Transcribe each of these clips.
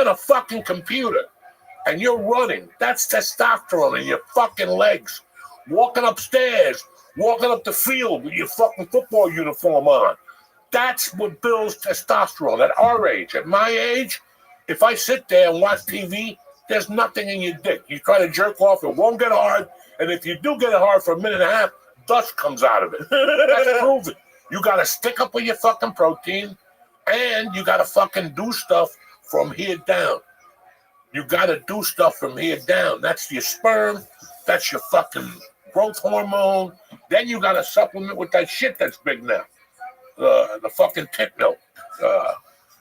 on a fucking computer and you're running. That's testosterone in your fucking legs. Walking upstairs, walking up the field with your fucking football uniform on. That's what builds testosterone. At our age, at my age, if I sit there and watch TV, there's nothing in your dick. You try to jerk off, it won't get hard. And if you do get it hard for a minute and a half, dust comes out of it. That's proven. You got to stick up with your fucking protein, and you got to fucking do stuff from here down. You got to do stuff from here down. That's your sperm. That's your fucking growth hormone. Then you got to supplement with that shit that's big now. The fucking tit milk.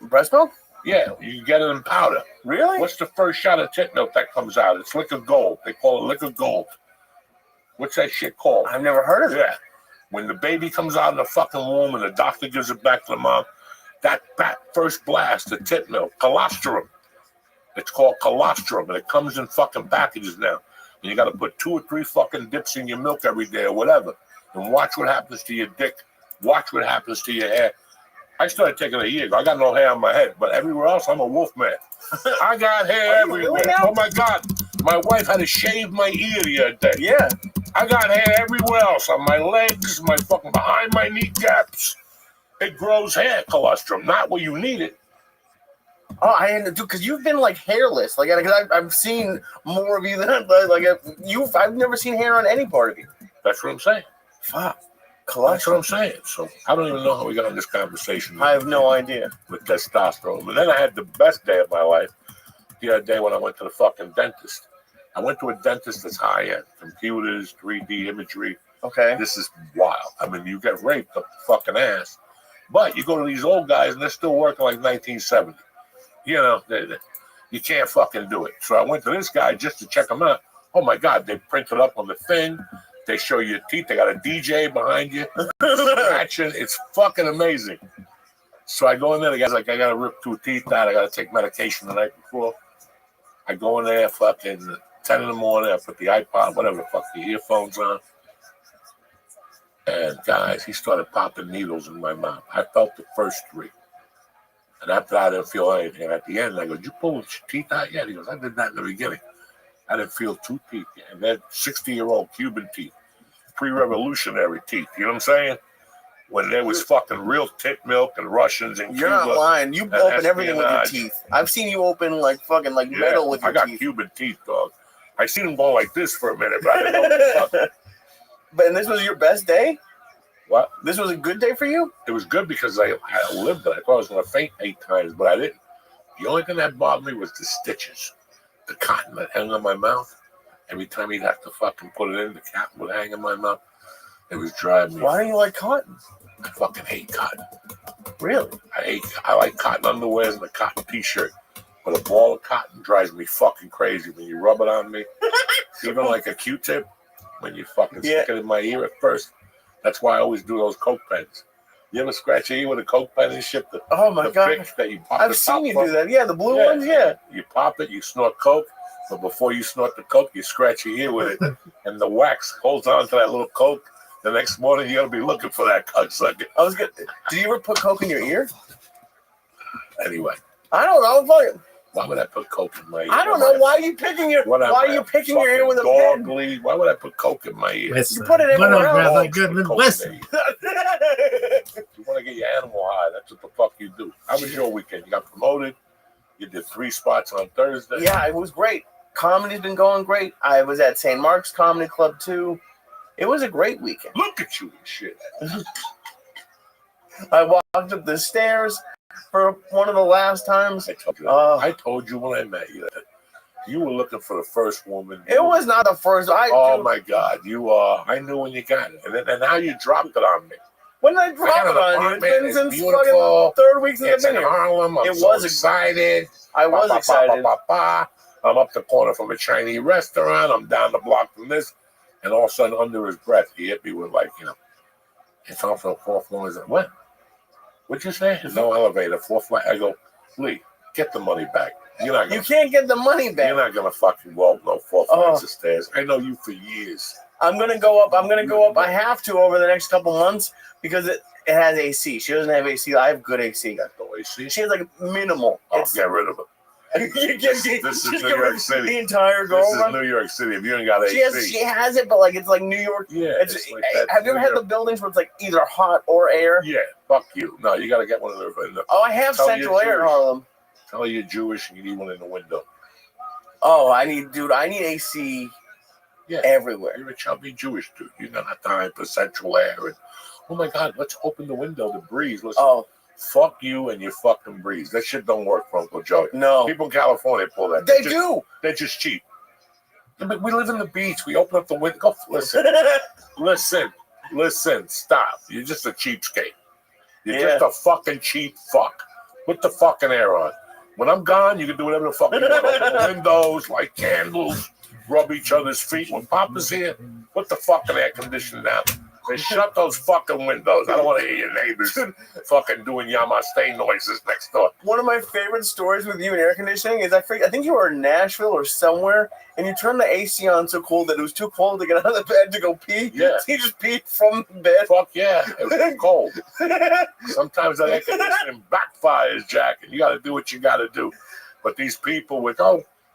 Breast milk? Yeah, you can get it in powder. Really? What's the first shot of tit milk that comes out? It's liquid gold. They call it liquid gold. What's that shit called? I've never heard of it. Yeah. When the baby comes out of the fucking womb and the doctor gives it back to the mom, that first blast, the tit milk, colostrum. It's called colostrum, and it comes in fucking packages now. And you got to put 2 or 3 fucking dips in your milk every day or whatever. And watch what happens to your dick. Watch what happens to your hair. I started taking it a year ago. I got no hair on my head, but everywhere else, I'm a wolf man. I got hair everywhere. Oh, my God. My wife had to shave my ear the other day. Yeah. I got hair everywhere else. On my legs, my fucking behind my kneecaps. It grows hair, colostrum, not where you need it. Oh, I had to do because you've been like hairless. Like, because I've seen more of you than I've never seen hair on any part of you. That's what I'm saying. Fuck. That's what I'm saying. So I don't even know how we got on this conversation. I have no idea. With testosterone. But then I had the best day of my life the other day when I went to the fucking dentist. I went to a dentist that's high-end. Computers, 3D imagery. Okay. This is wild. I mean, you get raped up the fucking ass. But you go to these old guys and they're still working like 1970. You know, you can't fucking do it. So I went to this guy just to check him out. Oh, my God. They print it up on the thing. They show you your teeth. They got a DJ behind you. Scratching. It's fucking amazing. So I go in there. The guy's like, I got to rip 2 teeth out. I got to take medication the night before. I go in there fucking 10 in the morning. I put the iPod, whatever the fuck, the earphones on. And, guys, he started popping needles in my mouth. I felt the first 3. And after that, I didn't feel anything. At the end, I go, did you pull your teeth out yet? He goes, I did that in the beginning. I didn't feel 2 teeth yet. And they're 60-year-old Cuban teeth, pre-revolutionary teeth. You know what I'm saying? When there was fucking real tit milk and Russians and You're Cuba. Not lying. You open everything with your teeth. I've seen you open like fucking like metal with your teeth. I got Cuban teeth, dog. I seen them go like this for a minute, but I didn't know what the fuck. But and this was your best day? What? This was a good day for you? It was good because I lived it. I thought I was going to faint 8 times, but I didn't. The only thing that bothered me was the stitches. The cotton that hung on my mouth. Every time he'd have to fucking put it in, the cotton would hang in my mouth. It was driving me. Why do you like cotton? I fucking hate cotton. Really? I like cotton underwear and a cotton t-shirt. But a ball of cotton drives me fucking crazy when you rub it on me. Even like a Q-tip, when you fucking stick it in my ear at first. That's why I always do those Coke pens. You ever scratch your ear with a Coke pen and shit? Oh my God. That you pop I've seen you do that. Yeah, the blue ones, yeah. You pop it, you snort Coke, but before you snort the Coke, you scratch your ear with it, and the wax holds on to that little Coke. The next morning, you got to be looking for that cocksucker. I was good. Did you ever put Coke in your ear? Anyway. I don't know. Why would I put Coke in my ear? I don't know. Why are you picking your? Why are you picking your ear with a pen? Why would I put Coke in my ear? You put it everywhere else. Listen. You want to get your animal high? That's what the fuck you do. How was your weekend? You got promoted. You did 3 spots on Thursday. Yeah, it was great. Comedy's been going great. I was at St. Mark's Comedy Club too. It was a great weekend. Look at you and shit. I walked up the stairs for one of the last times. I told you when I met you that you were looking for the first woman. It was not the first. My God, you are. I knew when you got it, and now you dropped it on me. When did I drop it on you? It's been since fucking 3rd week since I've been here. Harlem. I'm so excited. I was excited. I'm up the corner from a Chinese restaurant. I'm down the block from this. And all of a sudden, under his breath, he hit me with it's off the 4th floor. He's like, what? What'd you say? No elevator, 4th flight. I go, Lee, get the money back. You can't get the money back. You're not going to fucking go up no 4 flights of stairs. I know you for years. I'm going to go up. I have to over the next couple months because it has AC. She doesn't have AC. I have good AC. Got no AC? She has like minimal. Get rid of it. This is New York City. The entire This is girlfriend. New York City. If you ain't got AC. She has it, but like it's like New York. Yeah. It's like that. have you ever had the buildings where it's like either hot or air? Yeah. Fuck you. No, you got to get one of those. Oh, I have central air in Harlem. Tell you you're Jewish and you need one in the window. Oh, I need AC everywhere. You're a chubby Jewish dude. You don't have time for central air. And, oh my God, let's open the window to breeze. Listen, fuck you and your fucking breeze. That shit don't work for Uncle Joey. No. People in California pull that. They do. They're just cheap. Yeah, but we live in the beach. We open up the window. Go, listen. Listen. Stop. You're just a cheapskate. You're just a fucking cheap fuck. Put the fucking air on. When I'm gone, you can do whatever the fuck you want. Open the windows, light candles, rub each other's feet. When Papa's here, put the fucking air conditioner down. And shut those fucking windows. I don't want to hear your neighbors fucking doing Yamaste noises next door. One of my favorite stories with you and air conditioning is I think you were in Nashville or somewhere, and you turned the AC on so cold that it was too cold to get out of the bed to go pee. Yeah. So you just peed from the bed. Fuck yeah. It was cold. Sometimes that air conditioning backfires, Jack, and you got to do what you got to do. But these people with,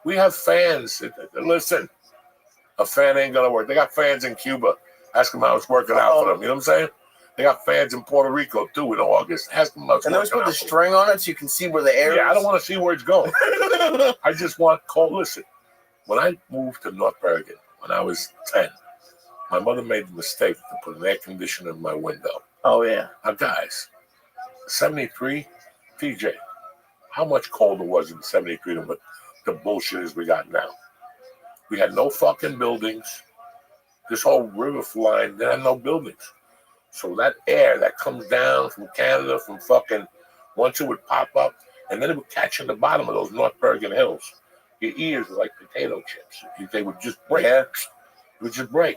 we have fans. Listen, a fan ain't going to work. They got fans in Cuba. Ask them how it's working out for them. You know what I'm saying? They got fans in Puerto Rico, too, in August. Ask them how it's working out. And they always put the string on it so you can see where the air is. Yeah, I don't want to see where it's going. I just want cold. Listen, when I moved to North Bergen, when I was 10, my mother made the mistake to put an air conditioner in my window. Oh, yeah. Now, guys, 73, TJ, how much colder was it in 73 than what the bullshit is we got now? We had no fucking buildings. This whole river line, they had no buildings. So that air that comes down from Canada, from fucking, once it would pop up, and then it would catch in the bottom of those North Bergen hills. Your ears were like potato chips. They would just break. Yeah. It would just break.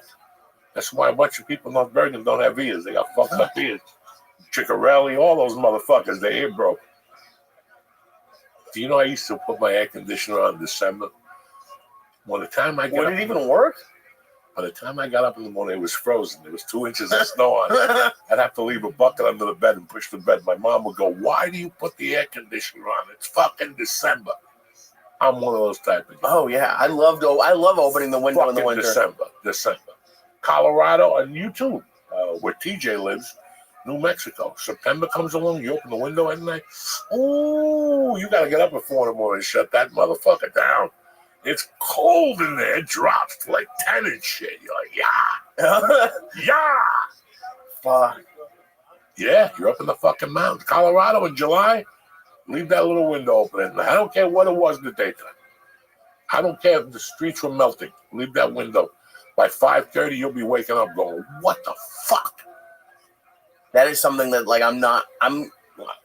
That's why a bunch of people in North Bergen don't have ears. They got fucked up ears. Chickarelli, all those motherfuckers, their ear broke. Do you know I used to put my air conditioner on in December? By the time I got Would it even work? By the time I got up in the morning, it was frozen. There was 2 inches of snow on it. I'd have to leave a bucket under the bed and push the bed. My mom would go, "Why do you put the air conditioner on? It's fucking December." I'm one of those type of guys. Oh yeah, I love opening the window in the winter. December. Colorado, and you too, where TJ lives, New Mexico. September comes along, you open the window at night. Ooh, you gotta get up at 4 in the morning and shut that motherfucker down. It's cold in there. It drops to like 10 and shit. You're like, yeah. Fuck. Yeah, you're up in the fucking mountains. Colorado in July, leave that little window open. I don't care what it was in the daytime. I don't care if the streets were melting. Leave that window. By 5:30, you'll be waking up going, what the fuck? That is something that, like, I'm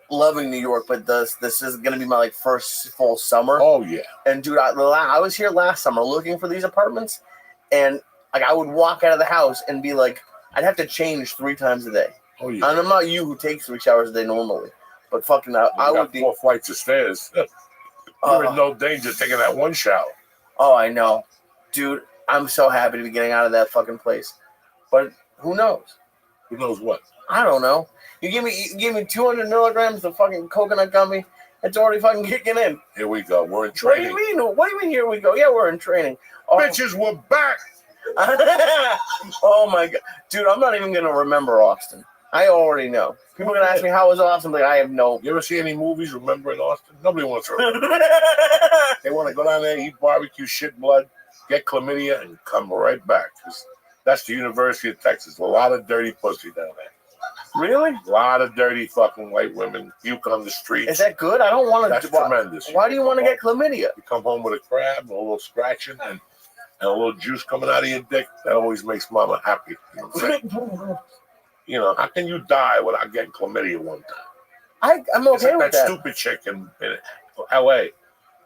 loving New York, but this is going to be my, like, first full summer. Oh, yeah. And, dude, I was here last summer looking for these apartments, and, like, I would walk out of the house and be like, I'd have to change 3 times a day. Oh, yeah. And I'm not you who takes 3 showers a day normally, but fucking I would be 4 flights of stairs. You're in no danger taking that 1 shower. Oh, I know. Dude, I'm so happy to be getting out of that fucking place. But who knows? Who knows what? I don't know. You give me 200 milligrams of fucking coconut gummy. It's already fucking kicking in. Here we go. We're in training. What do you mean? What do you mean here we go? Yeah, we're in training. Oh. Bitches, we're back. Oh my god. Dude, I'm not even going to remember Austin. I already know. People are going to ask me how was Austin. Like, I have no. You ever see any movies remembering Austin? Nobody wants to remember. They want to go down there, eat barbecue, shit blood, get chlamydia, and come right back. That's the University of Texas. A lot of dirty pussy down there. Really? A lot of dirty fucking white women puke on the streets. Is that good? I don't want to. That's tremendous. Why do you want to get chlamydia? You come home with a crab, and a little scratching, and a little juice coming out of your dick. That always makes mama happy. You know what I'm saying? You know, how can you die without getting chlamydia one time? I'm okay with that. That stupid chick in L.A.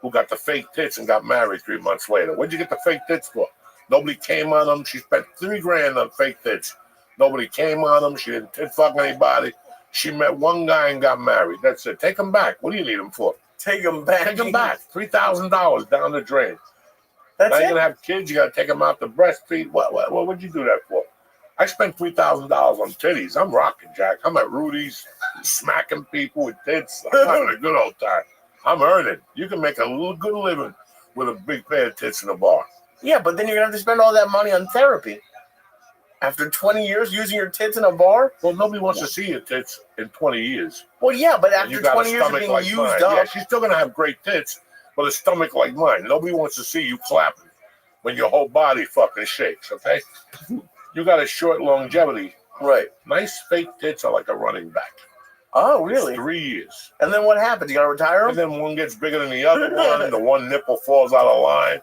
who got the fake tits and got married 3 months later. What'd you get the fake tits for? Nobody came on them. She spent $3,000 on fake tits. Nobody came on them. She didn't tit fuck anybody. She met one guy and got married. That's it. Take him back. What do you need him for? Take him back. Take him back. $3,000 down the drain. That's now it? you're going to have kids. You got to take them out to breastfeed. What would you do that for? I spent $3,000 on titties. I'm rocking, Jack. I'm at Rudy's smacking people with tits. I'm having a good old time. I'm earning. You can make a little good living with a big pair of tits in a bar. Yeah, but then you're gonna have to spend all that money on therapy. After 20 years using your tits in a bar? Well, nobody wants to see your tits in 20 years. Well, yeah, but And after you got 20 a years of stomach being like used mine. up. Yeah, she's still going to have great tits, but a stomach like mine. Nobody wants to see you clapping when your whole body fucking shakes, okay? You got a short longevity. Right. Nice fake tits are like a running back. Oh, really? It's 3 years. And then what happens? You got to retire And them? then one gets bigger than the other one. The one nipple falls out of line.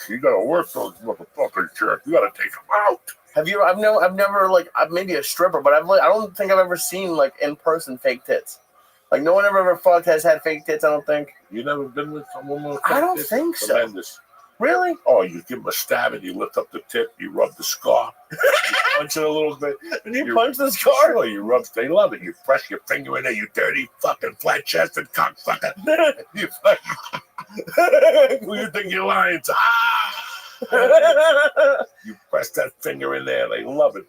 You got to work those motherfuckers, jerk. You got to take them out. Have you? I've never like maybe a stripper, but I don't think I've ever seen like in person fake tits. Like no one ever fucked has had fake tits. I don't think. You never been with someone with I don't tits? think so. Tremendous. Really? Oh, you give them a stab and you lift up the tip. You rub the scar. You punch it a little bit. And you punch the scar? Sure, you rub. They love it. You press your finger in there. You dirty fucking flat-chested cocksucker. You who you think you're lying to? You press that finger in there. They love it.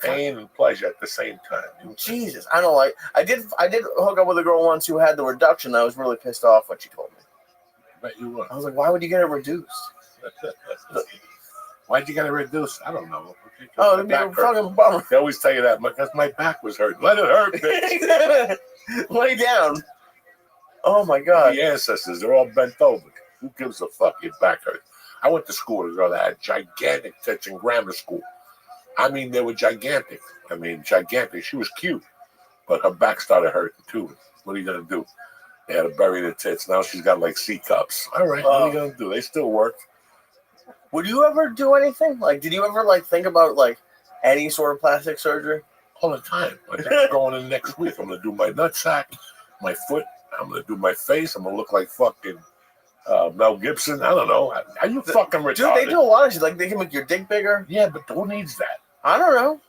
Pain and pleasure at the same time. Jesus, I don't like. I did hook up with a girl once who had the reduction. I was really pissed off when she told me. Bet you were. I was like, why would you get it reduced? Why'd you get it reduced? I don't know. Oh, it'd be a fucking bummer. They always tell you that because my back was hurt. Let it hurt, bitch. Lay down. Oh my God. The ancestors, they're all bent over. Who gives a fuck? Your back hurt. I went to school with a girl that had gigantic tits in grammar school. I mean, they were gigantic. Gigantic. She was cute, but her back started hurting too. What are you gonna do? They had to bury the tits. Now she's got like C cups. All right, what are you gonna do? They still work. Would you ever do anything? Like, did you ever like think about like any sort of plastic surgery? All the time. Like, I'm going in next week. I'm gonna do my nutsack, my foot. I'm gonna do my face. I'm gonna look like fucking Mel Gibson. I don't know. Are you fucking retarded? Dude, they do a lot of shit. Like, they can make your dick bigger. Yeah, but who needs that? I don't know.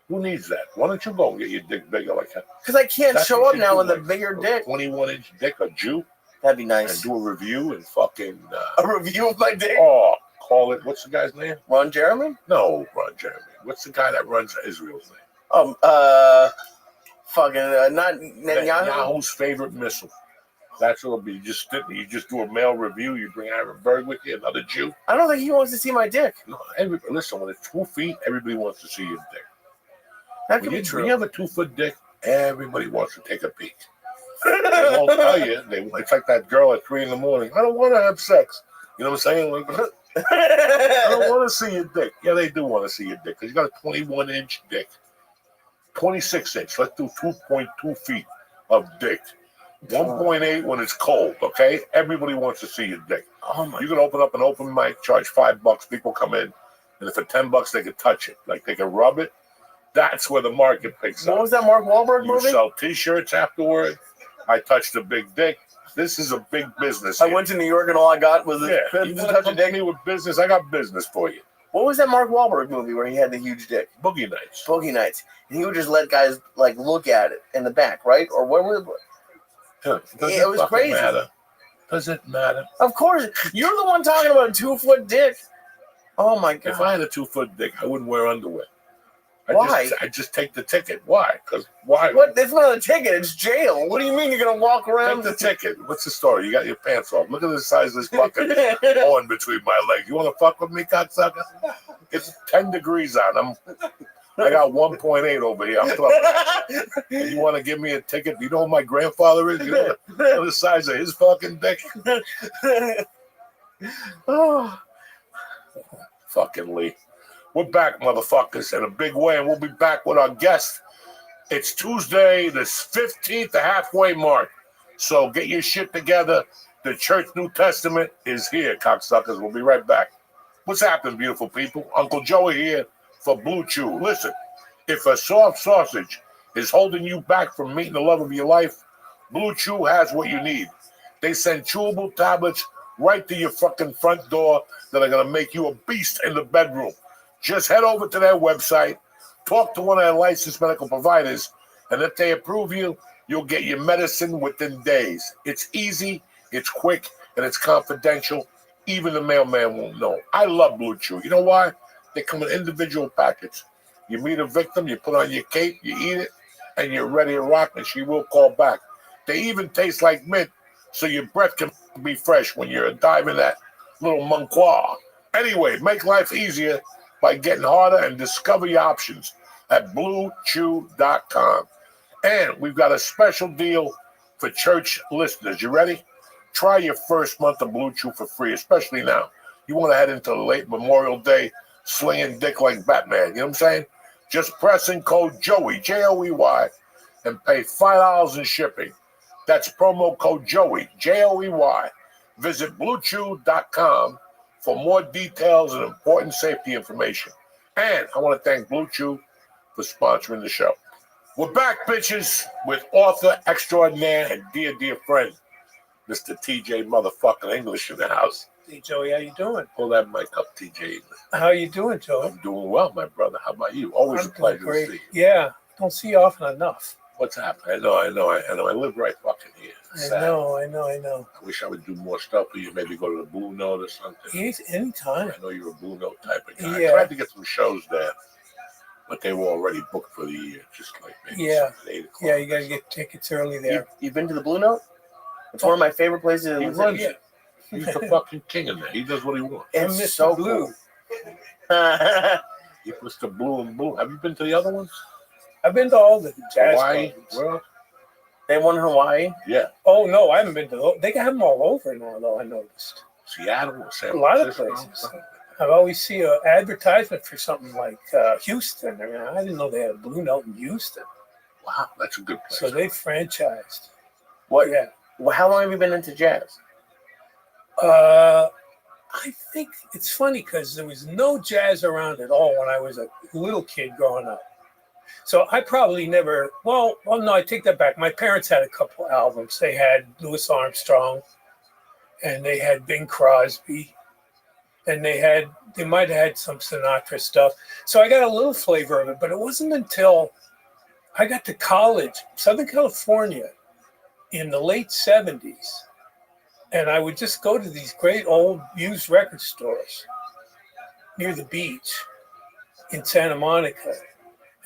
Who needs that? Why don't you go and get your dick bigger like that? Because I can't show up now with a bigger dick. 21-inch dick, a Jew. That'd be nice. And do a review and fucking... a review of my dick? Oh, call it... What's the guy's name? Ron Jeremy? No, Ron Jeremy. What's the guy that runs Israel's name? Not Netanyahu? Netanyahu's favorite missile. That's what it'll be. You just do a male review. You bring Aaron Berg with you, another Jew. I don't think he wants to see my dick. No, listen, when it's 2 feet, everybody wants to see your dick. That could be true. When you have a 2-foot dick, everybody wants to take a peek. They won't tell you. It's like that girl at 3 a.m. I don't want to have sex. You know what I'm saying? Like, I don't want to see your dick. Yeah, they do want to see your dick because you got a 21-inch dick. 26-inch. Let's do 2.2 feet of dick. 1.8 when it's cold, okay? Everybody wants to see your dick. Oh my! You can open up an open mic, charge $5. People come in, and for $10 they can touch it, like they can rub it. That's where the market picks up. What was that Mark Wahlberg movie? You sell T-shirts afterward. I touched a big dick. This is a big business. I went to New York and all I got was you want to come to me with business? I got business for you. What was that Mark Wahlberg movie where he had the huge dick? Boogie Nights. Boogie Nights. And he would just let guys like look at it in the back, right? Or what was it? It was crazy. Matter? Does it matter? Of course. You're the one talking about a 2-foot dick. Oh my God. If I had a 2-foot dick, I wouldn't wear underwear. Why? I just take the ticket. Why? Because why? What? That's not a ticket. It's jail. What do you mean you're gonna walk around? Take the ticket. What's the story? You got your pants off. Look at the size of this fucking horn between my legs. You want to fuck with me, cocksucker? It's 10 degrees on. I got 1.8 over here. I'm talking. And you want to give me a ticket? You know who my grandfather is? You know the size of his fucking dick? Oh. Fucking Lee. We're back, motherfuckers, in a big way, and we'll be back with our guest. It's Tuesday, the 15th, the halfway mark. So get your shit together. The Church New Testament is here, cocksuckers. We'll be right back. What's happening, beautiful people? Uncle Joey here for Blue Chew. Listen, if a soft sausage is holding you back from meeting the love of your life, Blue Chew has what you need. They send chewable tablets right to your fucking front door that are going to make you a beast in the bedroom. Just head over to their website, talk to one of their licensed medical providers, and if they approve you, you'll get your medicine within days. It's easy, it's quick, and it's confidential. Even the mailman won't know. I love Blue Chew. You know why? They come in individual packets. You meet a victim, you put on your cape, you eat it, and you're ready to rock, and she will call back. They even taste like mint, so your breath can be fresh when you're diving that little Monquois. Anyway, make life easier by getting harder and discover your options at BlueChew.com. And we've got a special deal for church listeners. You ready? Try your first month of Blue Chew for free, especially now. You want to head into the late Memorial Day slinging dick like Batman. You know what I'm saying? Just press in code Joey, Joey, and pay $5 in shipping. That's promo code Joey, Joey. Visit BlueChew.com for more details and important safety information. And I want to thank Blue Chew for sponsoring the show. We're back, bitches, with author extraordinaire and dear friend, Mr. TJ motherfucking English in the house. Hey, Joey, how you doing? Pull that mic up, TJ English. How you doing, Joey? I'm doing well, my brother. How about you? Always a pleasure to see you. Yeah, don't see you often enough. What's happening? I know. I live right fucking here. I know. I wish I would do more stuff for you. Maybe go to the Blue Note or something. Anytime. I know you're a Blue Note type of guy. Yeah. I tried to get some shows there, but they were already booked for the year, just like maybe 8 o'clock. Yeah, you got to get tickets early there. You've been to the Blue Note? It's one of my favorite places in He the runs city. it. He's the fucking king in there. He does what he wants. It's Mr. so Blue. cool. He puts the blue and blue. Have you been to the other ones? I've been to all the jazz Hawaii? clubs. Where? They won Hawaii. Yeah. Oh, no, I haven't been to those. They have them all over now, though, I noticed. Seattle or San A lot of Francisco? places. I always see an advertisement for something like Houston. I mean, I didn't know they had a Blue Note in Houston. Wow, that's a good place. So they franchised. What? Yeah. Well, how long have you been into jazz? I think it's funny because there was no jazz around at all when I was a little kid growing up. So I probably never, well, no, I take that back. My parents had a couple albums. They had Louis Armstrong and they had Bing Crosby and they might have had some Sinatra stuff. So I got a little flavor of it, but it wasn't until I got to college, Southern California, in the late 70s. And I would just go to these great old used record stores near the beach in Santa Monica.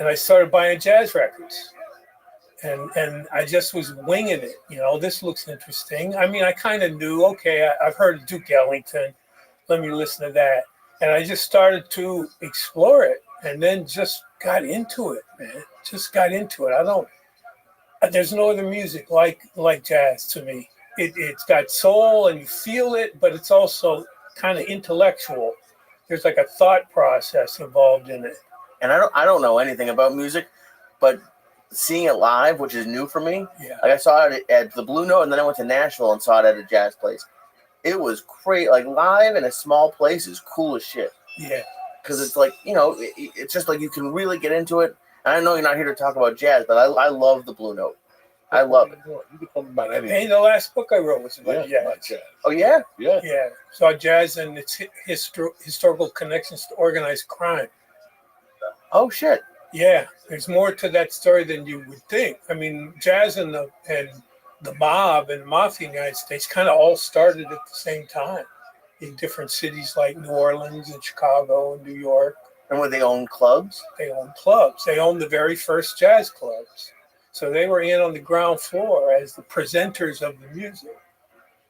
And I started buying jazz records. And I just was winging it. You know, this looks interesting. I mean, I kind of knew, okay, I've heard of Duke Ellington. Let me listen to that. And I just started to explore it and then just got into it, man. Just got into it. There's no other music like jazz to me. It's got soul and you feel it, but it's also kind of intellectual. There's like a thought process involved in it. And I don't know anything about music, but seeing it live, which is new for me, Yeah. like I saw it at the Blue Note, and then I went to Nashville and saw it at a jazz place. It was great. Like live in a small place is cool as shit. Yeah. Because it's like, you know, it's just like you can really get into it. And I know you're not here to talk about jazz, but I love the Blue Note. I love it. You can talk about anything. Hey, the last book I wrote was about jazz. About jazz. Oh, yeah? Yeah. Yeah. So jazz and its historical connections to organized crime. Oh, shit. Yeah. There's more to that story than you would think. I mean, jazz and the mob and mafia in the United States kind of all started at the same time in different cities like New Orleans and Chicago and New York. And where they own clubs? They owned clubs. They owned the very first jazz clubs. So they were in on the ground floor as the presenters of the music.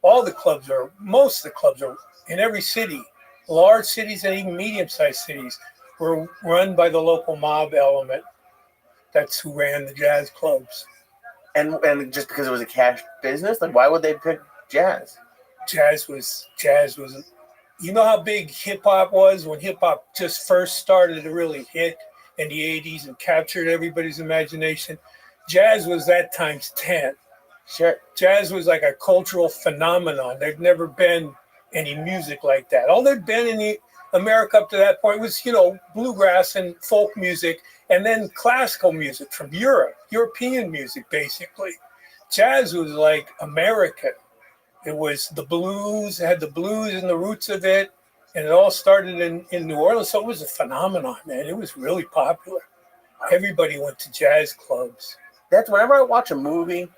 Most of the clubs are in every city, large cities and even medium-sized cities were run by the local mob element. That's who ran the jazz clubs. And just because it was a cash business? Like, why would they pick jazz? Jazz was, you know how big hip-hop was when hip-hop just first started to really hit in the 80s and captured everybody's imagination? Jazz was that times 10. Sure. Jazz was like a cultural phenomenon. There'd never been any music like that. All there'd been in America up to that point was, you know, bluegrass and folk music, and then classical music from Europe, European music, basically. Jazz was like American. It was the blues, it had the blues and the roots of it, and it all started in New Orleans. So it was a phenomenon, man. It was really popular. Everybody went to jazz clubs. That's whenever I watch a movie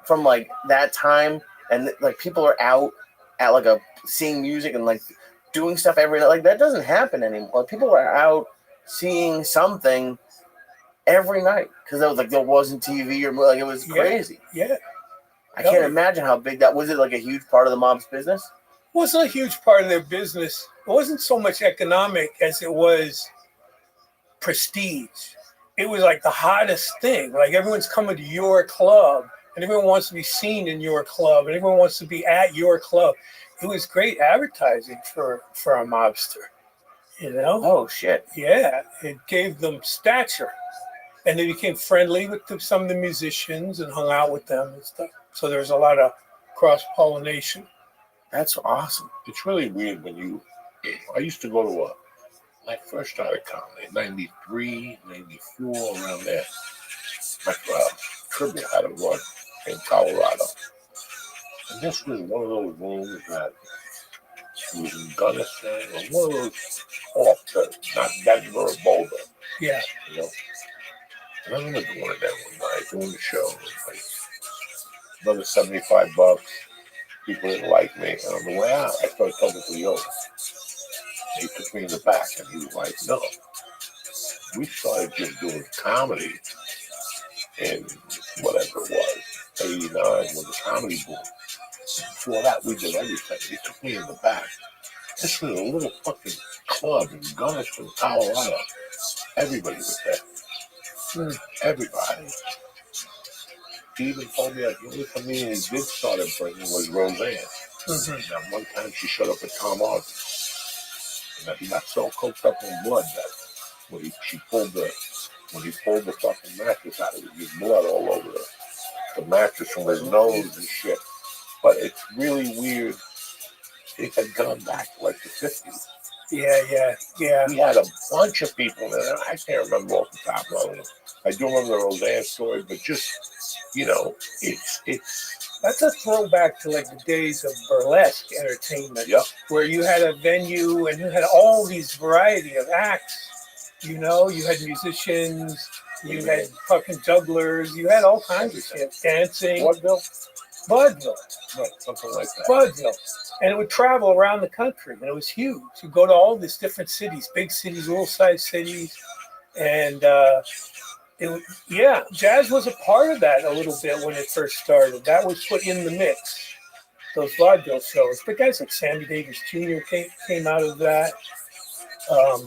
from like that time, and like people are out at like seeing music and like doing stuff every night. Like that doesn't happen anymore. Like, people are out seeing something every night because there wasn't TV or like it was crazy. Yeah. I can't imagine how big that was. It like a huge part of the mob's business? It wasn't a huge part of their business. It wasn't so much economic as it was prestige. It was like the hottest thing. Like everyone's coming to your club and everyone wants to be seen in your club and everyone wants to be at your club. It was great advertising for a mobster, you know? Oh, shit. Yeah, it gave them stature. And they became friendly with some of the musicians and hung out with them and stuff. So there's a lot of cross-pollination. That's awesome. It's really weird when I used to go to when I first started comedy, 93, 94, around there. My tribute had a run in Colorado. And this was one of those rooms that was in Gunnison, or one of those off the, not Denver or Boulder. Yeah. You know? And I remember going there one night, doing the show. Like, another $75. People didn't like me. And on the way out, I started talking to the owner. He took me in the back and he was like, no. We started just doing comedy in whatever it was, 89 when the comedy boom. Before that, we did everything. He took me in the back. This was a little fucking club in Gunnison, Colorado. Everybody was there. Everybody. He even told me that the only comedian he did start bringing was Roseanne. Mm-hmm. Now, one time she showed up at Tom Arthur. And that he got so coked up in blood that when he pulled the fucking mattress out of it, his blood all over the mattress from his nose and shit. But it's really weird. It had gone back to like the 50s. Yeah. We had a bunch of people there. I can't remember off the top of it. I do remember the Roseanne story, but just, you know, it's that's a throwback to like the days of burlesque entertainment, where you had a venue and you had all these variety of acts. You know, you had musicians, you had fucking jugglers, you had all kinds of shit, dancing. Vaudeville, right, something like that. Vaudeville. And it would travel around the country, and it was huge. You'd go to all these different cities, big cities, little-sized cities, and jazz was a part of that a little bit when it first started. That was put in the mix, those vaudeville shows. But guys like Sammy Davis Jr. came out of that. I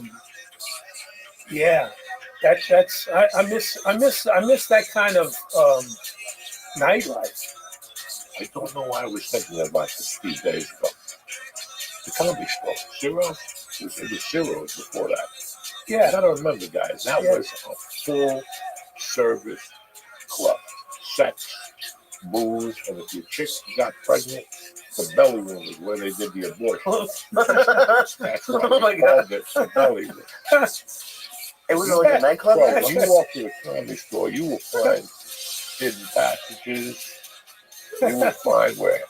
miss that kind of nightlife. I don't know why I was thinking about this 3 days ago. The Comedy Store, Zero, it was Zero's before that. Yeah. I gotta remember, guys, that was a full-service club. Sex, booze, and if your chick got pregnant, the belly room is where they did the abortion. That's why they called it the belly room. It was like a nightclub? Bro, when you walk to the Comedy Store, you will find hidden passages. You will find where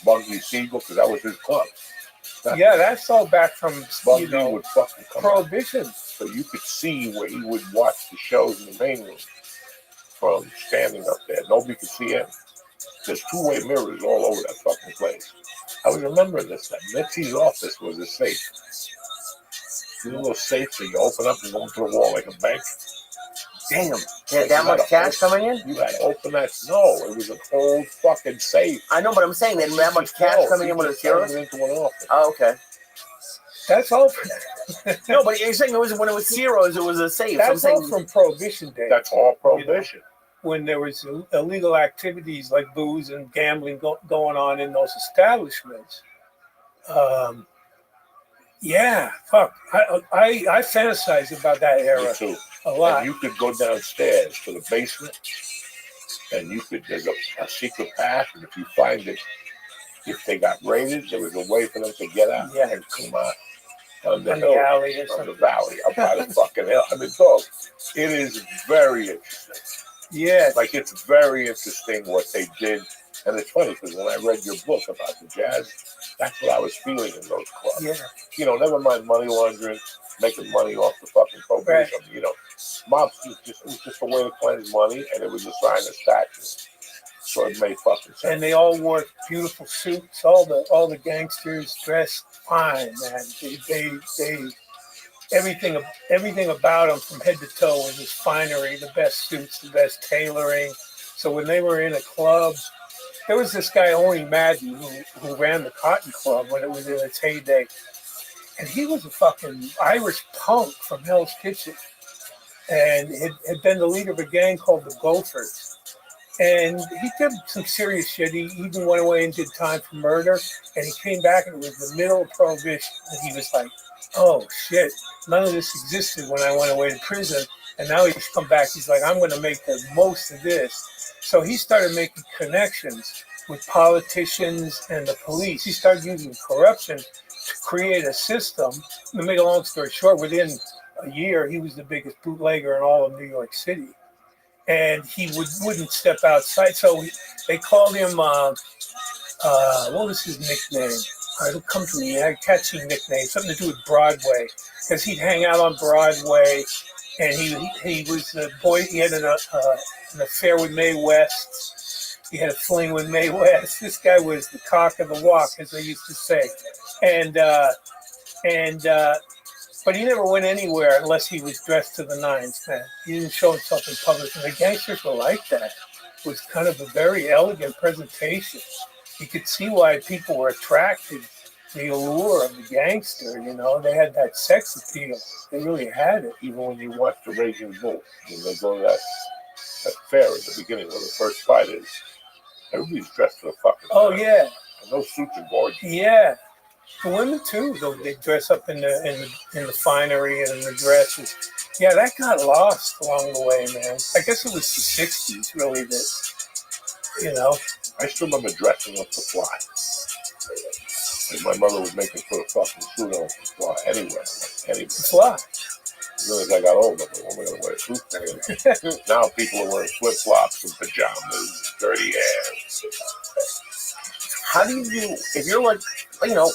Bugsy Siegel, because that was his club. That's all back from Bugsy would fucking come Prohibition. out. So you could see where he would watch the shows in the main room from standing up there. Nobody could see him. There's two-way mirrors all over that fucking place. I was remembering this. That Mitzi's office was a safe. You know those safes that you open up and go into the wall like a bank? Damn. You had that much cash coming in? You had to open that. No, it was an old fucking safe. I know, but I'm saying they had that much cash coming in with a zero? Into an office. Oh, okay. That's all. No, but you're saying when it was zeros, it was a safe. That's all from Prohibition days. That's all Prohibition. When there was illegal activities like booze and gambling going on in those establishments. I fantasize about that era. Me too. A lot. And you could go downstairs to the basement, and there's a secret path, and if you find it, if they got raided, there was a way for them to get out and come out on the hill, alley on the valley, up by the fucking hill. I mean, dog, it is very interesting. Yeah. Like, it's very interesting what they did. And it's funny, because when I read your book about the jazz, that's what I was feeling in those clubs. Yeah. You know, never mind money laundering, making money off the fucking prohibition. Right. You know, mobs it was just a way to cleanse money, and it was a sign of status. So it made fucking sense. And they all wore beautiful suits. All the gangsters dressed fine, man. They everything about them from head to toe was just finery. The best suits, the best tailoring. So when they were in a club, There was this guy, Owen Madden, who ran the Cotton Club when it was in its heyday. And he was a fucking Irish punk from Hell's Kitchen. And had been the leader of a gang called the Gophers. And he did some serious shit. He even went away and did time for murder. And he came back and it was the middle of Prohibition. And he was like, oh shit, none of this existed when I went away to prison. And now he's come back. He's like, I'm going to make the most of this. So he started making connections with politicians and the police. He started using corruption to create a system. To make a long story short, within a year, he was the biggest bootlegger in all of New York City. And he wouldn't step outside. So they called him, what was his nickname? It'll come to me. He had a catchy nickname, something to do with Broadway. Because he'd hang out on Broadway. And he was a boy, he had an affair with Mae West. He had a fling with Mae West. This guy was the cock of the walk, as they used to say. But he never went anywhere unless he was dressed to the nines, man. He didn't show himself in public. And the gangsters were like that. It was kind of a very elegant presentation. You could see why people were attracted to the allure of the gangster, you know. They had that sex appeal. They really had it. Even when you watch the Raging Bull, when they go to that fair at the beginning where the first fight is, everybody's dressed to the fucking nines. Yeah. And those suits are gorgeous. Yeah. The women too, though, they dress up in the finery and in the dresses. Yeah, that got lost along the way, man. I guess it was the 60s, really, that, you know. I still remember dressing up to fly. And my mother would make me put a fucking suit on to fly anywhere. Fly. Really, as I got older, but when we going to wear a suit, now people are wearing flip-flops and pajamas, dirty hair. How do you do, if you're like, you know,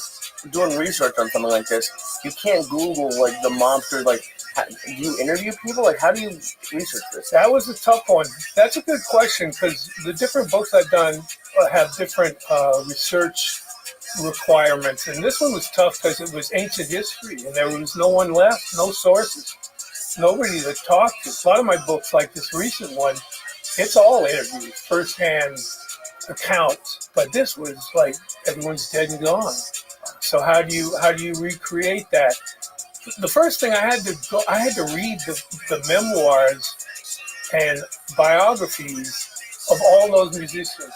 doing research on something like this, you can't Google like the mobsters, like, do you interview people? Like, how do you research this? That was a tough one. That's a good question because the different books I've done have different research requirements. And this one was tough because it was ancient history and there was no one left, no sources, nobody to talk to. A lot of my books, like this recent one, it's all interviews, firsthand accounts. But this was like everyone's dead and gone. So how do you recreate that? The first thing I had to read the memoirs and biographies of all those musicians.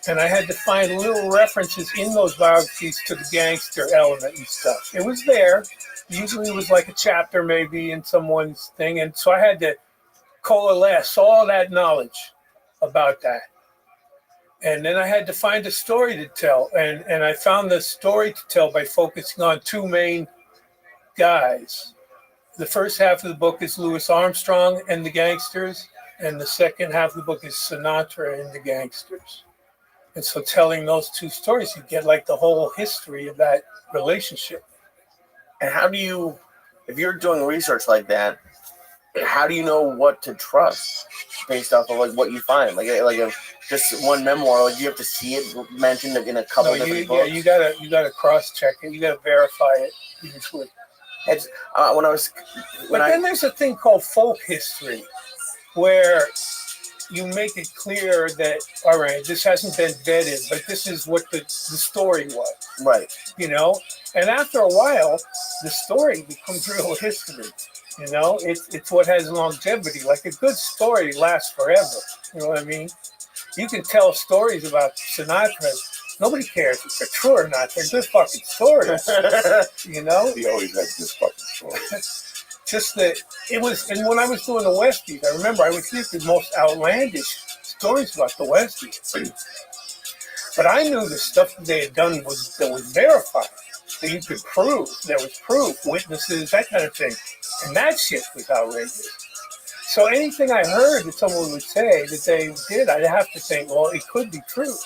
And I had to find little references in those biographies to the gangster element and stuff. It was there. Usually it was like a chapter maybe in someone's thing. And so I had to coalesce all that knowledge about that. And then I had to find a story to tell. And I found the story to tell by focusing on two main guys. The first half of the book is Louis Armstrong and the gangsters. And the second half of the book is Sinatra and the gangsters. And so telling those two stories, you get like the whole history of that relationship. And how do you, if you're doing research like that, how do you know what to trust based off of like what you find? Like if just one memoir, like you have to see it mentioned in a couple different books. Yeah, you gotta cross check it. You gotta verify it usually. It's then there's a thing called folk history, where you make it clear that, all right, this hasn't been vetted, but this is what the story was. Right. You know? And after a while, the story becomes real history. You know? It's what has longevity. Like a good story lasts forever. You know what I mean? You can tell stories about Sinatra. Nobody cares if they're true or not. They're good fucking stories. You know? He always had good fucking stories. Just that it was, and when I was doing the Westies, I remember I would hear the most outlandish stories about the Westies. But I knew the stuff that they had done that was verified, that you could prove. There was proof, witnesses, that kind of thing. And that shit was outrageous. So anything I heard that someone would say that they did, I'd have to think, well, it could be true.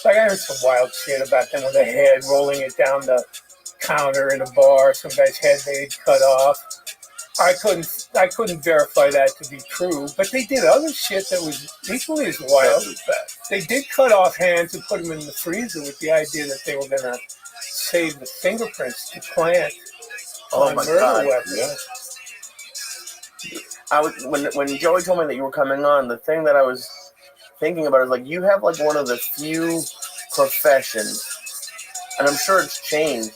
Like I heard some wild shit about them with a head rolling it down the counter in a bar, some guy's head they'd cut off. I couldn't verify that to be true, but they did other shit that was equally as wild as that. They did cut off hands and put them in the freezer with the idea that they were going to save the fingerprints to plant on murder weapons. Yeah. When Joey told me that you were coming on, the thing that I was thinking about it, is like you have like one of the few professions, and I'm sure it's changed,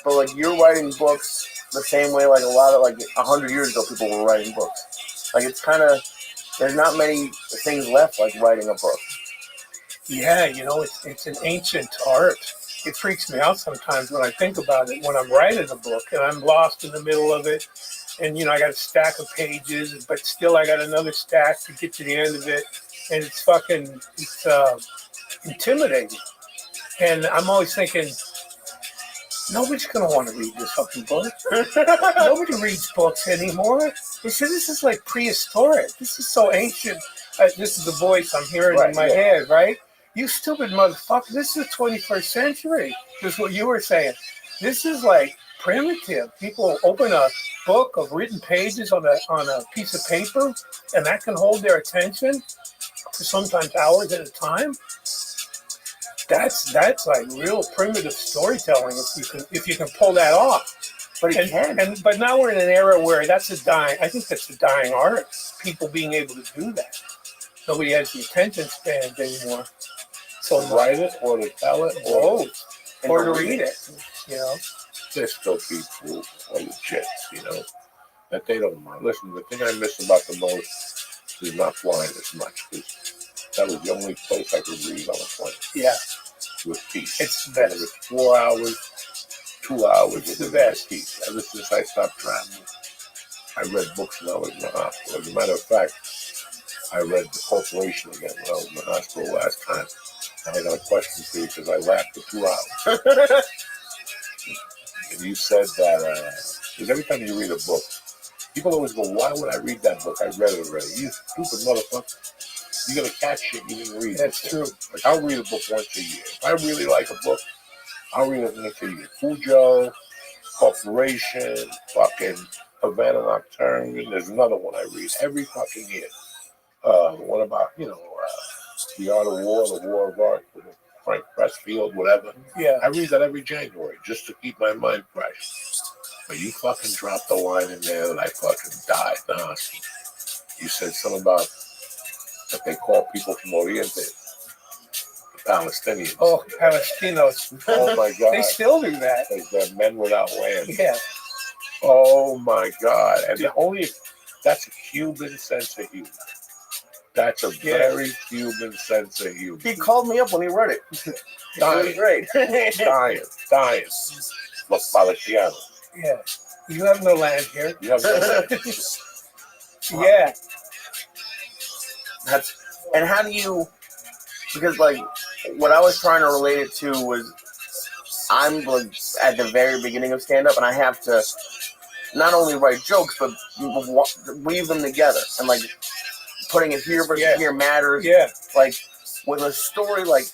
but like you're writing books the same way like a lot of like 100 years ago people were writing books. Like it's kind of, there's not many things left like writing a book. Yeah, it's an ancient art. It freaks me out sometimes when I think about it. When I'm writing a book and I'm lost in the middle of it, and I got a stack of pages, but still I got another stack to get to the end of it, and it's intimidating. And I'm always thinking, nobody's gonna want to read this fucking book. Nobody reads books anymore. This is like prehistoric. This is so ancient. This is the voice I'm hearing in my head, right? You stupid motherfucker. This is the 21st century. This is what you were saying. This is like primitive. People open a book of written pages on a piece of paper, and that can hold their attention for sometimes hours at a time. That's like real primitive storytelling if you can pull that off. But it can. But now we're in an era where I think that's a dying art. People being able to do that. Nobody has the attention span anymore. So to write it or to tell it or to read it. There's still people or the chicks, that they don't mind. Listen, the thing I miss about the most is not flying as much, because that was the only place I could read on a plane. Yeah. With peace. It's the best. Whether it's 4 hours, 2 hours, it's the best. Peace. Ever since I stopped traveling, I read books when I was in the hospital. As a matter of fact, I read The Corporation again when I was in the hospital last time. And I got a question for you because I laughed for 2 hours. And you said that, because every time you read a book, people always go, why would I read that book? I read it already. You stupid motherfucker. You're going to catch shit you didn't read. That's true. Like, I'll read a book once a year. If I really like a book, I'll read it once a year. Cujo, Corporation, fucking Havana Nocturne. There's another one I read every fucking year. What about, The Art of War, The War of Art, with Frank Pressfield, whatever. Yeah. I read that every January just to keep my mind fresh. But you fucking dropped the line in there that I fucking died in the hospital. You said something about that they call people from Oriente the Palestinians. Oh, Palestinos. Oh my God. They still do that. They're men without land. Yeah. Oh my God. And that's a Cuban sense of humor. That's a very Cuban sense of humor. He called me up when he read it. Dying. It was great. Dying. Los Palestinos. Yeah. You have no land here. You have no land. Yeah. And how do you, because like what I was trying to relate it to was I'm like at the very beginning of stand-up, and I have to not only write jokes but weave them together, and like putting it here versus here matters. Yeah. Like with a story like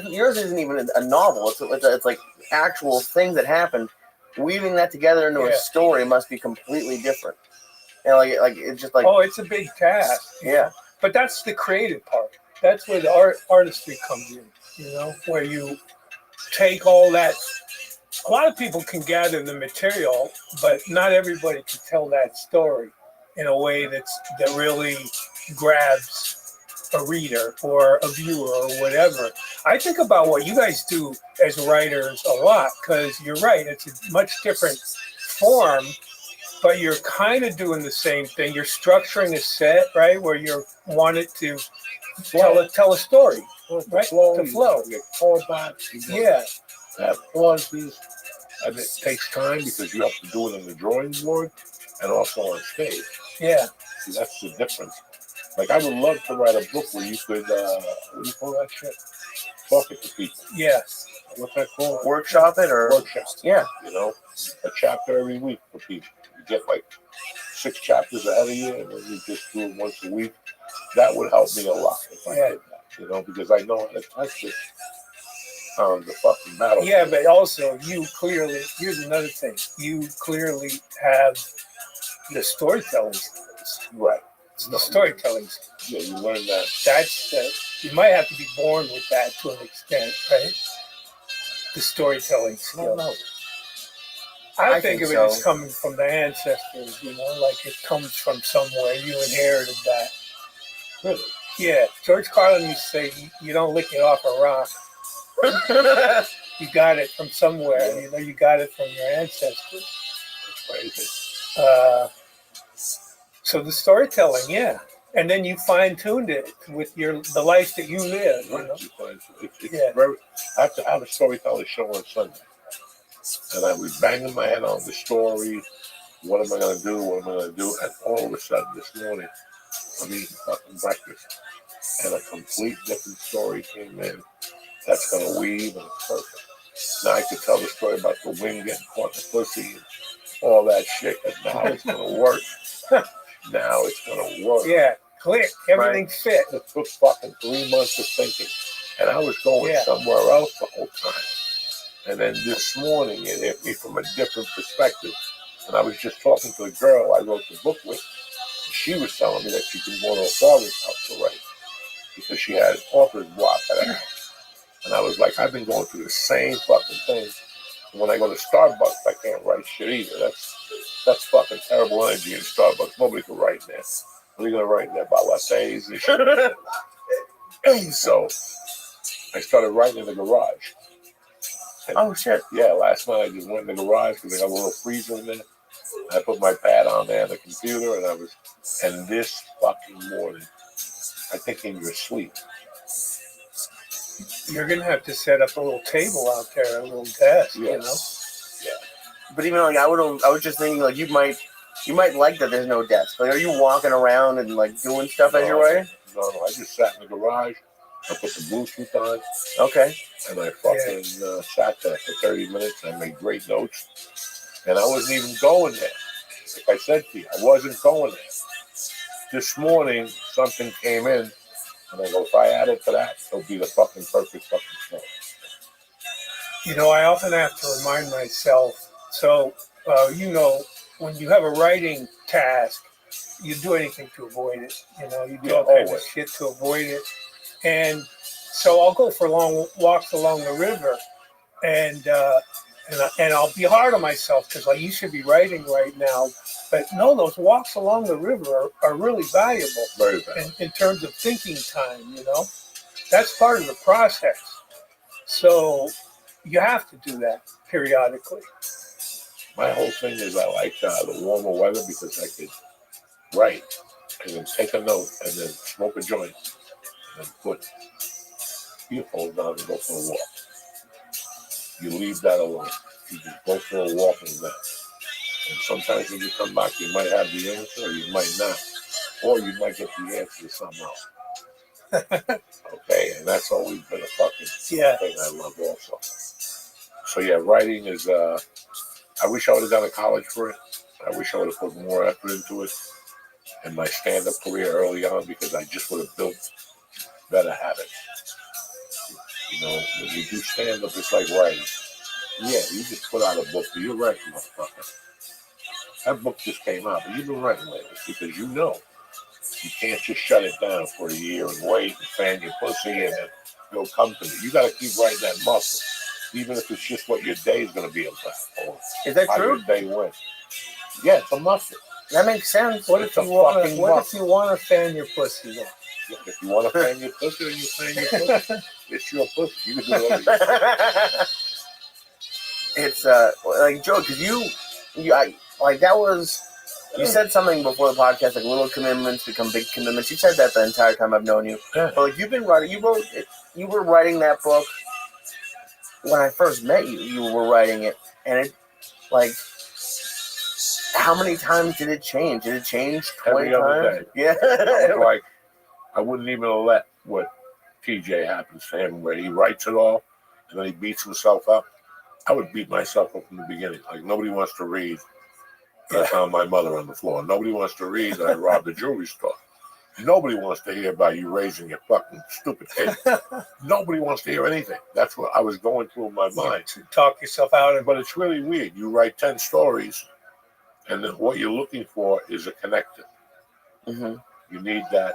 yours isn't even a novel. It's like actual things that happened. Weaving that together into a story must be completely different. And like it's just like it's a big task. Yeah. But that's the creative part. That's where the artistry comes in, where you take all that. A lot of people can gather the material, but not everybody can tell that story in a way that really grabs a reader or a viewer or whatever. I think about what you guys do as writers a lot, because you're right, it's a much different form, but you're kind of doing the same thing. You're structuring a set, right, where you want it to tell a story, right? To flow. You get callbacks. Have pauses. And it takes time because you have to do it on the drawing board and also on stage. Yeah. See, that's the difference. Like, I would love to write a book where you could, what do you call that shit? Talk it to people. Yeah. What's that called? Workshop it or? Workshop. Yeah. A chapter every week for people. You get like 6 chapters ahead of you, and then you just do it once a week. That would help me a lot if I did that, because I know how to touch it on the fucking battlefield. Yeah, but also here's another thing. You clearly have the storytelling skills. Right. The storytelling skills. Yeah, you learn that. You might have to be born with that to an extent, right? The storytelling skills. I think of it as coming from the ancestors, like it comes from somewhere. You inherited that. Really? Yeah, George Carlin used to say, "You don't lick it off a rock. You got it from somewhere. You know, you got it from your ancestors." It's crazy. So the storytelling, yeah, and then you fine tuned it with the life that you live. You Right, know? because it's Yeah. very. I have to have a storytelling show on Sunday, and I was banging my head on the story. What am I going to do? What am I going to do? And all of a sudden, this morning, I'm eating fucking breakfast, and a complete different story came in that's going to weave and it's perfect. Now I could tell the story about the wing getting caught in the pussy and all that shit, and now it's going to work. Now it's going to work. Yeah, click, everything fit. It took fucking 3 months of thinking, and I was going somewhere else the whole time. And then this morning, it hit me from a different perspective. And I was just talking to a girl I wrote the book with. And she was telling me that she could go to her father's house to write because she had author's block at her house. And I was like, I've been going through the same fucking thing. When I go to Starbucks, I can't write shit either. That's fucking terrible energy in Starbucks. Nobody can write in there. What are you going to write in there about lattes and shit? So I started writing in the garage. And, Oh, shit. Yeah, last night I just went in the garage because they got a little freezer in there. I put my pad on there, the computer, and this fucking morning, I think in your sleep. You're gonna have to set up a little table out there, a little desk, you know. Yeah. But even like I was just thinking like you might like that there's no desk. Like, are you walking around and like doing stuff as you're writing? No, I just sat in the garage. I put the Bluetooth on. Okay. And I fucking sat there for 30 minutes. I made great notes. And I wasn't even going there. Like I said to you, I wasn't going there. This morning, something came in, and I go, if I add it to that, it'll be the fucking perfect fucking show. You know, I often have to remind myself. So, you know, when you have a writing task, you do anything to avoid it. You know, you do all kinds of shit to avoid it. And so I'll go for long walks along the river, and I'll be hard on myself because like you should be writing right now. But no, those walks along the river are really valuable. Very valuable. In terms of thinking time, you know, that's part of the process. So you have to do that periodically. My whole thing is I like the warmer weather because I could write and then take a note and then smoke a joint and then put earphones on and go for a walk. You leave that alone. You just go for a walk and that. And sometimes when you come back, you might have the answer or you might not. Or you might get the answer to something else. Okay, and that's always been a fucking thing I love also. So yeah, writing is, I wish I would have gone to college for it. I wish I would have put more effort into it in my stand-up career early on because I just would have built better habits. You know, when you do stand-up, it's like writing. Yeah, you just put out a book, but you're writing, motherfucker. That book just came out, but you've been writing lately because you know you can't just shut it down for a year and wait and fan your pussy and then it'll come to you. You got to keep writing that muscle, even if it's just what your day is going to be about. Or is that how true? your day went. Yeah, it's a muscle. That makes sense. What if you want to fan your pussy though? If you want to fan your pussy, then you fan your pussy. It's your pussy. You can do whatever you want. It's like Joe, because that was. You said something before the podcast, like little commitments become big commitments. You said that the entire time I've known you. Yeah. But like you've been writing, you were writing that book when I first met you. You were writing it, and it, like, how many times did it change? Did it change 20 Every other times? day. Yeah. I was like, I wouldn't even let what TJ happens to him, where he writes it all, and then he beats himself up. I would beat myself up from the beginning. Like, nobody wants to read that I found my mother on the floor. Nobody wants to read that I robbed a jewelry store. Nobody wants to hear about you raising your fucking stupid kid. Nobody wants to hear anything. That's what I was going through in my mind. To talk yourself out of it. But it's really weird. You write 10 stories, and then what you're looking for is a connector. Mm-hmm. You need that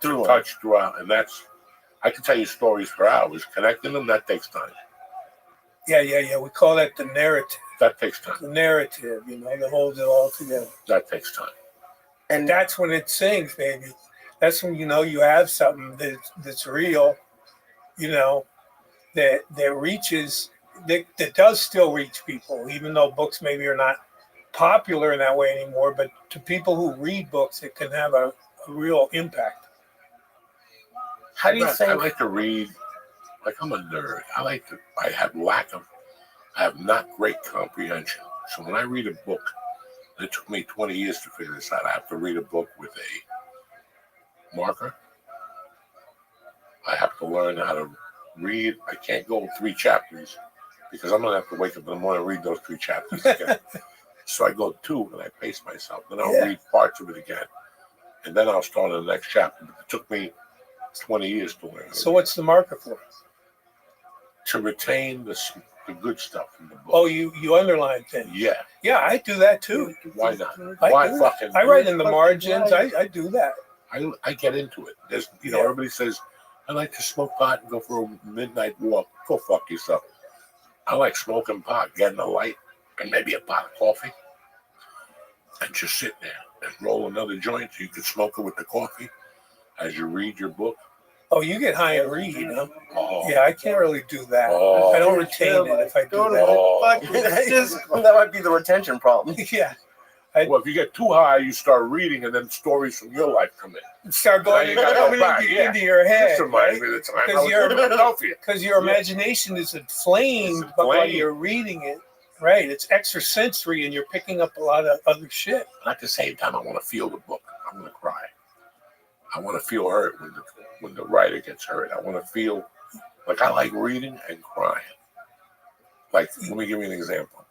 touch throughout, and I can tell you stories for hours. Connecting them, that takes time. Yeah. We call that the narrative. That takes time. The narrative, you know, that holds it all together. That takes time. And that's when it sings, baby. That's when you know you have something that's real, you know, that reaches, that does still reach people, even though books maybe are not popular in that way anymore. But to people who read books, it can have a real impact. How do you I think? like to read. Like I'm a nerd. I have not great comprehension. So when I read a book, it took me 20 years to figure this out. I have to read a book with a marker. I have to learn how to read. I can't go 3 chapters because I'm gonna have to wake up in the morning and read those 3 chapters again. So I go 2 and I pace myself. Then I'll read parts of it again, and then I'll start on the next chapter. But it took me 20 years to learn. So what's the marker for? To retain the good stuff in the book. Oh, you underline things. Yeah. Yeah, I do that too. Why not? I Why do. fucking? I write in the margins. I do that. I get into it. There's, everybody says, I like to smoke pot and go for a midnight walk. Go fuck yourself. I like smoking pot, getting a light, and maybe a pot of coffee, and just sit there and roll another joint so you can smoke it with the coffee as you read your book. Oh, you get high and read, huh? Oh. Yeah, I can't really do that. Oh. I don't retain it if I do that. Oh. That might be the retention problem. Yeah. Well, if you get too high, you start reading, and then stories from your life come in. Start going into your head. This reminds me of the time I was in Philadelphia. Because your imagination is inflamed, but while you're reading it, right? It's extrasensory, and you're picking up a lot of other shit. And at the same time, I want to feel the book. I'm going to cry. I want to feel hurt when the writer gets hurt. I want to feel like I like reading and crying. Like, let me give you an example.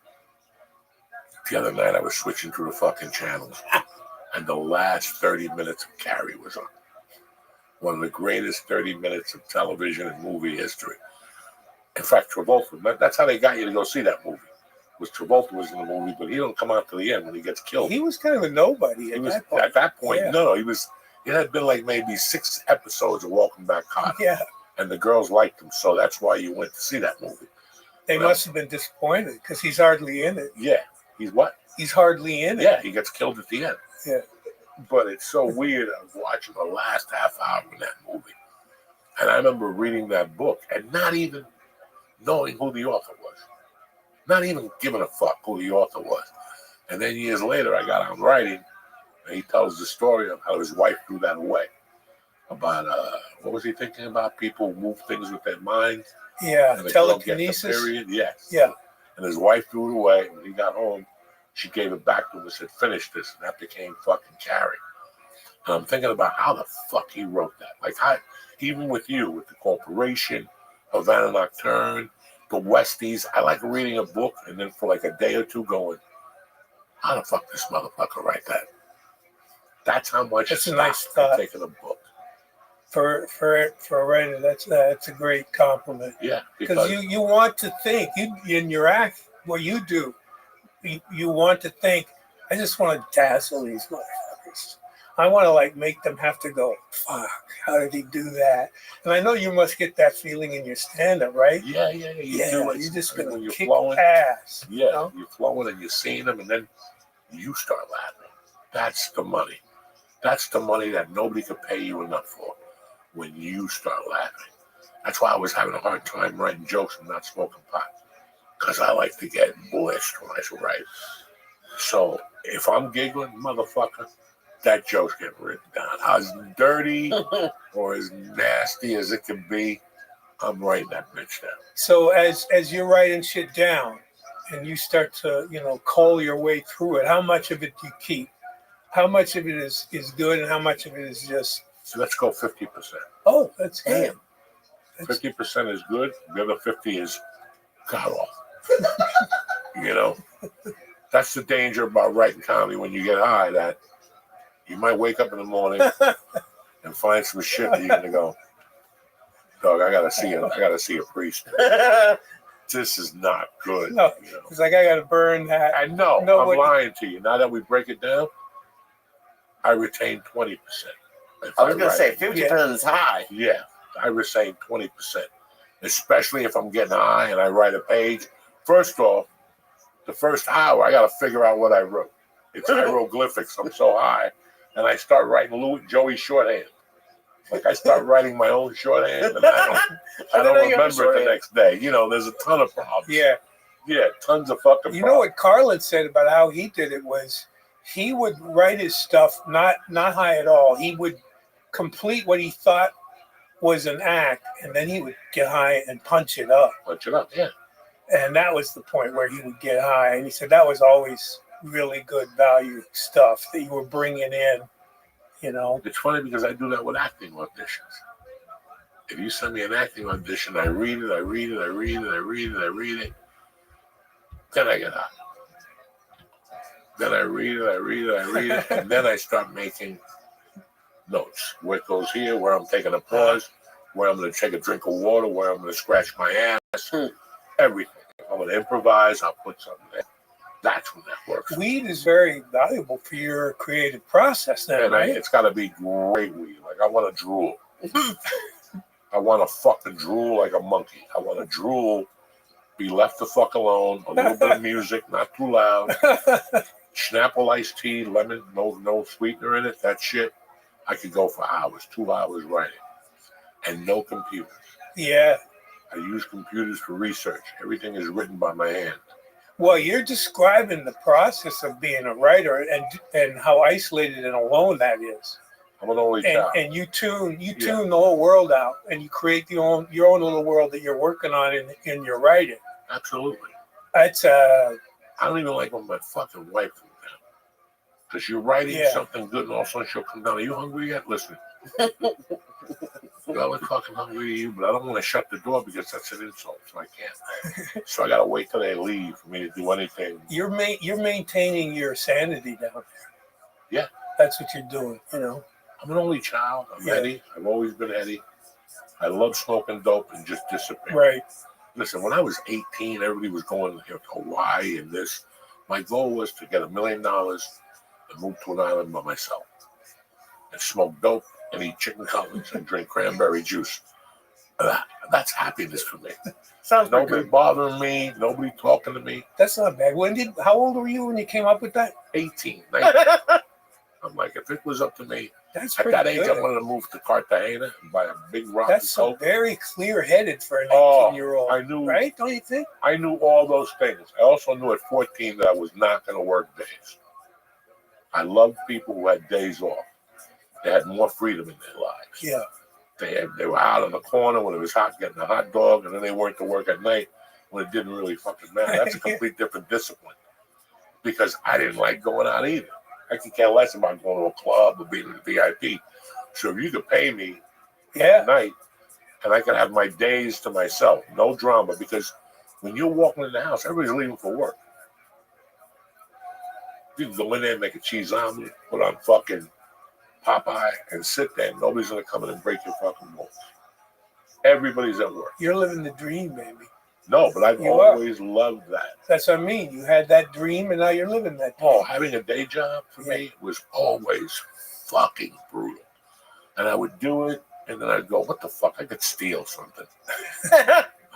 The other night, I was switching through the fucking channels, and the last 30 minutes of Carrie was on. One of the greatest 30 minutes of television and movie history. In fact, Travolta, that's how they got you to go see that movie. Was Travolta was in the movie, but he don't come out to the end when he gets killed. He was kind of a nobody at that point. At that point, no, it had been like maybe 6 episodes of Welcome Back, Kotter. Yeah. And the girls liked him, so that's why you went to see that movie. They must have been disappointed because he's hardly in it. Yeah. He's what? He's hardly in it. Yeah, he gets killed at the end. Yeah. But it's so weird. I was watching the last half hour of that movie. And I remember reading that book and not even knowing who the author was. Not even giving a fuck who the author was. And then years later, I got on writing, and he tells the story of how his wife threw that away. About, what was he thinking about? People move things with their minds. Yeah, telekinesis. Period. Yes. Yeah. And his wife threw it away. When he got home, she gave it back to him and said, finish this. And that became fucking Carrie. And I'm thinking about how the fuck he wrote that. Like, even with you, with the corporation, Havana Nocturne, the Westies, I like reading a book and then for like a day or two going, how the fuck this motherfucker write that? That's how much it's a nice thought. Taking a book. For a writer, that's a great compliment. Yeah, because you want to think in your act, what you do, you want to think. I just want to dazzle these motherfuckers. I want to like make them have to go, fuck, how did he do that? And I know you must get that feeling in your stand-up, right? Yeah. You do it. You're just gonna kick flowing, ass. Yeah, you know? You're flowing and you're seeing them, and then you start laughing. That's the money. That's the money that nobody could pay you enough for. When you start laughing. That's why I was having a hard time writing jokes and not smoking pot. Because I like to get blessed when I write. So if I'm giggling, motherfucker, that joke's getting written down. As dirty or as nasty as it can be, I'm writing that bitch down. So as you're writing shit down and you start to, call your way through it, how much of it do you keep? How much of it is good and how much of it is just... So let's go 50%. Oh, that's good. 50% is good. The other 50 is god awful. That's the danger about writing comedy when you get high. That you might wake up in the morning and find some shit that you're gonna go, dog. I gotta see a priest. This is not good. No, it's like I gotta burn that. I know. I'm lying to you. Now that we break it down, I retain 20%. I was going to say 50% is high. Yeah, I retain 20%, especially if I'm getting high and I write a page. First off, the first hour, I got to figure out what I wrote. It's hieroglyphics. I'm so high. And I start writing Joey shorthand. Like I start writing my own shorthand, and I don't remember it the next day. You know, there's a ton of problems. Yeah. Yeah, tons of fucking problems. You know what Carlin said about how he did it was he would write his stuff not high at all. He would complete what he thought was an act, and then he would get high and punch it up. Punch it up, yeah. And that was the point where he would get high. And he said that was always really good value stuff that you were bringing in, you know. It's funny because I do that with acting auditions. If you send me an acting audition, I read it, then I get high. Then I read it, and then I start making notes. Where it goes here, where I'm taking a pause, where I'm going to take a drink of water, where I'm going to scratch my ass, everything. If I'm going to improvise, I'll put something there. That's when that works. Weed is very valuable for your creative process then, right? It's got to be great weed. Like, I want to drool. I want to fucking drool like a monkey. I want to drool, be left the fuck alone, a little bit of music, not too loud. Snapple iced tea, lemon, no sweetener in it, that shit. I could go for hours, 2 hours writing. And no computers. Yeah. I use computers for research. Everything is written by my hand. Well, you're describing the process of being a writer and how isolated and alone that is. I'm an only child. And you tune the whole world out, and you create your own little world that you're working on in your writing. Absolutely. That's I don't even like when my fucking wife comes down. Because you're writing something good, and all of a sudden she'll come down. Are you hungry yet? Listen. I'm fucking hungry to you, but I don't want to shut the door because that's an insult, so I can't. So I got to wait till they leave for me to do anything. You're maintaining your sanity down there. Yeah. That's what you're doing, you know. I'm an only child. I'm heady. I've always been heady. I love smoking dope and just disappearing. Right. Listen, when I was 18, everybody was going to Hawaii and this. My goal was to get $1 million and move to an island by myself and smoke dope and eat chicken cutlets and drink cranberry juice. That's happiness for me. Sounds nobody bothering me. Nobody talking to me. That's not bad. How old were you when you came up with that? 18, 19. I'm like, if it was up to me, that's at that age, I wanted to move to Cartagena and buy a big rock. That's so very clear-headed for a 19-year-old. I knew, right? Don't you think? I knew all those things. I also knew at 14 that I was not going to work days. I loved people who had days off. They had more freedom in their lives. Yeah. They were out on the corner when it was hot getting a hot dog, and then they went to work at night when it didn't really fucking matter. That's a complete different discipline. Because I didn't like going out either. I could care less about going to a club or being in the VIP. So if you could pay me at night, and I could have my days to myself, no drama, because when you're walking in the house, everybody's leaving for work. You can go in there and make a cheese omelet, put on fucking Popeye, and sit there. Nobody's going to come in and break your fucking balls. Everybody's at work. You're living the dream, baby. No, but I've always loved that. That's what I mean. You had that dream, and now you're living that dream. Oh, having a day job for me was always fucking brutal. And I would do it, and then I'd go, what the fuck? I could steal something.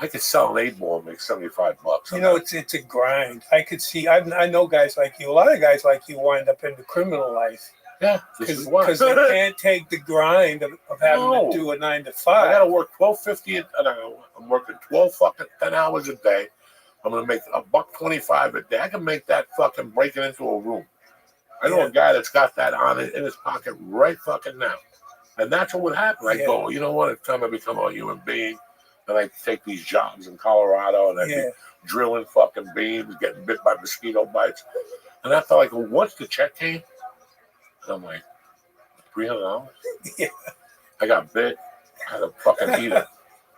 I could sell an 8-ball and make $75. You know, it's a grind. I could see. I know guys like you. A lot of guys like you wind up in the criminal life. Yeah, because they can't take the grind of having to do a 9 to 5. I got to work $12.50 an hour. I'm working 10 hours a day. I'm gonna make $1.25 a day. I can make that fucking breaking into a room. I know a guy that's got that on it in his pocket right fucking now, and that's what would happen. I go, you know what? It's time I become a human being, and I take these jobs in Colorado, and I be drilling fucking beams, getting bit by mosquito bites, and I felt like once the check came. I'm like, $300? Yeah. I got bit. I had to fucking eat a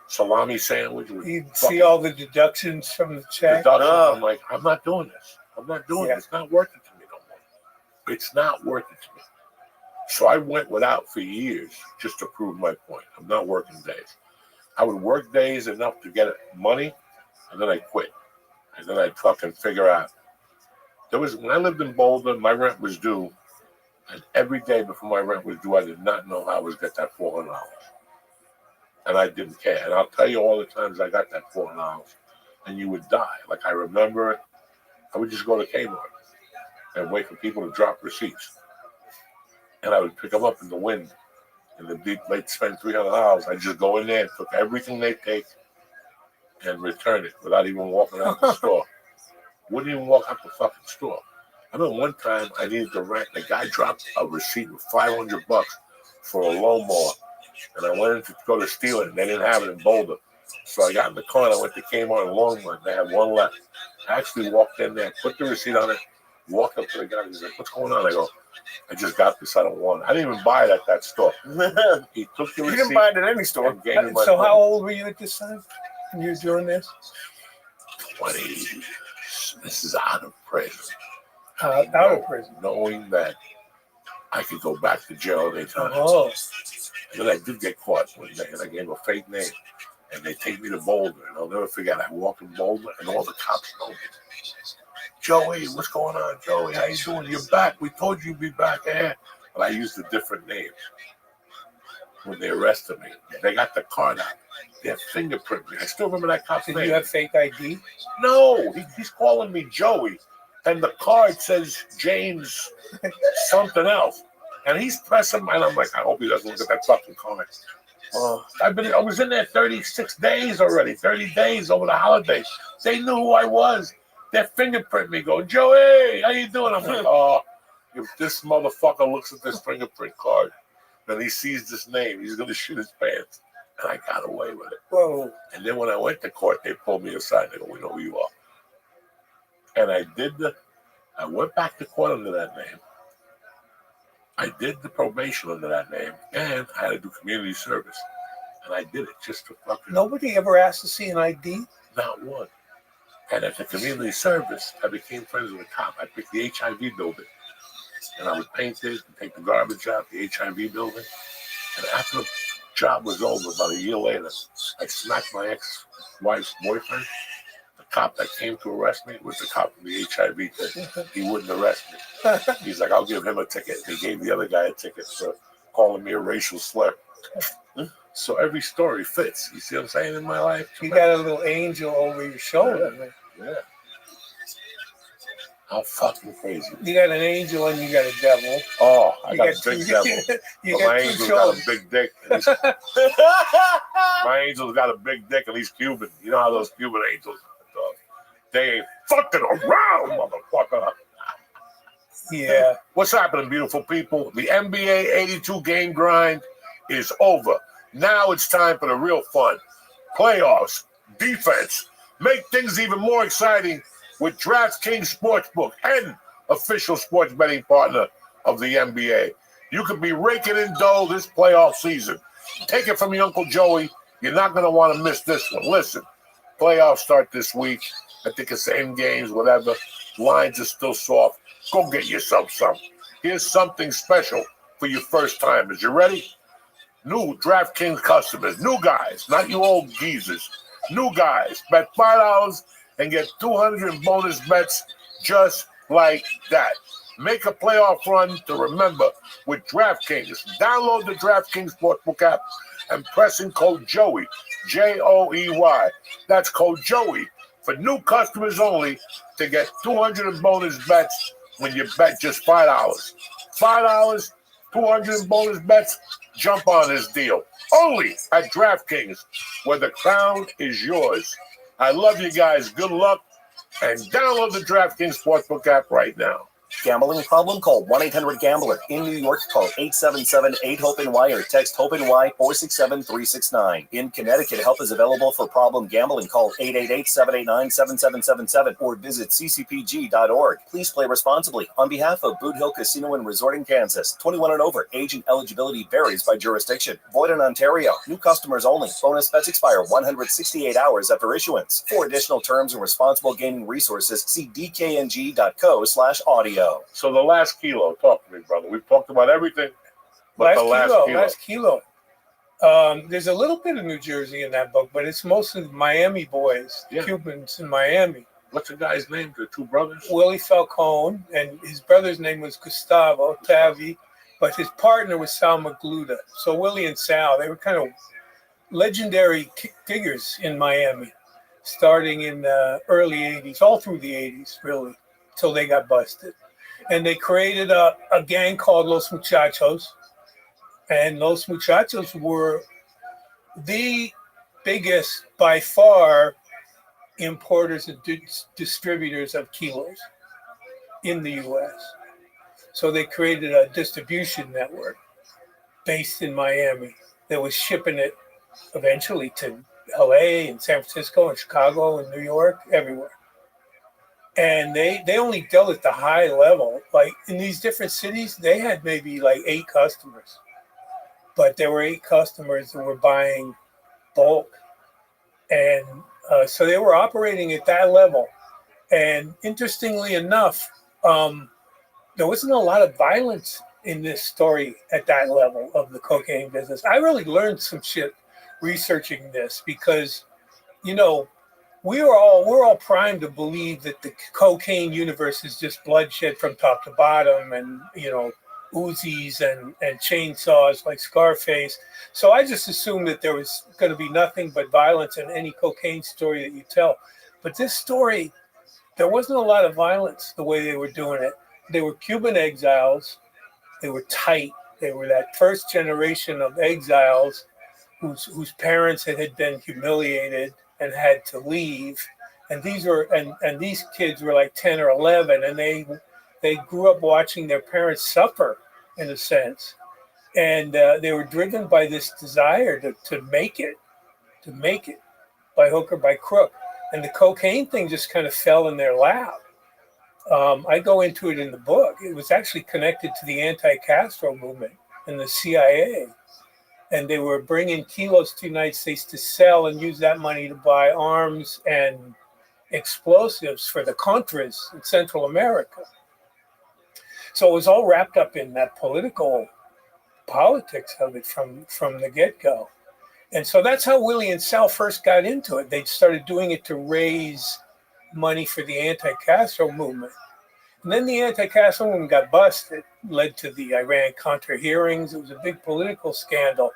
salami sandwich. You see all the deductions from the check? I'm like, I'm not doing this. I'm not doing this. It's not worth it to me no more. It's not worth it to me. So I went without for years just to prove my point. I'm not working days. I would work days enough to get money, and then I'd quit. And then I'd fucking figure out. When I lived in Boulder, my rent was due. And every day before my rent was due, I did not know how I was get that $400. And I didn't care. And I'll tell you all the times I got that $400, and you would die. Like, I remember it. I would just go to Kmart and wait for people to drop receipts. And I would pick them up in the wind and the beat might spend $300. I just go in there and took everything they take and return it without even walking out the store. Wouldn't even walk out the fucking store. I remember one time I needed to rent. The guy dropped a receipt with $500 for a lawnmower, and I went in to go to steal it, and they didn't have it in Boulder. So I got in the car and I went to Kmart and Longmont. They had one left. I actually walked in there, put the receipt on it, walked up to the guy. He's like, "What's going on?" I go, "I just got this. I don't want it." I didn't even buy it at that store. He took the receipt. You didn't buy it at any store. So how old were you at this time when you were doing this? 20. This is out of prison. Out of prison. Knowing that I could go back to jail anytime. Oh. Then I did get caught one day, and I gave a fake name. And they take me to Boulder, and I'll never forget. I walk in Boulder, and all the cops know me. "Joey, what's going on, Joey? How you doing? You're back. We told you you'd be back." But I used a different name when they arrested me. They got the card out. They fingerprint me. I still remember that cop's name. Did you have fake ID? No, he's calling me Joey, and the card says James something else. And he's pressing mine. I'm like, I hope he doesn't look at that fucking card. I was in there 36 days already, 30 days over the holidays. They knew who I was. They fingerprint me, go, "Joey, how you doing?" I'm like, oh, if this motherfucker looks at this fingerprint card, then he sees this name, he's going to shoot his pants. And I got away with it. Whoa. And then when I went to court, they pulled me aside. They go, "We know who you are." And I went back to court under that name. I did the probation under that name, and I had to do community service. And I did it just to fucking... Nobody ever asked to see an ID? Not one. And at the community service, I became friends with a cop. I picked the HIV building. And I would paint it and take the garbage out, the HIV building. And after the job was over, about a year later, I smacked my ex-wife's boyfriend. The cop that came to arrest me was the cop from the HIV thing. He wouldn't arrest me. He's like, "I'll give him a ticket." They gave the other guy a ticket for calling me a racial slur. So every story fits. You see what I'm saying in my life? You got a little angel over your shoulder. Yeah. How fucking crazy. You got an angel and you got a devil. Oh, I got a big devil. My angel's got a big dick. My angel's got a big dick and he's Cuban. You know how those Cuban angels are. They ain't fucking around, motherfucker. Yeah. What's happening, beautiful people? The NBA 82 game grind is over. Now it's time for the real fun. Playoffs, defense. Make things even more exciting with DraftKings Sportsbook and official sports betting partner of the NBA. You could be raking in dough this playoff season. Take it from your Uncle Joey. You're not going to want to miss this one. Listen, playoffs start this week. I think it's the end games, whatever. Lines are still soft. Go get yourself some. Here's something special for your first timers. You ready? New DraftKings customers, new guys, not you old geezers. New guys, bet $5 and get 200 in bonus bets just like that. Make a playoff run to remember with DraftKings. Download the DraftKings Sportsbook app and press in code Joey, Joey. That's code Joey for new customers only to get 200 in bonus bets when you bet just $5. $5, 200 in bonus bets. Jump on this deal. Only at DraftKings, where the crown is yours. I love you guys. Good luck. And download the DraftKings Sportsbook app right now. Gambling problem? Call 1-800-GAMBLER. In New York, call 877-8-HOPE-NY or text HOPE-NY 467-369. In Connecticut, help is available for problem gambling. Call 888-789-7777 or visit ccpg.org. Please play responsibly. On behalf of Boot Hill Casino and Resort in Kansas, 21 and over. Age and eligibility varies by jurisdiction. Void in Ontario. New customers only. Bonus bets expire 168 hours after issuance. For additional terms and responsible gaming resources, see dkng.co/audio. So the last kilo, talk to me, brother. We've talked about everything, but last kilo. There's a little bit of New Jersey in that book, but it's mostly Miami boys, Cubans in Miami. What's the guy's name? The two brothers? Willie Falcone, and his brother's name was Gustavo Tavi, but his partner was Sal Magluta. So Willie and Sal, they were kind of legendary figures in Miami, starting in the early 80s, all through the 80s, really, till they got busted. And they created a gang called Los Muchachos. And Los Muchachos were the biggest, by far, importers and distributors of kilos in the U.S. So they created a distribution network based in Miami that was shipping it eventually to L.A. and San Francisco and Chicago and New York, everywhere. And they only dealt at the high level. Like in these different cities, they had maybe like 8 customers. But there were 8 customers that were buying bulk. And so they were operating at that level. And interestingly enough, there wasn't a lot of violence in this story at that level of the cocaine business. I really learned some shit researching this because, you know, we're all primed to believe that the cocaine universe is just bloodshed from top to bottom and, you know, Uzis and chainsaws like Scarface. So I just assumed that there was going to be nothing but violence in any cocaine story that you tell. But this story, there wasn't a lot of violence the way they were doing it. They were Cuban exiles. They were tight. They were that first generation of exiles whose parents had been humiliated and had to leave. And these kids were like 10 or 11, and they grew up watching their parents suffer, in a sense. And they were driven by this desire to make it by hook or by crook. And the cocaine thing just kind of fell in their lap. I go into it in the book. It was actually connected to the anti-Castro movement and the CIA. And they were bringing kilos to the United States to sell and use that money to buy arms and explosives for the Contras in Central America. So it was all wrapped up in that politics of it from the get-go. And so that's how Willie and Sal first got into it. They started doing it to raise money for the anti-Castro movement. And then the anti-Castro movement got busted, led to the Iran-Contra hearings. It was a big political scandal.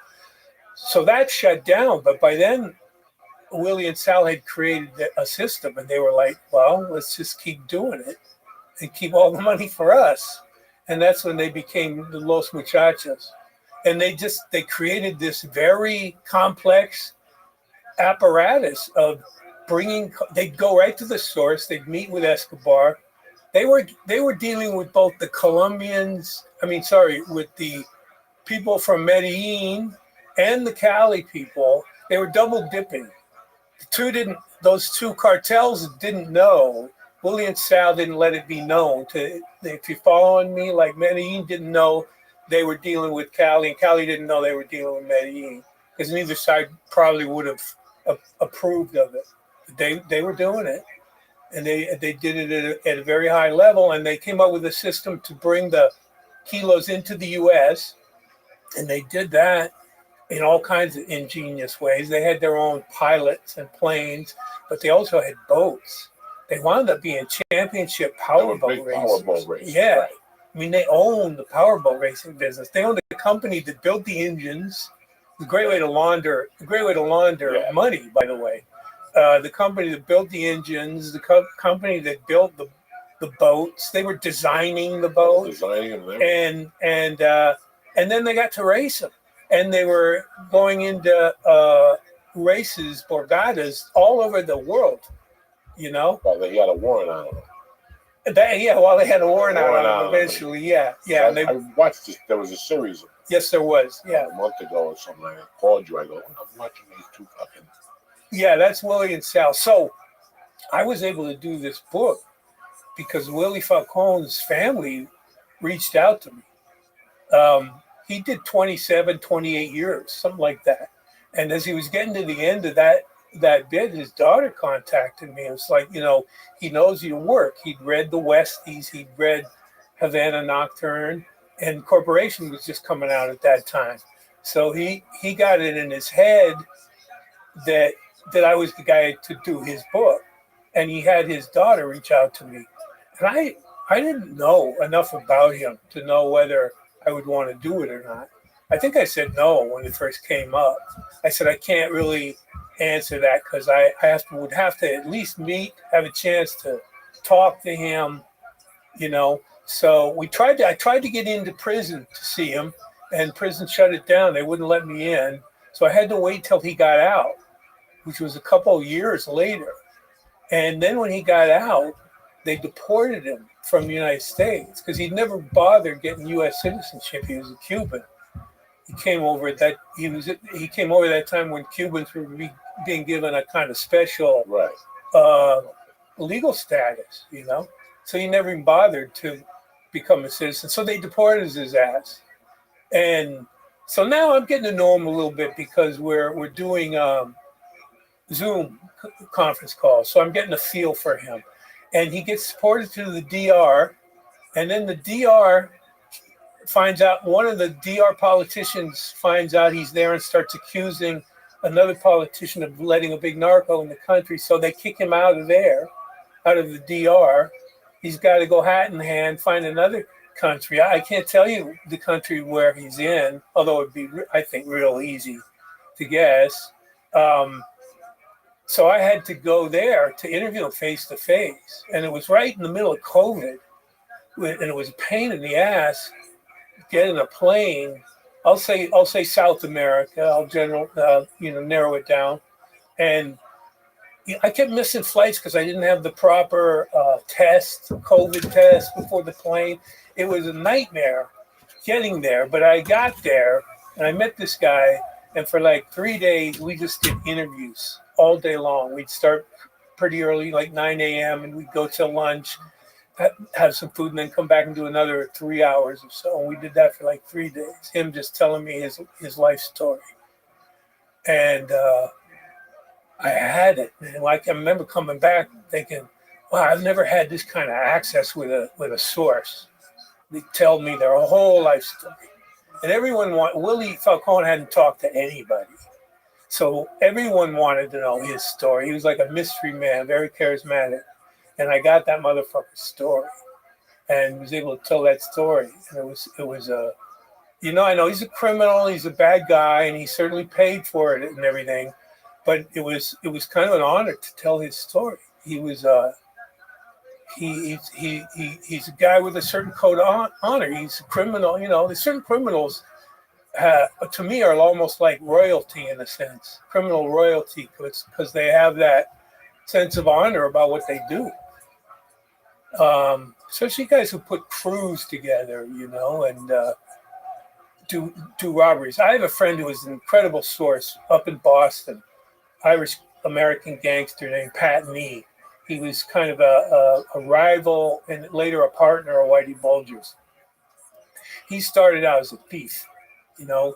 So that shut down. But by then, Willie and Sal had created a system, and they were like, well, let's just keep doing it and keep all the money for us. And that's when they became the Los Muchachos. And they created this very complex apparatus of they'd go right to the source, they'd meet with Escobar. They were dealing with both the with the people from Medellin and the Cali people. They were double dipping. Those two cartels didn't know. Willie and Sal didn't let it be known. If you're following me, like Medellin didn't know they were dealing with Cali, and Cali didn't know they were dealing with Medellin, because neither side probably would have approved of it. They were doing it, and they did it at a very high level, and they came up with a system to bring the kilos into the U.S., and they did that in all kinds of ingenious ways. They had their own pilots and planes, but they also had boats. They wound up being championship powerboat racers. Yeah. Right. I mean, they owned the powerboat racing business. They owned the company that built the engines. The great way to launder money, by the way. The company that built the engines, the company that built the boats. They were designing the boats. And then they got to race them. And they were going into races, borgadas, all over the world, you know? Well, they had a warrant on them. While they had a warrant on them eventually, yeah. I watched this. There was a series of yes, there was, yeah. A month ago or something. I called you. I go, I'm watching these two fucking... Yeah, that's Willie and Sal. So I was able to do this book because Willie Falcone's family reached out to me. He did 27, 28 years, something like that. And as he was getting to the end of that bit, his daughter contacted me. It was like, you know, he knows your work. He'd read The Westies. He'd read Havana Nocturne. And Corporation was just coming out at that time. So he got it in his head that I was the guy to do his book. And he had his daughter reach out to me. And I didn't know enough about him to know whether I would want to do it or not. I think I said no when it first came up. I said, I can't really answer that because I would have to at least have a chance to talk to him, you know. So I tried to get into prison to see him, and prison shut it down. They wouldn't let me in. So I had to wait till he got out, which was a couple of years later. And then when he got out, they deported him from the United States because he'd never bothered getting U.S. citizenship. He was a Cuban. He came over that time when Cubans were being given a kind of special legal status, you know. So he never even bothered to become a citizen. So they deported his ass. And so now I'm getting to know him a little bit because we're doing Zoom conference calls. So I'm getting a feel for him. And he gets deported to the DR. And then the DR finds out, one of the DR politicians finds out he's there and starts accusing another politician of letting a big narco in the country. So they kick him out of there, out of the DR. He's got to go hat in hand, find another country. I can't tell you the country where he's in, although it'd be, I think, real easy to guess. So I had to go there to interview him face to face. And it was right in the middle of COVID. And it was a pain in the ass getting a plane. I'll say South America. I'll narrow it down. And I kept missing flights because I didn't have the proper COVID test before the plane. It was a nightmare getting there, but I got there and I met this guy, and for like 3 days, we just did interviews all day long. We'd start pretty early, like 9 a.m., and we'd go till lunch, have some food, and then come back and do another 3 hours or so. And we did that for like 3 days, him just telling me his life story. And I had it, man. Like, I remember coming back thinking, wow, I've never had this kind of access with a source. They tell me their whole life story. And Willie Falcone hadn't talked to anybody. So everyone wanted to know his story. He was like a mystery man, very charismatic. And I got that motherfucker's story and was able to tell that story. And it was I know he's a criminal, he's a bad guy, and he certainly paid for it and everything. But it was kind of an honor to tell his story. He was he's a guy with a certain code of honor. He's a criminal, you know. There's certain criminals, to me, are almost like royalty in a sense, criminal royalty, because they have that sense of honor about what they do. Especially guys who put crews together, you know, and do robberies. I have a friend who is an incredible source up in Boston, Irish-American gangster named Pat Nee. He was kind of a rival and later a partner of Whitey Bulger's. He started out as a thief, you know,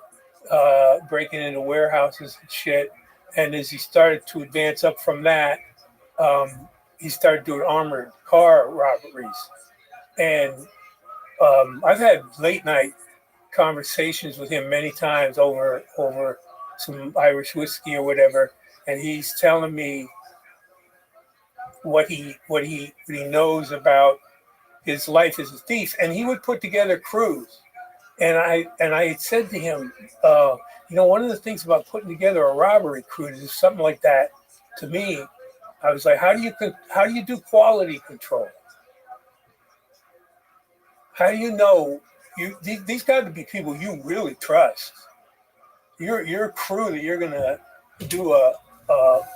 breaking into warehouses and shit. And as he started to advance up from that, he started doing armored car robberies. And I've had late night conversations with him many times over some Irish whiskey or whatever. And he's telling me what he knows about his life as a thief, and he would put together crews. And I said to him, one of the things about putting together a robbery crew is something like that. To me, I was like, how do you do quality control? How do you know these got to be people you really trust? Your crew that you're gonna do a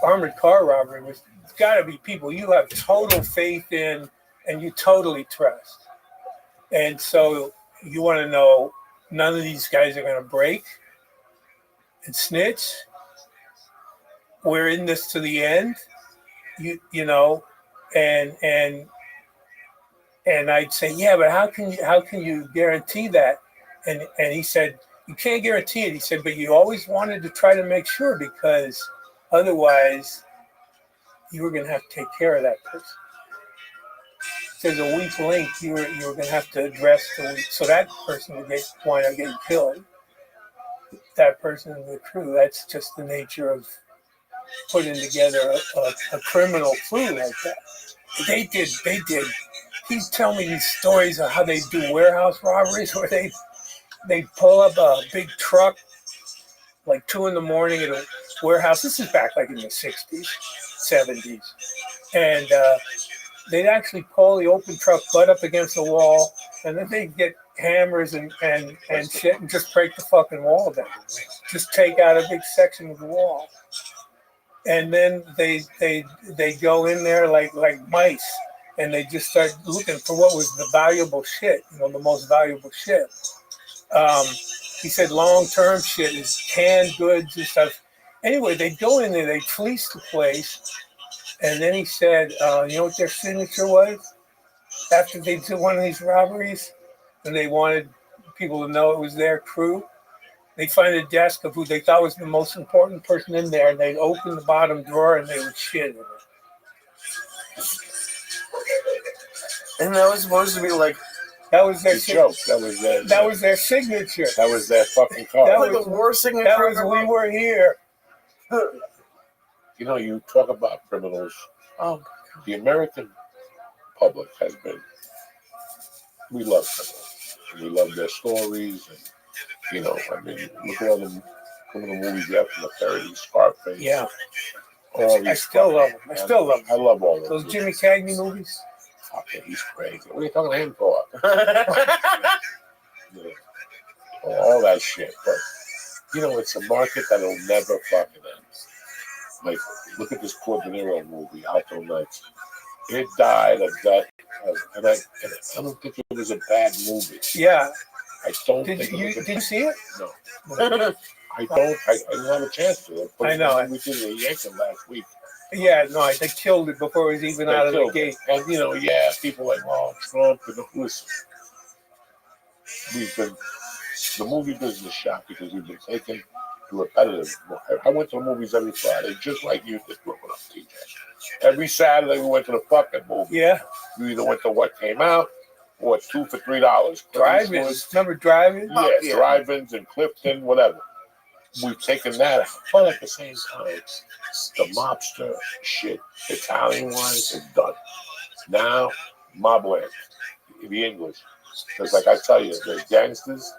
armored car robbery with. It's got to be people you have total faith in and you totally trust. And so you want to know none of these guys are going to break and snitch. We're in this to the end, you know, and I'd say, yeah, but how can you guarantee that? And he said, you can't guarantee it. He said, but you always wanted to try to make sure, because otherwise you were going to have to take care of that person. If there's a weak link, you were going to have to address so that person would wind up getting killed. That person in the crew. That's just the nature of putting together a criminal crew like that. They did. He's telling me these stories of how they do warehouse robberies, where they pull up a big truck like 2 a.m. at a warehouse. This is back like in the 60s, 70s. And they'd actually pull the open truck butt up against the wall, and then they'd get hammers and shit and just break the fucking wall down. Just take out a big section of the wall. And then they go in there like mice, and they just start looking for what was the valuable shit, the most valuable shit. He said long-term shit is canned goods and stuff. Anyway, they go in there, they fleece the place, and then he said, you know what their signature was? After they did one of these robberies, and they wanted people to know it was their crew, they find a desk of who they thought was the most important person in there, and they'd open the bottom drawer and they would shit in it. And that was supposed to be like that was their joke. That was their signature. That was their fucking car. That was the worst signature. That was we were here. You know, you talk about criminals. Oh, the American public has been. We love criminals. We love their stories, and I mean, look at all the movies you have from the 30s, Scarface. Yeah. I still love them. I love all of those them. Jimmy Cagney movies. Fucking, he's crazy. What are you talking to him for? All that shit. But, it's a market that'll never fucking end. Like, look at this poor De Niro movie, Alto Nights. It died of that. And I don't think it was a bad movie. Yeah. I don't think it was did you see it? No. I don't. I didn't have a chance to. I know. We did a Yankin last week. Yeah, no, they killed it before it was even out of the gate. And, people like, Trump, and listen. The movie business shot because we've been taken to repetitive. I went to the movies every Friday, just like you did growing up, TJ. Every Saturday we went to the fucking movie. Yeah. You either went to what came out or 2 for $3. Drive-ins. Remember drive-ins? Yeah, drive-ins in Clifton, whatever. We've taken that out. But at the same time, the mobster shit, Italian-wise, is done. Now, Mobland, the English. Because like I tell you, there's gangsters,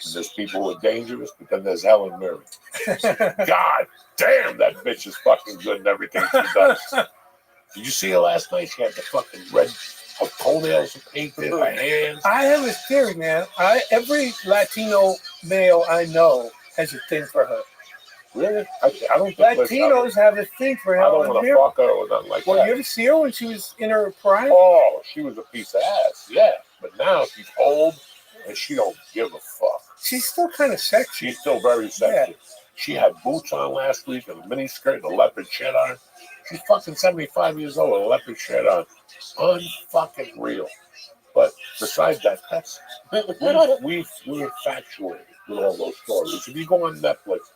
and there's people who are dangerous, but then there's Helen Mirren. God damn, that bitch is fucking good in everything she does. Did you see her last night? She had the fucking red, her toenails painted, her hands. I have a theory, man. Every Latino male I know has a thing for her. Really? I don't think Latinos have a thing for Helen Mirren. I don't want to fuck her or nothing like that. Well, you ever see her when she was in her prime? Oh, she was a piece of ass, yeah. But now she's old and she don't give a fuck. She's still kind of sexy. She's still very sexy. Yeah. She had boots on last week and a mini skirt and a leopard shirt on. She's fucking 75 years old with a leopard shirt on. Unfucking real. But besides that, we're infatuated with all those stories. If you go on Netflix,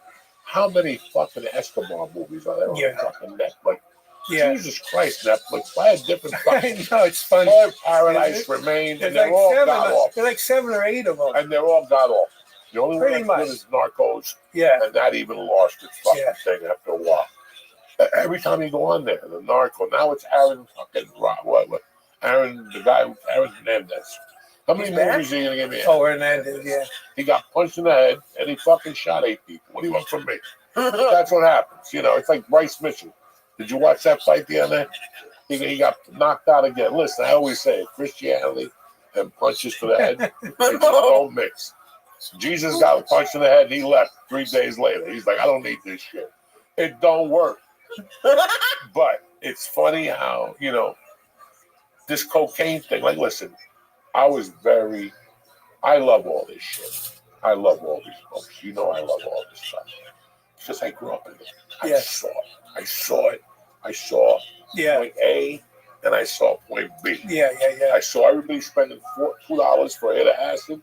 how many fucking Escobar movies are there on fucking Netflix? Yeah. Jesus Christ, Netflix, buy a different fucking. No, it's funny. Paradise Remains, and they're all got off. There's like 7 or 8 of them. And they're all got off. The only one that's good is Narcos. Yeah. And that even lost its fucking thing after a while. Every time you go on there, the Narco, now it's Aaron fucking Aaron, the guy, Aaron Hernandez. How many movies are you going to give me? Oh, Hernandez, yeah. He got punched in the head and he fucking shot 8 people. What do you want from me? That's what happens. It's like Bryce Mitchell. Did you watch that fight the other day? He got knocked out again. Listen, I always say it, Christianity and punches to the head, they don't mix. Jesus got punched in the head and he left 3 days later. He's like, I don't need this shit. It don't work. But it's funny how, this cocaine thing, like, listen, I love all this shit. I love all these books. I love all this stuff. It's just I grew up in it. I saw it. I saw point A and I saw point B. Yeah. I saw everybody spending $2 for a hit of acid,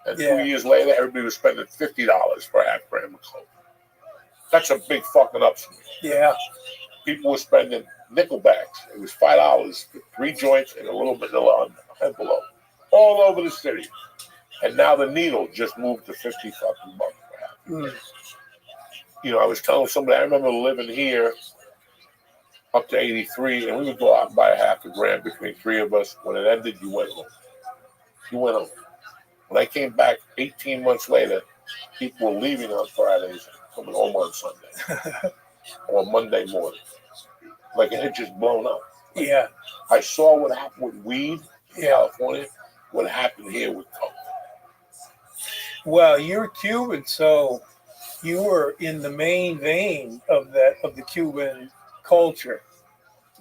and 2 years later, everybody was spending $50 for a half gram of coke. That's a big fucking upswing. Yeah. People were spending nickel bags. It was $5 for 3 joints and a little vanilla envelope all over the city. And now the needle just moved to 50 fucking bucks for half. I was telling somebody, I remember living here up to 83, and we would go out and buy a half a gram between 3 of us. When it ended, you went home. When I came back 18 months later, people were leaving on Fridays, coming home on Sunday or Monday morning. Like it had just blown up. Yeah. I saw what happened with weed in California, what happened here with coke. Well, you're Cuban, so you were in the main vein of the Cuban culture,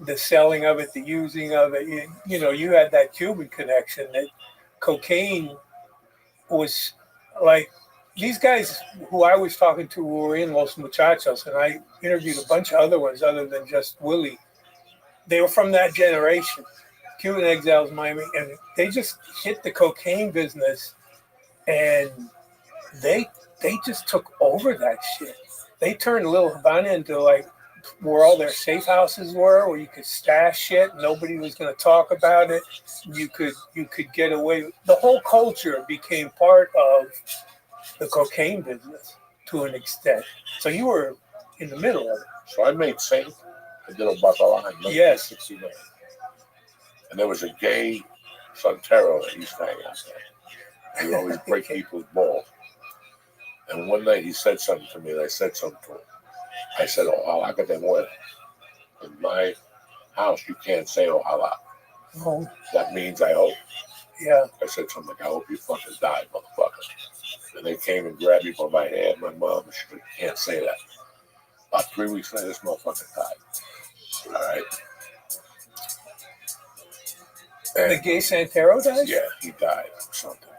the selling of it, the using of it. You had that Cuban connection. That cocaine was like these guys who I was talking to who were in Los Muchachos, and I interviewed a bunch of other ones other than just Willie. They were from that generation, Cuban exiles, Miami, and they just hit the cocaine business, and they just took over that shit. They turned Little Havana into like where all their safe houses were, where you could stash shit. Nobody was going to talk about it. You could get away. The whole culture became part of the cocaine business to an extent. So you were in the middle of it. So I made Saint. I did a Bacala in 1969. And there was a gay Santero that used to hang out there. He would always break people's balls. And one night he said something to me, and I said something to him. I said, "Ojalá que te muera." In my house, you can't say ojalá. Oh, That means I hope. yeah. I said something like, "I hope you fucking die, motherfucker." And they came and grabbed me by my hand. My mom, she said, "You can't say that." About 3 weeks later, this motherfucker died. All right? The And, gay Santero died? yeah, he died or something.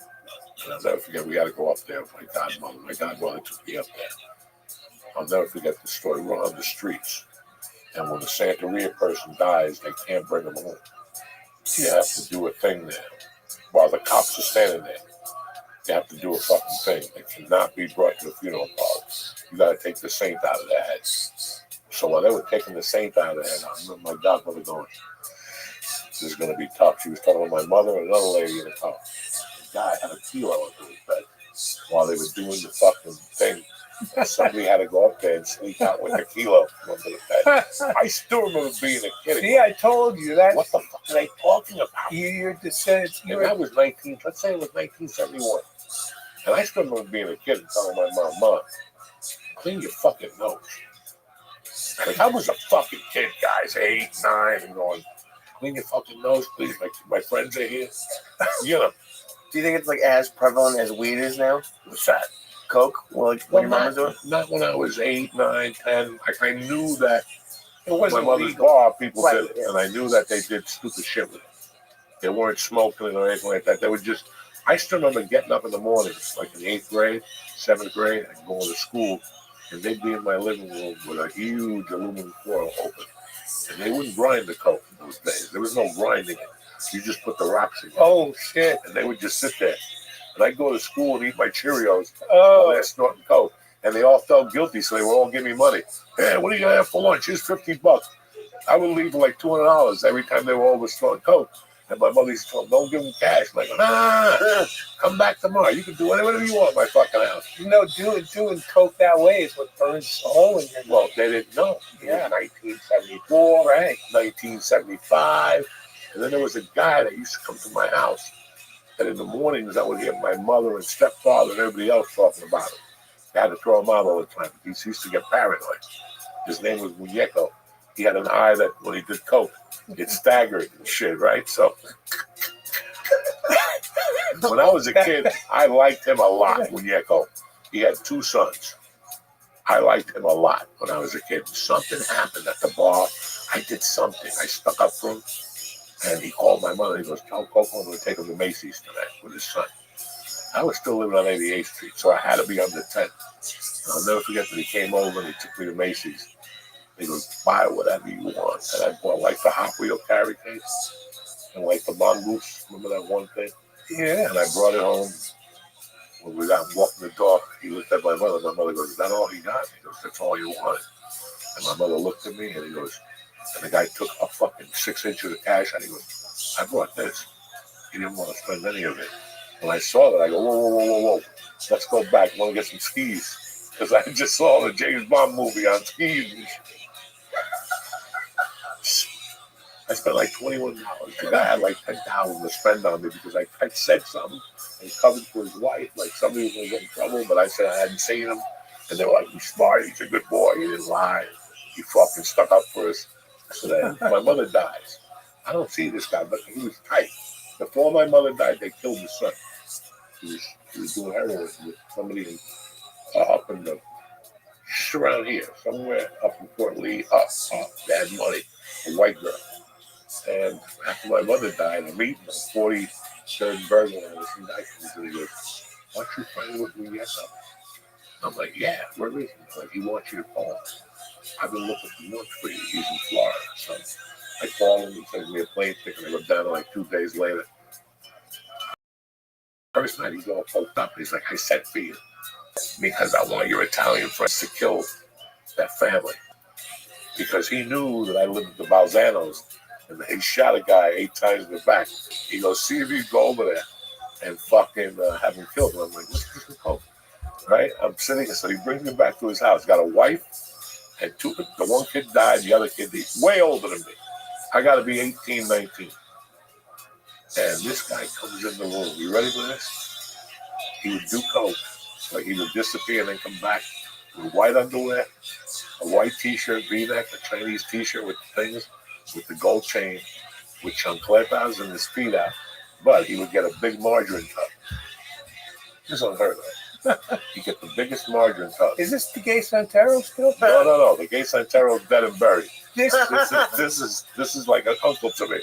And I'll never forget, we got to go up there with my godmother. My godmother took me up there. I'll never forget the story. We're on the streets. And when the Santeria person dies, they can't bring him home. You have to do a thing there. While the cops are standing there, you have to do a fucking thing. It cannot be brought to the funeral parlor. You got to take the saint out of their head. So while they were taking the saint out of their head, I remember my godmother going, "This is going to be tough." She was talking to my mother and another lady in the car. The guy had a kilo under his bed. While they were doing the fucking thing, somebody had to go up there and sneak out with a kilo from under the bed. I still remember being a kid. See, I told you that. What the fuck are they talking about? Your descendants. And that was let's say it was 1971. And I still remember being a kid and telling my mom, "Clean your fucking nose." Like, I was a fucking kid, guys, 8, 9, and going, "Clean your fucking nose, please. My friends are here." You know. Do you think it's like as prevalent as weed is now? What's that? Coke? Well, like what your mom was doing? Not when I was 8, 9, 10. Like, I knew that It wasn't my mother's legal. bar, people Right, did it. yeah. And I knew that they did stupid shit with it. They weren't smoking it or anything like that. They would just, I still remember getting up in the mornings, like in 8th grade, 7th grade, and going to school. And they'd be in my living room with a huge aluminum foil open. And they wouldn't grind the coke in those days. There was no grinding it. You just put the rocks in. Oh, shit. And they would just sit there. And I'd go to school and eat my Cheerios while Oh, they're snorting coke. And they all felt guilty, so they would all give me money. "Hey, what are you going to have for lunch? Here's $50. I would leave with like $200 every time they were over snorting coke. And my mother used to tell them, "Don't give them cash." I'm like, "Nah, come back tomorrow. You can do whatever you want in my fucking house." doing coke that way is what burns a hole in your Well, they didn't know. Yeah. 1974, right. 1975. And then there was a guy that used to come to my house. And in the mornings, I would hear my mother and stepfather and everybody else talking about him. I had to throw him out all the time. He used to get paranoid. His name was Muñeco. He had an eye that when he did coke, it staggered and shit, right? So when I was a kid, I liked him a lot, Muñeco. He had 2 sons. I liked him a lot when I was a kid. Something happened at the bar. I did something. I stuck up for him. And he called my mother. He goes, "Tell Coco I'm going to take him to Macy's tonight with his son." I was still living on 88th Street, so I had to be under 10. And I'll never forget that he came over and he took me to Macy's. He goes, "Buy whatever you want." And I bought like the Hot Wheel carry case and like the mongoose. Remember that one thing? Yeah. And I brought it home. When we got walking the dog, he looked at my mother. My mother goes, "Is that all he got?" He goes, "That's all you wanted." And my mother looked at me and he goes, and the guy took a fucking 6 inches of cash and he goes, "I brought this." He didn't want to spend any of it. When I saw that, I go, whoa. Let's go back. I want to get some skis. Because I just saw the James Bond movie on skis. I spent like $21. The guy had like $10,000 to spend on me because I said something and covered for his wife. Like somebody was going to get in trouble, but I said I hadn't seen him. And they were like, "He's smart. He's a good boy. He didn't lie. He fucking stuck up for us." So then my mother dies. I don't see this guy, but he was tight. Before my mother died, they killed his son. He was He was doing heroin with somebody up in the, just around here, somewhere up in Fort Lee, up. They had money, a white girl. And after my mother died, I'm eating a 43rd burger and I was in nice and he goes, "Aren't you friends with me yet?" I'm like, "Yeah, where is he?" He's like, "He wants you to call him. I've been looking for work for you. He's in Florida." So I call him, he sends me a plane ticket, I go down there like 2 days later. First night he's all poked up. He's like, "I sent for you because I want your Italian friends to kill that family." Because he knew that I lived with the Balzanos and he shot a guy 8 times in the back. He goes, "See if you go over there and fucking have him killed." And I'm like, "What's this called?" Right? I'm sitting there, so he brings me back to his house. Got a wife and 2. The one kid died, the other kid is way older than me. I got to be 18, 19. And this guy comes in the room. You ready for this? He would do coke. Like he would disappear and then come back with white underwear, a white t-shirt, V-neck, a Chinese t-shirt with things, with the gold chain, with chancletas and his feet out. But he would get a big margarine tub. This is unheard of. He get the biggest margarine tub. Is this the gay Santero still? No. The gay Santero is dead and buried. This This is like an uncle to me.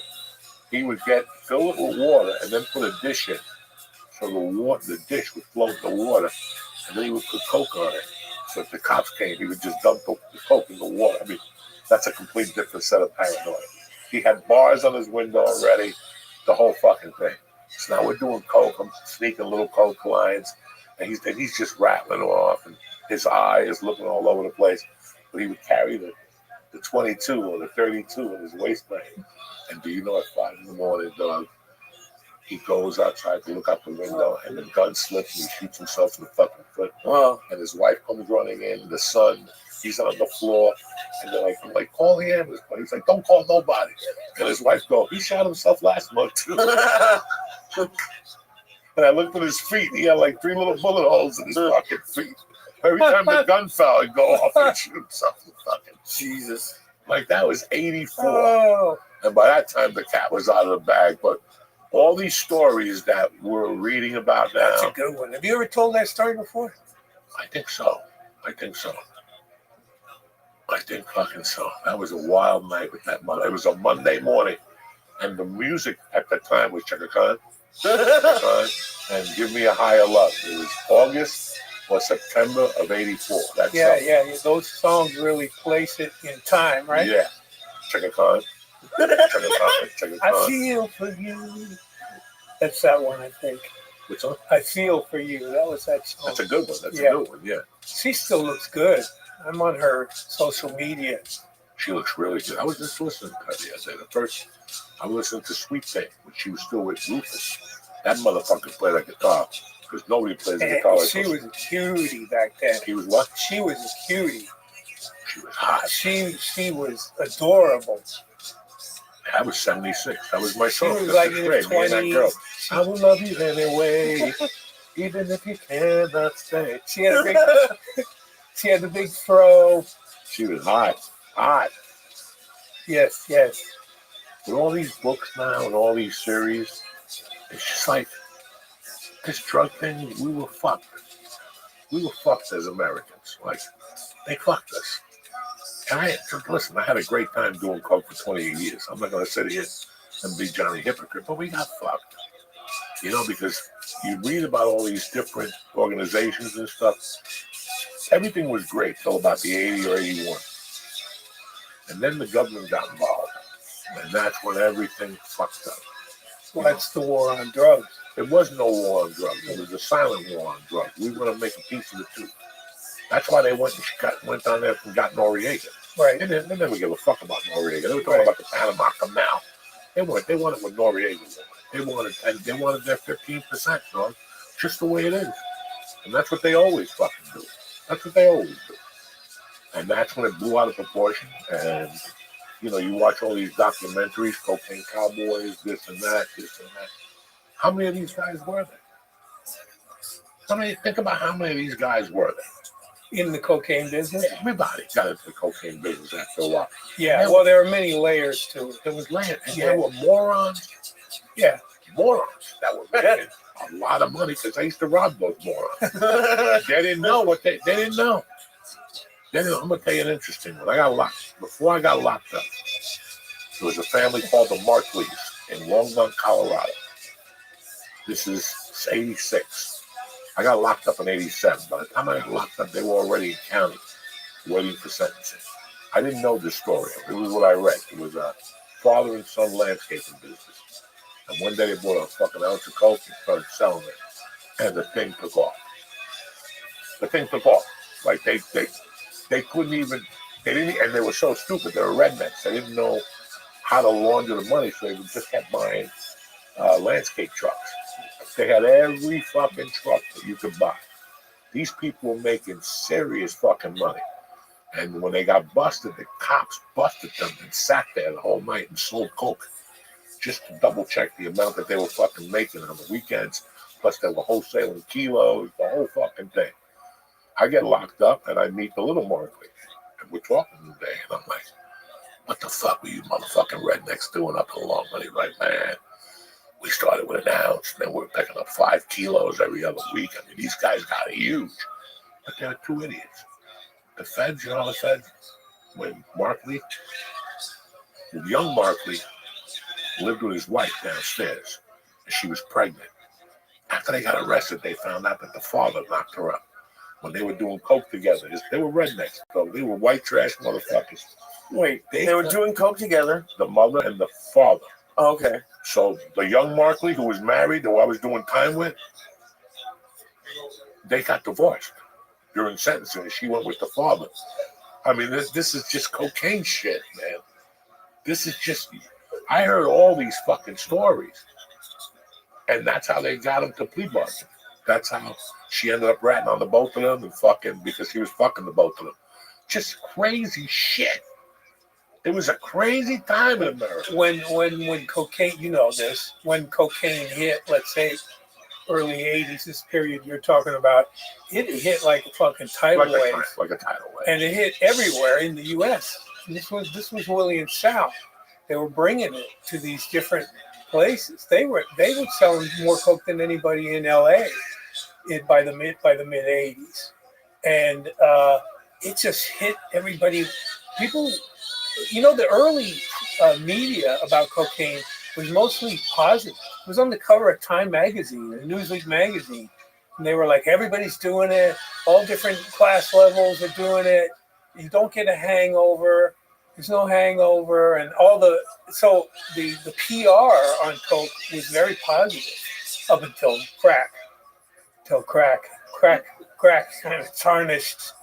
He would fill it with water and then put a dish in. So the dish would float in the water, and then he would put coke on it. So if the cops came, he would just dump the coke in the water. I mean, that's a complete different set of paranoia. He had bars on his window already, the whole fucking thing. So now we're doing coke. I'm sneaking little coke lines, and he's just rattling off, and his eye is looking all over the place. But he would carry the 22 or the 32 in his waistband. And do you know at 5 in the morning, dog, he goes outside to look out the window and the gun slips and he shoots himself in the fucking foot. Wow. And his wife comes running in, the son, he's on the floor. And I'm like, "Call the ambulance." But he's like, "Don't call nobody." And his wife goes, "He shot himself last month too." And I looked at his feet. He had like 3 little bullet holes in his fucking feet. Every time the gun fell, he'd go off and shoot himself in the fucking Jesus. Like that was 84. Oh. And by that time, the cat was out of the bag. But all these stories that we're reading about now. That's a good one. Have you ever told that story before? I think so. I think fucking so. That was a wild night with that Monday. It was a Monday morning. And the music at the time was Chaka Khan and Give Me a Higher Love. It was August or September of 84. That's yeah. Those songs really place it in time, right? Yeah. Chaka Khan. I feel for you. That's that one, I think. Which one? I feel for you. That was that song. That's a good one. That's a good one, yeah. She still looks good. I'm on her social media. She looks really good. I was just listening to her the other day. The first, I listened to Sweet Thing when she was still with Rufus. That motherfucker played a guitar because nobody plays the guitar like she was a cutie back then. He was what? She was a cutie. She was hot. She was adorable. I was 76. That was my song. She was like in her 20s. I will love you anyway, even if you cannot stay. She had the big throw. She was hot. Yes. With all these books now and all these series, it's just like this drug thing. We were fucked. We were fucked as Americans. Like they fucked us. And I had a great time doing coke for 28 years. I'm not going to sit here and be Johnny Hypocrite, but we got fucked. You know, because you read about all these different organizations and stuff. Everything was great till about the 80 or 81. And then the government got involved. And that's when everything fucked up. Well, that's the war on drugs. It was no war on drugs. It was a silent war on drugs. We want to make a piece of it too. That's why they went down there and got Noriega. Right. They never give a fuck about Noriega. They were talking about the Panama Canal. They wanted what Noriega wanted. They wanted their 15%, dog. Just the way it is. And that's what they always fucking do. And that's when it blew out of proportion. And, you know, you watch all these documentaries, Cocaine Cowboys, this and that. How many of these guys were there? Think about how many of these guys were there. In the cocaine business? Everybody got into the cocaine business after a while. Yeah, well, there are many layers to it. There was layers. And there were morons. Yeah. morons that were making a lot of money because I used to rob those morons. They didn't know what they didn't know. I'm gonna tell you an interesting one. Before I got locked up, there was a family called the Markleys in Longmont, Colorado. This is 86. I got locked up in 87. By the time I got locked up, they were already in county waiting for sentencing. I didn't know this story. It was what I read. It was a father and son landscaping business. And one day they bought a fucking ounce of coke and started selling it. And the thing took off. Like they couldn't even, they didn't, and they were so stupid. They were rednecks. They didn't know how to launder the money, so they just kept buying landscape trucks. They had every fucking truck that you could buy. These people were making serious fucking money. And when they got busted, the cops busted them and sat there the whole night and sold coke just to double check the amount that they were fucking making on the weekends. Plus they were wholesaling kilos, the whole fucking thing. I get locked up and I meet the little Markley. And we're talking today and I'm like, what the fuck were you motherfucking rednecks doing up in the long money, right, man? We started with an ounce, and then we were picking up 5 kilos every other week. I mean, these guys got huge, but they were 2 idiots. The feds, you know the feds, when Markley, the young Markley, lived with his wife downstairs, and she was pregnant. After they got arrested, they found out that the father knocked her up. When they were doing coke together, they were rednecks, so they were white trash motherfuckers. Wait, they were doing coke together? The mother and the father. Oh, okay. So the young Markley, who was married, who I was doing time with, they got divorced during sentencing, and she went with the father. I mean, this is just cocaine shit, man. This is just, I heard all these fucking stories. And that's how they got him to plea bargain. That's how she ended up ratting on the both of them and fucking, because he was fucking the both of them. Just crazy shit. It was a crazy time in America. When cocaine, you know this, when cocaine hit, let's say early 80s, this period you're talking about, it hit like a fucking tidal wave. Like a tidal wave. And it hit everywhere in the U.S. This was William South. They were bringing it to these different places. They were selling more coke than anybody in L.A. by the mid 80s, and it just hit everybody. People. You know, the early media about cocaine was mostly positive. It was on the cover of Time magazine and Newsweek magazine. And they were like, everybody's doing it. All different class levels are doing it. You don't get a hangover. There's no hangover. And so the PR on coke was very positive up until crack. Till crack kind of tarnished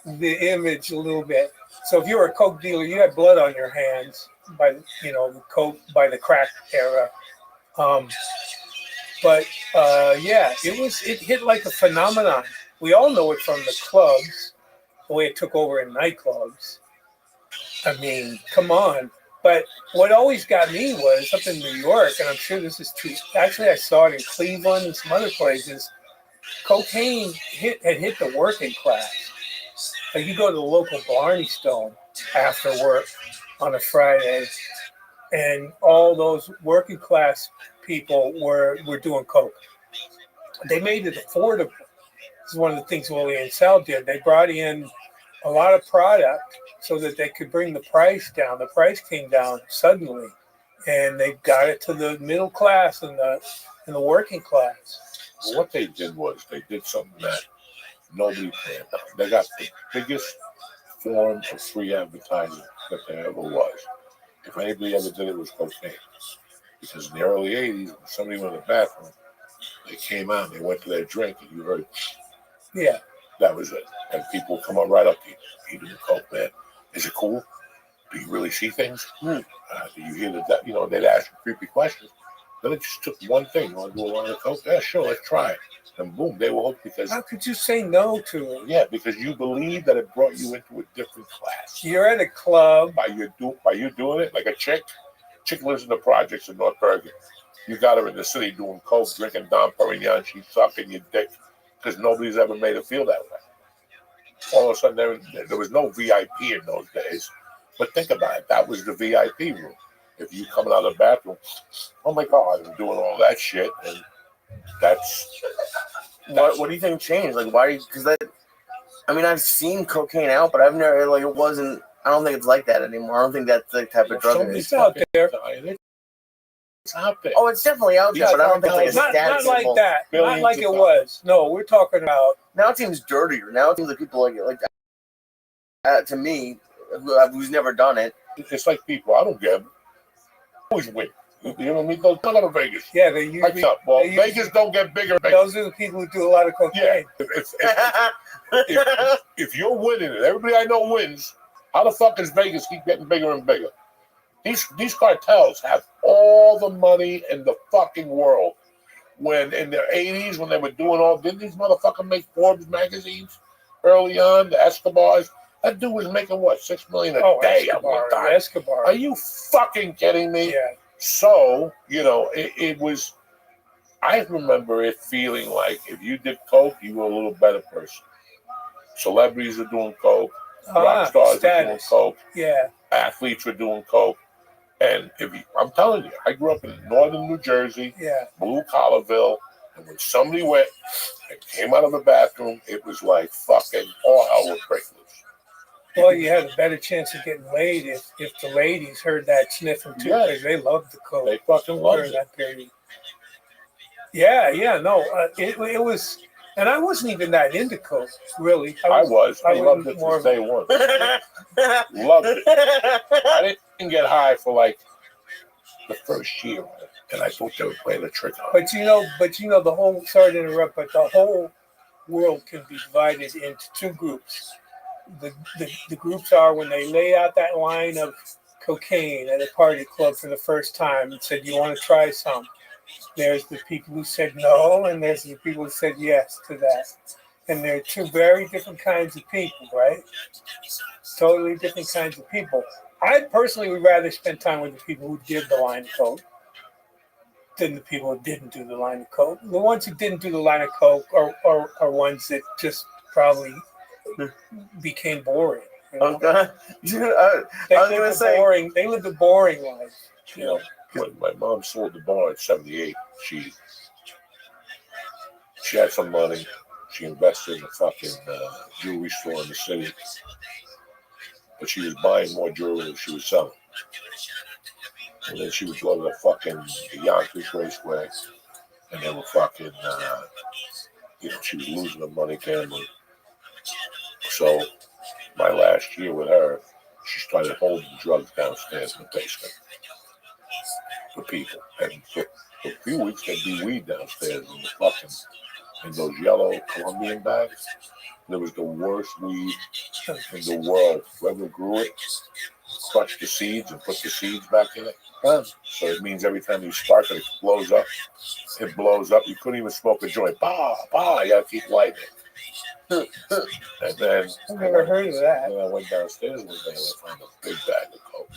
the image a little bit. So if you were a coke dealer, you had blood on your hands by the coke, by the crack era. It hit like a phenomenon. We all know it from the clubs, the way it took over in nightclubs. I mean, come on. But what always got me was up in New York, and I'm sure this is true. Actually, I saw it in Cleveland and some other places. Cocaine had hit the working class. Like you go to the local Blarney Stone after work on a Friday, and all those working class people were doing coke. They made it affordable. This is one of the things Willie and Sal did. They brought in a lot of product so that they could bring the price down. The price came down suddenly, and they got it to the middle class and the working class. Well, what they did was they did something that nobody planned on. They got the biggest form of free advertising that there ever was. If anybody ever did it, was cocaine. Because in the early 80s, when somebody went to the bathroom, they came out and they went to their drink and you heard, yeah, that was it. And people come up right up to you. You doing coke, man? Is it cool? Do you really see things? Do you hear that? They'd ask you creepy questions. Then it just took one thing. You want to do a line of coke? Yeah, sure, let's try it. And boom, they were hooked because... How could you say no to it? Yeah, because you believe that it brought you into a different class. You're at a club. By you doing it, like a chick lives in the projects in North Bergen. You got her in the city doing coke, drinking Dom Perignon, she's sucking your dick because nobody's ever made her feel that way. All of a sudden, there was no VIP in those days. But think about it. That was the VIP room. if you coming out of the bathroom, oh my God, and doing all that shit, and that's What do you think changed? Like, why? Because that. I mean, I've seen cocaine out, but I've never like it wasn't. I don't think it's like that anymore. I don't think that's the type of drug it somebody's is. It's out there. It's out there. Oh, it's definitely out there, Yeah, but I don't think it's like a Not status like symbol. that. Not Billions like of it dollars. was. No, we're talking about. Now it seems dirtier. Now it seems like people like it. Like to me, who's never done it. It's like people. I don't get them. Always win. You know what I mean? Go to Vegas. Yeah, they usually. Well, they usually- Vegas don't get bigger. And bigger. Those are the people who do a lot of cocaine. Yeah. If you're winning and everybody I know wins, how the fuck does Vegas keep getting bigger and bigger? These cartels have all the money in the fucking world. When in the 80s, when they were doing all, didn't these motherfuckers make Forbes magazines early on? The Escobars. That dude was making what, $6 million a day at one time. Escobar. Are you fucking kidding me? Yeah. So, it was, I remember it feeling like if you did coke, you were a little better person. Celebrities are doing coke. Rock stars are doing coke. Yeah. Athletes were doing coke. And I'm telling you, I grew up in northern New Jersey, Yeah. blue collarville, and when somebody went and came out of the bathroom, it was like fucking all hell would break loose. Well, you had a better chance of getting laid if the ladies heard that sniffing too, Yeah. because they loved the coke They fucking loved during it. that period. Yeah, no, it was, and I wasn't even that into coke, really. I was. I loved it more since day one. Loved it. I didn't get high for like the first year, and I thought they were playing a trick on me. But the whole, sorry to interrupt, but the whole world can be divided into two groups. The groups are when they lay out that line of cocaine at a party club for the first time and said, "You want to try some?" There's the people who said no, and there's the people who said yes to that. And they're two very different kinds of people, right? Totally different kinds of people. I personally would rather spend time with the people who did the line of coke than the people who didn't do the line of coke. The ones who didn't do the line of coke are ones that just probably became boring. You know? They lived a boring life. You know, when my mom sold the bar in '78, she had some money. She invested in a fucking jewelry store in the city, but she was buying more jewelry than she was selling. And then she would go to the Yonkers Raceway, and they were fucking, she was losing the money gambling. So my last year with her, she started holding drugs downstairs in the basement for people. And for a few weeks, there'd be weed downstairs in those yellow Colombian bags. There was the worst weed in the world. Whoever grew it, crushed the seeds and put the seeds back in it. So it means every time you spark it, it blows up. It blows up. You couldn't even smoke a joint. Bah, you gotta keep lighting it. And then I've never heard of that. Then I went downstairs one day and I found a big bag of coke.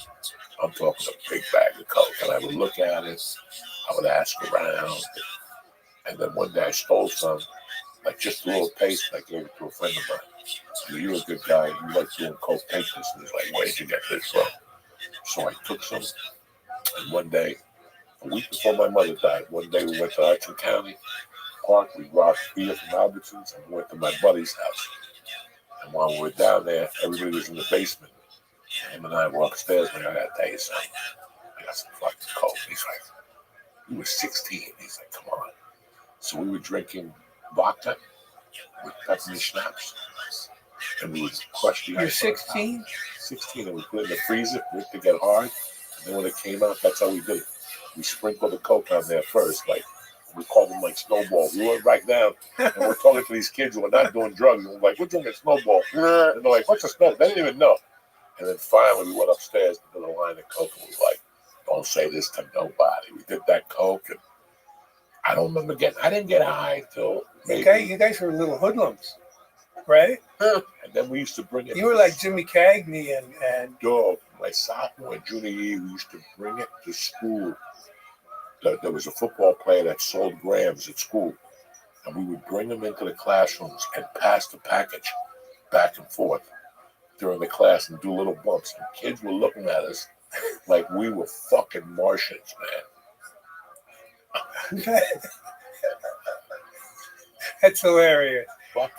I'm talking a big bag of coke. And I would look at it. I would ask around. And then one day I stole some, like just a little taste. I gave it to a friend of mine. I said, "You're a good guy. You like doing coke. Take this." And he's like, "Where'd you get this from?" So I took some. And one day, a week before my mother died, one day we went to Hudson County Park. We robbed beer from Albertsons and we went to my buddy's house. And while we were down there, everybody was in the basement. Him and I were upstairs. And I got to tell you something. I got some fucking coke. He's like, "You were 16. He's like, "Come on." So we were drinking vodka with peppermint schnapps. And we would crush the You're ice. 16? 16, and we put it in the freezer for it to get hard. And then when it came out, that's how we did it. We sprinkled the coke on there first, like we called them like snowballs. We went right down and we're talking to these kids who are not doing drugs. And we're like, "We're drinking snowball." And they're like, "What's a snowball?" They didn't even know. And then finally we went upstairs to the line of coke and we were like, "Don't say this to nobody." We did that coke and I didn't get high till maybe. Okay, you guys were little hoodlums, right? And then we used to bring it. You were like Jimmy Cagney and Dog, my sophomore and junior year, we used to bring it to school. There was a football player that sold grams at school, and we would bring them into the classrooms and pass the package back and forth during the class and do little bumps. And kids were looking at us like we were fucking Martians, man. That's hilarious.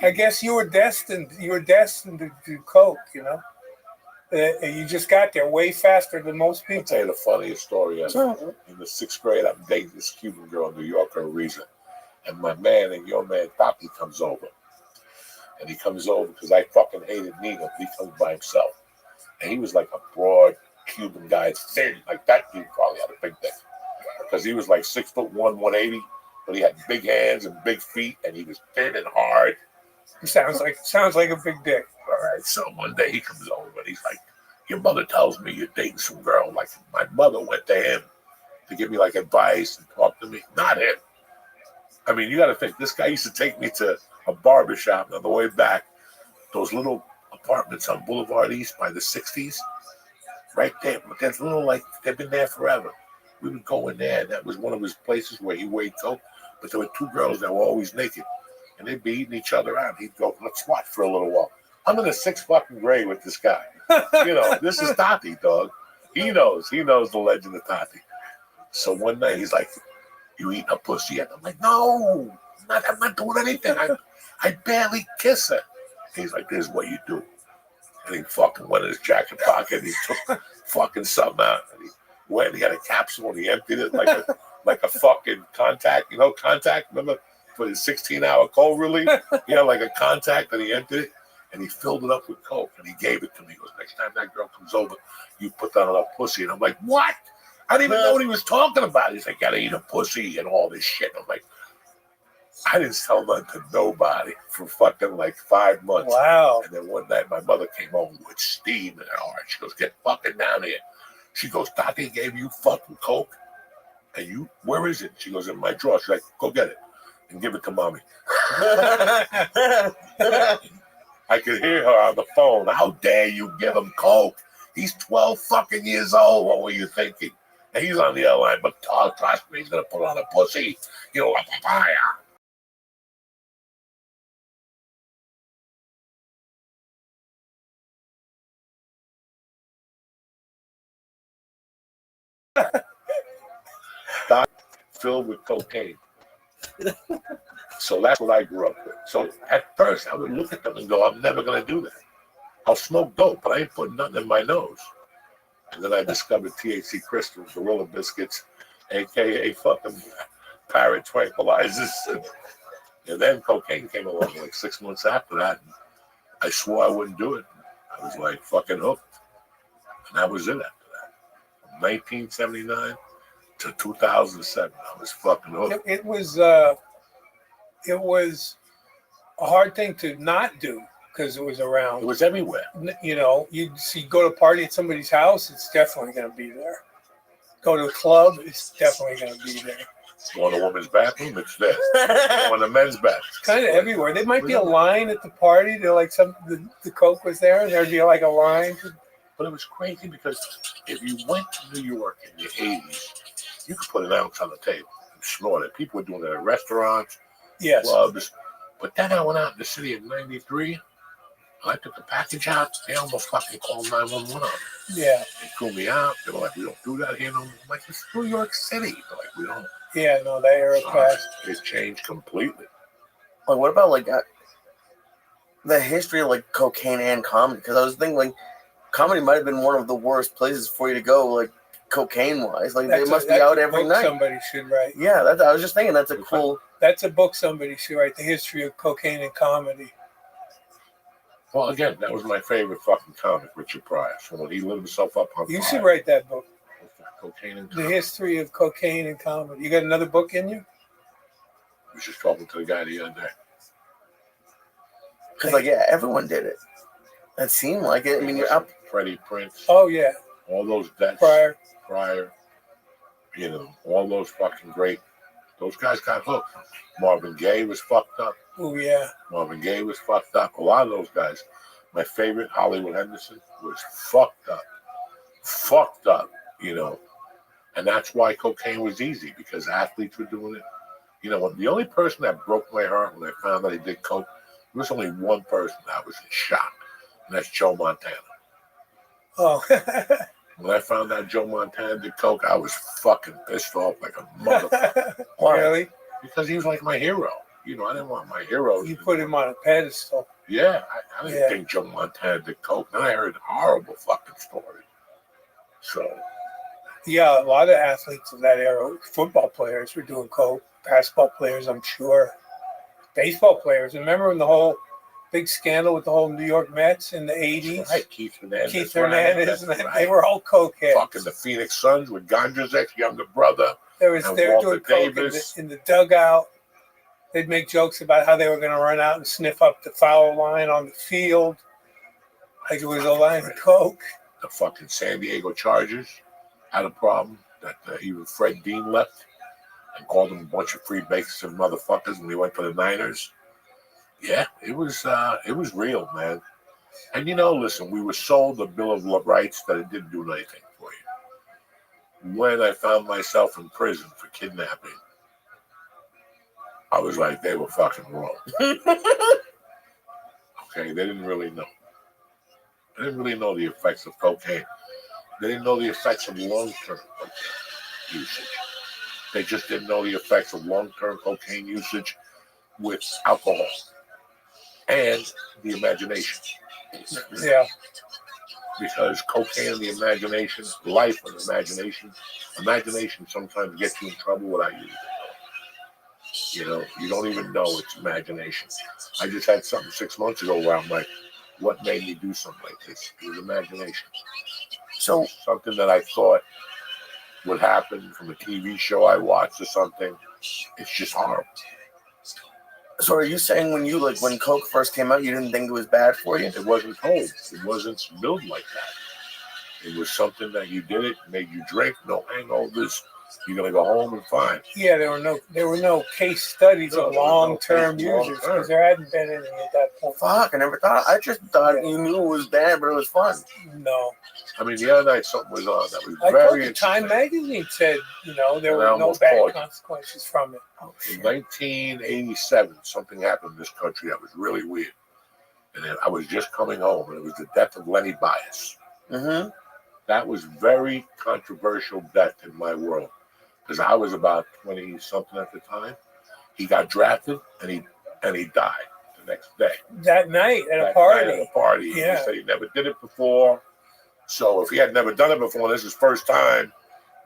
I guess you were destined to do coke, you know. You just got there way faster than most I'll people. tell you the funniest story ever. In the 6th grade, I'm dating this Cuban girl in New York for a reason. And my man and your man, Papi, comes over. And he comes over because I fucking hated Nina. He comes by himself. And he was like a broad Cuban guy, thin. Like that dude probably had a big dick. Because he was like 6'1", 180. But he had big hands and big feet. And he was thin and hard. Sounds like a big dick. All right, so one day he comes over and he's like, your mother tells me you're dating some girl. Like, my mother went to him to give me, like, advice and talk to me. Not him. I mean, you got to think, this guy used to take me to a barber shop on the way back. Those little apartments on Boulevard East by the 60s. Right there. But that's little, like, they've been there forever. We would go in there, and that was one of his places where he weighed coke. But there were 2 girls that were always naked. And they'd be eating each other out. He'd go, let's watch for a little while. I'm in the 6th fucking grade with this guy. You know, this is Tati, dog. He knows the legend of Tati. So one night he's like, you eating a pussy? And I'm like, no, I'm not doing anything. I barely kiss her. He's like, this is what you do. And he fucking went in his jacket pocket and he took fucking something out. And he went and he had a capsule and he emptied it like a fucking contact. You know, contact, remember? For his 16-hour cold relief, he had like a contact and he emptied it and he filled it up with coke and he gave it to me. He goes, next time that girl comes over, you put that on a pussy. And I'm like, what? I didn't even know what he was talking about. He's like, gotta eat a pussy and all this shit. I'm like, I didn't tell that to nobody for fucking like 5 months. Wow. And then one night my mother came over with steam in her heart. She goes, get fucking down here. She goes, Tati gave you fucking coke? And you, where is it? She goes, in my drawer. She's like, go get it and give it to mommy. I could hear her on the phone. How dare you give him coke? He's 12 fucking years old. What were you thinking? And he's on the other line, but trust me, he's going to put on a pussy. You know, a papaya. Filled with cocaine. So that's what I grew up with. So at first, I would look at them and go, I'm never going to do that. I'll smoke dope, but I ain't putting nothing in my nose. And then I discovered THC crystals, gorilla biscuits, a.k.a. fucking parrot tranquilizers. And then cocaine came along like 6 months after that. And I swore I wouldn't do it. I was like fucking hooked. And that was it after that. From 1979 to 2007, I was fucking hooked. It was a hard thing to not do because it was around. It was everywhere. You know, you go to a party at somebody's house, it's definitely going to be there. Go to a club, it's definitely going to be there. Go in a woman's bathroom, it's there. Go in the men's bathroom. It's kind of everywhere. There might be a line at the party. They're like the coke was there, and there'd be like a line. But it was crazy because if you went to New York in the 80s, you could put an ounce on the table and snort it. People were doing it at restaurants, Yes. clubs. But then I went out in the city in '93. I took the package out. They almost fucking called 911 on me. Yeah. They threw me out. They were like, we don't do that here no more. I'm like, it's New York City. They're like, we don't. Yeah, no, that era passed. It changed completely. Like, what about like the history of like cocaine and comedy? Because I was thinking like comedy might have been one of the worst places for you to go, like cocaine wise. Like they must be out every night. Somebody should write. Yeah, I was just thinking that's a cool. That's a book somebody should write. The history of cocaine and comedy. Well, again, that was my favorite fucking comic, Richard Pryor. So when he lit himself up on You fire, should write that book. Cocaine and The comedy. history of cocaine and comedy. You got another book in you? I was just talking to the guy the other day. Because like yeah, everyone did it. It seemed like it. I mean, you're up. Freddie Prince, Oh yeah, all those vets, Pryor. you know, all those fucking great. Those guys got hooked. Marvin Gaye was fucked up. Oh yeah. Marvin Gaye was fucked up. A lot of those guys. My favorite, Hollywood Henderson, was fucked up. Fucked up, you know. And that's why cocaine was easy, because athletes were doing it. You know, the only person that broke my heart when I found that he did coke, there was only one person that was in shock, and that's Joe Montana. Oh. When I found out Joe Montana did coke, I was fucking pissed off like a motherfucker. Why? Really? Because he was like my hero. You know, I didn't want my hero. You put him on a pedestal. Yeah, I didn't Yeah. think Joe Montana did coke. Then I heard horrible fucking stories. So, Yeah, a lot of athletes of that era, football players were doing coke. Basketball players, I'm sure. Baseball players. Remember when the whole big scandal with the whole New York Mets in the 80s? right, Keith Hernandez. Keith right, Hernandez, that's and right. they were all cokeheads. Fucking the Phoenix Suns with Gondrzek's younger brother. They and were Walter doing coke Davis. in the dugout. They'd make jokes about how they were going to run out and sniff up the foul line on the field, like it was a line of coke. The fucking San Diego Chargers had a problem that even Fred Dean left and called them a bunch of free bakers and motherfuckers when he went to the Niners. Yeah, it was real, man. And you know, listen, we were sold a bill of rights that it didn't do anything for you. When I found myself in prison for kidnapping, I was like, they were fucking wrong. Okay, they didn't really know. They didn't really know the effects of cocaine. They didn't know the effects of long-term cocaine usage. They just didn't know the effects of long-term cocaine usage with alcohol and the imagination. Yeah. Because cocaine and the imagination, life and imagination sometimes gets you in trouble without you even know. You know, you don't even know it's imagination. I just had something 6 months ago where I'm like, what made me do something like this? It was imagination. So Something that I thought would happen from a TV show I watched or something. It's just horrible. So are you saying when coke first came out, you didn't think it was bad for you? It wasn't told. It wasn't built like that. It was something that you did it, made you drink, no hangovers. You're gonna go home and fine. Yeah, there were no case studies No, of there was no long-term case users long-term. because there hadn't been any at that point. Fuck, I never thought. I just thought you knew it was bad, but it was fun. No. I mean, the other night something was on that was I thought very the interesting. Time magazine said, there And were I no almost bad called you. consequences from it. In 1987, something happened in this country that was really weird. And then I was just coming home, and it was the death of Lenny Bias. Mm-hmm. That was very controversial death in my world because I was about 20-something at the time. He got drafted, and he died the next day. That night at That a party. night at a party. Yeah. He said he never did it before. So if he had never done it before, this is his first time.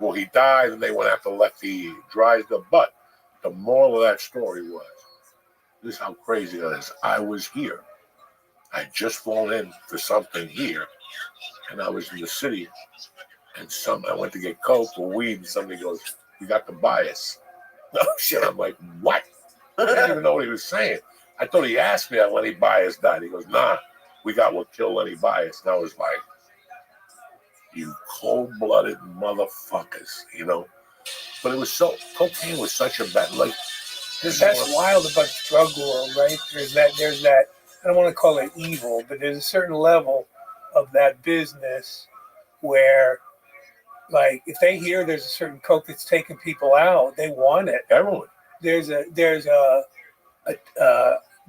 Well, he died, and they went after Lefty Drysdale. But the moral of that story was, this is how crazy it is. I was here. I had just flown in for something here, and I was in the city, and I went to get coke or weed, and somebody goes, "We got the Bias." Oh shit! I'm like, what? I didn't even know what he was saying. I thought he asked me how Lenny Bias died. He goes, "Nah, we got what killed Lenny Bias." And I was like, you cold-blooded motherfuckers, But it was cocaine was such a bad, That's wild about the drug world, right? There's that, I don't want to call it evil, but there's a certain level of that business where, like, if they hear there's a certain coke that's taking people out, they want it. Everyone. There's a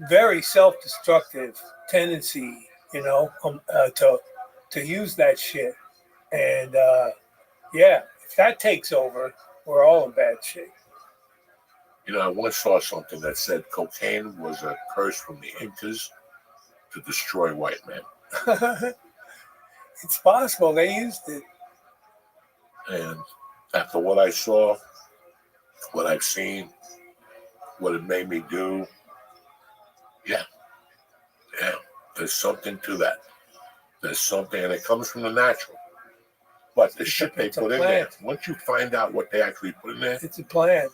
very self-destructive tendency, to use that shit. And if that takes over, we're all in bad shape. I once saw something that said cocaine was a curse from the Incas to destroy white men. It's possible they used it. And after what I saw, what I've seen, what it made me do, yeah, there's something to that. There's something, and it comes from the natural. But the shit they put in there, once you find out what they actually put in there, it's a plant.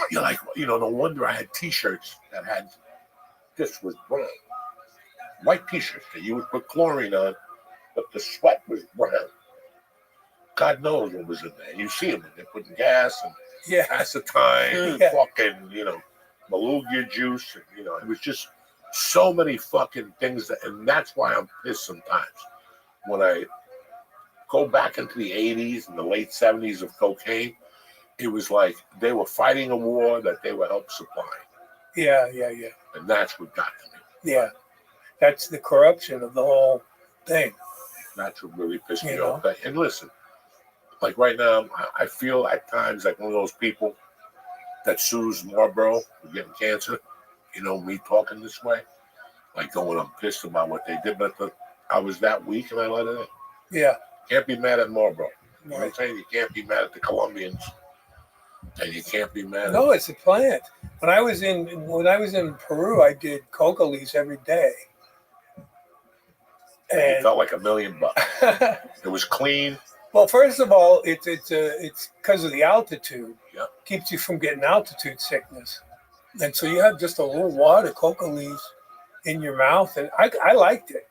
You're like, no wonder I had T-shirts that had, this was brown. White T-shirts that you would put chlorine on, but the sweat was brown. God knows what was in there. You see them, and they're putting gas and acetine, fucking, Malugia juice. And, it was just so many fucking things. And that's why I'm pissed sometimes. When I go back into the 80s and the late 70s of cocaine, it was like they were fighting a war that they were helping supply. Yeah. And that's what got to me. Yeah. That's the corruption of the whole thing. That should really piss me You know? off. And listen, like right now, I feel at times like one of those people that sues Marlboro for getting cancer. You know, me talking this way, like going, I'm pissed about what they did, but I was that weak and I let it in. Yeah. Can't be mad at Marlboro. You know what I'm Right. saying? You can't be mad at the Colombians, and you can't be mad No, at. it's a plant. When I was in Peru, I did coca leaves every day. It And felt like $1,000,000. It was clean. well, first of all, it's because of the altitude. Yeah. Keeps you from getting altitude sickness. And so you have just a little wad of coca leaves in your mouth, and I liked it.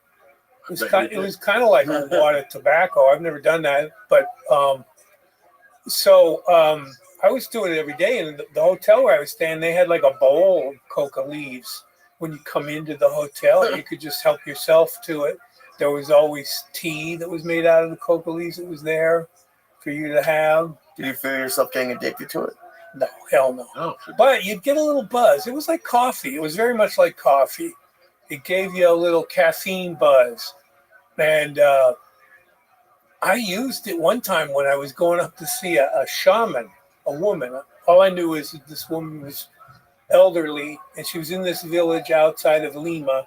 It was kind of like a wad of tobacco. I've never done that, but I was doing it every day. And the hotel where I was staying, they had like a bowl of coca leaves. When you come into the hotel, you could just help yourself to it. There was always tea that was made out of the coca leaves that was there for you to have. Did you feel yourself getting addicted to it? No, hell no. No, But you'd get a little buzz. It was like coffee. It was very much like coffee. It gave you a little caffeine buzz. And I used it one time when I was going up to see a shaman, a woman. All I knew is that this woman was elderly, and she was in this village outside of Lima,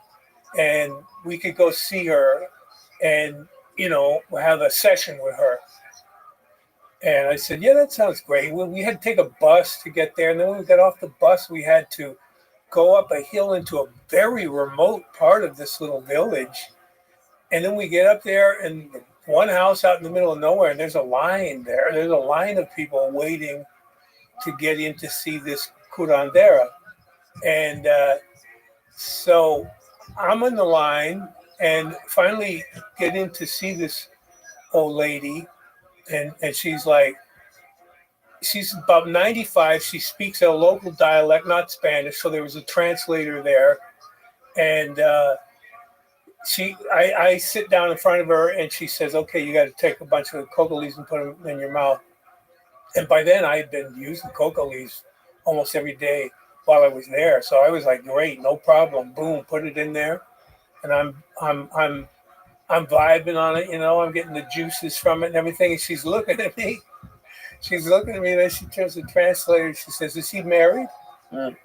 and we could go see her and, have a session with her. And I said, yeah, that sounds great. Well, we had to take a bus to get there. And then when we got off the bus, we had to go up a hill into a very remote part of this little village. And then we get up there and one house out in the middle of nowhere, and there's a line there. There's a line of people waiting to get in to see this curandera. And so I'm on the line and finally get in to see this old lady. And she's about 95. She speaks a local dialect, not Spanish. So there was a translator there. And I sit down in front of her and she says, okay, you got to take a bunch of coca leaves and put them in your mouth. And by then I had been using coca leaves almost every day while I was there. So I was like, great, no problem. Boom, put it in there. And I'm vibing on it, I'm getting the juices from it and everything. And she's looking at me. Then she turns to the translator. She says, is he married? Mm.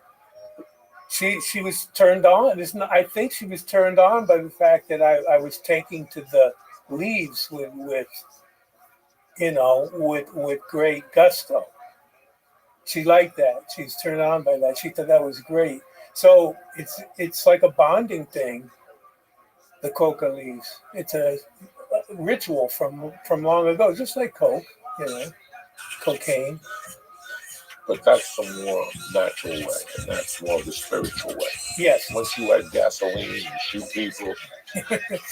She was turned on. I think she was turned on by the fact that I was taking to the leaves with great gusto. She liked that. She's turned on by that. She thought that was great. So it's like a bonding thing. The coca leaves. It's a ritual from long ago, just like coke, cocaine. But that's the more natural way, and that's more the spiritual way. Yes. Once you add gasoline, you shoot people,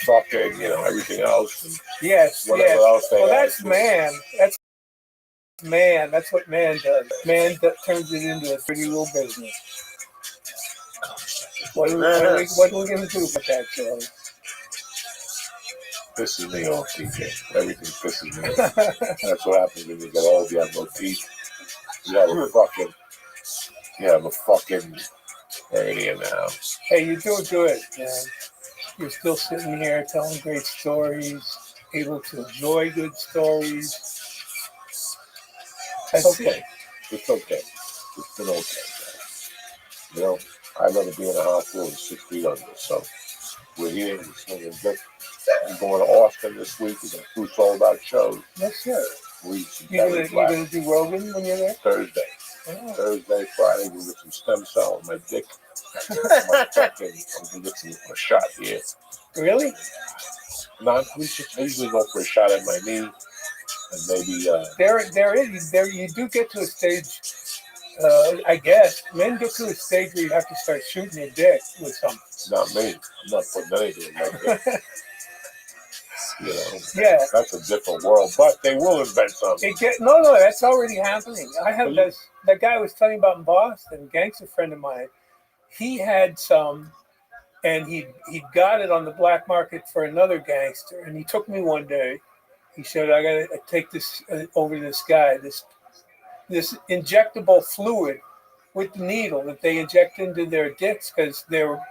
fucking, everything else. Yes. Whatever else they that's add. man. That's man. That's what man does. Man turns it into a pretty little business. What are we going to do with that, Joe? Pisses me off, TJ. Everything pisses me off. That's what happens when you get old. You have no teeth. You have a fucking lady in the house. Hey, you're doing good, man. You're still sitting here telling great stories, able to enjoy good stories. It's okay. It's okay. It's been okay, guys. I'd rather be in a hospital with 6 feet under. So we're here. We're swinging dick. I'm going to Austin this week. We're going to do sold-out shows. That's good. You're going to do Rogan when you're there? Thursday. Oh. Thursday, Friday, we'll get some stem cell in my dick. I'm going to get a shot here. Really? No, I usually go for a shot at my knee. And maybe... There you do get to a stage, I guess. Men get to a stage where you have to start shooting your dick with something. Not me. I'm not putting anything in my dick. Yeah. That's a different world, but they will invent something. No, that's already happening. I have that guy I was telling you about in Boston, a gangster friend of mine. He had some, and he got it on the black market for another gangster. And he took me one day. He said, "I got to take this over to this guy. This injectable fluid with the needle that they inject into their dicks because they were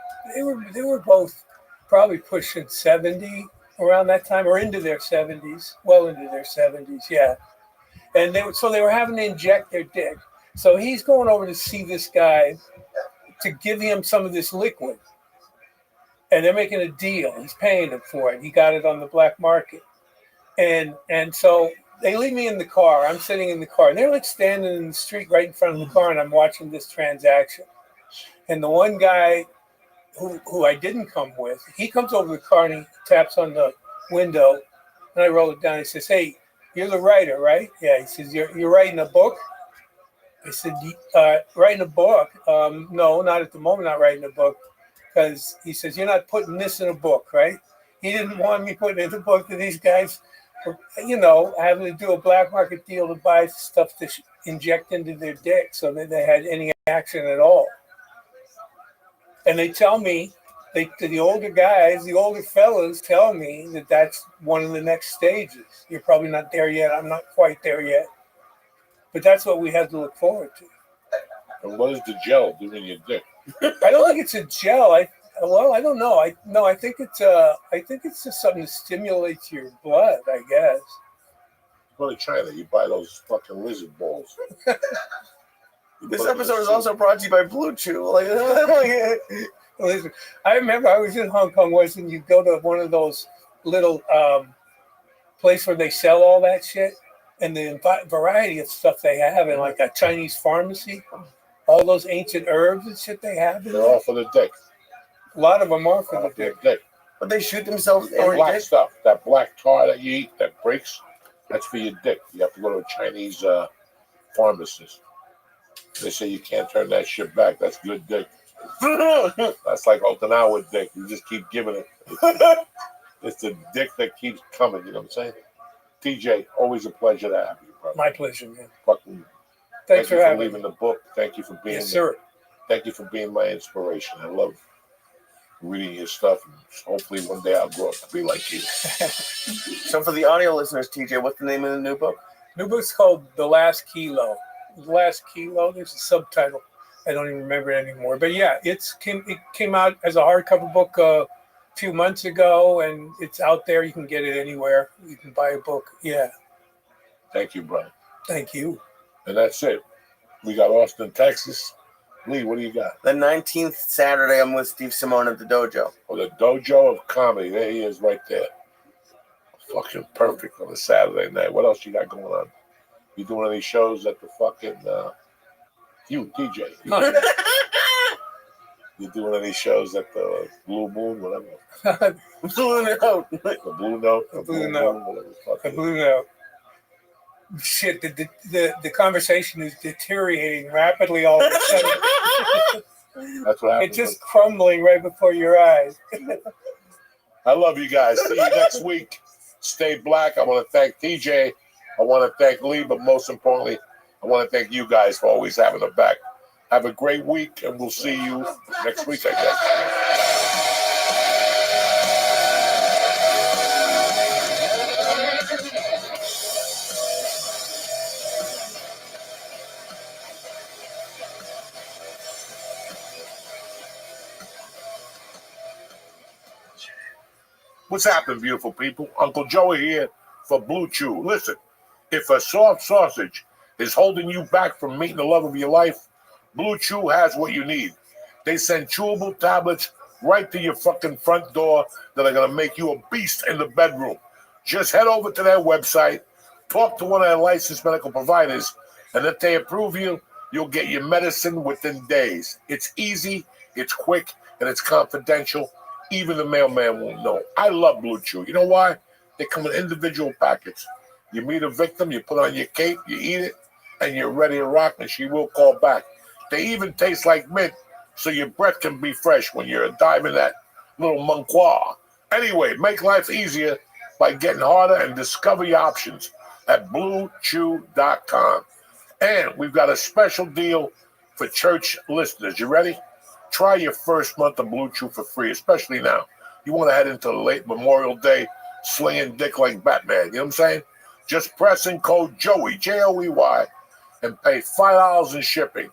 both probably pushing 70." around that time, or into their 70s, well into their 70s, yeah. And they were having to inject their dick. So he's going over to see this guy to give him some of this liquid. And they're making a deal. He's paying him for it. He got it on the black market. And so they leave me in the car. I'm sitting in the car. And they're like standing in the street right in front of the car, and I'm watching this transaction. And the one guy who I didn't come with, he comes over to the car and he taps on the window. And I roll it down. He says, "Hey, you're the writer, right?" Yeah. He says, "You're writing a book?" I said, "Writing a book? No, not at the moment, not writing a book." Because he says, "You're not putting this in a book, right?" He didn't want me putting in the book that these guys were, having to do a black market deal to buy stuff to inject into their dick so that they had any action at all. And they tell me, the older guys, the older fellas tell me that that's one of the next stages. You're probably not there yet. I'm not quite there yet. But that's what we have to look forward to. And what is the gel doing in your dick? I don't think it's a gel. I don't know. I think it's just something that stimulates your blood, I guess. Go to China, you buy those fucking lizard balls. This episode is also brought to you by Blue Chew. Listen, I remember I was in Hong Kong once, and you go to one of those little place where they sell all that shit, and the variety of stuff they have in like a Chinese pharmacy, all those ancient herbs and shit they have. They're all for the dick. A lot of them are for the dick. But they shoot themselves in That black dick? stuff, that black tar that you eat that breaks, that's for your dick. You have to go to a Chinese pharmacist. They say you can't turn that shit back. That's good dick. That's like Okinawa dick. You just keep giving it. It's the dick that keeps coming. You know what I'm saying? TJ, always a pleasure to have you, brother. My pleasure, man. Fucking. Thanks for having leaving the book. Thank you for being. Yes, sir. Thank you for being my inspiration. I love reading your stuff, and hopefully one day I'll grow up to be like you. So for the audio listeners, TJ, what's the name of the new book? New book's called The Last Kilo. The Last Kilo. There's a subtitle. I don't even remember it anymore. But yeah, it came out as a hardcover book a few months ago, and it's out there. You can get it anywhere. You can buy a book. Yeah. Thank you, brother. Thank you. And that's it. We got Austin, Texas. Lee, what do you got? The 19th Saturday, I'm with Steve Simone at the Dojo. Oh, the Dojo of Comedy. There he is right there. Fucking perfect on a Saturday night. What else you got going on? You doing any shows at the fucking... you, DJ. You doing any shows at the Blue Moon, whatever? Blue Note. The Blue Note? The Blue Note. Moon, whatever the fuck The it is. Blue Note. Shit, the conversation is deteriorating rapidly all of a sudden. That's what happens. It's just crumbling right before your eyes. I love you guys. See you next week. Stay black. I want to thank TJ. I want to thank Lee, but most importantly, I want to thank you guys for always having a back. Have a great week, and we'll see you next week, I guess. What's happening, beautiful people? Uncle Joey here for Blue Chew. Listen, if a soft sausage is holding you back from meeting the love of your life, Blue Chew has what you need. They send chewable tablets right to your fucking front door that are going to make you a beast in the bedroom. Just head over to their website, talk to one of their licensed medical providers, and if they approve you, you'll get your medicine within days. It's easy, it's quick, and it's confidential. Even the mailman won't know. I love Blue Chew. You know why? They come in individual packets. You meet a victim, you put on your cape, you eat it, and you're ready to rock, and she will call back. They even taste like mint, so your breath can be fresh when you're diving that little Monquois. Anyway, make life easier by getting harder and discover your options at BlueChew.com. And we've got a special deal for church listeners. You ready? Try your first month of Blue Chew for free, especially now. You want to head into the late Memorial Day slinging dick like Batman. You know what I'm saying? Just press in code Joey, Joey, and pay $5 in shipping.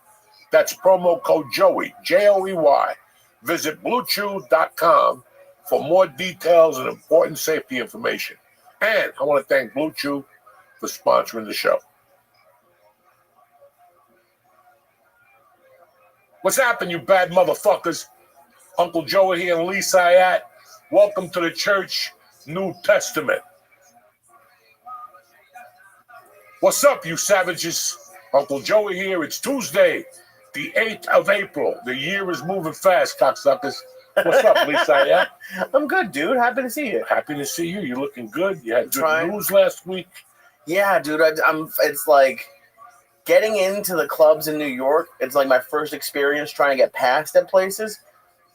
That's promo code Joey, Joey. Visit BlueChew.com for more details and important safety information. And I want to thank Blue Chew for sponsoring the show. What's happening, you bad motherfuckers? Uncle Joey here and Lee Sayat. Welcome to the Church New Testament. What's up, you savages? Uncle Joey here. It's Tuesday, the 8th of April. The year is moving fast, cocksuckers. What's up, Lee Sayat? I'm good, dude. Happy to see you. Happy to see you. You're looking good. You had good news last week. Yeah, dude. It's like getting into the clubs in New York. It's like my first experience trying to get past at places.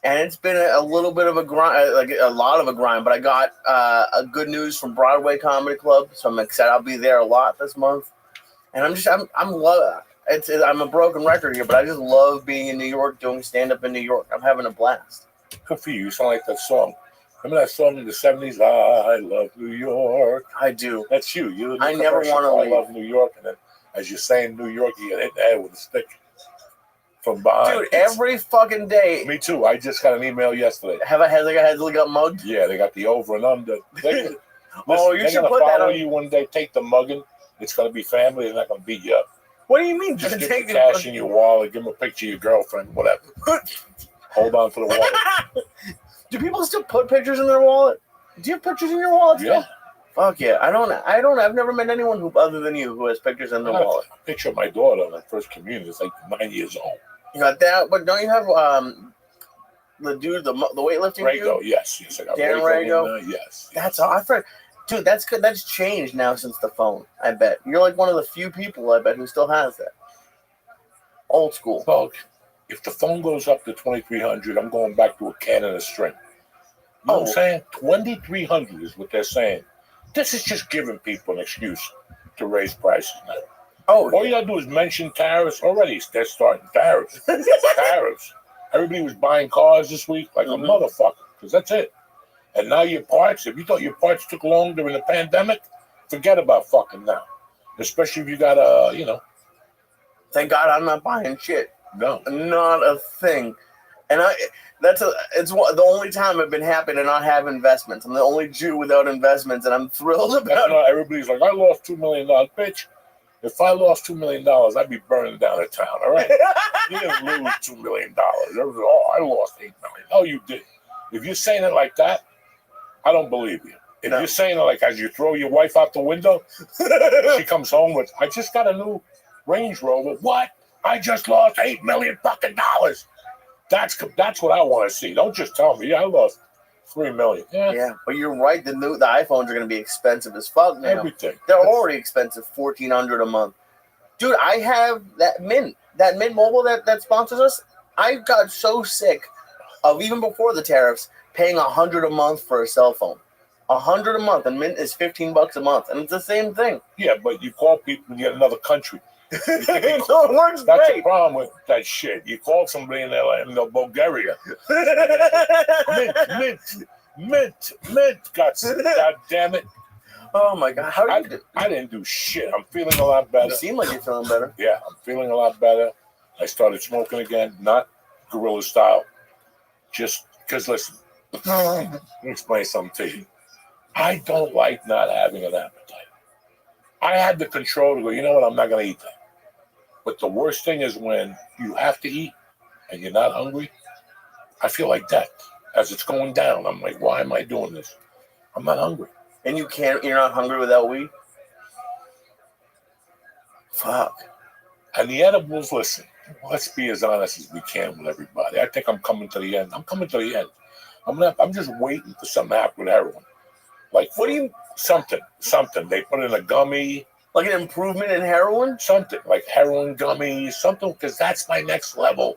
And it's been a little bit of a grind, like a lot of a grind. But I got a good news from Broadway Comedy Club, so I'm excited. I'll be there a lot this month. And I'm a broken record here, but I just love being in New York, doing stand-up in New York. I'm having a blast. Good for you. You sound like that song. Remember that song in the 70s? I love New York. I do. That's you. I never want to leave. I love New York. And then as you're saying New York, you get hit in the head with a stick from behind. Dude, every fucking day. Me too. I just got an email yesterday. Have I got mugged? Yeah, they got the over and under. You should put they're gonna that follow on. you one day, take the mugging. It's going to be family. They're not going to beat you up. What do you mean? Just get the cash in your wallet, give them a picture of your girlfriend, whatever. Hold on to the wallet. Do people still put pictures in their wallet? Do you have pictures in your wallet still? Yeah. Fuck yeah. I've never met anyone other than you who has pictures in their wallet. A picture of my daughter on her first communion. It's like 9 years old. You got that, but don't you have the dude, the weightlifting Rago, dude? yes. I got Dan Rago? Yes. That's all I've heard. Dude, that's good. That's changed now since the phone, I bet. You're like one of the few people, I bet, who still has that. Old school. Well, if the phone goes up to 2,300, I'm going back to a can and a string. You know what I'm saying? 2,300 is what they're saying. This is just giving people an excuse to raise prices now. All you got to do is mention tariffs. Already, they're starting tariffs. Tariffs. Everybody was buying cars this week like a motherfucker, because that's it. And now your parts, if you thought your parts took long during the pandemic, forget about fucking now. Especially if you got Thank God I'm not buying shit. No. Not a thing. And it's the only time I've been happy to not have investments. I'm the only Jew without investments, and I'm thrilled about it. Everybody's like, I lost $2 million. Bitch, if I lost $2 million, I'd be burning down a town, all right? You didn't lose $2 million. I lost $8 million. No, you didn't. If you're saying it like that, I don't believe you. If you're saying it like as you throw your wife out the window, she comes home with, I just got a new Range Rover. What? I just lost $8 million fucking dollars. That's what I want to see. Don't just tell me, I lost $3 million. Yeah, but you're right. The iPhones are going to be expensive as fuck now. Everything. They're already expensive, $1,400 a month. Dude, I have that Mint Mobile that sponsors us. I got so sick of, even before the tariffs, paying $100 a month for a cell phone. $100 a month, and Mint is $15 a month, and it's the same thing. Yeah, but you call people in another country. It works That's great. the problem with that shit. You call somebody in there like in Bulgaria. Mint. God damn it. Oh my God. How do you do? I didn't do shit. I'm feeling a lot better. You seem like you're feeling better. Yeah, I'm feeling a lot better. I started smoking again, not gorilla style. Just because, listen, let me explain something to you. I don't like not having an appetite. I had the control to go, you know what, I'm not going to eat that. But the worst thing is when you have to eat and you're not hungry. I feel like that as it's going down. I'm like, why am I doing this? I'm not hungry. And you're not hungry without weed? Fuck. And the edibles, listen, let's be as honest as we can with everybody. I think I'm coming to the end. I'm just waiting for something to happen with heroin. Like, what do you, something. They put in a gummy. Like an improvement in heroin? Something, like heroin gummies, something, because that's my next level.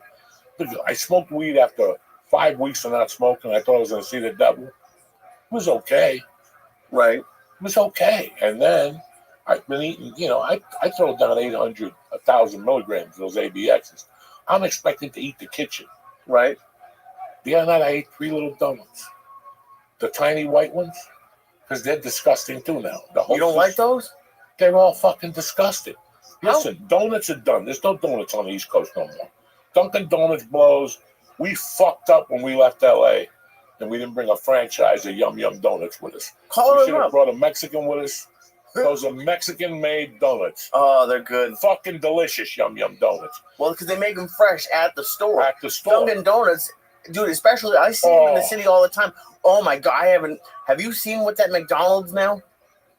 I smoked weed after 5 weeks of not smoking. I thought I was going to see the devil. It was okay. Right. It was okay. And then I've been eating, I throw down 800, 1,000 milligrams of those ABXs. I'm expecting to eat the kitchen. Right. The other night I ate 3 little donuts. The tiny white ones, because they're disgusting too now. You don't like those? They're all fucking disgusting. Listen, donuts are done. There's no donuts on the East Coast no more. Dunkin' Donuts blows. We fucked up when we left LA. and we didn't bring a franchise of Yum Yum Donuts with us. Call We them should have up. brought a Mexican with us. Those are Mexican-made donuts. Oh, they're good. Fucking delicious Yum Yum Donuts. Well, because they make them fresh at the store. At the store. Dunkin' Donuts, dude, especially, I see them in the city all the time. Oh, my God, have you seen what's at McDonald's now?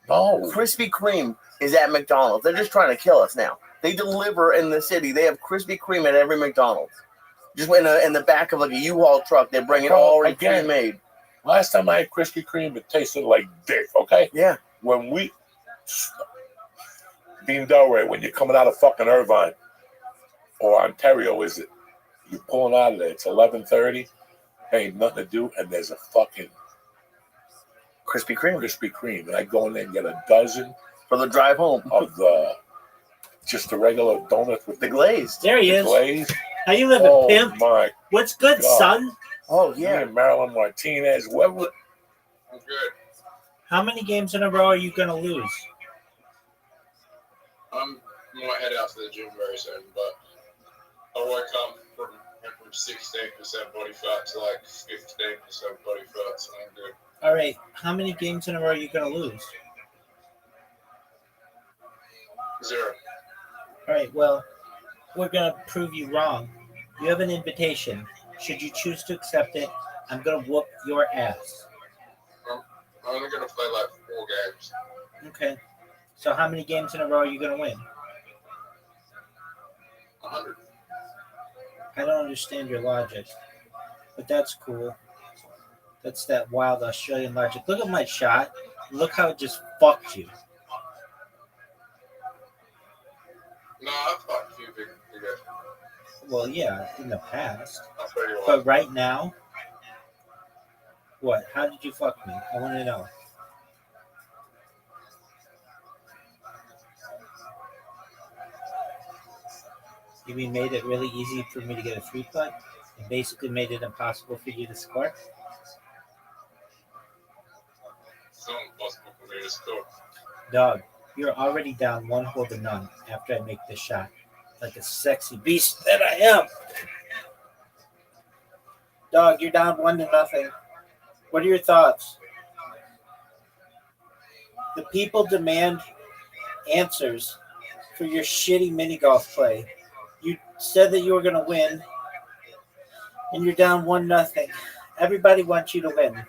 No. Krispy Kreme is at McDonald's. They're just trying to kill us now. They deliver in the city. They have Krispy Kreme at every McDonald's. Just in the back of like a U-Haul truck, they bring it already pre-made. Last time I had Krispy Kreme, it tasted like dick, okay? Yeah. When Dean Delray, when you're coming out of fucking Irvine or Ontario, is it? You're pulling out of there. It's 11:30. Ain't nothing to do, and there's a fucking Krispy Kreme. Krispy Kreme, and I go in there and get a dozen For the drive home. of just the regular donuts with The glazed. There he the is. glaze. How you living, Oh pimp? my What's good, God. son? Oh, Me yeah. and Marilyn Martinez. I'm good. How many games in a row are you going to lose? I'm gonna head out to the gym very soon, but I woke up from 16% body fat to like 15% body fat, so I'm good. All right. How many games in a row are you going to lose? 0. All right. Well, we're going to prove you wrong. You have an invitation. Should you choose to accept it, I'm going to whoop your ass. I'm only gonna play like 4 games. Okay. So how many games in a row are you going to win? 100. I don't understand your logic, but that's cool. That's that wild Australian logic. Look at my shot. Look how it just fucked you. No, I've fought a few bigger. Well, yeah, in the past. I'll tell you what. But right now, what? How did you fuck me? I want to know. You mean made it really easy for me to get a free putt and basically made it impossible for you to score? It's not impossible for me to score. Dog, you're already down 1 hole to none after I make this shot. Like a sexy beast that I am. Dog, you're down 1-0. What are your thoughts? The people demand answers for your shitty mini golf play. You said that you were going to win, and you're down 1-0. Everybody wants you to win.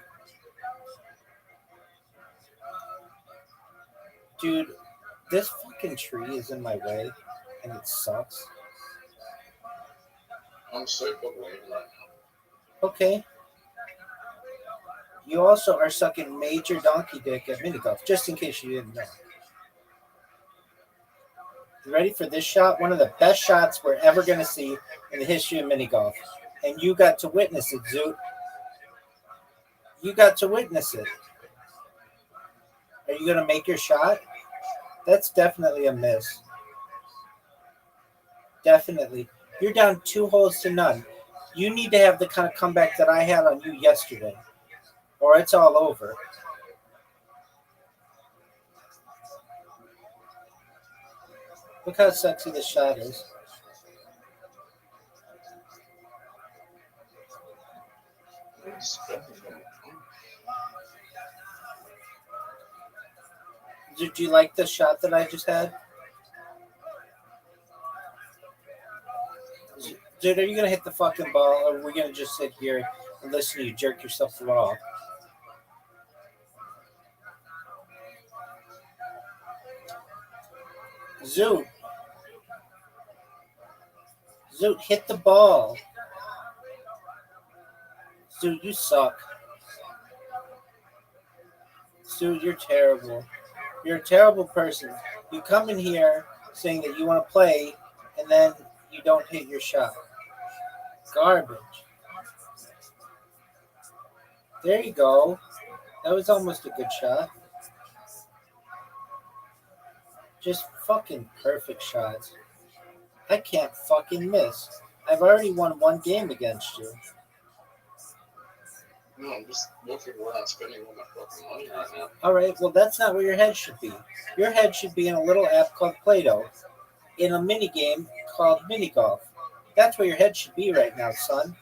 Dude, this fucking tree is in my way, and it sucks. I'm super lame right now. Okay. You also are sucking major donkey dick at mini golf, just in case you didn't know. You ready for this shot? One of the best shots we're ever going to see in the history of mini golf. And you got to witness it, Zoot. You got to witness it. Are you going to make your shot? That's definitely a miss. Definitely. You're down 2 holes to none. You need to have the kind of comeback that I had on you yesterday, or it's all over. Look how sexy this shot is. Did you like the shot that I just had? Dude, are you going to hit the fucking ball, or are we going to just sit here and listen to you jerk yourself raw? Zoot, hit the ball. Zoot, you suck. Zoot, you're terrible. You're a terrible person. You come in here saying that you want to play, and then you don't hit your shot. Garbage. There you go. That was almost a good shot. Just fucking perfect shots. I can't fucking miss. I've already won 1 game against you. No, I'm just looking around spending all my fucking money right now. All right, well, that's not where your head should be. Your head should be in a little app called Play-Doh, in a mini game called Mini Golf. That's where your head should be right now, son.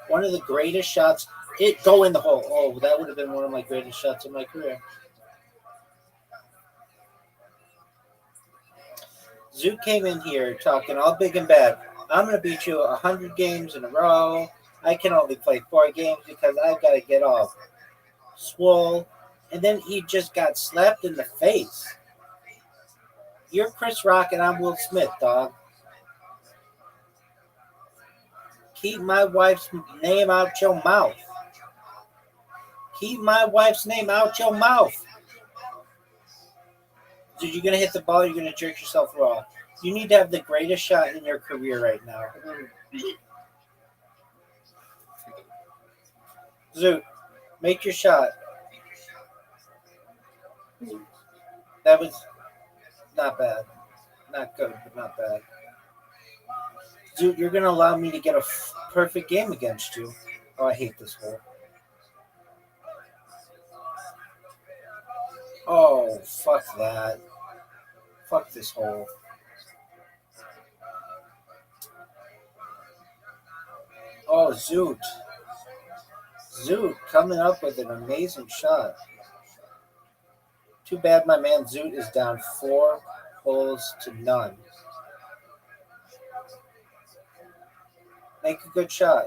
One of the greatest shots. It go in the hole. Oh, that would have been one of my greatest shots of my career. Zoot came in here talking all big and bad. I'm going to beat you 100 games in a row. I can only play 4 games because I've got to get all swole. And then he just got slapped in the face. You're Chris Rock and I'm Will Smith, dog. Keep my wife's name out your mouth. Keep my wife's name out your mouth. Dude, you're going to hit the ball, you're going to jerk yourself raw. You need to have the greatest shot in your career right now. Zoot, make your shot. That was not bad. Not good, but not bad. Zoot, you're going to allow me to get a perfect game against you. Oh, I hate this hole. Oh, fuck that. Fuck this hole. Oh, Zoot. Zoot coming up with an amazing shot. Too bad my man Zoot is down 4 holes to none. Make a good shot.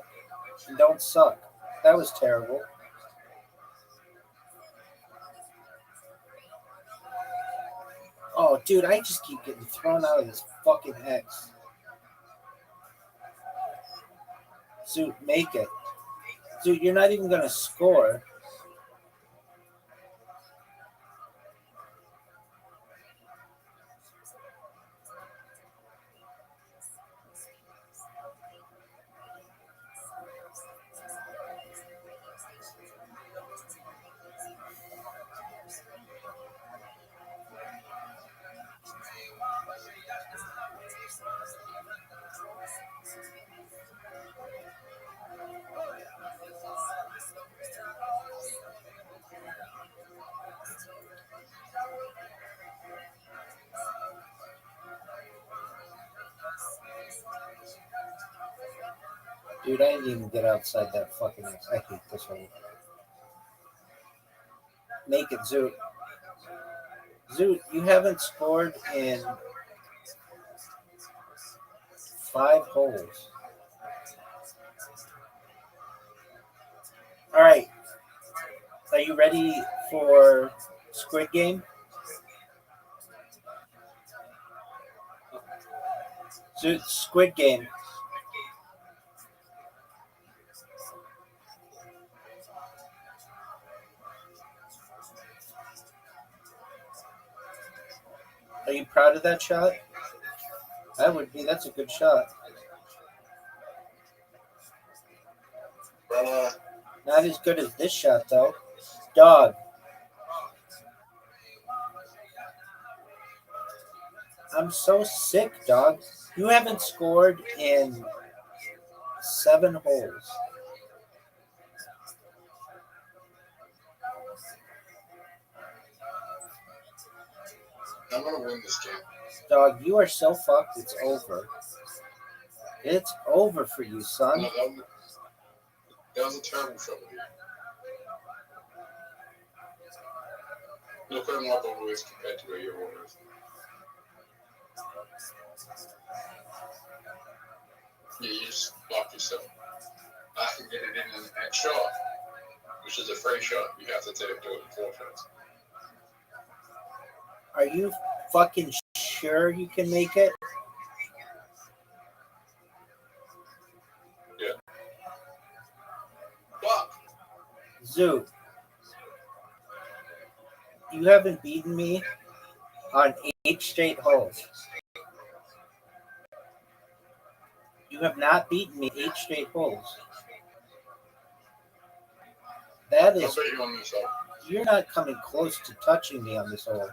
And don't suck. That was terrible. Oh, dude, I just keep getting thrown out of this fucking X. Zoot, make it. Zoot, you're not even going to score. Dude, I didn't even get outside that fucking X. I hate this hole. Make it, Zoot. Zoot, you haven't scored in 5 holes. All right. Are you ready for Squid Game? Zoot, Squid Game. Are you proud of that shot? I would be. That's a good shot. Not as good as this shot, though. Dog. I'm so sick, dog. You haven't scored in 7 holes. I'm gonna win this game. Dog, you are so fucked, it's over. It's over for you, son. No, that was a terrible shot with you. Look at him up over his compared to where your order is. Yeah, you just blocked yourself. I can get it in the next shot, which is a free shot. You have to do it in 4 shots. Are you fucking sure you can make it? Yeah. Fuck. Zoot. You haven't beaten me on 8 straight holes. You have not beaten me 8 straight holes. That I'll is, bet you on this hole. you're not coming close to touching me on this hole.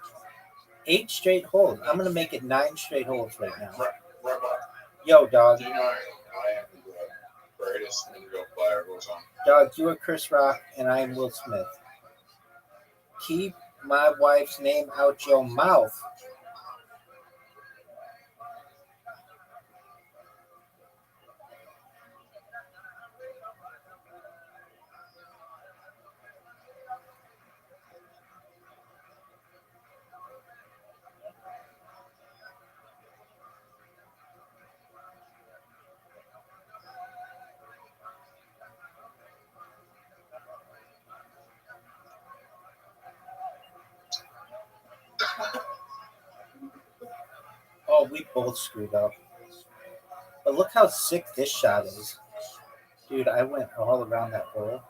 8 straight holes. I'm going to make it 9 straight holes right now. Rabbi, Yo, dog. do you know I am the greatest Ninja player goes on? Dog, you are Chris Rock, and I am Will Smith. Keep my wife's name out your mouth. we both screwed up. But look how sick this shot is. Dude, I went all around that hole.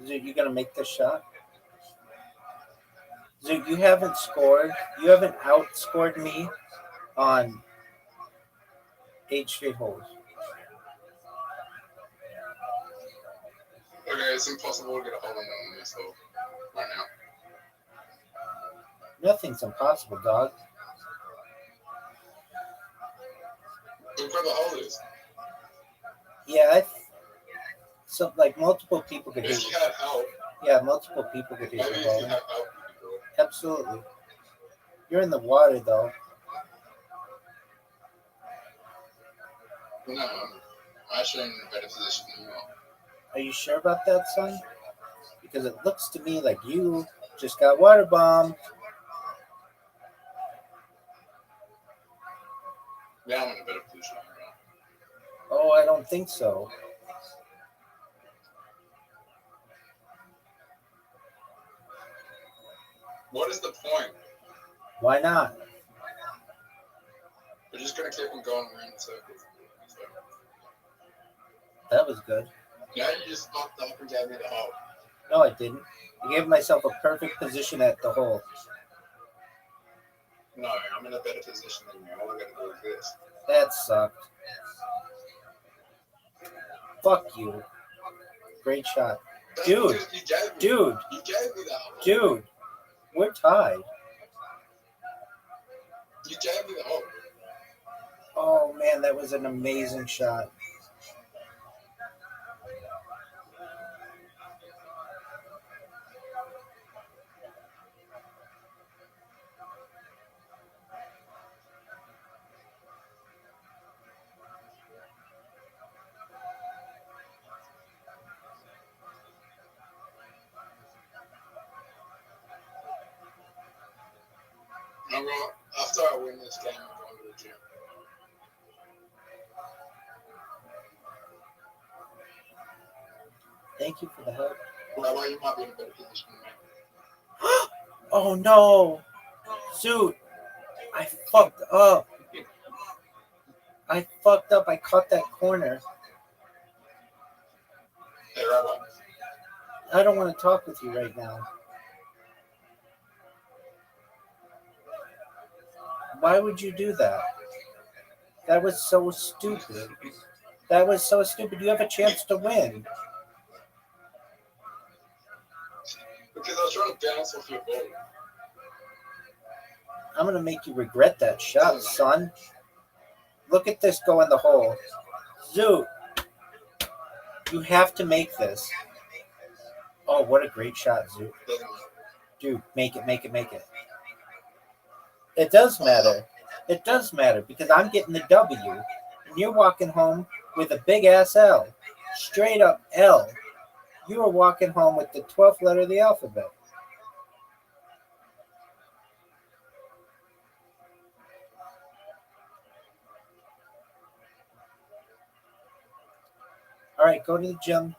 Dude, you gonna make this shot? Dude, you haven't scored. You haven't outscored me on 8 straight holes. Okay, it's impossible to get a hole in one on this hole right now. Nothing's impossible, dog. Look where the hole is. Yeah, so like multiple people could If hit. you had help, Yeah, multiple people could hit maybe the if ball. you had help, you could do it. Absolutely. You're in the water though. No, I'm actually in a better position than you are. Are you sure about that, son? Because it looks to me like you just got water bombed. Yeah, I'm in a better position than you are. Oh, I don't think so. What is the point? Why not? We're just gonna keep on going around in circles. So, That was good. now you just popped up and gave me the hole. No, I didn't. I gave myself a perfect position at the hole. No, I'm in a better position than you. All I gotta do is this. That sucked. Fuck you. Great shot. That's Dude, because you gave me, dude, you gave me the hole. dude. We're tied. You gave me the hole. Oh man, that was an amazing shot. I'm going, after I win this game, I'm going to the gym. Thank you for the help. Rabbi, you might be in a better position than me. Oh no. Dude, I fucked up. I fucked up. I caught that corner. Hey, Rabbi. I don't want to talk with you right now. Why would you do that? That was so stupid. That was so stupid. You have a chance to win. Because I was trying to bounce off your ball. I'm going to make you regret that shot, son. Look at this go in the hole. Zoot, you have to make this. Oh, what a great shot, Zoot. Dude, make it, make it, make it. It does matter. It does matter because I'm getting the W. And you're walking home with a big ass L. Straight up L. You are walking home with the 12th letter of the alphabet. All right, go to the gym.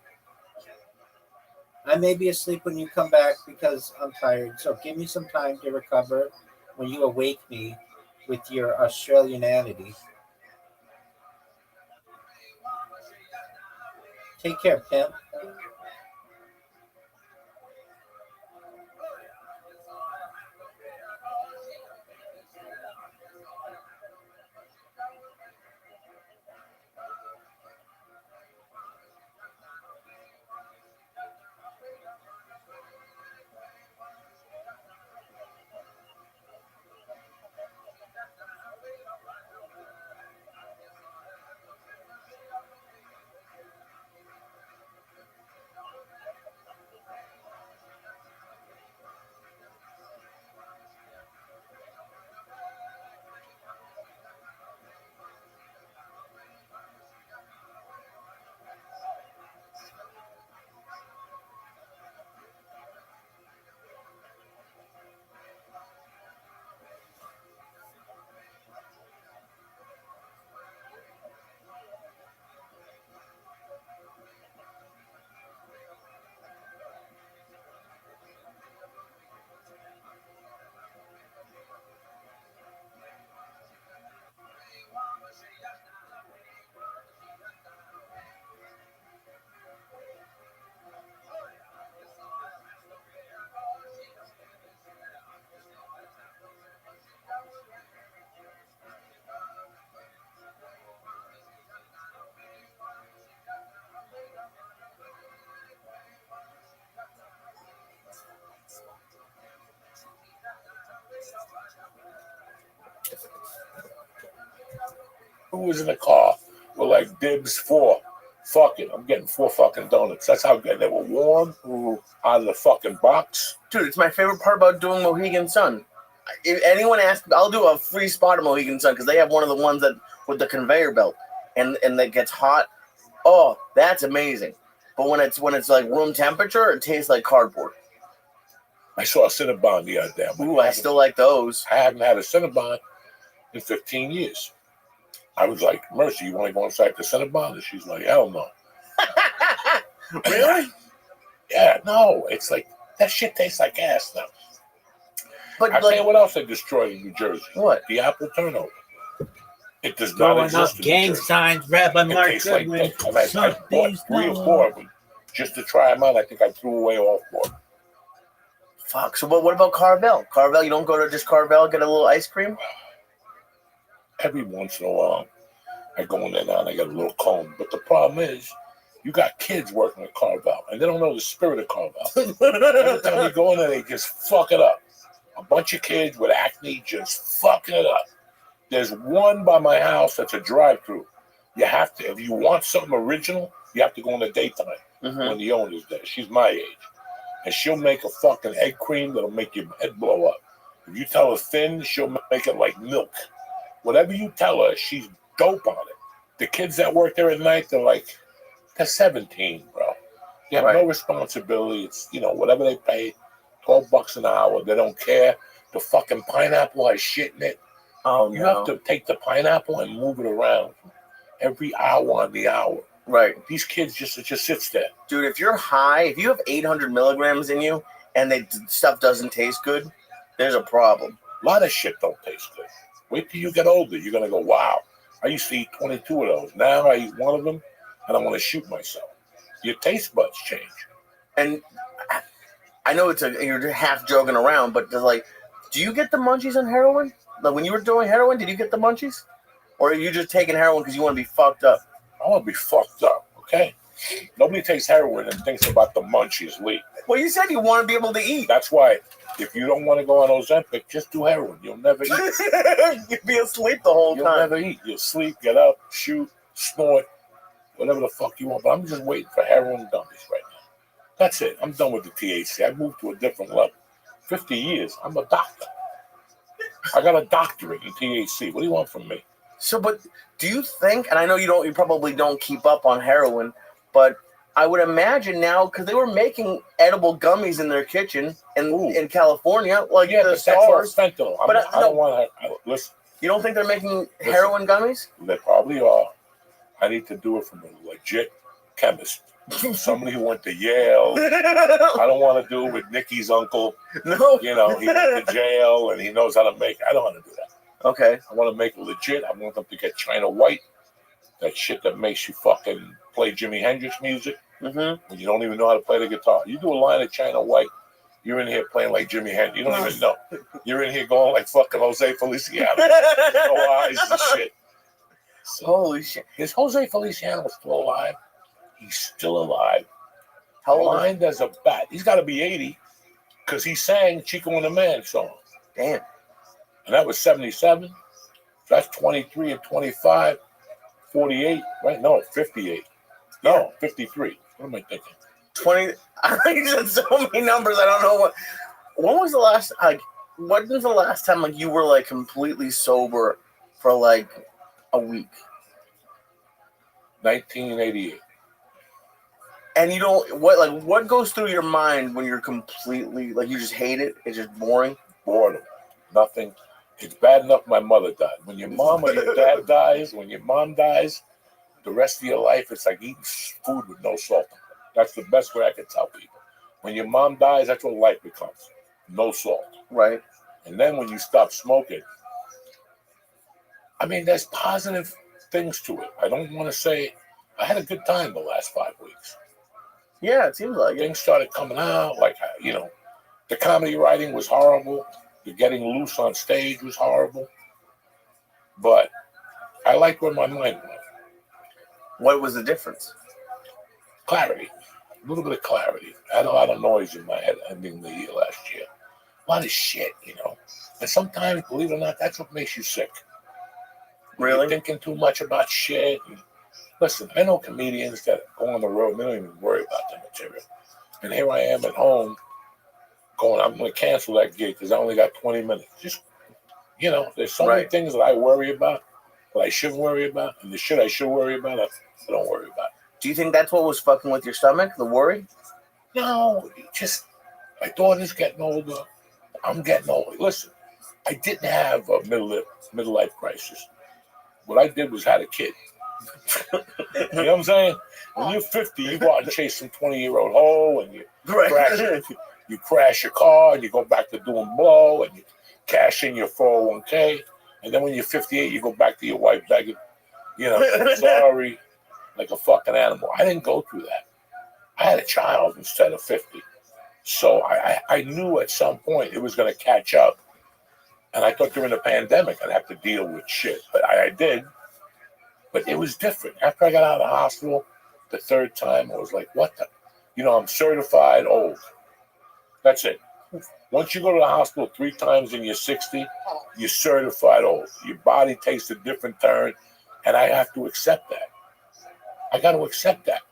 I may be asleep when you come back because I'm tired. So give me some time to recover when you awake me with your Australianity. Take care, pimp. who was in the car with like Dibs 4. Fuck it, I'm getting 4 fucking donuts. That's how good they were, warm out of the fucking box. Dude, it's my favorite part about doing Mohegan Sun. If anyone asks, I'll do a free spot at Mohegan Sun because they have one of the ones that with the conveyor belt and that gets hot. Oh, that's amazing. But when it's like room temperature, it tastes like cardboard. I saw a Cinnabon the other day. Ooh, I still like those. I haven't had a Cinnabon in 15 years. I was like, Mercy, you want to go inside the Cinnabon? And she's like, hell no. Really? Yeah, no. It's like, that shit tastes like ass now. But I'll tell you what else they destroyed in New Jersey. What? The apple turnover. It does not Throwing exist up in gang New Jersey. signs, Rabbi It Mark tastes like Goodwin. dick. And I bought 3 or 4 of them just to try them out. I think I threw away all 4. Fuck. So what about Carvel? Carvel, you don't go to just Carvel, get a little ice cream? Every once in a while, I go in there now and I get a little cone. But the problem is, you got kids working at Carvel, and they don't know the spirit of Carvel. Every time you go in there, they just fuck it up. A bunch of kids with acne just fucking it up. There's one by my house that's a drive-through. You have to, if you want something original, you have to go in the daytime when the owner's there. She's my age. And she'll make a fucking egg cream that'll make your head blow up. If you tell her thin, she'll make it like milk. Whatever you tell her, she's dope on it. The kids that work there at night, they're 17, bro. They have no responsibility. It's, whatever they pay, $12 an hour. They don't care. The fucking pineapple has shit in it. Oh, You have to take the pineapple and move it around every hour on the hour. Right. These kids it just sits there. Dude, if you're high, if you have 800 milligrams in you and stuff doesn't taste good, there's a problem. A lot of shit don't taste good. Wait till you get older. You're going to go, wow. I used to eat 22 of those. Now I eat one of them and I want to shoot myself. Your taste buds change. And I know you're half joking around, but do you get the munchies on heroin? Like when you were doing heroin, did you get the munchies? Or are you just taking heroin because you want to be fucked up? I want to be fucked up, okay? Nobody takes heroin and thinks about the munchies, Lee. Well, you said you want to be able to eat. That's why if you don't want to go on Ozempic, just do heroin. You'll never eat. You'll be asleep the whole You'll time. never eat. You'll sleep, get up, shoot, snort, whatever the fuck you want. But I'm just waiting for heroin gummies right now. That's it. I'm done with the THC. I moved to a different level. 50 years. I'm a doctor. I got a doctorate in THC. What do you want from me? So, but do you think, and I know you probably don't keep up on heroin, but I would imagine now, because they were making edible gummies in their kitchen in California, like the stars. That's all fentanyl. I don't want to, listen. You don't think they're making heroin gummies? They probably are. I need to do it from a legit chemist. Somebody who went to Yale. I don't want to do it with Nikki's uncle. No. He went to jail and he knows how to make. I don't want to do that. Okay. I want to make it legit. I want them to get China White. That shit that makes you fucking play Jimi Hendrix music when you don't even know how to play the guitar. You do a line of China White, you're in here playing like Jimi Hendrix. You don't even know. You're in here going like fucking Jose Feliciano. No eyes and shit. So, holy shit. Is Jose Feliciano still alive? He's still alive. How old? Blind as a bat. He's got to be 80 because he sang Chico and the Man song. Damn. And that was 77. That's 23 and 25. 48, right? No, 58. No, 53. What am I thinking? 20. I said so many numbers. I don't know what. When was the last? When was the last time you were completely sober for a week? 1988. And you don't what goes through your mind when you're completely you just hate it? It's just boring. Boredom. Nothing. It's bad enough my mother died. When your mom or your dad dies, when your mom dies, the rest of your life, it's like eating food with no salt. That's the best way I can tell people. When your mom dies, that's what life becomes. No salt. Right. And then when you stop smoking, there's positive things to it. I don't want to say, I had a good time the last 5 weeks. Yeah, it seems like it. Things started coming out, the comedy writing was horrible. The getting loose on stage was horrible. But I liked where my mind went. What was the difference? Clarity. A little bit of clarity. I had a lot of noise in my head ending the year last year. A lot of shit, And sometimes, believe it or not, that's what makes you sick. Really? You're thinking too much about shit. And listen, I know comedians that go on the road, they don't even worry about the material. And here I am at home going, I'm going to cancel that gig because I only got 20 minutes. Just, there's so many things that I worry about, that I shouldn't worry about, and the shit I should worry about, I don't worry about. Do you think that's what was fucking with your stomach, the worry? No, just my daughter's getting older. I'm getting older. Listen, I didn't have a midlife crisis. What I did was had a kid. You know what I'm saying? When you're 50, you go out and chase some 20-year-old hoe, and you crash your car, and you go back to doing blow, and you cash in your 401k, and then when you're 58, you go back to your wife begging, sorry, like a fucking animal. I didn't go through that. I had a child instead of 50. So I knew at some point it was going to catch up. And I thought during the pandemic I'd have to deal with shit. But I did. But it was different. After I got out of the hospital the third time, I was like, what the? I'm certified old. That's it. Once you go to the hospital 3 times and you're 60, you're certified old. Your body takes a different turn. And I have to accept that. I got to accept that.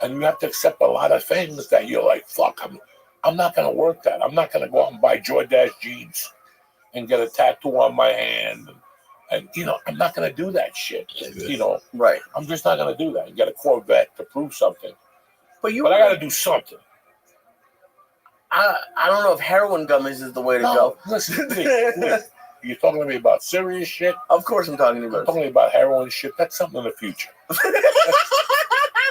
And you have to accept a lot of things that you're like, fuck, I'm not going to work that. I'm not going to go out and buy Jordache jeans and get a tattoo on my hand. And I'm not going to do that shit. Right. I'm just not going to do that. You got a Corvette to prove something. But I got to do something. I don't know if heroin gummies is the way to go. Listen, please. You're talking to me about serious shit? Of course I'm talking to you about. I'm talking about heroin shit. That's something in the future.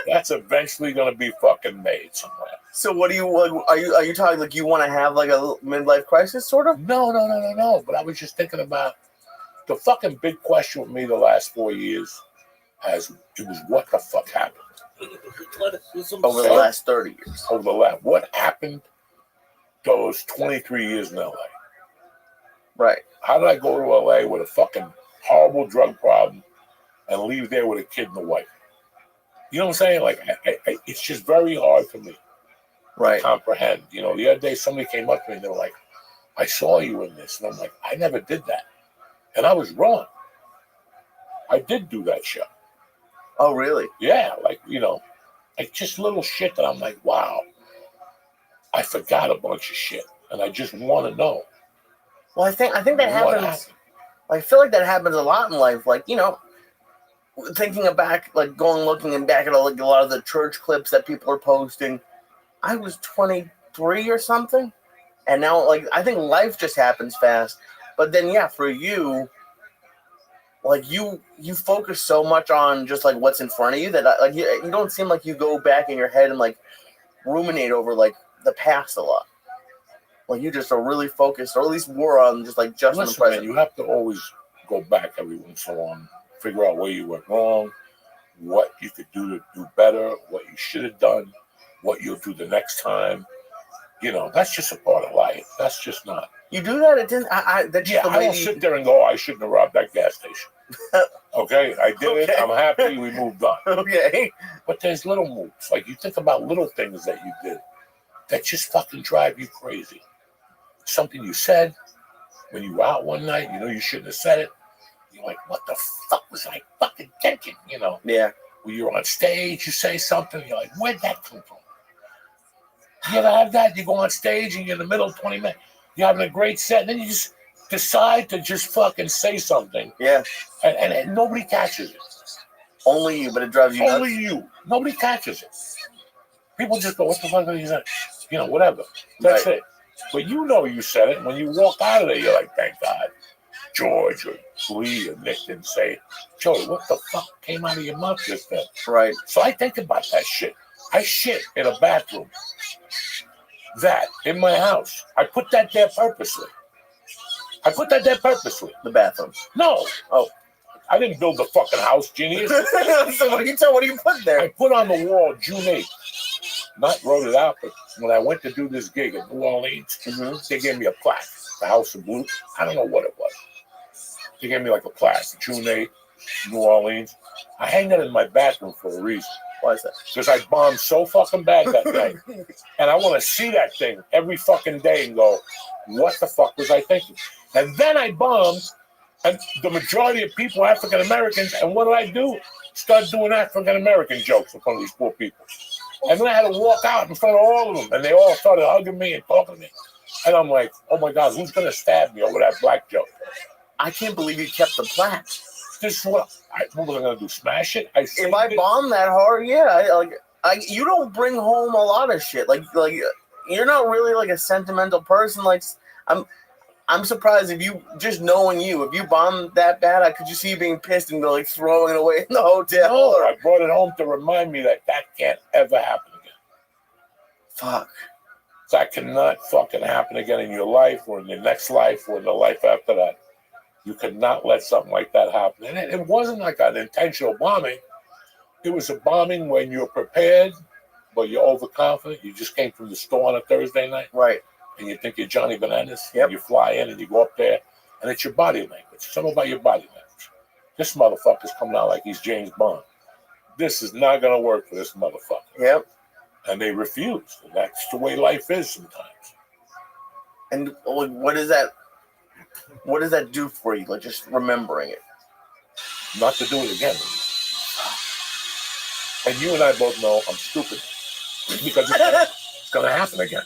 That's eventually going to be fucking made somewhere. So what do you are you talking like you want to have like a midlife crisis sort of? No. But I was just thinking about the fucking big question with me the last 4 years was what the fuck happened? Over the last 30 years. What happened those 23 years in LA? Right. How did I go to LA with a fucking horrible drug problem and leave there with a kid and a wife? You know what I'm saying? Like, it's just very hard for me to comprehend. The other day somebody came up to me and they were like, I saw you in this. And I'm like, I never did that. And I was wrong. I did do that show. Oh, really? Yeah. Like just little shit that I'm like, wow, I forgot a bunch of shit. And I just want to know. Well, I think that happens. I feel like that happens a lot in life. Like, thinking back, like looking back at a lot of the church clips that people are posting. I was 23 or something, and now I think life just happens fast. But then for you, you focus so much on just what's in front of you that you don't seem like you go back in your head and ruminate over the past a lot. You just are really focused, or at least more on just in the present. Man, you have to always go back every once in a while, figure out where you went wrong, what you could do to do better, what you should have done, what you'll do the next time. That's just a part of life. That's just not. You do that? It didn't. I don't sit there and go, I shouldn't have robbed that gas station. Okay, I did it. I'm happy. We moved on. Okay. But there's little moves. You think about little things that you did that just fucking drive you crazy. Something you said when you were out one night, you shouldn't have said it. You're like, what the fuck was I fucking thinking? Yeah. When you're on stage, you say something, you're like, where'd that come from? You ever have that? You go on stage and you're in the middle of 20 minutes. You're having a great set, and then you just decide to just fucking say something. Yeah. And nobody catches it. Only you, but it drives you nuts. Only you. Nobody catches it. People just go, what the fuck are you saying? Whatever. That's it. But you said it. When you walk out of there, you're like, thank God. George or Lee or Nick didn't say, Joey, what the fuck came out of your mouth just then? Right. So I think about that shit. I shit in a bathroom. That in my house. I put that there purposely. The bathroom. No. Oh. I didn't build the fucking house, genius. So what do you put there? I put on the wall June 8th. Not wrote it out, but when I went to do this gig in New Orleans, they gave me a plaque. The House of Blues. I don't know what it was. They gave me a plaque. June 8th, New Orleans. I hang that in my bathroom for a reason. Why is that? Because I bombed so fucking bad that night. And I want to see that thing every fucking day and go, what the fuck was I thinking? And then I bombed And the majority of people are African Americans. And what did I do? Start doing African American jokes in front of these poor people. And then I had to walk out in front of all of them. And they all started hugging me and talking to me. And I'm like, oh my God, who's going to stab me over that black joke? I can't believe you kept the plaque. This is what was I going to do? Smash it? If I bomb that hard, yeah. You don't bring home a lot of shit. Like you're not really like a sentimental person. Like I'm surprised if you just knowing you, if you bombed that bad, I could just see you being pissed and like throwing it away in the hotel. No, I brought it home to remind me that can't ever happen again. Fuck. That cannot fucking happen again in your life or in your next life or in the life after that. You could not let something like that happen. And it wasn't like an intentional bombing. It was a bombing when you're prepared, but you're overconfident. You just came from the store on a Thursday night. Right. And you think you're Johnny Bananas. Yep. And you fly in and you go up there, and it's your body language. It's something about your body language. This motherfucker's coming out like he's James Bond. This is not going to work for this motherfucker. Yep. And they refused. And that's the way life is sometimes. And what does that do for you? Like just remembering it. Not to do it again. And you and I both know I'm stupid because it's going to happen again.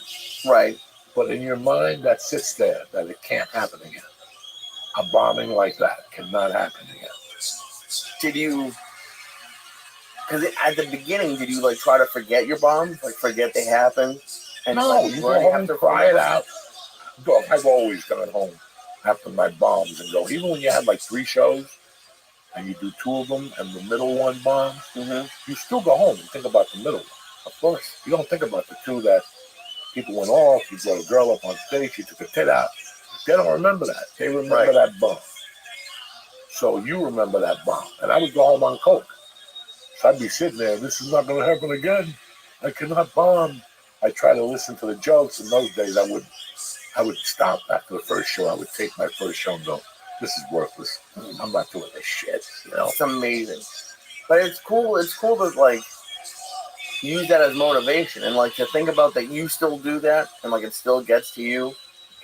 Right. But in your mind, that sits there, that it can't happen again. A bombing like that cannot happen again. Did you, because at the beginning, did you like try to forget your bombs? Like forget they happened? And no, like, you go home and cry it out. Look, I've always gone home after my bombs and go, even when you have like 3 shows and you do 2 of them and the middle one bombs, you still go home and think about the middle one. Of course, you don't think about the 2 that people went off. You brought a girl up on stage, she took a tit out. They don't remember that. They remember that bomb. So you remember that bomb. And I would go home on coke. So I'd be sitting there, this is not going to happen again. I cannot bomb. I try to listen to the jokes. In those days, I would stop after the first show. I would take my first show and go, this is worthless. I'm not doing this shit. You know? It's amazing. But it's cool. It's cool to like use that as motivation and like to think about that you still do that and like it still gets to you.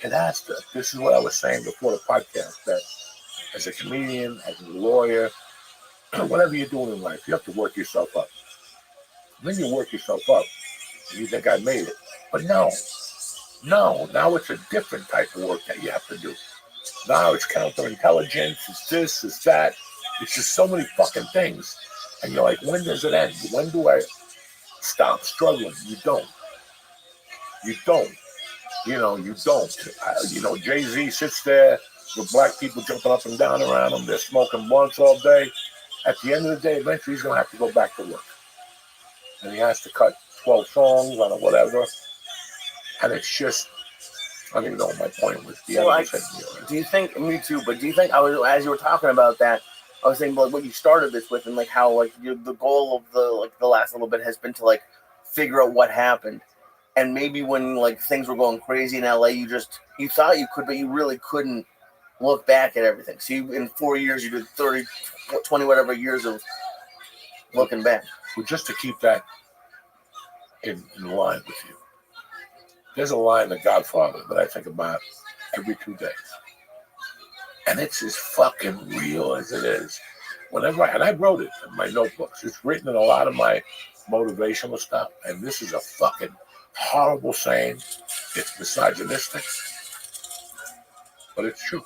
It has to. This is what I was saying before the podcast, that as a comedian, as a lawyer, whatever you're doing in life, you have to work yourself up. And then you work yourself up and you think I made it. But no, now it's a different type of work that you have to do. Now it's counterintelligence, it's this, it's that. It's just so many fucking things. And you're like, when does it end? When do I stop struggling? You don't. You don't. You don't. Jay-Z sits there with black people jumping up and down around him. They're smoking blunts all day. At the end of the day, eventually he's going to have to go back to work. And he has to cut 12 songs on or whatever. And it's just, I don't even know what my point was. Do you think, me too, but do you think, as you were talking about that, I was thinking like what you started this with and like how like the goal of the last little bit has been to like figure out what happened. And maybe when like things were going crazy in LA, you thought you could, but you really couldn't look back at everything. So in 4 years, you did 30, 20, whatever years of looking back. Well, just to keep that in line with you, there's a line in The Godfather that I think about every 2 days. And it's as fucking real as it is. And I wrote it in my notebooks. It's written in a lot of my motivational stuff. And this is a fucking horrible saying. It's misogynistic. But it's true.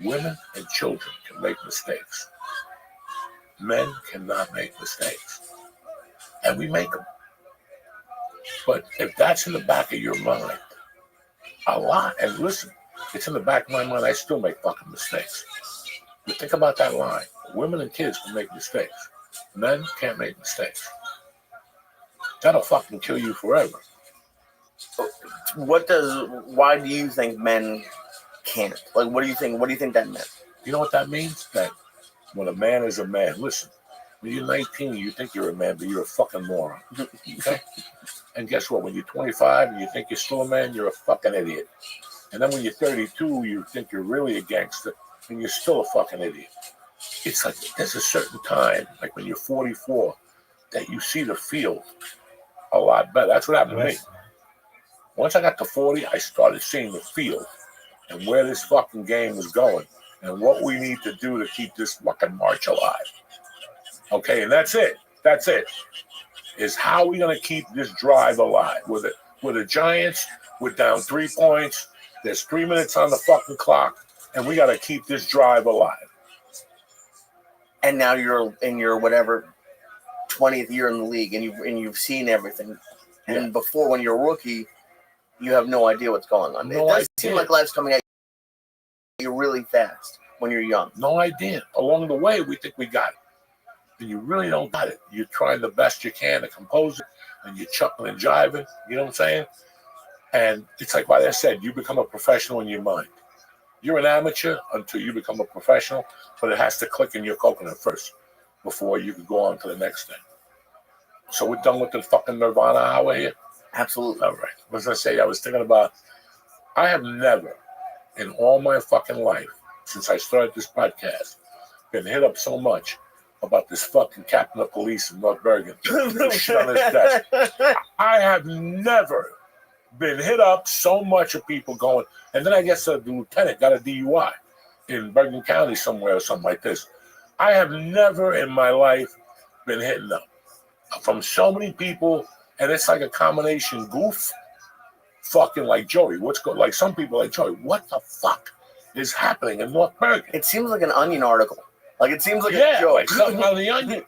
Women and children can make mistakes. Men cannot make mistakes. And we make them. But if that's in the back of your mind, a lot, and listen, it's in the back of my mind, I still make fucking mistakes. But think about that line. Women and kids can make mistakes. Men can't make mistakes. That'll fucking kill you forever. Why do you think men can't? Like, what do you think that meant? You know what that means? That when a man is a man, listen, when you're 19, you think you're a man, but you're a fucking moron. Okay? And guess what? When you're 25 and you think you're still a man, you're a fucking idiot. And then when you're 32, you think you're really a gangster, and you're still a fucking idiot. It's like there's a certain time, like when you're 44, that you see the field a lot better. That's what happened to me. Once I got to 40, I started seeing the field and where this fucking game was going. and what we need to do to keep this fucking march alive. Okay, and that's it. That's it. Is how we gonna keep this drive alive? With the Giants, we're down 3 points. There's 3 minutes on the fucking clock, and we gotta keep this drive alive. And now you're in your whatever 20th year in the league, and you've seen everything. And Yeah. before, when you're a rookie, you have no idea what's going on. No It does seem idea. like life's coming at you really fast when you're young. No idea. Along the way, we think we got it. And you really don't got it. You're trying the best you can to compose it, and you're chuckling and jiving. You know what I'm saying? And it's like what I said, you become a professional in your mind. You're an amateur until you become a professional, but it has to click in your coconut first before you can go on to the next thing. So we're done with the fucking Nirvana hour here? Absolutely. All right. What was I say? I was thinking about, I have never in all my fucking life, since I started this podcast, been hit up so much about this fucking captain of police in North Bergen. Shit on his desk. I have never been hit up so much of people going, and then I guess the lieutenant got a DUI in Bergen County somewhere or something like this. I have never in my life been hitting up from so many people, and it's like a combination goof, fucking like Joey. Like some people like Joey, what the fuck is happening in North Bergen? It seems like an Onion article. Like it seems like Yeah, a joke. like something on the Onion.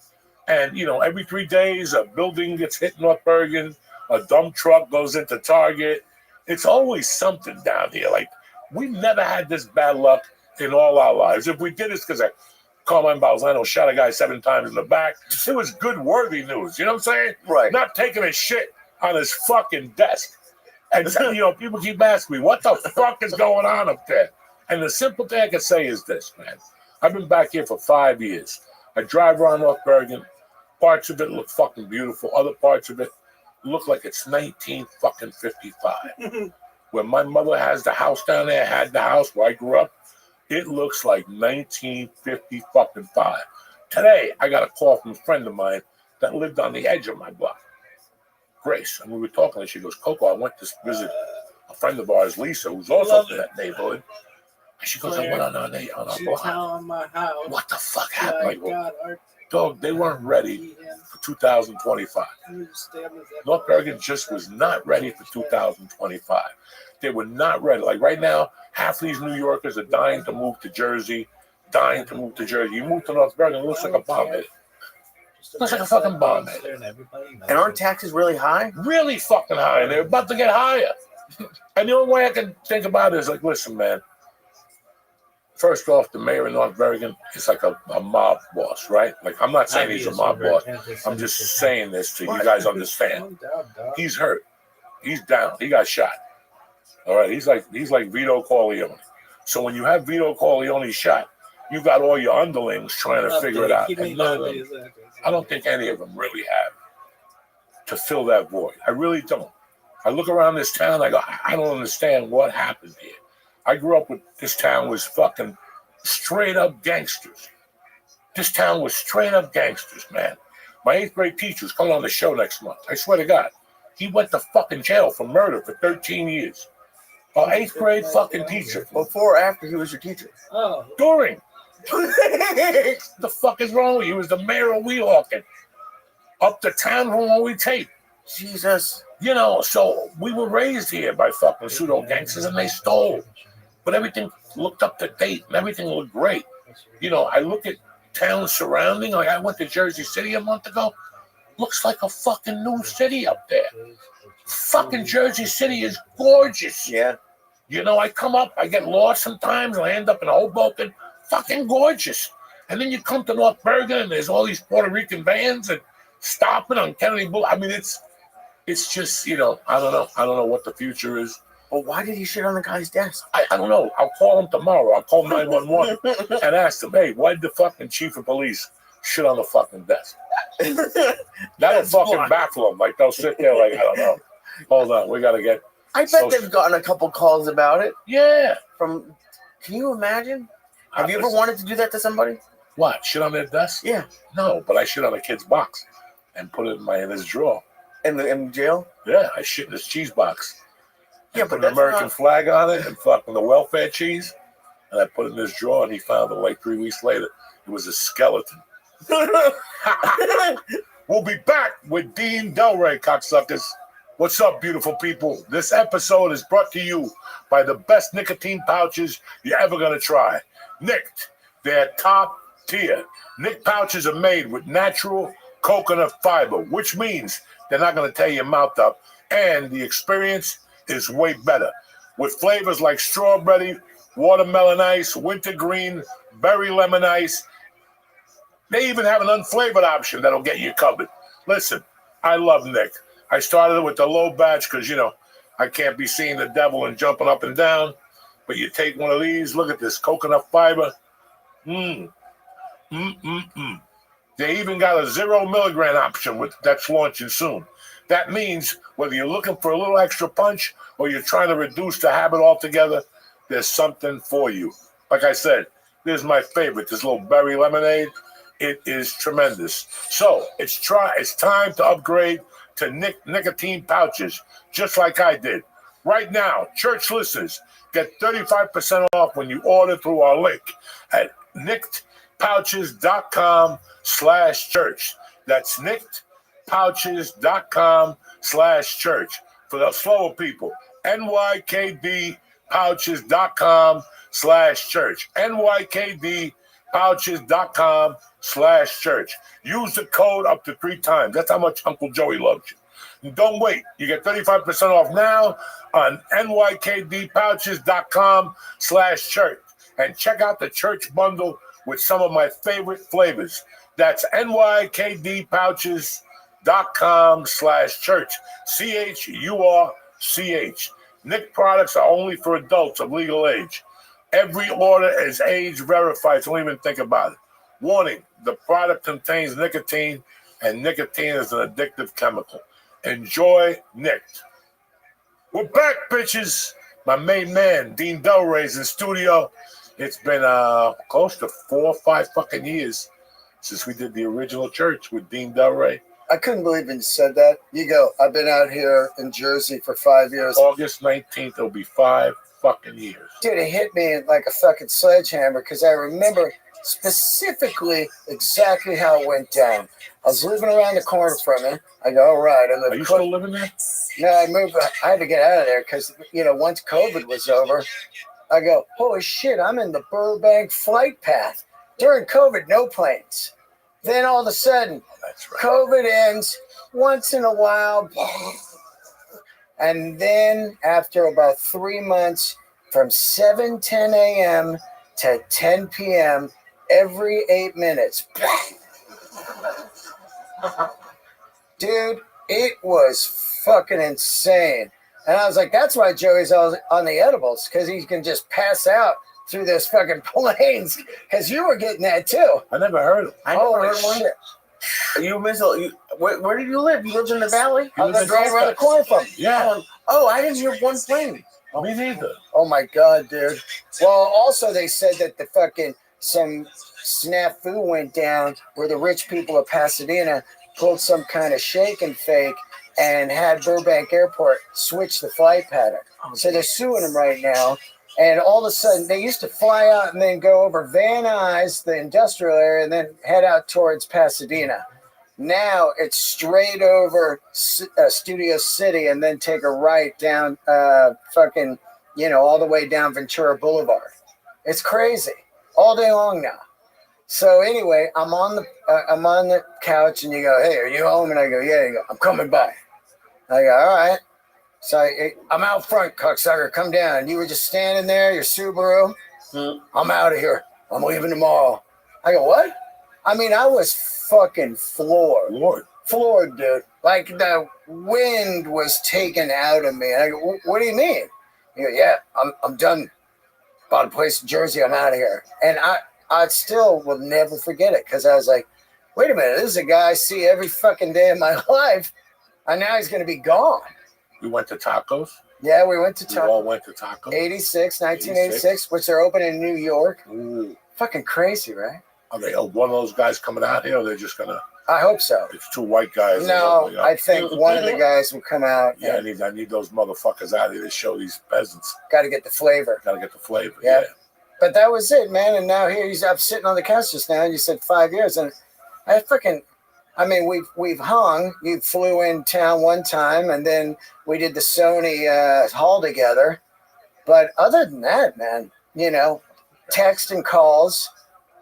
And every 3 days a building gets hit in North Bergen, a dump truck goes into Target. It's always something down here. Like we've never had this bad luck in all our lives. If we did, it's because Carmine Balzano shot a guy 7 times in the back. It was good, worthy news. You know what I'm saying? Right. Not taking a shit on his fucking desk. And people keep asking me, what the fuck is going on up there? And the simple thing I can say is this, man. I've been back here for 5 years. I drive around North Bergen. Parts of it look fucking beautiful. Other parts of it look like it's 1955. Where my mother has the house down there, had the house where I grew up, it looks like 1955. Today, I got a call from a friend of mine that lived on the edge of my block, Grace. And we were talking, and she goes, Coco, I went to visit a friend of ours, Lisa, who's also from that neighborhood. And she goes, I went on our block. My house. What the fuck happened? I go, God, dog, they weren't ready for 2025. North Bergen just was not ready for 2025. They were not ready. Like right now, half these New Yorkers are dying to move to Jersey, You move to North Bergen, it looks like a bomb hit. Looks like a fucking bomb hit. And aren't taxes really high? Really fucking high, and they're about to get higher. And the only way I can think about it is like, listen, man. First off, the mayor of North Bergen is like a mob boss, right? Like, I'm not saying he's a mob boss. I'm just saying this to you guys understand. He's hurt. He's down. He got shot. All right. He's like Vito Corleone. So when you have Vito Corleone shot, you got all your underlings trying to figure it out. And none of them, I don't think any of them really have to fill that void. I really don't. I look around this town, I go, I don't understand what happened here. I grew up with this town was fucking straight up gangsters. This town was straight up gangsters, man. My 8th grade teacher's coming on the show next month. I swear to God. He went to fucking jail for murder for 13 years. Our 8th grade fucking teacher. Before or after he was your teacher? Oh. During. The fuck is wrong with you? He was the mayor of Weehawken. Up the town from where we tape. Jesus. So we were raised here by fucking pseudo gangsters and they stole. But everything looked up to date and everything looked great. I look at towns surrounding, like I went to Jersey City a month ago. Looks like a fucking new city up there. Fucking Jersey City is gorgeous. Yeah. I come up, I get lost sometimes, and I end up in Hoboken. Fucking gorgeous. And then you come to North Bergen and there's all these Puerto Rican vans and stopping on Kennedy Boulevard. I mean, it's just, I don't know. I don't know what the future is. Well, why did he shit on the guy's desk? I don't know. I'll call him tomorrow. I'll call 911 and ask him, hey, why did the fucking chief of police shit on the fucking desk? That'll fucking baffle them. Like, they'll sit there like, I don't know. Hold on. We got to get... I bet they've gotten a couple calls about it. Yeah. Can you imagine? Have you ever wanted to do that to somebody? What? Shit on their desk? Yeah. No, but I shit on a kid's box and put it in his drawer. In jail? Yeah, I shit in his cheese box. Yeah, put but an American flag on it and fucking the welfare cheese. and I put it in his drawer, and he found it like 3 weeks later. It was a skeleton. We'll be back with Dean Delray, cocksuckers. What's up, beautiful people? This episode is brought to you by the best nicotine pouches you're ever going to try. Nicked. They're top tier. Nick pouches are made with natural coconut fiber, which means they're not going to tear your mouth up, and the experience is way better. With flavors like strawberry, watermelon ice, wintergreen, berry lemon ice. They even have an unflavored option that'll get you covered. Listen, I love Nick. I started with the low batch because, I can't be seeing the devil and jumping up and down. But you take one of these, look at this coconut fiber. They even got a 0 milligram option that's launching soon. That means whether you're looking for a little extra punch or you're trying to reduce the habit altogether, there's something for you. Like I said, this is my favorite, this little berry lemonade. It is tremendous. So it's time to upgrade to nicotine pouches, just like I did. Right now, church listeners get 35% off when you order through our link at nickedpouches.com/church. That's nickedpouches.com/church. For the slower people, nykdpouches.com/church. nykdpouches.com/church. Use the code up to 3 times. That's how much Uncle Joey loves you. And don't wait. You get 35% off now on nykdpouches.com/church. And check out the church bundle with some of my favorite flavors. That's nykdpouches.com/church. CHURCH. Nick products are only for adults of legal age. Every order is age verified, so don't even think about it. Warning, the product contains nicotine, and nicotine is an addictive chemical. Enjoy Nicked. We're back, bitches. My main man, Dean Delray's in studio. It's been close to 4 or 5 fucking years since we did the original church with Dean Delray. I couldn't believe you said that. You go, I've been out here in Jersey for 5 years. August 19th, it'll be 5 fucking years. Dude, it hit me like a fucking sledgehammer because I remember specifically exactly how it went down. I was living around the corner from it. I go, all right. Are you still living there? No, I moved. I had to get out of there because, once COVID was over, I go, holy shit, I'm in the Burbank flight path. During COVID, no planes. Then all of a sudden, that's right. COVID ends once in a while. And then after about 3 months, from 7:10 a.m. to 10 p.m., every 8 minutes. Dude, it was fucking insane. And I was like, that's why Joey's on the edibles, because he can just pass out through those fucking planes, because you were getting that too. I never heard of it. I never heard one. Where did you live? You lived in the valley? I was right around the corner from you. Yeah. I didn't hear one plane. Me neither. Oh my God, dude. Well, also they said that some snafu went down where the rich people of Pasadena pulled some kind of shake and fake and had Burbank Airport switch the flight pattern. So they're suing them right now. And all of a sudden, they used to fly out and then go over Van Nuys, the industrial area, and then head out towards Pasadena. Now it's straight over Studio City and then take a right down all the way down Ventura Boulevard. It's crazy all day long now. So anyway, I'm on the couch and you go, hey, are you home? And I go, yeah. You go, I'm coming by. I go, all right. So I'm out front, cocksucker. Come down. You were just standing there, your Subaru. I'm out of here. I'm leaving tomorrow. I go, what? I mean, I was fucking floored. Floored, dude. Like the wind was taken out of me. And I go, what do you mean? You go, yeah, I'm done. Bought a place in Jersey. I'm out of here. And I still will never forget it because I was like, wait a minute. This is a guy I see every fucking day of my life. And now he's going to be gone. We went to tacos. Yeah, we went to tacos. We all went to tacos. 1986, which they're opening in New York. Ooh. Fucking crazy, right? Are they one of those guys coming out here, or they're just going to... I hope so. It's 2 white guys. No, I think one of the guys will come out. Yeah, I need those motherfuckers out here to show these peasants. Got to get the flavor. Yeah. But that was it, man. And now here I'm sitting on the couch just now, and you said 5 years, and I mean, we've hung. You flew in town one time, and then we did the Sony haul together. But other than that, man, text and calls.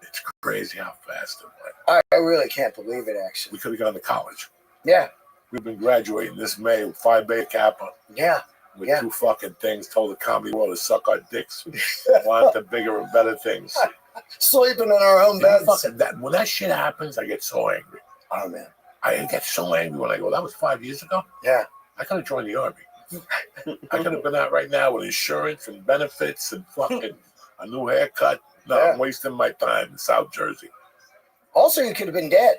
It's crazy how fast it went. I really can't believe it, actually. We could have gone to college. Yeah. We've been graduating this May with Phi Beta Kappa. Yeah. With 2 fucking things, told the comedy world to suck our dicks. Want the bigger and better things. Sleeping in our own beds. When that shit happens, I get so angry. Oh, man. I get so angry when I go, that was 5 years ago? Yeah. I could have joined the Army. I could have been out right now with insurance and benefits and fucking a new haircut. No, I'm wasting my time in South Jersey. Also, you could have been dead.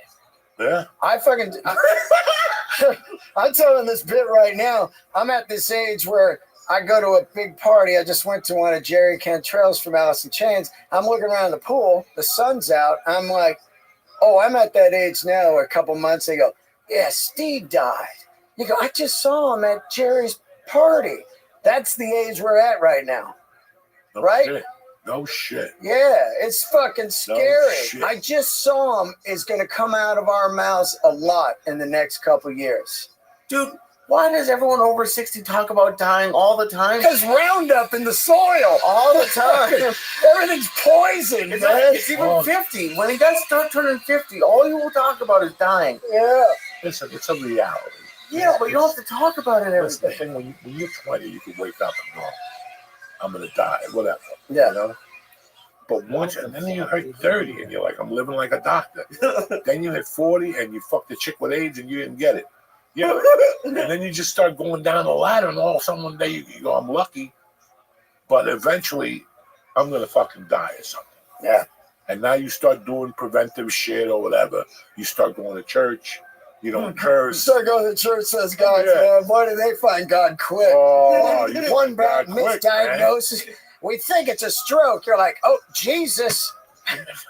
Yeah. I'm telling this bit right now. I'm at this age where I go to a big party. I just went to one of Jerry Cantrell's from Alice in Chains. I'm looking around the pool. The sun's out. I'm like, oh, I'm at that age now. A couple months, they go, yeah, Steve died. You go, I just saw him at Jerry's party. That's the age we're at right now. No right? Shit. No shit. Yeah, it's fucking scary. Shit. I just saw him is going to come out of our mouths a lot in the next couple years. Dude, why does everyone over 60 talk about dying all the time? Because Roundup in the soil. All the time. Everything's poison, man. It's even 50. When he does start turning 50, all you will talk about is dying. Yeah. Listen, it's a reality. Yeah, but you don't have to talk about it every That's the day. thing. When you're 20, you can wake up and go, I'm going to die, whatever. Yeah. You know? But once, and then you hit 30 and you're like, I'm living like a doctor. Then you hit 40 and you fucked the chick with AIDS and you didn't get it. Yeah. And then you just start going down the ladder and all of a sudden one day you go, I'm lucky. But eventually, I'm going to fucking die or something. Yeah. And now you start doing preventive shit or whatever. You start going to church. You don't curse. Start going to church, says God, Yeah. man. Why do they find God quick? Oh, you One bad God quick, misdiagnosis. We think it's a stroke. You're like, oh, Jesus,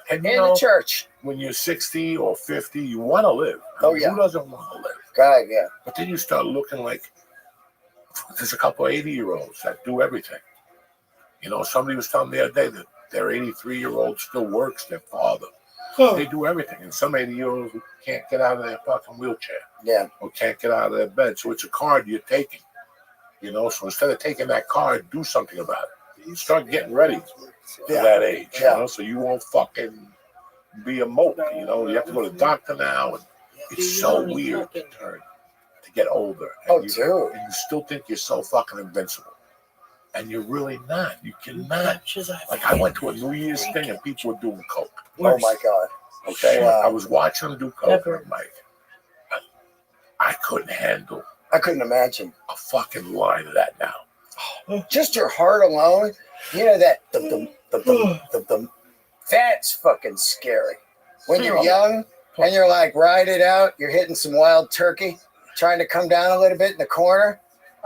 And in the church. when you're 60 or 50, you want to live. Oh, yeah. Who doesn't want to live? God, yeah. But then you start looking like there's a couple of 80-year-olds that do everything. You know, somebody was telling me the other day that their 83-year-old still works, their father. They do everything. And some 80-year-olds can't get out of their fucking wheelchair. Yeah. Or can't get out of their bed. So it's a card you're taking. You know, so instead of taking that card, do something about it. You start getting ready for that age. Yeah. You know, so you won't fucking be a mope. You know, you have to go to the doctor now. And it's so weird to get older. And Dude. and you still think you're so fucking invincible. And you're really not. You cannot. Like, I went to a New Year's thing and people were doing coke. Oh, my God. Okay? Wow. I was watching them do coke and I'm like, I couldn't handle I couldn't imagine. a fucking line of that now. Just your heart alone, you know that the that's fucking scary. When you're young and you're like ride it out, you're hitting some wild turkey, trying to come down a little bit in the corner.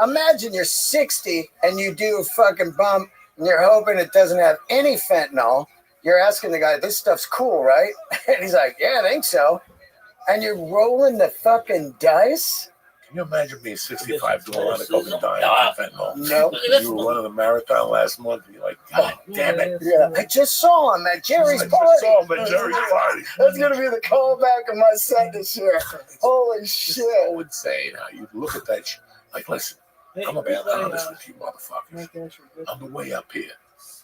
Imagine you're 60 and you do a fucking bump and you're hoping it doesn't have any fentanyl. You're asking the guy, this stuff's cool, right? And he's like, yeah, I think so. And you're rolling the fucking dice? Can you imagine being 65 doing a lot of coke and dying from fentanyl? No. You were running a marathon last month and you're like, God damn it. Yeah. I just saw him at Jerry's I party. just saw him at Jerry's party. That's going to be the callback of my set this year. Holy It's shit. so insane how you look at that shit. Like, listen, I'm going to be honest with you motherfuckers. On the way up here,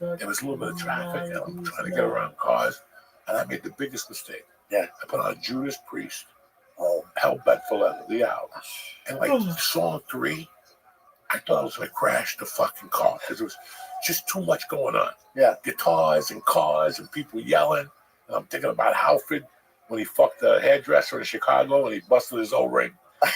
there was a little bit of traffic and I'm trying to get around cars and I made the biggest mistake. Yeah. I put on Judas Priest. Oh, Hell Bet Forever, the album. And like song 3, I thought I was going to crash the fucking car because there was just too much going on. Yeah. Guitars and cars and people yelling. And I'm thinking about Halford when he fucked the hairdresser in Chicago and he busted his O-ring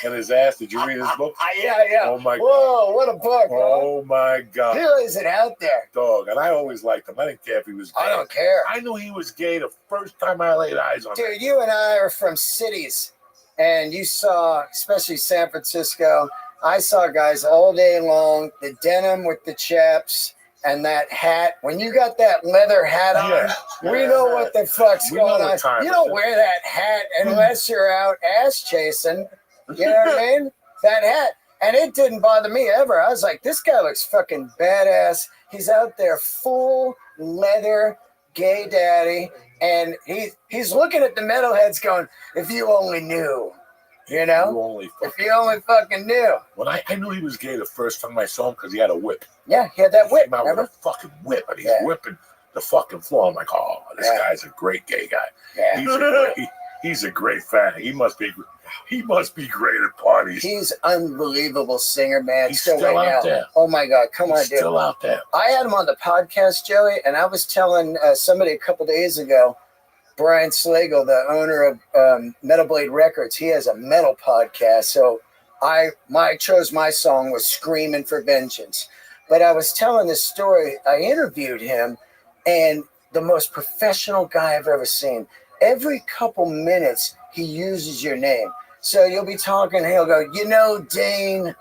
in his ass. Did you read his book? yeah. Oh my God. Whoa, what a book, bro. Oh my God. Here is it out there. Dog. And I always liked him. I didn't care if he was gay. I don't care. I knew he was gay the first time I laid eyes on him. Dude, you and I are from cities, and you saw, especially San Francisco, I saw guys all day long, the denim with the chaps and that hat. When you got that leather hat on, Yeah. we know what the fuck's We know going what on. time You it don't is. wear that hat unless you're out ass chasing. You know what I mean? That hat. And it didn't bother me ever. I was like, this guy looks fucking badass. He's out there full leather, gay daddy. And he's looking at the metalheads going, if you only knew, you know? If you only fucking knew. When I knew he was gay the first time I saw him because he had a whip. Yeah, he had that He whip, came out remember? with a fucking whip, and he's whipping the fucking floor. I'm like, oh, this guy's a great gay guy. Yeah. He's a great fan. He must be great at parties. He's unbelievable singer, man. He's still out there. Oh my God, come on, dude. Still out there. I had him on the podcast, Joey, and I was telling somebody a couple days ago, Brian Slagle, the owner of Metal Blade Records, he has a metal podcast. So I chose my song was Screaming for Vengeance. But I was telling this story. I interviewed him, and the most professional guy I've ever seen. Every couple minutes, he uses your name. So you'll be talking, he'll go, you know, Dean,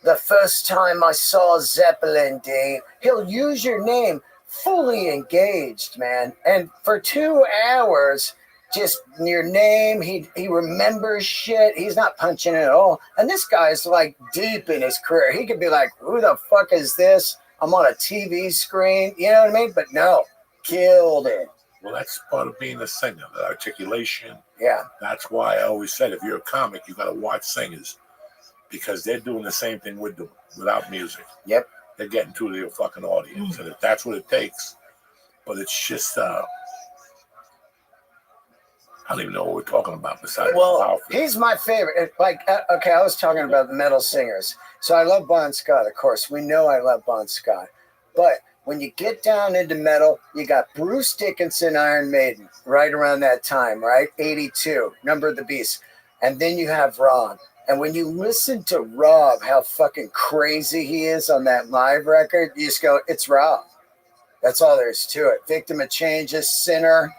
the first time I saw Zeppelin, Dean, he'll use your name, fully engaged, man. And for 2 hours, just your name, he remembers shit. He's not punching it at all. And this guy's like deep in his career. He could be like, who the fuck is this? I'm on a TV screen. You know what I mean? But no, killed it. Well, that's part of being a singer, the articulation. Yeah. That's why I always said, if you're a comic, you got to watch singers because they're doing the same thing we're doing without music. Yep. They're getting to their fucking audience, and if that's what it takes. But it's just, I don't even know what we're talking about besides. Well, he's my favorite. Okay, I was talking about the metal singers. So I love Bon Scott, of course. We know I love Bon Scott. But when you get down into metal, you got Bruce Dickinson, Iron Maiden, right around that time, right? 82, Number of the Beast. And then you have Rob. And when you listen to Rob, how fucking crazy he is on that live record, you just go, it's Rob. That's all there is to it. Victim of Changes, Sinner,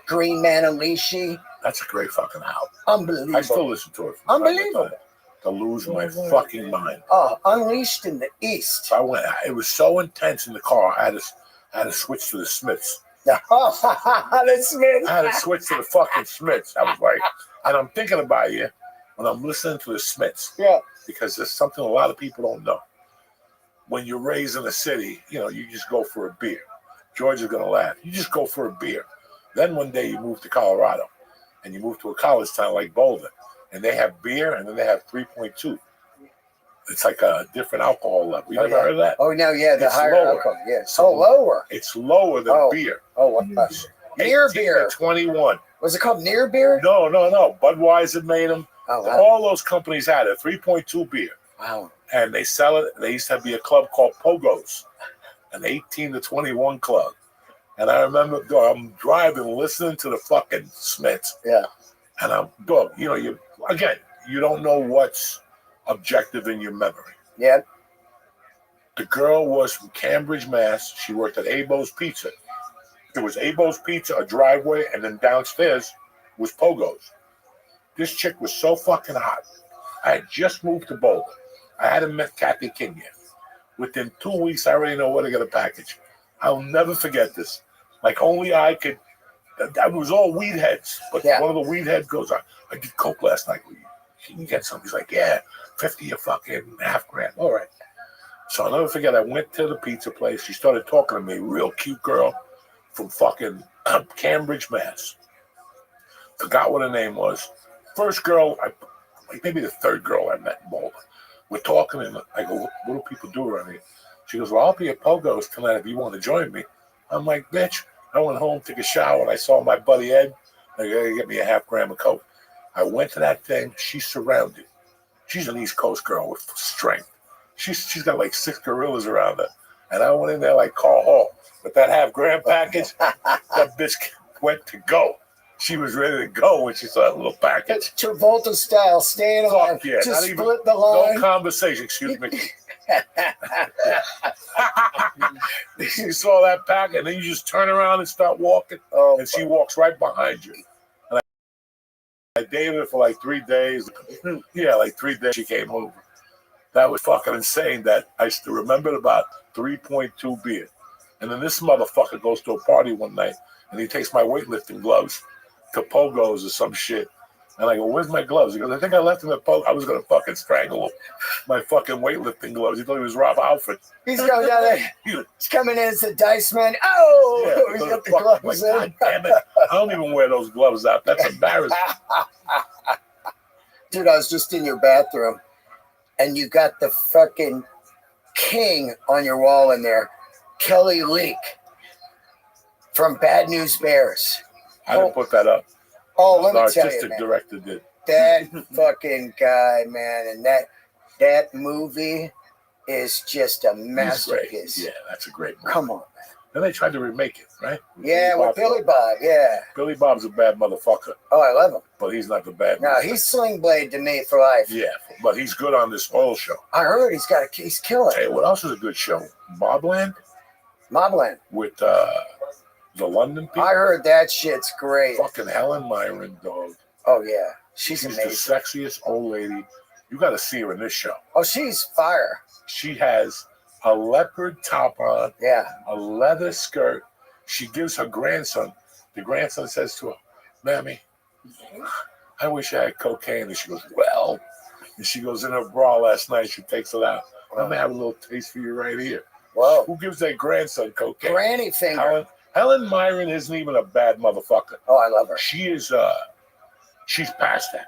Green Man Alicia. That's a great fucking album. Unbelievable. I still listen to it. Unbelievable. To lose my fucking mind. Oh, Unleashed in the East. It was so intense in the car. I had to switch to the Smiths. Oh, the Smiths. I had to switch to the fucking Smiths. I was like, and I'm thinking about you when I'm listening to the Smiths. Yeah. Because there's something a lot of people don't know. When you're raised in a city, you just go for a beer. George is gonna laugh. You just go for a beer. Then one day you move to Colorado, and you move to a college town like Boulder, and they have beer, and then they have 3.2. It's like a different alcohol level. You never heard of that? Oh no, yeah, the It's higher lower. alcohol. Yeah, so lower. It's lower than beer. Oh, near 18 beer. to 21. Was it called near beer? No. Budweiser made them. Oh, wow. All those companies had it. 3.2 beer. Wow. And they sell it. There used to be a club called Pogo's, an 18 to 21 club. And I remember, I'm driving, listening to the fucking Smiths. Yeah. And I'm, you don't know what's objective in your memory. Yeah. The girl was from Cambridge, Mass. She worked at Abo's Pizza. It was Abo's Pizza, a driveway, and then downstairs was Pogo's. This chick was so fucking hot. I had just moved to Boulder. I hadn't met Kathy King yet. Within 2 weeks, I already know where to get a package. I'll never forget this. Like only I could. That was all weed heads. But one of the weed heads goes, I did coke last night. Can you get some? He's like, yeah, 50 a fucking half grand. All right. So I'll never forget, I went to the pizza place. She started talking to me, real cute girl from fucking Cambridge, Mass. Forgot what her name was. First girl, maybe the third girl I met in Boulder. We're talking, and I go, what do people do around here? She goes, well, I'll be at Pogo's tonight if you want to join me. I'm like, bitch. I went home, took a shower, and I saw my buddy Ed. I gotta get me a half gram of coke. I went to that thing. She's surrounded. She's an East Coast girl with strength. She's got like 6 gorillas around her. And I went in there like Carl Hall with that half gram package. That bitch went to go. She was ready to go when she saw that little package. Travolta style, staying alive. Yeah, just split the line. No conversation, excuse me. You saw that packet, and then you just turn around and start walking, and she walks right behind you. And I dated her for like 3 days. Yeah, like 3 days she came over. That was fucking insane that I still remembered about 3.2 beer. And then this motherfucker goes to a party one night, and he takes my weightlifting gloves to Pogo's or some shit. And I go, where's my gloves? He goes, I think I left them at Poke. I was going to fucking strangle him. My fucking weightlifting gloves. He thought he was Rob Alford. He's going down there. He's coming in as the dice man. Oh, Yeah, he's got the fuck, gloves like, in. God damn it. I don't even wear those gloves out. That's embarrassing. Dude, I was just in your bathroom, and you got the fucking king on your wall in there, Kelly Leak from Bad News Bears. I didn't put that up. Oh, let The me tell you, artistic man. director did. That fucking guy, man, and that movie is just a He's great. masterpiece. Yeah, that's a great movie. Come on, man. Then they tried to remake it, right? Yeah, with Billy Bob. Yeah. Billy Bob's a bad motherfucker, Oh, I love him. but he's not the bad No, motherfucker. he's Sling Blade to me for life. Yeah, but he's good on this oil show. I heard he's killing Hey, it. what else is a good show? Mobland Mobland. with the London people. I heard that shit's great. Fucking Helen Mirren, dog. Oh yeah, she's She's amazing. the sexiest old lady. You got to see her in this show. Oh, she's fire. She has a leopard top on, Yeah. a leather skirt. She gives her grandson. The grandson says to her, "Mammy, I wish I had cocaine." And she goes, "Well," and she goes in her bra last night. She takes it out. I'm gonna have a little taste for you right here. Whoa. Who gives their grandson cocaine? Granny finger. Helen Mirren isn't even a bad motherfucker. Oh, I love her. She is. She's past that.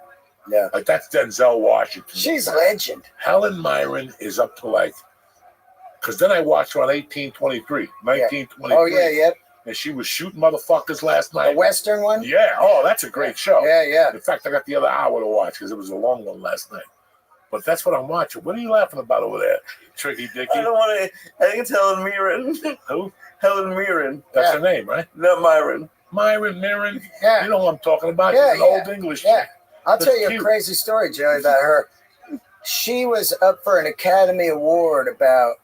Yeah. Like that's Denzel Washington. She's legend. Helen Mirren is up to like, because then I watched her on 1923. Oh yeah, yep. And she was shooting motherfuckers last The night. Western one. Yeah. Oh, that's a great show. Yeah, yeah. In fact, I got the other hour to watch because it was a long one last night. But that's what I'm watching. What are you laughing about over there, Tricky Dicky? I don't want to. I think it's Helen Mirren. Who? Helen Mirren, That's her name, right? not Myron. Myron Mirren. Yeah. You know what I'm talking about? Yeah, She's an yeah. old English Yeah. chick. I'll That's tell you cute. a crazy story, Joey, about her. She was up for an Academy Award about,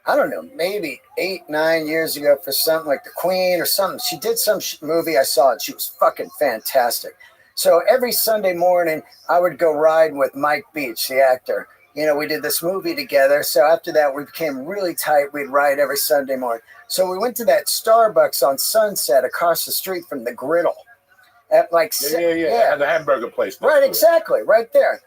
I don't know, maybe 8-9 years ago for something like The Queen or something. She did some movie I saw, and she was fucking fantastic. So every Sunday morning, I would go riding with Mike Beach, the actor. You know, we did this movie together. So after that, we became really tight. We'd ride every Sunday morning. So we went to that Starbucks on Sunset across the street from the Griddle. At like Yeah. And the hamburger place. Right, exactly, right there.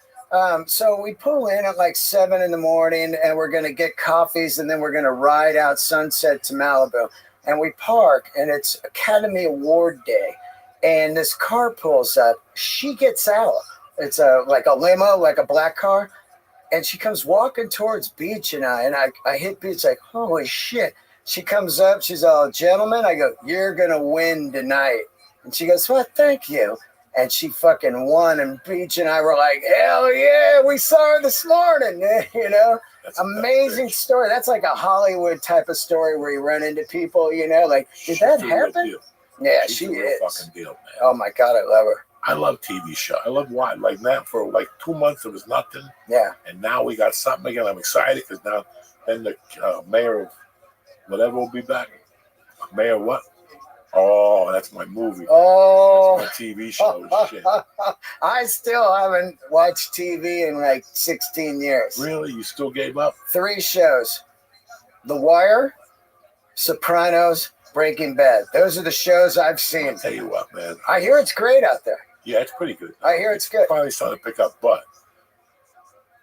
So we pull in at like 7 in the morning, and we're going to get coffees, and then we're going to ride out Sunset to Malibu. And we park, and it's Academy Award Day. And this car pulls up. She gets out. It's like a limo, like a black car. And she comes walking towards Beach, and I hit Beach like, holy shit. She comes up. She's all, gentlemen. I go, you're going to win tonight. And she goes, well, thank you. And she fucking won. And Beach and I were like, hell yeah, we saw her this morning. You know, That's amazing story. That's like a Hollywood type of story where you run into people, you know, like, did that happen? Yeah, She's she a real is. fucking deal, man. Oh my God, I love her. I love TV show. I love why. Like now, for like 2 months, there was nothing. Yeah. And now we got something again. I'm excited because now, then the mayor of whatever will be back. Mayor what? Oh, that's my movie. Oh, That's my TV show. Shit. I still haven't watched TV in like 16 years. Really? You still gave up? 3 shows: The Wire, Sopranos, Breaking Bad. Those are the shows I've seen. I'll tell you what, man. I hear it's great out there. Yeah, it's pretty good. I hear it's good. Finally starting to pick up, but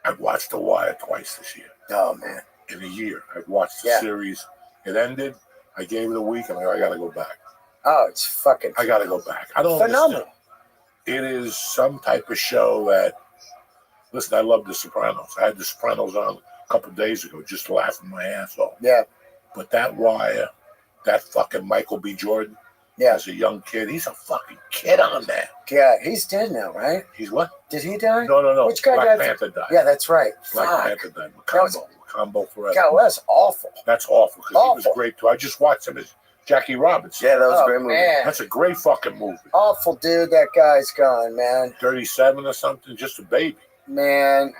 I've watched The Wire twice this year. Oh man. In a year, I've watched the Yeah. series. It ended. I gave it a week. I'm like, I gotta go back. Oh, it's fucking I gotta go back. I don't phenomenal. understand. It is some type of show that. Listen, I love The Sopranos. I had The Sopranos on a couple of days ago, just laughing my ass off. Yeah. But that Wire, that fucking Michael B. Jordan, Yeah. as a young kid, he's a fucking kid on that. Yeah, he's dead now, right? He's what? Did he die? No. Which guy Black died? Panther died. Yeah, that's right. Black Fuck. Panther died. was- Combo forever. God, well, that's awful. That's awful because he was Awful. great too. I just watched him as Jackie Robinson. Yeah, that was Oh, a great movie. man. That's a great fucking movie. Awful dude, that guy's gone, man. 37 or something, just a baby. Man,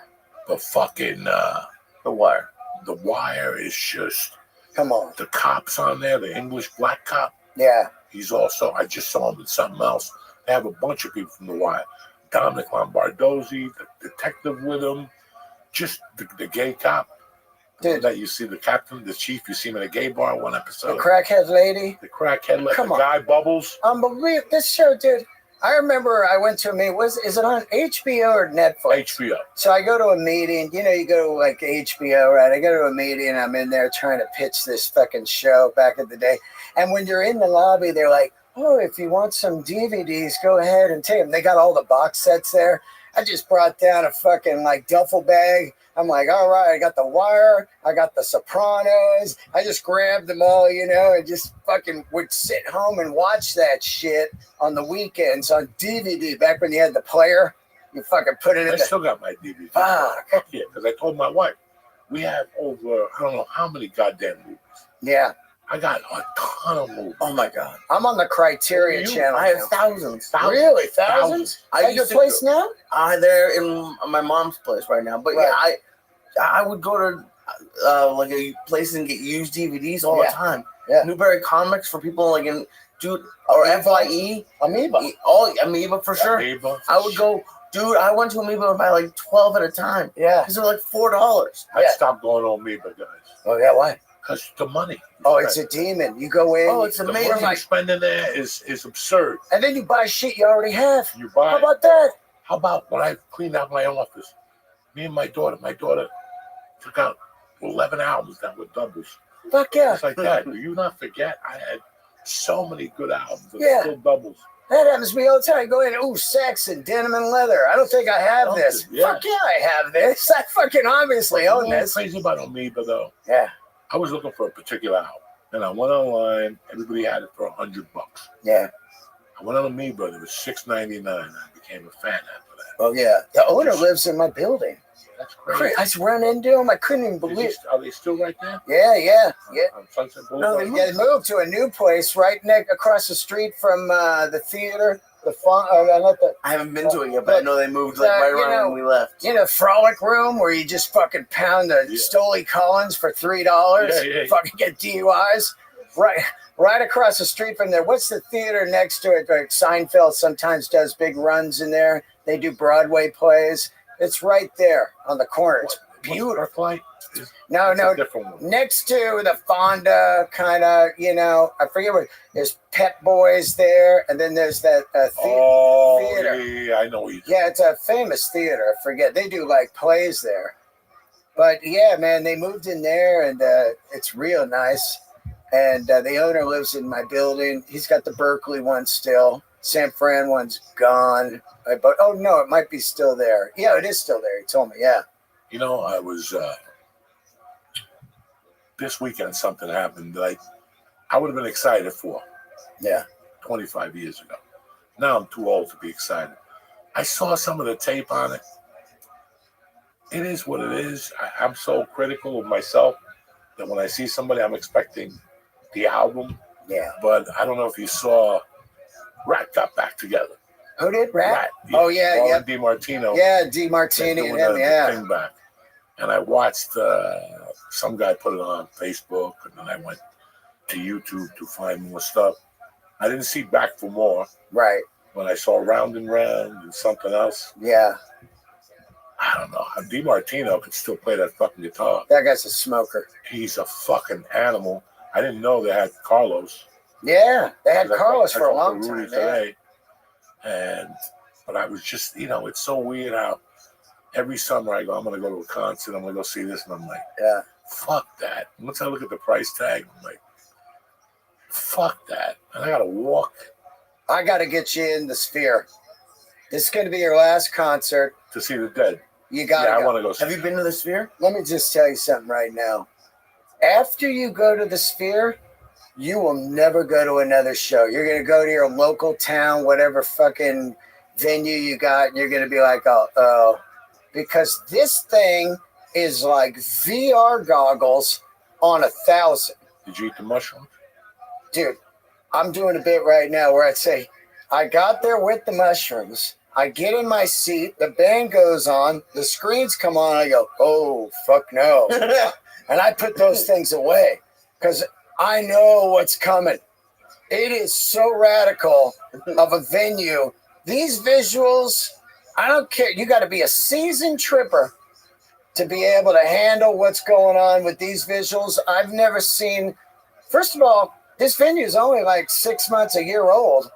The fucking The Wire. The Wire is just come on. the cops on there, the English black cop. Yeah. He's also, I just saw him in something else. They have a bunch of people from The Wire. Dominic Lombardozzi, the detective with him, just the gay cop. Dude. That you see the captain, the chief, you see him in a gay bar one The episode. crackhead lady. The crackhead, let Come the on. guy Bubbles. Unbelievable. This show, dude. I remember I went to a meeting. Is it on HBO or Netflix? HBO. So I go to a meeting. You know, you go to like HBO, right? I go to a meeting. And I'm in there trying to pitch this fucking show back in the day. And when you're in the lobby, they're like, "Oh, if you want some DVDs, go ahead and take them." They got all the box sets there. I just brought down a fucking like duffel bag. I'm like, all right, I got The Wire, I got The Sopranos. I just grabbed them all, you know, and just fucking would sit home and watch that shit on the weekends on DVD. Back when you had the player, you fucking put it in I the. still got my DVD. Fuck. Fuck yeah, because I told my wife, we have over, I don't know how many goddamn movies. Yeah. I got a ton of movies. Oh my god. I'm on the Criteria You- channel. I have now. thousands. Really? Thousands? I At your used to place now? They're in my mom's place right now. But Right. yeah, I would go to like a place and get used DVDs all Yeah. the time. Yeah. Newberry Comics for people like in dude or FYE. Amoeba. Oh, Amoeba for sure. Amoeba. I would go, dude. I went to Amoeba and buy like 12 at a time Yeah. because they're like $4. I stopped going on Amoeba, guys. Oh, yeah, why? Because the money. Oh, it's a demon. You go in. Oh, it's The amazing. money you spend in there is absurd. And then you buy shit you already have. You buy. How about that? How about when I cleaned out my office? Me and my daughter took out 11 albums that were doubles. Fuck yeah. Just like that. Do you not forget? I had so many good albums that Yeah. are still doubles. That happens to me all the time. I go in, ooh, Saxon, denim and leather. I don't think I have Something, this. yeah. Fuck yeah, I have this. I fucking obviously own this. Crazy about Amoeba though. Yeah, I was looking for a particular album, and I went online. Everybody had it for $100. yeah. I went on Amoeba. It was $6.99. I became a fan after that. Oh yeah. The owner lives in my building. That's crazy. I just run into him. I couldn't even believe it. Are they still right there? Yeah. On Sunset No, Boulevard? they They moved to a new place right across the street from the theater. Not the I haven't been to it yet, but I know they moved like right you around know, when we left. Frolic Room where you just fucking pound a Yeah. Stoli Collins for $3. Yeah. Fucking get DUIs. Right across the street from there. What's the theater next to it? Like Seinfeld sometimes does big runs in there. They do Broadway plays. It's right there on the corner. It's beautiful. Arclight? No, It's a different one. next to the Fonda kind of, I forget what. There's Pet Boys there, and then there's that theater. Yeah, I know what you. Yeah, it's a famous theater. I forget. They do like plays there. But yeah, man, they moved in there, and it's real nice. And the owner lives in my building. He's got the Berkeley one still. San Fran one's gone. But oh no, it might be still there. Yeah, it is still there. He told me. Yeah. I was this weekend. Something happened that I would have been excited for. Yeah. 25 years ago. Now I'm too old to be excited. I saw some of the tape on it. It is what it is. I'm so critical of myself that when I see somebody, I'm expecting the album. Yeah. But I don't know if you saw Rat got back together. Who did? Rat? Yeah. Oh, yeah, Paul yeah. and DiMartino. Yeah, DiMartini doing and him, the yeah. thing back. And I watched some guy put it on Facebook, and then I went to YouTube to find more stuff. I didn't see Back for More, Right. but I saw Round and Round and something else. Yeah. I don't know. DiMartino could still play that fucking guitar. That guy's a smoker. He's a fucking animal. I didn't know they had Carlos. Yeah. They had I Carlos talked for a to long Rudy time. Yeah. today. But I was just, it's so weird how every summer I go, I'm going to go to a concert, I'm going to go see this, and I'm like, Yeah. fuck that. Once I look at the price tag, I'm like, fuck that. And I got to walk I got to get you in the Sphere. This is going to be your last concert. to see the Dead. You got to Yeah, I go. want to go see Have you been to the Sphere? Let me just tell you something right now. After you go to the Sphere, you will never go to another show. You're going to go to your local town, whatever fucking venue you got, and you're going to be like, oh, because this thing is like VR goggles on 1,000. Did you eat the mushroom? Dude, I'm doing a bit right now where I'd say, I got there with the mushrooms. I get in my seat, the band goes on, the screens come on, I go, oh, fuck no. And I put those things away because I know what's coming. It is so radical of a venue. These visuals, I don't care. You got to be a seasoned tripper to be able to handle what's going on with these visuals. I've never seen, first of all, this venue is only like 6 months, a year old.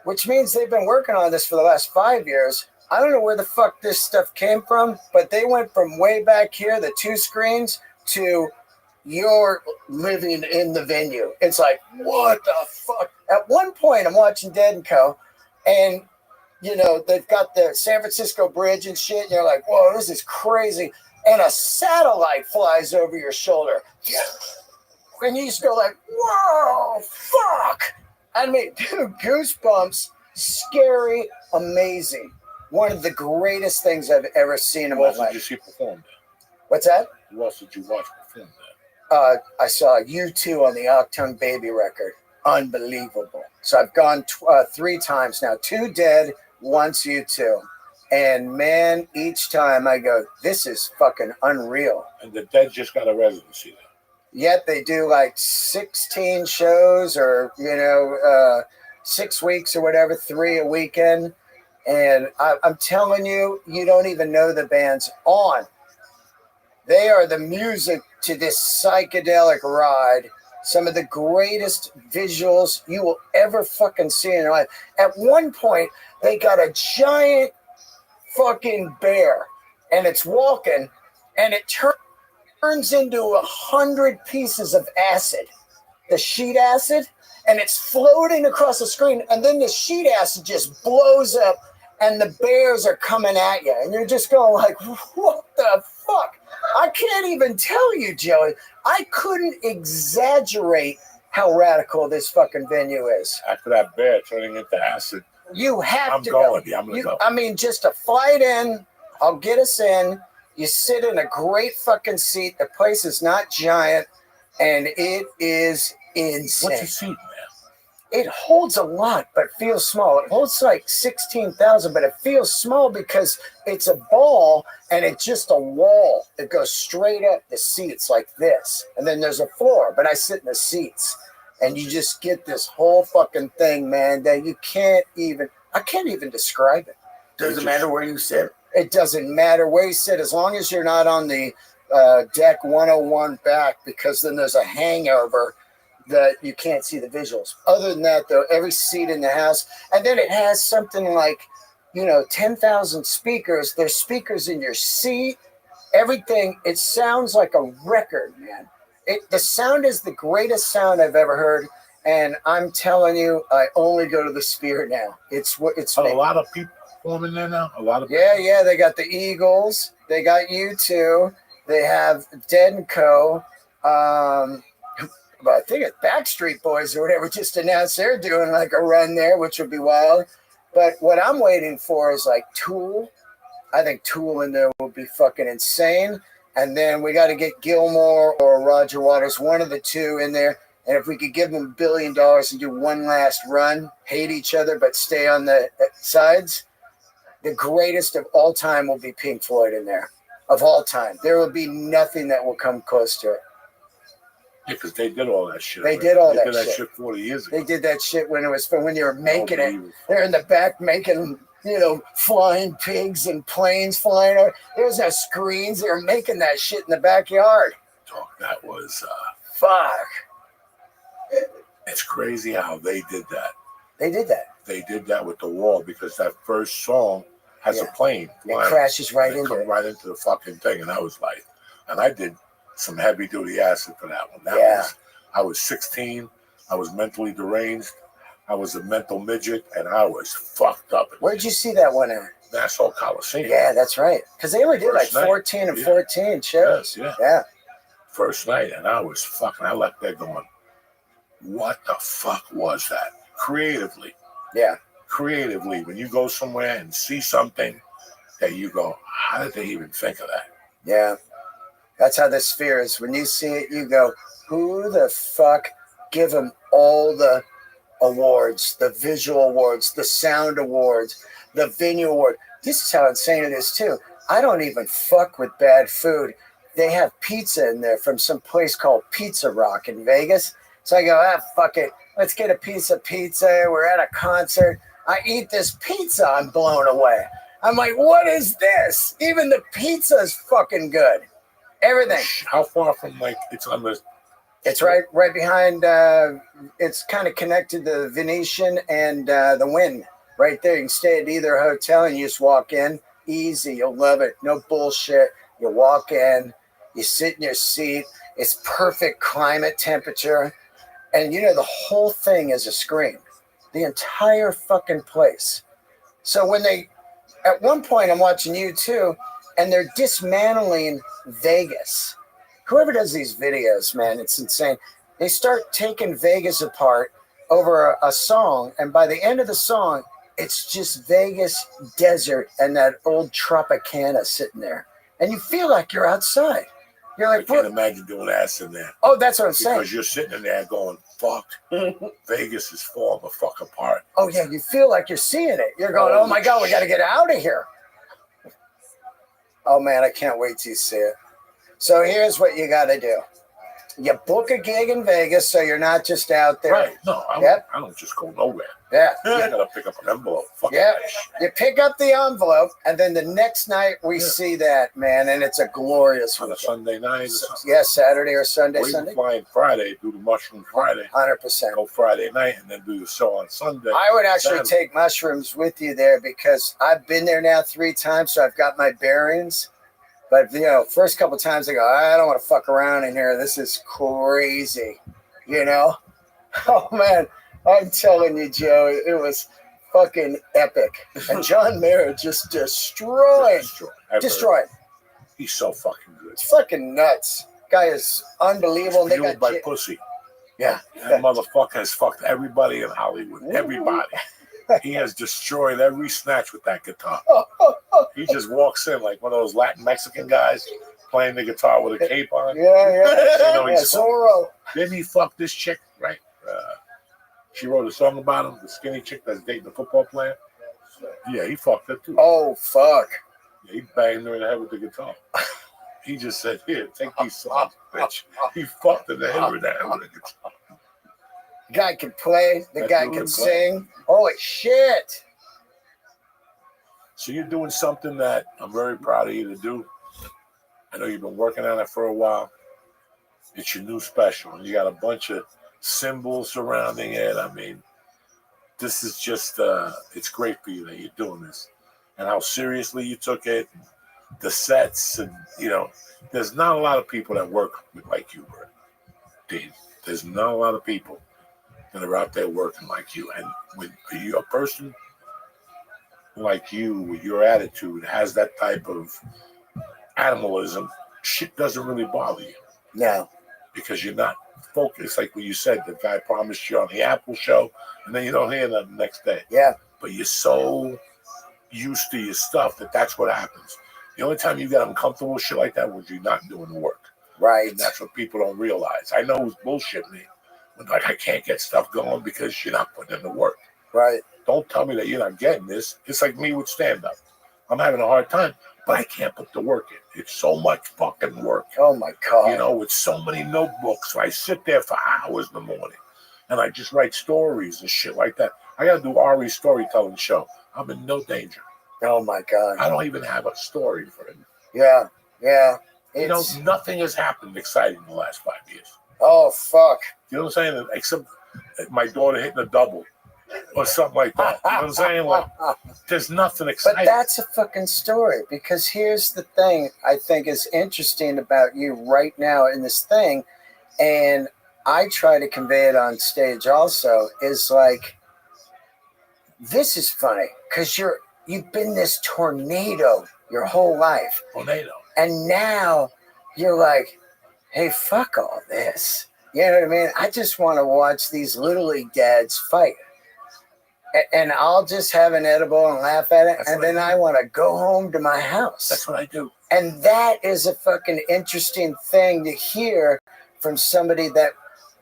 which means they've been working on this for the last 5 years. I don't know where the fuck this stuff came from, but they went from way back here, the 2 screens, to you're living in the venue. It's like, what the fuck? At one point, I'm watching Dead & Co., and, you know, they've got the San Francisco Bridge and shit, and you're like, whoa, this is crazy. And a satellite flies over your shoulder. And you just go like, whoa, fuck. I mean, dude, goosebumps, scary, amazing. One of the greatest things I've ever seen in Who my else did you life. see perform there? What's that? Who else did you watch perform there? I saw U2 on the Octung Baby record. Unbelievable. So I've gone 3 times now. 2 Dead, once U2. And man, each time I go, this is fucking unreal. And the Dead just got a residency there. Yet they do like 16 shows or, 6 weeks or whatever, 3 a weekend. And I'm telling you, you don't even know the band's on. They are the music to this psychedelic ride. Some of the greatest visuals you will ever fucking see in your life. At one point, they got a giant fucking bear, and it's walking, and it turns into 100 pieces of acid, the sheet acid, and it's floating across the screen, and then the sheet acid just blows up, and the bears are coming at you, and you're just going like, what the fuck? I can't even tell you, Joey. I couldn't exaggerate how radical this fucking venue is. After that bear turning into acid, You have I'm to going. go. Yeah, I'm gonna You- go. I mean, just a flight in, I'll get us in. You sit in a great fucking seat. The place is not giant, and it is insane. What's your seat, man? It holds a lot, but feels small. It holds like 16,000, but it feels small because it's a ball and it's just a wall that goes straight up the seats like this. And then there's a floor, but I sit in the seats. And you just get this whole fucking thing, man, that you can't even, I can't even describe it. Doesn't matter where you sit. It doesn't matter where you sit, as long as you're not on the deck 101 back, because then there's a hangover that you can't see the visuals. Other than that, though, every seat in the house, and then it has something like, 10,000 speakers. There's speakers in your seat, everything. It sounds like a record, man. The sound is the greatest sound I've ever heard, and I'm telling you, I only go to the Sphere now. It's A lot of people performing there now. A lot of yeah. They got the Eagles, they got U2, they have Dead & Co. But I think it's Backstreet Boys or whatever just announced they're doing like a run there, which would be wild. But what I'm waiting for is like Tool. I think Tool in there would be fucking insane. And then we got to get Gilmore or Roger Waters, one of the two in there. And if we could give them $1 billion and do one last run, hate each other, but stay on the sides, the greatest of all time will be Pink Floyd in there. Of all time. There will be nothing that will come close to it. Yeah, because they did all that shit. They did all that They did that shit. shit 40 years ago. They did that shit when it was fun, when you were making it. Unbelievable. They're in the back making, flying pigs and planes flying over. There was no screens. They were making that shit in the backyard. That was, Fuck. it's crazy how they did that. They did that. They did that with The Wall because that first song has a plane It flying. crashes right They into come it. right into the fucking thing, and I was like, and I did some heavy duty acid for that one. I was 16. I was mentally deranged. I was a mental midget, and I was fucked up. Where'd you see that one at? Nassau Coliseum. Yeah, that's right. Because they only did like First night. 14 and 14 shows. Yes, Yeah. First night, and I was fucking. I left there going, what the fuck was that? Creatively, when you go somewhere and see something that you go, how did they even think of that? Yeah. That's how the Sphere is. When you see it, you go, who the fuck give them all the awards, the visual awards, the sound awards, the venue award. This is how insane it is, too. I don't even fuck with bad food. They have pizza in there from some place called Pizza Rock in Vegas. So I go, fuck it. Let's get a piece of pizza. We're at a concert. I eat this pizza. I'm blown away. I'm like, what is this? Even the pizza is fucking good. Everything. How far from, like, it's on the It's right behind. It's kind of connected to the Venetian and the Wynn. Right there, you can stay at either hotel and you just walk in. Easy, you'll love it. No bullshit. You walk in, you sit in your seat. It's perfect climate temperature, and the whole thing is a screen. The entire fucking place. So when at one point, I'm watching U2, and they're dismantling Vegas. Whoever does these videos, man, it's insane. They start taking Vegas apart over a song, and by the end of the song, it's just Vegas desert and that old Tropicana sitting there. And you feel like you're outside. You're I like, can't what? imagine doing ass in there. Oh, that's what I'm saying. Because you're sitting in there going, fuck, Vegas is falling the fuck apart. Oh, yeah, you feel like you're seeing it. You're going, oh my God, we got to get out of here. Oh, man, I can't wait till you see it. So here's what you got to do. You book a gig in Vegas so you're not just out there. Right. No, I don't just go nowhere. Yeah. You got to pick up an envelope. Fuck Yeah. that shit. You pick up the envelope, and then the next night we see that, man, and it's a glorious On a weekend. Sunday night or something. Yeah, Saturday or Sunday. Or even flying Friday, do the Mushroom Friday. 100%. Go Friday night and then do the show on Sunday. I would actually Saturday. take mushrooms with you there because I've been there now 3 times, so I've got my bearings. But, first couple times I go, I don't want to fuck around in here. This is crazy, Oh, man, I'm telling you, Joe, it was fucking epic. And John Mayer just destroyed. He's so fucking good. It's fucking nuts. Guy is unbelievable. They Fueled got by pussy. Yeah. That motherfucker has fucked everybody in Hollywood. Everybody. He has destroyed every snatch with that guitar. He just walks in like one of those Latin Mexican guys playing the guitar with a cape on. Yeah. He's Zorro. Didn't he fuck this chick, right? She wrote a song about him, the skinny chick that's dating the football player. Yeah, he fucked her too. Oh, fuck. Yeah, he banged her in the head with the guitar. He just said, here, take these songs, bitch. He fucked her in the head with the guitar. Guy can play. The guy can sing. Holy shit. So you're doing something that I'm very proud of you to do. I know you've been working on it for a while. It's your new special. And you got a bunch of symbols surrounding it. I mean, this is just, it's great for you that you're doing this. And how seriously you took it. The sets. And, there's not a lot of people that work like you, Dean. There's not a lot of people that are out there working like you. And when you're a person like you, with your attitude, has that type of animalism, shit doesn't really bother you. No. Because you're not focused. Like what you said, the guy promised you on the Apple show, and then you don't hear that the next day. Yeah. But you're so used to your stuff that's what happens. The only time you got uncomfortable with shit like that was you not doing the work. Right. And that's what people don't realize. I know it's bullshit me. But like, I can't get stuff going because you're not putting in the work. Right. Don't tell me that you're not getting this. It's like me with stand-up. I'm having a hard time, but I can't put the work in. It's so much fucking work. Oh, my God. With so many notebooks. So I sit there for hours in the morning, and I just write stories and shit like that. I got to do Ari's storytelling show. I'm in no danger. Oh, my God. I don't even have a story for him. Yeah. Nothing has happened exciting in the last 5 years. Oh, fuck. You know what I'm saying? Except my daughter hitting a double or something like that. You know what I'm saying? Like, there's nothing exciting. But that's a fucking story, because here's the thing I think is interesting about you right now in this thing, and I try to convey it on stage also, is like, this is funny because you've been this tornado your whole life. Tornado. And now you're like, hey, fuck all this. You know what I mean? I just want to watch these Little League dads fight. And I'll just have an edible and laugh at it. And then I want to go home to my house. That's what I do. And that is a fucking interesting thing to hear from somebody that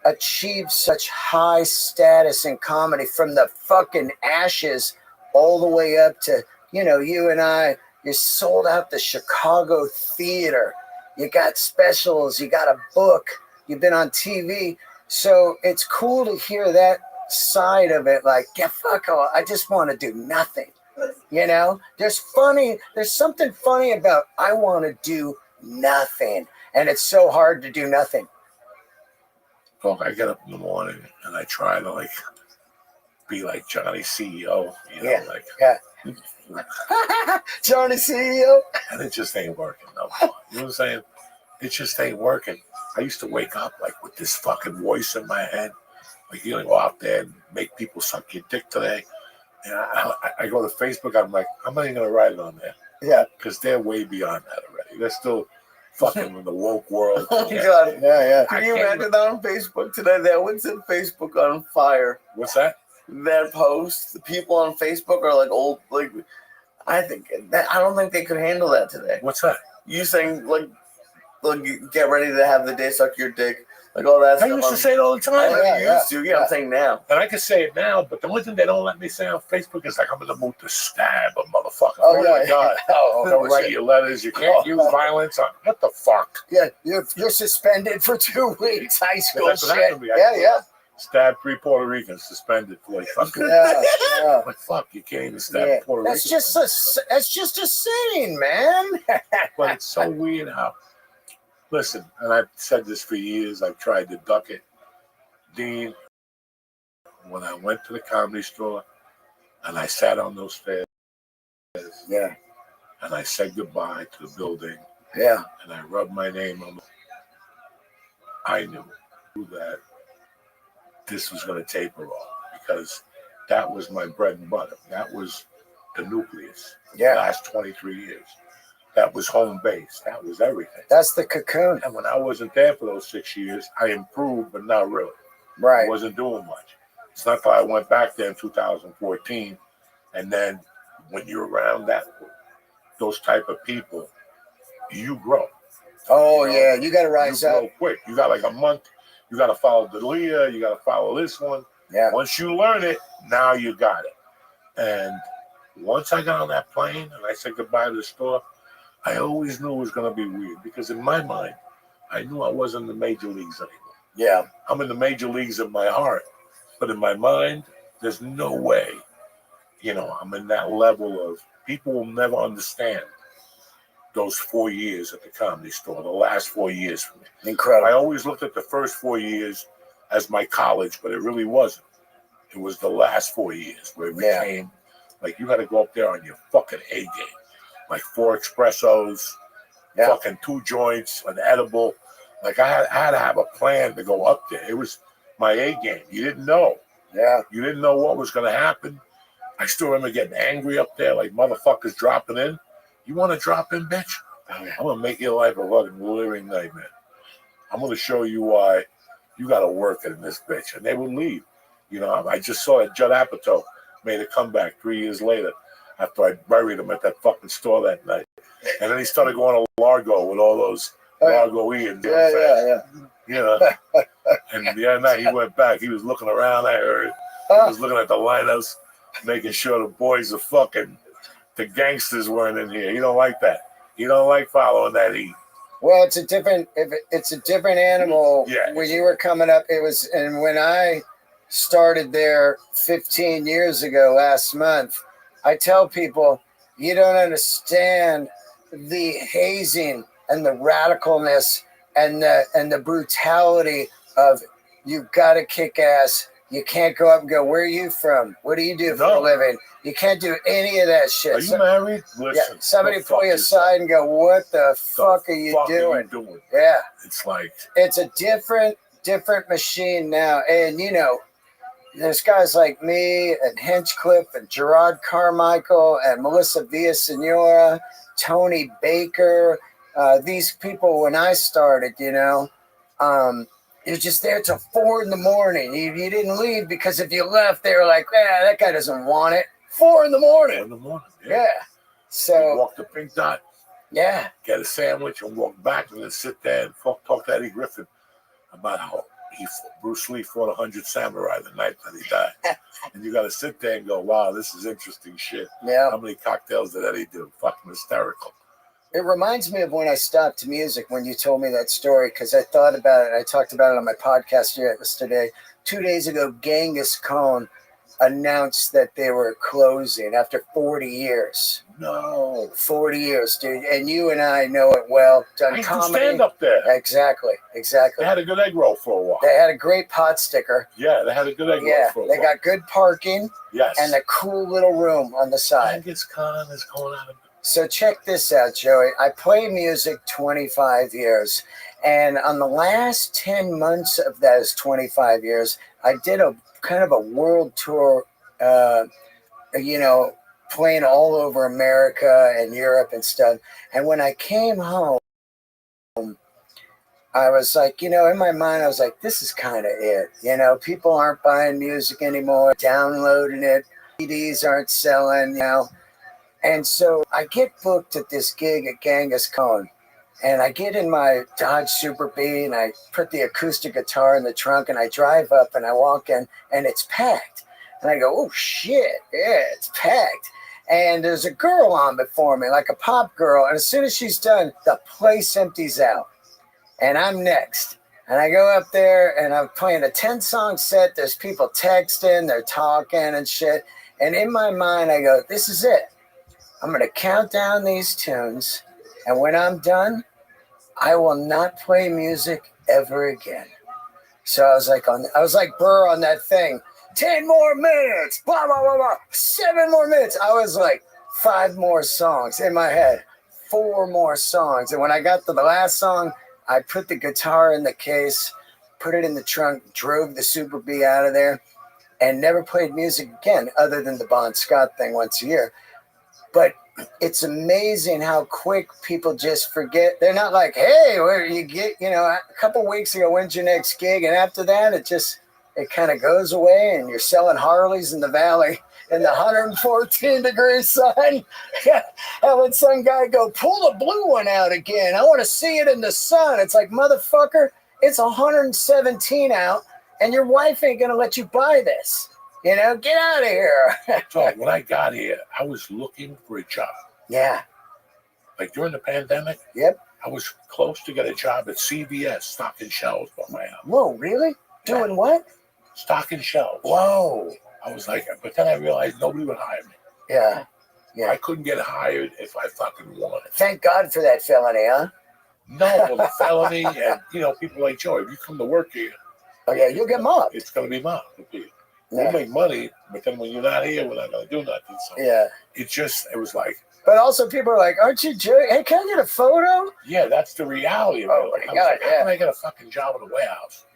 achieved such high status in comedy, from the fucking ashes all the way up to, you and I, you sold out the Chicago theater. You got specials, you got a book, you've been on TV. So it's cool to hear that side of it. Like, fuck all, I just want to do nothing. There's something funny about I want to do nothing. And it's so hard to do nothing. Look, I get up in the morning and I try to like be like Johnny CEO, you know, Yeah. like Johnny CEO. and it just ain't working no more. You know what I'm saying? It just ain't working. I used to wake up like with this fucking voice in my head, like you know, go out there and make people suck your dick today. And I go to Facebook, I'm like, I'm not even gonna write it on there. Yeah. Because they're way beyond that already. They're still fucking in the woke world. Oh my God. Yeah. Can you imagine that on Facebook today? That would set Facebook on fire. What's that? That post, the people on Facebook are like old, like I don't think they could handle that today. What's that? You saying like get ready to have the day suck your dick, like all that I stuff. used to say it all the I time. know Yeah, you used to. Yeah, I'm saying now. And I can say it now, but the only thing they don't let me say on Facebook is like I'm in the mood to stab a motherfucker. Oh, my yeah. God. Oh, Don't write your letters. You can't use violence on what the fuck? Yeah, you're suspended for 2 weeks. High school That's what shit. happened to me. Yeah. Stab 3 Puerto Ricans, suspended for like fucking. Yeah. Like fuck, you can't even stab Yeah. a Puerto That's Rican. just a saying, man. But it's so weird how. Listen, and I've said this for years. I've tried to duck it, Dean. When I went to the Comedy Store, and I sat on those stairs, Yeah. and I said goodbye to the building, Yeah. and I rubbed my name on. I knew that this was going to taper off because that was my bread and butter. That was the nucleus. Yeah. The last 23 years. That was home base. That was everything. That's the cocoon. And when I wasn't there for those 6 years, I improved, but not really. I Right. wasn't doing much. It's not that I went back there in 2014, and then when you're around those type of people, you grow. Oh, You know, yeah. You got to rise you up. grow quick. You got like a month. You got to follow Dalia. You got to follow this one. Yeah. Once you learn it, now you got it. And once I got on that plane and I said goodbye to the store, I always knew it was going to be weird because in my mind, I knew I wasn't in the major leagues anymore. Yeah. I'm in the major leagues in my heart, but in my mind, there's no way, you know, I'm in that level of people will never understand those 4 years at the Comedy Store, the last 4 years for me. Incredible. I always looked at the first 4 years as my college, but it really wasn't. It was the last 4 years where it became like you had to go up there on your fucking A game. Like 4 espressos, fucking 2 joints, an edible. Like I had to have a plan to go up there. It was my A game. You didn't know. Yeah. You didn't know what was going to happen. I still remember getting angry up there, like motherfuckers dropping in. You want to drop in, bitch? I'm going to make your life a fucking living nightmare. I'm going to show you why you got to work it in this bitch. And they would leave. You know, I just saw that Judd Apatow made a comeback 3 years later after I buried him at that fucking store that night. And then he started going to Largo with all those Largoians. Yeah. You know, and the other night he went back. He was looking around, I heard. He was looking at the lighthouse, making sure the boys are fucking, the gangsters weren't in here. He don't like that. He don't like following that heat. Well, it's a different animal. Yeah. When you were coming up, and when I started there 15 years ago last month, I tell people, you don't understand the hazing and the radicalness and the brutality of you've got to kick ass. You can't go up and go, where are you from? What do you do for a living? You can't do any of that shit. Are you married? Listen, somebody pull you aside and go, what the fuck are you doing? Yeah. It's like, it's a different machine now. And, you know, there's guys like me and Hinchcliffe and Gerard Carmichael and Melissa Villasenora, Tony Baker. These people, when I started, you know, you're just there till 4 a.m. You didn't leave because if you left, they were like, that guy doesn't want it. 4 a.m. 4 a.m. Yeah. So you walk the Pink Dot. Yeah. Get a sandwich and walk back and then sit there and talk to Eddie Griffin about how Bruce Lee fought 100 samurai the night that he died. And you got to sit there and go, wow, this is interesting shit. Yeah. How many cocktails did Eddie do? Fucking hysterical. It reminds me of when I stopped music when you told me that story, because I thought about it. I talked about it on my podcast yesterday. 2 days ago, Genghis Khan announced that they were closing after 40 years. No. 40 years, dude. And you and I know it well. Done I used to comedy. stand up there. Exactly. They had a good egg roll for a while. They had a great pot sticker. Yeah, they had a good egg roll for a They while. got good parking. Yes. And a cool little room on the side. Genghis Khan is going out of. So check this out, Joey. I play music 25 years. And on the last 10 months of those 25 years, I did a kind of a world tour, playing all over America and Europe and stuff. And when I came home, I was like, in my mind, I was like, this is kind of it. People aren't buying music anymore, downloading it. CDs aren't selling, And so I get booked at this gig at Genghis Khan. And I get in my Dodge Super B and I put the acoustic guitar in the trunk and I drive up and I walk in and it's packed. And I go, oh shit, yeah, it's packed. And there's a girl on before me, like a pop girl. And as soon as she's done, the place empties out. And I'm next. And I go up there and I'm playing a 10-song set. There's people texting, they're talking and shit. And in my mind, I go, this is it. I'm going to count down these tunes. And when I'm done, I will not play music ever again. So I was like Burr on that thing. 10 more minutes, blah, blah, blah, blah. 7 more minutes. I was like 5 more songs in my head, 4 more songs. And when I got to the last song, I put the guitar in the case, put it in the trunk, drove the Super B out of there, and never played music again other than the Bon Scott thing once a year. But it's amazing how quick people just forget. They're not like, hey, where you get, a couple weeks ago, when's your next gig? And after that, it kind of goes away and you're selling Harleys in the valley in the 114-degree sun. Having some guy go, pull the blue one out again. I want to see it in the sun. It's like, motherfucker, it's 117 out and your wife ain't going to let you buy this. Get out of here. So when I got here, I was looking for a job. Yeah. Like during the pandemic, Yep. I was close to get a job at CVS, stocking shelves by my house. Whoa, really? Doing what? Stocking shelves. Whoa. I was like, but then I realized nobody would hire me. Yeah. I couldn't get hired if I fucking wanted. Thank God for that felony, huh? No, well, the felony, and people like Joe, if you come to work here, Oh yeah, you'll get mobbed. it's gonna be mobbed. Yeah. We'll make money, but then when you're not here, we're not gonna do nothing. So Yeah. it was like, But also people are like, aren't you Joey? Hey, can I get a photo? yeah, that's the reality of it. Oh, Like, my I was God, like, how can I get a fucking job in a warehouse?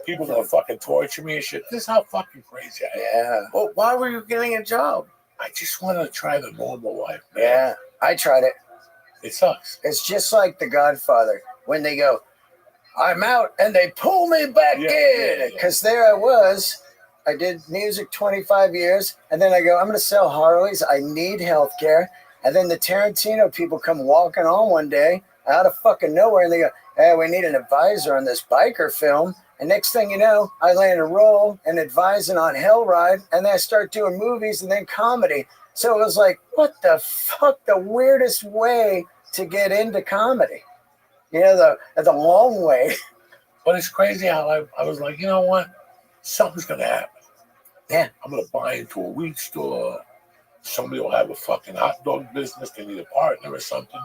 People gonna fucking torture me and shit. This is how fucking crazy I am. Yeah. Well, why were you getting a job? I just wanted to try the normal life, man. Yeah. I tried it. It sucks. It's just like The Godfather when they go, I'm out, and they pull me back in. Because there I was. I did music 25 years, and then I go, I'm going to sell Harleys. I need health care. And then the Tarantino people come walking on one day out of fucking nowhere, and they go, hey, we need an advisor on this biker film. And next thing you know, I land a role and advising on Hellride, and then I start doing movies and then comedy. So it was like, what the fuck, the weirdest way to get into comedy. The long way. But it's crazy how I was like, you know what? Something's going to happen. Yeah. I'm going to buy into a weed store. Somebody will have a fucking hot dog business. They need a partner or something.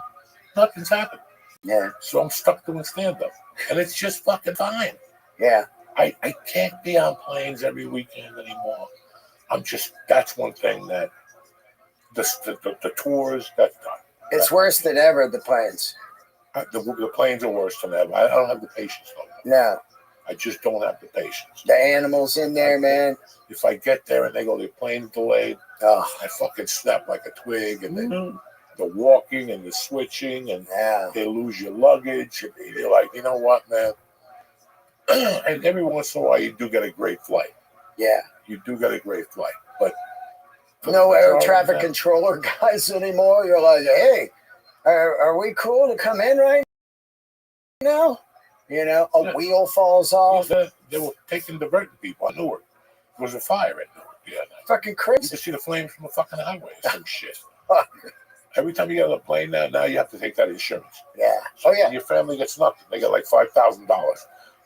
Nothing's happened. Yeah. So I'm stuck doing stand-up. And it's just fucking fine. Yeah. I can't be on planes every weekend anymore. That's one thing that the tours, that's done. It's worse than ever, the planes. The planes are worse than ever. I don't have the patience no more. No. I just don't have the patience. The animals in there, man. If I get there and they go, the plane's delayed, Oh, I fucking snap like a twig, and then the walking and the switching, and yeah. they lose your luggage, and you're like, you know what, man? And every once in a while, you do get a great flight. Yeah. You do get a great flight, but No air traffic controller guys anymore. You're like, hey, are we cool to come in right now? A wheel falls off. They were diverting people. I knew it. There was a fire at Newark. Yeah, Fucking you crazy. can see the flames from the fucking highway or some shit. Every time you get on a plane now you have to take that insurance. Yeah. So Oh, yeah. your family gets nothing. They get like $5,000.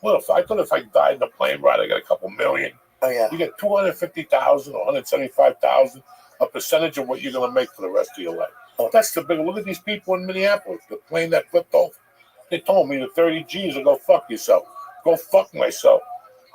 Well, I thought if I died in a plane ride, I got a couple million. Oh yeah. You get 250,000 or 175,000, a percentage of what you're gonna make for the rest of your life. Oh. That's the big. Look at these people in Minneapolis. The plane that flipped over. They told me the 30 G's to go fuck yourself. Go fuck myself.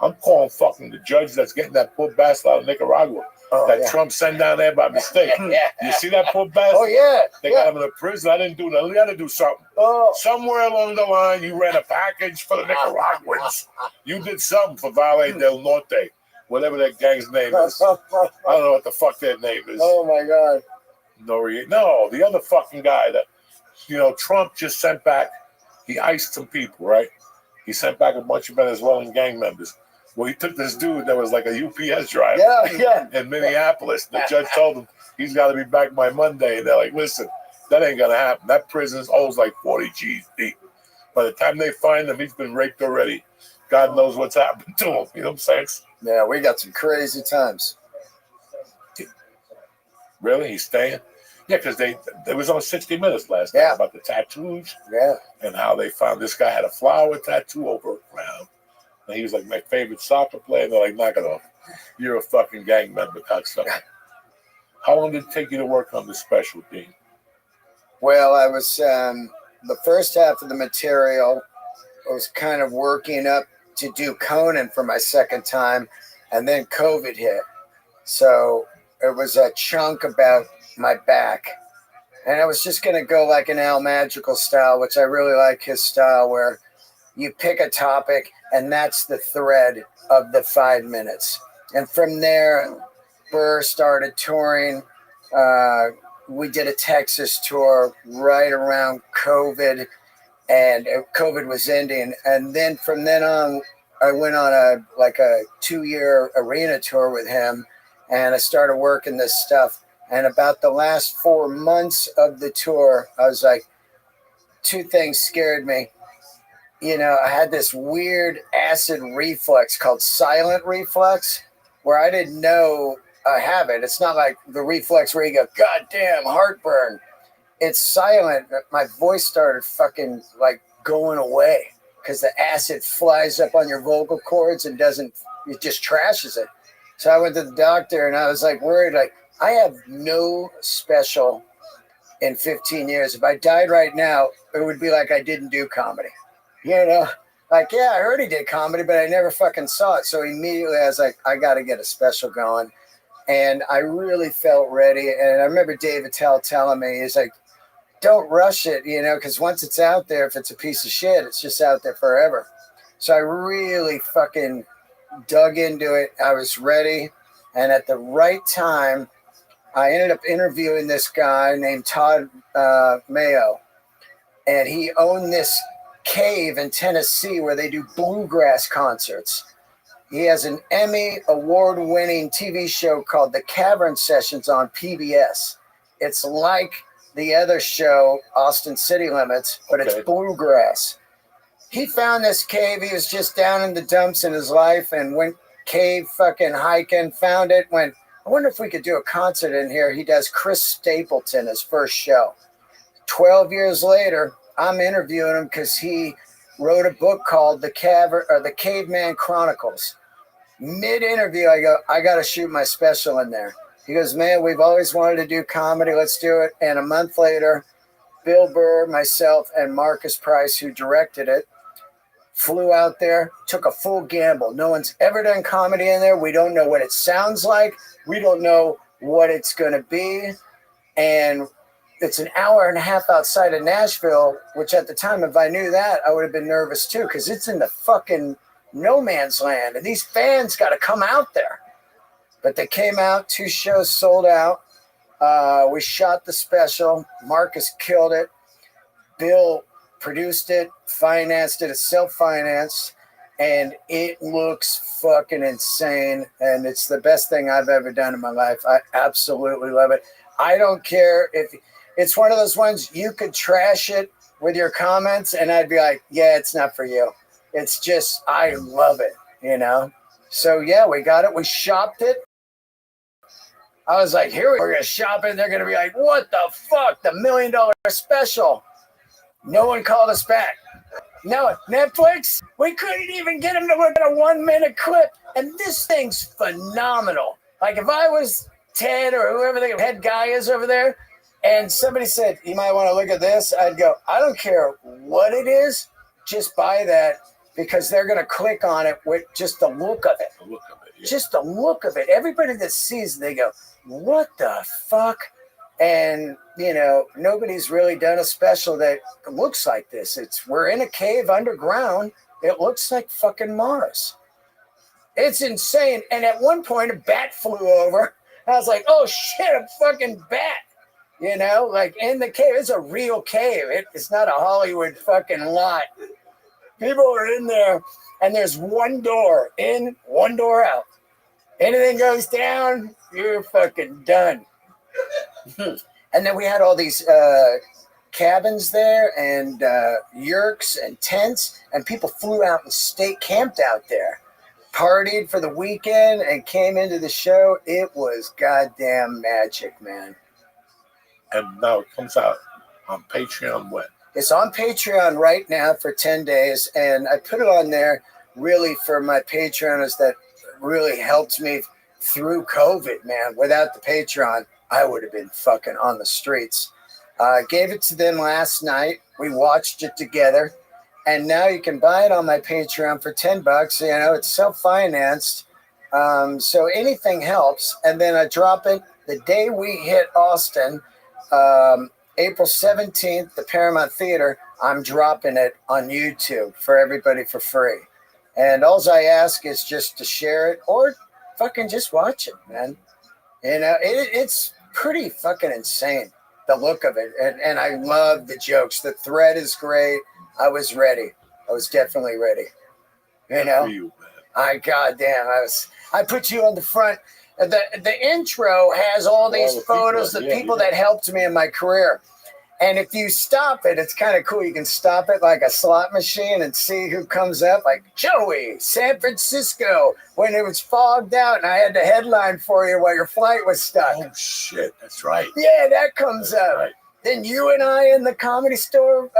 I'm calling fucking the judge that's getting that poor bastard out of Nicaragua. That Trump sent down there by mistake. You see that poor bastard? Oh yeah. They got him in a prison. I didn't do nothing. You got to do something. Oh. Somewhere along the line, you ran a package for the Nicaraguans. You did something for Valle del Norte, whatever that gang's name is. I don't know what the fuck their name is. Oh my God. No, the other fucking guy that, Trump just sent back. He iced some people, right? He sent back a bunch of Venezuelan gang members. Well, he took this dude that was like a UPS driver in Minneapolis. The judge told him he's got to be back by Monday. And they're like, listen, that ain't going to happen. That prison owes like 40 G's deep. By the time they find him, he's been raped already. God knows what's happened to him. You know what I'm saying? Yeah, we got some crazy times. Really? He's staying? Yeah, because they was on 60 Minutes last night about the tattoos. Yeah. And how they found this guy had a flower tattoo over a crown. And he was like my favorite soccer player. And they're like, knock it off. You're a fucking gang member, cocksucker. How long did it take you to work on this special, Dean? Well, I was the first half of the material. I was kind of working up to do Conan for my second time, and then COVID hit. So it was a chunk about my back. And I was just going to go like an Al Magical style, which I really like his style, where you pick a topic and that's the thread of the 5 minutes. And from there, Burr started touring. We did a Texas tour right around COVID, and COVID was ending. And then from then on, I went on a 2-year arena tour with him, and I started working this stuff. And about the last 4 months of the tour, I was like, 2 things scared me. I had this weird acid reflux called silent reflux, where I didn't know I have it. It's not like the reflex where you go, God damn, heartburn. It's silent. My voice started fucking like going away because the acid flies up on your vocal cords and it just trashes it. So I went to the doctor and I was like worried, like, I have no special in 15 years. If I died right now, it would be like I didn't do comedy. Like, yeah, I heard he did comedy, but I never fucking saw it. So immediately I was like, I got to get a special going. And I really felt ready. And I remember Dave Attell telling me, he's like, don't rush it, because once it's out there, if it's a piece of shit, it's just out there forever. So I really fucking dug into it. I was ready. And at the right time, I ended up interviewing this guy named Todd Mayo. And he owned this cave in Tennessee where they do bluegrass concerts. He has an Emmy award-winning TV show called The Cavern Sessions on PBS. It's like the other show, Austin City Limits, but it's bluegrass. He found this cave. He was just down in the dumps in his life and went cave fucking hiking, found it, went, I wonder if we could do a concert in here. He does Chris Stapleton, his first show. 12 years later, I'm interviewing him because he wrote a book called The Caveman Chronicles. Mid-interview, I go, I got to shoot my special in there. He goes, man, we've always wanted to do comedy. Let's do it. And a month later, Bill Burr, myself, and Marcus Price, who directed it, flew out there, took a full gamble. No one's ever done comedy in there. We don't know what it sounds like. We don't know what it's going to be. And it's an hour and a half outside of Nashville, which at the time, if I knew that, I would have been nervous too, because it's in the fucking no man's land. And these fans got to come out there. But they came out, 2 shows sold out. We shot the special. Marcus killed it. Bill produced it, financed it. It's self-financed. And it looks fucking insane. And it's the best thing I've ever done in my life. I absolutely love it. I don't care if it's one of those ones you could trash it with your comments and I'd be like, yeah, it's not for you. It's just, I love it, So yeah, we got it. We shopped it. I was like, we're going to shop it. And they're going to be like, what the fuck? The $1 million special. No one called us back. No, Netflix, we couldn't even get him to look at a 1-minute clip. And this thing's phenomenal. Like if I was Ted or whoever the head guy is over there, and somebody said, you might want to look at this, I'd go, I don't care what it is, just buy that because they're going to click on it with just the look of it. The look of it, yeah. Just the look of it. Everybody that sees it, they go, what the fuck? And, you know, nobody's really done a special that looks like this. We're in a cave underground. It looks like fucking Mars. It's insane. And at one point, a bat flew over. I was like, oh shit, a fucking bat. You know, like in the cave. It's a real cave. It's not a Hollywood fucking lot. People are in there, and there's one door in, one door out. Anything goes down, you're fucking done. And then we had all these cabins there and yurks and tents, and people flew out and camped out there, partied for the weekend, and came into the show. It was goddamn magic, man. And now it comes out on Patreon when? It's on Patreon right now for 10 days, and I put it on there really for my Patreoners that really helped me through COVID, man. Without the Patreon, I would have been fucking on the streets. Gave it to them last night. We watched it together, and now you can buy it on my Patreon for $10. You know, it's self-financed, so anything helps. And then I drop it the day we hit Austin, April 17th, the Paramount Theater. I'm dropping it on YouTube for everybody for free. And all I ask is just to share it or fucking just watch it, man. You know, it's pretty fucking insane, the look of it. And I love the jokes. The thread is great. I was ready. I was definitely ready. You know? For you, man. Goddamn, I put you on the front. The intro has all these photos of people that helped me in my career. And if you stop it, it's kind of cool. You can stop it like a slot machine and see who comes up. Like Joey, San Francisco, when it was fogged out and I had the headline for you while your flight was stuck. Oh, shit. That's right. Yeah, that comes up. Right. Then you and I in the Comedy Store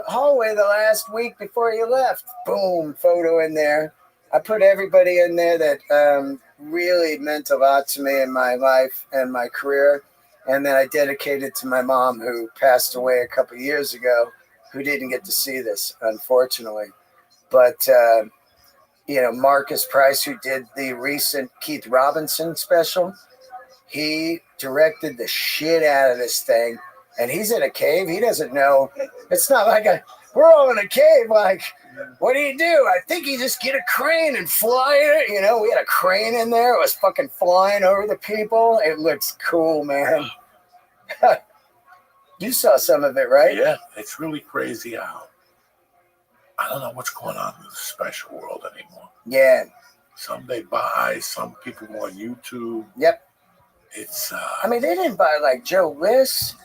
hallway the last week before you left. Boom, photo in there. I put everybody in there that really meant a lot to me in my life and my career. And then I dedicated to my mom, who passed away a couple of years ago, who didn't get to see this, unfortunately. But, you know, Marcus Price, who did the recent Keith Robinson special, he directed the shit out of this thing. And he's in a cave. He doesn't know. It's not like we're all in a cave. Like, what do? I think you just get a crane and fly it. You know, we had a crane in there. It was fucking flying over the people. It looks cool, man. You saw some of it, right? Yeah, it's really crazy how I don't know what's going on in the special world anymore. Yeah. Some they buy, some people on YouTube. Yep. It's I mean, they didn't buy like Joe List,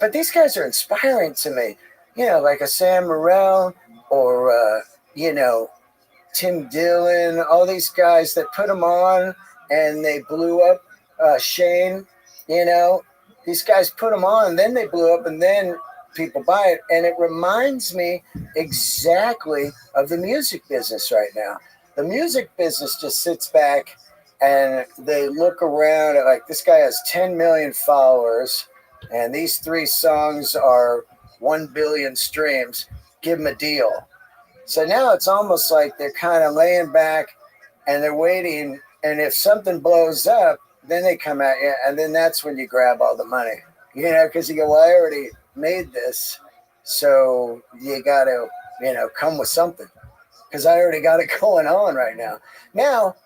but these guys are inspiring to me. You know, like a Sam Morril or you know, Tim Dillon, all these guys that put them on and they blew up. Shane, you know, these guys put them on and then they blew up and then people buy it. And it reminds me exactly of the music business right now. The music business just sits back and they look around at like, this guy has 10 million followers and these 3 songs are 1 billion streams. Give him a deal. So now it's almost like they're kind of laying back and they're waiting. And if something blows up, then they come at you. And then that's when you grab all the money, you know, because you go, well, I already made this. So you got to, you know, come with something because I already got it going on right now. Now,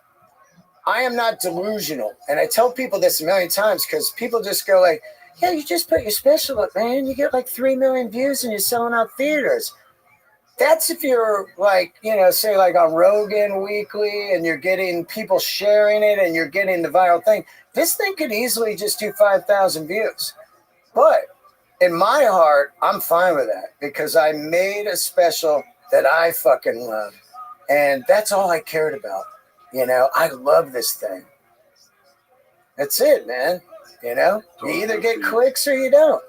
I am not delusional. And I tell people this a million times because people just go like, yeah, you just put your special up, man. You get like 3 million views and you're selling out theaters. That's if you're like, you know, say like on Rogan Weekly and you're getting people sharing it and you're getting the viral thing. This thing could easily just do 5,000 views. But in my heart, I'm fine with that because I made a special that I fucking love. And that's all I cared about. You know, I love this thing. That's it, man. You know, you either get clicks or you don't.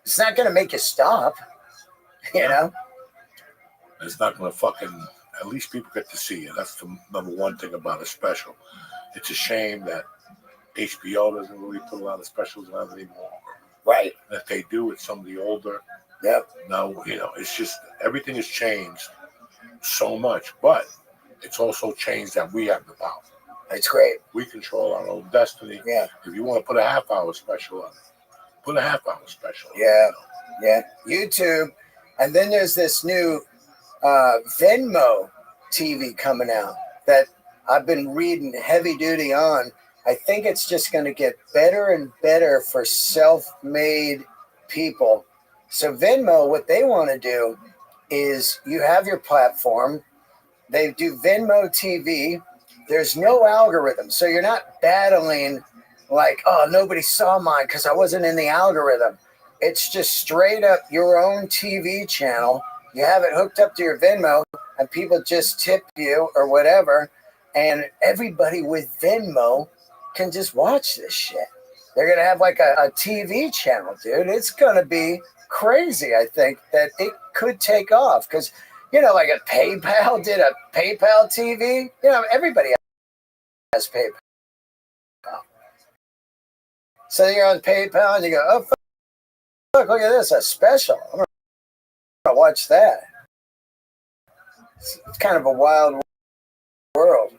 It's not going to make you stop, you know. It's not going to fucking. At least people get to see you. That's the number one thing about a special. It's a shame that HBO doesn't really put a lot of specials on anymore. Right. And if they do, it's some of the older. Yep. Now, it's just everything has changed so much, but it's also changed that we have the power. It's great. We control our own destiny. Yeah. If you want to put a half-hour special on it, put a half-hour special on Yeah. it. Yeah. YouTube. And then there's this new Venmo TV coming out that I've been reading heavy duty on. I think it's just going to get better and better for self-made people. So Venmo, what they want to do is you have your platform. They do Venmo TV. There's no algorithm. So you're not battling like, oh, nobody saw mine because I wasn't in the algorithm. It's just straight up your own TV channel. You have it hooked up to your Venmo and people just tip you or whatever. And everybody with Venmo can just watch this shit. They're going to have like a TV channel, dude. It's going to be crazy. I think that it could take off because, like a PayPal did a PayPal TV. Everybody has PayPal. So you're on PayPal and you go, oh, fuck, look at this, a special. I'm going to watch that. It's kind of a wild world,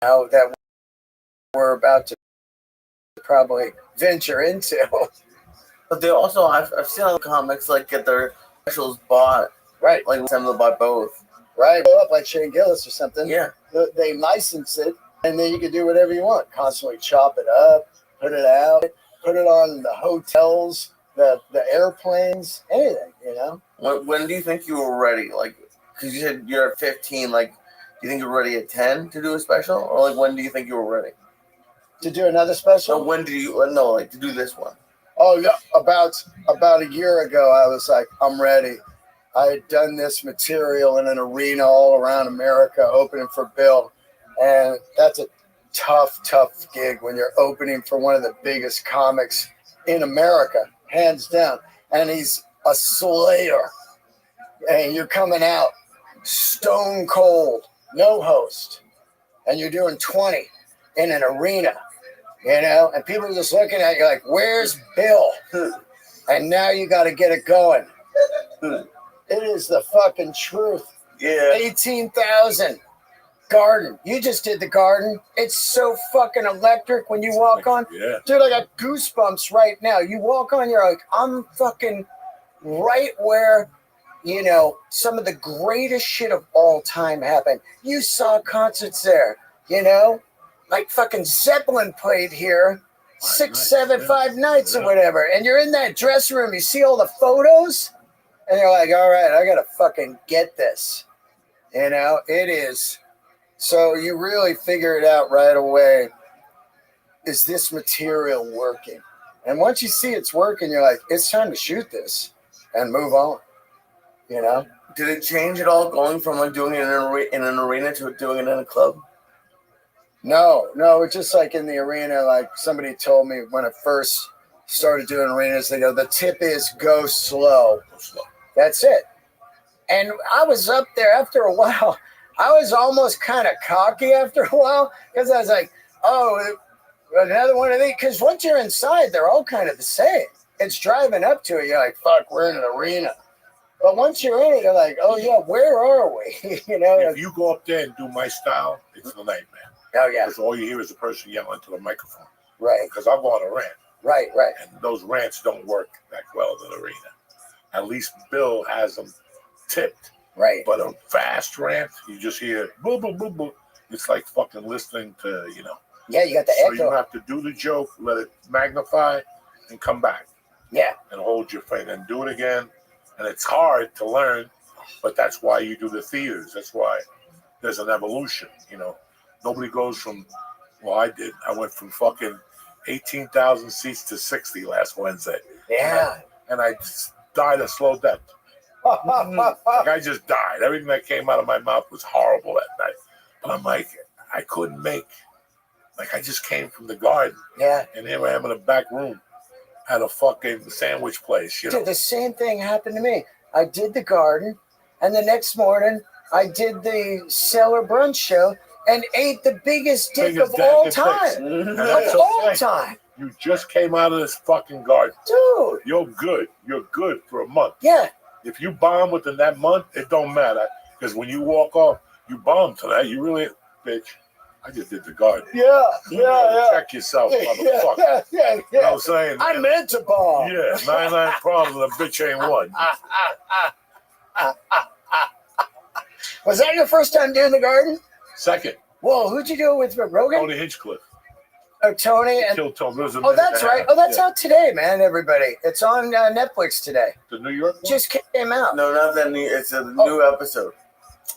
that we're about to probably venture into. But they also, I've seen other comics like get their specials bought. Right. Like some of them bought both. Right. Go up like Shane Gillis or something. Yeah. They license it, and then you can do whatever you want. Constantly chop it up, put it out, put it on the hotels, the airplanes, anything, When do you think you were ready? Like, because you said you're at 15, like, do you think you're ready at 10 to do a special? Or, like, when do you think you were ready? To do another special? So when do you, to do this one? Oh, yeah. About a year ago, I was like, I'm ready. I had done this material in an arena all around America, opening for Bill. And that's a tough gig when you're opening for one of the biggest comics in America, hands down. And he's a slayer. And you're coming out stone cold, no host. And you're doing 20 in an arena, and people are just looking at you like, where's Bill? And now you got to get it going. It is the fucking truth. Yeah. 18,000. Garden. You just did the Garden. It's so fucking electric when you walk on. Yeah. Dude, I got goosebumps right now. You walk on, you're like, I'm fucking right where, some of the greatest shit of all time happened. You saw concerts there, like fucking Zeppelin played here 5 nights or whatever. And you're in that dressing room, you see all the photos, and you're like, all right, I gotta fucking get this. It is. So you really figure it out right away. Is this material working? And once you see it's working, you're like, it's time to shoot this and move on. Did it change at all going from like doing it in an arena to doing it in a club? No, it's just like in the arena, like somebody told me when I first started doing arenas, they go, the tip is go slow. That's it. And I was up there after a while. I was almost kind of cocky after a while because I was like, oh, another one of these. Because once you're inside, they're all kind of the same. It's driving up to it. You're like, fuck, we're in an arena. But once you're in it, you're like, oh, yeah, where are we? If you go up there and do my style, it's a nightmare. Oh, yeah. Because all you hear is a person yelling to the microphone. Right. Because I'll go on a rant. Right. And those rants don't work that well in the arena. At least Bill has them tipped. Right. But a fast rant, you just hear boo, boo, boo, boo. It's like fucking listening to, Yeah, you got the so echo. you have to do the joke, let it magnify, and come back. Yeah. And hold your thing and do it again. And it's hard to learn, but that's why you do the theaters. That's why there's an evolution, Nobody goes from, I did. I went from fucking 18,000 seats to 60 last Wednesday. Yeah. And I just died a slow death. Like I just died. Everything that came out of my mouth was horrible that night. But I'm like, I couldn't make, I just came from the Garden. Yeah. And here I am in a back room at a fucking sandwich place, Dude, the same thing happened to me. I did the Garden, And the next morning, I did the cellar brunch show and ate the biggest dick Biggest of dick all in time. pics. Mhm. And Of that's all okay. time. You just came out of this fucking garden. Dude. You're good. You're good for a month. Yeah. If you bomb within that month, it don't matter. Because when you walk off, you bombed tonight. You really, bitch, I just did the garden. Yeah. Check yourself, motherfucker. Yeah. You know what I'm saying? I meant to bomb. Yeah, 99 problems and a bitch ain't one. Was that your first time doing the garden? Second, Whoa, who'd you do it with? Rogan? Tony Hinchcliffe. Oh, Tony. And, Killed Tony. oh, that's right. Oh, that's out today, man, everybody. It's on Netflix today. The New York one? Just came out. No, not that new. It's a new episode.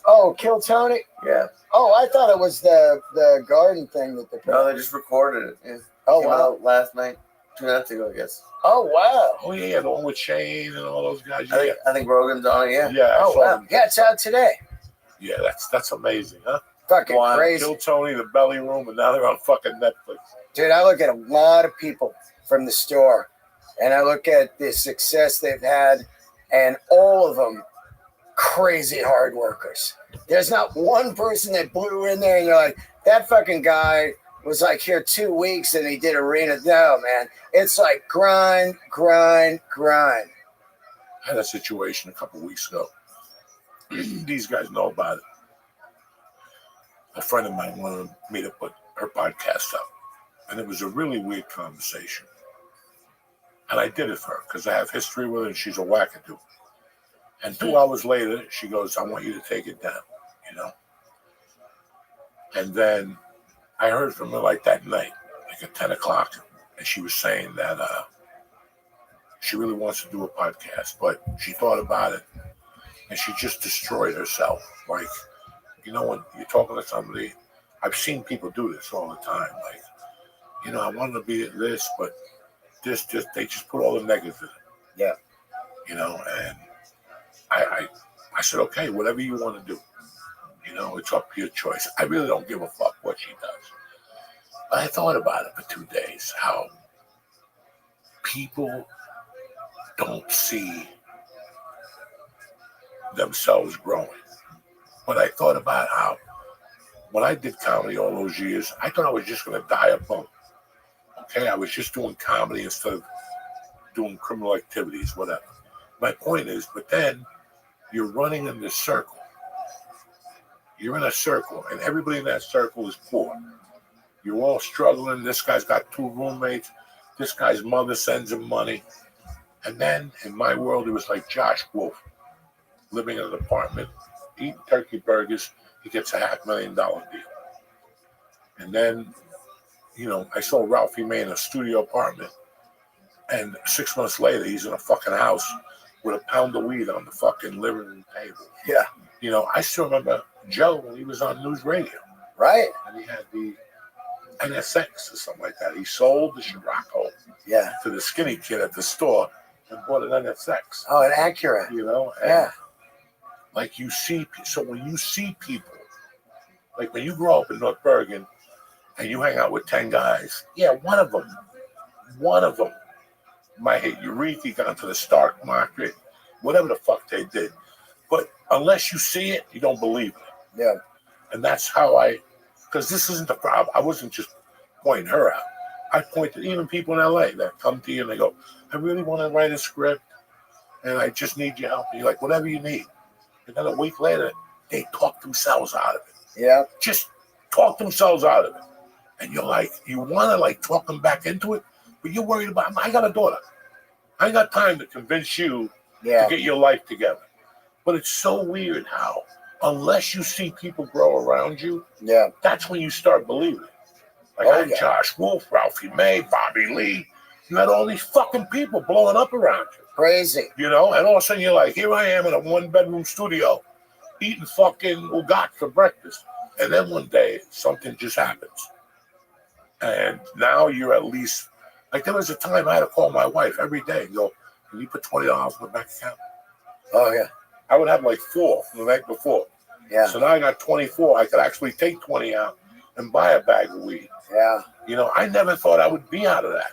Oh, Kill Tony? Yeah. Oh, I thought it was the garden thing that they put No, out. they just recorded it. It Oh, came wow. out last night, 2 nights ago, I guess. Oh, wow. Oh, yeah, the one with Shane and all those guys. Yeah, I think Rogan's on it. Yeah. yeah, I Oh, saw wow. them. Yeah, it's out today. Yeah, that's amazing, huh? Fucking Wow. crazy. Kill Tony, the belly room, and now they're on fucking Netflix. Dude, I look at a lot of people from the store, and I look at the success they've had, and all of them crazy hard workers. There's not one person that blew in there and you're like, that fucking guy was like here 2 weeks and he did arena. No, man. It's like grind. I had a situation a couple weeks ago. These guys know about it. A friend of mine wanted me to put her podcast up, and it was a really weird conversation. And I did it for her because I have history with her and she's a wackadoo. And 2 hours later, she goes, I want you to take it down, you know? And then I heard from her like that night, like at 10 o'clock, and she was saying that she really wants to do a podcast, but she thought about it and she just destroyed herself. Like, you know, when you're talking to somebody, I've seen people do this all the time. Like, you know, I wanted to be this, but they just put all the negatives in it. Yeah. You know, and I said, okay, whatever you want to do. You know, it's up to your choice. I really don't give a fuck what she does. But I thought about it for 2 days, how people don't see themselves growing. But I thought about how when I did comedy all those years, I thought I was just going to die a bump. Okay, I was just doing comedy instead of doing criminal activities, whatever. My point is, but then you're running in this circle. You're in a circle, and everybody in that circle is poor. You're all struggling. This guy's got 2 roommates. This guy's mother sends him money. And then in my world, it was like Josh Wolf, living in an apartment, eating turkey burgers. He gets a $500,000 deal. And then, you know, I saw Ralphie May in a studio apartment. And 6 months later, he's in a fucking house with a pound of weed on the fucking living room table. Yeah. You know, I still remember Joe when he was on news radio. Right? And he had the NSX or something like that. He sold the Scirocco Yeah. to the skinny kid at the store and bought an NSX. Oh, an Acura. You know? And Yeah. like you see, so when you see people, like when you grow up in North Bergen and you hang out with 10 guys, yeah, one of them might hit Eureka, got into the stock market, whatever the fuck they did. But unless you see it, you don't believe it. Yeah. And that's how because this isn't the problem. I wasn't just pointing her out. I pointed even people in LA that come to you and they go, I really want to write a script and I just need your help. And you're like, whatever you need. And then a week later, they talk themselves out of it. Yeah. Just talk themselves out of it. And you're like, you want to like talk them back into it, but you're worried about, I got a daughter. I ain't got time to convince you Yeah. to get your life together. But it's so weird how, unless you see people grow around you, Yeah. that's when you start believing it. Like Oh, I had yeah. Josh Wolf, Ralphie May, Bobby Lee. You had all these fucking people blowing up around you, Crazy. you know? And all of a sudden you're like, here I am in a 1-bedroom studio eating fucking ugat for breakfast. And then one day something just happens. And now you're at least, like there was a time I had to call my wife every day and go, can you put $20 in the bank account? Oh, yeah. I would have like 4 from the night before. Yeah. So now I got 24. I could actually take 20 out and buy a bag of weed. Yeah. You know, I never thought I would be out of that.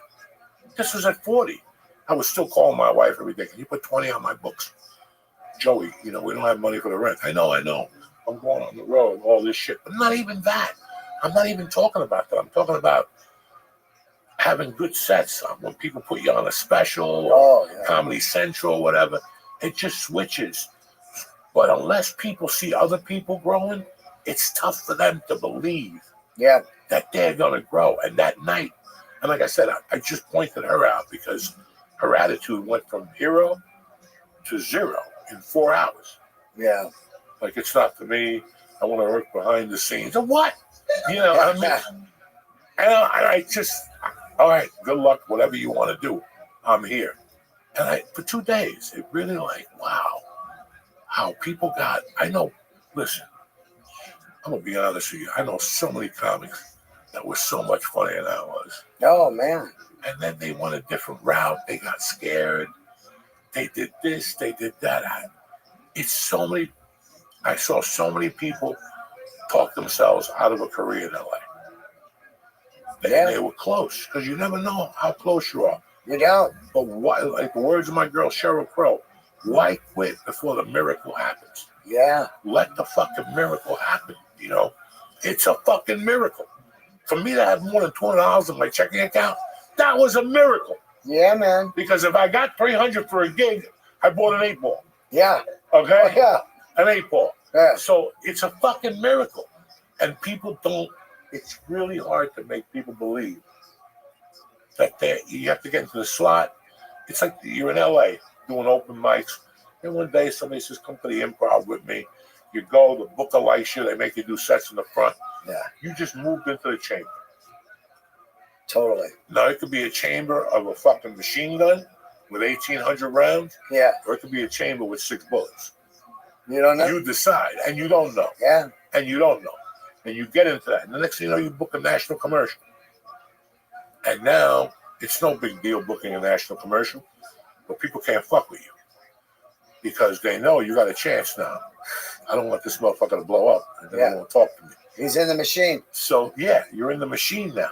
This was at 40. I was still calling my wife every day. Can you put 20 on my books? Joey, we don't have money for the rent. I know. I'm going on the road, all this shit. But not even that. I'm not even talking about that. I'm talking about having good sets. When people put you on a special or Comedy Central, whatever, it just switches. But unless people see other people growing, it's tough for them to believe that they're going to grow. And that night, and like I said, I just pointed her out because her attitude went from hero to zero in 4 hours. Yeah. Like, it's not for me. I want to work behind the scenes. Or what? I mean, and I just, all right, good luck, whatever you want to do. I'm here. And for 2 days, it really wow, how people listen, I'm going to be honest with you. I know so many comics that were so much funnier than I was. Oh, man. And then they went a different route. They got scared. They did this. They did that. I saw so many people talk themselves out of a career in LA. They were close because you never know how close you are. You don't. But why, like the words of my girl Sheryl Crow, why quit before the miracle happens? Yeah. Let the fucking miracle happen. It's a fucking miracle. For me to have more than $200 in my checking account, that was a miracle. Yeah, man. Because if I got $300 for a gig, I bought an 8-ball. Yeah. Okay? Oh, yeah. An 8-ball. Yeah. So it's a fucking miracle. And people don't, it's really hard to make people believe that you have to get into the slot. It's like you're in LA doing open mics. And one day somebody says, come to the Improv with me. You go, the booker likes you, they make you do sets in the front. Yeah. You just moved into the chamber. Totally. Now, it could be a chamber of a fucking machine gun with 1,800 rounds. Yeah. Or it could be a chamber with 6 bullets. You don't know? You decide, and you don't know. Yeah. And you don't know. And you get into that. And the next thing you know, you book a national commercial. And now, it's no big deal booking a national commercial, but people can't fuck with you. Because they know you got a chance now. I don't want this motherfucker to blow up. And they don't want to talk to me. He's in the machine. So, yeah, you're in the machine now.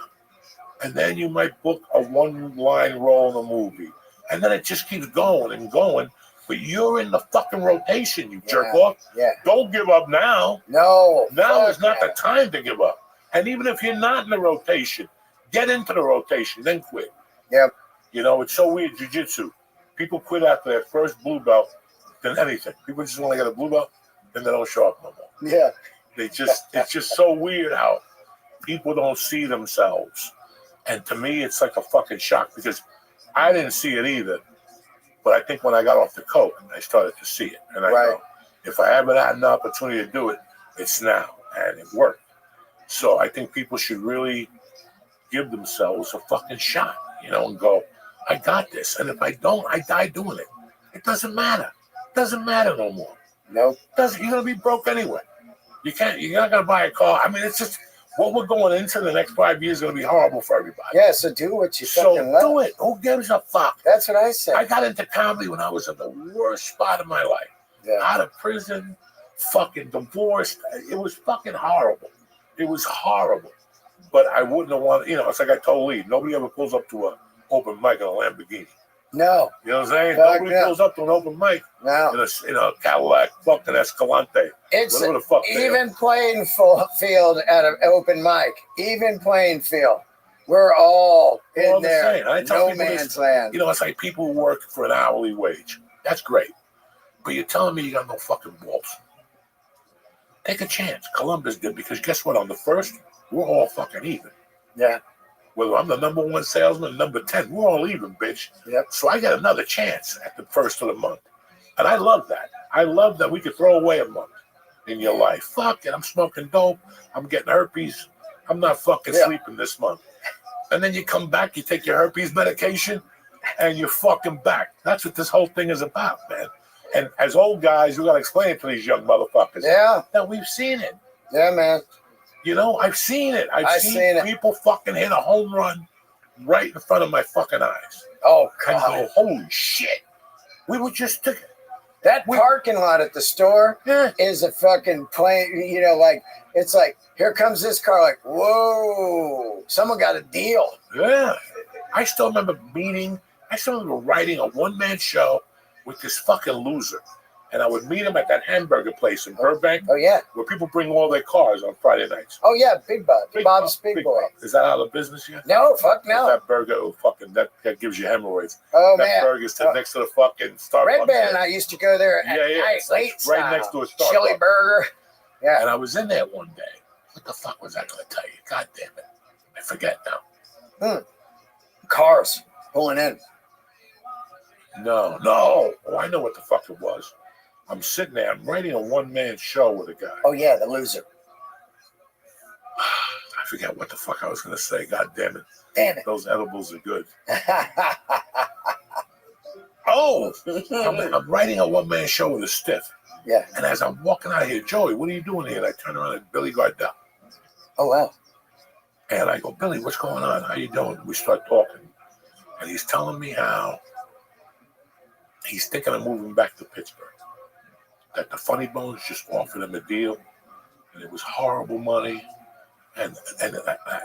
And then you might book a 1-line role in a movie. And then it just keeps going and going. But you're in the fucking rotation, you jerk off. Yeah. Don't give up now. No. Now is not the time to give up. And even if you're not in the rotation, get into the rotation, then quit. Yep. It's so weird, jiu-jitsu. People quit after their first blue belt than anything. People just want to get a blue belt, then they don't show up no more. Yeah. It's just so weird how people don't see themselves. And to me, it's like a fucking shock because I didn't see it either. But I think when I got off the coke, I started to see it. And I go, if I ever had an opportunity to do it, it's now. And it worked. So I think people should really give themselves a fucking shot, and go, I got this. And if I don't, I die doing it. It doesn't matter. It doesn't matter no more. Nope. You're going to be broke anyway. You're not going to buy a car. I mean, it's just what we're going into the next 5 years is going to be horrible for everybody. Yeah, so do what you fucking love. Do it. Who gives a fuck? That's what I said. I got into comedy when I was in the worst spot of my life. Yeah. Out of prison, fucking divorced. It was fucking horrible. It was horrible. But I wouldn't have wanted, it's like I told Lee, nobody ever pulls up to an open mic in a Lamborghini. No. You know what I'm saying? Fuck Nobody pulls up to an open mic in a Cadillac, fucking Escalante. It's whatever the fuck even playing field at an open mic. Even playing field. We're all in there. No man's land. It's like people who work for an hourly wage. That's great. But you're telling me you got no fucking balls. Take a chance. Columbus did, because guess what? On the first, we're all fucking even. Yeah. Whether I'm the number 1 salesman, number 10, we're all even, bitch. Yep. So I got another chance at the first of the month. And I love that. I love that we could throw away a month in your life. Fuck it. I'm smoking dope. I'm getting herpes. I'm not fucking sleeping this month. And then you come back, you take your herpes medication, and you're fucking back. That's what this whole thing is about, man. And as old guys, we got to explain it to these young motherfuckers. Yeah. That we've seen it. Yeah, man. I've seen it. I've seen people fucking hit a home run right in front of my fucking eyes. Oh, God. And go, holy shit. We were just took that parking lot at the store is a fucking plane, it's like, here comes this car, like, whoa, someone got a deal. Yeah. I still remember writing a one-man show with this fucking loser. And I would meet him at that hamburger place in Burbank, Oh yeah. where people bring all their cars on Friday nights. Oh yeah. Big Bob. Bob's Big Boy. Bob. Is that out of business yet? No, fuck no. That burger, that gives you hemorrhoids. Oh That man. burger's next to the fucking Starbucks. Red Band. I used to go there at night, late It's right style. next to a Starbucks. Chili burger. Yeah. And I was in there one day. What the fuck was I going to tell you? God damn it. I forget now. Cars pulling in. No. Oh, I know what the fuck it was. I'm sitting there. I'm writing a one-man show with a guy. Oh yeah, the loser. I forget what the fuck I was going to say. God damn it. Damn it. Those edibles are good. Oh, I'm writing a one-man show with a stiff. Yeah. And as I'm walking out of here, Joey, what are you doing here? And I turn around and Billy Gardell. Oh wow. And I go, Billy, what's going on? How you doing? We start talking. And he's telling me how he's thinking of moving back to Pittsburgh. That the Funny Bones just offered him a deal. And it was horrible money. And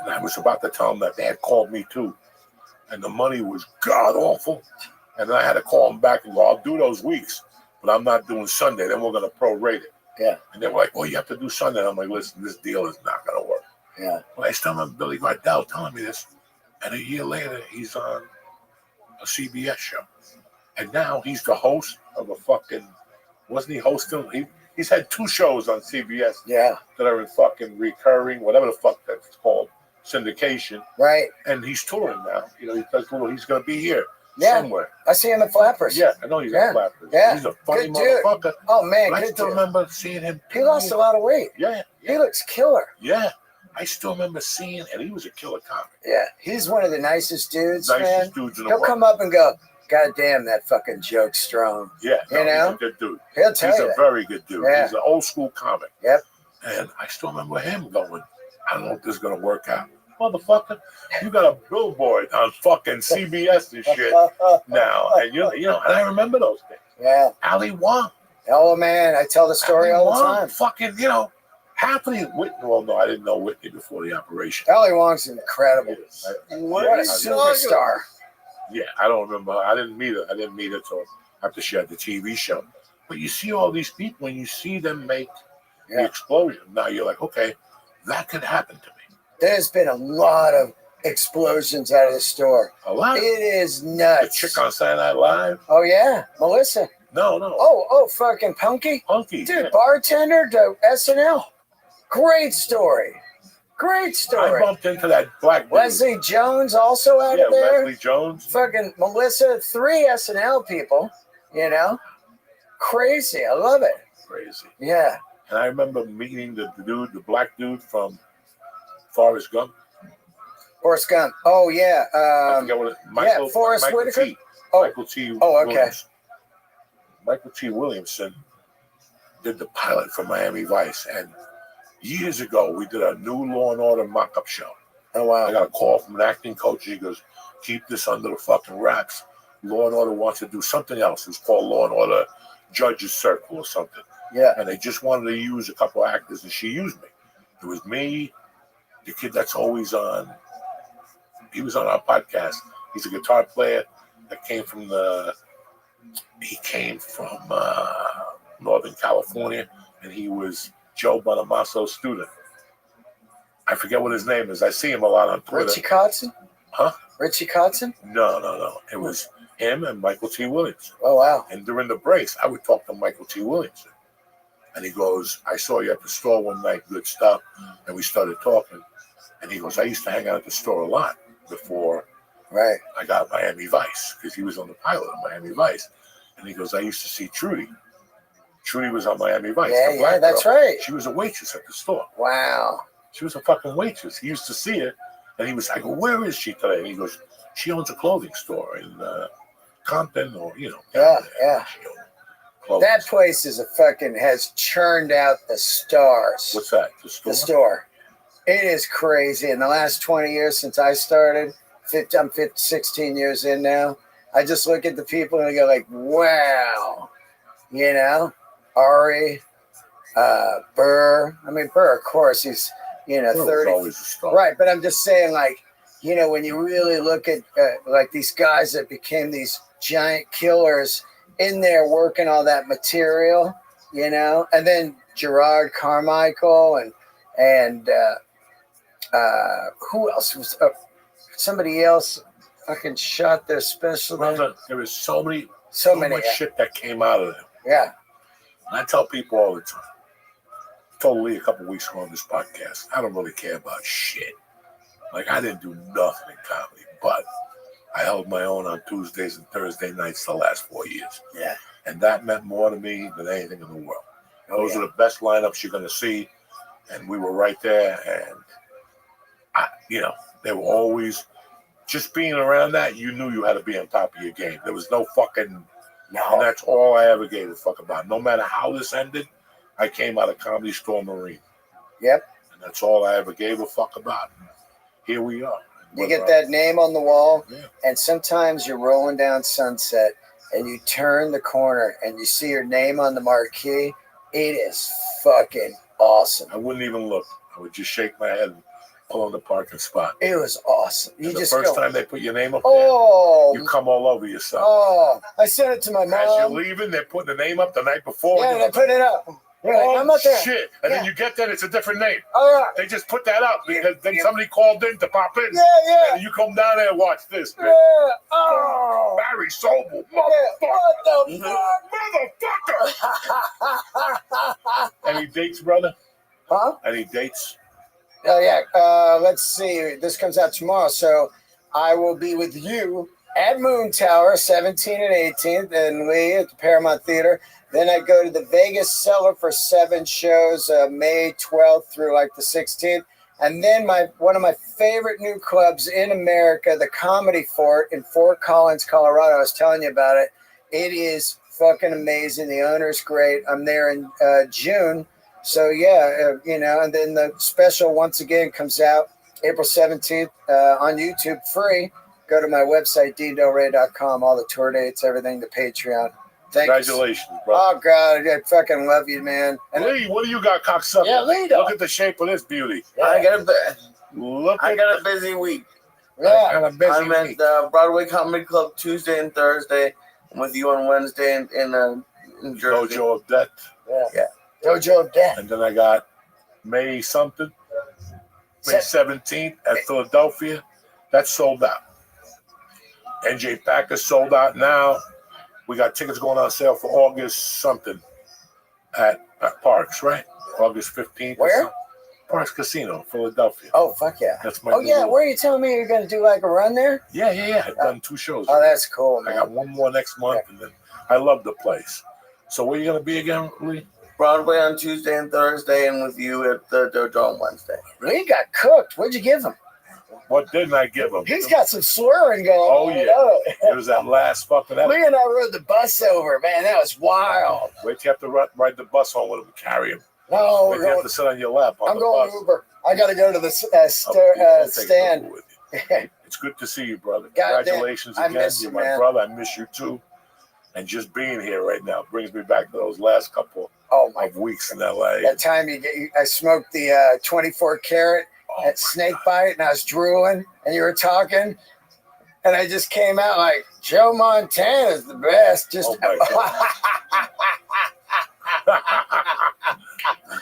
I was about to tell him that they had called me too. And the money was god awful. And then I had to call him back and go, I'll do those weeks, but I'm not doing Sunday. Then we're going to prorate it. Yeah. And they were like, well, you have to do Sunday. And I'm like, listen, this deal is not going to work. Yeah. Well, I still remember Billy Gardell telling me this. And a year later, he's on a CBS show. And now he's the host of a fucking, wasn't he hosting? He's had 2 shows on CBS Yeah. that are in fucking recurring, whatever the fuck that's called, syndication. Right. And he's touring now. You know, he's going to be here somewhere. I see him in Flappers. Yeah, I know he's on Flappers. Yeah. He's a funny Good dude. motherfucker. Oh man, But I good still dude. remember seeing him. He lost a lot of weight. Yeah. He looks killer. Yeah. I still remember seeing, and he was a killer comic. Yeah. He's one of the nicest dudes, man. Nicest dudes in the He'll world. come up and go, God damn, that fucking joke's strong. Yeah, You know? he's a good dude. He'll tell He's you a that. very good dude. Yeah. He's an old school comic. Yep. And I still remember him going, I don't know if this is going to work out. Motherfucker, you got a billboard on fucking CBS and shit now. And you know, and I remember those things. Yeah. Ali Wong. Oh man, I tell the story Ali all the Wong, time. Fucking, half of the Whitney. Well, no, I didn't know Whitney before the operation. Ali Wong's incredible. What What a superstar. Yeah, I don't remember. I didn't meet her until after she had the TV show. But you see all these people and you see them make the explosion. Now you're like, okay, that could happen to me. There's been a lot of explosions out of the store. A lot. It is The nuts. chick on Saturday Night Live. Oh yeah, Melissa. No. Oh, fucking Punky. Punky. Dude, yeah. bartender to SNL. Great story. Great I story. bumped into that black dude. Leslie Jones also out of there. Leslie Jones. Fucking Melissa, 3 SNL people, Crazy. I love it. Crazy. Yeah. And I remember meeting the black dude from Forrest Gump. Forrest Gump. Oh, yeah. I forget what Michael, Forrest Michael Whitaker. T. Oh. Michael T. Oh, okay. Williams. Michael T. Williamson did the pilot for Miami Vice. And years ago, we did a new Law and Order mock-up show. Oh, wow. I got a call from an acting coach. He goes, keep this under the fucking wraps. Law and Order wants to do something else. It's called Law and Order Judges Circle or something. Yeah. And they just wanted to use a couple of actors, and she used me. It was me, the kid that's always on. He was on our podcast. He's a guitar player that came from Northern California, and he was Joe Bonamasso's student. I forget what his name is. I see him a lot on Twitter. Richie Kotzen? Huh? Richie Kotzen? No. It was him and Michael T. Williamson. Oh, wow. And during the breaks, I would talk to Michael T. Williamson. And he goes, I saw you at the store one night, good stuff. And we started talking. And he goes, I used to hang out at the store a lot before I got Miami Vice, because he was on the pilot of Miami Vice. And he goes, I used to see Trudy. Trudy was on Miami Vice. Yeah, that's right. She was a waitress at the store. Wow. She was a fucking waitress. He used to see her. And I go, where is she today? And he goes, she owns a clothing store in Compton or, Yeah. That That place has churned out the stars. What's that? The store? The store. It is crazy. In the last 20 years since I started, I'm 16 years in now, I just look at the people and I go like, wow. Ari, Burr. I mean, Burr, of course, he's, 30. Always a star. Right, but I'm just saying, when you really look at these guys that became these giant killers in there working all that material, you know. And then Gerard Carmichael and who else was somebody else fucking shot their special. Brother, there is so much yeah. shit that came out of them. Yeah. And I tell people all the time. I told Lee a couple weeks ago on this podcast, I don't really care about shit. Like, I didn't do nothing in comedy, but I held my own on Tuesdays and Thursday nights the last 4 years. Yeah. And that meant more to me than anything in the world. Those are the best lineups you're going to see. And we were right there. And, they were always, just being around that, you knew you had to be on top of your game. There was no fucking, and that's all I ever gave a fuck about. No matter how this ended, I came out of Comedy Store Marine. Yep. And that's all I ever gave a fuck about. And here we are. You get that name on the wall, yeah. And sometimes you're rolling down Sunset and you turn the corner and you see your name on the marquee. It is fucking awesome. I wouldn't even look. I would just shake my head and pull on the parking spot. It was awesome. You And just the first go, time they put your name up oh, there, you come all over yourself. Oh, I sent it to my As you're mom. leaving, they're putting the name up the night before. Yeah, they put it up. You're like, Oh, I'm not there. shit. And then you get that, it's a different name. Oh, They just put that up because then somebody called in to pop in. yeah. And you come down there and watch this. Yeah. Oh. Barry Sobel. What the Motherfucker. Any dates, brother? Huh? Any dates? Oh, yeah. Let's see. This comes out tomorrow. So I will be with you at Moon Tower, 17th and 18th, and Lee at the Paramount Theater. Then I go to the Vegas Cellar for 7 shows, May 12th through like the 16th. And then one of my favorite new clubs in America, the Comedy Fort in Fort Collins, Colorado. I was telling you about it. It is fucking amazing. The owner's great. I'm there in June. So, yeah, and then the special once again comes out April 17th on YouTube free. Go to my website, deandelray.com, all the tour dates, everything, the Patreon. Congratulations, bro. Oh, God, I fucking love you, man. And Lee, what do you got, cocksucker? Yeah, Lee, look at the shape of this beauty. I got a a busy week. yeah, a busy I'm at week. Broadway Comedy Club Tuesday and Thursday. I'm with you on Wednesday in Jersey. Dojo of Death. yeah. Dojo of Death. And then I got May 17th at Philadelphia. That's sold out. NJ Packer sold out now. We got tickets going on sale for August something at Parks, right? August 15th. Where? Parks Casino, Philadelphia. Oh, fuck yeah. That's my Oh, yeah. new- Where are you telling me you're going to do like a run there? Yeah. I've done 2 shows. Oh, that's cool, I man. got one more next month, and then I love the place. So where you going to be again, Lee? Broadway on Tuesday and Thursday, and with you at the Dojo on Wednesday. Lee got cooked. What'd you give him? What didn't I give him? He's got some slurring going Oh, on. yeah. It was that last fucking Lee and I rode the bus over, man. That was wild. Wait till you have to ride the bus home with him and carry him. No, Wait till you have to sit on your lap on I'm the going bus. Uber. I got to go to the I'll take stand. Uber with you. It's good to see you, brother. Goddamn. Congratulations I again. miss You're you, my man. brother. I miss you too. And just being here right now brings me back to those last couple of weeks in LA. That time I smoked the 24 karat at Snake Bite, and I was drooling, and you were talking, and I just came out like, Joe Montana's the best. Just Oh, my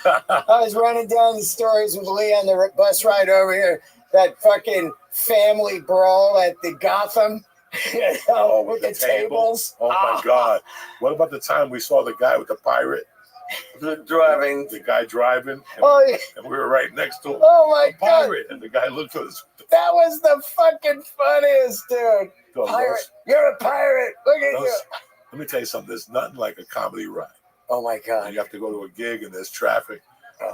I was running down the stories with Lee on the bus ride over here. That fucking family brawl at the Gotham, with the tables. Oh my God! What about the time we saw the guy with the pirate? Driving. The guy driving. And, Oh, yeah. and we were right next to him. Oh my The God. pirate, and the guy looked at us. That was the fucking funniest, dude. Those- Pirate. You're a pirate. Look at those- you. Let me tell you something. There's nothing like a comedy ride. Oh my God. You have to go to a gig and there's traffic.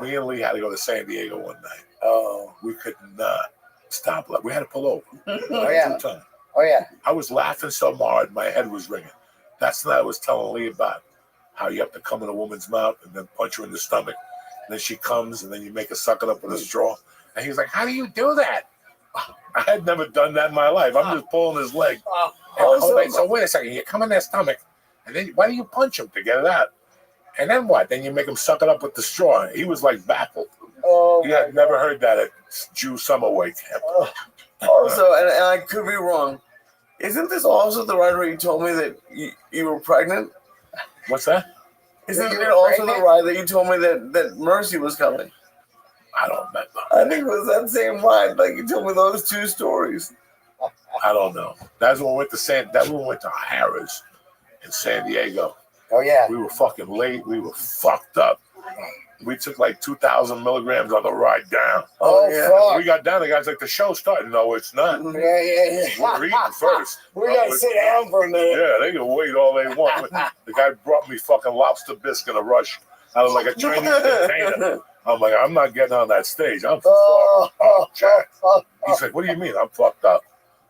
Me and Lee had to go to San Diego one night. Oh. We could not stop. We had to pull over. Oh, yeah. 2 times. Oh, yeah. I was laughing so hard, my head was ringing. That's what I was telling Lee about. How you have to come in a woman's mouth and then punch her in the stomach. And then she comes and then you make her suck it up with a straw. And he's like, how do you do that? I had never done that in my life. I'm just pulling his leg. So wait a second. You come in their stomach. And then why do you punch him to get it out? And then what? Then you make him suck it up with the straw. He was like baffled. Oh, He had never heard that at Jew summer weight camp. Also, and I could be wrong, Isn't this also the ride where you told me that you were pregnant? What's that? Isn't You were it also pregnant? the ride that you told me that Mercy was coming? I don't remember. I think it was that same ride. Like you told me those two stories. I don't know. That's when we went to Harrah's in San Diego. Oh yeah. We were fucking late. We were fucked up. We took like 2,000 milligrams on the ride down. Oh, yeah. fuck. We got down. The guy's like, the show's starting. No, it's not. Yeah, yeah. We're eating first. We gotta sit down for a minute. Yeah, they can wait all they want. The guy brought me fucking lobster bisque in a rush out of like a Chinese container. I'm like, I'm not getting on that stage. I'm fucked up, Jack. He's like, what do you mean? I'm fucked up.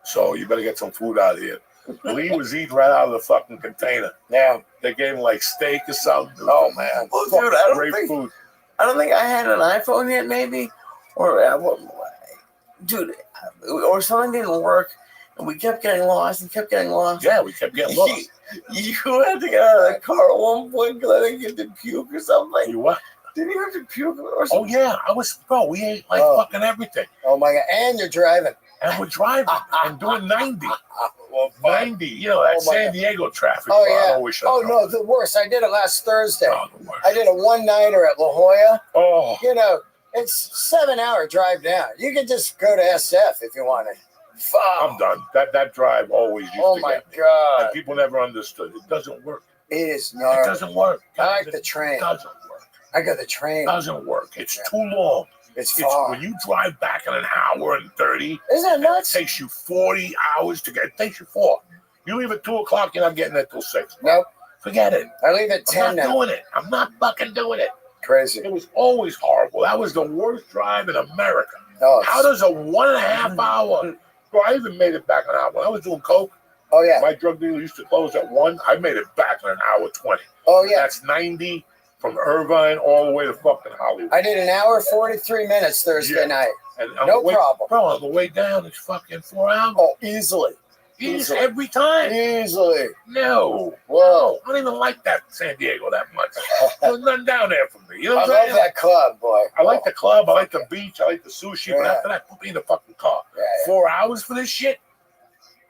So you better get some food out of here. Lee was eating right out of the fucking container. Yeah. They gave him like steak or something. Oh man. Well, dude, Great food. I don't think I had an iPhone yet, maybe, or dude, or something didn't work, and we kept getting lost and kept getting lost. Yeah, we kept getting lost. You had to get out of the car at one point because I didn't get to puke or something. You what? Did you have to puke or Oh something? yeah, we ate like fucking everything. Oh my god. And you're driving. And we're driving and doing 90. Well, 90, you know, that Oh, my San Diego traffic. Oh I yeah. always Oh no, the worst. I did it last Thursday. Oh, the worst. I did a one-nighter at La Jolla. Oh, You know, it's 7-hour drive down. You can just go to SF if you want to. Fuck. I'm done. That drive always used Oh to my get me. god. And people never understood. It doesn't work. It is It gnarly. doesn't work. I like It the train. doesn't work. I got the train. It doesn't work. It's too long. It's It's far. when you drive back in an hour and 30, Isn't that it nuts? takes you 40 hours to get. It takes you 4. You leave at 2 o'clock, you're not getting there till 6. Nope. Forget it. I leave at I'm 10 not now. doing it. I'm not fucking doing it. Crazy. It was always horrible. That was the worst drive in America. Oh, How does a 1.5 hour? Bro, I even made it back an hour. When I was doing coke, oh yeah. my drug dealer used to close at 1. I made it back in an hour 20. Oh yeah. That's 90 from Irvine all the way to fucking Hollywood. I did an hour 43 minutes Thursday Yeah. night. And on No the way, problem. Bro, on the way down, it's fucking 4 hours. Oh, easily. Easy every time. Easily. No. Whoa. I don't even like that San Diego that much. There's nothing down there for me. You know I what I'm love saying? that club, boy. I like the club. I like the beach. I like the sushi. But Yeah. after that, put me in the fucking car. Yeah, yeah. 4 hours for this shit?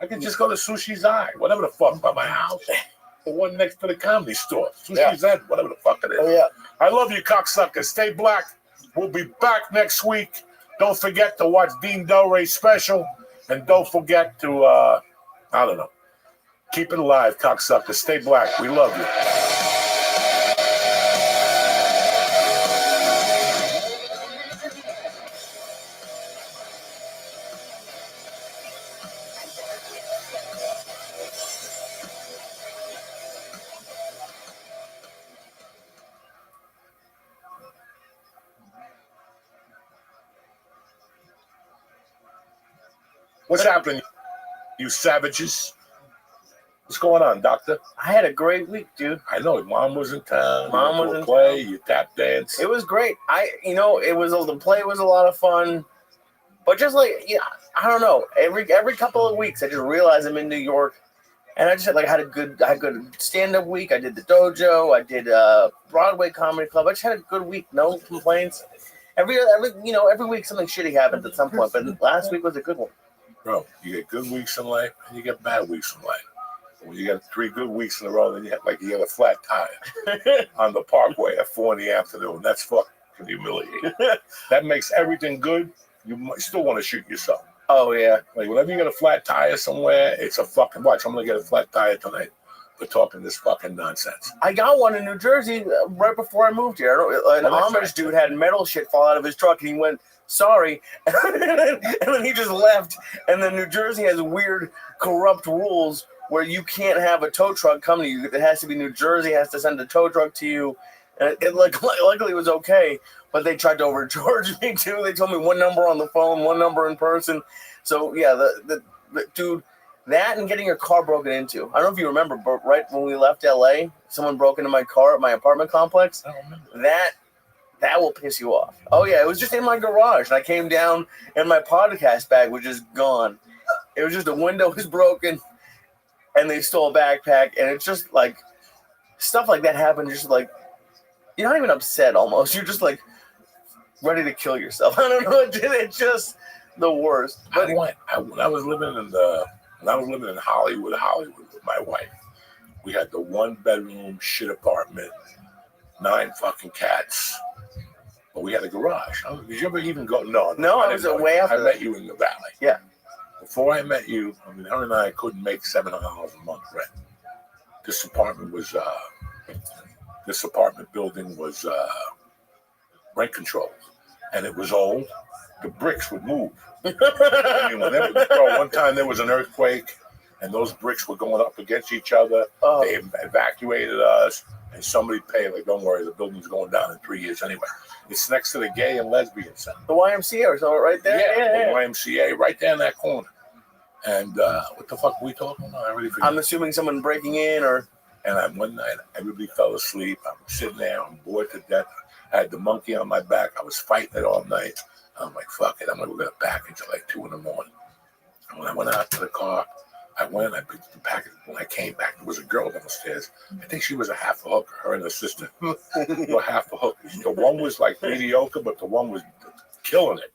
I could just go to Sushi's Eye, whatever the fuck, by my house. The one next to the comedy store. Sushi's Eye, whatever the fuck it is. Oh yeah. I love you, cocksuckers. Stay black. We'll be back next week. Don't forget to watch Dean Del Rey's special. And don't forget to, I don't know. Keep it alive, cocksuckers. Stay black. We love you. What's happening, you savages? What's going on, doctor? I had a great week, dude. I know Mom was in town. Mom you was went to in play. You tap dance. It was great. The play was a lot of fun, but just like I don't know. Every couple of weeks, I just realize I'm in New York, and I just had a good stand up week. I did the dojo. I did Broadway Comedy Club. I just had a good week. No complaints. Every week something shitty happens at some point, but last week was a good one. Bro, you get good weeks in life and you get bad weeks in life. When you get 3 good weeks in a row, then you get a flat tire on the Parkway at 4 in the afternoon. That's fucking humiliating. That makes everything good. You might still want to shoot yourself. Oh yeah. Like whenever you get a flat tire somewhere, it's a fucking watch. I'm gonna get a flat tire tonight for talking this fucking nonsense. I got one in New Jersey right before I moved here. An Amish dude had metal shit fall out of his truck, and he went, "Sorry," and then he just left. And then New Jersey has weird, corrupt rules where you can't have a tow truck come to you. It has to be New Jersey has to send a tow truck to you. And luckily it was okay, but they tried to overcharge me too. They told me one number on the phone, one number in person. So yeah, the dude. That and getting your car broken into. I don't know if you remember, but right when we left LA, someone broke into my car at my apartment complex. I don't remember. That will piss you off. Oh yeah, it was just in my garage, and I came down, and my podcast bag was just gone. It was just the window was broken, and they stole a backpack, and it's just like stuff like that happened. Just like you're not even upset, almost. You're just like ready to kill yourself. I don't know. It's just the worst. But When I was living in When I was living in Hollywood with my wife, we had the 1-bedroom shit apartment, 9 fucking cats, but we had a garage. Did you ever even go? No, I was way after. I met you in the valley. Yeah. Before I met you, I mean, her and I couldn't make $700 a month rent. This apartment building was rent controlled, and it was old. The bricks would move. I mean, one time there was an earthquake, and those bricks were going up against each other. Oh. They evacuated us, and somebody paid, like, don't worry, the building's going down in 3 years anyway. It's next to the Gay and Lesbian Center. The YMCA or something right there? Yeah. The YMCA, right there in that corner. And what the fuck were we talking about? I really forget. I'm assuming someone breaking in or... And one night, everybody fell asleep. I'm sitting there, I'm bored to death. I had the monkey on my back. I was fighting it all night. I'm like, fuck it, I'm going to go back until like 2 in the morning. And when I went out to the car, I picked up the package. When I came back, there was a girl downstairs. I think she was a half a hooker, her and her sister were half a hooker. The one was like mediocre, but the one was killing it.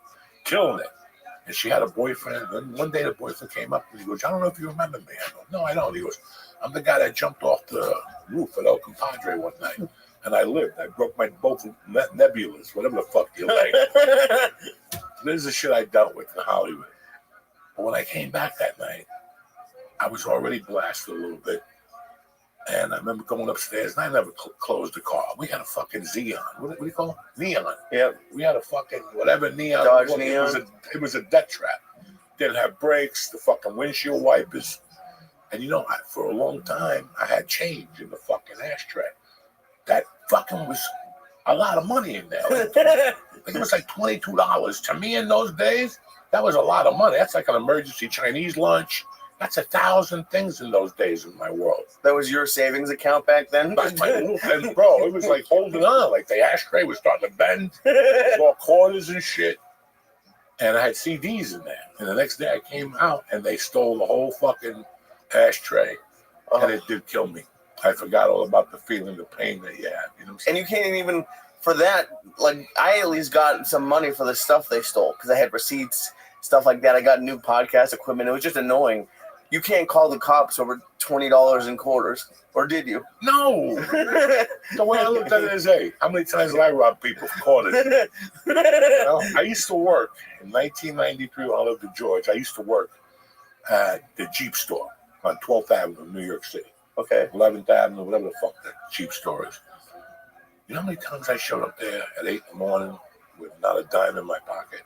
And she had a boyfriend. Then one day the boyfriend came up and he goes, I don't know if you remember me. I go, no, I don't. He goes, I'm the guy that jumped off the roof at El Compadre one night. And I lived. I broke my both nebulas, whatever the fuck you like. This is the shit I dealt with in Hollywood. But when I came back that night, I was already blasted a little bit. And I remember going upstairs, and I never closed the car. We had a fucking Xeon. What do you call it? Neon. Yeah. We had a fucking whatever Neon. Dodge Neon. It was a death trap. Didn't have brakes, the fucking windshield wipers. And you know, for a long time, I had change in the fucking ashtray. That fucking was a lot of money in there. I think it was like $22. To me in those days, that was a lot of money. That's like an emergency Chinese lunch. That's 1,000 things in those days in my world. That was your savings account back then? That's my little thing, bro. It was like holding on. Like the ashtray was starting to bend. Saw quarters and shit. And I had CDs in there. And the next day I came out and they stole the whole fucking ashtray. And it did kill me. I forgot all about the feeling, the pain that you had. You know what I'm saying? And you can't even, for that, like, I at least got some money for the stuff they stole because I had receipts, stuff like that. I got new podcast equipment. It was just annoying. You can't call the cops over $20 in quarters, or did you? No. The way I looked at it is, hey, how many times did I rob people for quarters? You know, I used to work in 1993 when I lived in George. I used to work at the Jeep store on 12th Avenue in New York City. Okay. 11th Avenue, whatever the fuck that Jeep store is. You know how many times I showed up there at 8 in the morning with not a dime in my pocket?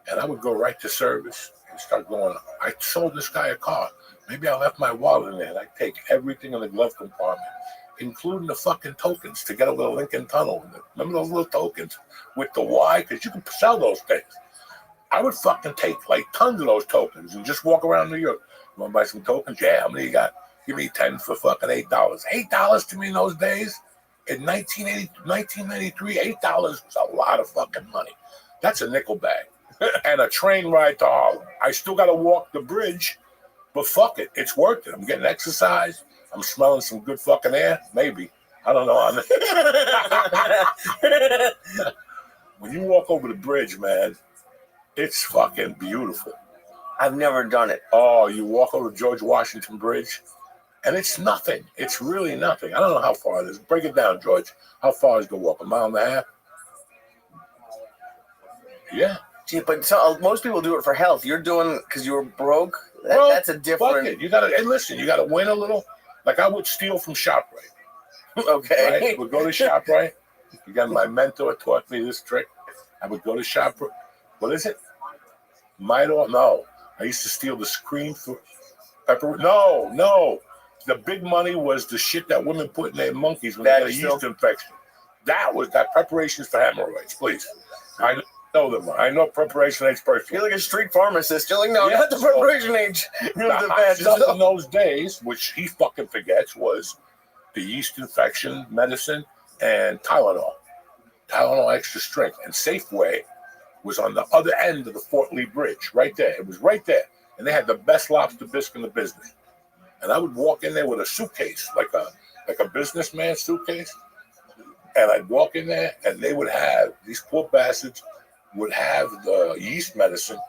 And I would go right to service and start going, I sold this guy a car. Maybe I left my wallet in there. And I'd take everything in the glove compartment, including the fucking tokens to get over the Lincoln Tunnel. Remember those little tokens with the Y? Because you can sell those things. I would fucking take like tons of those tokens and just walk around New York. You want to buy some tokens? Yeah, how many you got? Give me 10 for fucking $8. $8 to me in those days, in 1993, $8 was a lot of fucking money. That's a nickel bag. And a train ride to Harlem. I still got to walk the bridge, but fuck it. It's worth it. I'm getting exercise. I'm smelling some good fucking air. Maybe. I don't know. When you walk over the bridge, man, it's fucking beautiful. I've never done it. Oh, you walk over George Washington Bridge, and it's nothing. It's really nothing. I don't know how far it is. Break it down, George. How far is the walk? A mile and a half? Yeah. Gee, but most people do it for health. You're doing because you were broke. That's a different. Fuck it. You gotta. And listen, you gotta win a little. Like I would steal from ShopRite. Okay. Right? We'd go to ShopRite. Again, my mentor taught me this trick. I would go to ShopRite. What is it? Mito? No. I used to steal the screen for pepper. No. The big money was the shit that women put in their monkeys when they get a yeast infection. That preparations for hemorrhoids, please. I know them. I know preparation aids personally. You're like a street pharmacist. You're like, no, not the preparation age. The hot stuff in those days, which he fucking forgets, was the yeast infection medicine and Tylenol. Tylenol extra strength. And Safeway was on the other end of the Fort Lee Bridge, right there. It was right there. And they had the best lobster bisque in the business. And I would walk in there with a suitcase, like a businessman suitcase. And I'd walk in there, and they would have, these poor bastards would have the yeast medicine,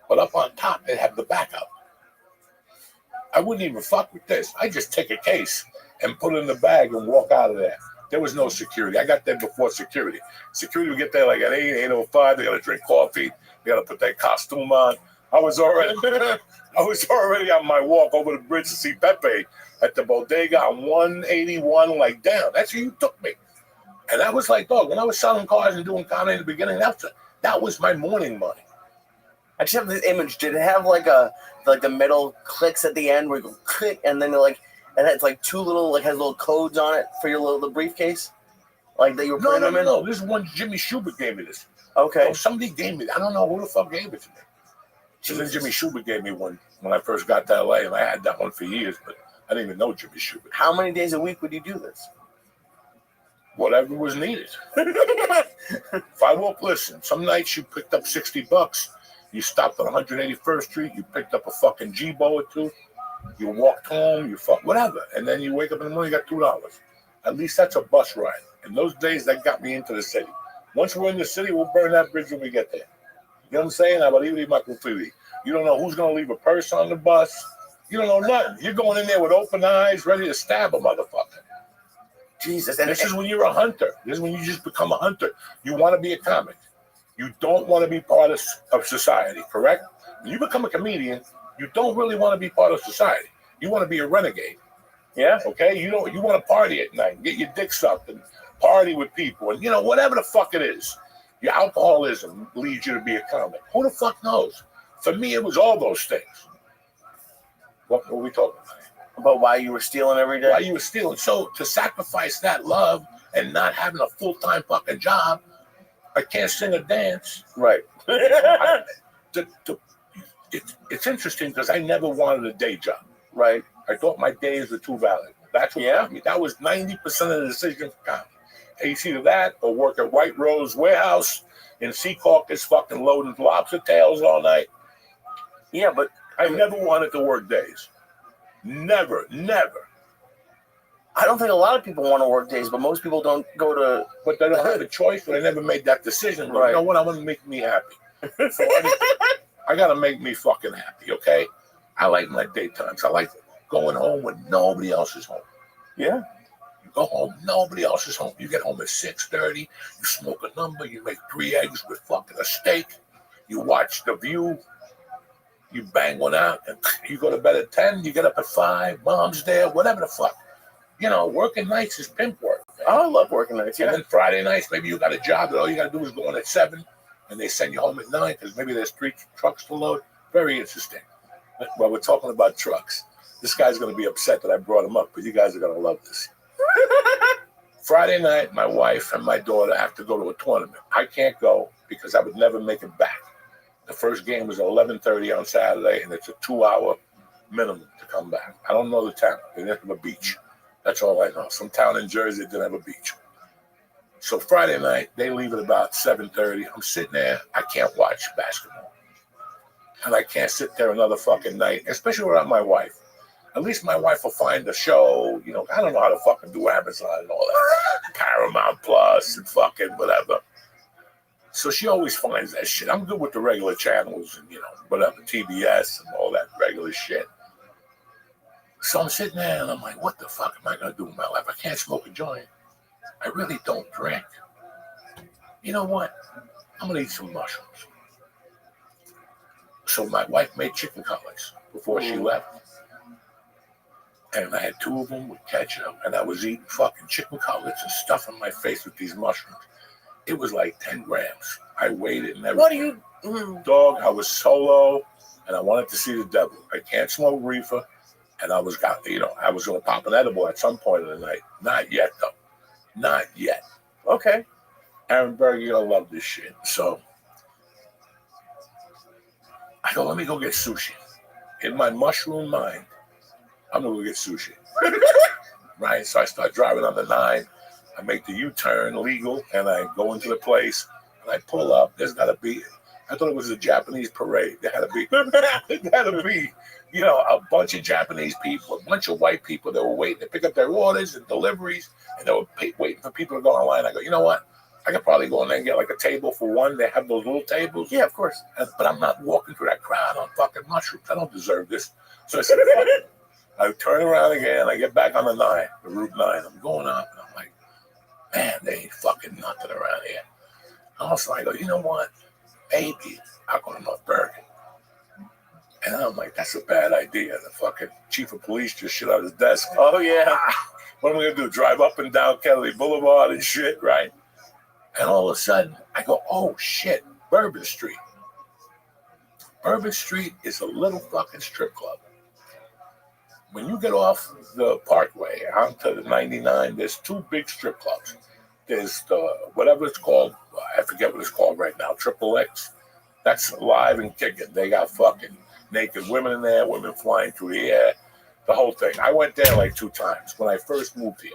but up on top, they'd have the backup. I wouldn't even fuck with this. I just take a case and put it in the bag and walk out of there. There was no security. I got there before security. Security would get there like at 8:05. They got to drink coffee. They got to put their costume on. I was already on my walk over the bridge to see Pepe at the bodega on 181. Like, damn, that's where you took me. And that was like, dog, when I was selling cars and doing comedy in the beginning, that was my morning money. I just have this image. Did it have like the metal clicks at the end where you go click and then and it's like two little has little codes on it for the briefcase, like that you were putting them in? No. This is one Jimmy Schubert gave me this. Okay. Oh, somebody gave me. I don't know who the fuck gave it to me. So then Jimmy Schubert gave me one when I first got to LA, and I had that one for years, but I didn't even know Jimmy Schubert. How many days a week would you do this? Whatever was needed. If I walk, listen, some nights you picked up $60. You stopped on 181st Street, you picked up a fucking G-Bo or two, you walked home, you fuck whatever, and then you wake up in the morning, you got $2. At least that's a bus ride. In those days, that got me into the city. Once we're in the city, we'll burn that bridge when we get there. You know what I'm saying? You don't know who's going to leave a purse on the bus. You don't know nothing. You're going in there with open eyes, ready to stab a motherfucker. Jesus. And this is when you're a hunter. This is when you just become a hunter. You want to be a comic. You don't want to be part of society, correct? When you become a comedian, you don't really want to be part of society. You want to be a renegade. Yeah. Okay? You want to party at night, get your dick sucked and party with people. And, whatever the fuck it is, your alcoholism leads you to be a comic. Who the fuck knows? For me, it was all those things. What were we talking about? About why you were stealing every day? Why you were stealing. So to sacrifice that love and not having a full-time fucking job, I can't sing or dance. Right. It's interesting because I never wanted a day job. Right. I thought my days were too valuable. That's what got me. That was 90% of the decision for comedy. It's either that or work at White Rose Warehouse in Secaucus fucking loading lobster tails all night. Yeah, but I never wanted to work days. Never. I don't think a lot of people want to work days, but most people don't go to. But they don't have a choice, but I never made that decision. But you know what? I want to make me happy. So I got to make me fucking happy, okay? I like my daytimes. I like going home when nobody else is home. Yeah. You go home, nobody else is home. You get home at 6:30, you smoke a number, you make 3 eggs with fucking a steak, you watch The View, you bang one out, and you go to bed at 10, you get up at 5, mom's there, whatever the fuck. Working nights is pimp work. Man. Oh, I love working nights. Yeah. And then Friday nights, maybe you got a job that all you got to do is go in at 7, and they send you home at 9 because maybe there's 3 trucks to load. Very interesting. Well, we're talking about trucks. This guy's going to be upset that I brought him up, but you guys are going to love this. Friday night, my wife and my daughter have to go to a tournament. I can't go because I would never make it back. The first game was at 11:30 on Saturday, and it's a 2-hour minimum to come back. I don't know the town. They didn't have a beach. That's all I know. Some town in Jersey didn't have a beach. So Friday night, they leave at about 7:30. I'm sitting there. I can't watch basketball. And I can't sit there another fucking night, especially without my wife. At least my wife will find a show. I don't know how to fucking do Amazon and all that. Paramount Plus and fucking whatever. So she always finds that shit. I'm good with the regular channels and, whatever, TBS and all that regular shit. So I'm sitting there and I'm like, what the fuck am I going to do with my life? I can't smoke a joint. I really don't drink. You know what? I'm going to eat some mushrooms. So my wife made chicken cutlets before she left. And I had 2 of them with ketchup, and I was eating fucking chicken cutlets and stuffing my face with these mushrooms. It was like 10 grams. I weighed it and everything. What are you? Dog, I was solo, and I wanted to see the devil. I can't smoke reefer, and I was going to pop an edible at some point in the night. Not yet, though. Not yet. Okay. Aaron Berg, you're going to love this shit. So I go, let me go get sushi. In my mushroom mind, I'm going to go get sushi. Right? So I start driving on the 9. I make the U-turn legal, and I go into the place, and I pull up. There's got to be, I thought it was a Japanese parade. There had to be, a bunch of Japanese people, a bunch of white people that were waiting to pick up their orders and deliveries, and they were waiting for people to go online. I go, you know what? I could probably go in there and get like a table for one. They have those little tables. Yeah, of course. But I'm not walking through that crowd on fucking mushrooms. I don't deserve this. So I said, fuck it. I turn around again. I get back on the Route 9. I'm going up, and I'm like, man, they ain't fucking nothing around here. Also, I go, you know what? Maybe I'll go to North Bergen. And I'm like, that's a bad idea. The fucking chief of police just shit out his desk. Oh yeah. What am I gonna do? Drive up and down Kennedy Boulevard and shit, right? And all of a sudden, I go, oh shit, Bourbon Street. Bourbon Street is a little fucking strip club. When you get off the Parkway onto the 99, there's two big strip clubs. There's the, whatever it's called, I forget what it's called right now, Triple X. That's live and kicking. They got fucking naked women in there, women flying through the air, the whole thing. I went there like 2 times when I first moved here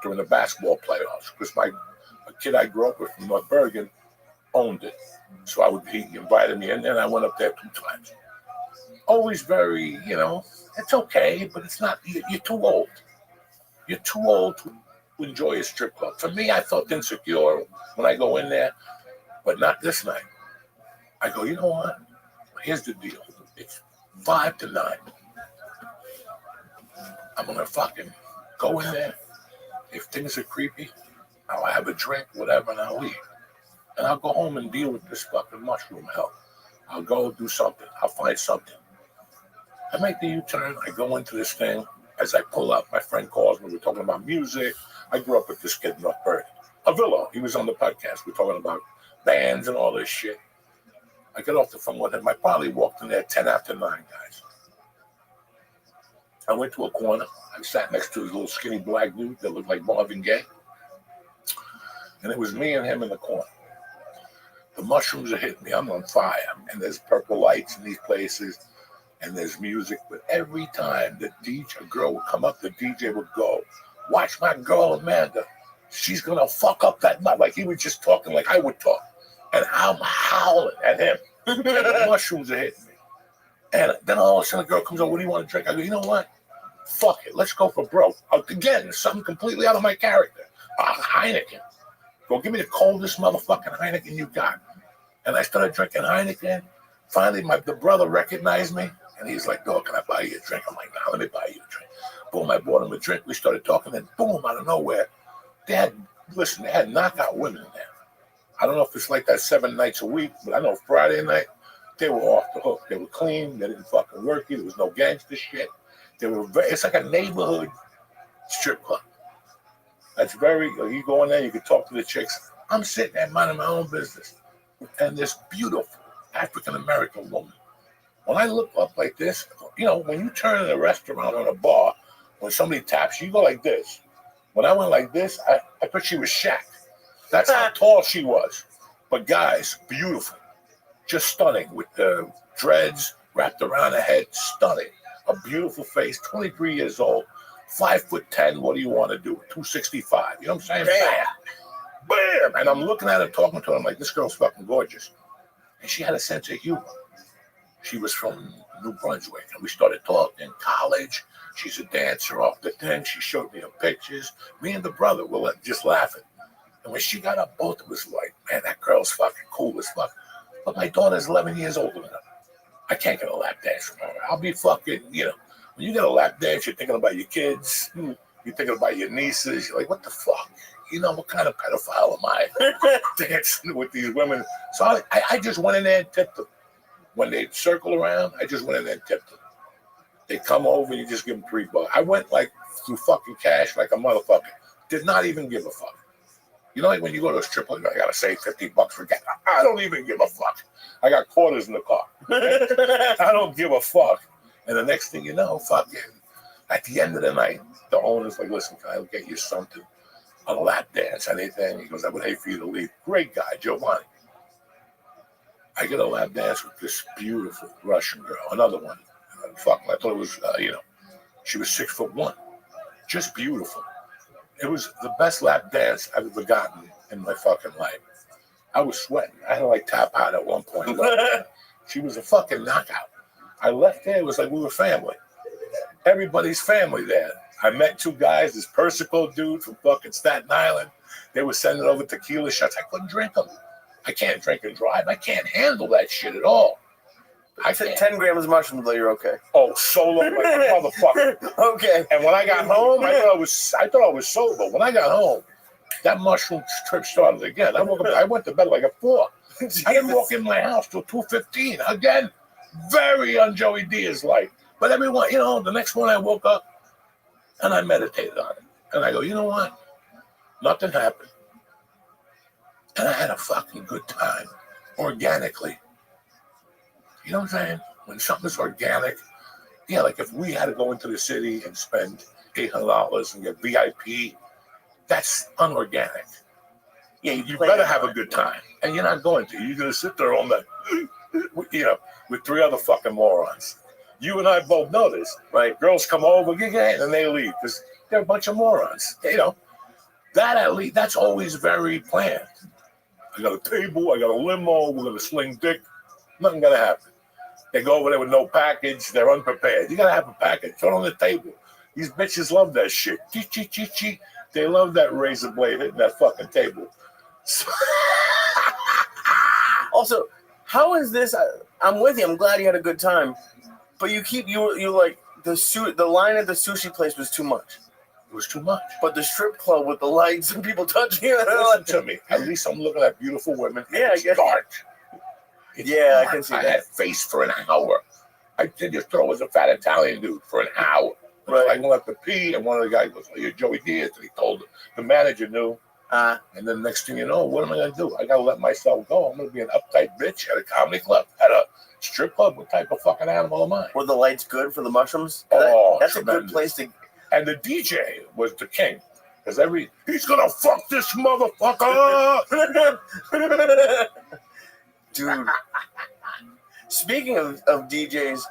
during the basketball playoffs because a kid I grew up with from North Bergen owned it. So he invited me in there and I went up there 2 times. Always very, it's okay, but it's not, you're too old. You're too old to enjoy a strip club. For me, I felt insecure when I go in there, but not this night. I go, you know what? Here's the deal. It's 5 to 9. I'm gonna fucking go in there. If things are creepy, I'll have a drink, whatever, and I'll leave. And I'll go home and deal with this fucking mushroom hell. I'll go do something. I'll find something. I make the U-turn. I go into this thing. As I pull up, my friend calls me. We're talking about music. I grew up with this kid in North Bergen. Avillo. He was on the podcast. We're talking about bands and all this shit. I get off the phone with him. I probably walked in there 10 after 9, guys. I went to a corner. I sat next to this little skinny black dude that looked like Marvin Gaye. And it was me and him in the corner. The mushrooms are hitting me. I'm on fire. And there's purple lights in these places. And there's music. But every time a girl would come up, the DJ would go, watch my girl Amanda. She's going to fuck up that night. Like he was just talking like I would talk. And I'm howling at him. And the mushrooms are hitting me. And then all of a sudden the girl comes over, what do you want to drink? I go, you know what? Fuck it. Let's go for broke. Again, something completely out of my character. Heineken. Go give me the coldest motherfucking Heineken you got. And I started drinking Heineken. Finally, the brother recognized me. And he's like, dog, can I buy you a drink? I'm like, nah, let me buy you a drink. Boom, I bought him a drink. We started talking. And boom, out of nowhere, they had knockout women in there. I don't know if it's like that 7 nights a week, but I know Friday night, they were off the hook. They were clean. They didn't fucking work you. There was no gangster shit. It's like a neighborhood strip club. That's you go in there, you can talk to the chicks. I'm sitting there minding my own business. And this beautiful African-American woman, when I look up like this, when you turn in a restaurant or a bar, when somebody taps you, go like this. When I went like this, I thought she was Shaq. That's how tall she was. But guys, beautiful. Just stunning with the dreads wrapped around her head. Stunning. A beautiful face, 23 years old, 5'10". What do you want to do? 265. You know what I'm saying? Bam. Bam. And I'm looking at her, talking to her. I'm like, this girl's fucking gorgeous. And she had a sense of humor. She was from New Brunswick. And we started talking in college. She's a dancer off the thing. She showed me her pictures. Me and the brother were just laughing. And when she got up, both of us were like, man, that girl's fucking cool as fuck. But my daughter's 11 years older than her. I can't get a lap dance from her. I'll be fucking, when you get a lap dance, you're thinking about your kids. You're thinking about your nieces. You're like, what the fuck? What kind of pedophile am I dancing with these women? So I just went in there and tipped them. When they circle around, I just went in there and tipped them. They come over, you just give them $3. I went like through fucking cash like a motherfucker. Did not even give a fuck. Like when you go to a strip club, I gotta save $50 for gas. I don't even give a fuck. I got quarters in the car. I don't give a fuck. And the next thing you know, fucking, at the end of the night, the owner's like, listen, can I get you something? A lap dance, anything? He goes, I would hate for you to leave. Great guy, Giovanni. I get a lap dance with this beautiful Russian girl, another one. I thought it was, she was 6'1", just beautiful. It was the best lap dance I've ever gotten in my fucking life. I was sweating. I had to tap out at one point. She was a fucking knockout. I left there. It was like we were family. Everybody's family there. I met 2 guys, this Persico dude from fucking Staten Island. They were sending over tequila shots. I couldn't drink them. I can't drink and drive. I can't handle that shit at all. I can't. 10 grams of mushrooms, though, you're okay. Oh, solo like a motherfucker. Okay. And when I got home, I thought I was sober. When I got home, that mushroom trip started again. I went to bed like at 4. I didn't walk in my house till 2:15. Again, very on Joey Diaz like. But everyone, the next morning I woke up and I meditated on it. And I go, you know what? Nothing happened. And I had a fucking good time, organically. You know what I'm saying? When something's organic, yeah, like if we had to go into the city and spend $800 and get VIP, that's unorganic. Yeah, you better have a good time. And you're not going to. You're going to sit there all night, with 3 other fucking morons. You and I both know this, right? Girls come over, and they leave because they're a bunch of morons. That at least, that's always very planned. I got a table, I got a limo, we're going to sling dick. Nothing going to happen. They go over there with no package, they're unprepared. You got to have a package, throw it on the table. These bitches love that shit. Chi. They love that razor blade hitting that fucking table. Also, how is this? I'm with you. I'm glad you had a good time, but you like the line at the sushi place was too much. It was too much. But the strip club with the lights and people touching you. Listen to me. At least I'm looking at beautiful women. Yeah, I guess. Dark. I can see that. I had face for an hour. I did your throw as a fat Italian dude for an hour. Right. I went up to pee, and one of the guys goes, "Oh, you're Joey Diaz," and he told the manager knew. And then next thing you know, what am I going to do? I got to let myself go. I'm going to be an uptight bitch at a comedy club, at a strip club. What type of fucking animal am I? Were the lights good for the mushrooms? Oh, that's tremendous. A good place to. And the DJ was the king. Because he's going to fuck this motherfucker. Dude. Speaking of DJs,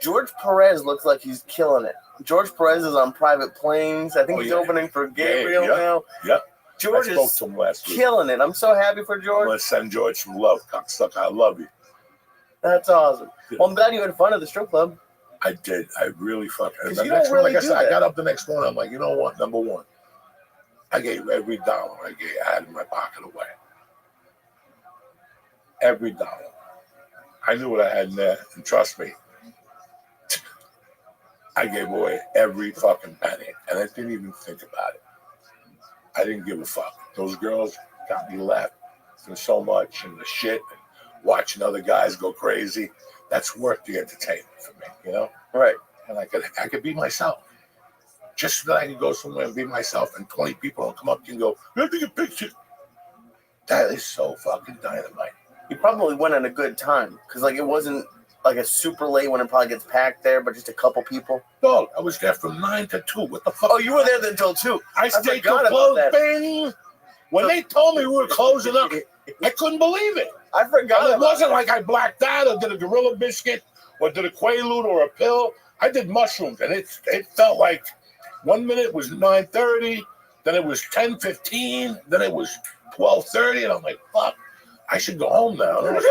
George Perez looks like he's killing it. George Perez is on Private Planes. I think he's opening for Gabriel now. Yep. George is killing it. I'm so happy for George. I'm going to send George some love, cocksucker. I love you. That's awesome. Well, I'm glad you had fun at the strip club. I did. I really fucking. Because you don't really do that. I got up the next morning. I'm like, you know what? Number one, I gave every dollar I had in my pocket away. Every dollar. I knew what I had in there, and trust me, I gave away every fucking penny, and I didn't even think about it. I didn't give a fuck. Those girls got me laughing so much, and the shit, and watching other guys go crazy. That's worth the entertainment for me, Right. And I could be myself. Just so that I could go somewhere and be myself, and 20 people will come up to you and go, "Let me take a picture." That is so fucking dynamite. You probably went on a good time, because it wasn't like a super late when it probably gets packed there, but just a couple people. Dog, I was there from 9 to 2. What the fuck? Oh, you were there until 2. I stayed till close, bang. When they told me we were closing up, I couldn't believe it. I forgot. It wasn't like I blacked out or did a gorilla biscuit or did a Quaalude or a pill. I did mushrooms, and it felt like 1 minute was 9:30, then it was 10:15, then it was 12:30, and I'm like, fuck, I should go home now. And it was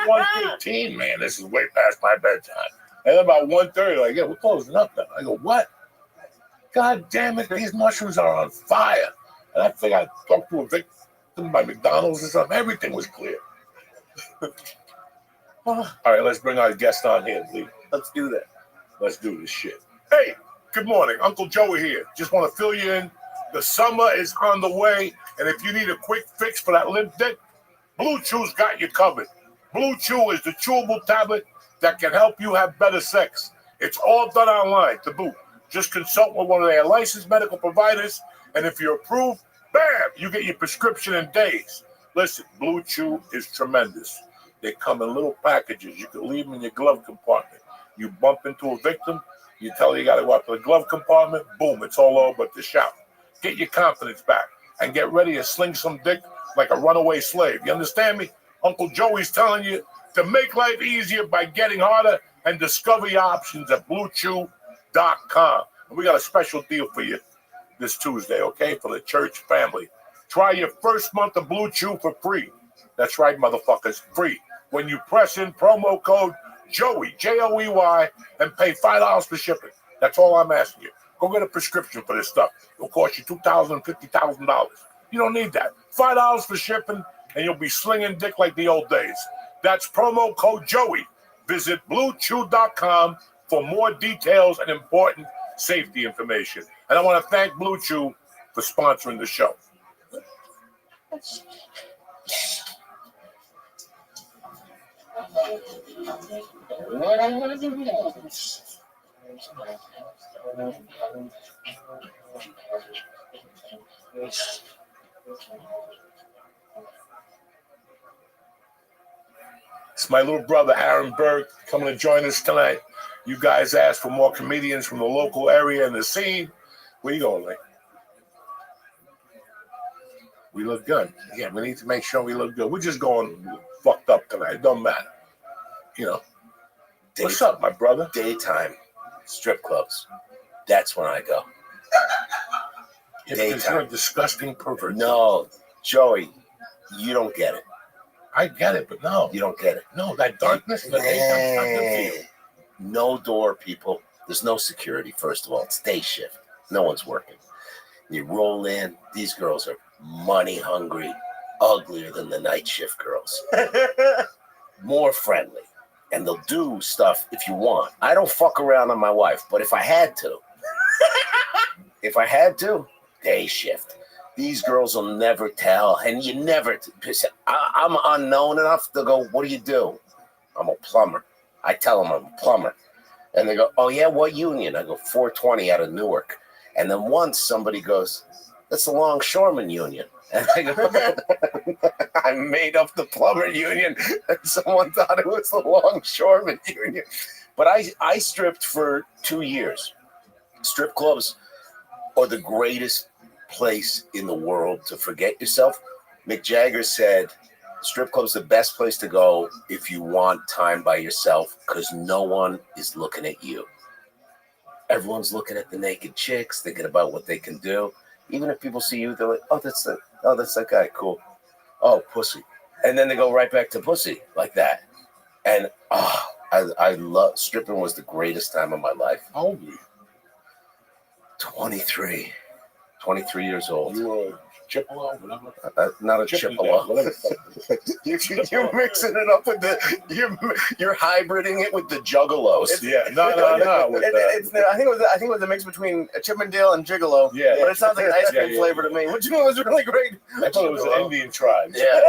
1:15, man, this is way past my bedtime. And then about 1:30, like, yeah, we're closing up now. I go, what? God damn it, these mushrooms are on fire. And I think I talked to a victim by McDonald's or something. Everything was clear. All right, let's bring our guest on here, please. Let's do that. Let's do this shit. Hey, good morning. Uncle Joey here. Just want to fill you in. The summer is on the way, and if you need a quick fix for that limp dick, Blue Chew's got you covered. Blue Chew is the chewable tablet that can help you have better sex. It's all done online to boot. Just consult with one of their licensed medical providers, and if you're approved, bam, you get your prescription in days. Listen, Blue Chew is tremendous. They come in little packages. You can leave them in your glove compartment. You bump into a victim, you tell her you got to go up to the glove compartment, boom, it's all over but the shout. Get your confidence back and get ready to sling some dick like a runaway slave. You understand me? Uncle Joey's telling you to make life easier by getting harder and discover your options at BlueChew.com. And we got a special deal for you this Tuesday, okay, for the church family. Try your first month of Blue Chew for free. That's right, motherfuckers, free. When you press in promo code Joey, Joey, and pay $5 for shipping. That's all I'm asking you. Go get a prescription for this stuff. It'll cost you $2,000 and $50,000. You don't need that. $5 for shipping, and you'll be slinging dick like the old days. That's promo code Joey Visit BlueChew.com for more details and important safety information. And I want to thank Blue Chew for sponsoring the show. It's my little brother, Aaron Berg, coming to join us tonight. You guys asked for more comedians from the local area and the scene. Where you going, Lee? We look good. Yeah, we need to make sure we look good. We're just going fucked up tonight. It don't matter. You know. What's up, my brother? Daytime strip clubs. That's when I go. Yeah, because you're a disgusting pervert. No, Joey, you don't get it. I get it, but no. You don't get it. No, that darkness in the daytime's not good for you. No door, people. There's no security, first of all. It's day shift. No one's working. You roll in. These girls are money hungry, uglier than the night shift girls. More friendly. And they'll do stuff if you want. I don't fuck around on my wife, but if I had to, day shift. These girls will never tell, and you never. I'm unknown enough to go, what do you do? I'm a plumber. I tell them I'm a plumber. And they go, oh, yeah, what union? I go, 420 out of Newark. And then once somebody goes, that's the Longshoreman Union. And I go, I made up the plumber union, and someone thought it was the Longshoreman Union. But I stripped for 2 years. Strip clubs are the greatest place in the world to forget yourself. Mick Jagger said, strip club's the best place to go if you want time by yourself because no one is looking at you. Everyone's looking at the naked chicks, thinking about what they can do. Even if people see you, they're like, oh, that's that guy, cool. Oh, pussy. And then they go right back to pussy like that. And I love stripping was the greatest time of my life. How old were you? 23 years old. You were a Chippewa, whatever. Not a Chippewa. You're mixing it up with you're hybriding it with the Juggalos. Yeah, no. I think it was a mix between a Chippendale and Gigolo. Yeah, but it sounds like an ice cream flavor to me, which was really great. I thought it was an Indian tribe. Yeah.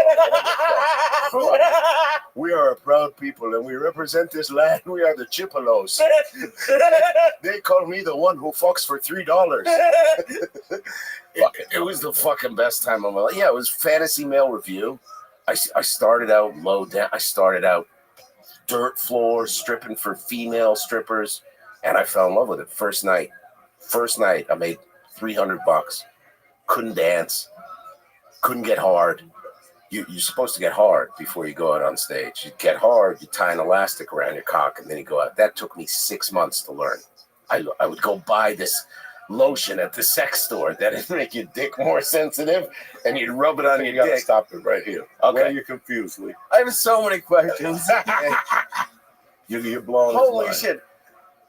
We are a proud people, and we represent this land. We are the Chippewas. They call me the one who fucks for $3. It was the fucking best time of my life. Yeah, it was Fantasy Male Review. I started out low down. I started out dirt floor stripping for female strippers, and I fell in love with it. First night, I made $300. Couldn't dance. Couldn't get hard. You're supposed to get hard before you go out on stage. You get hard, you tie an elastic around your cock, and then you go out. That took me 6 months to learn. I would go buy this lotion at the sex store that'd make your dick more sensitive, and you'd rub it on your gotta dick. Stop it right here. Okay. Where are you confused, Lee? I have so many questions. You're blowing. Holy shit!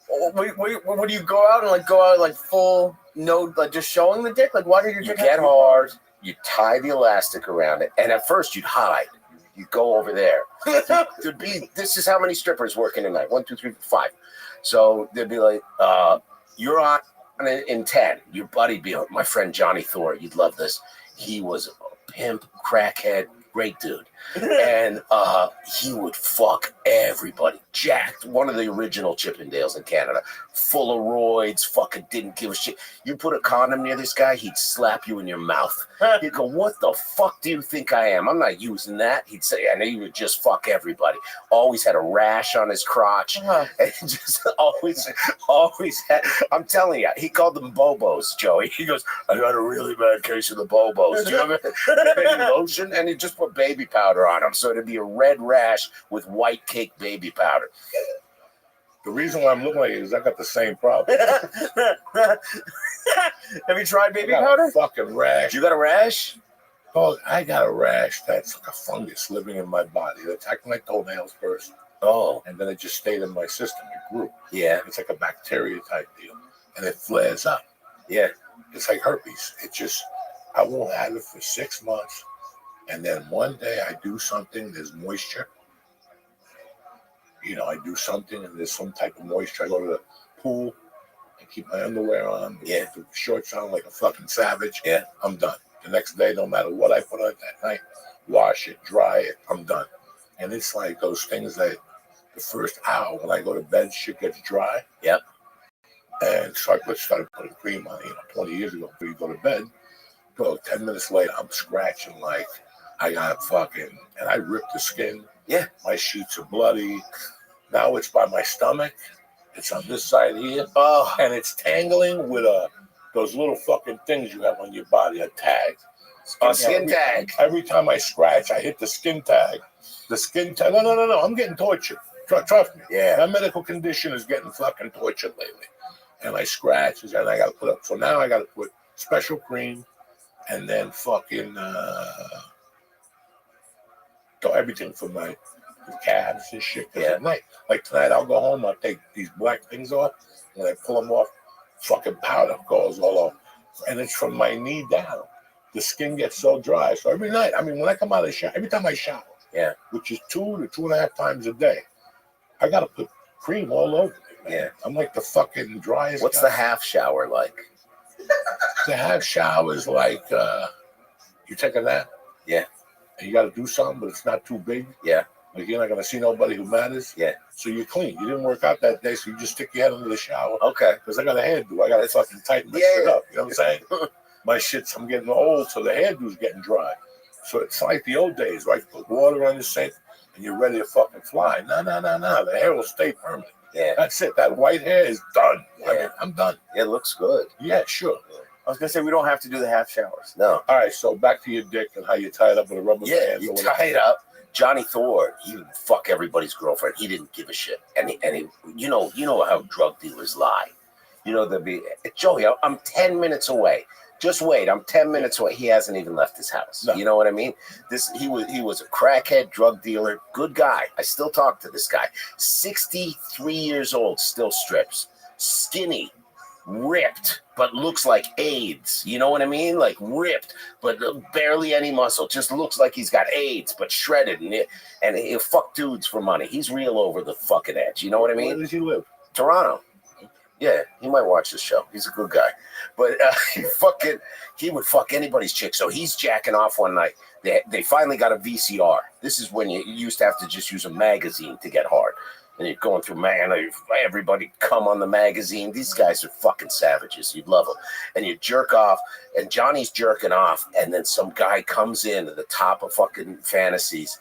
Would you go out like full no, like just showing the dick? Like, why did your You dick get have to be hard, you tie the elastic around it, and at first you'd hide. You'd go over there. This is how many strippers working tonight. 1, 2, 3, 4, 5. So they'd be like, you're on in 10. Your buddy be my friend Johnny Thor. You'd love this. He was a pimp, crackhead, great dude. And he would fuck everybody. Jacked, one of the original Chippendales in Canada. Full of roids, fucking didn't give a shit. You put a condom near this guy, he'd slap you in your mouth. He'd go, what the fuck do you think I am? I'm not using that. He'd say, and he would just fuck everybody. Always had a rash on his crotch. And just always had, I'm telling you, he called them Bobos, Joey. He goes, I got a really bad case of the Bobos. Do you have any lotion? And he just put baby powder on them. So it'd be a red rash with white cake baby powder. The reason why I'm looking like it is I got the same problem. Have you tried baby I got powder? a fucking rash. You got a rash? Oh, I got a rash that's like a fungus living in my body. It attacked my toenails first, Oh, and then it just stayed in my system. It grew. yeah, It's like a bacteria type deal, and it flares up. yeah. It's like herpes. It just, I won't have it for 6 months, and then one day I do something, there's moisture, I do something and there's some type of moisture. I go to the pool. I keep my underwear on. Yeah. The shorts on like a fucking savage. Yeah. I'm done. The next day, no matter what I put on that night, wash it, dry it. I'm done. And it's like those things that the first hour when I go to bed, shit gets dry. Yep. And so I started putting cream on it, 20 years ago. Before you go to bed, 10 minutes later, I'm scratching like I got fucking, and I ripped the skin. Yeah. My sheets are bloody. Now it's by my stomach. It's on this side here. Oh. And it's tangling with those little fucking things you have on your body, a tag. Skin tag. Every time I scratch, I hit the skin tag. The skin tag. No. I'm getting tortured. Trust me. Yeah. My medical condition is getting fucking tortured lately. And I scratch, and I got to put up. So now I got to put special cream and then fucking everything for my calves and shit. Yeah. At night, like tonight, I'll go home, I'll take these black things off, and I pull them off, fucking powder goes all over. And it's from my knee down. The skin gets so dry. So every night, when I come out of the shower, every time I shower, yeah, which is 2 to 2.5 times a day, I got to put cream all over me, man. Yeah. I'm like the fucking driest What's guy. the half shower like? The half shower is like you take a nap. Yeah. And you got to do something, but it's not too big. Yeah. Like you're not going to see nobody who matters. Yeah. So you're clean. You didn't work out that day, so you just stick your head under the shower. Okay. Because I got a hairdo. I got to fucking tighten my shit up. You know what I'm saying? I'm getting old, so the hairdo's getting dry. So it's like the old days, right? Put water on the sink, and you're ready to fucking fly. No. The hair will stay permanent. Yeah. That's it. That white hair is done. Yeah. I'm done. It looks good. Yeah, sure. I was gonna say we don't have to do the half showers. No. All right, so back to your dick and how you tied up with a rubber band. You tie it up. Johnny Thor, he would fuck everybody's girlfriend. He didn't give a shit. And he you know how drug dealers lie. They'll be, Joey, I'm 10 minutes away. Just wait, I'm 10 minutes away. He hasn't even left his house. No. You know what I mean? He was a crackhead, drug dealer, good guy. I still talk to this guy. 63 years old, still strips. Skinny, ripped, but looks like AIDS. You know what I mean? Like ripped, but barely any muscle. Just looks like he's got AIDS, but shredded. And he'll fuck dudes for money. He's real over the fucking edge. You know what I mean? Where does he live? Toronto. Yeah, he might watch this show. He's a good guy. But he would fuck anybody's chick. So he's jacking off one night. They finally got a VCR. This is when you used to have to just use a magazine to get hard. And you're going through, everybody come on the magazine. These guys are fucking savages. You'd love them. And you jerk off, and Johnny's jerking off, and then some guy comes in at the top of fucking Fantasies.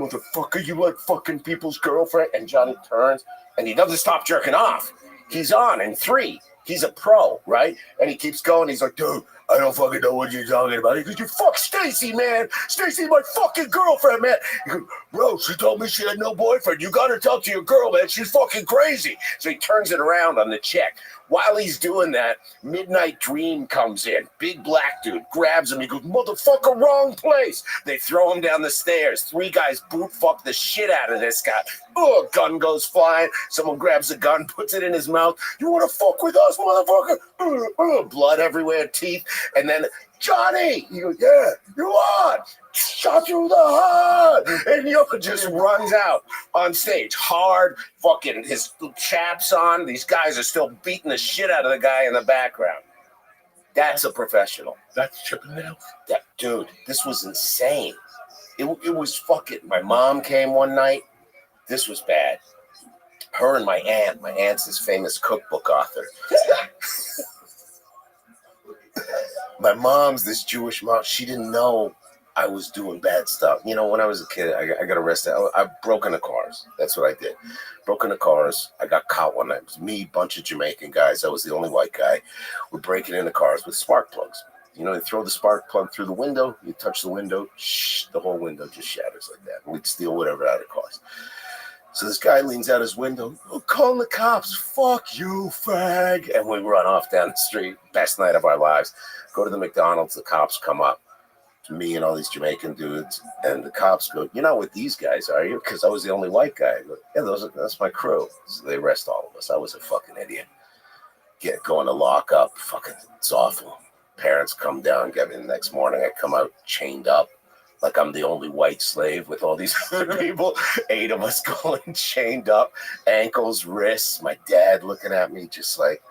Motherfucker, you like fucking people's girlfriend? And Johnny turns, and he doesn't stop jerking off. He's on in 3. He's a pro, right? And he keeps going. He's like, dude, I don't fucking know what you're talking about. He goes, you fuck Stacy, man. Stacy's my fucking girlfriend, man. He goes, bro, she told me she had no boyfriend. You got to talk to your girl, man. She's fucking crazy. So he turns it around on the chick. While he's doing that, Midnight Dream comes in. Big black dude grabs him. He goes, motherfucker, wrong place. They throw him down the stairs. 3 guys boot fuck the shit out of this guy. Oh, gun goes flying. Someone grabs a gun, puts it in his mouth. You want to fuck with us, motherfucker? Blood everywhere, teeth. And then, Johnny, he goes, yeah, you on? Shot through the heart. And Yoko just runs out on stage. Hard, fucking his chaps on. These guys are still beating the shit out of the guy in the background. That's a professional. That's Chippendale. Dude, this was insane. It was fucking, my mom came one night. This was bad. Her and my aunt. My aunt's this famous cookbook author. My mom's this Jewish mom. She didn't know I was doing bad stuff. When I was a kid, I got arrested. I broke into cars. That's what I did. Broke into cars. I got caught one night. It was me, bunch of Jamaican guys. I was the only white guy. We're breaking into cars with spark plugs. They throw the spark plug through the window. You touch the window, the whole window just shatters like that. We'd steal whatever out of cars. So this guy leans out his window. Oh, call the cops. Fuck you, fag. And we run off down the street. Best night of our lives. Go to the McDonald's. The cops come up to me and all these Jamaican dudes. And the cops go, you're not with these guys, are you? Because I was the only white guy. I go, yeah, that's my crew. So they arrest all of us. I was a fucking idiot. Going to lock up. Fucking, it's awful. Parents come down, get me the next morning. I come out chained up. like I'm the only white slave with all these other people. 8 of us going chained up, ankles, wrists. My dad looking at me just like,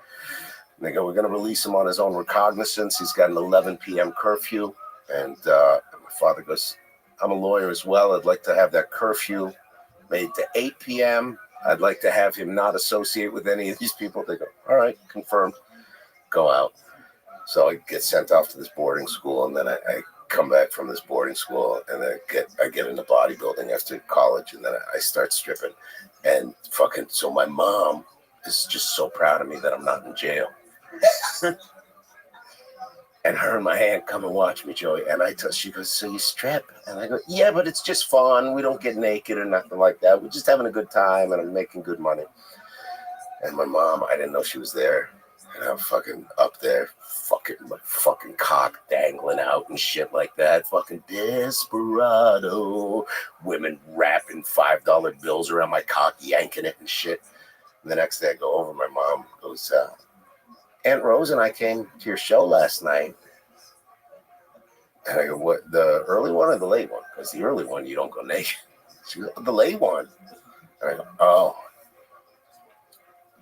and they go, we're going to release him on his own recognizance. He's got an 11 p.m. curfew. And my father goes, I'm a lawyer as well. I'd like to have that curfew made to 8 p.m. I'd like to have him not associate with any of these people. They go, all right, confirmed. Go out. So I get sent off to this boarding school, and then I come back from this boarding school, and then I get into bodybuilding after college, and then I start stripping. And fucking, so my mom is just so proud of me that I'm not in jail. And her and my aunt come and watch me, Joey. And she goes, so you strip? And I go, yeah, but it's just fun. We don't get naked or nothing like that. We're just having a good time, and I'm making good money. And my mom, I didn't know she was there. And I'm fucking up there, my fucking cock dangling out and shit like that. Fucking desperado. Women wrapping $5 bills around my cock, yanking it and shit. And the next day I go over, my mom goes, Aunt Rose and I came to your show last night. And I go, what, the early one or the late one? Because the early one, you don't go naked. She goes, the late one. And I go, oh,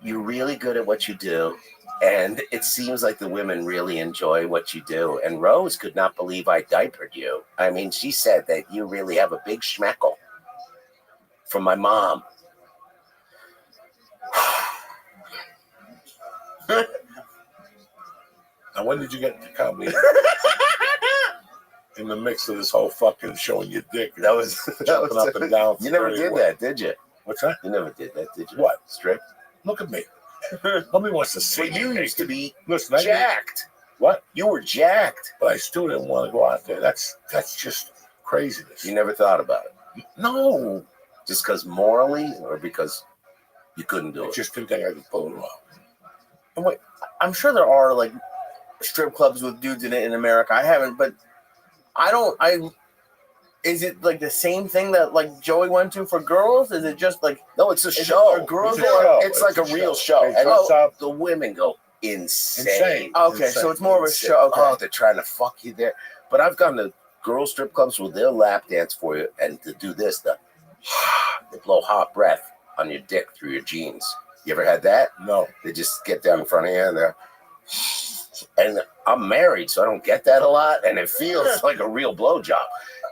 you're really good at what you do. And it seems like the women really enjoy what you do. And Rose could not believe I diapered you. I mean, she said that you really have a big schmeckle from my mom. Now, when did you get into comedy? In the mix of this whole fucking showing your dick. That was Jumping up and down. You never did that, did you? What's that? You never did that, did you? What? Strip? Look at me. Nobody wants to see But you me used to naked. be Listen, jacked. What? You were jacked. But I still didn't want to go out there. That's just craziness. You never thought about it. No. Just because morally or because you couldn't do I it? just didn't think I could pull it off. And wait, I'm sure there are like strip clubs with dudes in it in America. I haven't, but is it like the same thing that like Joey went to for girls? Is it just like No, it's a is it show. for girls? It's a show. It's like a real show. They And dress up. the women go insane. Insane. Okay, so it's more of a show. Okay. Oh, they're trying to fuck you there. But I've gone to girl strip clubs where they'll lap dance for you and to do this, they blow hot breath on your dick through your jeans. You ever had that? No. They just get down in front of you and I'm married, so I don't get that a lot, and it feels like a real blowjob.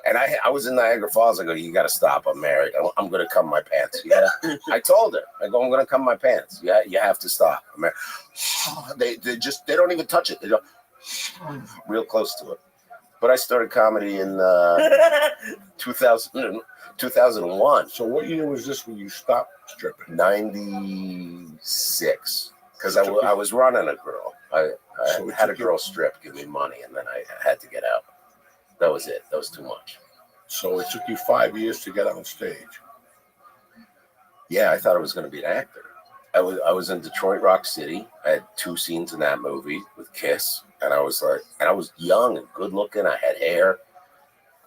And I was in Niagara Falls. I go, you got to stop. I'm married. I'm going to cum my pants. Yeah. I told her. I go, I'm going to cum my pants. Yeah, you have to stop. I'm married. They don't even touch it. They go real close to it. But I started comedy in 2001. So what year was this when you stopped stripping? 96. Because I was running a girl. I had a girl strip, give me money, and then I had to get out. That was it. That was too much. So it took you 5 years to get on stage. Yeah, I thought I was going to be an actor. I was in Detroit Rock City. I had 2 scenes in that movie with Kiss, and I was young and good looking. I had hair.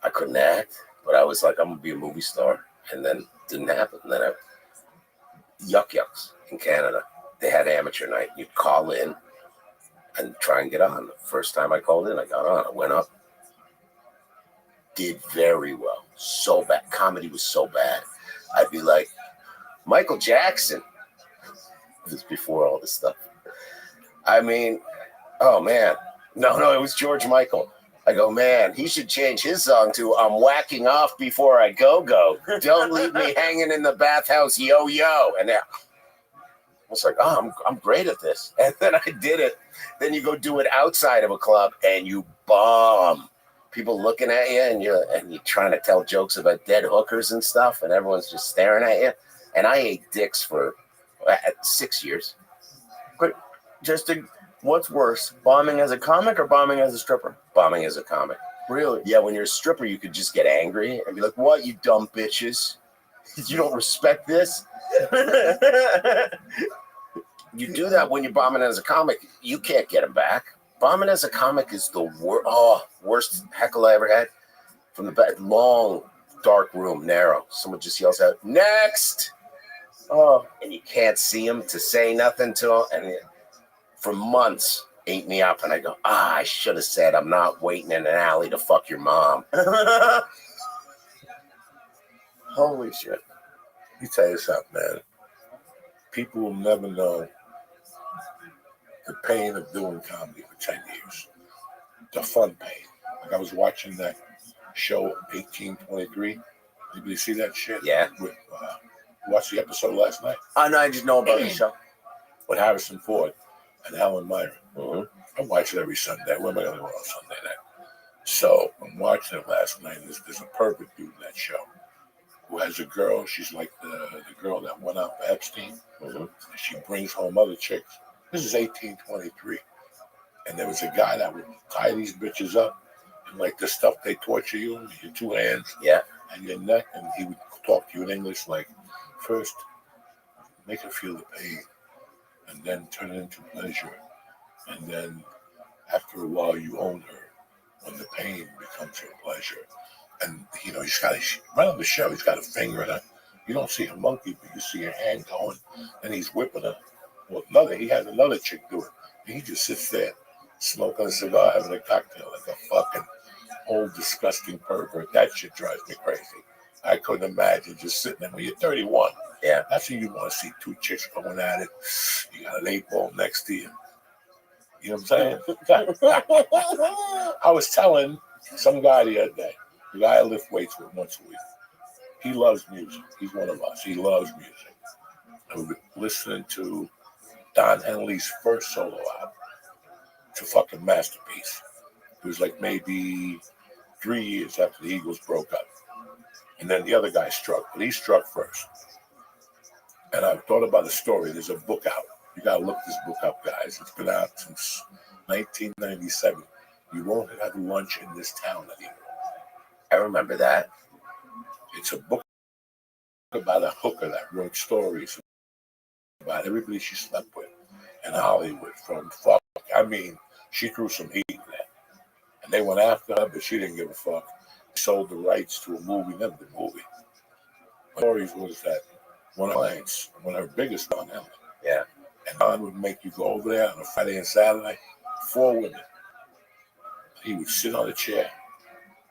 I couldn't act, but I was like, I'm gonna be a movie star, and then it didn't happen. And then Yuck Yucks in Canada, they had amateur night. You'd call in and try and get on. The first time I called in, I got on. I went up. Did very well. So bad. Comedy was so bad. I'd be like, Michael Jackson. This was before all this stuff. I mean, oh man. No, it was George Michael. I go, man, he should change his song to I'm whacking off before I go. Don't leave me hanging in the bathhouse, yo. And I was like, oh, I'm great at this. And then I did it. Then you go do it outside of a club and you bomb. People looking at you and you're trying to tell jokes about dead hookers and stuff, and everyone's just staring at you. And I ate dicks for 6 years. But what's worse, bombing as a comic or bombing as a stripper? Bombing as a comic. Really? Yeah, when you're a stripper, you could just get angry and be like, what, you dumb bitches? You don't respect this? You do that when you're bombing as a comic, you can't get them back. Bombing as a comic is the worst heckle I ever had. From the back, long, dark room, narrow. Someone just yells out, next! Oh, and you can't see them to say nothing to them. And for months, ate me up, and I go, I should have said I'm not waiting in an alley to fuck your mom. Holy shit. Let me tell you something, man. People will never know the pain of doing comedy for 10 years. The fun pain. Like I was watching that show 1823. Anybody see that shit? Yeah. Watched the episode last night. Oh, no, I just know about the show. With Harrison Ford and Helen Mirren. Mm-hmm. I watch it every Sunday. Where am I going to go on Sunday night? So I'm watching it last night. There's a perfect dude in that show who has a girl. She's like the girl that went out for Epstein. Mm-hmm. She brings home other chicks. This is 1823. And there was a guy that would tie these bitches up and like the stuff they torture you with your two hands and your neck. And he would talk to you in English like, first, make her feel the pain and then turn it into pleasure. And then after a while, you own her when the pain becomes her pleasure. And, you know, he's got right on the show, he's got a finger in her. You don't see a monkey, but you see her hand going, and he's whipping her. Well, he has another chick do it. And he just sits there, smoking a cigar, having a cocktail like a fucking old, disgusting pervert. That shit drives me crazy. I couldn't imagine just sitting there when you're 31. Yeah. That's what you want to see, two chicks going at it. You got an 8-ball next to you. You know what I'm saying? I was telling some guy the other day, the guy I lift weights with once a week. He loves music. He's one of us. He loves music. And we've been listening to Don Henley's first solo album. It's a fucking masterpiece. It was like maybe 3 years after the Eagles broke up. And then the other guy struck, but he struck first. And I've thought about the story. There's a book out. You got to look this book up, guys. It's been out since 1997. You won't have lunch in this town anymore. I remember that. It's a book about a hooker that wrote stories about everybody she slept with in Hollywood from fuck. I mean, she threw some heat in that. And they went after her, but she didn't give a fuck. She sold the rights to a movie, never the movie. The stories was that one of her clients, one of her biggest on Ellen. Yeah. And Don would make you go over there on a Friday and Saturday, 4 women. He would sit on a chair,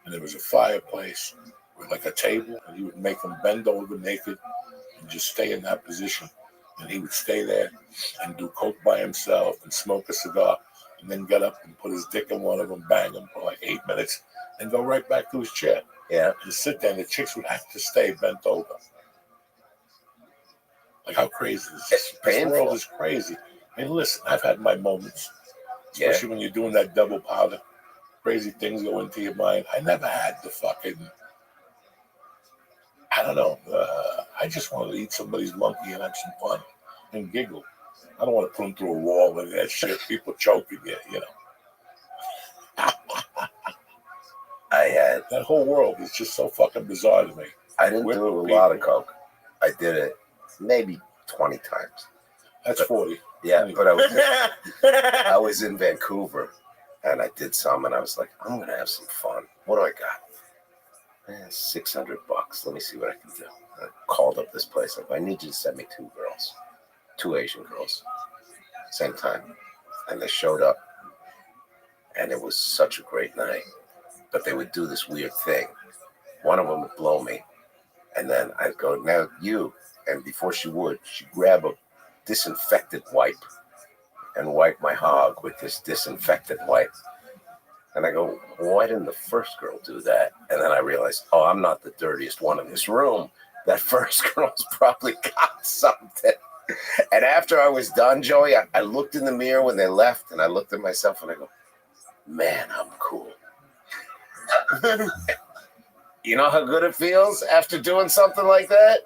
and there was a fireplace with like a table, and he would make them bend over naked and just stay in that position. And he would stay there and do coke by himself and smoke a cigar, and then get up and put his dick in one of them, bang him for like 8 minutes, and go right back to his chair. Yeah. And sit there, and the chicks would have to stay bent over. Like, how crazy is this? This world is crazy. And listen, I've had my moments, especially when you're doing that double powder. Crazy things go into your mind. I never had the fucking, I don't know. I just wanted to eat somebody's monkey and have some fun and giggle. I don't want to put them through a wall and that shit. People choking you know. I had that whole world is just so fucking bizarre to me. I didn't do a lot of coke. I did it maybe 20 times. That's 40. Yeah, but I was in Vancouver and I did some and I was like, I'm gonna have some fun. What do I got? $600. Let me see what I can do. I called up this place. Like, I need you to send me 2 girls, 2 Asian girls, same time. And they showed up and it was such a great night. But they would do this weird thing. One of them would blow me. And then I'd go, now you. And before she would, she'd grab a disinfectant wipe and wipe my hog with this disinfectant wipe. And I go, why didn't the first girl do that? And then I realized, oh, I'm not the dirtiest one in this room. That first girl's probably got something. And after I was done, Joey, I looked in the mirror when they left, and I looked at myself and I go, man, I'm cool. You know how good it feels after doing something like that?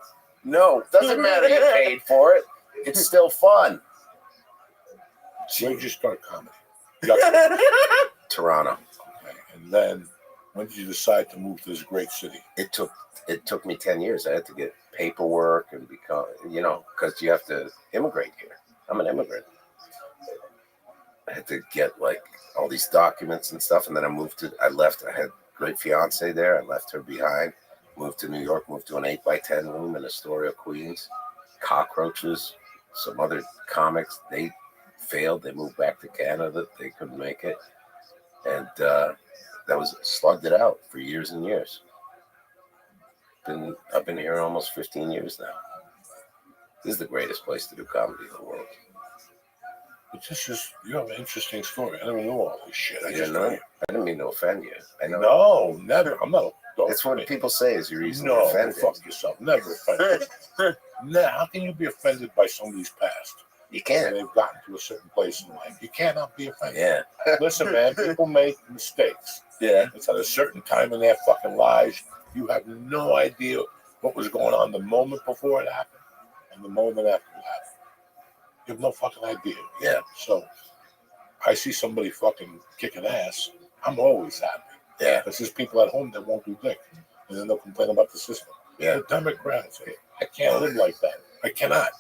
No, doesn't matter you paid for it. It's still fun. Where did you start comedy? Toronto. Okay. And then when did you decide to move to this great city? It took me 10 years. I had to get paperwork and become, because you have to immigrate here. I'm an immigrant. I had to get like all these documents and stuff. And then I left. I had a great fiance there. I left her behind. Moved to New York, moved to an 8x10 room in Astoria, Queens. Cockroaches, some other comics. They failed. They moved back to Canada. They couldn't make it. And that was slugged it out for years and years. I've been here almost 15 years now. This is the greatest place to do comedy in the world. But this is, you have an interesting story. I never knew all this shit. I didn't mean to offend you. I know. No, never. I'm not. That's what people say is you're easily no, offended. Fuck yourself. Never offended. Nah, how can you be offended by somebody's past? You can't. And they've gotten to a certain place in life. You cannot be offended. Yeah. Listen, man, people make mistakes. Yeah. It's at a certain time in their fucking lives. You have no idea what was going on the moment before it happened and the moment after it happened. You have no fucking idea. Yeah. So I see somebody fucking kicking ass. I'm always happy. Yeah. Because there's people at home that won't do dick. And then they'll complain about the system. Yeah. The Democrats, I can't live like that. I cannot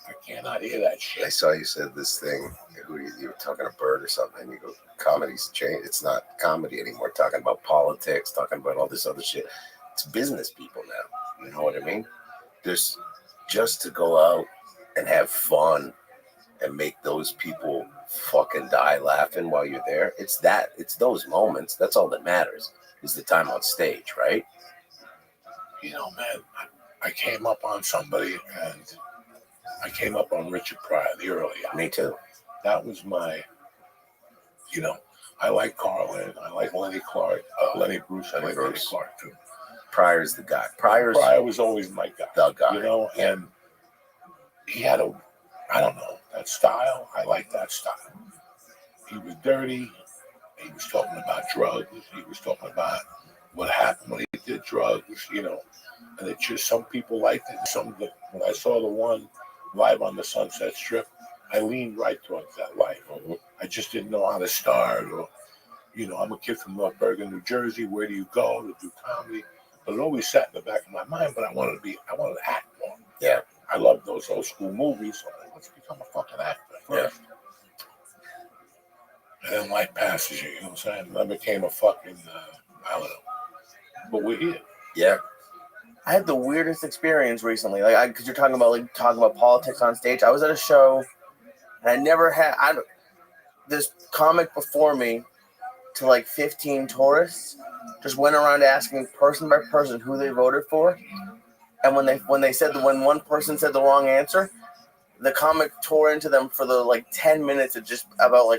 hear that shit. I saw you said this thing. You were talking to Bird or something. And you go, comedy's changed. It's not comedy anymore. Talking about politics, talking about all this other shit. It's business people now. You know what I mean? There's just to go out and have fun and make those people fucking die laughing while you're there. It's those moments. That's all that matters is the time on stage, right? You know, man, I came up on somebody and I came up on Richard Pryor, the early hour. Me too. That was my, I like Carlin. I like Lenny Clark, Lenny Bruce. I like Lenny Clark too. Pryor's the guy. Pryor was always my guy. The guy. And he had that style. I like that style. He was dirty. He was talking about drugs. He was talking about what happened when he did drugs, And it's just some people liked it. When I saw the one live on the Sunset Strip, I leaned right towards that life. Mm-hmm. I just didn't know how to start. Or, I'm a kid from North Bergen, New Jersey. Where do you go to do comedy? But it always sat in the back of my mind. But I wanted to act more. Yeah. I love those old school movies. So let's become a fucking actor first. Yeah. And then life passes you, what I'm saying? And I became a fucking, I don't know. But we're here. Yeah. I had the weirdest experience recently, because you're talking about politics on stage. I was at a show, and I never had this comic before me to 15 tourists. Just went around asking person by person who they voted for, and when one person said the wrong answer, the comic tore into them for the 10 minutes of just about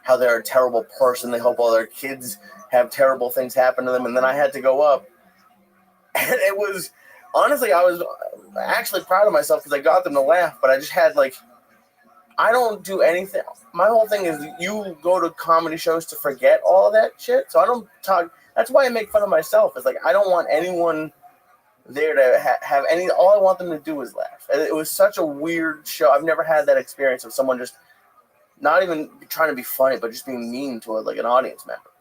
how they're a terrible person. They hope all their kids have terrible things happen to them, and then I had to go up. And it was, honestly, I was actually proud of myself because I got them to laugh, but I just had I don't do anything. My whole thing is you go to comedy shows to forget all of that shit. So I don't talk. That's why I make fun of myself. It's I don't want anyone there to have any, all I want them to do is laugh. And it was such a weird show. I've never had that experience of someone just not even trying to be funny, but just being mean to an audience member.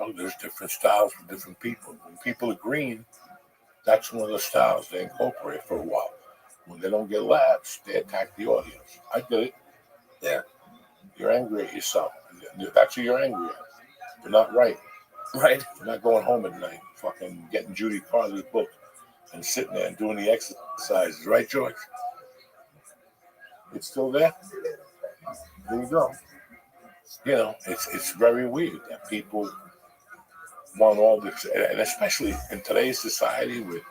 Oh, there's different styles for different people. When people are green, that's one of the styles they incorporate for a while. When they don't get laughs, they attack the audience. I did it. Yeah. You're angry at yourself. That's who you're angry at. You're not right. Right. You're not going home at night, fucking getting Judy Carter's book and sitting there and doing the exercises. Right, George? It's still there? There you go. It's very weird that people want all this, and especially in today's society with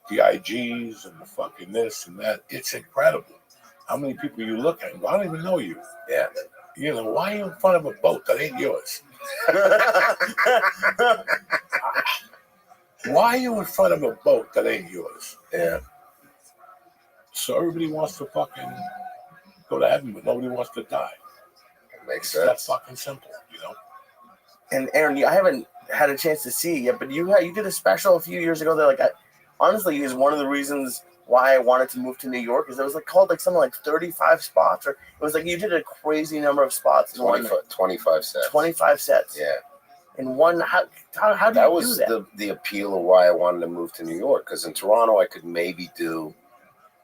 the IGs and the fucking this and that, it's incredible how many people you look at and go, I don't even know you. Yeah. Why are you in front of a boat that ain't yours? Why are you in front of a boat that ain't yours? Yeah. So everybody wants to fucking go to heaven, but nobody wants to die. Makes sense. That's fucking simple, And Aaron, I haven't had a chance to see it yet, but you did a special a few years ago that honestly is one of the reasons why I wanted to move to New York. Is it was called something 35 spots, or it was you did a crazy number of spots. 25 sets. 25 sets. Yeah. In one, how do you do that? That was the appeal of why I wanted to move to New York, because in Toronto I could maybe do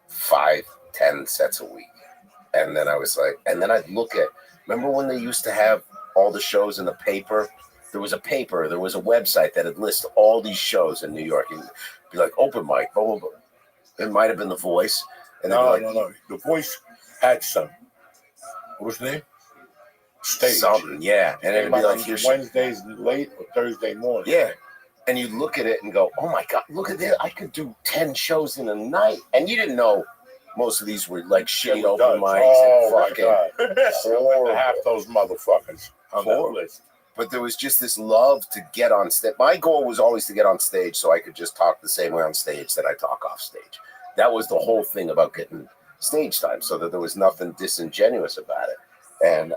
5-10 sets a week. And then I was and then I'd look at, remember when they used to have all the shows in the paper? There was a website that had listed all these shows in New York. And be open mic, blah, blah, blah. It might have been The Voice. And no. The Voice had some What was the name? Stage. Something, yeah. And it'd Came be out like on your Wednesdays late or Thursday morning. yeah. And you look at it and go, oh my God, look at this. I could do 10 shows in a night. And you didn't know most of these were like shitty open mics Oh and my fucking God. horrible. Half those motherfuckers on that Horrible. list. But there was just this love to get on stage. My goal was always to get on stage so I could just talk the same way on stage that I talk off stage. That was the whole thing about getting stage time, so that there was nothing disingenuous about it. And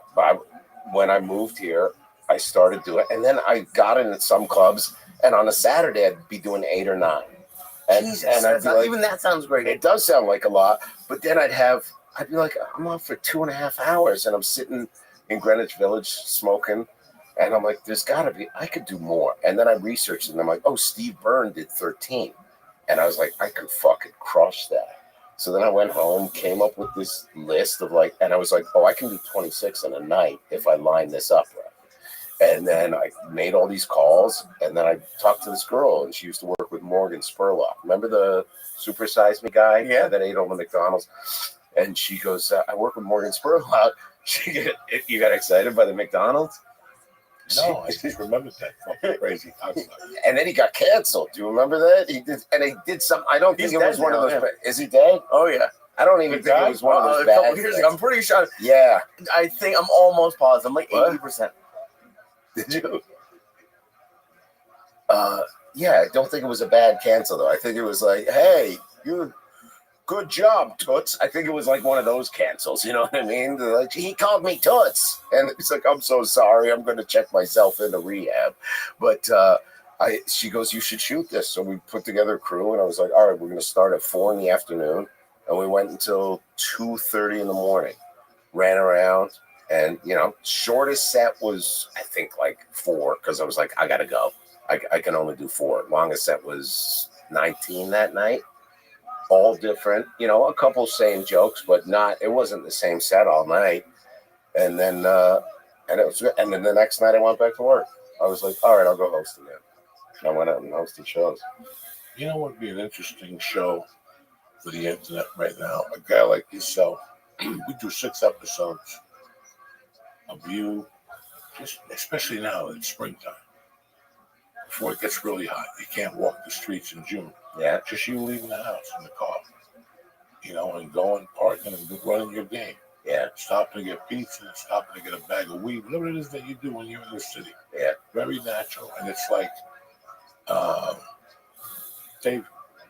when I moved here, I started doing it. And then I got in at some clubs, and on a Saturday, I'd be doing 8 or 9. And, Jesus, and I'd be like, even that sounds great. it does sound like a lot, but then I'd be like, I'm on for 2.5 hours, and I'm sitting in Greenwich Village smoking. And I'm like, there's got to be, I could do more. And then I researched it, and I'm like, oh, Steve Byrne did 13. And I was like, I could fucking crush that. So then I went home, came up with this list of like, and I was like, oh, I can do 26 in a night if I line this up right. And then I made all these calls, and then I talked to this girl, and she used to work with Morgan Spurlock. Remember the Super Size Me guy? Yeah. That ate all the McDonald's? And she goes, I work with Morgan Spurlock. You got excited by the McDonald's? No, I just remembered that fucking crazy concept. And then he got canceled. Do you remember that? He did something. I don't think He's it was dead one now, of those. yeah. Is he dead? Oh yeah, I don't even The think guy? it was one of those a bad couple years ago. things. I'm pretty sure. Yeah. I think I'm almost positive. I'm like What? 80%. Did you? Yeah, I don't think it was a bad cancel though. I think it was like, hey, good job, Toots. I think it was like one of those cancels. You know what I mean? They're like, he called me Toots, and it's like, I'm so sorry. I'm going to check myself into rehab. But she goes, you should shoot this. So we put together a crew, and I was like, all right, we're going to start at 4 in the afternoon, and we went until 2:30 in the morning. Ran around, and shortest set was I think like 4 because I was like, I gotta go. I can only do 4. Longest set was 19 that night. All different, a couple same jokes, but it wasn't the same set all night. And then and it was good. And then the next night I went back to work. I was like, all right, I'll go host again. And I went out and hosted shows. You know what would be an interesting show for the internet right now? A guy like yourself. We do 6 episodes of you, especially now in springtime, before it gets really hot. You can't walk the streets in June. Yeah. Just you leaving the house in the car, and going, parking, and running your game. Yeah. Stopping to get pizza, stopping to get a bag of weed, whatever it is that you do when you're in the city. Yeah. Very natural, and it's like Dave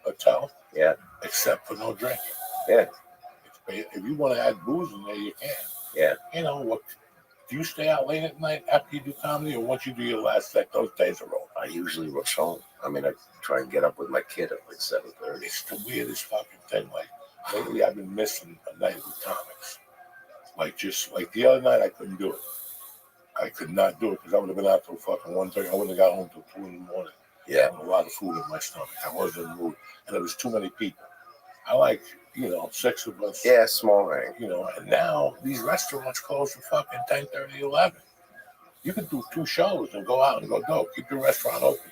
Attell. Yeah. Except for no drinking. Yeah. If you want to add booze in there, you can. Yeah. What? Do you stay out late at night after you do comedy, or once you do your last set? Those days are over. I usually rush home. I mean, I try and get up with my kid at like 7:30. It's the weirdest fucking thing. Like lately, I've been missing a night with comics. Like the other night, I couldn't do it. I could not do it because I would have been out till fucking 1:30. I wouldn't have got home till 2 in the morning. Yeah. A lot of food in my stomach. I wasn't in the mood, and there was too many people. I like 6 of us. Yeah, small ring. And now these restaurants close for fucking 10:30, 11. You can do 2 shows and go out and go, no, keep your restaurant open.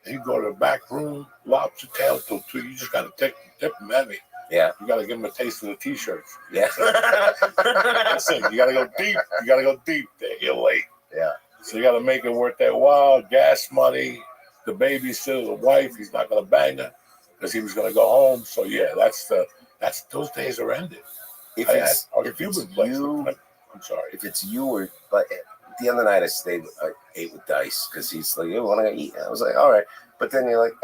And you go to the back room, lobster tail till 2. You just got to tip them heavy. Yeah. You got to give them a taste of the T-shirts. Yeah. That's it. You got to go deep. You got to go deep there. You're late. Yeah. So you got to make it worth their while. Gas money, the babysitter, the wife. He's not going to bang her because he was going to go home. So yeah, those days are ended. If it's you or but the other night I ate with Dice because he's like, you want to eat? I was like, all right. But then you're like,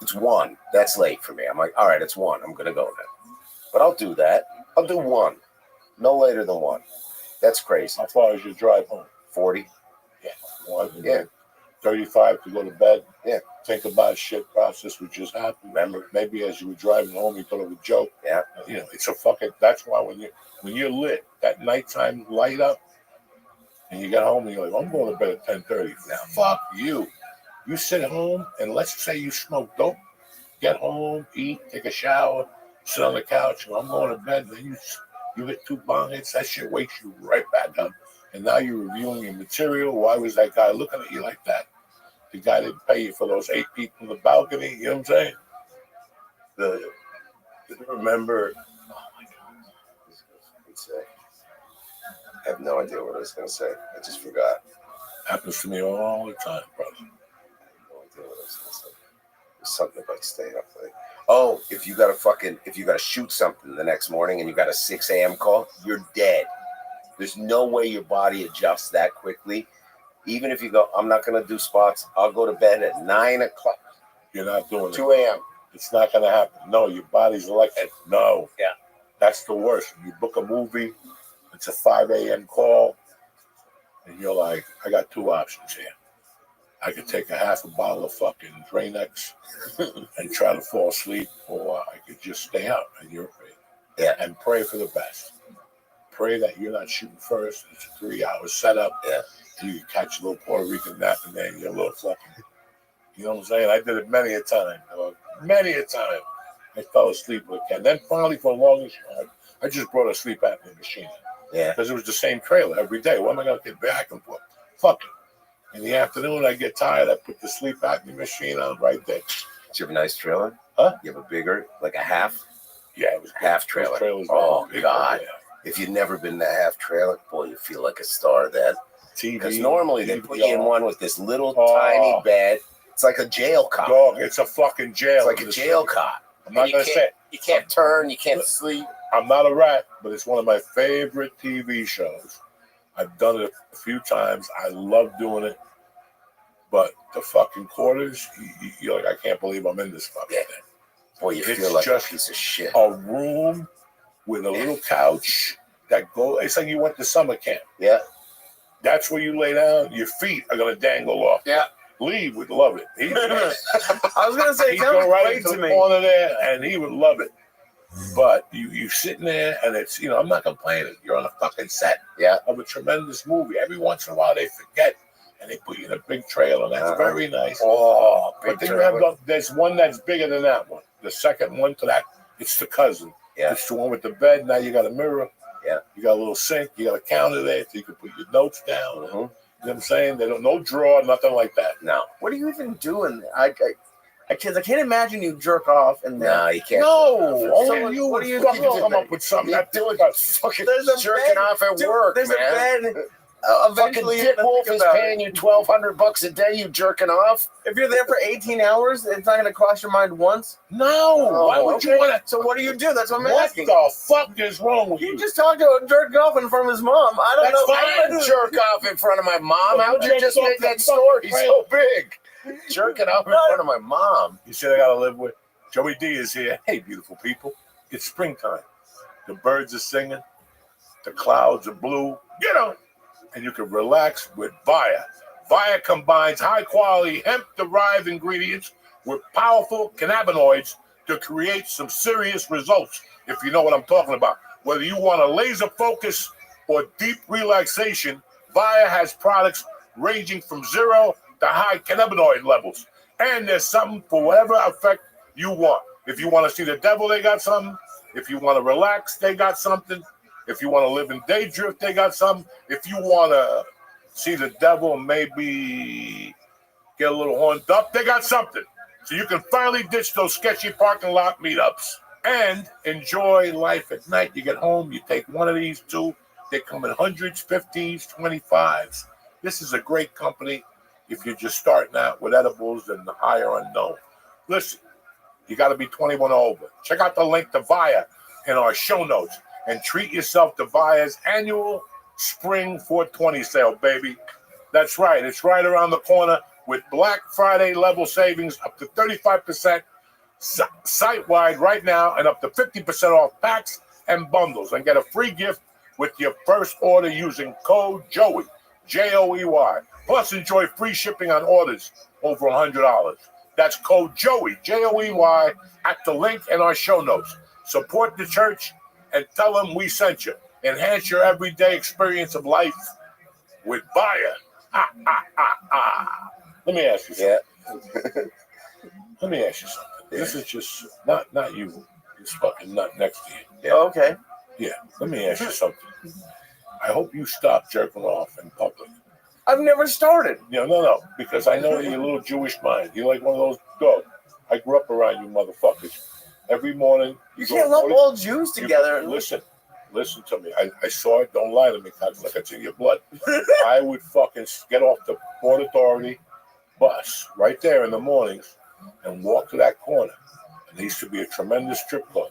it's 1. That's late for me. I'm like, all right, it's 1. I'm gonna go then. But I'll do that. I'll do 1. No later than 1. That's crazy. How far is your drive home? 40. Yeah. 35 to go to bed. Yeah. Think about shit process which just happened. Remember? Maybe as you were driving home, you thought of a joke. Yeah. It's a fucking. That's why when you're lit, that nighttime light up, and you get home and you're like, I'm going to bed at 10:30. Now, fuck you. You sit home and let's say you smoke dope. Get home, eat, take a shower, sit on the couch. And I'm going to bed. Then you hit 2 bong hits. That shit wakes you right back up. And now you're reviewing your material. Why was that guy looking at you like that? The guy didn't pay you for those 8 people in the balcony. You know what I'm saying? Remember, oh my God, have no idea what I was going to say. I just forgot. Happens to me all the time, brother. No idea what I was going to say. There's something about staying up late. Oh, if you got to shoot something the next morning and you got a 6 a.m. call, you're dead. There's no way your body adjusts that quickly. Even if you go, I'm not going to do spots. I'll go to bed at 9 o'clock. You're not doing 2 a.m. It's not going to happen. No, your body's like, no. Yeah. That's the worst. You book a movie, it's a 5 a.m. call, and you're like, I got two options here. I could take a half a bottle of fucking Dranex and try to fall asleep, or I could just stay out and pray for the best. Pray that you're not shooting first. It's a 3-hour setup. Yeah. And you can catch a little Puerto Rican nap and then you're a little fucking, you know what I'm saying? I did it many a time. Many a time. I fell asleep with it. And then finally, for the longest time, I just brought a sleep apnea machine. Yeah. Because it was the same trailer every day. What am I going to get back and forth? Fuck it. In the afternoon, I get tired. I put the sleep apnea machine on right there. Did you have a nice trailer? Huh? You have a bigger, like a half? Yeah, it was half trailer. Oh, God. If you've never been in a half trailer, boy, you feel like a star then. Because normally they put you in one with this little tiny bed. It's like a jail cot. Dog, it's a fucking jail. It's like a jail cot. I'm not going to say it. You can't turn. You can't sleep. I'm not a rat, but it's one of my favorite TV shows. I've done it a few times. I love doing it. But the fucking quarters, you're like, I can't believe I'm in this fucking thing. Boy, you feel like a piece of shit. A room with a little couch that goes. It's like you went to summer camp. Yeah. That's where you lay down. Your feet are going to dangle off. Yeah. Lee would love it. I was going to say, he'd go right into the corner there, and he would love it. But you sitting there, and it's, I'm not complaining. You're on a fucking set of a tremendous movie. Every once in a while, they forget, and they put you in a big trailer, and that's very nice. Oh, big but then trailer. there's one that's bigger than that one. The second one to that, it's the cousin. Yeah. It's the one with the bed. Now you got a mirror. Yeah. You got a little sink. You got a counter there, so you can put your notes down. Mm-hmm. You know what I'm saying? They don't, no drawer, nothing like that. No. What are you even doing? I can't imagine you jerk off and No, you can't. No, So you what do you fucking do? come up with something. You're doing fucking jerking off at work, There's man. a bed. Fucking Eventually, Dick Wolf is paying you $1,200 a day. You jerking off? if you're there for 18 hours, it's not going to cross your mind once. No. Why would you want to? So what do you do? That's what I'm What asking. the fuck is wrong with you? You just talked about jerking off in front of his mom. I don't That's know. fine. I don't know. Jerk off in front of my mom? How'd you just make that story so big? Jerking off in front of my mom. You said I got to live with. Joey D is here. Hey, beautiful people. It's springtime. The birds are singing. The clouds are blue. And you can relax with Via. Via combines high-quality hemp-derived ingredients with powerful cannabinoids to create some serious results, if you know what I'm talking about. Whether you want a laser focus or deep relaxation, Via has products ranging from 0 to high cannabinoid levels. And there's something for whatever effect you want. If you want to see the devil, they got something. If you want to relax, they got something. If you want to live in day drift, they got something. If you want to see the devil and maybe get a little horned up, they got something. So you can finally ditch those sketchy parking lot meetups and enjoy life at night. You get home, you take one of these two. They come in hundreds, 50s, 25s. This is a great company if you're just starting out with edibles and the higher unknown. Listen, you got to be 21 over. Check out the link to Via in our show notes. And treat yourself to Via's annual Spring 420 sale, baby. That's right. It's right around the corner with Black Friday level savings up to 35% site-wide right now and up to 50% off packs and bundles. And get a free gift with your first order using code JOEY, Joey. Plus, enjoy free shipping on orders over $100. That's code JOEY, Joey, at the link in our show notes. Support the church and tell them we sent you. Enhance your everyday experience of life with Via. Let me ask you something. Let me ask you something. This is just not you. This fucking nut next to you. Yeah. Okay. Yeah. Let me ask you something. I hope you stop jerking off in public. I've never started. No. Because I know you're a little Jewish mind. You're like one of those dogs. I grew up around you motherfuckers. Every morning. You can't lump all Jews together. Listen, Listen to me. I saw it. Don't lie to me, cuz like it's in your blood. I would fucking get off the Port Authority bus right there in the mornings and walk to that corner. And there used to be a tremendous strip club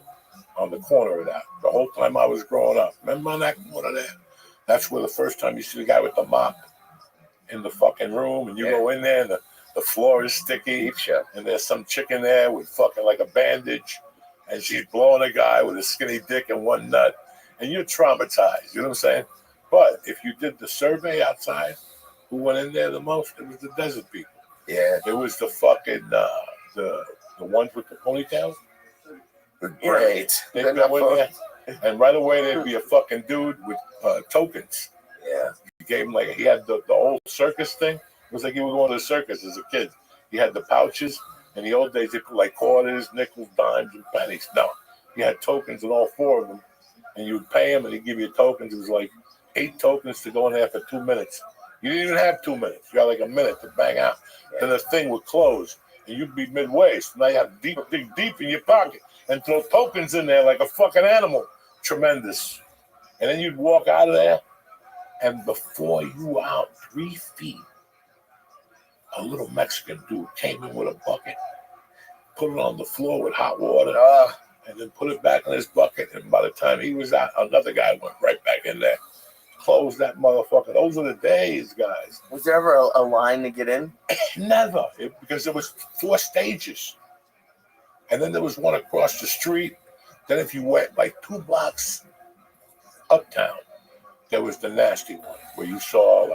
on the corner of that. The whole time I was growing up. Remember on that corner there? That's where the first time you see the guy with the mop in the fucking room, and you go in there and the floor is sticky, and there's some chick in there with fucking like a bandage, and she's blowing a guy with a skinny dick and one nut, and you're traumatized. You know what I'm saying? But if you did the survey outside, who went in there the most? It was the desert people. Yeah. It was the fucking the ones with the ponytails. Great. They'd go in there, and right away there'd be a fucking dude with tokens. Yeah. He gave him he had the old circus thing. It was like he was going to the circus as a kid. He had the pouches. In the old days, they put like quarters, nickels, dimes, and pennies. No, he had tokens in all 4 of them, and you would pay him, and he'd give you tokens. It was like 8 tokens to go in there for 2 minutes. You didn't even have 2 minutes. You got like a minute to bang out. Then the thing would close, and you'd be midway. So now you have dig deep in your pocket and throw tokens in there like a fucking animal. Tremendous. And then you'd walk out of there, and before you were out 3 feet, a little Mexican dude came in with a bucket, put it on the floor with hot water, and then put it back in his bucket. And by the time he was out, another guy went right back in there. Closed that motherfucker. Those are the days, guys. Was there ever a line to get in? Never. Because there was 4 stages. And then there was one across the street. Then if you went like 2 blocks uptown, there was the nasty one where you saw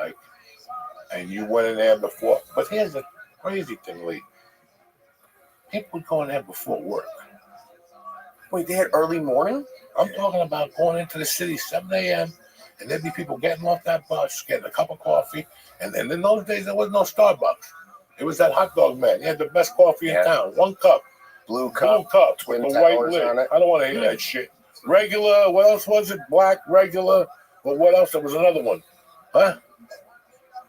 and you went in there before. But here's the crazy thing, Lee. People would go in there before work. Wait, they had early morning? I'm talking about going into the city 7 a.m. and there'd be people getting off that bus, getting a cup of coffee. And in those days, there was no Starbucks. It was that hot dog man. He had the best coffee in town. 1 cup. Blue cup with twin the white towers lid. on it. I don't want to hear that shit. Regular. What else was it? Black, regular. But what else? There was another one. Huh?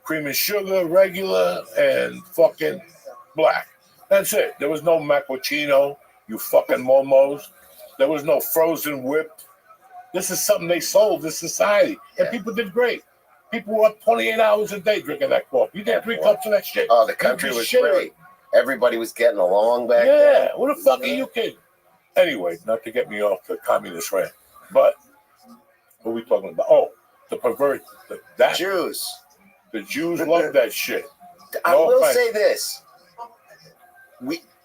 Cream and sugar, regular, and fucking black. That's it. There was no macchiato, you fucking momos. There was no frozen whip. This is something they sold this society. And people did great. People were up 28 hours a day drinking that coffee. You did 3 cups of that shit. Oh, the country was great. Everybody was getting along back then. then. Yeah, what the fuck are you kidding? Anyway, not to get me off the communist rant, but what are we talking about? Oh, the pervert. That Jews. The Jews love that shit. I will say this.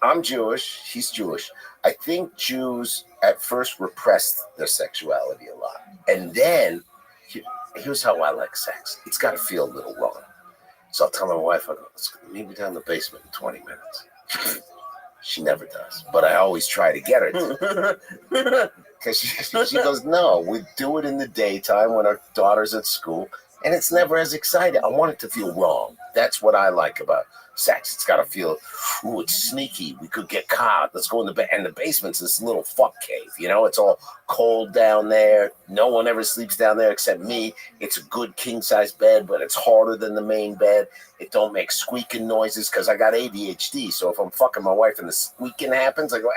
I'm Jewish. He's Jewish. I think Jews at first repressed their sexuality a lot. And then, here's how I like sex. It's got to feel a little wrong. So I'll tell my wife, I go, let's meet me down in the basement in 20 minutes. She never does. But I always try to get her to. Because she goes, no, we do it in the daytime when our daughter's at school. And it's never as exciting. I want it to feel wrong. That's what I like about sex. It's got to feel, ooh, it's sneaky. We could get caught. Let's go in the bed. And the basement's this little fuck cave. You know, it's all cold down there. No one ever sleeps down there except me. It's a good king-size bed, but it's harder than the main bed. It don't make squeaking noises because I got ADHD. So if I'm fucking my wife and the squeaking happens, I go,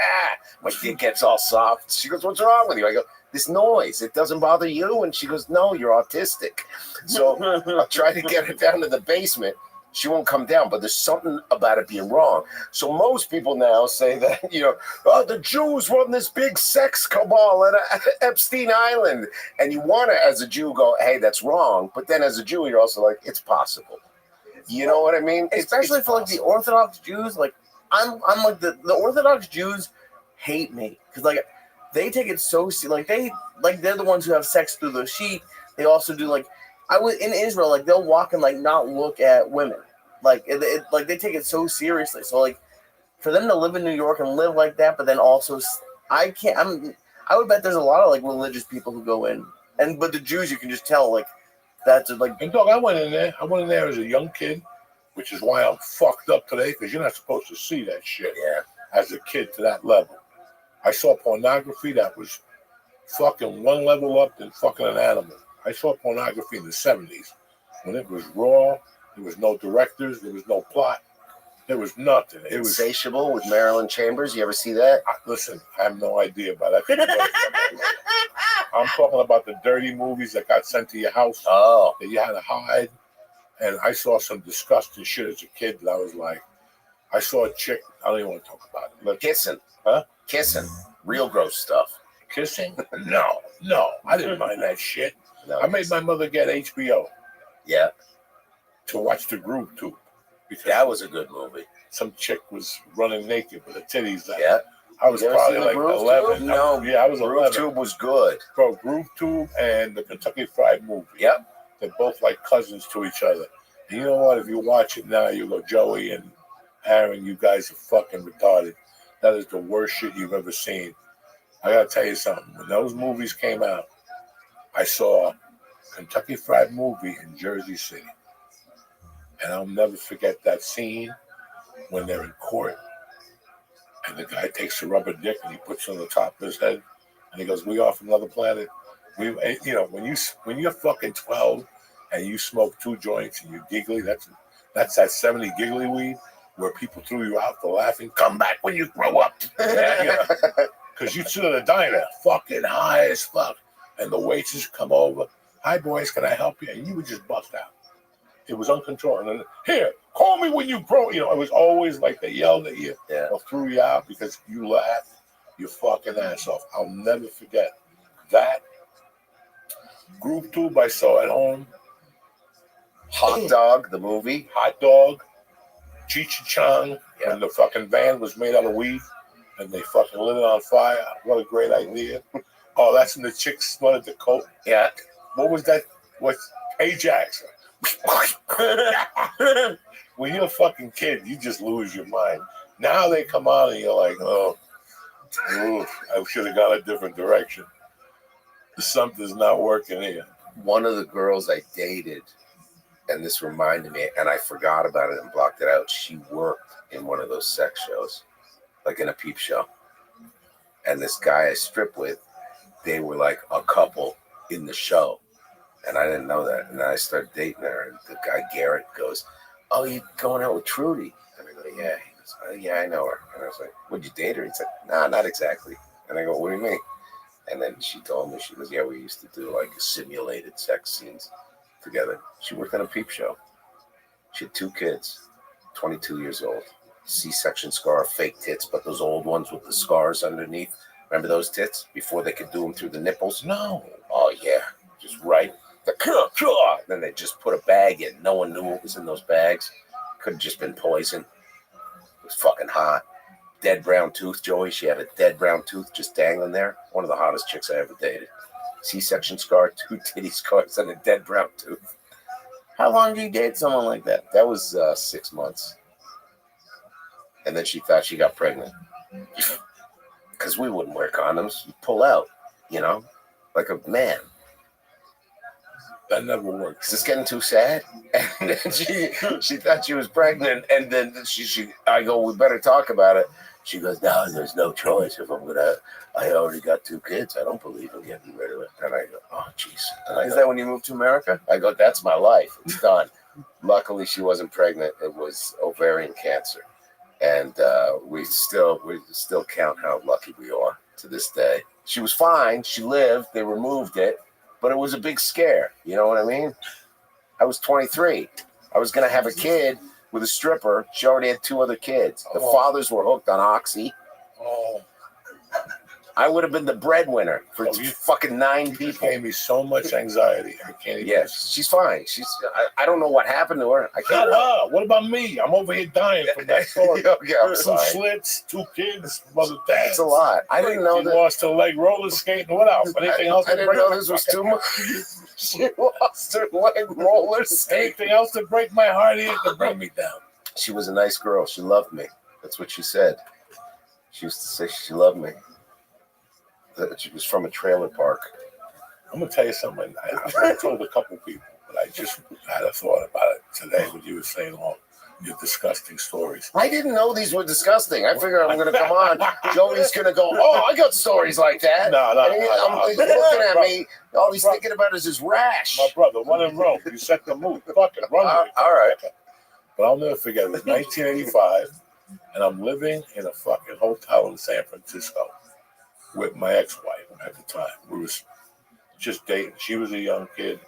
my dick gets all soft. She goes, what's wrong with you? I go, this noise, it doesn't bother you? And she goes, no, you're autistic. So I'll try to get her down to the basement. She won't come down, but there's something about it being wrong. So most people now say that, the Jews run this big sex cabal at Epstein Island. And you want to, as a Jew, go, hey, that's wrong. But then as a Jew, you're also like, it's possible. You know what I mean? Especially for like the Orthodox Jews. Like, I'm like the Orthodox Jews hate me because they take it so they're the ones who have sex through the sheet. They also do I was in Israel, they'll walk and not look at women. They take it so seriously. So for them to live in New York and live like that, but then also I would bet there's a lot of religious people who go in. But the Jews, you can just tell that's And dog, I went in there as a young kid, which is why I'm fucked up today, because you're not supposed to see that shit as a kid to that level. I saw pornography that was fucking one level up than fucking an animal. I saw pornography in the 70s when it was raw. There was no directors. There was no plot. There was nothing. It was. Insatiable with Marilyn Chambers. You ever see that? Listen, I have no idea about that. I'm talking about the dirty movies that got sent to your house Oh, that you had to hide. And I saw some disgusting shit as a kid that I was like, I saw a chick. I don't even want to talk about it. But kissing. Huh? Kissing. Real gross stuff. kissing? No, I didn't mind that shit. No. I made my mother get HBO Yeah, to watch the Groove Tube because that was a good movie. some chick was running naked with her titties out. Yeah. I was You ever probably seen the like Groove 11. Tube? No. Yeah, I was Groove 11. Tube was good. Bro, Groove Tube and the Kentucky Fried Movie. Yep. They're both like cousins to each other. And you know what? If you watch it now, you go, Joey and Aaron, you guys are fucking retarded. That is the worst shit you've ever seen. I gotta tell you something. When those movies came out, I saw Kentucky Fried Movie in Jersey City. And I'll never forget that scene when they're in court. And the guy takes a rubber dick and he puts it on the top of his head. And he goes, we off another planet. When you're fucking 12 and you smoke 2 joints and you're giggly, that's that 70 giggly weed where people threw you out for laughing. Come back when you grow up. Because you sit at a diner, fucking high as fuck. And the waitress come over. Hi, boys, can I help you? And you would just bust out. It was uncontrolled. And then, here, call me when you grow. It was always like they yelled at you or threw you out because you laughed your fucking ass off. I'll never forget that. Groove Tube I saw at home. Hot Dog, the movie. Hot Dog. Cheech and Chong. When the fucking van was made out of weed and they fucking lit it on fire. What a great idea. Oh, that's when the chick snorted the coke. Yeah. What was that? What's Ajax? When you're a fucking kid, you just lose your mind. Now they come on and you're like, oh, I should have gone a different direction. Something's not working here. One of the girls I dated, and this reminded me, and I forgot about it and blocked it out. She worked in one of those sex shows, like in a peep show. And this guy I stripped with, they were like a couple in the show. And I didn't know that. And then I started dating her. And the guy, Garrett, goes, oh, you going out with Trudy? And I go, yeah. He goes, oh, yeah, I know her. And I was like, would you date her? He said, nah, not exactly. And I go, what do you mean? And then she told me, she goes, yeah, we used to do like simulated sex scenes together. She worked on a peep show. She had 2 kids, 22 years old. C-section scar, fake tits, but those old ones with the scars underneath. Remember those tits before they could do them through the nipples? No. Oh, yeah. Just right. Then they just put a bag in. No one knew what was in those bags. Could have just been poison. It was fucking hot. Dead brown tooth, Joey. She had a dead brown tooth just dangling there. One of the hottest chicks I ever dated. C-section scar, 2 titty scars, and a dead brown tooth. How long do you date someone like that? That was 6 months. And then she thought she got pregnant. Because we wouldn't wear condoms. You pull out, like a man. That never worked. Is this getting too sad? And then she thought she was pregnant. And then I go, we better talk about it. She goes, no, there's no choice. I already got 2 kids. I don't believe in getting rid of it. And I go, oh, jeez. Is that when you moved to America? I go, that's my life. It's done. Luckily, she wasn't pregnant. It was ovarian cancer. And we still count how lucky we are to this day. She was fine. She lived. They removed it. But it was a big scare. You know what I mean? I was 23. I was going to have a kid with a stripper. She already had 2 other kids. The fathers were hooked on Oxy. Oh. I would have been the breadwinner for fucking 9 people. Gave me so much anxiety. I can't even. Yes, she's fine. I don't know what happened to her. I can't. What about me? I'm over here dying from that story. Okay, I'm 2 sorry. slits, 2 kids, mother dad. It's a lot. I didn't know she that. lost her leg roller skating. What else? Anything else? I didn't know this was too much. She lost her leg roller skating. Anything else to break my heart here to bring me down? She was a nice girl. She loved me. That's what she said. She used to say she loved me. That she was from a trailer park. I'm gonna tell you something. I told a couple people, but I just had a thought about it today when you were saying all your disgusting stories. I didn't know these were disgusting. I figured I'm gonna come on. Joey's gonna go, oh, I got stories like that. No. He's looking at me. All he's thinking about is his rash. My brother, run in Rome. You set the mood. Fucking run. All right. But I'll never forget. It was 1985, and I'm living in a fucking hotel in San Francisco with my ex-wife at the time. We was just dating. She was a young kid.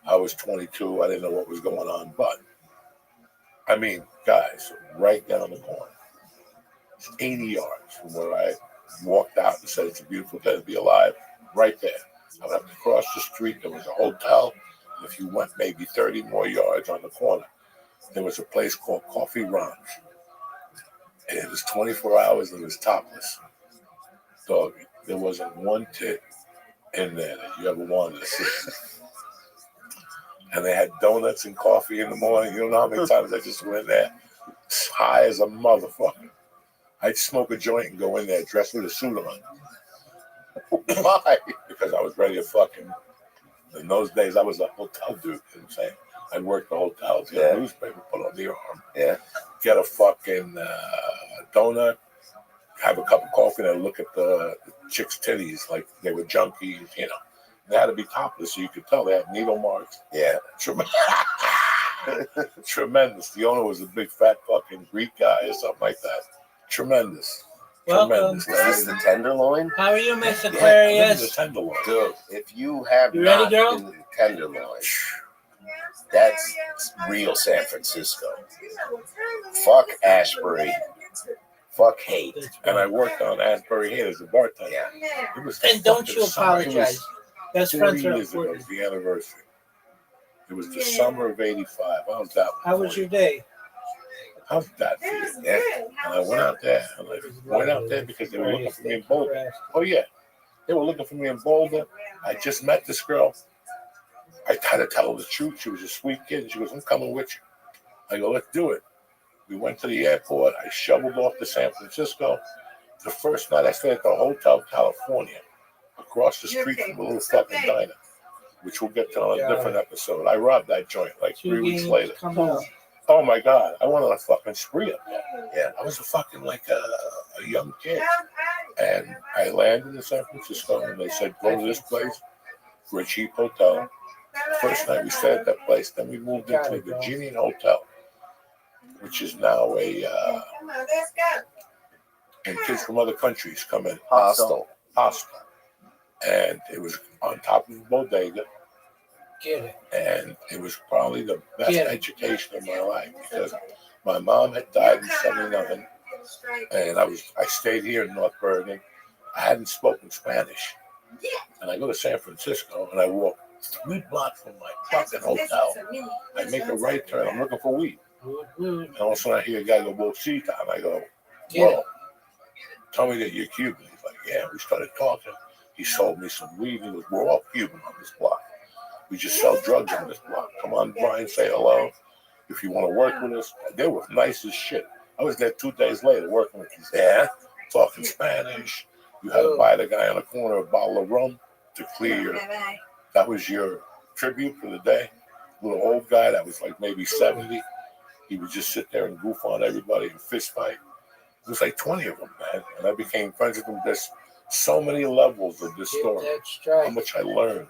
I was 22. I didn't know what was going on, but I mean, guys, right down the corner. It's 80 yards from where I walked out and said it's a beautiful day to be alive. Right there. I would have to cross the street. There was a hotel. And if you went maybe 30 more yards on the corner, there was a place called Coffee Ron's. And it was 24 hours and it was topless. Dog, there wasn't one tit in there that you ever wanted to see. And they had donuts and coffee in the morning. You don't know how many times I just went there high as a motherfucker. I'd smoke a joint and go in there dressed with a suit on. Why? Because I was ready to fucking. In those days, I was a hotel dude. You know what I'm saying? I'd work the hotels, get a newspaper, put on the arm, get a fucking donut, have a cup of coffee, and I'd look at the chicks' titties like they were junkies, you know. They had to be topless so you could tell they had needle marks. Yeah. Tremendous. The owner was a big fat fucking Greek guy or something like that. Tremendous. Tremendous. This is the tenderloin. How are you, Miss This Aquarius? is a tenderloin. Dude, if you have You ready, not girl? been to the Tenderloin, that's real San Francisco. Fuck Ashbury. Fuck hate. And I worked on Asbury Hill as a bartender. Yeah. It was And don't you fucking summer. It was apologize. Best 40 friends are years ago. It important. was the anniversary. It was the summer of '85. I was that. How was your day? I was that. Yeah. And I went out there. And I went out there because they were looking for me in Boulder. Oh yeah, they were looking for me in Boulder. I just met this girl. I tried to tell her the truth. She was a sweet kid. And she goes, "I'm coming with you." I go, "Let's do it." We went to the airport. I shoveled off to San Francisco. The first night I stayed at the Hotel California, across the street from a little fucking diner, which we'll get to on a different episode. I robbed that joint like 3 weeks later. Come on. Oh my God, I went on a fucking spree up there. Yeah, I was a fucking like a young kid. And I landed in San Francisco and they said, go to this place for a cheap hotel. First night we stayed at that place, then we moved into the Virginian Hotel, which is now a, and kids from other countries come in. Hostel. And it was on top of a bodega. Get it. And it was probably the best education of my life because my mom had died in '79, and I stayed here in North Bergen. I hadn't spoken Spanish, and I go to San Francisco and I walk 3 blocks from my fucking hotel. I make a right turn. I'm looking for weed, and all of a sudden I hear a guy go "Bolsita," and I go, "Whoa, tell me that you're Cuban." He's like, "Yeah." We started talking. He sold me some weed. He goes, "We're all Cuban on this block. We just sell drugs on this block. Come on, Brian, say hello. If you want to work with us." They were nice as shit. I was there 2 days later working with these guys, talking Spanish. You had to buy the guy on the corner a bottle of rum to clear your, that was your tribute for the day. Little old guy that was like maybe 70. He would just sit there and goof on everybody and fist fight. It was like 20 of them, man. And I became friends with them. There's so many levels of this story. How much I learned.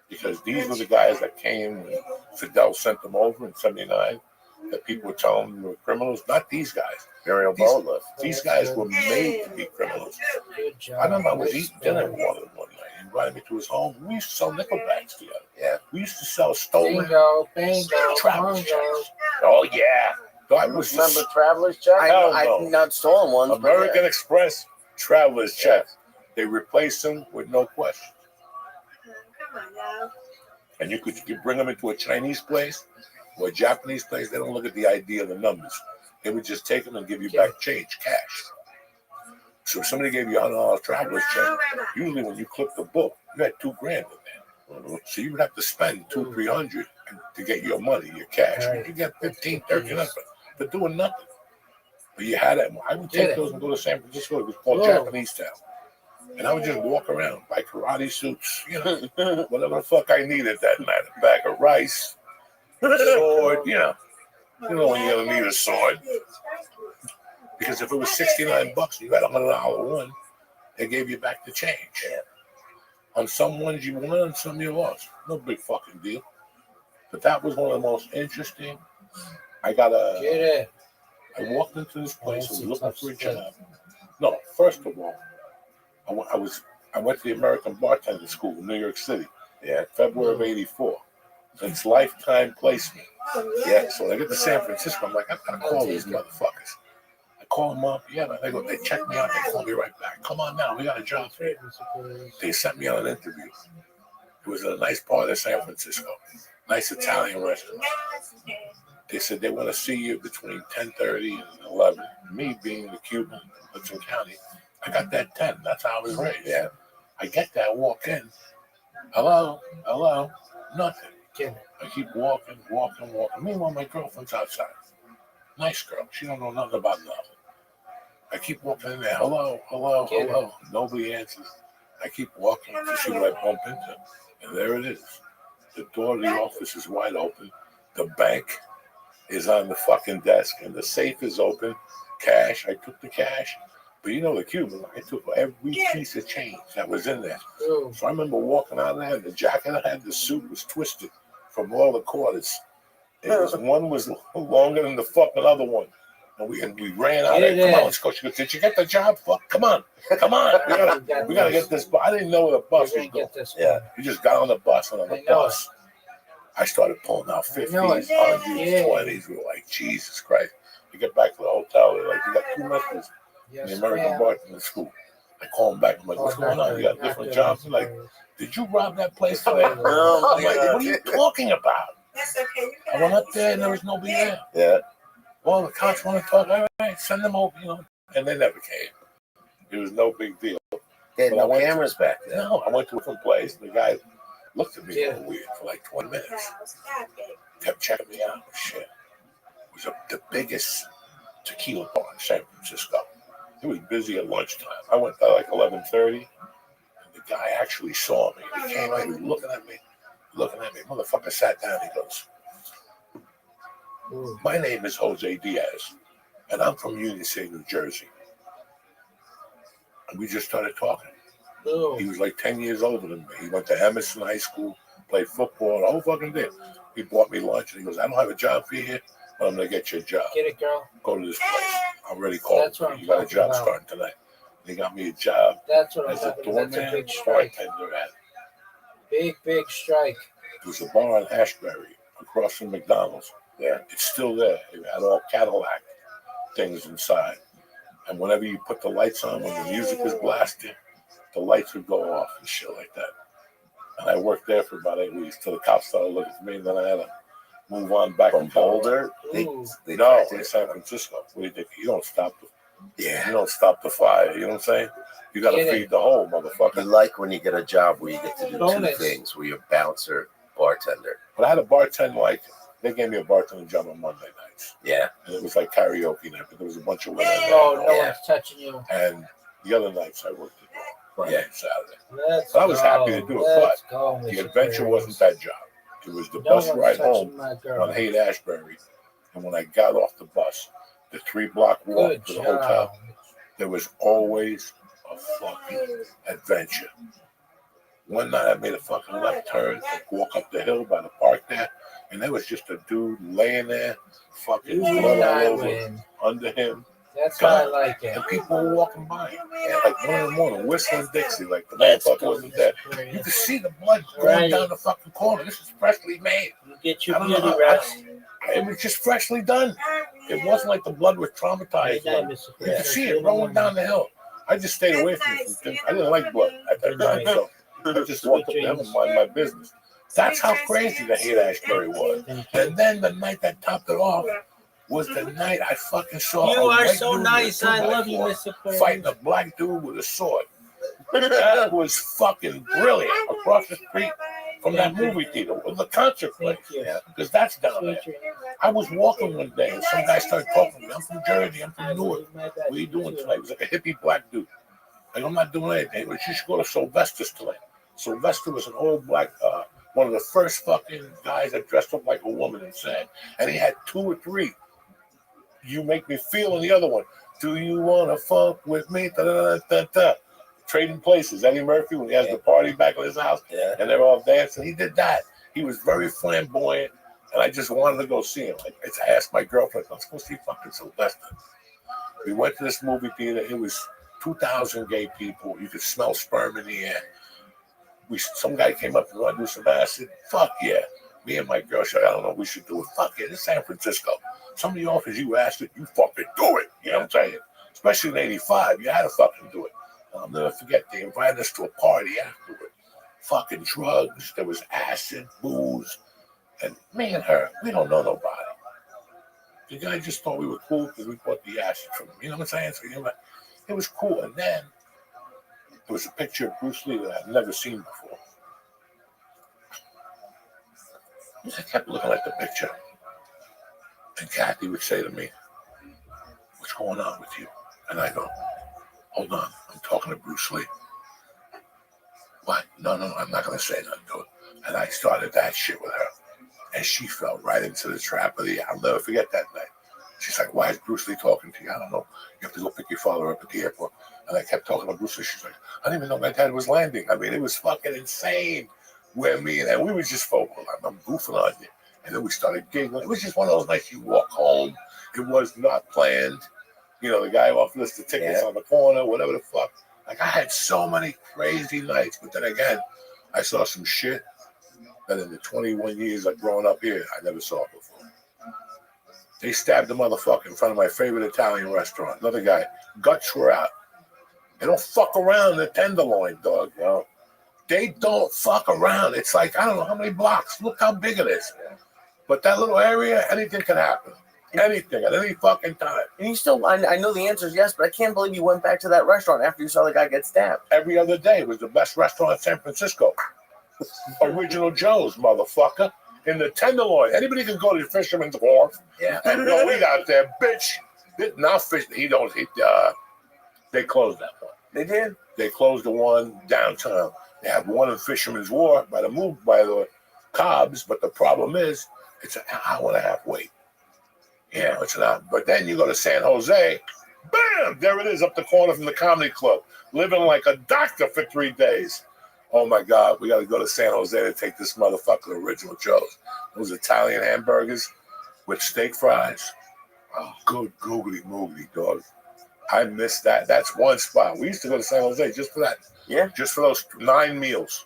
Because these were the guys that came when Fidel sent them over in '79, that people were telling them they were criminals. Not these guys. These guys were made to be criminals. I remember I was eating dinner with one of them one night. He invited me to his home. We used to sell nickel bags together. Yeah. We used to sell stolen traveler's checks. Oh, yeah. I was Remember traveler's check? I've not stolen ones. American Express traveler's checks. They replaced them with no question. And you could bring them into a Chinese place or a Japanese place. They don't look at the ID of the numbers. They would just take them and give you back change, cash. So if somebody gave you $100 traveler's check, usually when you clip the book, you had $2,000 in there. So you would have to spend $200-300 to get your money, your cash. You get $15-13 for doing nothing. But you had it. I would take those and go to San Francisco. It was called Japanese Town. And I would just walk around, buy karate suits, you know, whatever the fuck I needed that night. A bag of rice, sword, you know when you're gonna need a sword. Because if it was $69, you had $100 one, they gave you back the change. On some ones you won, on some you lost. No big fucking deal. But that was one of the most interesting I got Get it. I walked into this place. I was That's a looking tough for a spot. job. No, first of all, I went to the American Bartender School in New York City. Yeah, February of '84. It's lifetime placement. Yeah, so when I get to San Francisco, I'm like, I've got to call these motherfuckers. I call them up. Yeah, man. They check me out. They call me right back. Come on now, we got a job for you. They sent me on an interview. It was in a nice part of San Francisco, nice Italian restaurant. They said they want to see you between 10:30 and 11. Me being the Cuban in Hudson County, I got that 10. That's how I was raised. Yeah. I get that, walk in. Hello, nothing. I keep walking. Meanwhile, my girlfriend's outside. Nice girl. She don't know nothing about nothing. I keep walking in there. Hello. Nobody answers. I keep walking to see what I bump into. And there it is. The door of the office is wide open. The bank is on the fucking desk. And the safe is open. Cash. I took the cash. But you know the Cuban, I took every piece of change that was in there. So I remember walking out there, the jacket I had, the suit was twisted from all the quarters. One was longer than the fucking other one. And we ran out there. Come on, let's go. She goes, did you get the job? Fuck, come on. We gotta get this bus. I didn't know where the bus was going. Yeah, we just got on the bus, and on the bus, I started pulling out 50s, 100s, 20s. We were like, Jesus Christ. We get back to the hotel. They're like, you got 2 messages. The American Bartender School. I call him back. I'm like, what's going on? You got different jobs? He's like, did you rob that place today? I'm like, what are you talking about? I went up there and there was nobody there. Yeah. Well, the cops want to talk. All right, send them over, And they never came. It was no big deal. They had no cameras back then. No, I went to a different place. And the guy looked at me a little weird for like 20 minutes. Kept checking me out. Shit. It was the biggest tequila bar in San Francisco. It was busy at lunchtime. I went there like 11:30, and the guy actually saw me. He came out, he was looking at me. Motherfucker sat down. He goes, my name is Jose Diaz, and I'm from Union City, New Jersey. And we just started talking. He was like 10 years older than me. He went to Emerson High School, played football, the whole fucking day. He bought me lunch, and he goes, I don't have a job for you here, but I'm going to get you a job. Get it, girl. Go to this place. I already called. You got a job starting tonight. They got me a job That's what I'm as a talking about. That's a doorman, big strike. bartender at. Big strike. There was a bar in Ashbury across from McDonald's. Yeah, it's still there. It had all Cadillac things inside. And whenever you put the lights on, when the music was blasting, the lights would go off and shit like that. And I worked there for about 8 weeks till the cops started looking for me, and then I had to move on back from Boulder. They in San Francisco. What do you think? You don't stop the fire. You know what I'm saying? You got to feed the whole motherfucker. You like when you get a job where you get to do 2 things, where you're a bouncer, bartender. But I had a bartender, they gave me a bartending job on Monday nights. Yeah. And it was like karaoke night, but there was a bunch of women. No one's touching you. And the other nights I worked at Friday and Saturday. I was happy to do it, but the adventure wasn't that job. It was the bus ride home on Haight-Ashbury. And when I got off the bus, the 3-block walk to the hotel, there was always a fucking adventure. One night I made a fucking left turn, walk up the hill by the park there, and there was just a dude laying there, fucking blood all over under him. That's how I like it. And people were walking by, like 1 in the morning, whistling Dixie, like the motherfucker wasn't there. You could see the blood going down the fucking corner. This is freshly made. You get your beauty rest. It was just freshly done. It wasn't like the blood was traumatized. You could see it rolling down the hill. I just stayed away from it. I didn't like blood at that time, so I just walked up to him and mind my business. That's how crazy the Haight-Ashbury was. And then the night that topped it off was the night I fucking saw. You are so nice. I love you, Mr. Aquarius. Fighting a black dude with a sword. That was fucking brilliant. Across the street from that movie theater with the concert place. Because that's down there. I was walking one day and some guy started talking to me. I'm from Jersey. I'm from Newark. What are you doing tonight? He was like a hippie black dude. Like, I'm not doing anything. But you should go to Sylvester's tonight. Sylvester was an old black, one of the first fucking guys that dressed up like a woman and sang. And he had 2 or 3. You Make Me Feel in the other one. Do you want to fuck with me? Da, da, da, da. Trading Places. Eddie Murphy, when he has the party back at his house, and they're all dancing. He did that. He was very flamboyant, And I just wanted to go see him. I asked my girlfriend, let's go see fucking Sylvester. We went to this movie theater. It was 2,000 gay people. You could smell sperm in the air. Some guy came up and wanted to do some acid. Fuck yeah. Me and my girl said, I don't know, we should do it. Fuck yeah, this is San Francisco. Somebody offers you acid, you fucking do it. You know what I'm saying? Especially in 85, you had to fucking do it. I'll never forget, they invited us to a party afterward. Fucking drugs, there was acid, booze. And me and her, we don't know nobody. The guy just thought we were cool because we bought the acid from him. You know what I'm saying? So, you know, it was cool. And then there was a picture of Bruce Lee that I'd never seen before. I kept looking at the picture. And Kathy would say to me, what's going on with you? And I go, hold on, I'm talking to Bruce Lee. What? No, I'm not going to say nothing to her. And I started that shit with her. And she fell right into the trap of I'll never forget that night. She's like, why is Bruce Lee talking to you? I don't know. You have to go pick your father up at the airport. And I kept talking to Bruce Lee. She's like, I didn't even know my dad was landing. I mean, it was fucking insane where me and we were just vocal. I'm goofing on you. And then we started giggling. It was just one of those nights you walk home. It was not planned. You know, the guy offered us the tickets on the corner, whatever the fuck. Like, I had so many crazy nights. But then again, I saw some shit that in the 21 years I've grown up here, I never saw before. They stabbed the motherfucker in front of my favorite Italian restaurant. Another guy, guts were out. They don't fuck around the Tenderloin, dog, you know. They don't fuck around. It's like, I don't know how many blocks. Look how big it is. But that little area, anything can happen. Anything, at any fucking time. And you still, I know the answer is yes, but I can't believe you went back to that restaurant after you saw the guy get stabbed. Every other day was the best restaurant in San Francisco. Original Joe's, motherfucker. In the Tenderloin. Anybody can go to the Fisherman's Wharf and go eat out there, bitch. Not fish. They closed that one. They did? They closed the one downtown. They have one in Fisherman's Wharf by the Cobb's, but the problem is it's an hour and a half wait. Yeah, it's not. But then you go to San Jose, bam, there it is up the corner from the comedy club. Living like a doctor for 3 days. Oh my God, we got to go to San Jose to take this motherfucker Original Joe's. Those Italian hamburgers with steak fries. Oh, good googly moogly, dog. I missed that. That's one spot. We used to go to San Jose just for that. Yeah. Just for those 9 meals.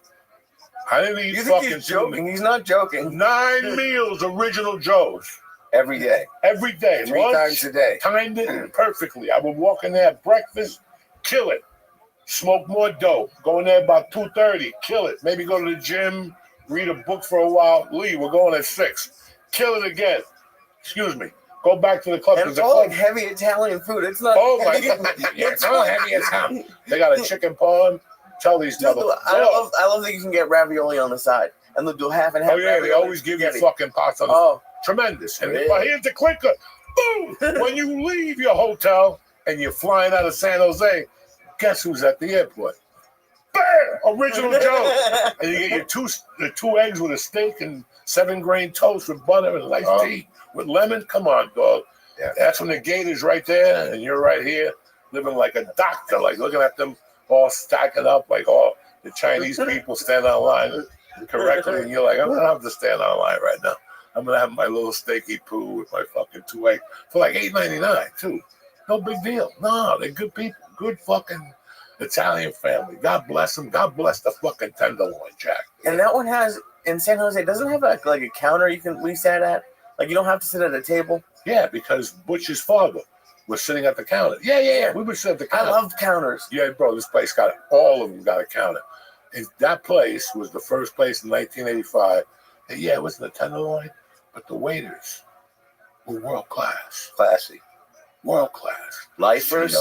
I didn't eat you fucking think he's joking? He's not joking. 9 meals, Original Joe's. Every day. Every day. 3 Lunch, times a day. Timed it perfectly. I would walk in there at breakfast, kill it. Smoke more dope. Go in there about 2:30, kill it. Maybe go to the gym, read a book for a while. Leave. We're going at 6. Kill it again. Excuse me. Go back to the club. And it's all like heavy Italian food. It's not. Oh my God! It's all heavy as hell. They got a chicken parm. Tell these motherfuckers. I love that you can get ravioli on the side, and they'll do half and half. Oh yeah, they always give you fucking pots on. Tremendous. And here's the clicker. Boom! When you leave your hotel and you're flying out of San Jose, guess who's at the airport? Bam! Original Joe. And you get your two eggs with a steak and 7-grain toast with butter and nice tea with lemon. Come on, dog. Yeah. That's when the gate is right there and you're right here living like a doctor, like looking at them all stacking up like all the Chinese people stand online correctly. And you're like, I'm going to have to stand online right now. I'm going to have my little steaky poo with my fucking 2 eggs for like $8.99 too. No big deal. No, they're good people. Good fucking Italian family. God bless them. God bless the fucking Tenderloin, Jack. And that one has, in San Jose, doesn't have like a counter we sat at? Like you don't have to sit at a table? Yeah, because Butch's father was sitting at the counter. Yeah. We would sit at the counter. I love counters. Yeah, bro, this place all of them got a counter. And that place was the first place in 1985. And yeah, it wasn't a Tenderloin, but the waiters were world class. Classy. World class. Lifers.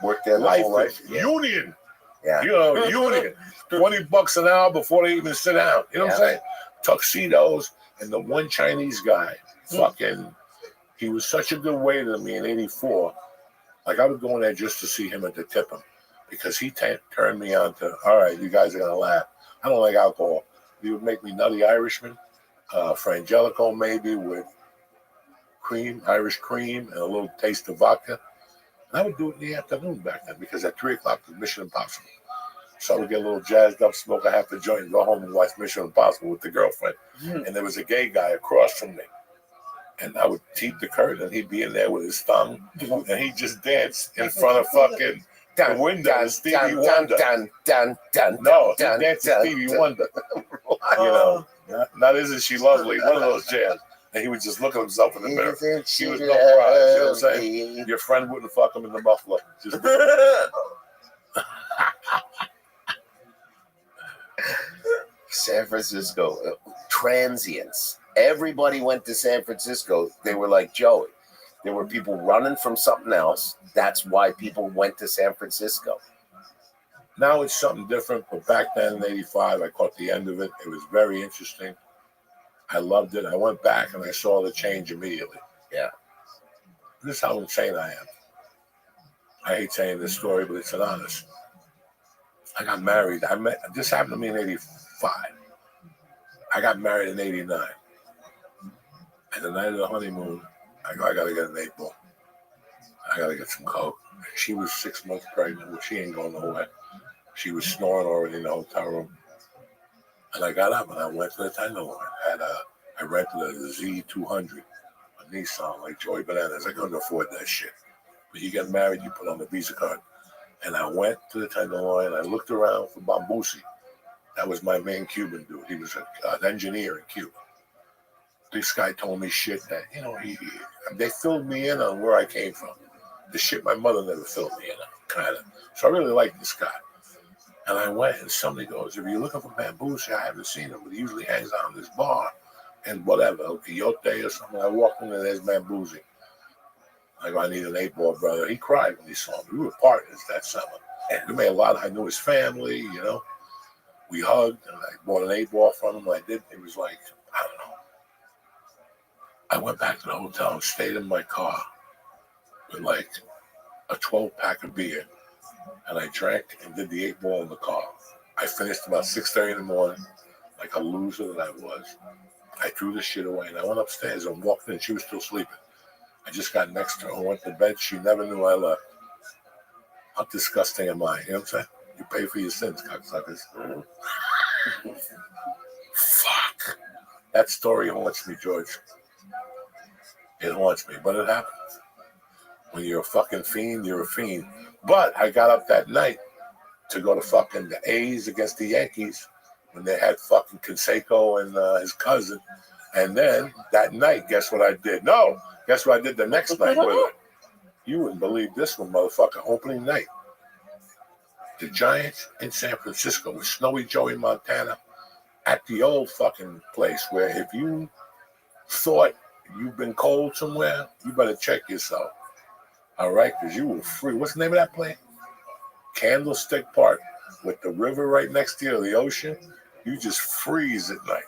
Worked there their whole life. Yeah. Union. Yeah. You know, union. $20 an hour before they even sit down. You know what I'm saying? Tuxedos. And the one Chinese guy, he was such a good waiter to me in 84. Like I would go in there just to see him and to tip him. Because he turned me on to, all right, you guys are going to laugh. I don't like alcohol. He would make me Nutty Irishman, Frangelico maybe with cream, Irish cream, and a little taste of vodka. And I would do it in the afternoon back then because at 3 o'clock was Mission Impossible. So I would get a little jazzed up, smoke a half a joint, and go home and watch Mission Impossible with the girlfriend. And there was a gay guy across from me. And I would keep the curtain, and he'd be in there with his thumb, and he'd just dance in front of fucking the window of Stevie Wonder. No, he danced to Stevie Wonder. You know, not isn't she lovely? One of those jams. And he would just look at himself in the mirror. He was no prize, you know what I'm saying? Your friend wouldn't fuck him in the muffler. Just San Francisco, transients. Everybody went to San Francisco. They were like Joey. There were people running from something else. That's why people went to San Francisco. Now it's something different, but back then in '85, I caught the end of it. It was very interesting. I loved it. I went back and I saw the change immediately. Yeah. This is how insane I am. I hate saying this story, but it's an honest. I got married. This happened to me in '85. I got married in '89. And the night of the honeymoon, I go, I got to get an 8-ball. I got to get some coke. She was 6 months pregnant. Well, she ain't going nowhere. She was snoring already in the hotel room. And I got up and I went to the Tenderloin. I rented a Z200, a Nissan, like Joey Bananas. I couldn't afford that shit. But you get married, you put on the Visa card. And I went to the Tenderloin. I looked around for Bambusi. That was my main Cuban dude. He was an engineer in Cuba. This guy told me shit that, you know, they filled me in on where I came from. The shit my mother never filled me in on, kind of. So I really like this guy. And I went, and somebody goes, if you're looking for Bambusi, I haven't seen him, but he usually hangs out in this bar and whatever, El Quixote or something. I walked in and there's Bambusi. I go, I need an 8-ball, brother. He cried when he saw me. We were partners that summer. And we made a lot. I knew his family, you know. We hugged, and I bought an 8-ball from him. I did. It was like, I don't know. I went back to the hotel and stayed in my car with like a 12-pack of beer. And I drank and did the 8-ball in the car. I finished about 6:30 in the morning, like a loser that I was. I threw the shit away, and I went upstairs and walked in. She was still sleeping. I just got next to her and went to bed. She never knew I left. How disgusting am I? You know what I'm saying? You pay for your sins, cocksuckers. Fuck. That story haunts me, George. It haunts me, but it happens. When you're a fucking fiend, you're a fiend. But I got up that night to go to fucking the A's against the Yankees when they had fucking Canseco and his cousin. And then that night, guess what I did? No, guess what I did the next night with her? You wouldn't believe this one, motherfucker. Opening night. The Giants in San Francisco with Snowy Joey Montana at the old fucking place where if you thought you've been cold somewhere, you better check yourself. All right, because you were free. What's the name of that place? Candlestick Park with the river right next to you, the ocean. You just freeze at night.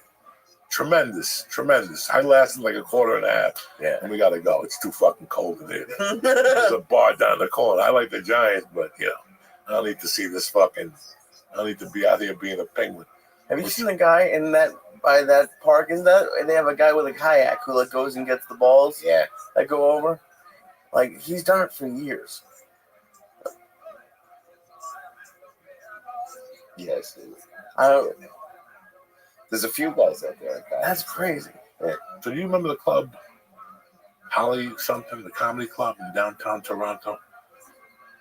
Tremendous, tremendous. I lasted like a quarter and a half. Yeah. And we got to go. It's too fucking cold in there. There's a bar down the corner. I like the Giants, but, you know, I don't need to see this fucking, I don't need to be out here being a penguin. Have you seen the guy in that, by that park? Isn't that, they have a guy with a kayak who like goes and gets the balls? Yeah. That go over? Like, he's done it for years. Yes. I don't, There's a few guys out there. that's crazy. Yeah. So do you remember the club, Holly something, the comedy club in downtown Toronto?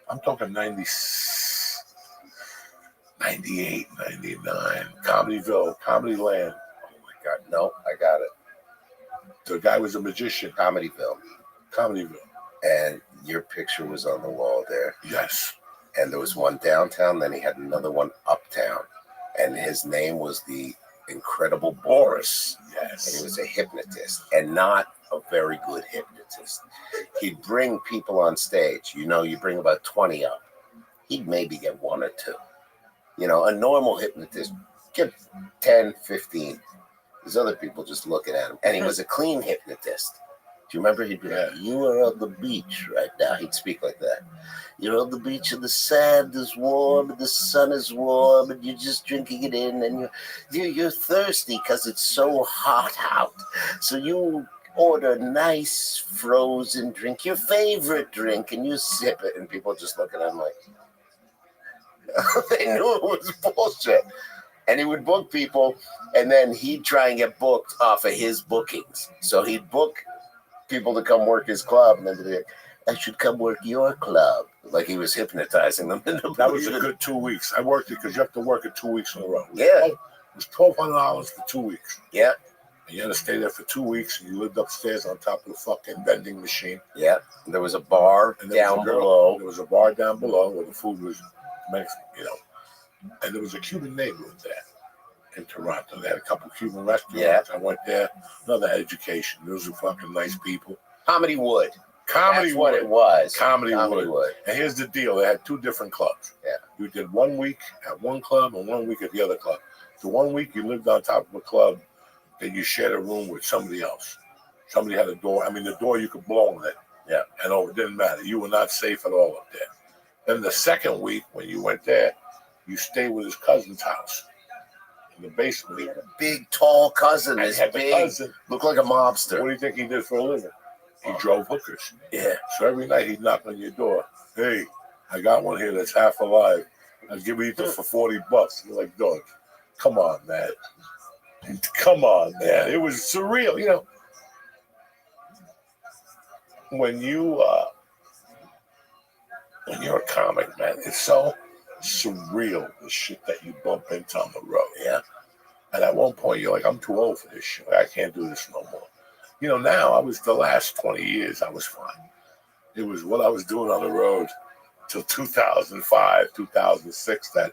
I'm talking 98, 99, Comedyville, Comedyland. Oh my God. No, I got it. The guy was a magician. Comedyville. And your picture was on the wall there. Yes. And there was one downtown, then he had another one uptown. And his name was the Incredible Boris. Yes. And he was a hypnotist, and not a very good hypnotist. He'd bring people on stage. You know, you bring about 20 up. He'd maybe get 1 or 2. You know, a normal hypnotist, get 10, 15. There's other people just looking at him. And he was a clean hypnotist. Do you remember? He'd be like, you are on the beach right now. He'd speak like that. You're on the beach and the sand is warm and the sun is warm and you're just drinking it in and you're thirsty because it's so hot out. So you order a nice frozen drink, your favorite drink, and you sip it, and people just look at him like, They knew it was bullshit. And he would book people, and then he'd try and get booked off of his bookings. So he'd book people to come work his club, and then they'd be like, I should come work your club. Like he was hypnotizing them. That was a good 2 weeks. I worked it because you have to work it 2 weeks in a row. Yeah. It was $1,200 for 2 weeks. Yeah. And you had to stay there for 2 weeks, and you lived upstairs on top of the fucking vending machine. Yeah. And there was a bar And there was down a girl- below. There was a bar down below where the food was Mexican, And there was a Cuban neighborhood there in Toronto. They had a couple Cuban restaurants. Yeah. I went there. Another education. Those are fucking nice people. Comedy Wood. Comedy That's what Wood. it was. Comedy Comedy Wood. Wood. And here's the deal. They had 2 different clubs. Yeah. You did 1 week at one club and 1 week at the other club. So 1 week you lived on top of a club, then you shared a room with somebody else. Somebody had a door. I mean, the door you could blow on it. Yeah. And it didn't matter. You were not safe at all up there. Then the second week when you went there, you stayed with his cousin's house in the basement. He had a big, tall cousin. And This had the big, cousin. looked like a What mobster. do you think he did for a living? He drove hookers. Yeah. So every night he'd knock on your door. Hey, I got one here that's half alive. I'll give it to you for $40. You're like, dog, come on, man. Come on, man. It was surreal, When you're a comic, man, it's so surreal, the shit that you bump into on the road. Yeah. And at one point, you're like, I'm too old for this shit. I can't do this no more. Now, I was the last 20 years, I was fine. It was what I was doing on the road till 2005, 2006 that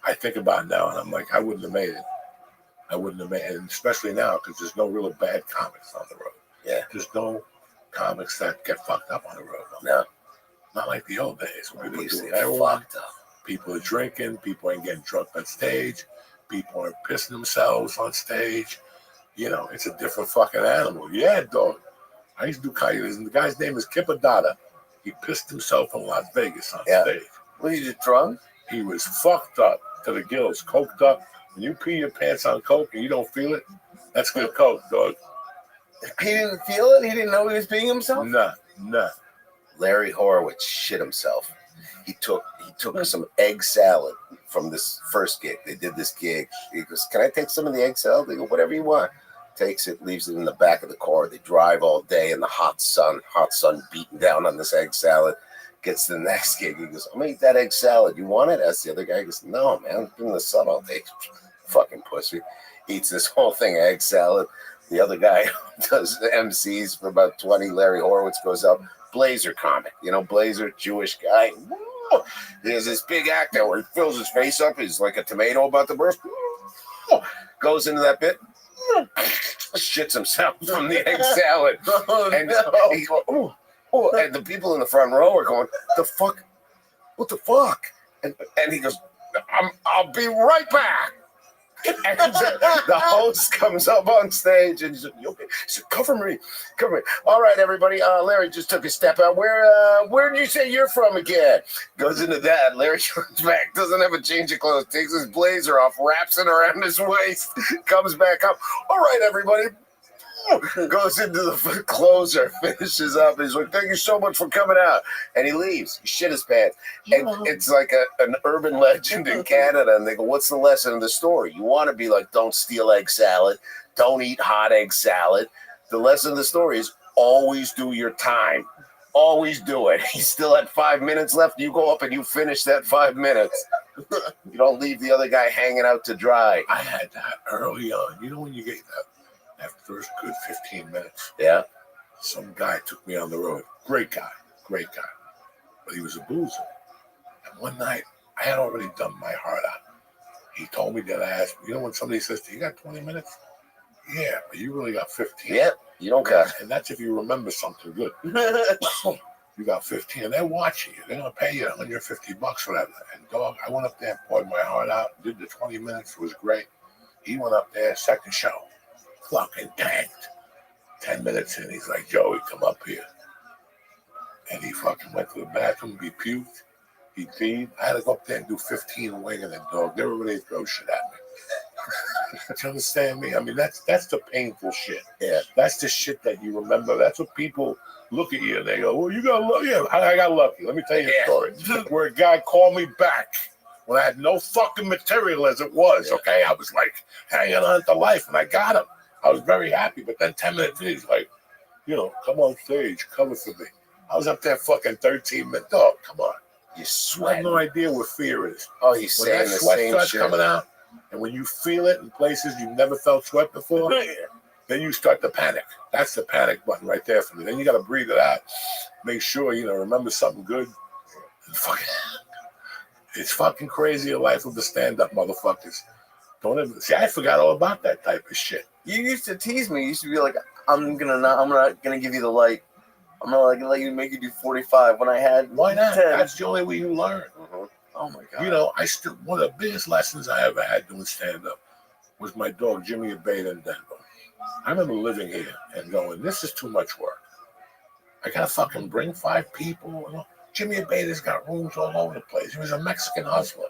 I think about now, and I'm like, I wouldn't have made it. I wouldn't have made it, and especially now, because there's no real bad comics on the road. Yeah. There's no comics that get fucked up on the road. No. Not like the old days when people People were doing get heroin. fucked up. People are drinking. People ain't getting drunk on stage. People are pissing themselves on stage. It's a different fucking animal. Yeah, dog. I used to do coyotes, and the guy's name is Kipadada. He pissed himself in Las Vegas on stage. Were you just drunk? He was fucked up to the gills, coked up. When you pee your pants on coke and you don't feel it, that's good coke, dog. He didn't feel it? He didn't know he was being himself? Nah. Larry Horowitz shit himself. He took some egg salad from this first gig. They did this gig. He goes, can I take some of the egg salad? They go, whatever you want. Takes it, leaves it in the back of the car. They drive all day in the hot sun beating down on this egg salad. Gets to the next gig. He goes, I'm going to eat that egg salad. You want it? As the other guy goes, no, man. It's been in the sun all day. Fucking pussy. Eats this whole thing of egg salad. The other guy does the MCs for about 20. Larry Horowitz goes up. Blazer comic. Blazer, Jewish guy. He has this big act there where he fills his face up. He's like a tomato about to burst. Goes into that bit. Shits himself from the egg salad. And he goes, and the people in the front row are going, the fuck? What the fuck? And he goes, I'll be right back. And the host comes up on stage and he said, cover me. All right, everybody. Larry just took a step out. Where did you say you're from again? Goes into that. Larry comes back, doesn't have a change of clothes, takes his blazer off, wraps it around his waist, comes back up. All right, everybody. Goes into the closer, finishes up. He's like, thank you so much for coming out. And he leaves. He shit his pants. And it's like an urban legend in Canada. And they go, what's the lesson of the story? You want to be like, don't steal egg salad. Don't eat hot egg salad. The lesson of the story is always do your time. Always do it. He still had 5 minutes left. You go up and you finish that 5 minutes. You don't leave the other guy hanging out to dry. I had that early on. When you get that first good 15 minutes. Yeah. Some guy took me on the road. Great guy. But he was a boozer. And one night, I had already done my heart out. He told me that I asked, when somebody says, you got 20 minutes? Yeah, but you really got 15. Yeah, you don't got. And that's if you remember something good. You got 15, and they're watching you. They're going to pay you $150, whatever. And dog, I went up there and poured my heart out, did the 20 minutes. It was great. He went up there, second show. Fucking tanked. 10 minutes in, he's like, Joey, come up here. And he fucking went to the bathroom, he puked, he peed. I had to go up there and do 15 winging and dog. They were ready to throw shit at me. Do you understand me? I mean, that's the painful shit. Yeah. That's the shit that you remember. That's what people look at you and they go, well, you got lucky. Yeah, I got lucky. Let me tell you a story. Where a guy called me back when I had no fucking material as it was, okay? I was like hanging on to life, and I got him. I was very happy, but then 10 minutes in, he's like, you know, come on stage, cover for me. I was up there fucking 13 minutes. Dog, come on. You I sweat. have no idea what fear is. Oh, he's When saying that the sweat same starts shit. coming out, and when you feel it in places you've never felt sweat before, then you start to panic. That's the panic button right there for me. Then you got to breathe it out. Make sure, you know, remember something good. It's fucking crazy, a life of the stand-up motherfuckers. Don't ever see. I forgot all about that type of shit. You used to tease me. You used to be like, I'm not gonna give you the light. I'm not gonna let you make you do 45 when I had Why not? 10. That's the only way you learn. Oh my god. You know, one of the biggest lessons I ever had doing stand-up was my dog Jimmy Abate in Denver. I remember living here and going, this is too much work. I gotta fucking bring 5 people. You know? Jimmy Abate's got rooms all over the place. He was a Mexican hustler.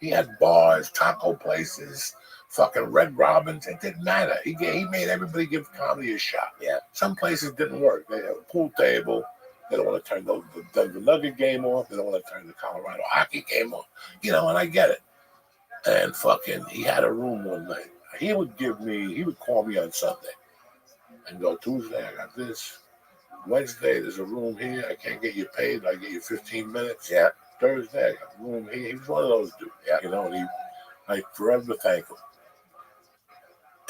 He had bars, taco places, fucking Red Robins. It didn't matter. He made everybody give comedy a shot. Yeah. Some places didn't work. They have a pool table. They don't want to turn the Denver Nugget game off. They don't want to turn the Colorado hockey game off. You know, and I get it. And fucking, he had a room one night. He would call me on Sunday and go, Tuesday, I got this. Wednesday, there's a room here. I can't get you paid. I get you 15 minutes. Yeah. Thursday, I got a room here. He was one of those dudes. Yeah. You know, and I forever thank him.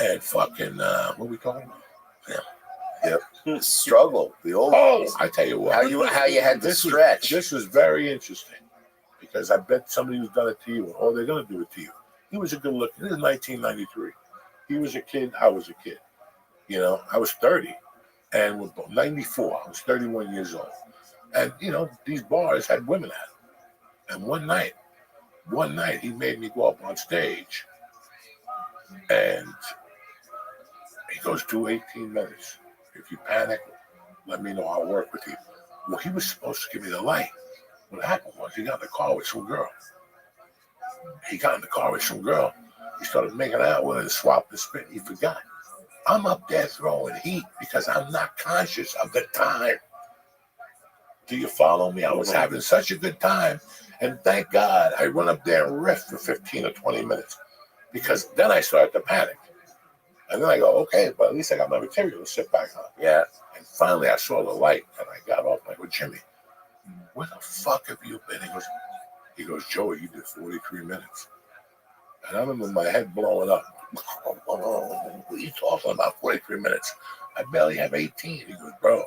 And fucking, what we talking about? Yeah. Yep. Struggle. The old days. I tell you what. How you had to stretch. This was very interesting because I bet somebody who's done it to you, or they're going to do it to you. He was a good looking. This is 1993. He was a kid. I was a kid. You know, I was 30. And with 94, I was 31 years old. And, you know, these bars had women at them. And one night, he made me go up on stage. And he goes, do 18 minutes. If you panic, let me know. I'll work with you. Well, he was supposed to give me the light. What happened was he got in the car with some girl. He started making out with her and swapped the spit. He forgot. I'm up there throwing heat because I'm not conscious of the time. Do you follow me? I was having such a good time. And thank God I run up there and riff for 15 or 20 minutes because then I started to panic. And then I go, okay, but at least I got my material to sit back on. Yeah. And finally I saw the light and I got off and I go, Jimmy, where the fuck have you been? He goes, Joey, you did 43 minutes. And I remember my head blowing up. What are you talking about 43 minutes? I barely have 18. He goes, bro,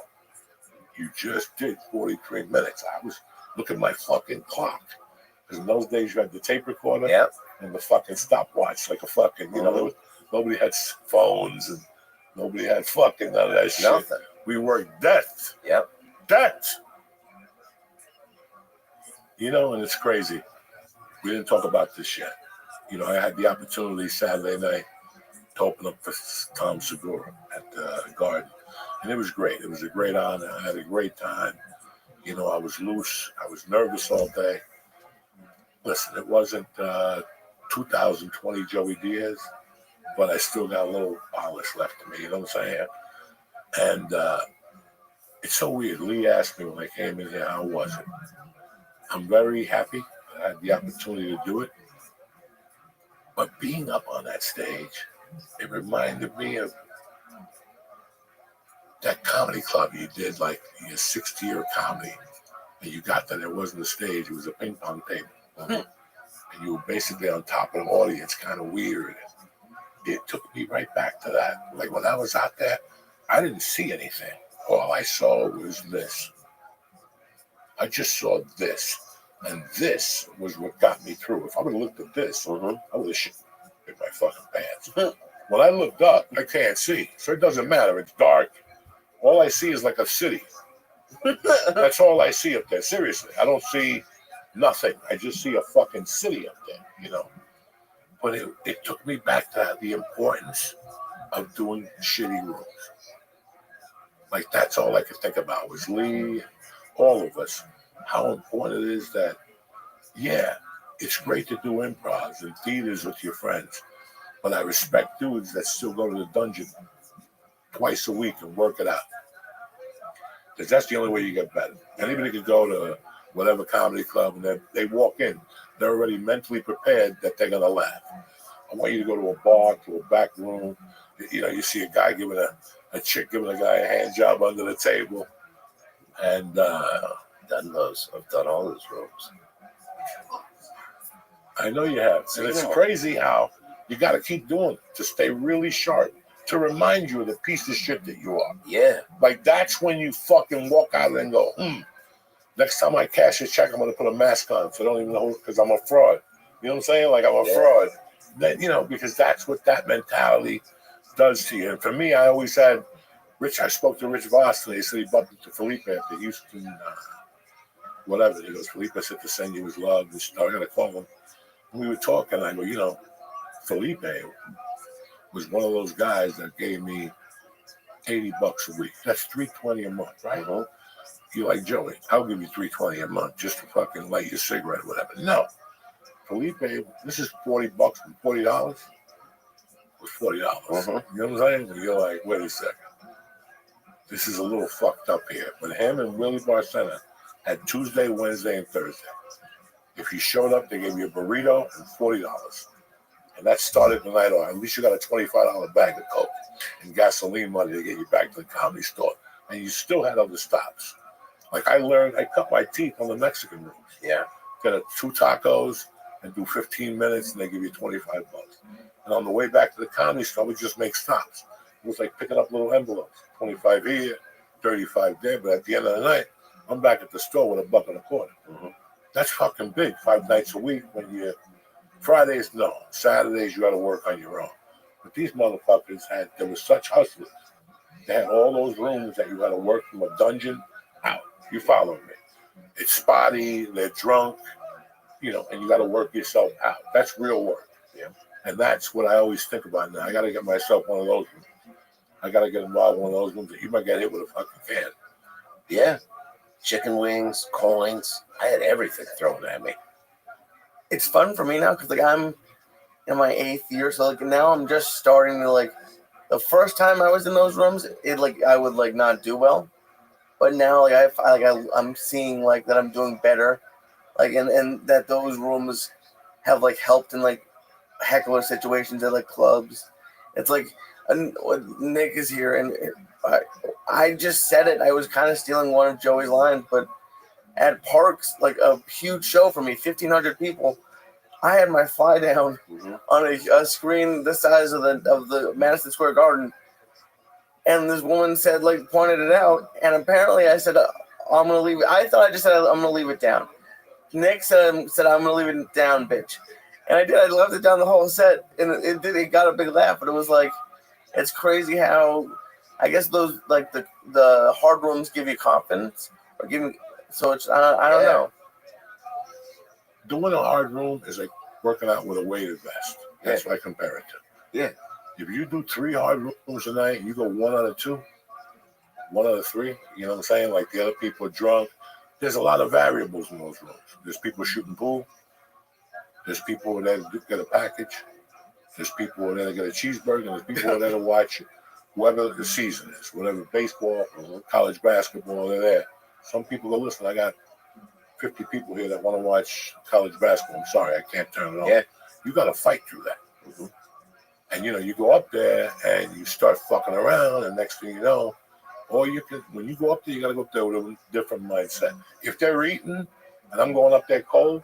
you just did 43 minutes. I was looking at my fucking clock. Because in those days you had the tape recorder and the fucking stopwatch, like a fucking, you know, nobody had phones and nobody had fucking none of that shit. Nothing. We worked death. Yep. Death. You know, and it's crazy. We didn't talk about this yet. You know, I had the opportunity Saturday night to open up for Tom Segura at the Garden. And it was great. It was a great honor. I had a great time. You know, I was loose. I was nervous all day. Listen, it wasn't 2020 Joey Diaz, but I still got a little polish left to me. You know what I'm saying? And it's so weird. Lee asked me when I came in here, how was it? I'm very happy that I had the opportunity to do it. But being up on that stage, it reminded me of that comedy club you did, like your 6th-year comedy. And you got that it wasn't a stage, it was a ping pong table. And you were basically on top of an audience, kind of weird. It took me right back to that. Like when I was out there, I didn't see anything. All I saw was this. I just saw this. And this was what got me through. If I would have looked at this, I would have shit in my fucking pants. When I looked up, I can't see. So it doesn't matter. It's dark. All I see is like a city. That's all I see up there. Seriously. I don't see nothing. I just see a fucking city up there, you know. But it took me back to the importance of doing shitty rooms. Like that's all I could think about was Lee, all of us. How important it is that, yeah, it's great to do improvs and theaters with your friends, but I respect dudes that still go to the dungeon twice a week and work it out. Because that's the only way you get better. Anybody could go to whatever comedy club, and they walk in. They're already mentally prepared that they're gonna laugh. I want you to go to a bar, to a back room. You know, you see a guy giving a chick giving a guy a hand job under the table, and Done those. I've done all those rooms. I know you have. And it's crazy how you got to keep doing it to stay really sharp, to remind you of the piece of shit that you are. Yeah. Like, that's when you fucking walk out and go, next time I cash a check, I'm going to put a mask on so I don't even know, because I'm a fraud. You know what I'm saying? Like, I'm a fraud. That, you know, because that's what that mentality does to you. And for me, I always had Rich. I spoke to Rich Voss today. He said he bumped into Felipe at the Houston, whatever. He goes, Felipe said to send you his love. I got to call him. And we were talking. I go, you know, Felipe was one of those guys that gave me $80 a week. That's $320 a month, right? You're like, Joey, I'll give you $320 a month just to fucking light your cigarette or whatever. No. Felipe, this is $40 and $40 was $40. You know what I'm saying? And you're like, wait a second. This is a little fucked up here. But him and Willie Barcena had Tuesday, Wednesday, and Thursday. If you showed up, they gave you a burrito and $40. And that started the night off. At least you got a $25 bag of Coke and gasoline money to get you back to the comedy store. And you still had other stops. Like I cut my teeth on the Mexican rooms. Yeah. Get 2 tacos and do 15 minutes, and they give you $25. And on the way back to the comedy store, we just make stops. It was like picking up little envelopes, 25 here, 35 there. But at the end of the night, I'm back at the store with $1.25. That's fucking big. 5 nights a week. When you Fridays, no. Saturdays, you got to work on your own. But these motherfuckers they were such hustlers. They had all those rooms that you got to work from a dungeon out. You follow me? It's spotty. They're drunk. You know, and you got to work yourself out. That's real work. Yeah. And that's what I always think about now. I got to get myself one of those rooms. I got to get involved in one of those rooms that you might get hit with a fucking can. Yeah. Chicken wings, coins. I had everything thrown at me. It's fun for me now because like I'm in my 8th year, so like now I'm just starting to like. The first time I was in those rooms, it like I would like not do well, but now like I'm seeing like that I'm doing better, like and that those rooms have like helped in like heckler situations at like clubs. It's like Nick is here, and I just said it. I was kind of stealing one of Joey's lines, but at Parks, like a huge show for me, 1,500 people. I had my fly down on a screen the size of the Madison Square Garden, and this woman said, like, pointed it out, and apparently I said, I'm gonna leave it. I thought I just said I'm gonna leave it down. Nick said I'm gonna leave it down, bitch, and I did. I left it down the whole set, and it got a big laugh, but it was like, it's crazy how, I guess those like the hard rooms give you confidence or give me. So it's I don't know. Doing a hard room is like working out with a weighted vest. That's what I compare it to. Yeah. If you do 3 hard rooms a night and you go 1 out of 2, 1 out of 3, you know what I'm saying? Like the other people are drunk. There's a lot of variables in those rooms. There's people shooting pool. There's people over there to get a package. There's people over there to get a cheeseburger. There's people over there to watch whoever the season is, whatever baseball, college basketball, they're there. Some people go, listen, I got 50 people here that want to watch college basketball. I'm sorry, I can't turn it on. Yeah. You got to fight through that. And, you know, you go up there and you start fucking around, and next thing you know, or you can, when you go up there, you got to go up there with a different mindset. If they're eating and I'm going up there cold,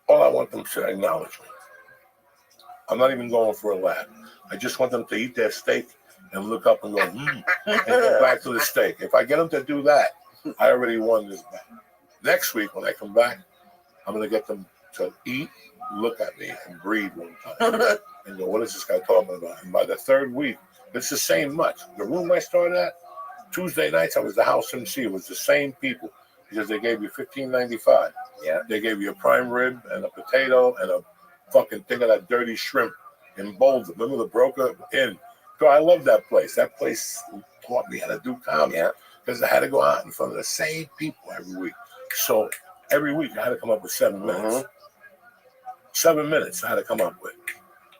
all I want them to acknowledge me. I'm not even going for a laugh. I just want them to eat their steak and look up and go, and go back to the steak. If I get them to do that, I already won this back. Next week, when I come back, I'm going to get them to eat, look at me, and breathe one time. And go, what is this guy talking about? And by the 3rd week, it's the same much. The room I started at, Tuesday nights, I was the house MC. It was the same people because they gave you $15.95. Yeah. They gave you a prime rib and a potato and a fucking thing of that dirty shrimp in Boulder. Remember the Broker Inn? So I love that place. That place taught me how to do comedy. Yeah. Because I had to go out in front of the same people every week. So every week I had to come up with 7 minutes. 7 minutes I had to come up with.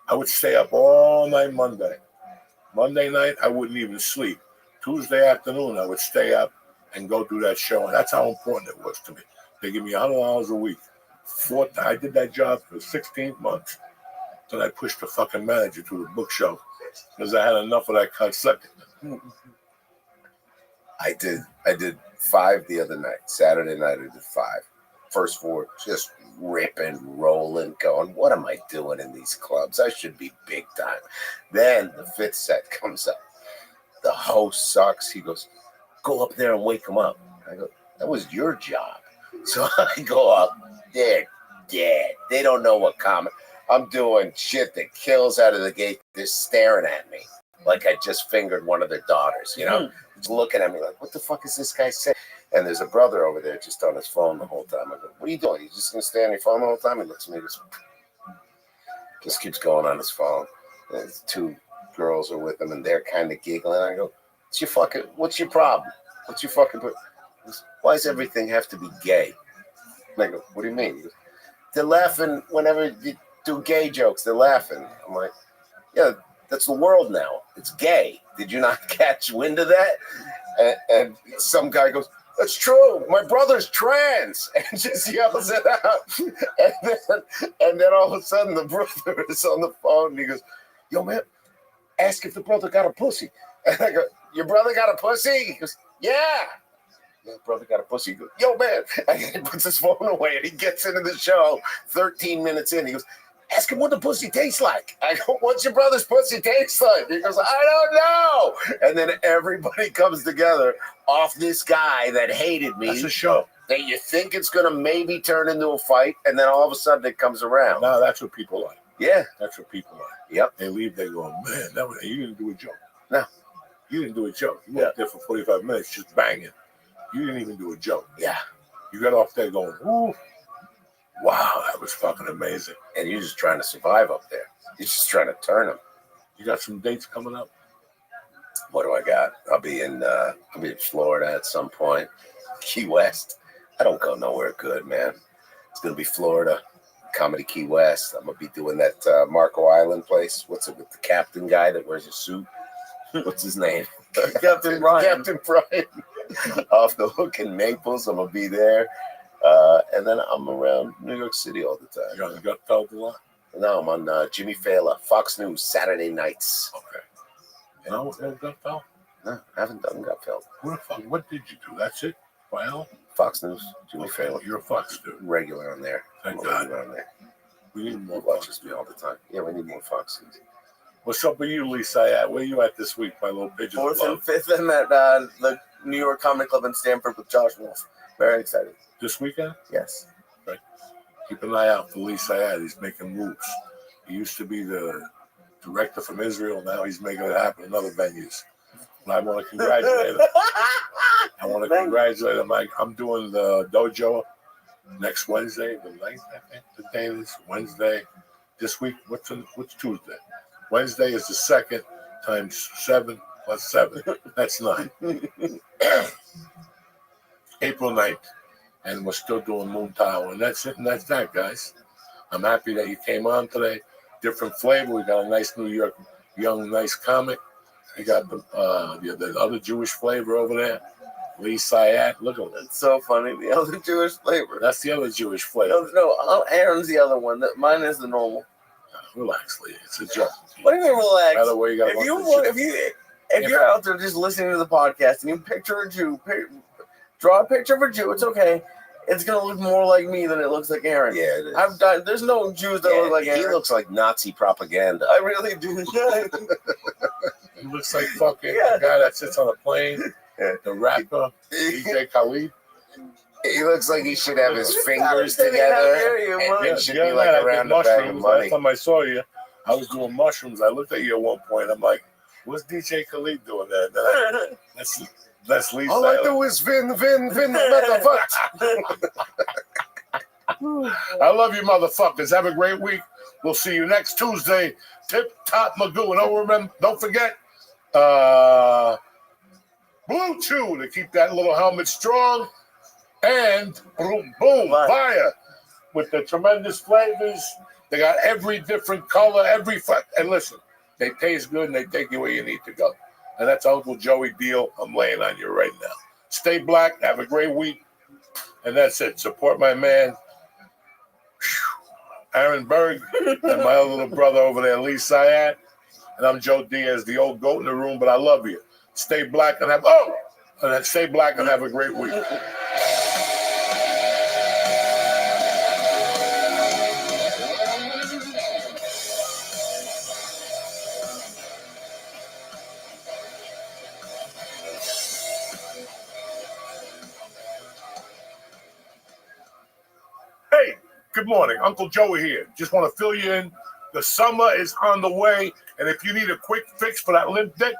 I would stay up all night Monday. Monday night, I wouldn't even sleep. Tuesday afternoon, I would stay up and go do that show. And that's how important it was to me. They give me $100 a week. I did that job for 16 months. Then I pushed the fucking manager to the book show because I had enough of that cut second. I did 5 the other night. Saturday night I did 5. First 4, just ripping, rolling, going, what am I doing in these clubs? I should be big time. Then the 5th set comes up. The host sucks. He goes, go up there and wake him up. I go, that was your job. So I go up. They're dead. They don't know what comment. I'm doing shit that kills out of the gate. They're staring at me like I just fingered one of their daughters, you know? Just looking at me like, what the fuck is this guy saying? And there's a brother over there just on his phone the whole time. I go, what are you doing? You just going to stay on your phone the whole time? He looks at me and just keeps going on his phone. And 2 girls are with him, and they're kind of giggling. I go, what's your problem? What's your fucking problem? Why does everything have to be gay? And I go, what do you mean? He goes, they're laughing whenever you do gay jokes. They're laughing. I'm like, yeah, that's the world now. It's gay. Did you not catch wind of that? And some guy goes, that's true. My brother's trans, and just yells it out. And then all of a sudden, the brother is on the phone, and he goes, yo, man, ask if the brother got a pussy. And I go, your brother got a pussy? He goes, yeah. Yeah, brother got a pussy. He goes, yo, man. And he puts his phone away, and he gets into the show 13 minutes in. He goes, ask him what the pussy tastes like. I go, what's your brother's pussy taste like? He goes, I don't know. And then everybody comes together off this guy that hated me. That's a show. That you think it's going to maybe turn into a fight, and then all of a sudden it comes around. No, that's what people like. Yeah. That's what people like. Yep. They leave, they go, man, you didn't do a joke. No. You didn't do a joke. You went there for 45 minutes just banging. You didn't even do a joke. Yeah. You got off there going, ooh. Wow, that was fucking amazing. And you're just trying to survive up there. You're just trying to turn them. You got some dates coming up? What do I got? I'll be in Florida at some point. Key West. I don't go nowhere good, man. It's gonna be Florida, Comedy Key West. I'm gonna be doing that Marco Island place. What's it with the captain guy that wears a suit? What's his name? Captain Brian. Captain Brian. Off the Hook in Naples. I'm gonna be there. And then I'm around New York City all the time. You're on the Gutfeld a lot? No, I'm on Jimmy Fallon, Fox News, Saturday nights. Okay. No Gutfeld? No, I haven't done Gutfeld. What did you do? That's it? Well, Fox News, Jimmy Fallon. You're a Fox dude. Regular on there. Thank I'm God. regular on there. We need He more watches Fox. me all the time. Yeah, we need more Fox News. What's up with you, Lisa? Where you at this week, my little pigeon? 4th and 5th, I'm at the New York Comedy Club in Stamford with Josh Wolf. Very excited. This weekend? Yes. Right. Keep an eye out for Lisa. He's making moves. He used to be the director from Israel. Now he's making it happen in other venues. And I want to congratulate him. I want to congratulate him. I'm doing the dojo next Wednesday, the 9th, I think. The day is Wednesday. This week, what's Tuesday? Wednesday is the 2nd times 7 plus 7. That's 9. April 9th. And we're still doing Moon Tower. And that's it. And that's that, guys. I'm happy that you came on today. Different flavor. We got a nice New York, young, nice comic. We got the other Jewish flavor over there. Lee Sayat. Look at it. It's so funny. The other Jewish flavor. That's the other Jewish flavor. No, Aaron's the other one. Mine is the normal. Relax, Lee. It's a joke. What do you mean relax? By the way, you got if you're out there just listening to the podcast and you picture a Jew, draw a picture of a Jew. It's okay. It's gonna look more like me than it looks like Aaron. Yeah, it is. There's no Jews that look like Aaron. He looks like Nazi propaganda. I really do. He looks like fucking the guy that sits on a plane. The rapper, DJ Khalid. He looks like he should have his fingers together. And it should be like around the bag of money. Last time I saw you, I was doing mushrooms. I looked at you at one point. I'm like, what's DJ Khalid doing there? And then that's Lisa. All I do is vin metafuck. I love you, motherfuckers. Have a great week. We'll see you next Tuesday. Tip top Magoo. And don't forget, Blue Chew to keep that little helmet strong. And boom, fire with the tremendous flavors. They got every different color, and listen, they taste good and they take you where you need to go. And that's Uncle Joey Deal. I'm laying on you right now. Stay black. Have a great week. And that's it. Support my man, Aaron Berg, and my other little brother over there, Lee Syed. And I'm Joe Diaz, the old goat in the room, but I love you. Stay black and stay black and have a great week. Hey, good morning. Uncle Joey here. Just want to fill you in. The summer is on the way, and if you need a quick fix for that limp dick,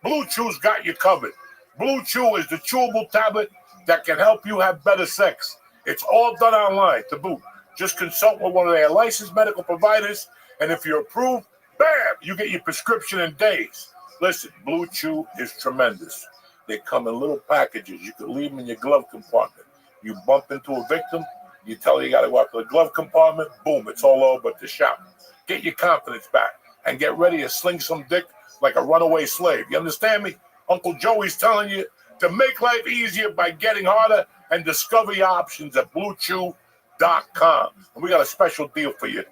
Blue Chew's got you covered. Blue Chew is the chewable tablet that can help you have better sex. It's all done online to boot. Just consult with one of their licensed medical providers, and if you're approved, bam, you get your prescription in days. Listen, Blue Chew is tremendous. They come in little packages. You can leave them in your glove compartment. You bump into a victim, you tell her you got to go out to the glove compartment, boom, it's all over at the shop. Get your confidence back and get ready to sling some dick like a runaway slave. You understand me? Uncle Joey's telling you to make life easier by getting harder and discover your options at BlueChew.com. And we got a special deal for you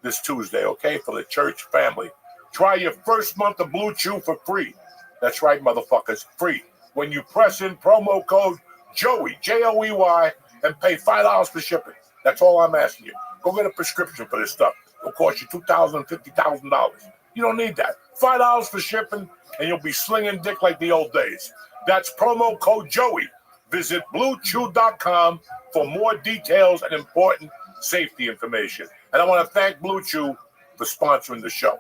this Tuesday, okay, for the church family. Try your first month of Blue Chew for free. That's right, motherfuckers, free. When you press in promo code Joey, Joey, and pay $5 for shipping. That's all I'm asking you. Go get a prescription for this stuff. It'll cost you $2,000, $50,000. You don't need that. $5 for shipping, and you'll be slinging dick like the old days. That's promo code Joey. Visit BlueChew.com for more details and important safety information. And I want to thank Blue Chew for sponsoring the show.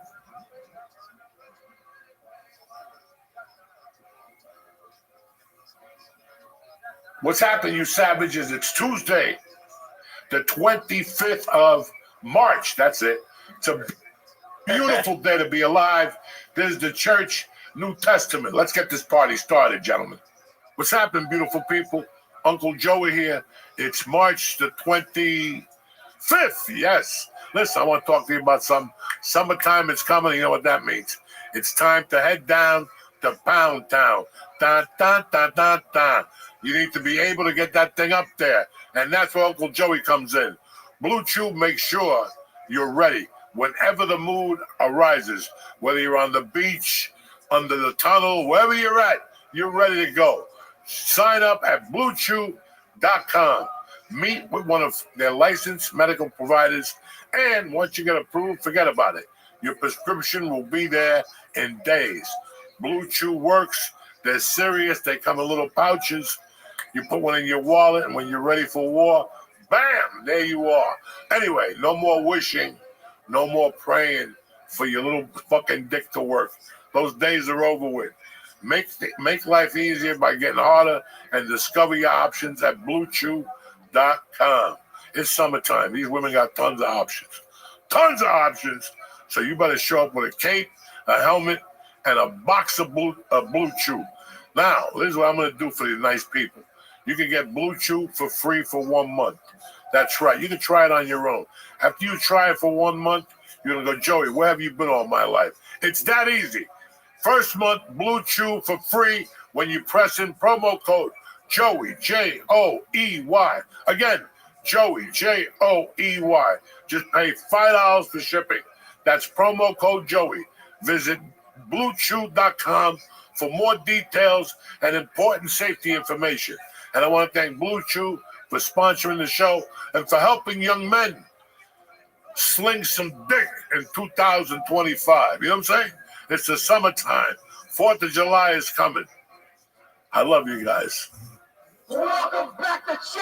What's happening, you savages? It's Tuesday, the 25th of March. That's it. It's a beautiful day to be alive. There's the church New Testament. Let's get this party started, gentlemen. What's happening, beautiful people? Uncle Joey here. It's March the 25th. Yes. Listen, I want to talk to you about some summertime. It's coming. You know what that means. It's time to head down to Pound Town. Da, da, da, da, da. You need to be able to get that thing up there. And that's where Uncle Joey comes in. Blue Chew makes sure you're ready whenever the mood arises. Whether you're on the beach, under the tunnel, wherever you're at, you're ready to go. Sign up at BlueChew.com. Meet with one of their licensed medical providers. And once you get approved, forget about it. Your prescription will be there in days. Blue Chew works. They're serious. They come in little pouches. You put one in your wallet, and when you're ready for war, bam, there you are. Anyway, no more wishing, no more praying for your little fucking dick to work. Those days are over with. Make life easier by getting harder and discover your options at BlueChew.com. It's summertime. These women got tons of options. Tons of options. So you better show up with a cape, a helmet, and a box of Blue Chew. Now, this is what I'm going to do for these nice people. You can get Blue Chew for free for 1 month. That's right. You can try it on your own. After you try it for 1 month, you're going to go, Joey, where have you been all my life? It's that easy. First month, Blue Chew for free when you press in promo code Joey, Joey. Again, Joey, Joey. Just pay $5 for shipping. That's promo code Joey. Visit BlueChew.com for more details and important safety information. And I want to thank Blue Chew for sponsoring the show and for helping young men sling some dick in 2025. You know what I'm saying? It's the summertime. 4th of July is coming. I love you guys. Welcome back to church!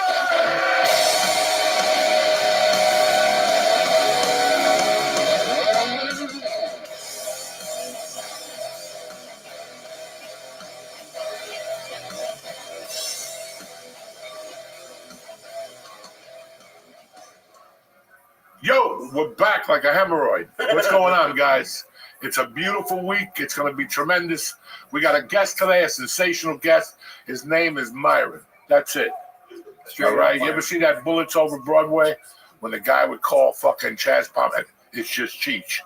Yo, we're back like a hemorrhoid. What's going on, guys? It's a beautiful week. It's going to be tremendous. We got a guest today, a sensational guest. His name is Myron. That's it. All right. You ever see that Bullets over Broadway when the guy would call fucking Chaz Palmer? It's just Cheech.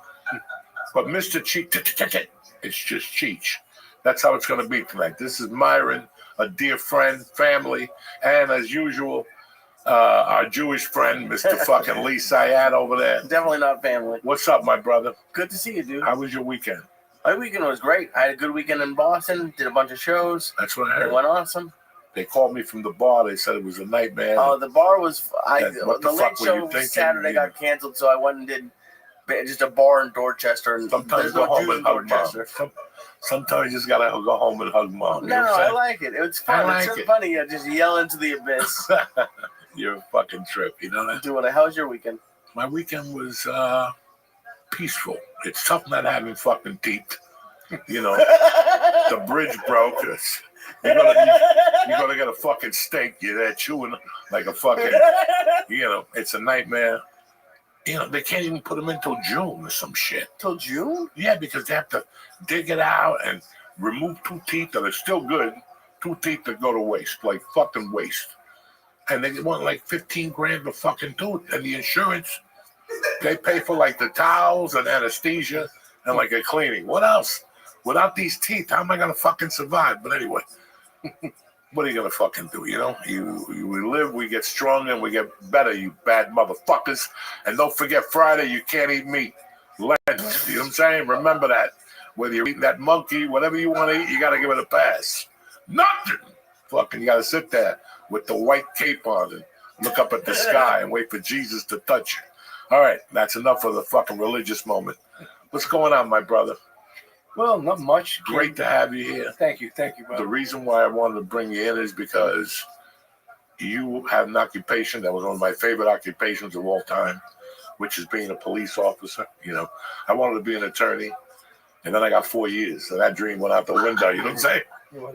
But Mr. Cheech, it's just Cheech. That's how it's going to be tonight. This is Myron. a dear friend, family, and as usual, our Jewish friend, Mr. fucking Lee Syed over there. Definitely not family. What's up, my brother? Good to see you, dude. How was your weekend? My weekend was great. I had a good weekend in Boston. Did a bunch of shows. That's what I It heard. went awesome. They called me from the bar. They said it was a nightmare. Oh, the bar was. What The the late fuck were you show thinking? Saturday got canceled, so I went and did just a bar in Dorchester. And Sometimes there's go no home Jews and in hug mom. Dorchester. Sometimes you just gotta go home and hug mom. You know No, what I'm I saying? like it. It's fun. I It's like so it. funny. You just yell into the abyss. You're a fucking trip, you know that? Doing it. How was your weekend? My weekend was peaceful. It's tough not having fucking teeth. You know, the bridge broke. You're gonna get a fucking steak. You're there chewing like a fucking, you know, it's a nightmare. You know, they can't even put them in till June or some shit. Till June? Yeah, because they have to dig it out and remove 2 teeth that are still good. 2 teeth that go to waste, like fucking waste. And they want like 15 grand a fucking tooth. And the insurance, they pay for like the towels and anesthesia and like a cleaning. What else? Without these teeth, how am I gonna fucking survive? But anyway, what are you gonna fucking do? You know, we live, we get stronger, and we get better. You bad motherfuckers. And don't forget, Friday you can't eat meat. Lent. You know what I'm saying? Remember that. Whether you're eating that monkey, whatever you want to eat, you gotta give it a pass. Nothing. Fucking, you gotta sit there with the white cape on and look up at the sky and wait for Jesus to touch you. All right, that's enough of the fucking religious moment. What's going on, my brother? Well, not much. Great to have you here. Thank you, brother. The reason why I wanted to bring you in is because you have an occupation that was one of my favorite occupations of all time, which is being a police officer. You know, I wanted to be an attorney, and then I got 4 years, so that dream went out the window. You know what I'm saying?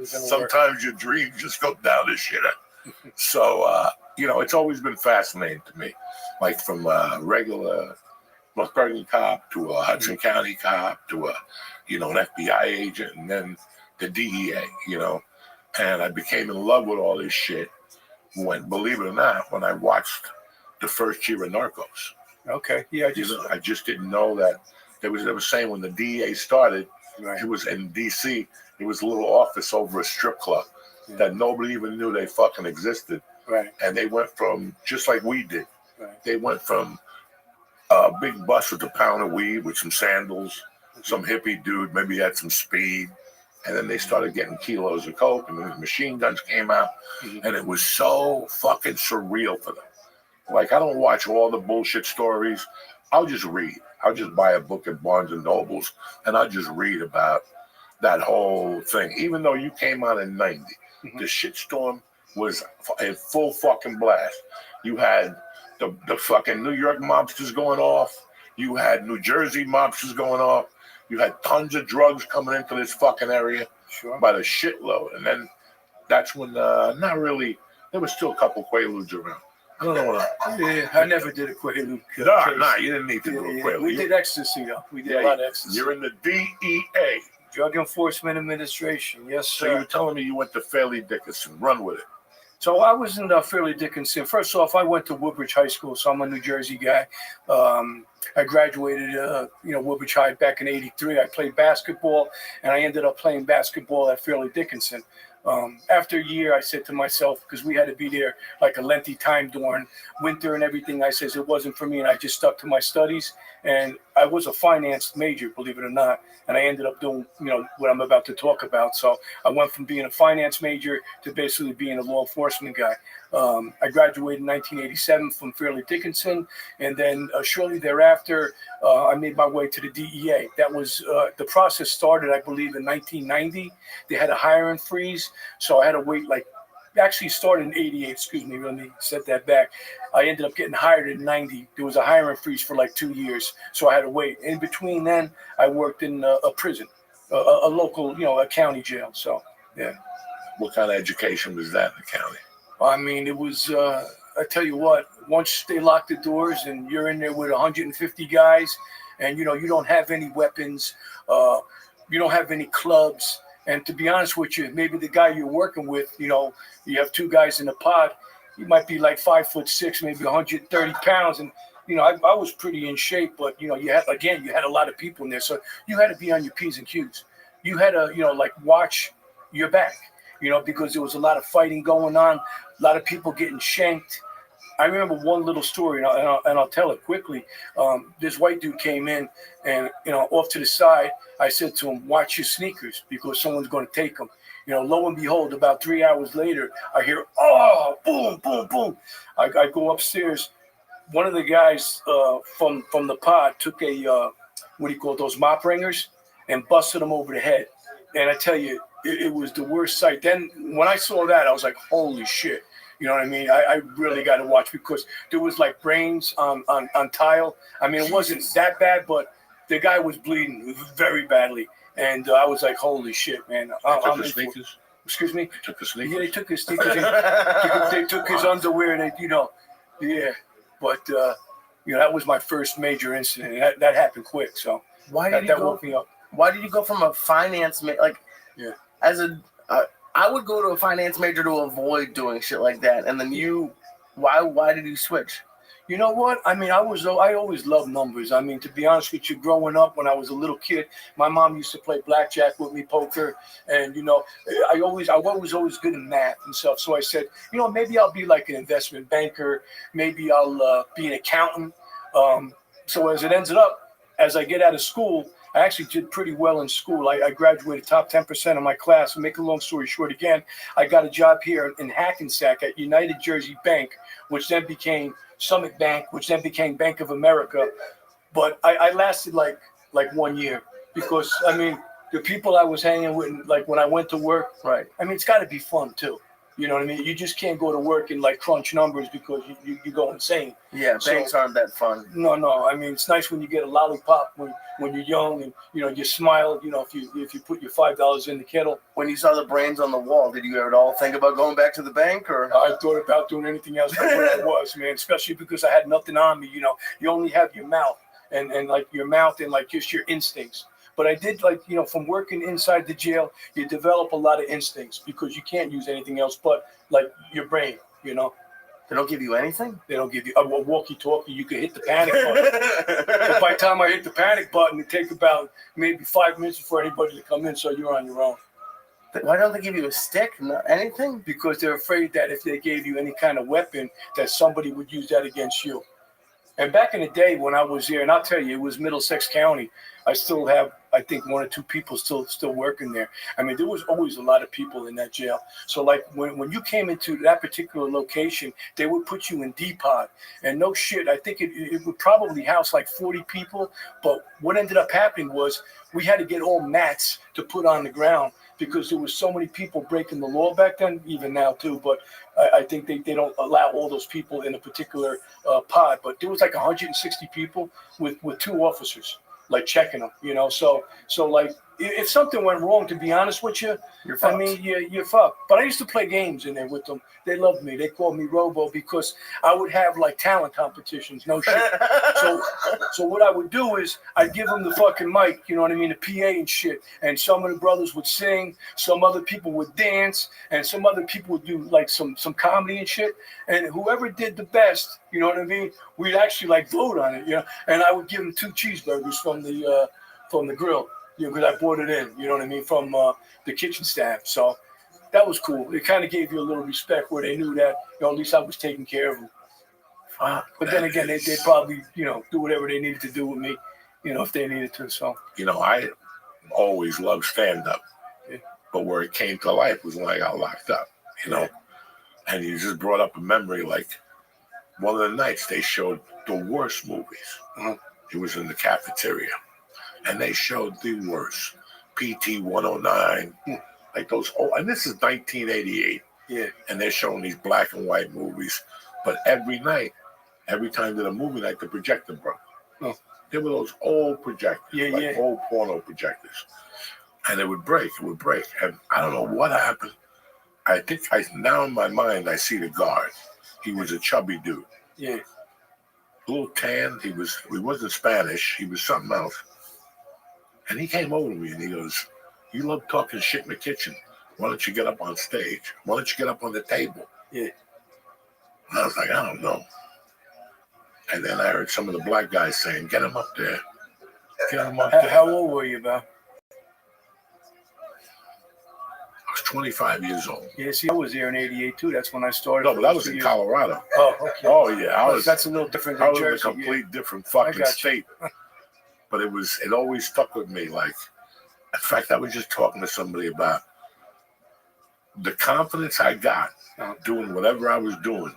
Sometimes your dreams just go down the shitter. So, you know, it's always been fascinating to me, like from a regular North Bergen cop to a Hudson County cop to a, you know, an FBI agent, and then the DEA, you know. And I became in love with all this shit when, believe it or not, when I watched the first year of Narcos. Okay, yeah, I just didn't know that they were saying when the DEA started, right. it was in DC. It was a little office over a strip club that nobody even knew they fucking existed. Right. And they went from, just like we did, Right. they went from a big bus with a pound of weed with some sandals, some hippie dude, maybe had some speed, and then they started getting kilos of coke, and then the machine guns came out, and it was so fucking surreal for them. Like, I don't watch all the bullshit stories. I'll just read. I'll just buy a book at Barnes and Nobles, and I'll just read about that whole thing. Even though you came out in 90, the shitstorm was in full fucking blast. You had the fucking New York mobsters going off. You had New Jersey mobsters going off. You had tons of drugs coming into this fucking area by the shitload. And then that's when, not really, there was still a couple Quaaludes around. I don't know what Yeah, I never did a Quaalude. Nah, you didn't need to do a Quaalude. We did ecstasy, though. We did a lot of ecstasy. You're in the DEA. Drug Enforcement Administration. Yes, So sir. you're telling me you went to Fairleigh Dickinson. Run with it. So I was in Fairleigh Dickinson. First off, I went to Woodbridge High School, so I'm a New Jersey guy. I graduated, Woodbridge High back in '83. I played basketball, and I ended up playing basketball at Fairleigh Dickinson. After a year, I said to myself, because we had to be there like a lengthy time during winter and everything, I says it wasn't for me, and I just stuck to my studies. And I was a finance major, believe it or not, and I ended up doing, what I'm about to talk about. So I went from being a finance major to basically being a law enforcement guy. I graduated in 1987 from Fairleigh Dickinson, and then shortly thereafter, I made my way to the DEA. That was the process started, I believe, in 1990. They had a hiring freeze, so I had to wait actually started in 88, excuse me, let me set that back. I ended up getting hired in 90. There was a hiring freeze for 2 years, so I had to wait. In between then, I worked in a prison, a local, a county jail. So, yeah. What kind of education was that in the county? I mean, it was, I tell you what, once they lock the doors and you're in there with 150 guys and, you don't have any weapons, you don't have any clubs. And to be honest with you, maybe the guy you're working with, you have 2 guys in the pod, he might be 5'6", maybe 130 pounds. And, I was pretty in shape, but, you had a lot of people in there. So you had to be on your P's and Q's. You had to, watch your back. because there was a lot of fighting going on, a lot of people getting shanked. I remember one little story, and I'll tell it quickly. This white dude came in, and off to the side, I said to him, "Watch your sneakers because someone's going to take them." Lo and behold, about 3 hours later, I hear, "Oh, boom, boom, boom!" I go upstairs. One of the guys from the pod took a what do you call it, those mop ringers, and busted him over the head. And I tell you, it was the worst sight. Then when I saw that, I was like, "Holy shit!" You know what I mean? I really got to watch because there was like brains on tile. I mean, it wasn't that bad, but the guy was bleeding very badly. And I was like, holy shit, man. Took the sneakers? Excuse me? Took the sneakers? Yeah, they took his sneakers. They took his underwear. Yeah. But, that was my first major incident. That happened quick. So Why did that woke me up. Why did you go from a finance I would go to a finance major to avoid doing shit like that, and then why did you switch? You know what? I mean, I always loved numbers. I mean, to be honest with you, growing up when I was a little kid, my mom used to play blackjack with me, poker, and I was always good in math and stuff. So I said, maybe I'll be like an investment banker, maybe I'll be an accountant. So as it ended up, as I get out of school, I actually did pretty well in school. I graduated top 10% of my class. To make a long story short, again, I got a job here in Hackensack at United Jersey Bank, which then became Summit Bank, which then became Bank of America. But I lasted like 1 year because, I mean, the people I was hanging with, like when I went to work, right? I mean, it's got to be fun too. You know what I mean? You just can't go to work and like crunch numbers because you go insane. Yeah, banks aren't that fun. No. I mean, it's nice when you get a lollipop when you're young and you smile. If you put your $5 in the kettle. When you saw the brains on the wall, did you at all think about going back to the bank? Or I thought about doing anything else but what I was, man. Especially because I had nothing on me. You only have your mouth and like your mouth and like just your instincts. But I did from working inside the jail, you develop a lot of instincts because you can't use anything else but like your brain, They don't give you anything? They don't give you a walkie-talkie. You can hit the panic button. But by the time I hit the panic button, it takes about maybe 5 minutes for anybody to come in, so you're on your own. Why don't they give you a stick? Anything? Because they're afraid that if they gave you any kind of weapon, that somebody would use that against you. And back in the day when I was here, and I'll tell you, it was Middlesex County. I still have, I think, 1 or 2 people still working there. I mean, there was always a lot of people in that jail. So, like, when you came into that particular location, they would put you in D-Pod. And no shit, I think it would probably house like 40 people. But what ended up happening was we had to get all mats to put on the ground because there was so many people breaking the law back then, even now too. But I think they don't allow all those people in a particular pod. But there was like 160 people with 2 officers, like checking them, So like if something went wrong, to be honest with you, you're fucked. But I used to play games in there with them. They loved me. They called me Robo because I would have like talent competitions. No shit. So what I would do is I'd give them the fucking mic, you know what I mean, the PA and shit. And some of the brothers would sing, some other people would dance, and some other people would do like some comedy and shit. And whoever did the best, you know what I mean, we'd actually like vote on it, And I would give them 2 cheeseburgers from the grill. Because I brought it in, you know what I mean, from the kitchen staff. So that was cool. It kind of gave you a little respect where they knew that, at least I was taking care of them. But then again, they probably, do whatever they needed to do with me, if they needed to. So, I always loved stand-up. Yeah. But where it came to life was when I got locked up, And you just brought up a memory, like one of the nights they showed the worst movies. It was in the cafeteria. And they showed the worst. PT 109, like those old, and this is 1988. Yeah. And they're showing these black and white movies. But every night, every time that a movie night, the projector broke. Oh. There were those old projectors, old porno projectors. And it would break. And I don't know what happened. I think now in my mind, I see the guard. He was a chubby dude. Yeah. A little tan. He wasn't Spanish. He was something else. And he came over to me and he goes, "You love talking shit in the kitchen. Why don't you get up on stage? Why don't you get up on the table?" Yeah. And I was like, I don't know. And then I heard some of the black guys saying, "Get him up there. Get him up there." How old were you, man? I was 25 years old. Yeah, see, I was there in '88 too. That's when I started. No, but that was in Colorado. Oh, okay. Oh yeah, That's a little different I than was in a Jersey. complete different fucking got you. state. But it always stuck with me. Like, in fact, I was just talking to somebody about the confidence I got doing whatever I was doing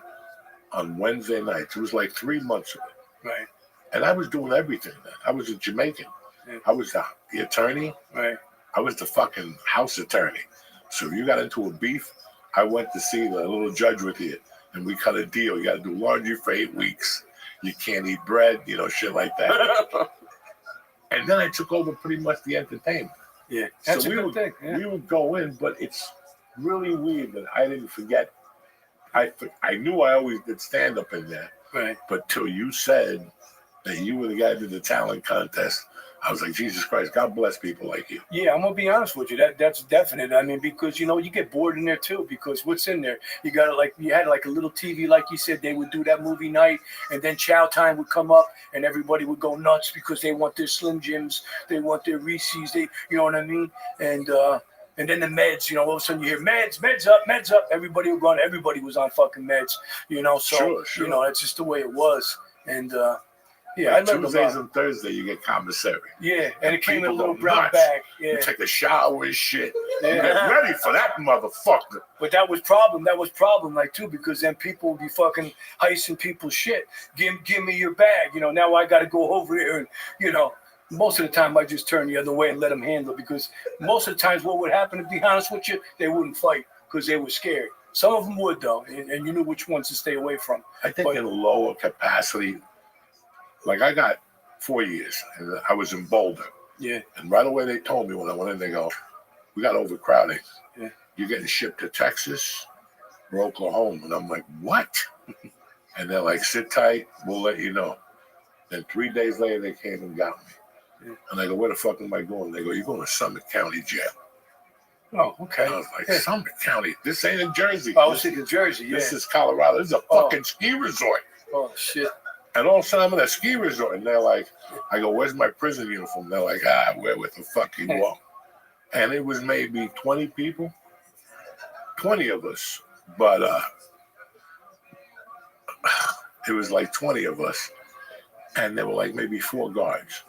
on Wednesday nights. It was like 3 months of it. Right. And I was doing everything then. I was a Jamaican. Yeah. I was the attorney. Right. I was the fucking house attorney. So if you got into a beef, I went to see the little judge with you, and we cut a deal. You got to do laundry for 8 weeks. You can't eat bread, shit like that. And then I took over pretty much the entertainment. Yeah, that's so a good thing. Yeah. We would go in, but it's really weird that I didn't forget. I knew I always did stand up in there, Right. but till you said that you were the guy that did the talent contest, I was like, Jesus Christ, God bless people like you. Yeah, I'm gonna be honest with you. That's definite. I mean, because you get bored in there too. Because what's in there? You got you had like a little TV, like you said. They would do that movie night, and then Chow Time would come up, and everybody would go nuts because they want their Slim Jims, they want their Reese's, you know what I mean? And then the meds, all of a sudden you hear meds up. Everybody would run. Everybody was on fucking meds, So Sure. that's just the way it was. And yeah, I Like learned Tuesdays about. and Thursdays you get commissary. Yeah, and it came in a People little go brown nuts. bag. Yeah. You take a shower and shit. Yeah. You get ready for that motherfucker. But that was problem, like too, because then people would be fucking heisting people's shit. Give me your bag, Now I got to go over there, and most of the time I just turn the other way and let them handle it, because most of the times what would happen, to be honest with you, they wouldn't fight because they were scared. Some of them would though, and you knew which ones to stay away from. I think in lower capacity, like I got 4 years, and I was in Boulder. Yeah. And right away they told me when I went in, they go, we got overcrowding. Yeah. You're getting shipped to Texas or Oklahoma. And I'm like, what? And they're like, sit tight, we'll let you know. Then 3 days later, they came and got me. Yeah. And I go, where the fuck am I going? They go, you're going to Summit County Jail. Oh, okay. And I was like, Summit County? This ain't in Jersey. I was thinking Jersey, yeah. This is Colorado. This is a fucking ski resort. Oh, shit. And all of a sudden, I'm in a ski resort, and they're like, I go, where's my prison uniform? They're like, wear what the fuck you want. And it was maybe 20 people, 20 of us, but it was like 20 of us, and there were like maybe 4 guards.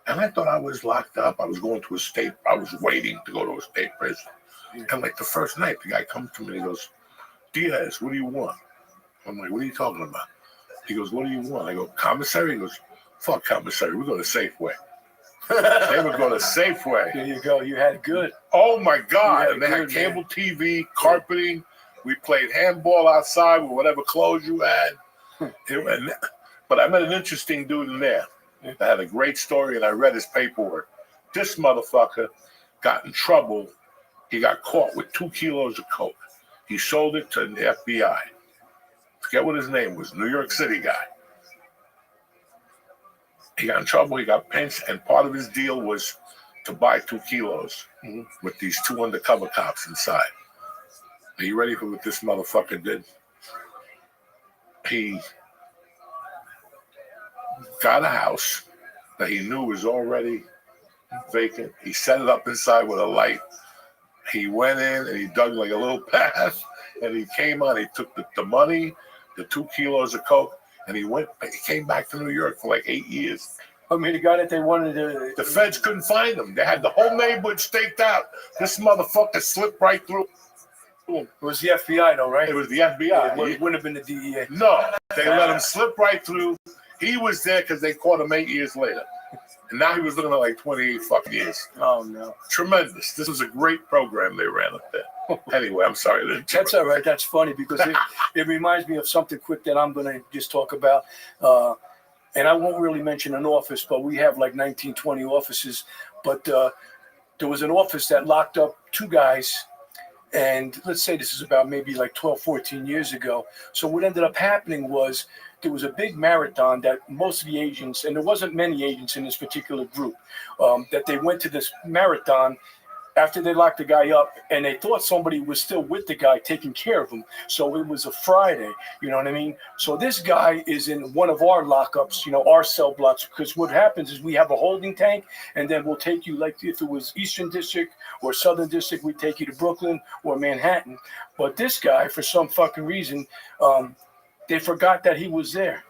And I thought I was locked up. I was going to I was waiting to go to a state prison. And like the first night, the guy comes to me and he goes, Diaz, what do you want? I'm like, what are you talking about? He goes, what do you want? I go, commissary? He goes, fuck commissary. We're going to Safeway. They would go to Safeway. There you go. You had it good. Oh, my God. And they had good, cable TV, carpeting. We played handball outside with whatever clothes you had. But I met an interesting dude in there. I had a great story, and I read his paperwork. This motherfucker got in trouble. He got caught with 2 kilos of coke. He sold it to the FBI. Forget what his name was, New York City guy. He got in trouble, he got pinched, and part of his deal was to buy 2 kilos with these 2 undercover cops inside. Are you ready for what this motherfucker did? He got a house that he knew was already vacant. He set it up inside with a light. He went in and he dug like a little path, and he came on. He took the money, the 2 kilos of coke, and he came back to New York for like 8 years. I mean, the guy that they wanted to... The feds couldn't find him. They had the whole neighborhood staked out. This motherfucker slipped right through. It was the FBI, though, right? It was the FBI. It wouldn't have been the DEA. No, they let him slip right through. He was there because they caught him 8 years later. And now he was looking at like 28 fucking years. Oh, no. Tremendous. This was a great program they ran up there. Anyway, I'm sorry. That's all right. That's funny because it reminds me of something quick that I'm going to just talk about. And I won't really mention an office, but we have like 19, 20 offices. But there was an office that locked up 2 guys. And let's say this is about maybe like 12, 14 years ago. So what ended up happening was there was a big marathon that most of the agents, and there wasn't many agents in this particular group, that they went to this marathon after they locked the guy up, and they thought somebody was still with the guy taking care of him. So it was a Friday, you know what I mean? So this guy is in one of our lockups, you know, our cell blocks, because what happens is we have a holding tank, and then we'll take you, like if it was Eastern District or Southern District, we'd take you to Brooklyn or Manhattan. But this guy, for some fucking reason, they forgot that he was there.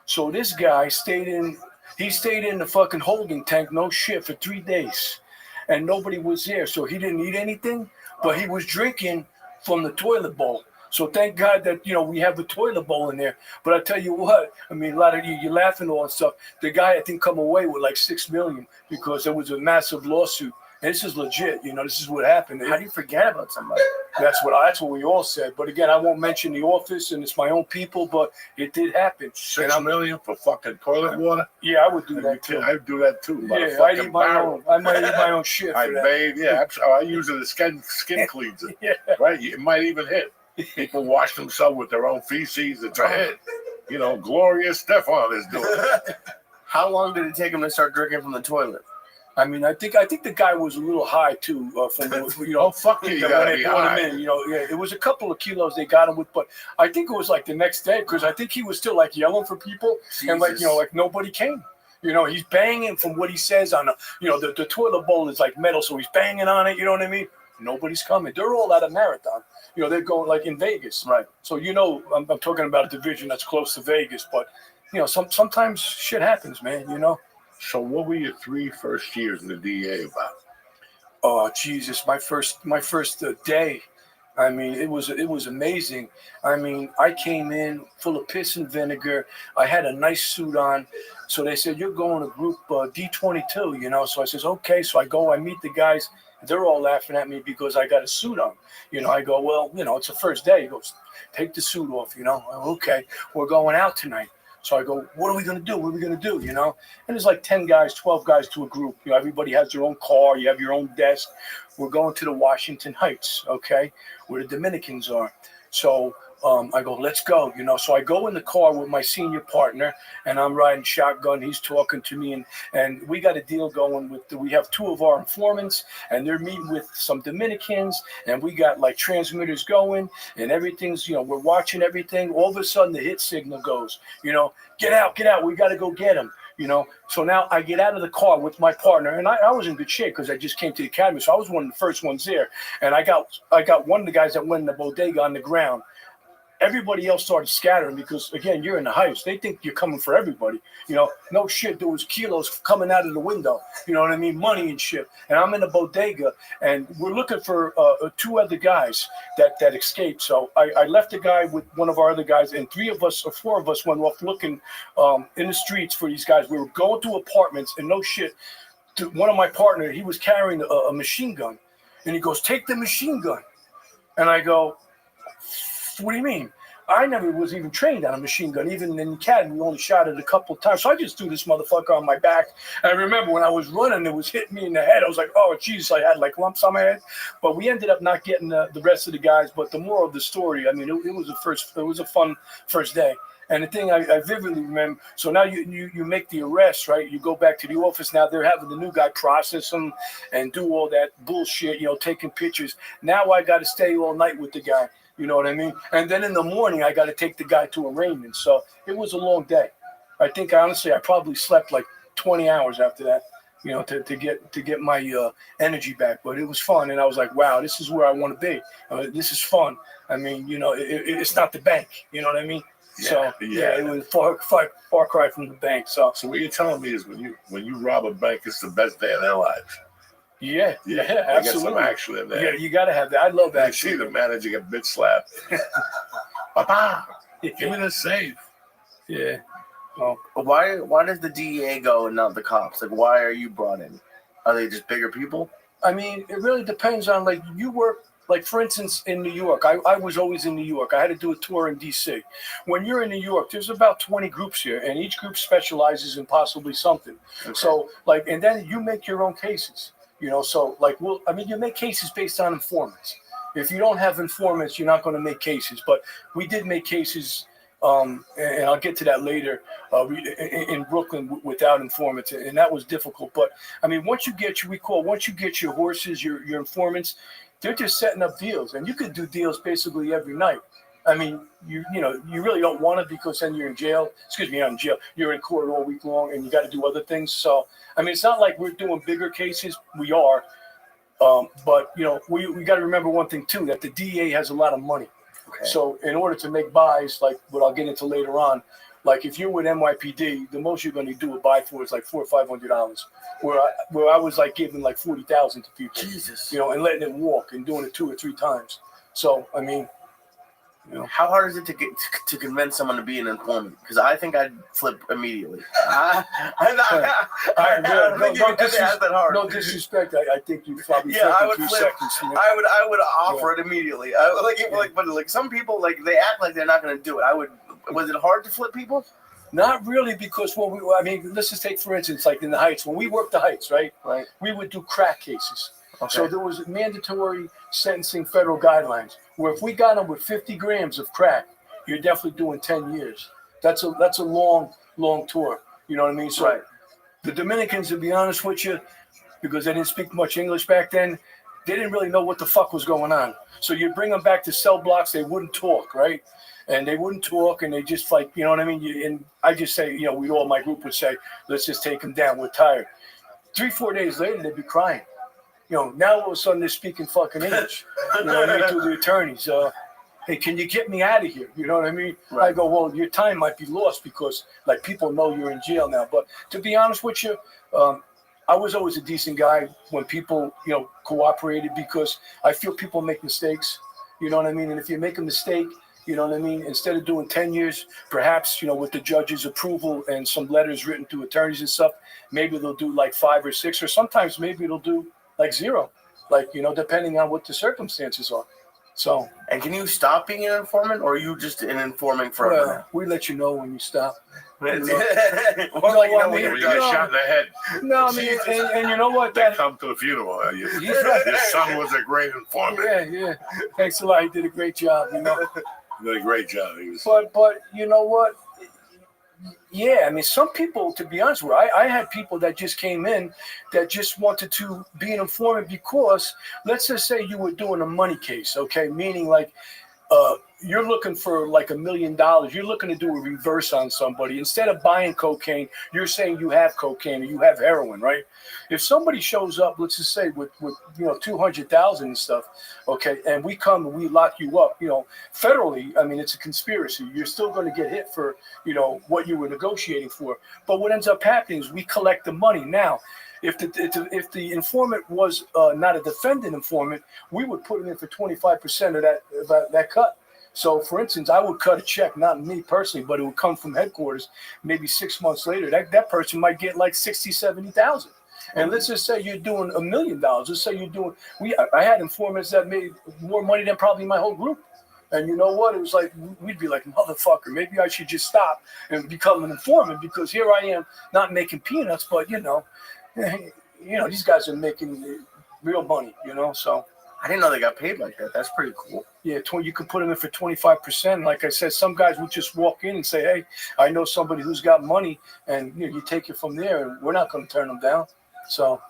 So this guy stayed in the fucking holding tank, no shit, for 3 days. And nobody was there. So he didn't eat anything, but he was drinking from the toilet bowl. So thank God that, you know, we have a toilet bowl in there. But I tell you what, I mean, a lot of you're laughing all and stuff. The guy, I think, come away with like $6 million because there was a massive lawsuit. And this is legit, you know, this is what happened. How do you forget about somebody? That's what we all said. But again, I won't mention the office, and it's my own people, but it did happen. $6 million for fucking toilet water? Yeah, I would do that too. I'd do that too. Yeah, I eat my own. I might eat my own shit. I bathe, yeah. I use it as skin cleanser. Yeah. Right? It might even hit. People wash themselves with their own feces. It's a hit. You know, Gloria Stefan is doing it. How long did it take him to start drinking from the toilet? I mean, I think the guy was a little high too. From you know, oh fuck you, you gotta be high. Him in, you know, yeah, it was a couple of kilos they got him with, but I think it was like the next day because I think he was still like yelling for people and like, you know, like nobody came. You know, he's banging from what he says on the toilet bowl is like metal, so he's banging on it. You know what I mean? Nobody's coming. They're all at a marathon. You know, they're going like in Vegas, right? So you know, I'm talking about a division that's close to Vegas, but you know, sometimes shit happens, man. You know. So what were your 3 first years in the DA about? Oh Jesus, my first day. I mean, it was amazing. I mean, I came in full of piss and vinegar. I had a nice suit on. So they said, you're going to group D22, you know. So I says, okay. So I go, I meet the guys. They're all laughing at me because I got a suit on. You know, I go, well, you know, it's the first day. He goes, take the suit off, you know. Okay, we're going out tonight. So I go, what are we going to do? What are we going to do? You know, and there's like 10 guys, 12 guys to a group. You know, everybody has their own car. You have your own desk. We're going to the Washington Heights, okay, where the Dominicans are. So I go, let's go, you know. So I go in the car with my senior partner, and I'm riding shotgun. He's talking to me, and we got a deal going with we have 2 of our informants, and they're meeting with some Dominicans, and we got like transmitters going, and everything's, you know, we're watching everything. All of a sudden, the hit signal goes, you know, get out, we got to go get him. You know, so now I get out of the car with my partner, and I was in good shape because I just came to the academy, so I was one of the first ones there. And I got one of the guys that went in the bodega on the ground. Everybody else started scattering because, again, you're in the Heights. They think you're coming for everybody. You know, no shit. There was kilos coming out of the window. You know what I mean? Money and shit. And I'm in the bodega, and we're looking for 2 other guys that escaped. So I left the guy with one of our other guys, and 3 of us or 4 of us went off looking in the streets for these guys. We were going to apartments, and no shit. One of my partner, he was carrying a machine gun, and he goes, take the machine gun. And I go, what do you mean? I never was even trained on a machine gun. Even in the academy, we only shot it a couple of times. So I just threw this motherfucker on my back. And I remember when I was running, it was hitting me in the head. I was like, oh, Jesus, I had like lumps on my head. But we ended up not getting the rest of the guys. But the moral of the story, I mean, it was a fun first day. And the thing I vividly remember, so now you make the arrest, right? You go back to the office. Now they're having the new guy process them and do all that bullshit, you know, taking pictures. Now I got to stay all night with the guy. You know what I mean? And then in the morning, I got to take the guy to arraignment. So it was a long day. I think, honestly, I probably slept like 20 hours after that, you know, to get my energy back. But it was fun. And I was like, wow, this is where I want to be. This is fun. I mean, you know, it's not the bank. You know what I mean? Yeah, so, yeah, it was far cry from the bank. So what you're telling me is when you rob a bank, it's the best day of their lives. Yeah, absolutely. Get some action in there. Yeah, you got to have that. I love that. You see the manager get bitch slapped. Papa, give me the safe. Yeah. Well, why does the DEA go and not the cops? Like, why are you brought in? Are they just bigger people? I mean, it really depends on, like, you work, like, for instance, in New York. I was always in New York. I had to do a tour in D.C. When you're in New York, there's about 20 groups here, and each group specializes in possibly something. Okay. So, like, and then you make your own cases. You know, so like, you make cases based on informants. If you don't have informants, you're not going to make cases. But we did make cases And I'll get to that later, in Brooklyn without informants, and that was difficult. But I mean, once you get your horses, your informants, they're just setting up deals, and you could do deals basically every night. I mean, you really don't want it because then you're in jail. Excuse me, you're not in jail. You're in court all week long, and you got to do other things. So I mean, it's not like we're doing bigger cases. We are, but we got to remember one thing too, that the DA has a lot of money. Okay. So in order to make buys, like what I'll get into later on, like if you're with NYPD, the most you're going to do a buy for is like $400 or $500. Where I was like giving like 40,000 to people, Jesus. and letting it walk and doing it 2 or 3 times. So I mean, how hard is it to convince someone to be an informant? Because I think I'd flip immediately. I don't think you have to ask that hard. No disrespect. I think you probably I would flip in 2 flip. seconds. I would offer it immediately. But some people they act like they're not going to do it. Was it hard to flip people? Not really, because let's just take for instance, like in the Heights, when we worked the Heights, right? Right. We would do crack cases. Okay. So there was mandatory sentencing federal guidelines where if we got them with 50 grams of crack, you're definitely doing 10 years. That's a long tour. You know what I mean? So right. The Dominicans, to be honest with you, because they didn't speak much English back then, they didn't really know what the fuck was going on. So you bring them back to cell blocks, they wouldn't talk, right? And they wouldn't talk, and they just you know what I mean? And I just say, my group would say, let's just take them down. We're tired. 3-4 days later, they'd be crying. Now all of a sudden they're speaking fucking English. You know what I mean? To the attorneys. Hey, can you get me out of here? You know what I mean? Right. I go, well, your time might be lost because people know you're in jail now. But to be honest with you, I was always a decent guy when people, cooperated, because I feel people make mistakes. You know what I mean? And if you make a mistake, you know what I mean? Instead of doing 10 years, perhaps, with the judge's approval and some letters written to attorneys and stuff, maybe they'll do like 5 or 6, or sometimes maybe it'll do like 0, depending on what the circumstances are. So. And can you stop being an informant, or are you just an informant forever? Well, we let you know when you stop. When you get shot in the head. No, I mean, and you know what? They come to the funeral. Your son was a great informant. Yeah. Thanks a lot. He did a great job. He did a great job. But you know what? Yeah, I mean, some people, to be honest with you, I had people that just came in that just wanted to be an informant because, let's just say you were doing a money case, okay? Meaning you're looking for like $1 million. You're looking to do a reverse on somebody. Instead of buying cocaine, you're saying you have cocaine or you have heroin, right? If somebody shows up, let's just say with 200,000 and stuff, okay, and we come and we lock you up, federally, I mean, it's a conspiracy. You're still going to get hit for, what you were negotiating for. But what ends up happening is we collect the money. Now, if the informant was not a defendant informant, we would put him in for 25% of that cut. So, for instance, I would cut a check, not me personally, but it would come from headquarters. Maybe 6 months later, that person might get like 60, 70,000. And let's just say you're doing $1 million. Let's say you're doing. I had informants that made more money than probably my whole group. And you know what? It was like we'd be like, motherfucker, maybe I should just stop and become an informant, because here I am not making peanuts, but these guys are making real money. So. I didn't know they got paid like that. That's pretty cool. Yeah, you could put them in for 25%. Like I said, some guys would just walk in and say, hey, I know somebody who's got money, and you take it from there, and we're not going to turn them down. So,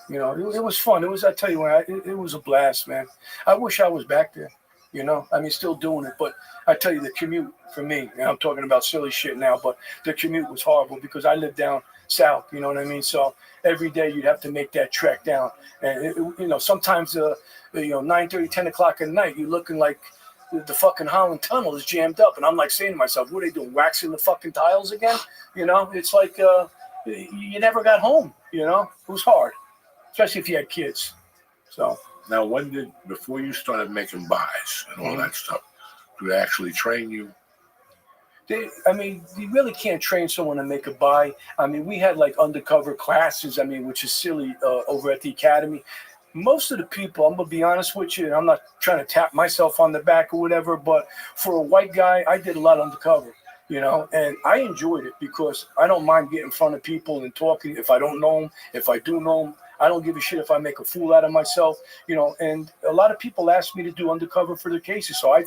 it was fun. I tell you what, it was a blast, man. I wish I was back there, still doing it. But I tell you, the commute for me, and I'm talking about silly shit now, but the commute was horrible because I lived down south, you know what I mean? So every day you'd have to make that trek down. And, sometimes 9:30, 10 o'clock at night, you're looking like the fucking Holland Tunnel is jammed up. And I'm like saying to myself, what are they doing, waxing the fucking tiles again? It's like you never got home, It was hard, especially if you had kids. So now, before you started making buys and all that stuff, do they actually train you? You really can't train someone to make a buy. I mean, we had like undercover classes, which is silly, over at the academy. Most of the people, I'm going to be honest with you, and I'm not trying to tap myself on the back or whatever, but for a white guy, I did a lot undercover, and I enjoyed it because I don't mind getting in front of people and talking. If I don't know them, if I do know them, I don't give a shit if I make a fool out of myself, and a lot of people ask me to do undercover for their cases. So I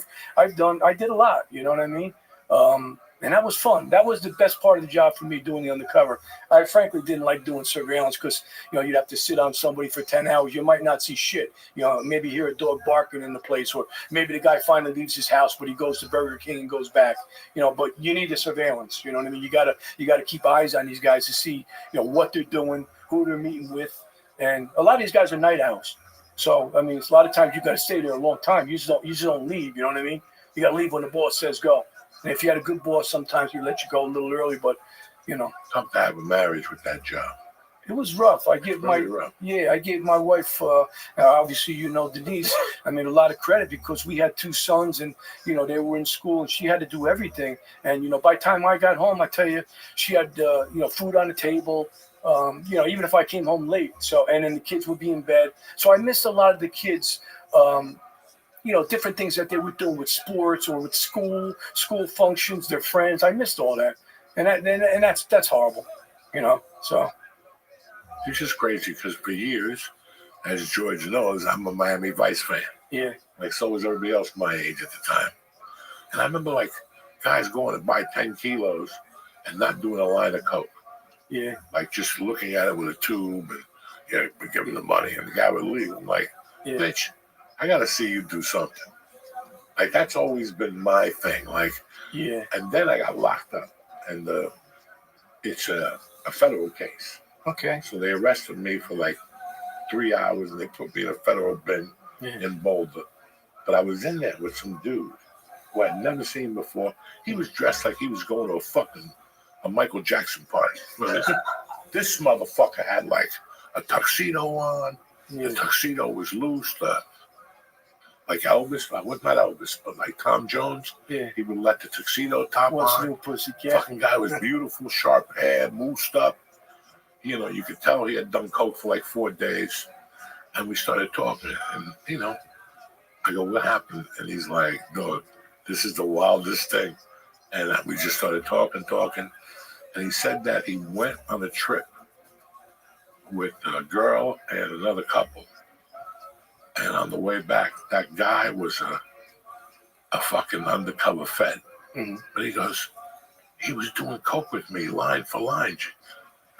did a lot, you know what I mean? And that was fun. That was the best part of the job for me, doing the undercover. I frankly didn't like doing surveillance because, you'd have to sit on somebody for 10 hours. You might not see shit. Maybe hear a dog barking in the place, or maybe the guy finally leaves his house, but he goes to Burger King and goes back. But you need the surveillance. You know what I mean? You gotta keep eyes on these guys to see, what they're doing, who they're meeting with. And a lot of these guys are night owls. So, I mean, it's a lot of times you got to stay there a long time. You just don't leave. You know what I mean? You got to leave when the boss says go. And if you had a good boss, sometimes he let you go a little early, but, Tough to have a marriage with that job. it was rough. I gave Rough. I gave my wife, obviously, Denise, a lot of credit, because we had 2 sons, and, they were in school, and she had to do everything. And, by the time I got home, I tell you, she had, food on the table, even if I came home late. So, and then the kids would be in bed. So I missed a lot of the kids, different things that they were doing with sports or with school functions, their friends. I missed all that. And that's horrible, so. It's just crazy because for years, as George knows, I'm a Miami Vice fan. Yeah. Like, so was everybody else my age at the time. And I remember, like, guys going to buy 10 kilos and not doing a line of coke. Yeah. Like, just looking at it with a tube and give him the money, and the guy would leave. I'm like, bitch, I got to see you do something. Like, that's always been my thing. Like, yeah. And then I got locked up, and it's a federal case. Okay. So they arrested me for like 3 hours, and they put me in a federal bin in Boulder. But I was in there with some dude who I'd never seen before. He was dressed like he was going to a Michael Jackson party. This motherfucker had like a tuxedo on. The tuxedo was loose. Like Elvis, not Elvis, but like Tom Jones. Yeah. He would let the tuxedo top What's on. new, pussycat? Fucking guy was beautiful, sharp hair, moosed up. You could tell he had done coke for like 4 days. And we started talking. And, I go, what happened? And he's like, dog, this is the wildest thing. And we just started talking. And he said that he went on a trip with a girl and another couple. And on the way back, that guy was a fucking undercover Fed. Mm-hmm. But he goes, he was doing coke with me, line for line.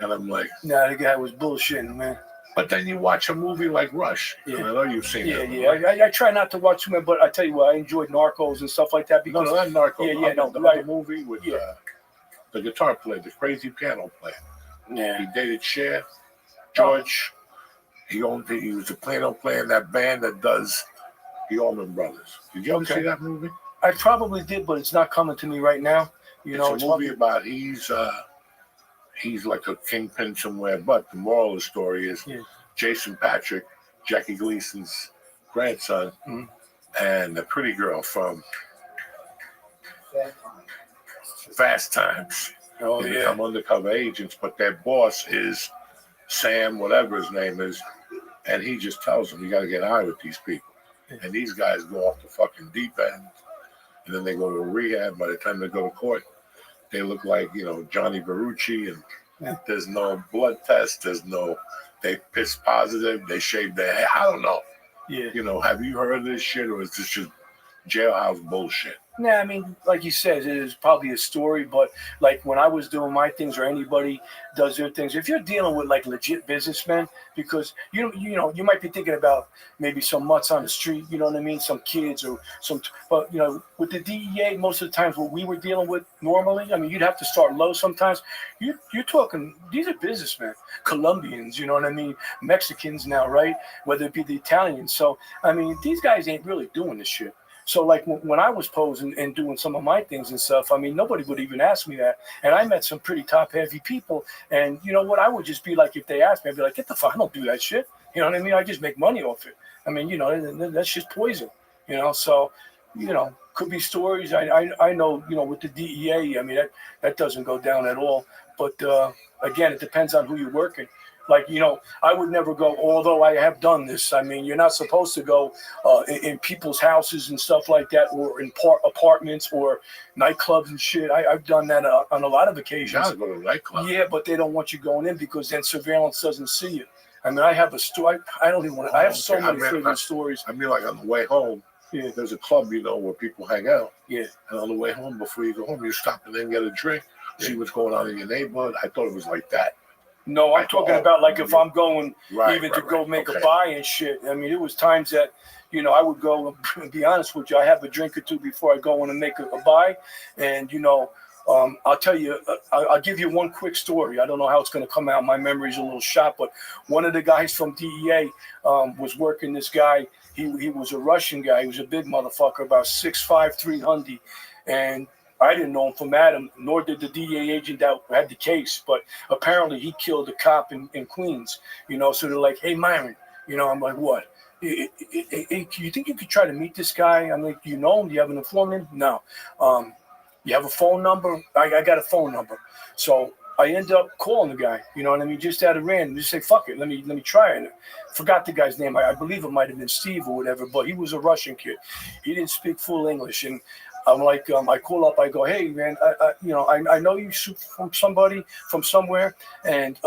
And I'm like, nah, the guy was bullshitting, man. But then you watch a movie like Rush. Yeah. And I know you've seen it. Yeah. I try not to watch too many, but I tell you what, I enjoyed Narcos and stuff like that. Because, no, not Narcos. The right. Movie with the guitar player, the crazy piano player. Yeah. He dated Cher, George. He was the piano player in that band that does the Allman Brothers. Did you ever see that movie? I probably did, but it's not coming to me right now. It's a movie about he's like a kingpin somewhere, but the moral of the story is Jason Patrick, Jackie Gleason's grandson, and the pretty girl from Fast Times. They become undercover agents, but their boss is Sam, whatever his name is, and he just tells them, you got to get high with these people. And these guys go off the fucking deep end, and then they go to rehab. By the time they go to court, they look like, Johnny Verrucci, and there's no blood test. They piss positive. They shave their hair. I don't know. Yeah. Have you heard of this shit, or is this just jailhouse bullshit? Nah, I mean, like you said, it is probably a story, but like when I was doing my things, or anybody does their things, if you're dealing with like legit businessmen, because you might be thinking about maybe some mutts on the street, you know what I mean, some kids or but with the DEA, most of the times what we were dealing with normally, I mean, you'd have to start low sometimes. You're talking, these are businessmen, Colombians, you know what I mean, Mexicans now, right? Whether it be the Italians. So I mean, these guys ain't really doing this shit. So like when I was posing and doing some of my things and stuff, I mean, nobody would even ask me that. And I met some pretty top heavy people. And you know what? I would just be like, if they asked me, I'd be like, get the fuck, I don't do that shit. You know what I mean? I just make money off it. I mean, that's just poison, So, could be stories. I know, with the DEA, I mean, that doesn't go down at all. But again, it depends on who you're working. Like, I would never go, although I have done this. I mean, you're not supposed to go in people's houses and stuff like that, or in apartments or nightclubs and shit. I've done that on a lot of occasions. You gotta go to a nightclub. Yeah, but they don't want you going in because then surveillance doesn't see you. I mean, I have a story. I don't even want to. I have so many favorite stories. I mean, like on the way home, Yeah. There's a club, you know, where people hang out. Yeah. And on the way home, before you go home, you stop and then get a drink, see what's going on in your neighborhood. I thought it was like that. No, I'm talking about like if I'm going Right, even right, to go right. make Okay. a buy and shit. I mean, it was times that, you know, I would go, and be honest with you, I have a drink or two before I go in and make a buy. And, you know, I'll tell you, I'll give you one quick story. I don't know how it's going to come out. My memory's a little shot, but one of the guys from DEA was working this guy. He was a Russian guy. He was a big motherfucker, about 6'5", 300. And I didn't know him from Adam, nor did the DEA agent that had the case. But apparently he killed a cop in Queens, you know. So they're like, hey, Myron, you know, I'm like, what? You think you could try to meet this guy? I'm like, do you know him? Do you have an informant? No. You have a phone number? I got a phone number. So I end up calling the guy, you know what I mean? Just out of random, just say, fuck it, let me try it. Forgot the guy's name. I believe it might have been Steve or whatever, but he was a Russian kid. He didn't speak full English. And I'm like, I call up, I go, hey, man, I know you from somebody from somewhere. And,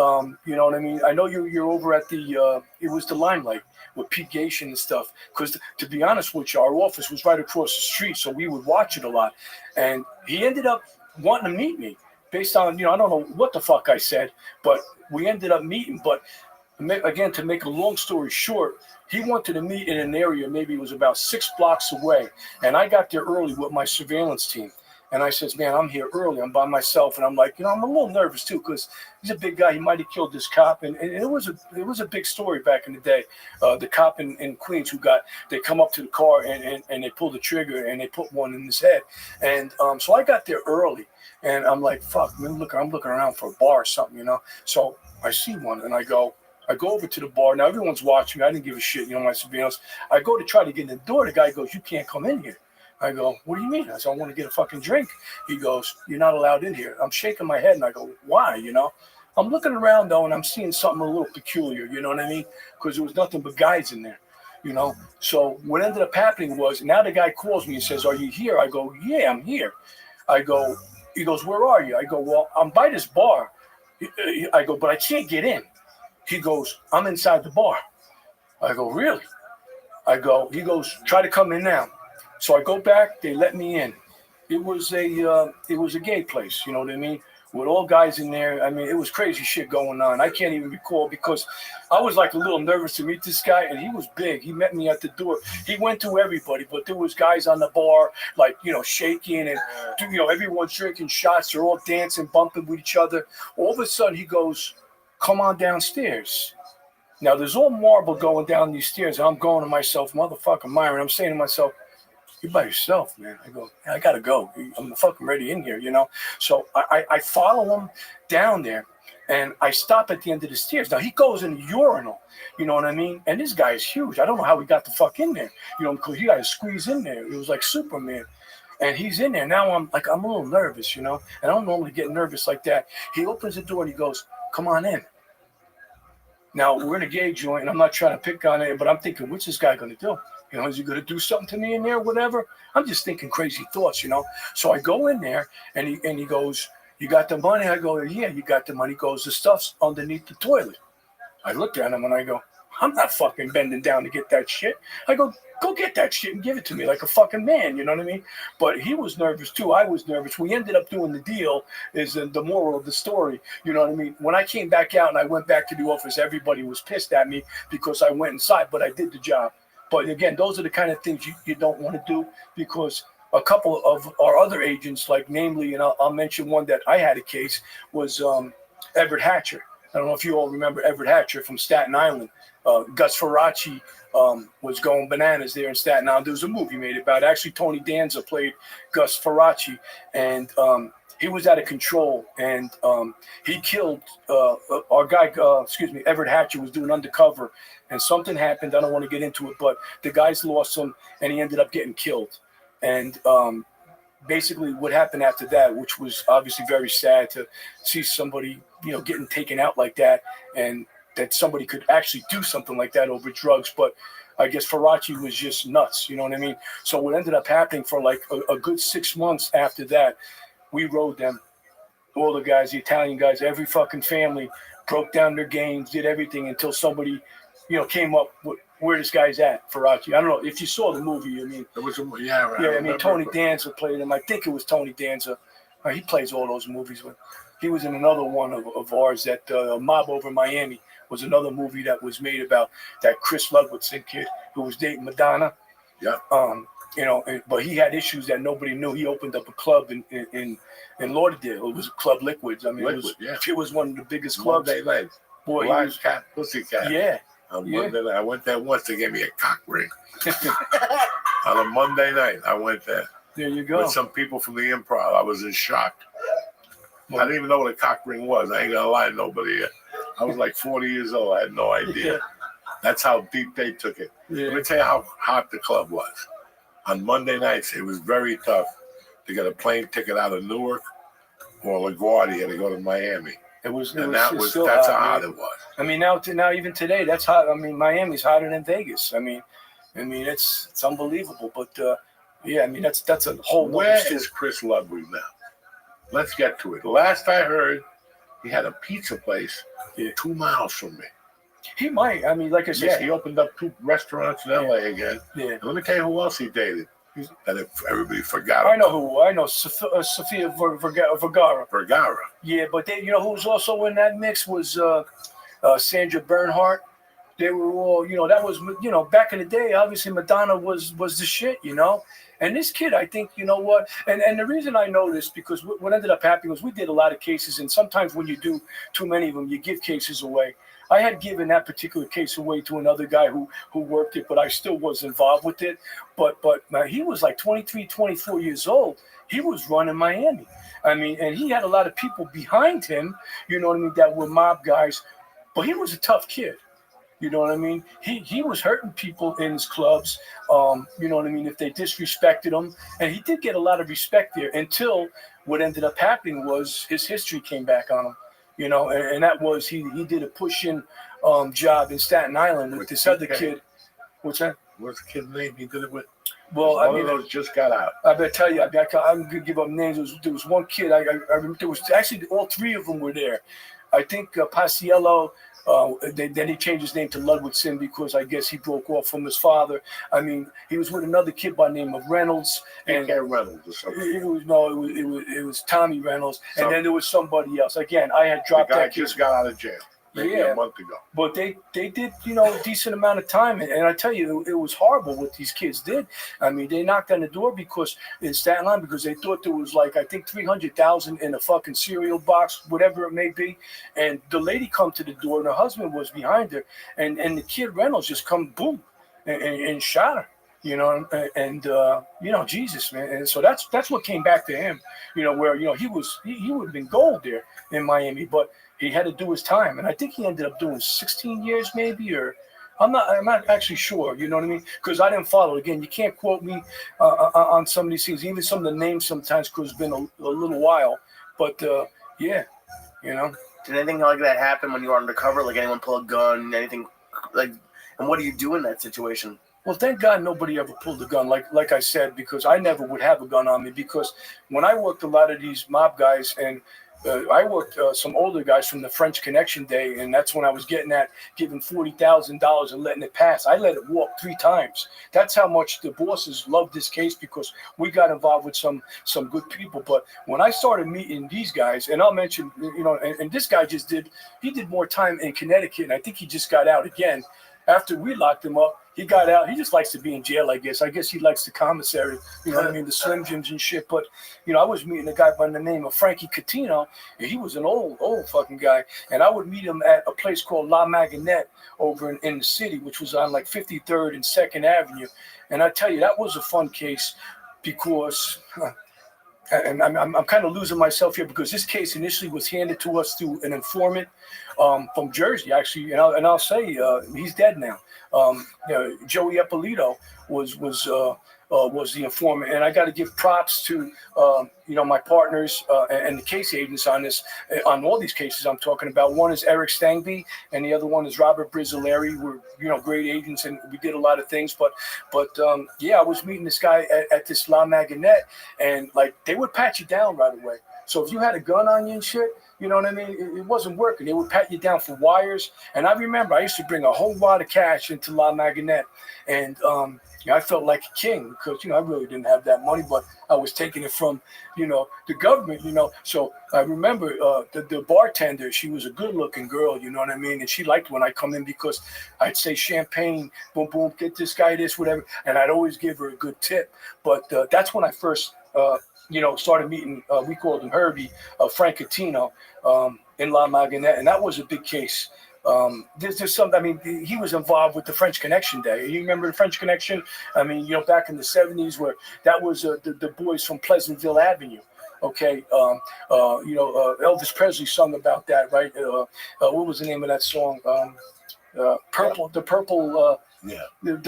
you know what I mean? I know you're over at it was the Limelight with Pete Gation and stuff. Because to be honest with you, our office was right across the street, so we would watch it a lot. And he ended up wanting to meet me based on, you know, I don't know what the fuck I said, but we ended up meeting. But again, to make a long story short, he wanted to meet in an area, maybe it was about 6 blocks away. And I got there early with my surveillance team. And I says, man, I'm here early. I'm by myself. And I'm like, you know, I'm a little nervous too, because he's a big guy. He might have killed this cop. And it was a big story back in the day. The cop in Queens they come up to the car and they pull the trigger and they put one in his head. And so I got there early. And I'm like, fuck, man, I'm looking around for a bar or something, you know. So I see one and I go over to the bar. Now everyone's watching me. I didn't give a shit, you know, my surveillance. I go to try to get in the door. The guy goes, you can't come in here. I go, what do you mean? I said, I want to get a fucking drink. He goes, you're not allowed in here. I'm shaking my head and I go, why, you know? I'm looking around though and I'm seeing something a little peculiar, you know what I mean? Because there was nothing but guys in there, you know? So what ended up happening was, now the guy calls me and says, are you here? I go, yeah, I'm here. He goes, where are you? I go, well, I'm by this bar. I go, but I can't get in. He goes, I'm inside the bar. I go, really? He goes, try to come in now. So I go back, they let me in. It was a gay place, you know what I mean? With all guys in there. I mean, it was crazy shit going on. I can't even recall because I was like a little nervous to meet this guy and he was big. He met me at the door. He went to everybody, but there was guys on the bar, like, you know, shaking and, you know, everyone's drinking shots. They're all dancing, bumping with each other. All of a sudden he goes, come on downstairs. Now there's all marble going down these stairs. And I'm going to myself, motherfucker Myron. I'm saying to myself, you're by yourself, man. I go, I gotta go. I'm fucking ready in here, you know? So I follow him down there and I stop at the end of the stairs. Now he goes in the urinal, you know what I mean? And this guy is huge. I don't know how he got the fuck in there, you know, because he got to squeeze in there. It was like Superman. And he's in there. Now I'm a little nervous, you know? And I don't normally get nervous like that. He opens the door and he goes, come on in. Now we're in a gay joint and I'm not trying to pick on it, but I'm thinking, what's this guy going to do? You know, is he going to do something to me in there, whatever? I'm just thinking crazy thoughts, you know. So I go in there, and he goes, you got the money? I go, yeah, you got the money. He goes, the stuff's underneath the toilet. I look at him, and I go, I'm not fucking bending down to get that shit. I go get that shit and give it to me like a fucking man, you know what I mean? But he was nervous, too. I was nervous. We ended up doing the deal is the moral of the story, you know what I mean? When I came back out and I went back to the office, everybody was pissed at me because I went inside, but I did the job. But again, those are the kind of things you don't want to do because a couple of our other agents, like namely, and I'll mention one that I had a case, was Everett Hatcher. I don't know if you all remember Everett Hatcher from Staten Island. Gus Faraci was going bananas there in Staten Island. There was a movie made about it. Actually, Tony Danza played Gus Faraci, and he was out of control, and he killed our guy, Everett Hatcher was doing undercover, and something happened. I don't want to get into it, but the guys lost him, and he ended up getting killed. And basically what happened after that, which was obviously very sad to see somebody, you know, getting taken out like that, and that somebody could actually do something like that over drugs. But I guess Faraci was just nuts, you know what I mean? So what ended up happening for like a good 6 months after that, we rode them, all the guys, the Italian guys, every fucking family broke down their games, did everything until somebody, you know, came up with where this guy's at, Faraci. I don't know if you saw the movie. I mean, It was right, yeah, I mean, Tony remember. Danza played him. I think it was Tony Danza. He plays all those movies. But he was in another one of ours, that Mob Over Miami was another movie that was made about that Chris Ludwigson kid who was dating Madonna. Yeah. You know, but he had issues that nobody knew. He opened up a club in Lauderdale. It was Club Liquids. I mean, it was one of the biggest clubs. Monday night. Boy, Black Cat, Pussycat. yeah. On Monday night. I went there once. They gave me a cock ring. On a Monday night, I went there. There you go. With some people from the Improv. I was in shock. I didn't even know what a cock ring was. I ain't gonna lie to nobody. I was like 40 years old. I had no idea. That's how deep they took it. Yeah. Let me tell you how hot the club was. On Monday nights, it was very tough to get a plane ticket out of Newark or LaGuardia to go to Miami. That's how hot it was. I mean, now even today, that's hot. I mean, Miami's hotter than Vegas. I mean, it's unbelievable. But yeah, I mean, that's a whole. Where is Chris Ludwig now? Let's get to it. Last I heard, he had a pizza place 2 miles from me. He might. I mean, like I said, Yeah, he opened up 2 restaurants in LA again. Yeah. And let me tell you who else he dated. That everybody forgot. I know who. I know Sofia Vergara. Vergara. Yeah, but they, you know, who was also in that mix was Sandra Bernhardt. They were all, you know, that was, you know, back in the day. Obviously, Madonna was the shit, you know. And this kid, I think, you know what, and the reason I know this, because what ended up happening was we did a lot of cases, and sometimes when you do too many of them, you give cases away. I had given that particular case away to another guy who worked it, but I still was involved with it. But man, he was like 23, 24 years old. He was running Miami. I mean, and he had a lot of people behind him, you know what I mean, that were mob guys. But he was a tough kid. You know what I mean? He was hurting people in his clubs, you know what I mean, if they disrespected him. And he did get a lot of respect there until what ended up happening was his history came back on him. You know, and that was he did a push-in job in Staten Island with this other kid. What's that? What's the kid's name he did it with? Well, I mean, those just got out. I better tell you, I'm going to give up names. There was one kid. I remember, there was actually all 3 of them were there. I think Paciello. Then he changed his name to Ludwigson because I guess he broke off from his father. I mean, he was with another kid by the name of Reynolds. And Reynolds or something. It was Tommy Reynolds. And then there was somebody else. Again, I had dropped the guy that kid. Just got out of jail. Maybe a month ago. But they did, you know, a decent amount of time. And I tell you, it was horrible what these kids did. I mean, they knocked on the door because in Staten Island because they thought there was like, I think 300,000 in a fucking cereal box, whatever it may be. And the lady come to the door and her husband was behind her. And the kid Reynolds just come boom and shot her. You know, and you know, Jesus, man. And so that's what came back to him, you know, where, you know, he would have been gold there in Miami, but he had to do his time. And I think he ended up doing 16 years maybe, or I'm not actually sure, you know what I mean? Because I didn't follow. Again, you can't quote me on some of these things, even some of the names sometimes because it's been a little while. But yeah, you know. Did anything like that happen when you were undercover? Like anyone pull a gun, anything like, and what do you do in that situation? Well, thank God nobody ever pulled a gun, like I said, because I never would have a gun on me. Because when I worked a lot of these mob guys, and I worked some older guys from the French Connection day, and that's when I was getting $40,000 and letting it pass. I let it walk 3 times. That's how much the bosses loved this case because we got involved with some good people. But when I started meeting these guys, and I'll mention, you know, and this guy did more time in Connecticut, and I think he just got out again. After we locked him up, he got out. He just likes to be in jail, I guess. I guess he likes the commissary, you know what I mean, the Slim Jims and shit. But, you know, I was meeting a guy by the name of Frankie Catino, and he was an old fucking guy. And I would meet him at a place called La Maganette over in the city, which was on like 53rd and 2nd Avenue. And I tell you, that was a fun case because... And I'm kind of losing myself here because this case initially was handed to us through an informant from Jersey, actually, and I'll say he's dead now. You know, Joey Eppolito was the informant, and I got to give props to you know, my partners and the case agents on this, on all these cases I'm talking about. One is Eric Stangby, and the other one is Robert Brizzolari. We're, you know, great agents, and we did a lot of things. But yeah, I was meeting this guy at this La Maganette, and like they would pat you down right away. So if you had a gun on you and shit, You know what I mean? It wasn't working. They would pat you down for wires. And I remember I used to bring a whole lot of cash into La Maganette. And I felt like a king because, I really didn't have that money, but I was taking it from, the government, So I remember the bartender, she was a good looking girl, you know what I mean? And she liked when I come in because I'd say champagne, boom, boom, get this guy this, whatever. And I'd always give her a good tip. But that's when I first, started meeting, we called him Herbie, Francatino, in La Maganette. And that was a big case. There's something, I mean, he was involved with the French Connection Day. You remember the French Connection? I mean, back in the 70s where that was the boys from Pleasantville Avenue. Okay. Elvis Presley sung about that, right? What was the name of that song? The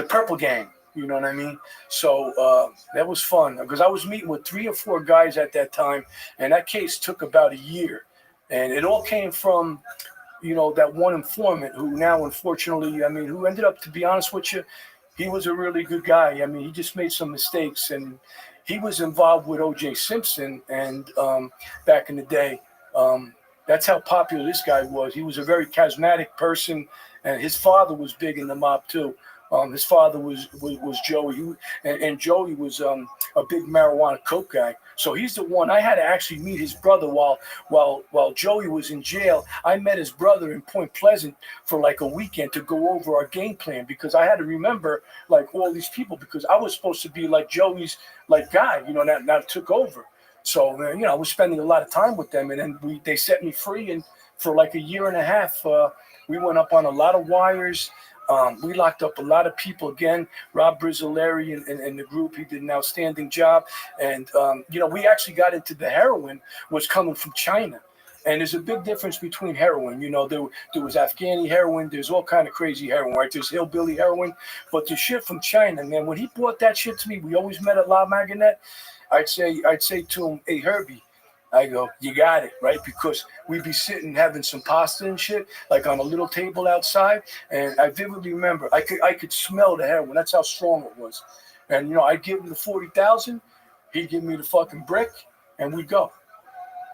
Purple Gang. You know what I mean? So that was fun because I was meeting with 3 or 4 guys at that time. And that case took about a year. And it all came from, that one informant who now, unfortunately, who ended up, to be honest with you, he was a really good guy. I mean, he just made some mistakes, and he was involved with O.J. Simpson. And back in the day, that's how popular this guy was. He was a very charismatic person, and his father was big in the mob too. His father was Joey, and Joey was a big marijuana coke guy. So he's the one. I had to actually meet his brother while Joey was in jail. I met his brother in Point Pleasant for like a weekend to go over our game plan because I had to remember like all these people because I was supposed to be like Joey's like guy, that took over. So I was spending a lot of time with them, and then they set me free, and for like a year and a half, we went up on a lot of wires. We locked up a lot of people again. Rob Brizoleri and the group, he did an outstanding job. And, we actually got into the heroin was coming from China. And there's a big difference between heroin. There was Afghani heroin. There's all kind of crazy heroin, right? There's hillbilly heroin. But the shit from China, man, when he brought that shit to me, we always met at La Maganette. I'd say to him, hey, Herbie, I go, you got it, right? Because we'd be sitting having some pasta and shit, like on a little table outside. And I vividly remember, I could smell the heroin. That's how strong it was. And, I'd give him the 40,000. He'd give me the fucking brick, and we'd go.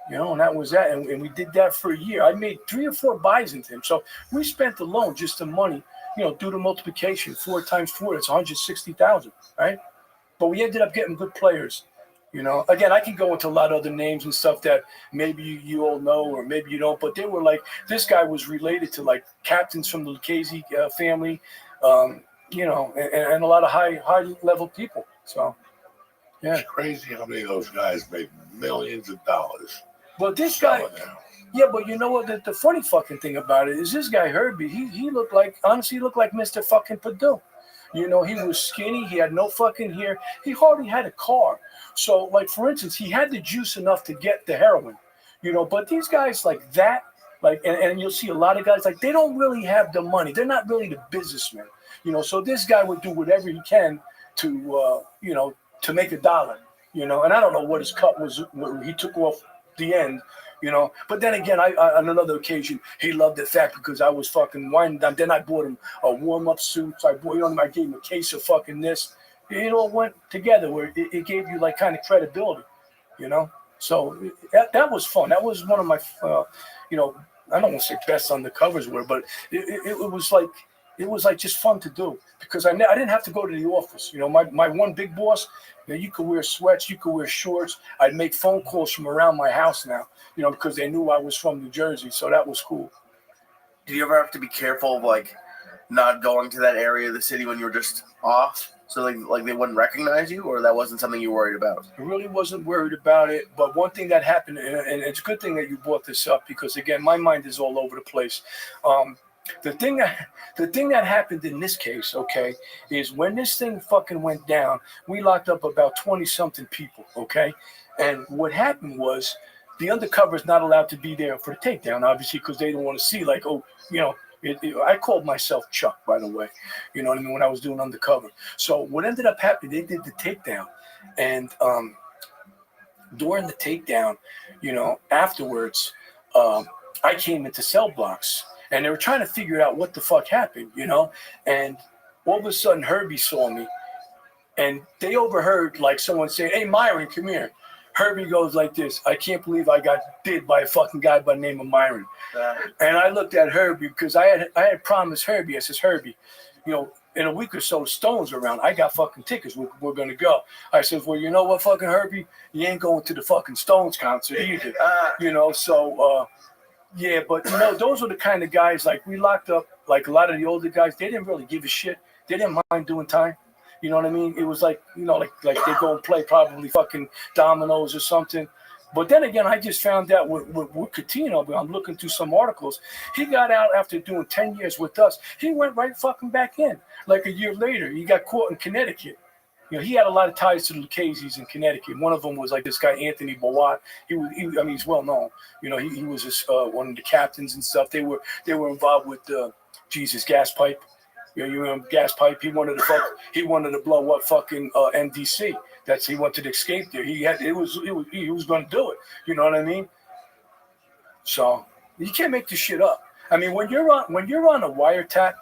And that was that. And we did that for a year. I made 3 or 4 buys into him. So we spent alone just the money, do the multiplication. 4 times 4, that's 160,000, right? But we ended up getting good players. Again, I can go into a lot of other names and stuff that maybe you all know or maybe you don't, but they were like, this guy was related to like captains from the Lucchese family, and a lot of high level people. So, yeah. It's crazy how many of those guys made millions of dollars. But this guy, but you know what? The funny fucking thing about it is this guy, Herbie, he looked like Mr. fucking Purdue. He was skinny. He had no fucking hair. He hardly had a car. So, like, for instance, he had the juice enough to get the heroin, but these guys like that, like, and you'll see a lot of guys, like, they don't really have the money. They're not really the businessmen, so this guy would do whatever he can to, to make $1, and I don't know what his cut was, what he took off the end, but then again, I on another occasion, he loved the fact because I was fucking winding down. Then I bought him a warm-up suit. So I gave him a case of fucking this. It all went together where it gave you like kind of credibility, So that was fun. That was one of my, I don't want to say best undercovers were, but it was like just fun to do because I didn't have to go to the office. My one big boss, you could wear sweats, you could wear shorts. I'd make phone calls from around my house now, because they knew I was from New Jersey. So that was cool. Did you ever have to be careful of like not going to that area of the city when you were just off? So like they wouldn't recognize you, or that wasn't something you were worried about? I really wasn't worried about it. But one thing that happened, and it's a good thing that you brought this up because again, my mind is all over the place. The thing that happened in this case, okay, is when this thing fucking went down, we locked up about 20-something people, okay? And what happened was the undercover is not allowed to be there for the takedown, obviously, because they don't want to see like, I called myself Chuck, by the way, you know what I mean, when I was doing undercover. So what ended up happening, they did the takedown. And during the takedown, afterwards, I came into cell blocks. And they were trying to figure out what the fuck happened, And all of a sudden, Herbie saw me. And they overheard, like, someone say, hey, Myron, come here. Herbie goes like this. I can't believe I got bid by a fucking guy by the name of Myron. And I looked at Herbie because I had promised Herbie. I says, Herbie, you know, in a week or so, Stone's around. I got fucking tickets. We're going to go. I said, well, you know what, fucking Herbie? You ain't going to the fucking Stones concert either. You know, so, yeah, but, you know, those were the kind of guys, like, we locked up, like, a lot of the older guys. They didn't really give a shit. They didn't mind doing time. You know what I mean? It was like, you know, like they go and play probably fucking dominoes or something. But then again, I just found out with Coutinho, I'm looking through some articles, he got out after doing 10 years with us. He went right fucking back in. Like a year later, he got caught in Connecticut. You know, he had a lot of ties to the Lucchese's in Connecticut. One of them was like this guy, Anthony Bowat. I mean, he's well known. You know, he was just, one of the captains and stuff. They were involved with Jesus Gas Pipe. You know, you remember Gas Pipe? He wanted to blow up fucking NDC. He wanted to escape there. He was going to do it. You know what I mean? So you can't make this shit up. I mean, when you're on a wiretap,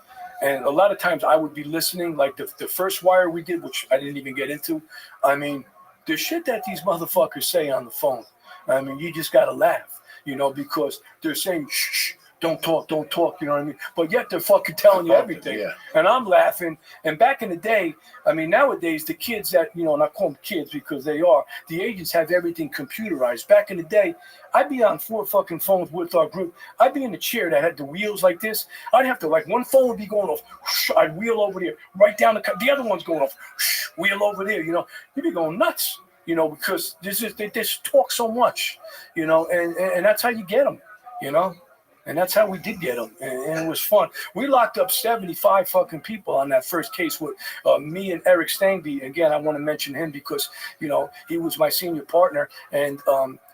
and a lot of times I would be listening, like the first wire we did, which I didn't even get into. I mean, the shit that these motherfuckers say on the phone. I mean, you just gotta laugh, you know, because they're saying shh. Don't talk, you know what I mean? But yet they're fucking telling you everything. Yeah. And I'm laughing. And back in the day, I mean, nowadays, the kids that, you know, and I call them kids because they are, the agents have everything computerized. Back in the day, I'd be on 4 fucking phones with our group. I'd be in a chair that had the wheels like this. I'd have to, like, one phone would be going off. Whoosh, I'd wheel over there, right down the other one's going off. Whoosh, wheel over there, you know. You'd be going nuts, you know, because they just talk so much, you know, and that's how you get them, you know. And that's how we did get them, and it was fun. We locked up 75 fucking people on that first case with me and Eric Stangby. Again, I want to mention him because, you know, he was my senior partner, and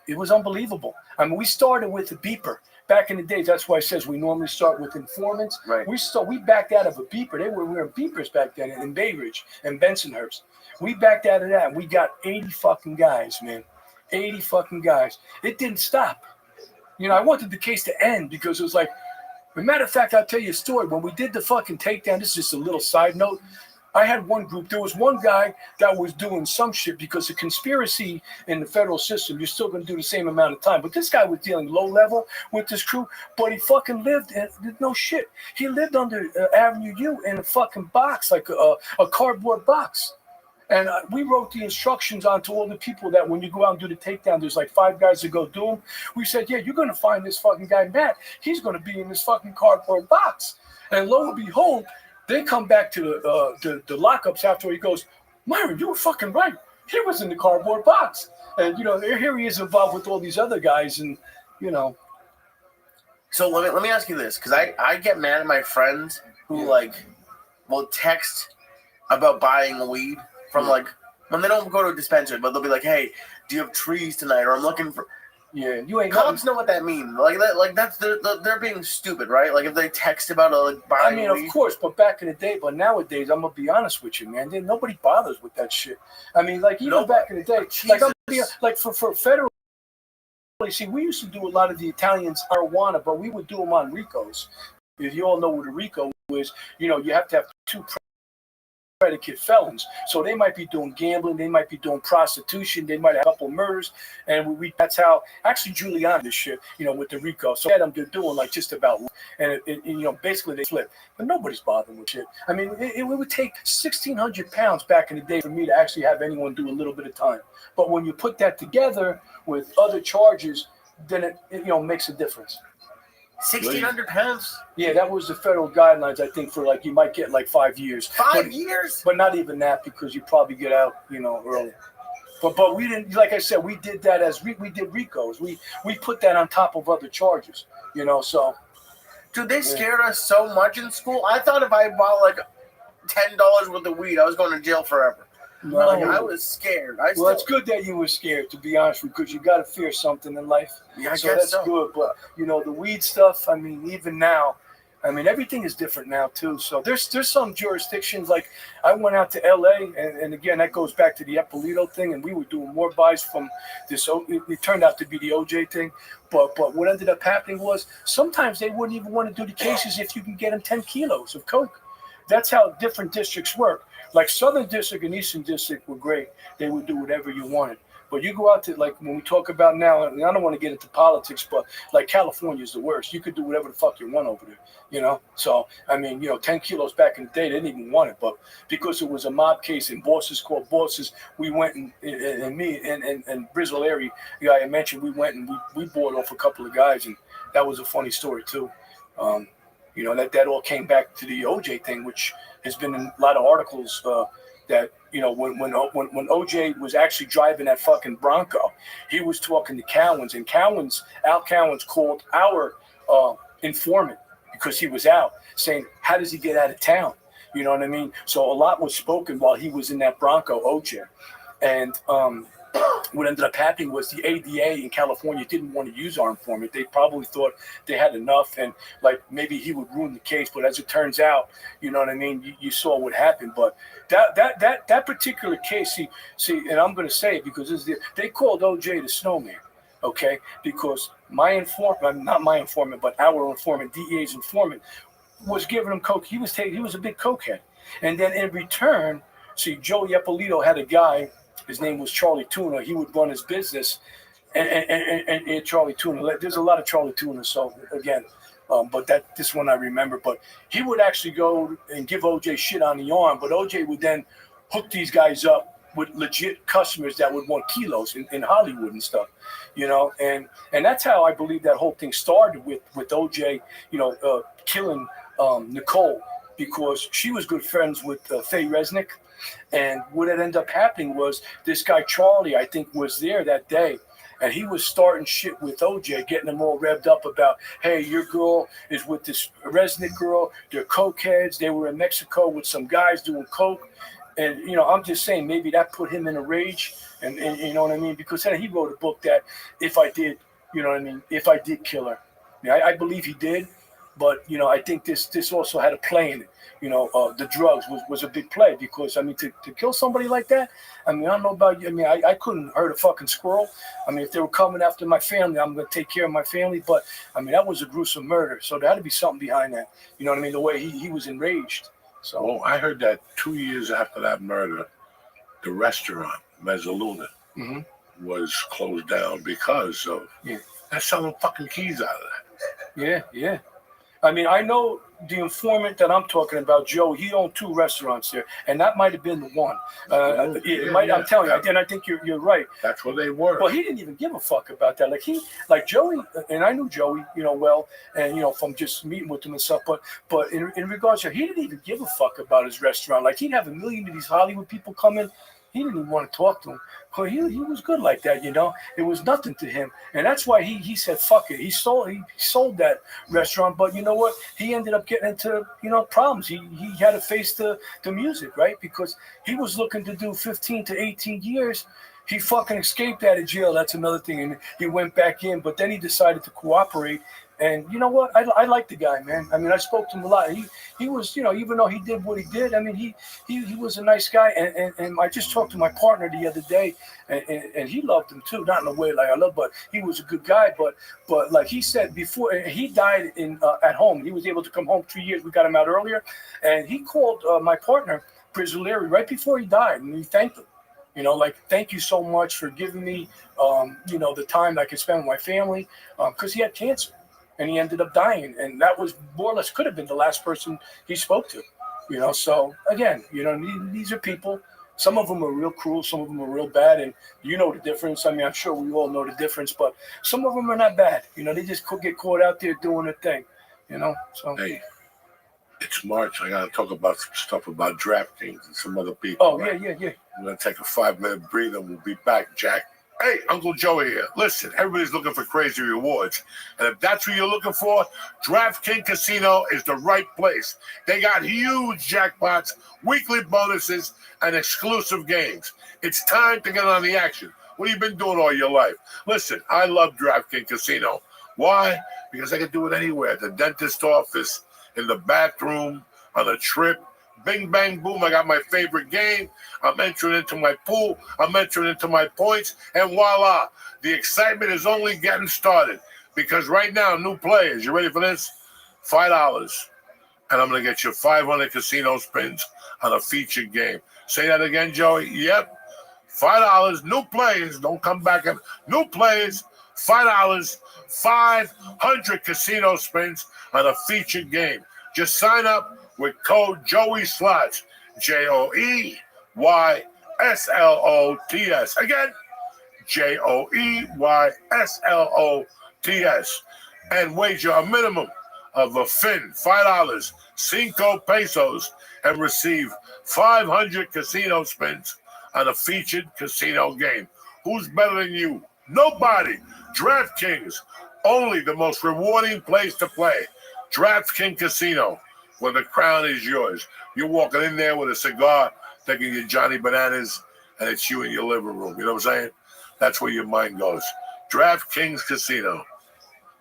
it was unbelievable. I mean, we started with a beeper. Back in the days, that's why it says we normally start with informants. Right. We backed out of a beeper. We were beepers back then in Bay Ridge and Bensonhurst. We backed out of that, and we got 80 fucking guys, man. 80 fucking guys. It didn't stop. You know, I wanted the case to end because it was like, as a matter of fact, I'll tell you a story. When we did the fucking takedown, this is just a little side note. I had one group. There was one guy that was doing some shit because the conspiracy in the federal system, you're still going to do the same amount of time. But this guy was dealing low level with this crew, but he fucking lived in no shit. He lived under Avenue U in a fucking box, like a cardboard box. And we wrote the instructions onto all the people that when you go out and do the takedown, there's like 5 guys that go do them. We said, yeah, you're going to find this fucking guy, Matt. He's going to be in this fucking cardboard box. And lo and behold, they come back to the lockups after. He goes, Myron, you were fucking right. He was in the cardboard box. And, you know, here he is involved with all these other guys and, you know. So let me ask you this, because I get mad at my friends who, like, will text about buying weed. From like when they don't go to a dispensary, but they'll be like, "Hey, do you have trees tonight?" Or I'm looking for. Yeah, you ain't. Cops know what that means. Like that. Like that's they're being stupid, right? Like if they text about like buying. I mean, weed. Of course, but back in the day, but nowadays, I'm gonna be honest with you, man. Nobody bothers with that shit. I mean, like even back in the day, like for federal. See, we used to do a lot of the Italians marijuana, but we would do them on Ricos. If you all know what a Rico is, you know, you have to have 2 predicate felons. So they might be doing gambling, they might be doing prostitution, they might have a couple murders, and that's how actually Giuliani this shit, you know, with the RICO. So they're doing like just about, and you know, basically they flip. But nobody's bothering with shit. I mean, it would take 1,600 pounds back in the day for me to actually have anyone do a little bit of time. But when you put that together with other charges, then it you know makes a difference. 1,600 pounds? Yeah, that was the federal guidelines, I think, for like you might get like 5 years. 5 years? But not even that because you probably get out, you know, early. But we didn't, like I said, we did that as we did RICOs. We put that on top of other charges, you know, so. Dude, they scared us so much in school. I thought if I bought like $10 worth of weed, I was going to jail forever. No. Like, I was scared. Well, it's good that you were scared, to be honest with you, because you got to fear something in life. Yeah, I so guess that's so. Good. But, you know, the weed stuff, I mean, even now, I mean, everything is different now, too. So there's some jurisdictions, like I went out to L.A., and again, that goes back to the Eppolito thing, and we were doing more buys from this. It turned out to be the OJ thing. But what ended up happening was sometimes they wouldn't even want to do the cases if you can get them 10 kilos of coke. That's how different districts work. Like Southern District and Eastern District were great. They would do whatever you wanted. But you go out to, like, when we talk about now, and I don't want to get into politics, but like California is the worst. You could do whatever the fuck you want over there, you know? So, I mean, you know, 10 kilos back in the day, they didn't even want it. But because it was a mob case and bosses called bosses, we went and me and Brizzle Airy, the guy I mentioned, we went and we bought off a couple of guys, and that was a funny story too. You know, that all came back to the OJ thing, which has been in a lot of articles that, you know, when OJ was actually driving that fucking Bronco, he was talking to Cowens, and Al Cowens called our informant because he was out, saying, how does he get out of town? You know what I mean? So a lot was spoken while he was in that Bronco, OJ. And what ended up happening was the ADA in California didn't want to use our informant. They probably thought they had enough, and like maybe he would ruin the case. But as it turns out, you know what I mean, you saw what happened. But that particular case, see, and I'm going to say it because they called OJ the snowman, okay? Because my informant, not my informant, but our informant, DEA's informant, was giving him coke. He was a big cokehead, and then in return, see, Joey Eppolito had a guy. His name was Charlie Tuna. He would run his business, and Charlie Tuna. There's a lot of Charlie Tuna. So again, but this one I remember. But he would actually go and give OJ shit on the arm. But OJ would then hook these guys up with legit customers that would want kilos in Hollywood and stuff, you know. And that's how I believe that whole thing started with OJ, you know, killing Nicole, because she was good friends with Faye Resnick. And what had ended up happening was this guy Charlie, I think, was there that day, and he was starting shit with OJ, getting them all revved up about, hey, your girl is with this Resnick girl. They're cokeheads. They were in Mexico with some guys doing coke. And, you know, I'm just saying maybe that put him in a rage. And you know what I mean? Because he wrote a book that if I did, you know what I mean, if I did kill her. Yeah, I believe he did. But, you know, I think this also had a play in it. You know, the drugs was a big play because, I mean, to kill somebody like that, I mean, I don't know about you. I mean, I couldn't hurt a fucking squirrel. I mean, if they were coming after my family, I'm going to take care of my family. But, I mean, that was a gruesome murder. So there had to be something behind that. You know what I mean? The way he was enraged. So, well, I heard that 2 years after that murder, the restaurant, Mezzaluna, was closed down because of they're selling fucking keys out of that. Yeah. I mean, I know the informant that I'm talking about, Joe, he owned 2 restaurants there, and that might have been the one. I'm telling you, and I think you're right. That's where they were. Well, he didn't even give a fuck about that. Like Joey, and I knew Joey, you know, well, and, you know, from just meeting with him and stuff, but in regards to, he didn't even give a fuck about his restaurant. Like, he'd have a million of these Hollywood people come in. He didn't even want to talk to him. But he was good like that, you know. It was nothing to him, and that's why he said fuck it. He sold that restaurant, but you know what? He ended up getting into, you know, problems. He had to face the music, right? Because he was looking to do 15 to 18 years. He fucking escaped out of jail. That's another thing, and he went back in. But then he decided to cooperate. And you know what? I like the guy, man. I mean, I spoke to him a lot. He was, you know, even though he did what he did, I mean, he was a nice guy. And I just talked to my partner the other day, and he loved him too. Not in a way like I love, but he was a good guy. But like he said before, he died at home. He was able to come home 3 years. We got him out earlier, and he called my partner, Prizzleri, right before he died, and he thanked him. You know, like, thank you so much for giving me, you know, the time I could spend with my family, because he had cancer. And he ended up dying, and that was more or less could have been the last person he spoke to, you know. So again, you know, these are people. Some of them are real cruel, some of them are real bad, and you know the difference. I mean, I'm sure we all know the difference, but some of them are not bad. You know, they just could get caught out there doing their thing, you know. So hey, it's March. I gotta talk about some stuff about DraftKings and some other people. Oh, right? yeah. I'm gonna take a 5-minute breather. We'll be back, Jack. Hey, Uncle Joey here. Listen, everybody's looking for crazy rewards. And if that's what you're looking for, DraftKings Casino is the right place. They got huge jackpots, weekly bonuses, and exclusive games. It's time to get on the action. What have you been doing all your life? Listen, I love DraftKings Casino. Why? Because I can do it anywhere. At the dentist office, in the bathroom, on a trip. Bing, bang, boom, I got my favorite game. I'm entering into my pool. I'm entering into my points. And voila, the excitement is only getting started. Because right now, new players, you ready for this? $5. And I'm going to get you 500 casino spins on a featured game. Say that again, Joey. Yep. $5. New players, don't come back. New players, $5. 500 casino spins on a featured game. Just sign up with code Joey Slots, JOEYSLOTS. Again, JOEYSLOTS. And wager a minimum of a fin, $5, 5 pesos, and receive 500 casino spins on a featured casino game. Who's better than you? Nobody. DraftKings, only the most rewarding place to play. DraftKings Casino, where the crown is yours. You're walking in there with a cigar, thinking you're Johnny Bananas, and it's you in your living room. You know what I'm saying? That's where your mind goes. DraftKings Casino.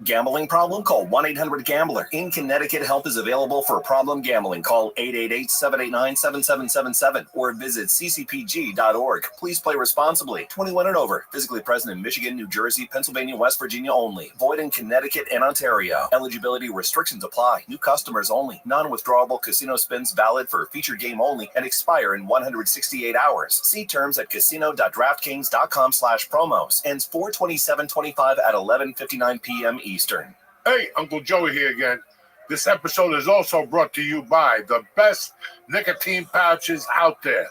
Gambling problem? Call 1-800-GAMBLER. In Connecticut, help is available for problem gambling. Call 888-789-7777 or visit ccpg.org. Please play responsibly. 21 and over. Physically present in Michigan, New Jersey, Pennsylvania, West Virginia only. Void in Connecticut and Ontario. Eligibility restrictions apply. New customers only. Non-withdrawable casino spins valid for featured game only and expire in 168 hours. See terms at casino.draftkings.com/promos. Ends 4/27/25 at 11:59 p.m. Eastern. Hey, Uncle Joey here again. This episode is also brought to you by the best nicotine pouches out there.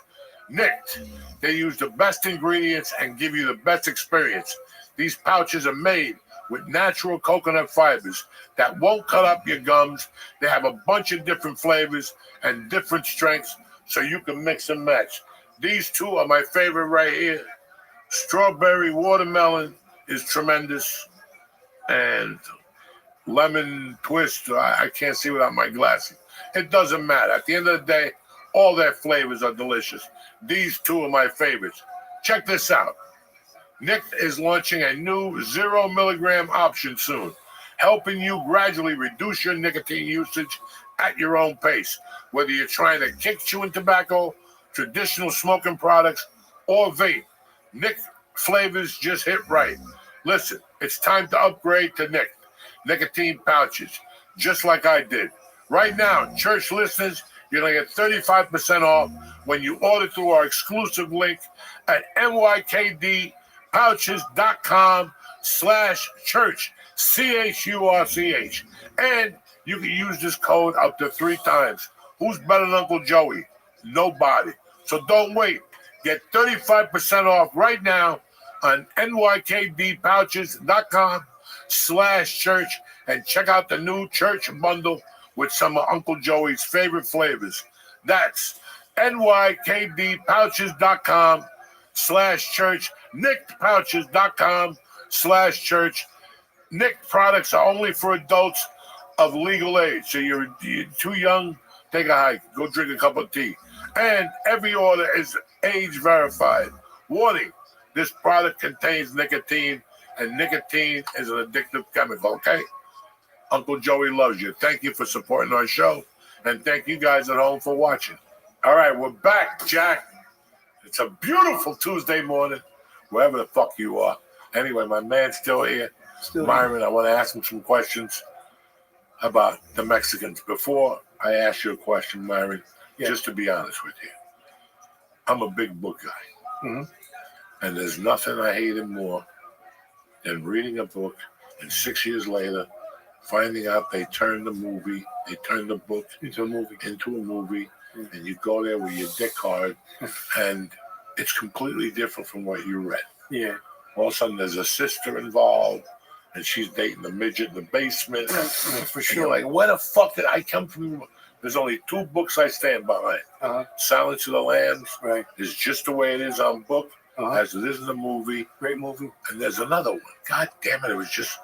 Nicked. They use the best ingredients and give you the best experience. These pouches are made with natural coconut fibers that won't cut up your gums. They have a bunch of different flavors and different strengths so you can mix and match. These two are my favorite right here. Strawberry watermelon is tremendous. And lemon twist, I can't see without my glasses. It doesn't matter. At the end of the day, all their flavors are delicious. These two are my favorites. Check this out. Nick is launching a new 0 milligram option soon, helping you gradually reduce your nicotine usage at your own pace. Whether you're trying to kick chewing tobacco, traditional smoking products, or vape, Nick flavors just hit right. Listen, it's time to upgrade to Nick nicotine pouches, just like I did. Right now, church listeners, you're going to get 35% off when you order through our exclusive link at nykdpouches.com/church, CHURCH. And you can use this code up to 3 times. Who's better than Uncle Joey? Nobody. So don't wait. Get 35% off right now on nykdpouches.com/church and check out the new church bundle with some of Uncle Joey's favorite flavors. That's nykdpouches.com/church, nickpouches.com/church. Nick products are only for adults of legal age. So you're too young, take a hike, go drink a cup of tea. And every order is age verified. Warning. This product contains nicotine, and nicotine is an addictive chemical, okay? Uncle Joey loves you. Thank you for supporting our show, and thank you guys at home for watching. All right, we're back, Jack. It's a beautiful Tuesday morning, wherever the fuck you are. Anyway, my man's still here. Myron, I want to ask him some questions about the Mexicans. Before I ask you a question, Myron, just to be honest with you, I'm a big book guy. Mm-hmm. And there's nothing I hated more than reading a book and 6 years later finding out they turned the book into a movie, and you go there with your dick card, and it's completely different from what you read. Yeah. All of a sudden, there's a sister involved, and she's dating the midget in the basement. For sure. You're like, where the fuck did I come from? There's only 2 books I stand behind. Silence of the Lambs is just the way it is on book. As it is in the movie. Great movie. And there's another one. God damn it, it was just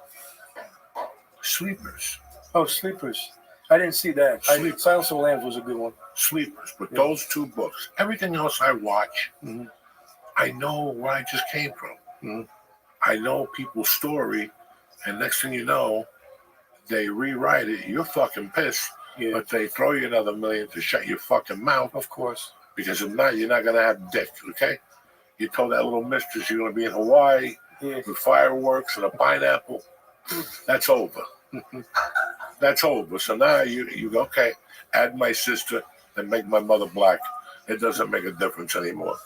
Sleepers. Oh, Sleepers. I didn't see that. Silence of the Lambs was a good one. Sleepers. But those 2 books. Everything else I watch, I know where I just came from. I know people's story, and next thing you know, they rewrite it. You're fucking pissed. Yeah. But they throw you another $1 million to shut your fucking mouth. Of course. Because if not, you're not going to have dick, okay? You told that little mistress you're going to be in Hawaii with fireworks and a pineapple. That's over. That's over. So now you go, okay, add my sister and make my mother black. It doesn't make a difference anymore.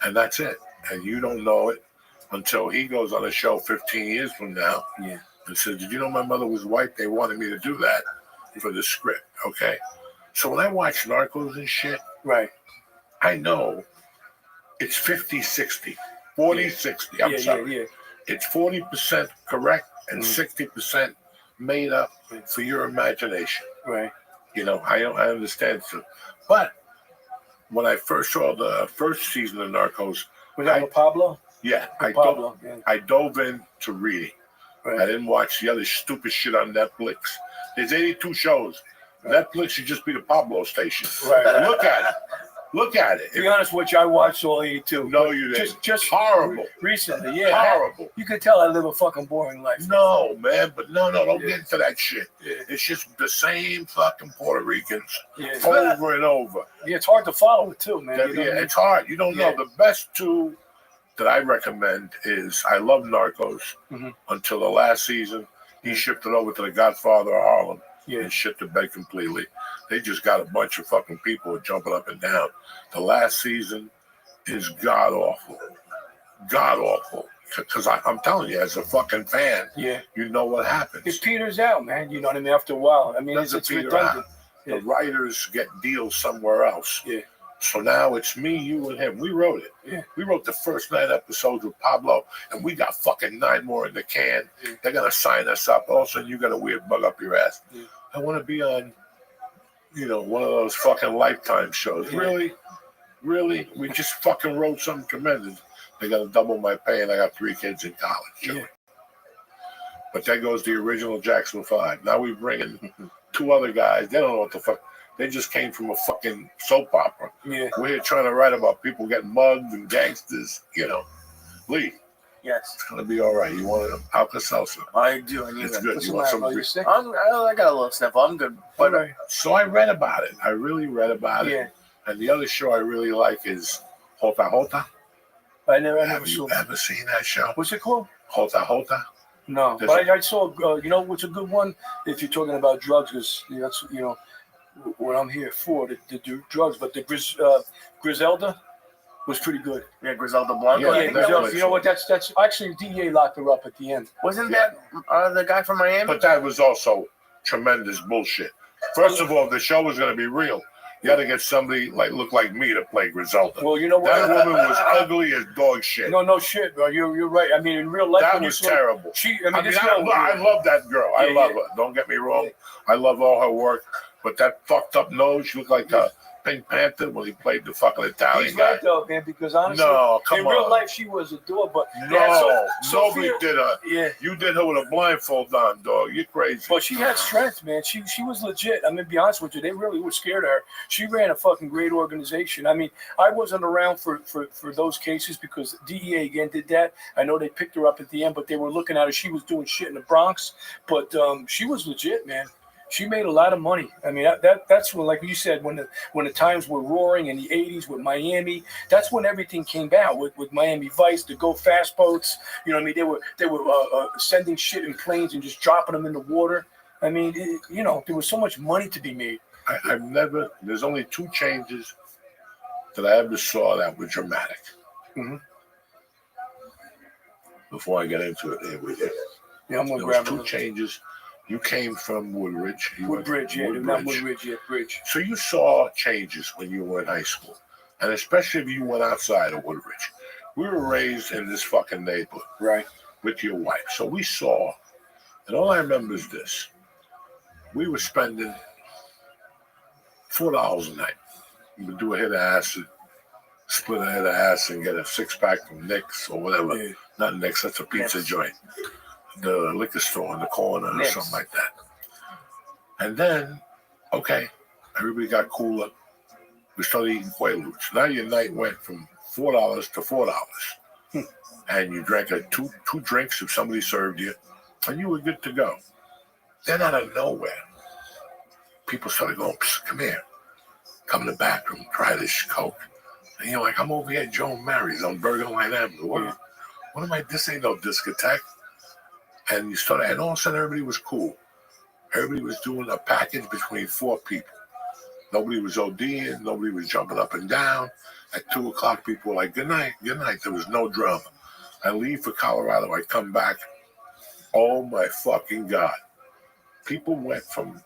And that's it. and you don't know it until he goes on a show 15 years from now Yeah. and says, "Did you know my mother was white? They wanted me to do that for the script." Okay, so when I watch Narcos and shit, Right. I know it's 50-60, 40-60. I'm sorry. Yeah. It's 40% correct and Mhm. 60% made up for your imagination. Right. You know, I understand. So, but when I first saw the first season of Narcos, Was that with Pablo? yeah, Pablo. Yeah. I dove into reading. I Right. didn't watch the other stupid shit on Netflix. There's 82 shows. Netflix should just be the Pablo station. Right. Look at it. Look at it. To be honest with you, I watched all 82. No, you didn't. Just horrible. Recently, yeah. Horrible. You can tell I live a fucking boring life. No, man, but no, don't Yeah. get into that shit. Yeah. It's just the same fucking Puerto Ricans Yeah. over and over. Yeah, it's hard to follow it too, man. That- You know yeah, what I mean? it's hard. You don't know. Yeah. The best two that I recommend is I love Narcos Mhm. until the last season. He shifted over to The Godfather of Harlem Yeah. and shit the bed completely. They just got a bunch of fucking people jumping up and down. The last season is god awful. God awful. Because I'm telling you, as a fucking fan, Yeah. you know what happens. It peters out, man. You know what I mean? After a while. I mean, Doesn't it's peter redundant. The writers get deals somewhere else. Yeah. So now it's me, you, and him. We wrote it. Yeah. We wrote the first 9 episodes with Pablo, and we got fucking 9 more in the can. Yeah. They're gonna sign us up. All of a sudden, you got a weird bug up your ass. Yeah. I want to be on, one of those fucking Lifetime shows. Yeah. Really? We just fucking wrote something tremendous. They got to double my pay, and I got 3 kids in college. Yeah. But that goes the original Jackson 5. Now we bring in 2 other guys. They don't know what the fuck. They just came from a fucking soap opera. Yeah. We're here trying to write about people getting mugged and gangsters. Lee, Yes, it's gonna be all right. You want an Alka-Seltzer? I do. I need It's that. good. What's You the want matter, some? bro? You sick? I got a little sniffle. I'm good. But But So I read about it. I really read about it. yeah, And the other show I really like is Hota Hota. I never Have you saw. ever seen that show? What's it called? Hota Hota. No, Does but I saw. What's a good one if you're talking about drugs? Because that's what I'm here for to do drugs. But the Griselda was pretty good. yeah, Griselda Blanco. Yeah, I think that's that what was, You know what? That's actually DEA locked her up at the end. wasn't Yeah. that the guy from Miami? But that was also tremendous bullshit. First of all, the show was going to be real. You got to get somebody look like me to play Griselda. Well, you know That what? woman was ugly as dog shit. No shit, bro. You're right. I mean, in real life, That when you was saw- terrible. this I girl- love that girl. I Yeah, love yeah. her. Don't get me wrong. I love all her work. But that fucked up nose, she looked like a Pink Panther when he played the fucking Italian He's guy. right though, man. Because honestly, No, come in real on. life, she was a door. But No, Sophia- nobody did her. Yeah. You did her with a blindfold on, dog. You're crazy. But she had strength, man. She was legit. I mean, to be honest with you, they really were scared of her. She ran a fucking great organization. I mean, I wasn't around for those cases because DEA again did that. I know they picked her up at the end, but they were looking at her. She was doing shit in the Bronx, but she was legit, man. She made a lot of money. I mean, that's when, like you said, when the times were roaring in the '80s with Miami. That's when everything came out with Miami Vice, the Go Fast boats. You know what I mean? They were sending shit in planes and just dropping them in the water. I mean, there was so much money to be made. I've never. There's only 2 changes that I ever saw that were dramatic. Mhm. Before I get into it, here we go. Yeah, I'm gonna There grab was 2 a changes. You came from Woodridge. You went Woodbridge. to Yeah, not Woodridge yet. Bridge. So you saw changes when you were in high school, and especially if you went outside of Woodridge. We were raised in this fucking neighborhood Right. with your wife, so we saw, and all I remember is this: we were spending $4 a night. We would do a hit of acid, split a hit of acid, and get a 6-pack from Nick's or whatever. Yeah. Not Nick's, that's a pizza Nick's. joint. The liquor store in the corner or Nick's. something like that. And then, okay, everybody got cooler. We started eating Quaaludes. Now your night went from $4 to $4. And you drank two drinks if somebody served you, and you were good to go. Then out of nowhere, people started going, "Psst, come here. Come in the back room, try this Coke." And you're like, "I'm over here at Joan Mary's on Bergen Line Avenue. What am I? This ain't no discotheque." And you started, and all of a sudden everybody was cool. Everybody was doing a package between 4 people. Nobody was ODing, nobody was jumping up and down. At 2 o'clock, people were like, good night, good night. There was no drama. I leave for Colorado. I come back. Oh, my fucking God. People went from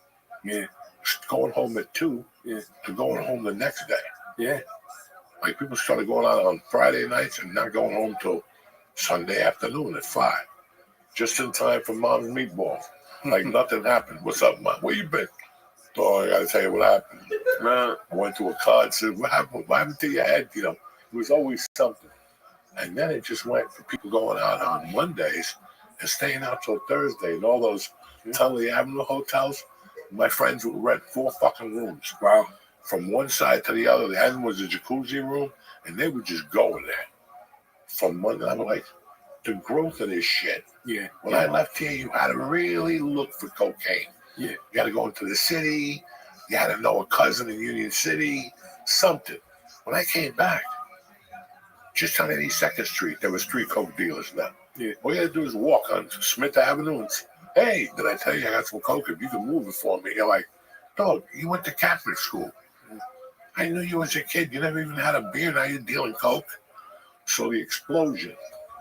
going home at 2 to going home the next day. Yeah. Like people started going out on Friday nights and not going home till Sunday afternoon at 5. Just in time for mom's meatballs. Like nothing happened. What's up, Mom? Where you been? Oh, I gotta tell you what happened. I went to a car and said, what happened? What happened to your head? You know, it was always something. And then it just went for people going out on Mondays and staying out till Thursday and all those Tully Avenue hotels. My friends would rent 4 fucking rooms. Wow. From one side to the other. The end was a jacuzzi room, and they would just go in there. From Monday, I'm like, the growth of this shit. Yeah. When I left here, you had to really look for cocaine. Yeah. You got to go into the city. You had to know a cousin in Union City. Something. When I came back, just on 82nd Street, there was 3 coke dealers now. Yeah. All you got to do is walk on Smith Avenue and say, hey, did I tell you I got some coke? If you can move it for me. You're like, dog, you went to Catholic school. I knew you as a kid. You never even had a beer. Now you're dealing coke. So the explosion.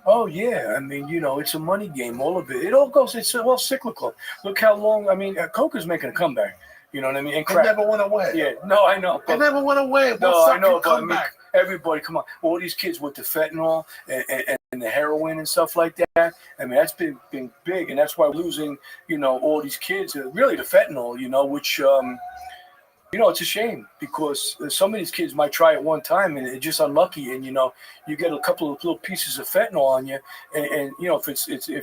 Oh, yeah. I mean, you know, it's a money game, all of it. It all goes, it's all cyclical. Look how long, I mean, coke is making a comeback. You know what I mean? And crack. It never went away. Yeah. No, I know. It never went away. No, I know, but I mean, everybody, come on. All these kids with the fentanyl and the heroin and stuff like that. I mean, that's been big. And that's why we're losing, you know, all these kids. Really, the fentanyl, you know, which... you know, it's a shame because some of these kids might try it one time and they're just unlucky, and you know, you get a couple of little pieces of fentanyl on you, and you know, if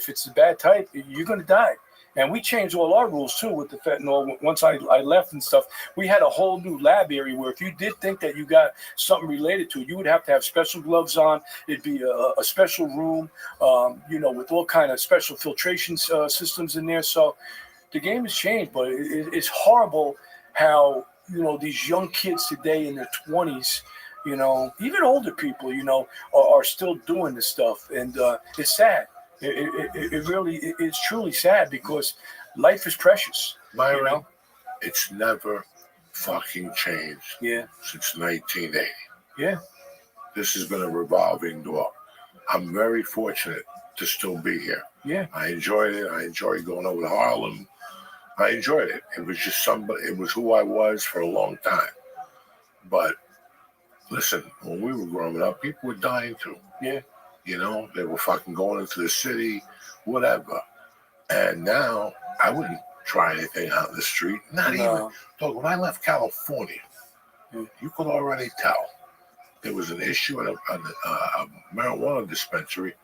it's a bad type, you're gonna die. And we changed all our rules too with the fentanyl. Once I left and stuff, we had a whole new lab area where if you did think that you got something related to it, you would have to have special gloves on. It'd be a special room, you know, with all kind of special filtration systems in there. So the game has changed, but it's horrible how, you know, these young kids today in their 20s, you know, even older people, you know, are still doing this stuff. And it's sad. It really is truly sad because life is precious. Myron, you know? It's never fucking changed since 1980. Yeah. This has been a revolving door. I'm very fortunate to still be here. Yeah. I enjoyed it. I enjoyed going over to Harlem. I enjoyed it. It was just it was who I was for a long time. But listen, when we were growing up, people were dying too. Yeah. You know, they were fucking going into the city, whatever. And now I wouldn't try anything out in the street. Not even. Look, when I left California, you could already tell there was an issue at a marijuana dispensary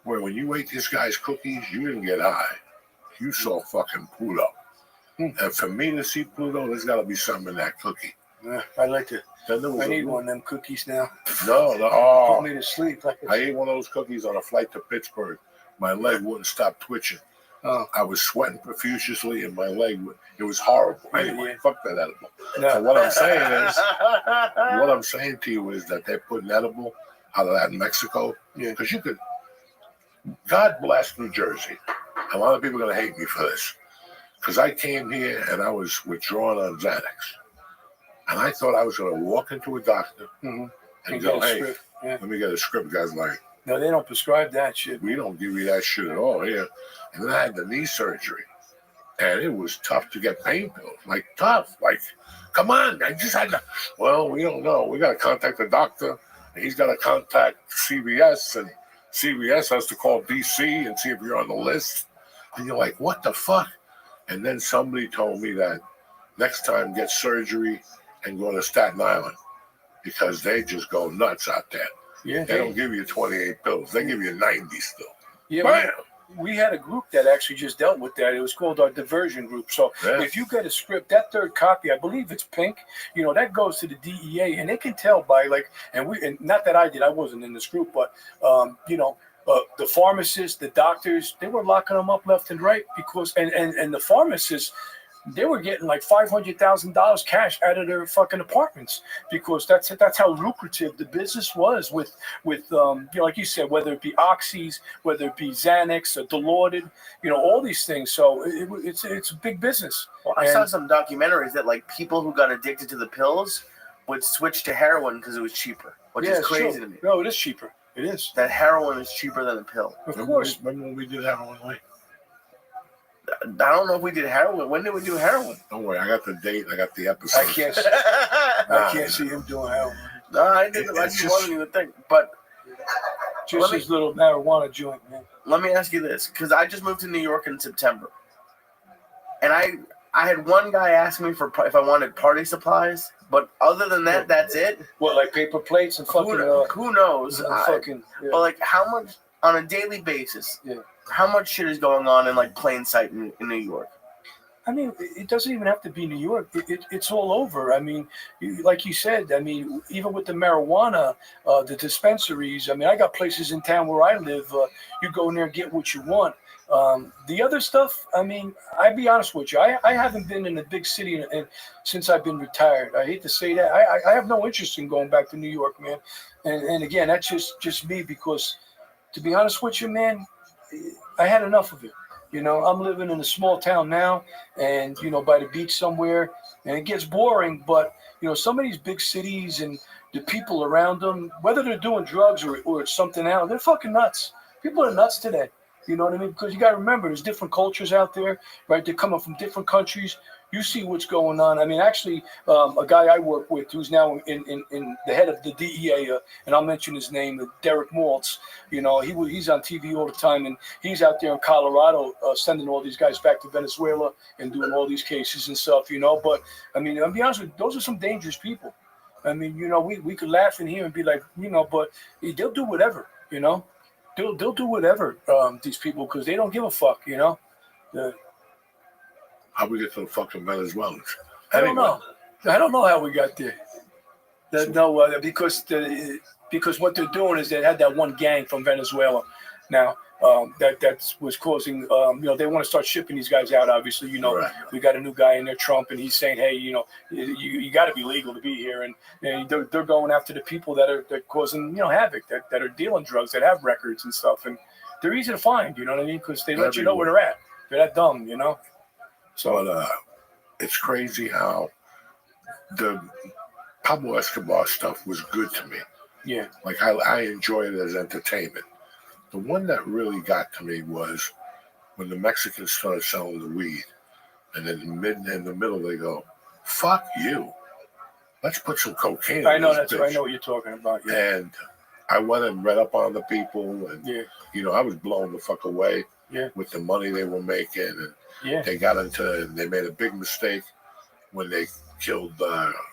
where when you ate this guy's cookies, you didn't get high. You saw fucking Pluto. And for me to see Pluto, there's got to be something in that cookie. I like to. I need one of them cookies now. No. Put me to sleep. I ate one of those cookies on a flight to Pittsburgh. My leg wouldn't stop twitching. I was sweating profusely, and my leg, it was horrible. Anyway, fuck that edible. No. So what I'm saying to you is that they're putting edible out of that in Mexico. Yeah. Because you could, God bless New Jersey. A lot of people are going to hate me for this. Because I came here and I was withdrawn on Xanax. And I thought I was going to walk into a doctor and go, hey, let me get a script. The guy's like, no, they don't prescribe that shit. We don't give you that shit at all here. And then I had the knee surgery. And it was tough to get pain pills. Like, tough. Like, come on. I just had to, well, we don't know. We got to contact the doctor. And he's got to contact CVS. And CVS has to call DC and see if you're on the list. And you're like, what the fuck? And then somebody told me that next time get surgery and go to Staten Island because they just go nuts out there. Yeah, they don't give you 28 pills. They give you 90 still. Yeah, we had a group that actually just dealt with that. It was called our diversion group. So if you get a script, that third copy, I believe it's pink, you know, that goes to the DEA, and they can tell by and not that I did, I wasn't in this group, but you know, the pharmacists, the doctors, they were locking them up left and right because, and the pharmacists, they were getting like $500,000 cash out of their fucking apartments because that's how lucrative the business was with you know, like you said, whether it be oxys, whether it be Xanax or Dilaudid, you know, all these things. So it's a big business. Well, I saw some documentaries that like people who got addicted to the pills would switch to heroin because it was cheaper, which is crazy to me. No, it is cheaper. It is. That heroin is cheaper than a pill. Of course. Remember when we did heroin? I don't know if we did heroin. When did we do heroin? Don't worry, I got the date. I got the episode. I can't see him doing heroin. No, I didn't. I just wasn't even think. But just his little marijuana joint, man. Let me ask you this, because I just moved to New York in September, and I had one guy ask me for if I wanted party supplies, but other than that, that's it. What, like paper plates and fucking? Who knows? But like, how much on a daily basis? Yeah. How much shit is going on in like plain sight in New York? I mean, it doesn't even have to be New York. It's all over. I mean, like you said, I mean, even with the marijuana, the dispensaries, I mean, I got places in town where I live. You go in there and get what you want. The other stuff, I mean, I'll be honest with you. I haven't been in a big city since I've been retired. I hate to say that. I have no interest in going back to New York, man. And again, that's just me because, to be honest with you, man, I had enough of it. You know, I'm living in a small town now and, you know, by the beach somewhere, and it gets boring. But, you know, some of these big cities and the people around them, whether they're doing drugs or it's something else, they're fucking nuts. People are nuts today. You know what I mean? Because you got to remember, there's different cultures out there, right? They're coming from different countries. You see what's going on. I mean, actually, a guy I work with who's now in the head of the DEA, and I'll mention his name, Derek Maltz. You know, he's on TV all the time, and he's out there in Colorado sending all these guys back to Venezuela and doing all these cases and stuff, you know. But, I mean, I'll be honest with you, those are some dangerous people. I mean, you know, we could laugh in here and be like, you know, but they'll do whatever, you know. They'll do whatever, these people, because they don't give a fuck, you know. How we get to the fucking Venezuelans? I don't know how we got there. Because what they're doing is they had that one gang from Venezuela. Now that was causing, you know, they want to start shipping these guys out. Obviously, you know, Right. We got a new guy in there, Trump, and he's saying, hey, you know, you got to be legal to be here, and they're going after the people that are causing, you know, havoc, that are dealing drugs, that have records and stuff, and they're easy to find. You know what I mean? Because they let you know where they're at. They're that dumb, you know. So it's crazy how the Pablo Escobar stuff was good to me. Yeah. Like I enjoy it as entertainment. The one that really got to me was when the Mexicans started selling the weed, and then in the middle they go, "Fuck you, let's put some cocaine." I know in this I bitch." know what you're talking about. Yeah. And I went and read up on the people, and you know, I was blown the fuck away with the money they were making, and they made a big mistake when they killed,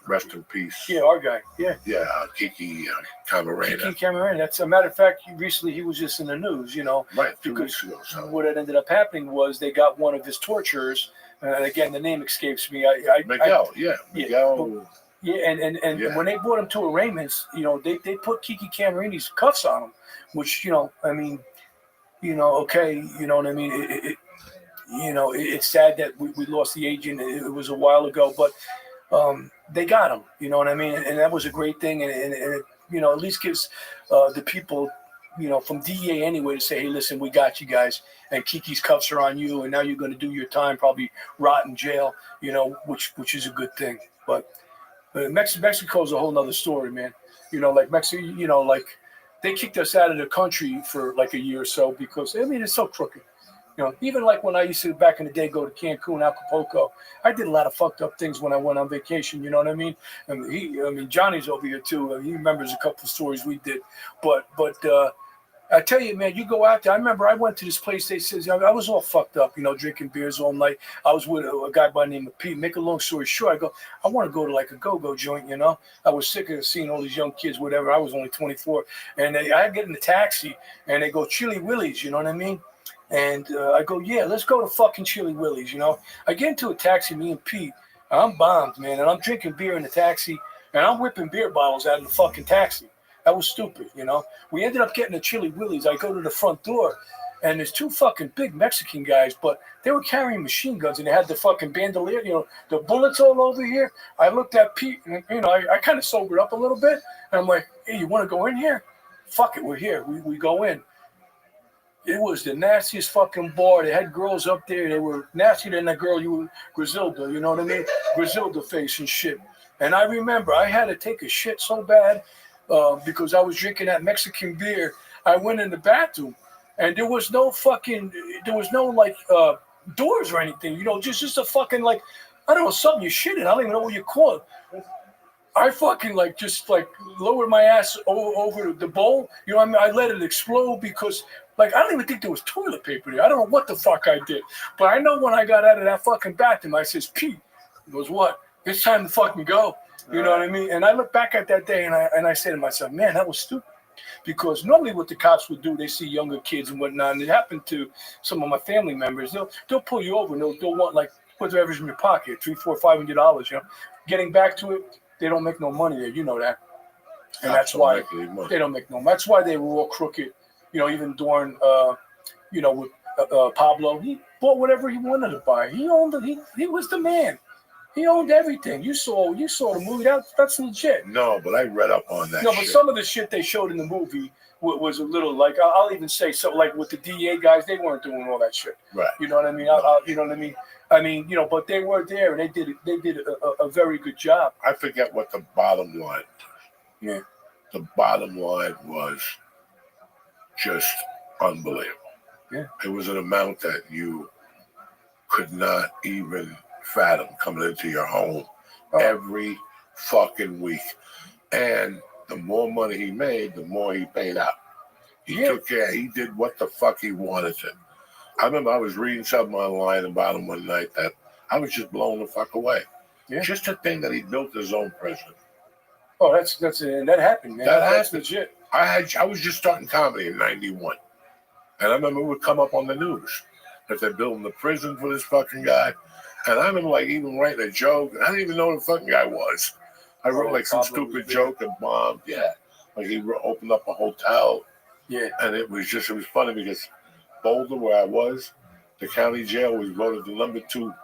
rest in peace. Yeah, our guy. Yeah. Yeah, Kiki Camarena. Kiki Camarena. That's a matter of fact. Recently, he was just in the news. You know, Right, 2 because weeks ago. So. what had ended up happening was they got one of his torturers. And again, the name escapes me. Miguel. Yeah, and when they brought him to arraignments, you know, they put Kiki Camarena's cuffs on him, which, you know, I mean, you know, okay, you know what I mean? It's sad that we lost the agent. It was a while ago, but they got him, you know what I mean? And that was a great thing. And it, you know, at least gives the people, you know, from DEA anyway to say, hey, listen, we got you guys. And Kiki's cuffs are on you. And now you're going to do your time, probably rot in jail, you know, which is a good thing. But Mexico's a whole nother story, man. You know, like Mexico, you know, like they kicked us out of the country for like a year or so because, I mean, it's so crooked. You know, even like when I used to back in the day go to Cancun, Acapulco, I did a lot of fucked up things when I went on vacation. You know what I mean? And Johnny's over here too. He remembers a couple of stories we did. But I tell you, man, you go out there. I remember I went to this place. They said I was all fucked up, you know, drinking beers all night. I was with a guy by the name of Pete. Make a long story short, I go, I want to go to like a go-go joint, you know. I was sick of seeing all these young kids, whatever. I was only 24, and I get in the taxi, and they go Chili Willy's, you know what I mean? And I go, yeah, let's go to fucking Chili Willy's, you know. I get into a taxi, me and Pete. I'm bombed, man, and I'm drinking beer in the taxi, and I'm whipping beer bottles out of the fucking taxi. That was stupid, you know. We ended up getting a Chili Willy's. I go to the front door, and there's two fucking big Mexican guys, but they were carrying machine guns, and they had the fucking bandolier, you know, the bullets all over here. I looked at Pete, and, you know, I kind of sobered up a little bit, and I'm like, hey, you want to go in here? Fuck it, we're here. We go in. It was the nastiest fucking bar. They had girls up there. They were nastier than that girl, Griselda, you know what I mean? Griselda face and shit. And I remember I had to take a shit so bad because I was drinking that Mexican beer. I went in the bathroom, and there was no like doors or anything. You know, just a fucking like, I don't know, something you shit in. I don't even know what you call it. I fucking just lowered my ass over the bowl. You know what I mean? I let it explode because I don't even think there was toilet paper there. I don't know what the fuck I did. But I know when I got out of that fucking bathroom, I says, Pete, he goes, what? It's time to fucking go. You know what I mean? And I look back at that day and I say to myself, man, that was stupid. Because normally what the cops would do, they see younger kids and whatnot, and it happened to some of my family members. They'll pull you over and they'll want whatever's in your pocket, $300, $400, $500. You know, getting back to it, they don't make no money there. You know that, and that's why they don't make no money. That's why they were all crooked. You know, even during with Pablo, he bought whatever he wanted to buy. He owned it. He was the man. He owned everything. You saw the movie. That's legit. No, but I read up on that. No, but some of the shit they showed in the movie was a little I'll even say so. Like with the DA guys, they weren't doing all that shit. Right. You know what I mean? You know what I mean? I mean, but they were there and they did a very good job. I forget what the bottom line. Yeah. The bottom line was just unbelievable. Yeah. It was an amount that you could not even fathom coming into your home every fucking week. And the more money he made, the more he paid out. He took care. He did what the fuck he wanted to. I remember I was reading something online about him one night that I was just blown the fuck away. Yeah. Just the thing that he built his own prison. Oh, that's that happened, man. That's legit. I was just starting comedy in '91, and I remember it would come up on the news that they're building the prison for this fucking guy. And I remember even writing a joke. I didn't even know who the fucking guy was. I wrote some stupid joke and bombed. Yeah, he opened up a hotel. Yeah, and it was funny because Boulder, where I was, the county jail was voted the #2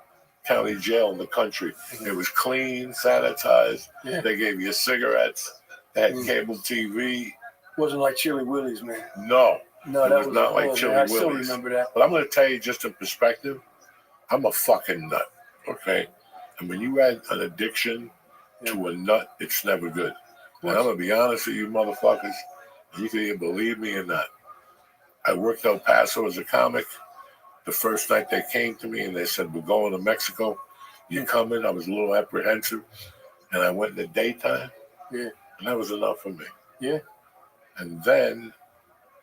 county jail in the country. Mm-hmm. It was clean, sanitized. Yeah. They gave you cigarettes. They had cable TV. Wasn't like Chili Willie's, man. No, that was not like Chili Willie's. I still remember that. But I'm going to tell you just in perspective, I'm a fucking nut, okay? And when you add an addiction to a nut, it's never good. And I'm going to be honest with you motherfuckers, you can either believe me or not. I worked El Paso as a comic. The first night they came to me and they said, we're going to Mexico. You coming? I was a little apprehensive. And I went in the daytime. Yeah. And that was enough for me. Yeah. And then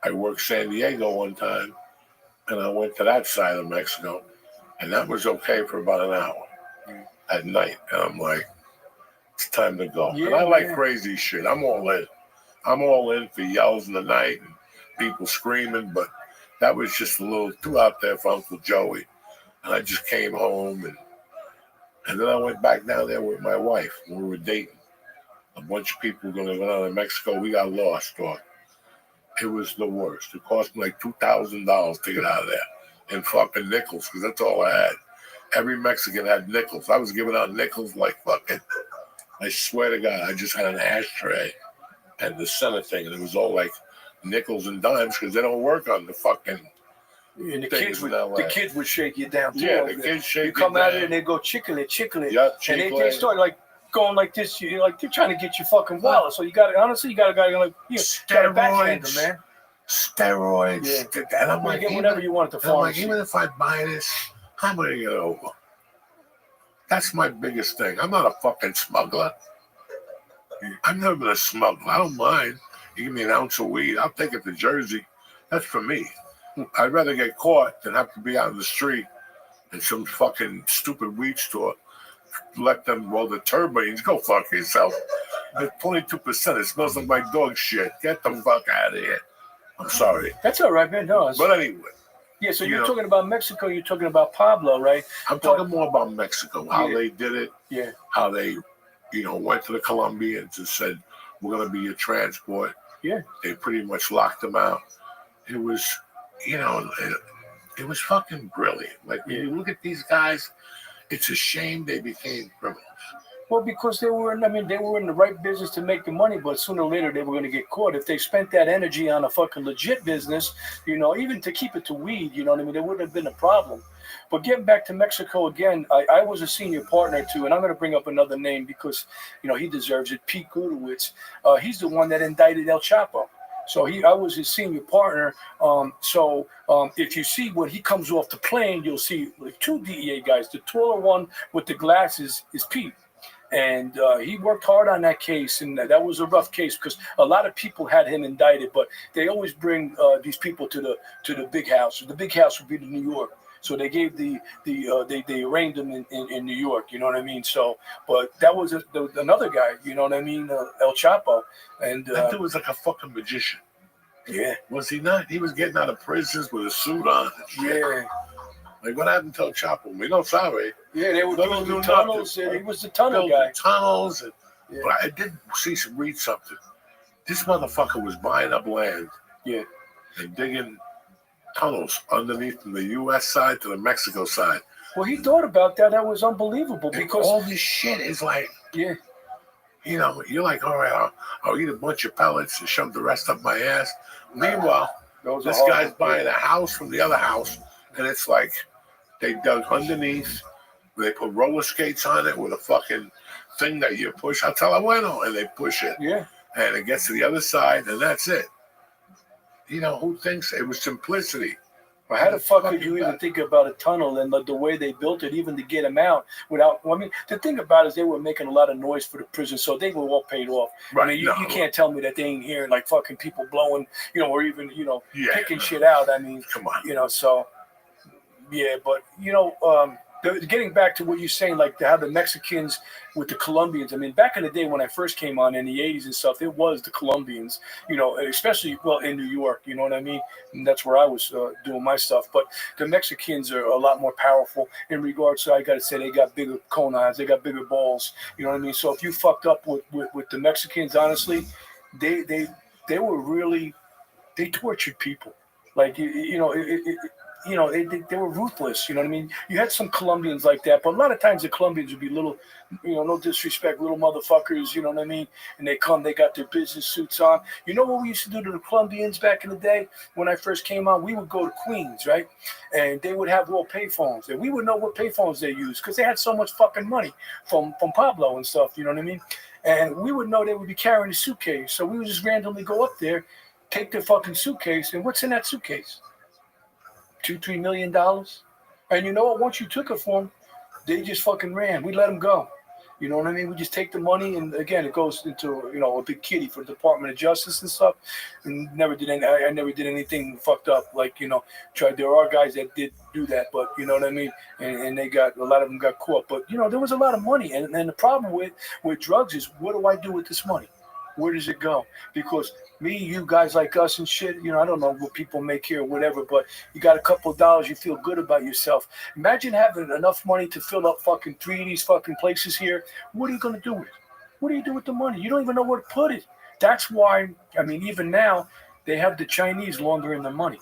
I worked San Diego one time. And I went to that side of Mexico. And that was okay for about an hour at night. And I'm like, it's time to go. Yeah, and I like crazy shit. I'm all in. I'm all in for yells in the night and people screaming, but that was just a little too out there for Uncle Joey. And I just came home and then I went back down there with my wife. We were dating. A bunch of people were going to go down to Mexico. We got lost, dog. It was the worst. It cost me like $2,000 to get out of there in fucking nickels, because that's all I had. Every Mexican had nickels. I was giving out nickels like fucking, I swear to God, I just had an ashtray and the center thing, and it was all like nickels and dimes because they don't work on the fucking. And the kids would shake you down too. Yeah, the kids shake you down. You come out here and they go chickle it. Yep, and they start going like this. You're like, they're trying to get you fucking wallet. So you got a guy like steroids, backhand them, man. Steroids. Yeah. And I'm like, get whatever you want at the farm. Like, even if I buy this, I'm gonna get over. That's my biggest thing. I'm not a fucking smuggler. I've never been a smuggler. I don't mind. You give me an ounce of weed, I'll take it to Jersey. That's for me. I'd rather get caught than have to be out in the street in some fucking stupid weed store. Let them roll the turbines. Go fuck yourself. At 22%, it smells like my dog shit. Get the fuck out of here. I'm sorry. That's all right, man. No, but anyway. Yeah, so you're talking about Mexico, you're talking about Pablo, right? I'm talking more about Mexico, how they did it. Yeah. How they, went to the Colombians and said, we're going to be your transport. Yeah. They pretty much locked them out. It was, it was fucking brilliant. Like, when you look at these guys, it's a shame they became criminals. Well, because they were in the right business to make the money, but sooner or later they were going to get caught. If they spent that energy on a fucking legit business, even to keep it to weed, you know what I mean, there wouldn't have been a problem. But getting back to Mexico again, I was a senior partner too, and I'm going to bring up another name because, he deserves it. Pete Gudowitz. He's the one that indicted El Chapo. So I was his senior partner. If you see when he comes off the plane, you'll see like two DEA guys. The taller one with the glasses is Pete. And he worked hard on that case, and that was a rough case because a lot of people had him indicted, but they always bring these people to the big house. The big house would be New York. So they gave they arraigned him in New York, you know what I mean? So, but there was another guy, you know what I mean? El Chapo. And that dude was like a fucking magician. Yeah. Was he not? He was getting out of prisons with a suit on. And shit. Yeah. Like, what happened to El Chapo? We don't sorry. Yeah, they were building the tunnels, and he was the tunnel guy. Tunnels. But I did read something. This motherfucker was buying up land. Yeah. And digging tunnels underneath from the U.S. side to the Mexico side. Well, he thought about that. That was unbelievable because all this shit is like, yeah, you're like, all right, I'll eat a bunch of pellets and shove the rest up my ass. Meanwhile, this guy's buying a house from the other house, and it's like they dug underneath. They put roller skates on it with a fucking thing that you push. I'll tell bueno, and they push it. Yeah, and it gets to the other side, and that's it. Who thinks it was simplicity? Well, how the fuck could you even think about a tunnel and the way they built it, even to get them out without? Well, I mean, the thing about it is they were making a lot of noise for the prison, so they were all paid off. Right. I mean, you can't tell me that they ain't hearing like fucking people blowing, or even picking shit out. I mean, come on, so yeah, but getting back to what you're saying, like how the Mexicans with the Colombians. I mean, back in the day when I first came on in the 80s and stuff, it was the Colombians, especially, in New York, you know what I mean? And that's where I was doing my stuff. But the Mexicans are a lot more powerful in regards to, I got to say, they got bigger conas, they got bigger balls, you know what I mean? So if you fucked up with the Mexicans, honestly, they were really, they tortured people. Like, they were ruthless, you know what I mean? You had some Colombians like that, but a lot of times the Colombians would be little, no disrespect, little motherfuckers, you know what I mean? And they got their business suits on. You know what we used to do to the Colombians back in the day? When I first came on, we would go to Queens, right? And they would have all payphones, and we would know what payphones they used because they had so much fucking money from Pablo and stuff, you know what I mean? And we would know they would be carrying a suitcase, so we would just randomly go up there, take their fucking suitcase, and what's in that suitcase? $2-3 million, and you know what? Once you took it from them, they just fucking ran. We let them go. You know what I mean? We just take the money, and again, it goes into a big kitty for the Department of Justice and stuff. And I never did anything fucked up. Like there are guys that did do that, but you know what I mean. And they got a lot of them got caught. But there was a lot of money, and the problem with drugs is, what do I do with this money? Where does it go? Because you guys like us and shit, I don't know what people make here or whatever, but you got a couple of dollars, you feel good about yourself. Imagine having enough money to fill up fucking 3 of these fucking places here. What are you going to do with it? What do you do with the money? You don't even know where to put it. That's why, I mean, even now, they have the Chinese laundering the money.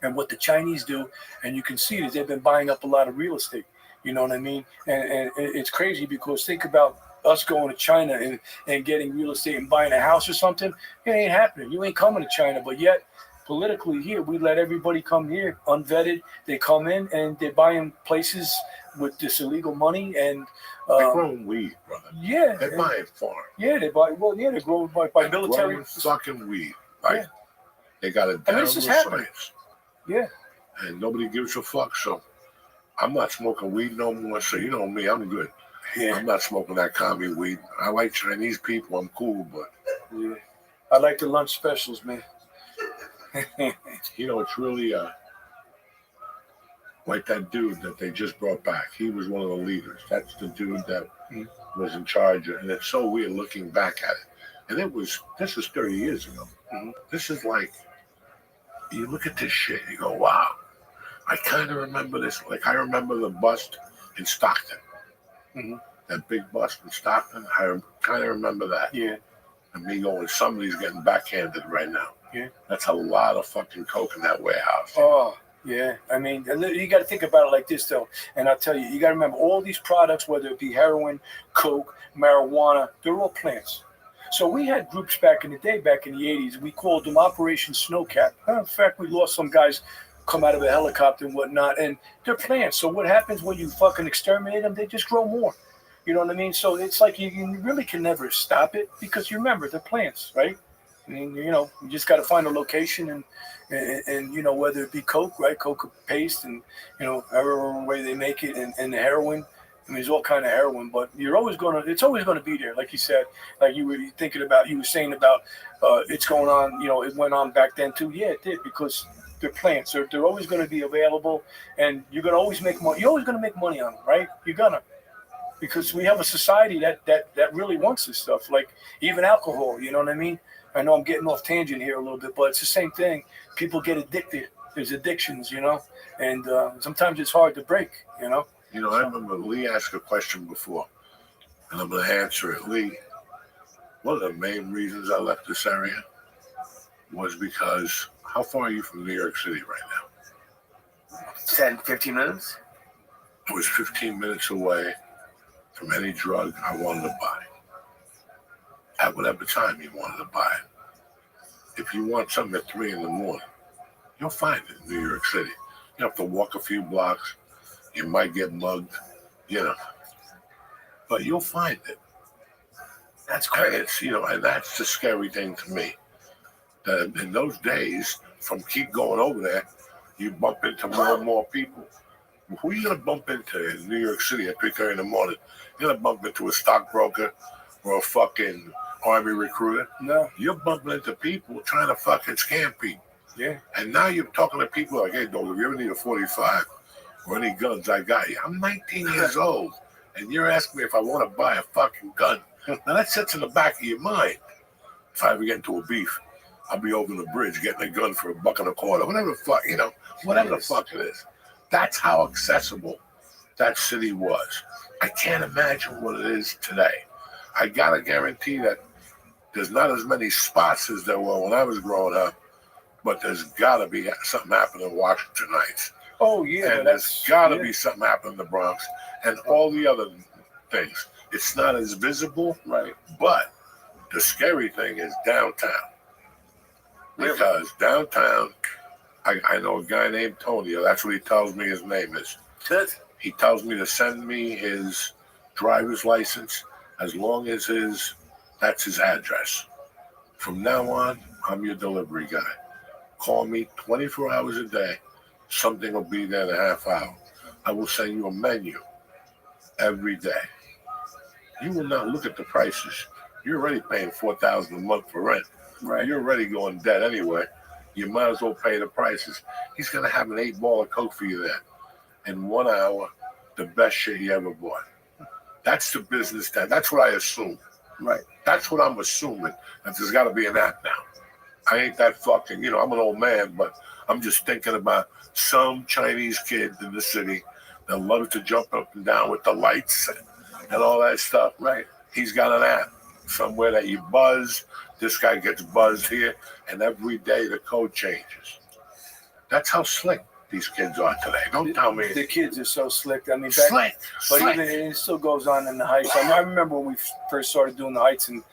And what the Chinese do, and you can see it, is they've been buying up a lot of real estate. You know what I mean? And it's crazy because think about us going to China and getting real estate and buying a house or something. It ain't happening. You ain't coming to China. But yet, politically here, we let everybody come here unvetted. They come in and they're buying places with this illegal money. And they're growing weed, brother. Yeah. They're buying farm. Yeah, they're growing by military. Growing fucking weed. Right? Yeah. They got it down with science. Yeah. And nobody gives a fuck. So I'm not smoking weed no more. So you know me, I'm good. Yeah. I'm not smoking that commie weed. I like Chinese people. I'm cool, but yeah, I like the lunch specials, man. It's really like that dude that they just brought back. He was one of the leaders. That's the dude that was in charge. And it's so weird looking back at it. And this is 30 years ago. Mm-hmm. This is like, you look at this shit, you go, wow. I kind of remember this. Like, I remember the bust in Stockton. Mm-hmm. That big bust in Stockton, I kind of remember that. Yeah. And me going, somebody's getting backhanded right now. Yeah. That's a lot of fucking coke in that warehouse. Oh, Yeah, I mean, you got to think about it like this, though. And I'll tell you, you got to remember all these products, whether it be heroin, coke, marijuana, they're all plants. So we had groups back in the day, back in the 80s. We called them Operation Snowcap. In fact, we lost some guys come out of a helicopter and whatnot, and they're plants. So what happens when you fucking exterminate them? They just grow more. You know what I mean? So it's like you really can never stop it because you remember, they're plants, right? I mean, you just got to find a location and whether it be coke, right? Coke paste and, however way they make it and the heroin. I mean, there's all kind of heroin, but it's always going to be there. Like you said, like you were saying about it's going on, it went on back then too. Yeah, it did because they're plants. They're always going to be available and you're going to always make money. You're always going to make money on them, right? You're going to. Because we have a society that really wants this stuff, like even alcohol, you know what I mean? I know I'm getting off tangent here a little bit, but it's the same thing. People get addicted. There's addictions, and sometimes it's hard to break, I remember Lee asked a question before, and I'm going to answer it. Lee, one of the main reasons I left this area was because, how far are you from New York City right now? 10, 15 minutes? I was 15 minutes away from any drug I wanted to buy. At whatever time you wanted to buy it. If you want something at 3 a.m, you'll find it in New York City. You have to walk a few blocks. You might get mugged, but you'll find it. That's great. And it's, and that's the scary thing to me. That in those days, from keep going over there, you bump into more and more people. Who are you going to bump into in New York City at 3:30 in the morning? You're going to bump into a stockbroker or a fucking Army recruiter. No. You're bumping into people trying to fucking scam people. Yeah. And now you're talking to people like, hey, dog, if you ever need a 45 or any guns, I got you. I'm 19 years old, and you're asking me if I want to buy a fucking gun. Now that sits in the back of your mind. If I ever get into a beef, I'll be over the bridge getting a gun for $1.25, whatever the fuck, whatever the fuck it is. That's how accessible that city was. I can't imagine what it is today. I gotta guarantee that there's not as many spots as there were when I was growing up, but there's gotta be something happening in Washington Heights. Oh yeah, and there's gotta be something happening in the Bronx and all the other things. It's not as visible, right? But the scary thing is downtown, because downtown, I know a guy named Tony. That's what he tells me his name is. He tells me to send me his driver's license as long as that's his address. From now on, I'm your delivery guy. Call me 24 hours a day. Something will be there in a half hour. I will send you a menu every day. You will not look at the prices. You're already paying $4,000 a month for rent. Right. You're already going dead anyway. You might as well pay the prices. He's going to have an 8-ball of Coke for you there. In 1 hour, the best shit he ever bought. That's the business that's what I assume. Right. That's what I'm assuming. That there's got to be an app now. I ain't that fucking, I'm an old man, but I'm just thinking about some Chinese kid in the city that loves to jump up and down with the lights and all that stuff. Right. He's got an app somewhere that you buzz. This guy gets buzzed here, and every day the code changes. That's how slick these kids are today. Don't tell me. The kids are so slick. I mean, Slick. Even it still goes on in the Heights. I remember when we first started doing the Heights, and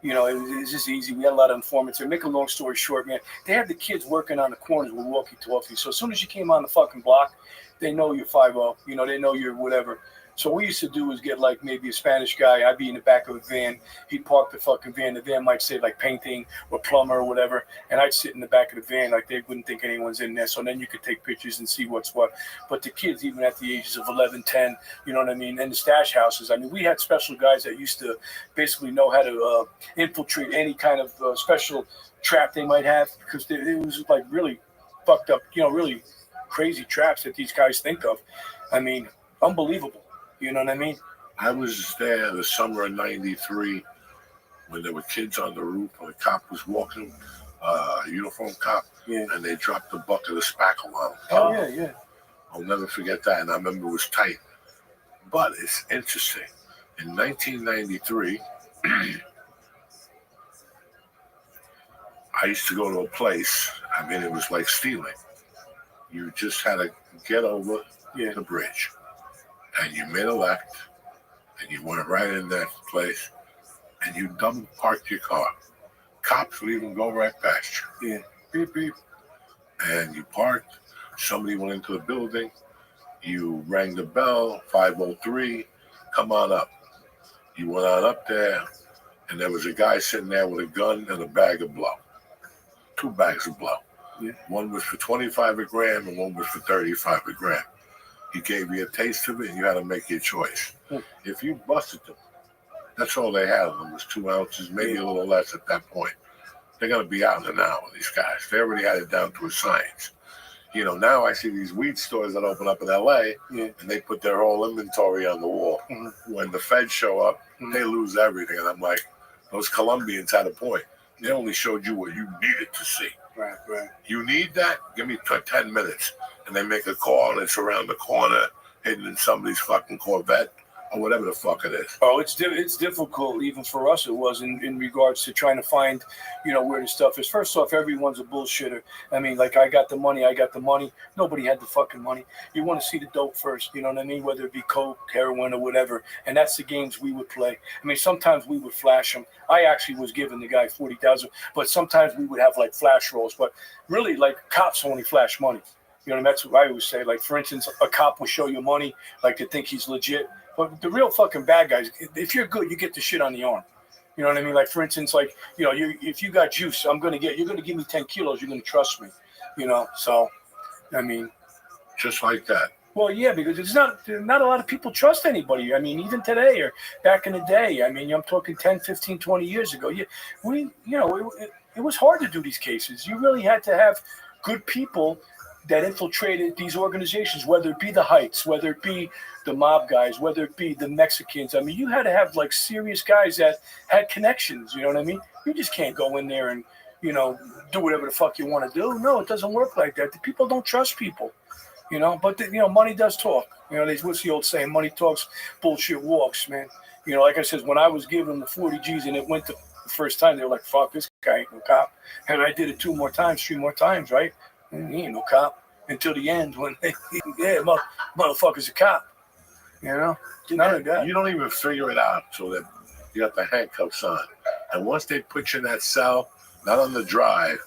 it was just easy. We had a lot of informants. And make a long story short, man, they had the kids working on the corners with walkie-talkies. So as soon as you came on the fucking block, they know you're 5-0. They know you're whatever. So what we used to do is get like maybe a Spanish guy. I'd be in the back of a van. He'd park the fucking van. The van might say like painting or plumber or whatever. And I'd sit in the back of the van like they wouldn't think anyone's in there. So then you could take pictures and see what's what. But the kids, even at the ages of 11, 10, you know what I mean? And the stash houses. I mean, we had special guys that used to basically know how to infiltrate any kind of special trap they might have, because it was like really fucked up, really crazy traps that these guys think of. I mean, unbelievable. You know what I mean? I was there the summer of '93 when there were kids on the roof and a cop was walking, a uniformed cop, and they dropped a bucket of spackle on him. Oh, yeah. I'll never forget that, and I remember it was tight. But it's interesting. In 1993, I used to go to a place. I mean, it was like stealing. You just had to get over the bridge. And you made a left, and you went right in that place, and you double parked your car. Cops would even go right past you. Yeah. Beep, beep. And you parked. Somebody went into the building. You rang the bell, 503, come on up. You went on up there, and there was a guy sitting there with a gun and a bag of blow. 2 bags of blow. Yeah. One was for 25 a gram, and one was for 35 a gram. He gave you a taste of it, and you had to make your choice. If you busted them, that's all they had of them was 2 ounces, maybe a little less at that point. They're going to be out in an hour, these guys. They already had it down to a science. You know, now I see these weed stores that open up in L.A., and they put their whole inventory on the wall. When the feds show up, they lose everything. And I'm like, those Colombians had a point. They only showed you what you needed to see. Right. You need that? Give me 10 minutes. And they make a call, and it's around the corner, hidden in somebody's fucking Corvette, or whatever the fuck it is. Oh, it's difficult, even for us it was, in regards to trying to find, where the stuff is. First off, everyone's a bullshitter. I mean, like, I got the money. Nobody had the fucking money. You want to see the dope first, you know what I mean? Whether it be coke, heroin, or whatever. And that's the games we would play. I mean, sometimes we would flash them. I actually was giving the guy 40,000, but sometimes we would have, like, flash rolls. But really, like, cops only flash money. You know, that's what I always say. Like, for instance, a cop will show you money, like, to think he's legit. But the real fucking bad guys, if you're good, you get the shit on the arm. You know what I mean? Like, for instance, like, if you got juice, you're going to give me 10 kilos. You're going to trust me. So, I mean. Just like that. Well, yeah, because it's not a lot of people trust anybody. I mean, even today or back in the day. I mean, I'm talking 10, 15, 20 years ago. It was hard to do these cases. You really had to have good people that infiltrated these organizations, whether it be the Heights, whether it be the mob guys, whether it be the Mexicans. I mean, you had to have, like, serious guys that had connections, you know what I mean? You just can't go in there and, do whatever the fuck you want to do. No, it doesn't work like that. The people don't trust people, but, money does talk. What's the old saying? Money talks, bullshit walks, man. Like I said, when I was giving them the 40 G's and it went the first time, they were like, fuck, this guy ain't no cop. And I did it 2 more times, 3 more times, right? He ain't no cop until the end when motherfucker's a cop. None of that. You don't even figure it out so that you got the handcuffs on. And once they put you in that cell, not on the drive,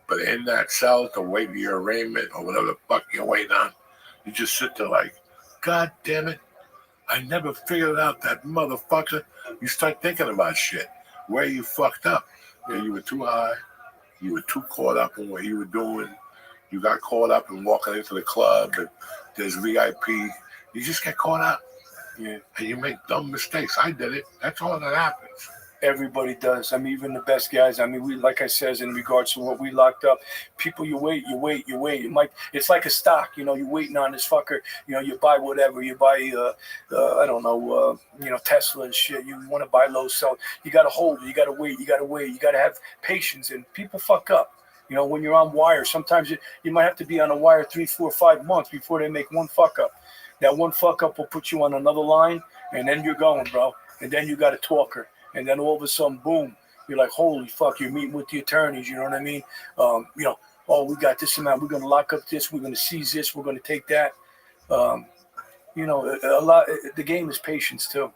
but in that cell to wait for your arraignment or whatever the fuck you're waiting on, you just sit there like, God damn it, I never figured out that motherfucker. You start thinking about shit. Where you fucked up. You were too high. You were too caught up in what you were doing. You got caught up in walking into the club and there's VIP. You just get caught up. Yeah. And you make dumb mistakes. I did it. That's all that happens. Everybody does. I mean, even the best guys. I mean, we, like I says, in regards to what we locked up, people, you wait. It's like a stock, you're waiting on this fucker. You buy whatever. You buy, I don't know, Tesla and shit. You want to buy low, sell. You got to hold it. You got to wait. You got to have patience. And people fuck up. When you're on wire, sometimes you might have to be on a wire 3, 4, 5 months before they make one fuck up. That one fuck up will put you on another line, and then you're going, bro. And then you got a talker. And then all of a sudden, boom, you're like, holy fuck, you're meeting with the attorneys, you know what I mean? We got this amount, we're going to lock up this, we're going to seize this, we're going to take that. A lot. The game is patience, too.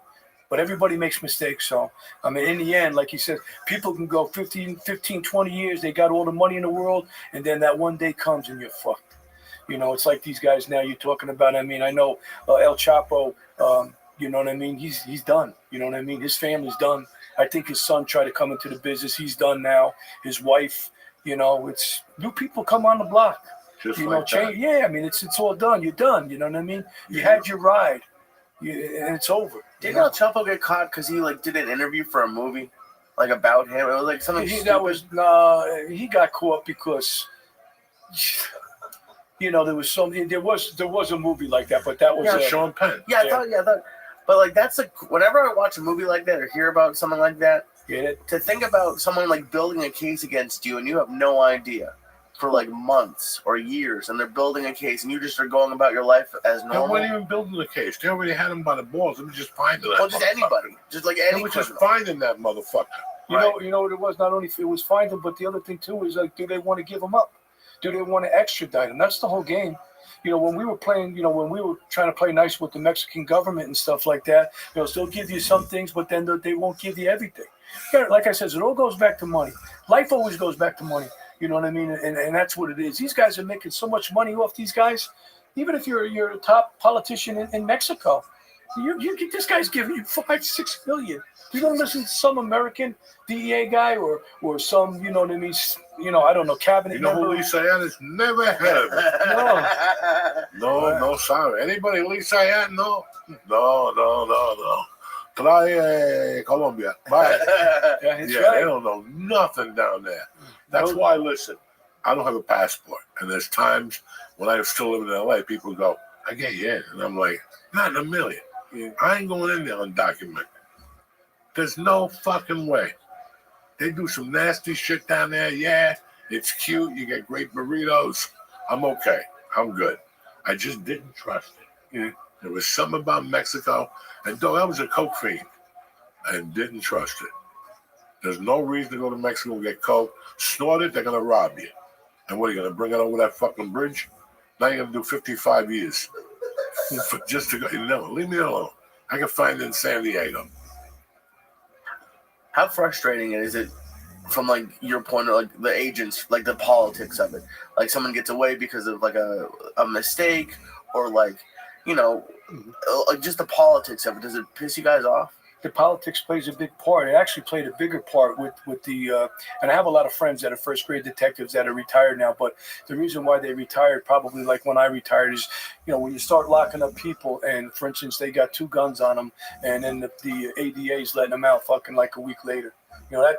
But everybody makes mistakes. So, I mean, in the end, like you said, people can go 15, 20 years, they got all the money in the world, and then that one day comes and you're fucked. It's like these guys now you're talking about. I mean, I know El Chapo, you know what I mean? He's done. You know what I mean? His family's done. I think his son tried to come into the business. He's done now. His wife, it's new people come on the block. Just like that. Yeah, I mean, it's all done. You're done. You know what I mean? You had your ride, and it's over. Didn't El Chapo get caught because he did an interview for a movie, about him? It was like something He got caught because there was a movie like that, but that was Sean Penn. Yeah, I thought. But that's whenever I watch a movie like that or hear about something like that, to think about someone building a case against you and you have no idea for months or years, and they're building a case and you just are going about your life as normal. They weren't even building the case. They already had him by the balls. They were just finding that. Well, just anybody, just like any. They were just finding that motherfucker. You know what it was? Not only it was finding, but the other thing too is do they want to give him up? Do they want to extradite them? That's the whole game. When we were playing, when we were trying to play nice with the Mexican government and stuff like that, they'll give you some things, but then they won't give you everything. Like I said, it all goes back to money. Life always goes back to money. You know what I mean? And that's what it is. These guys are making so much money off these guys. Even if you're a top politician in Mexico, you get this guy's giving you $5-6 million. You don't listen to some American DEA guy or some, you know what I mean? I don't know, cabinet member. Who Lisa Ann has never heard of it. No, sorry. Anybody Lisa Ann? No. Try Colombia. Bye. Yeah, Right. They don't know nothing down there. That's why, listen, I don't have a passport. And there's times when I still live in LA, people go, I get you in. And I'm like, not in a million. Yeah. I ain't going in there undocumented. There's no fucking way. They do some nasty shit down there. Yeah, it's cute. You get great burritos. I'm okay. I'm good. I just didn't trust it. Yeah. There was something about Mexico. And though I was a coke fiend, I didn't trust it. There's no reason to go to Mexico and get coke. Snort it, they're going to rob you. And what, are you going to bring it over that fucking bridge? Now you're going to do 55 years. Just to go, leave me alone. I can find it in San Diego. How frustrating is it from like your point of like the agents, like the politics of it? Like someone gets away because of like a mistake or like, like just the politics of it. Does it piss you guys off? The politics plays a big part. It actually played a bigger part with the and I have a lot of friends that are first grade detectives that are retired now, but the reason why they retired, probably like when I retired, is when you start locking up people and, for instance, they got 2 guns on them and then the ADA is letting them out fucking like a week later.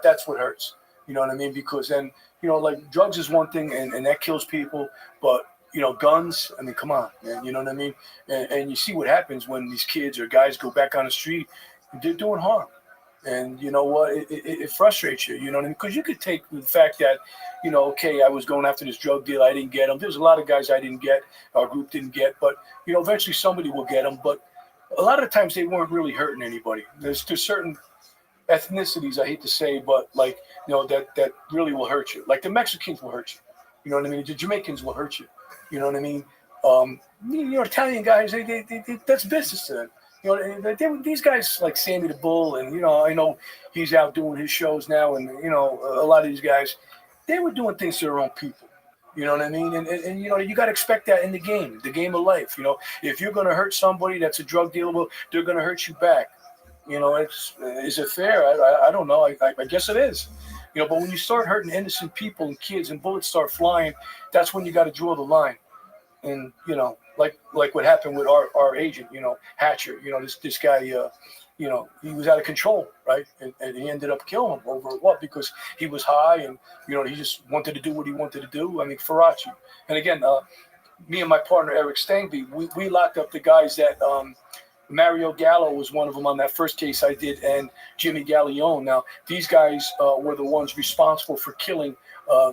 That's what hurts. You know what I mean? Because then, like drugs is one thing and that kills people, but guns, I mean, come on, man, you know what I mean? And you see what happens when these kids or guys go back on the street. They're doing harm. And you know what? It frustrates you, you know what I mean? Because you could take the fact that, okay, I was going after this drug deal. I didn't get him. There's a lot of guys I didn't get, our group didn't get. But, eventually somebody will get them. But a lot of the times they weren't really hurting anybody. There's certain ethnicities, I hate to say, but like, that really will hurt you. Like the Mexicans will hurt you. You know what I mean? The Jamaicans will hurt you. You know what I mean? Italian guys, they that's business to them. These guys like Sammy the Bull, and I know he's out doing his shows now, and a lot of these guys, they were doing things to their own people. You know what I mean? And you got to expect that in the game of life. If you're going to hurt somebody that's a drug dealer, well, they're going to hurt you back. Is it fair? I don't know. I guess it is. But when you start hurting innocent people and kids and bullets start flying, that's when you got to draw the line. And like what happened with our agent, Hatcher. This guy, he was out of control, right? And he ended up killing him over what? Because he was high and he just wanted to do what he wanted to do. I mean, Faraci. And again, me and my partner Eric Stangby, we locked up the guys that Mario Gallo was one of them on that first case I did, and Jimmy Gallione. Now these guys were the ones responsible for killing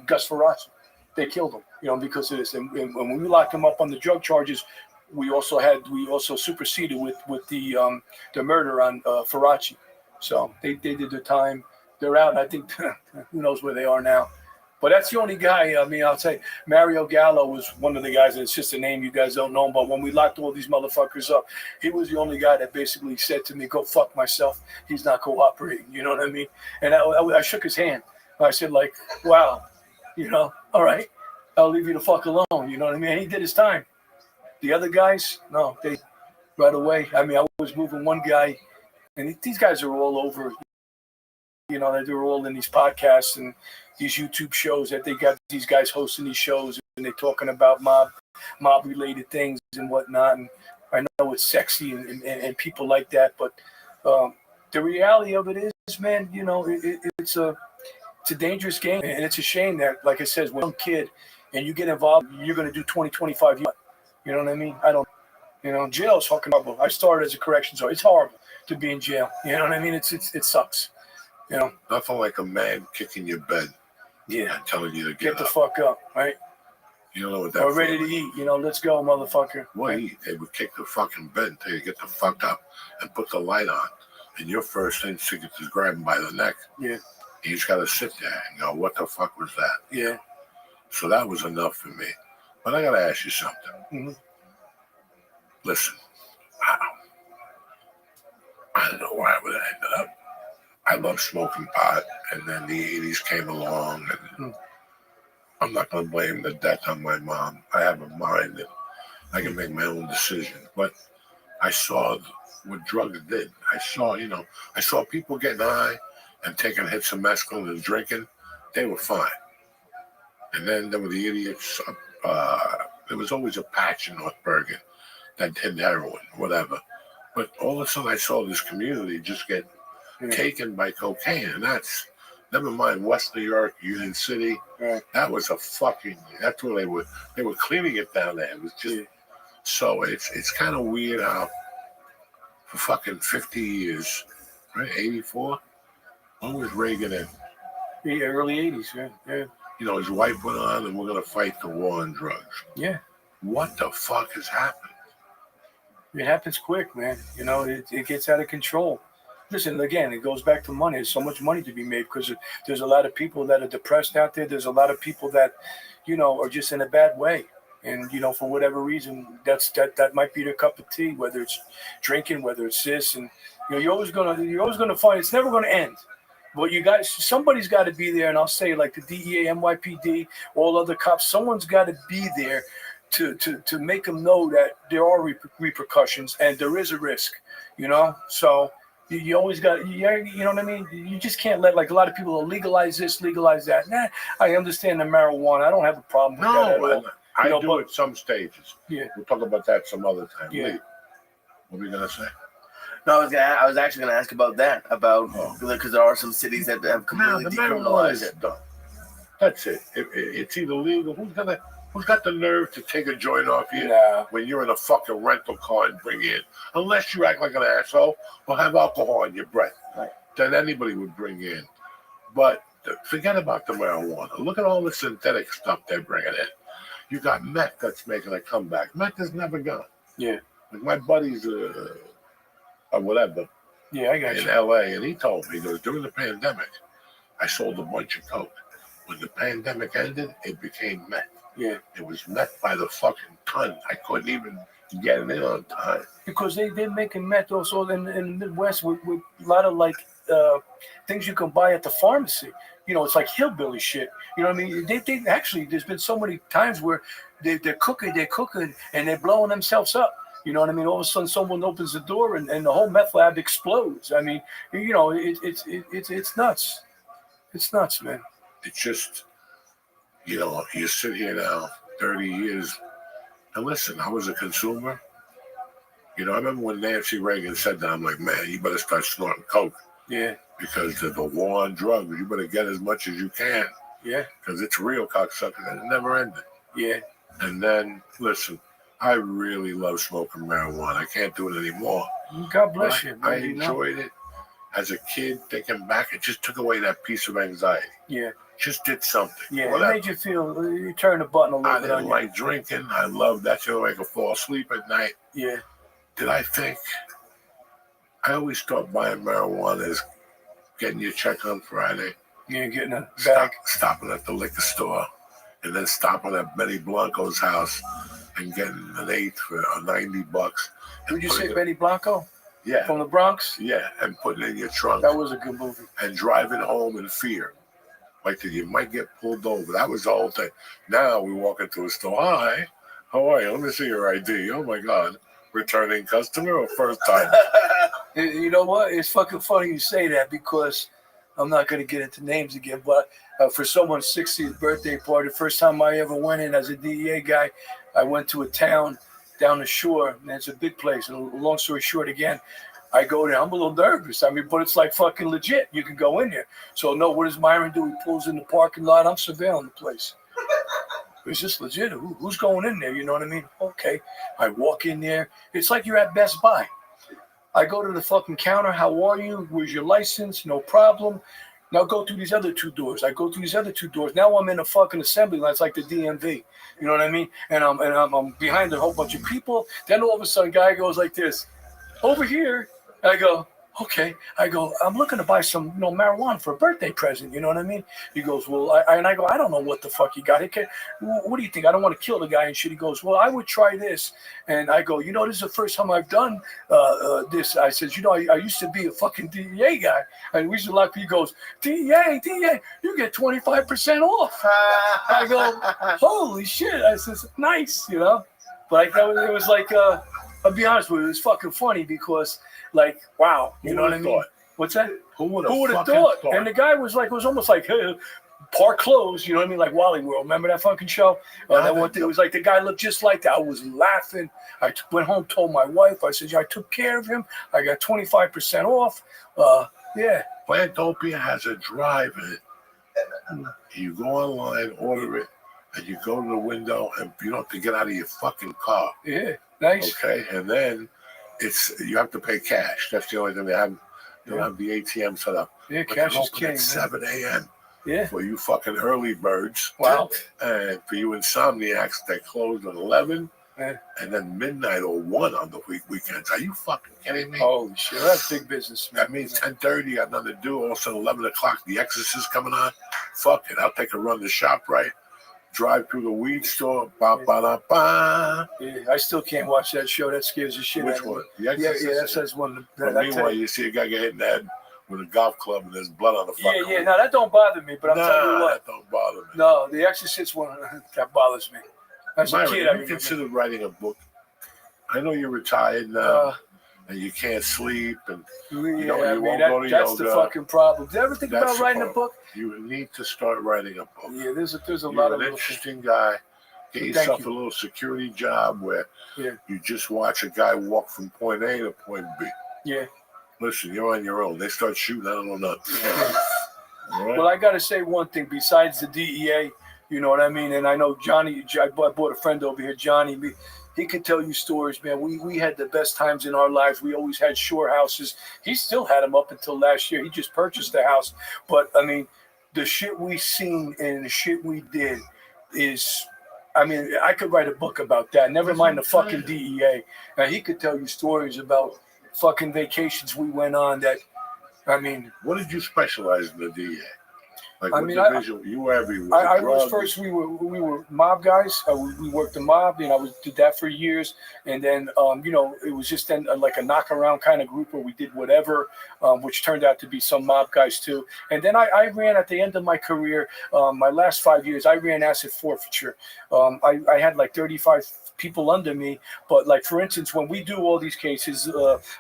Gus Faraci. They killed him, because of this. And when we locked him up on the drug charges, we also superseded with the murder on Faraci. So they did their time. They're out. And I think who knows where they are now. But that's the only guy. I mean, I'll say Mario Gallo was one of the guys, and it's just a name you guys don't know. But when we locked all these motherfuckers up, he was the only guy that basically said to me, "Go fuck myself." He's not cooperating. You know what I mean? And I shook his hand. I said, like, wow. All right, I'll leave you the fuck alone. You know what I mean? And he did his time. The other guys, no, they right away. I mean, I was moving one guy, and these guys are all over. They're all in these podcasts and these YouTube shows that they got these guys hosting these shows, and they're talking about mob related things and whatnot. And I know it's sexy and people like that, but the reality of it is, man, it's a dangerous game, and it's a shame that, like I said, when you're a young kid and you get involved, you're going to do 20, 25 years. You know what I mean? I don't, jail is fucking horrible. I started as a corrections officer. It's horrible to be in jail. You know what I mean? It sucks. Nothing like a man kicking your bed. Yeah. And telling you to get the fuck up, right? You don't know what that Or ready to eat. Let's go, motherfucker. What eat? They would kick the fucking bed until you get the fuck up and put the light on. And your first instinct is grab him by the neck. Yeah. You just got to sit there and go, what the fuck was that? Yeah. So that was enough for me. But I got to ask you something. Mhm. Listen, I don't know where I would have ended up. I love smoking pot, and then the 80s came along, and I'm not going to blame the death on my mom. I have a mind that I can make my own decisions. But I saw what drugs did. I saw people getting high and taking hits of mescaline and drinking. They were fine. And then there were the idiots. There was always a patch in North Bergen that did heroin, whatever. But all of a sudden I saw this community just get taken by cocaine. And that's, never mind West New York, Union City. Right. That was that's where they were cleaning it down there. It was just, so it's kind of weird how for fucking 50 years, right, 84, when was Reagan in? The early 80s, yeah. His wife went on, and we're going to fight the war on drugs. Yeah. What the fuck has happened? It happens quick, man. It gets out of control. Listen, again, it goes back to money. There's so much money to be made because there's a lot of people that are depressed out there. There's a lot of people that, are just in a bad way. And, for whatever reason, that might be their cup of tea, whether it's drinking, whether it's this. And, you're always gonna find it's never going to end. But somebody's got to be there. And I'll say like the DEA, NYPD, all other cops, someone's got to be there to make them know that there are repercussions and there is a risk, So you always got, you know what I mean? You just can't let, like a lot of people legalize this, legalize that. Nah, I understand the marijuana. I don't have a problem with that at all. I do at some stages. Yeah. We'll talk about that some other time. Yeah. Lee, what were you going to say? No, I was actually going to ask about that, because there are some cities that have completely the marijuana is decriminalized it. done. That's it. It's either legal. Who's got the nerve to take a joint off you when you're in a fucking rental car and bring in? Unless you act like an asshole or have alcohol in your breath. Right. Then anybody would bring in. But forget about the marijuana. Look at all the synthetic stuff they're bringing in. You got meth that's making a comeback. Meth is never gone. Yeah. Like my buddies, whatever, Yeah, I got in you. L.A., and he told me, he goes, during the pandemic, I sold a bunch of coke. When the pandemic ended, it became meth. Yeah. It was meth by the fucking ton. I couldn't even get it in on time. Because they're making meth also in the Midwest with a lot of things you can buy at the pharmacy. It's like hillbilly shit. You know what I mean? They actually, there's been so many times where they're cooking, and they're blowing themselves up. You know what I mean? All of a sudden, someone opens the door, and the whole meth lab explodes. I mean, it's nuts. It's nuts, man. It's just, you sit here now, 30 years, and listen, I was a consumer. I remember when Nancy Reagan said that, I'm like, man, you better start snorting coke. Yeah. Because of the war on drugs, you better get as much as you can. Yeah. Because it's real, cocksucker, and it never ended. Yeah. And then, listen, I really love smoking marijuana. I can't do it anymore. God bless you. I enjoyed it as a kid. Thinking back, it just took away that piece of anxiety. Yeah. Just did something. Yeah, whatever. It made you feel, you turned the button a little I bit didn't on like drinking. I loved that shit. I could fall asleep at night. Yeah. Did I think? I always thought buying marijuana is getting your check on Friday. Yeah, getting a bag. Stopping at the liquor store, and then stopping at Benny Blanco's house and getting an eighth for $90. Would you say Benny Blanco? Yeah. From the Bronx? Yeah, and putting it in your trunk. That was a good movie. And driving home in fear. Like that you might get pulled over. That was the whole thing. Now we walk into a store. Hi, how are you? Let me see your ID. Oh my God. Returning customer or first time? You know what? It's fucking funny you say that because I'm not going to get into names again, but for someone's 60th birthday party, the first time I ever went in as a DEA guy, I went to a town down the shore, and it's a big place. And long story short, again, I go there. I'm a little nervous. But it's like fucking legit. You can go in there. So, no, what does Myron do? He pulls in the parking lot. I'm surveilling the place. Is this legit? Who's going in there? You know what I mean? Okay. I walk in there. It's like you're at Best Buy. I go to the fucking counter. How are you? Where's your license? No problem. Now go through these other two doors. I go through these other two doors. Now I'm in a fucking assembly line. It's like the DMV. You know what I mean? And I'm behind a whole bunch of people. Then all of a sudden, guy goes like this. Over here. I go, Okay. I go, I'm looking to buy some, marijuana for a birthday present. You know what I mean? He goes, well, and I go, I don't know what the fuck you got. What do you think? I don't want to kill the guy and shit. He goes, well, I would try this. And I go, this is the first time I've done this. I says, I used to be a fucking DEA guy. And we used to like, he goes, DEA, you get 25% off. I go, holy shit. I says, nice, But it was like, I'll be honest with you, it was fucking funny because, like, wow, you know what I mean? What's that? Who would have thought? And the guy was like, it was almost like, hey, park closed, you know what I mean? Like Wally World. Remember that fucking show? That one thing, it was like the guy looked just like that. I was laughing. I went home, told my wife, I said, I took care of him. I got 25% off. Yeah. Plantopia has a drive-in. You go online, order it, and you go to the window, and you don't have to get out of your fucking car. Yeah, nice. Okay, and then you have to pay cash. That's the only thing they have. They don't have the ATM set up. Yeah, but cash is king. At 7 a.m. Yeah. For you fucking early birds. Wow. And for you insomniacs, they close at 11. Yeah. And then midnight or 1 on the weekends. Are you fucking kidding me? Holy shit, that's big business. That means 10:30, got nothing to do. All of a sudden, 11 o'clock, The Exorcist coming on. Fuck it, I'll take a run to ShopRite. Drive through the weed store. Ba, ba, da, ba. Yeah, I still can't watch that show. That scares the shit out of me. Which one? The Exorcist? Yeah, that's one. Meanwhile, you see a guy get hit in the head with a golf club and there's blood on the fucking Yeah, no, that don't bother me, but I'm telling you what. That don't bother me. No, The Exorcist one, that bothers me. As a kid, have you considered writing a book? I know you're retired now, and you can't sleep, and you won't go to that's yoga. the fucking problem. Did you ever think That's about writing a book? You need to start writing a book. Yeah, there's a You're lot of an interesting guy. Get yourself a little security job where you just watch a guy walk from point A to point B. Yeah. Listen, you're on your own. They start shooting, I don't know nothing. All right? Well, I got to say one thing. Besides the DEA, you know what I mean? And I know Johnny, I brought a friend over here, Johnny. He could tell you stories, man. We had the best times in our lives. We always had shore houses. He still had them up until last year. He just purchased a house. But, I mean, the shit we seen and the shit we did is... I mean, I could write a book about that. Never mind the fucking DEA. And he could tell you stories about fucking vacations we went on that, I mean... What did you specialize in the DEA? Like, I mean, division? You were everywhere. I was first, we were mob guys. We worked the mob, did that for years. And then, it was just then like a knockaround kind of group where we did whatever, which turned out to be some mob guys too. And then I ran at the end of my career, my last 5 years, I ran asset forfeiture. I had like 35 people under me, but like for instance, when we do all these cases,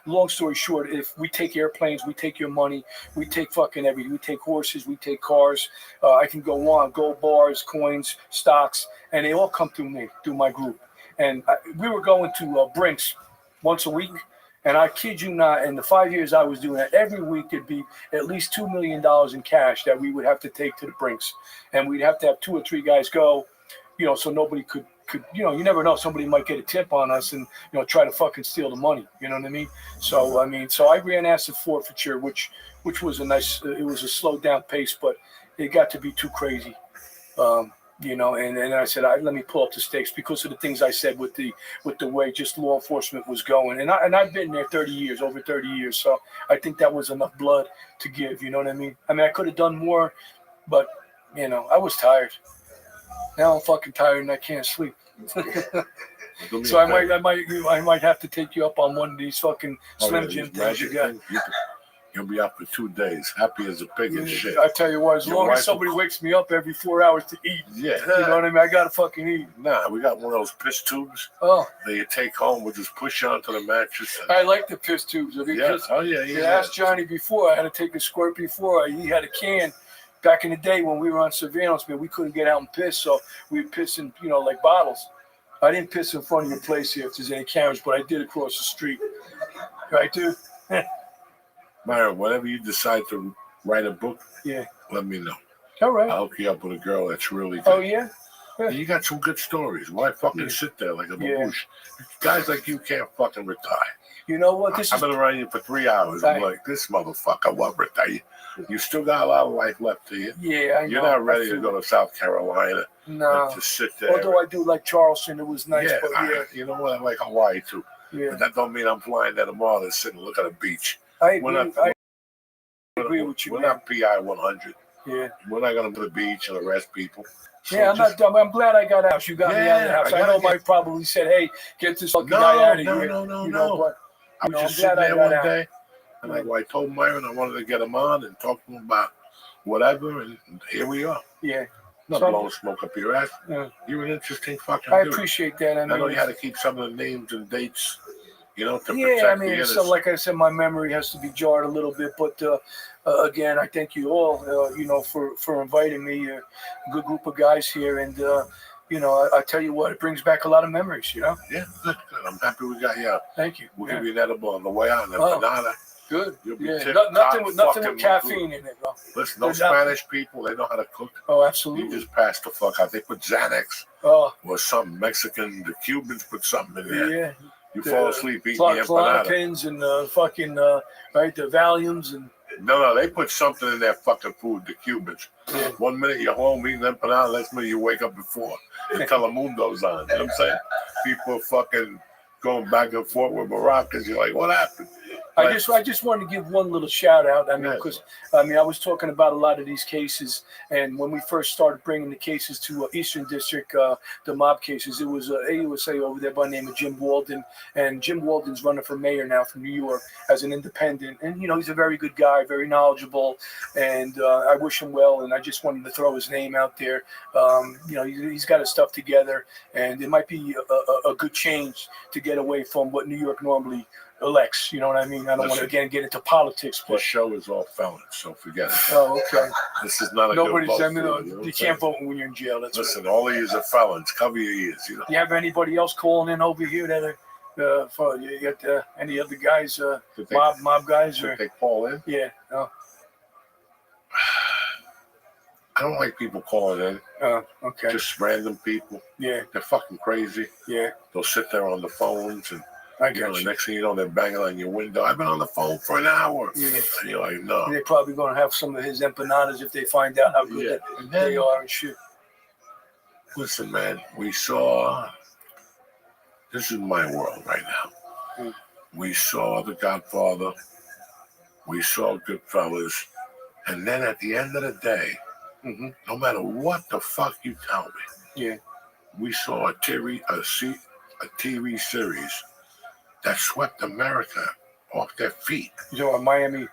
long story short, if we take airplanes, we take your money, we take fucking everything, we take horses, we take cars, I can go on, gold bars, coins, stocks, and they all come through me, through my group. And we were going to Brinks once a week, and I kid you not, in the 5 years I was doing that, every week there'd be at least $2 million in cash that we would have to take to the Brinks, and we'd have to have 2 or 3 guys go, so nobody could, you never know, somebody might get a tip on us and, try to fucking steal the money. You know what I mean? So I ran asset forfeiture, which was a nice, it was a slowed down pace, but it got to be too crazy. And I said, let me pull up the stakes because of the things I said with the way just law enforcement was going. And I've been there over 30 years. So I think that was enough blood to give, you know what I mean? I could have done more, but, I was tired. Now I'm fucking tired and I can't sleep. So I might have to take you up on one of these fucking Slim Jim things you got. You'll be up for 2 days, happy as a pig and shit. I tell you what, as long as somebody wakes me up every 4 hours to eat, you know what I mean? I gotta fucking eat. Nah, we got one of those piss tubes that you take home. We'll just push onto the mattress. I like the piss tubes. I asked Johnny before. I had to take a squirt before. He had a can. Back in the day when we were on surveillance, man, we couldn't get out and piss, so we'd piss in, like bottles. I didn't piss in front of your place here if there's any cameras, but I did across the street. Right, dude? Myron, whenever you decide to write a book, let me know. All right. I'll hook you up with a girl that's really good. Oh, yeah? You got some good stories. Why fucking sit there like a baboosh? Guys like you can't fucking retire. You know what? I've been around you for 3 hours. I'm like, this motherfucker won't retire. You still got a lot of life left to you. Yeah, I know. You're not ready to go to South Carolina. No. And just sit there. Although I do like Charleston. It was nice. You know what? I like Hawaii too. Yeah. But that don't mean I'm flying there tomorrow to sit and look at a beach. I We're agree. not. I agree with you, We're man. not PI 100. Yeah. We're not gonna go to the beach and arrest people. So Yeah, I'm not dumb. I'm glad I got out. You got me out of the house. I know Mike probably said, "Hey, get this fucking guy out of here." No. But I was just sitting there one day, and I told Myron I wanted to get him on and talk to him about whatever, and here we are. Yeah. Not So- blowing smoke up your ass. Yeah. You're an interesting fucking I dude. appreciate that. I I know mean, you had to keep some of the names and dates, to yeah, protect I the mean, so innocent. like I said, my memory has to be jarred a little bit. But again, I thank you all, for inviting me. A good group of guys here, and I tell you what, it brings back a lot of memories. Yeah, good. I'm happy we got you out. Thank you. We'll Yeah. give you an edible on the way out and a Oh. banana. Good. You'll be Yeah. tip-top Nothing with fucking caffeine in it, bro. Listen, those There's nothing. Spanish people, they know how to cook. Oh, You absolutely. just pass the fuck out. They put Xanax Oh, or something. Mexican, the Cubans put something in there. yeah. You fall asleep eating the empanada. Klonopins and fucking right, the Valiums and No, they put something in their fucking food, the Cubans. Yeah. 1 minute you're home eating empanada, next minute you wake up before and Telemundo's on. You know what I'm saying? People are fucking going back and forth with maracas. You're like, what happened? I just wanted to give one little shout out. I mean, Yeah. because I was talking about a lot of these cases, and when we first started bringing the cases to Eastern District, the mob cases, it was AUSA over there by the name of Jim Walden, and Jim Walden's running for mayor now from New York as an independent, and he's a very good guy, very knowledgeable, and I wish him well, and I just wanted to throw his name out there. He's got his stuff together, and it might be a good change to get away from what New York normally elects. You know what I mean? I don't want to again get into politics, but This show is all felons, so forget it. oh, okay. This is not a Nobody's. good vote I mean, for you know what you I'm can't saying? vote when you're in jail. That's Listen, all of you are felons. Cover your ears, Do you have anybody else calling in over here that are for you got any other guys, Did they, mob guys, did or they call in? yeah? Oh, I don't like people calling in. okay. Just random people. Yeah, They're fucking crazy. yeah. They'll sit there on the phones and I the got you. next thing you know, they're banging on your window. I've been on the phone for an hour. Yeah. And you're like, no. They're probably gonna have some of his empanadas if they find out how good Yeah. that And they then, are and shit. listen, man, we saw, this is my world right now. Mm. We saw The Godfather. We saw Goodfellas. And then at the end of the day, Mm-hmm. no matter what the fuck you tell me, Yeah. we saw a TV series that swept America off their feet. You know, Miami.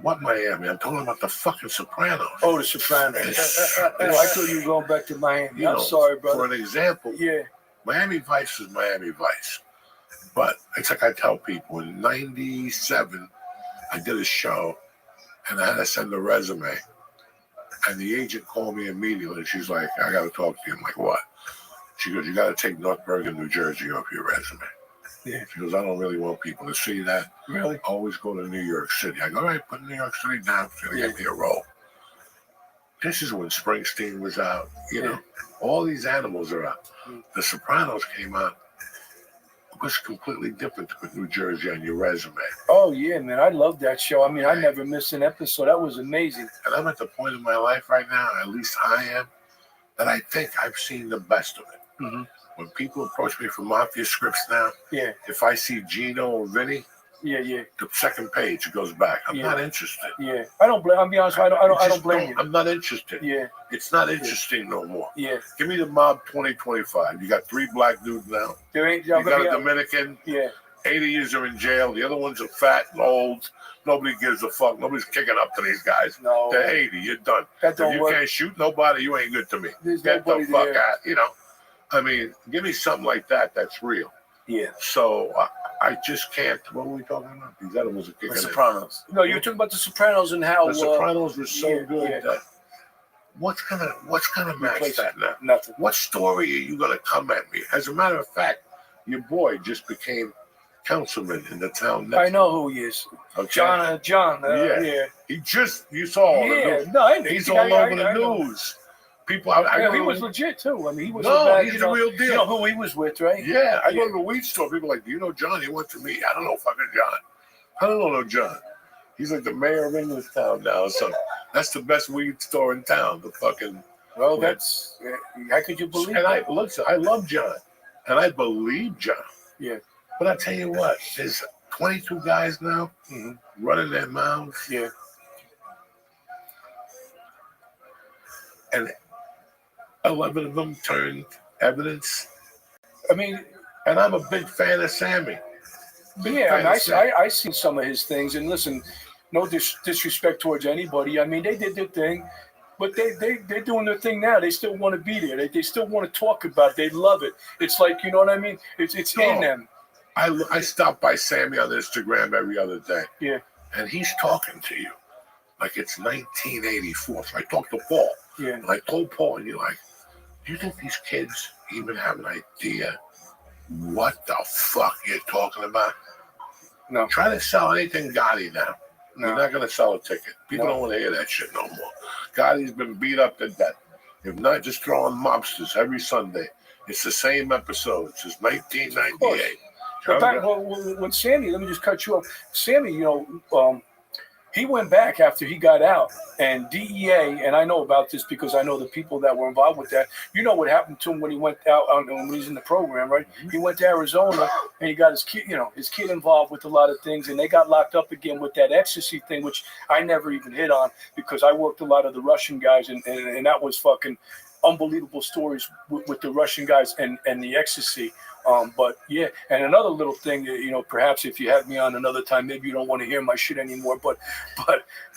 What Miami? I'm talking about the fucking Sopranos. Oh, the Sopranos. Oh, I thought you were going back to Miami. You I'm know, sorry, For brother. an example, Yeah. Miami Vice is Miami Vice. But it's like I tell people, in 97, I did a show and I had to send a resume. And the agent called me immediately. She's like, I got to talk to you. I'm like, what? She goes, you got to take North Bergen, New Jersey off your resume. Yeah. She goes, I don't really want people to see that. Really? Always go to New York City. I go, all right, put New York City down. She's going to give me a role. This is when Springsteen was out. You know, all these animals are out. The Sopranos came out. It was completely different to put New Jersey on your resume. Oh yeah, man. I love that show. I mean, I never missed an episode. That was amazing. And I'm at the point in my life right now, at least I am, that I think I've seen the best of it. Mm-hmm. When people approach me for Mafia scripts now, Yeah. if I see Gino or Vinny, Yeah. the second page goes back. I'm Yeah. not interested. Yeah. I don't blame. I'll be honest. I don't blame you. I'm not interested. Yeah. It's not interesting no more. Yeah. Give me the Mob 2025. You got 3 black dudes now. There ain't. You got a Dominican. Yeah. 80 years are in jail. The other ones are fat and old. Nobody gives a fuck. Nobody's kicking up to these guys. No. They're 80. You're done. That If don't you work. can't shoot nobody, you ain't good to me. There's Get the nobody fuck there. out. You know, I mean, give me something like that that's real. Yeah. So I just can't. What were we talking about? These animals are kicking The in. Sopranos. No, you were talking about the Sopranos and how The Sopranos were so yeah, good yeah. that what's gonna match Replace that now? nothing. What story are you gonna come at me? As a matter of fact, your boy just became councilman in the town next. I know who he is. Okay? John. Yeah. You saw all the Yeah. news. No, I know. He's I- all I- over the I know. news. People, I Yeah, go he to- was legit too. I mean, he was. No, a bad, he's you the know, real deal. You know who he was with, right? Yeah, I go to the weed store. People are like, do you know John? He went to me. I don't know fucking John. I don't know John. He's like the mayor of Englishtown now. So that's the best weed store in town. The fucking. Well, that's. How could you believe And that? I love John, and I believe John. Yeah. But I tell you what, 22 guys now running their mouths. Yeah. And 11 of them turned evidence. I mean, and I'm a big fan of Sammy. Yeah, I mean, I seen some of his things, and listen, no disrespect towards anybody. I mean, they did their thing, but they're doing their thing now. They still want to be there. They still want to talk about it. They love it. It's like, you know what I mean? It's in them. I stop by Sammy on Instagram every other day. Yeah. And he's talking to you like it's 1984. So I talked to Paul. Yeah. And I told Paul, and you're like, do you think these kids even have an idea what the fuck you're talking about? No. Try to sell anything Gotti now. No. You're not going to sell a ticket. People don't want to hear that shit no more. Gotti's been beat up to death. If not, just throwing mobsters every Sunday. It's the same episode since 1998. But back when Sammy, let me just cut you off. Sammy, you know, he went back after he got out, and DEA, and I know about this because I know the people that were involved with that. You know what happened to him when he went out, when he was in the program, right? He went to Arizona, and he got his kid involved with a lot of things, and they got locked up again with that ecstasy thing, which I never even hit on because I worked a lot of the Russian guys, and that was fucking unbelievable stories with the Russian guys and the ecstasy. But yeah, and another little thing, you know, perhaps if you have me on another time, maybe you don't want to hear my shit anymore. But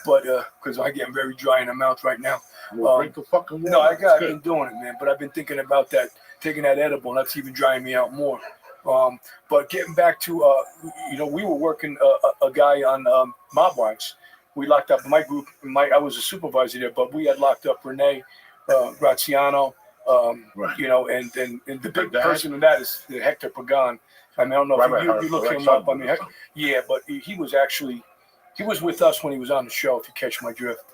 because I get very dry in the mouth right now. Drink the fucking water. No, I've been doing it, man. But I've been thinking about that, taking that edible, and that's even drying me out more. But getting back to, you know, we were working a guy on Mob Wives. We locked up my group. I was a supervisor there, but we had locked up Renee, Graziano. Right. You know, and the big person in that is Hector Pagan. I mean, I don't know Rabbi, if you look him up. I mean, yeah, but he was with us when he was on the show. If you catch my drift,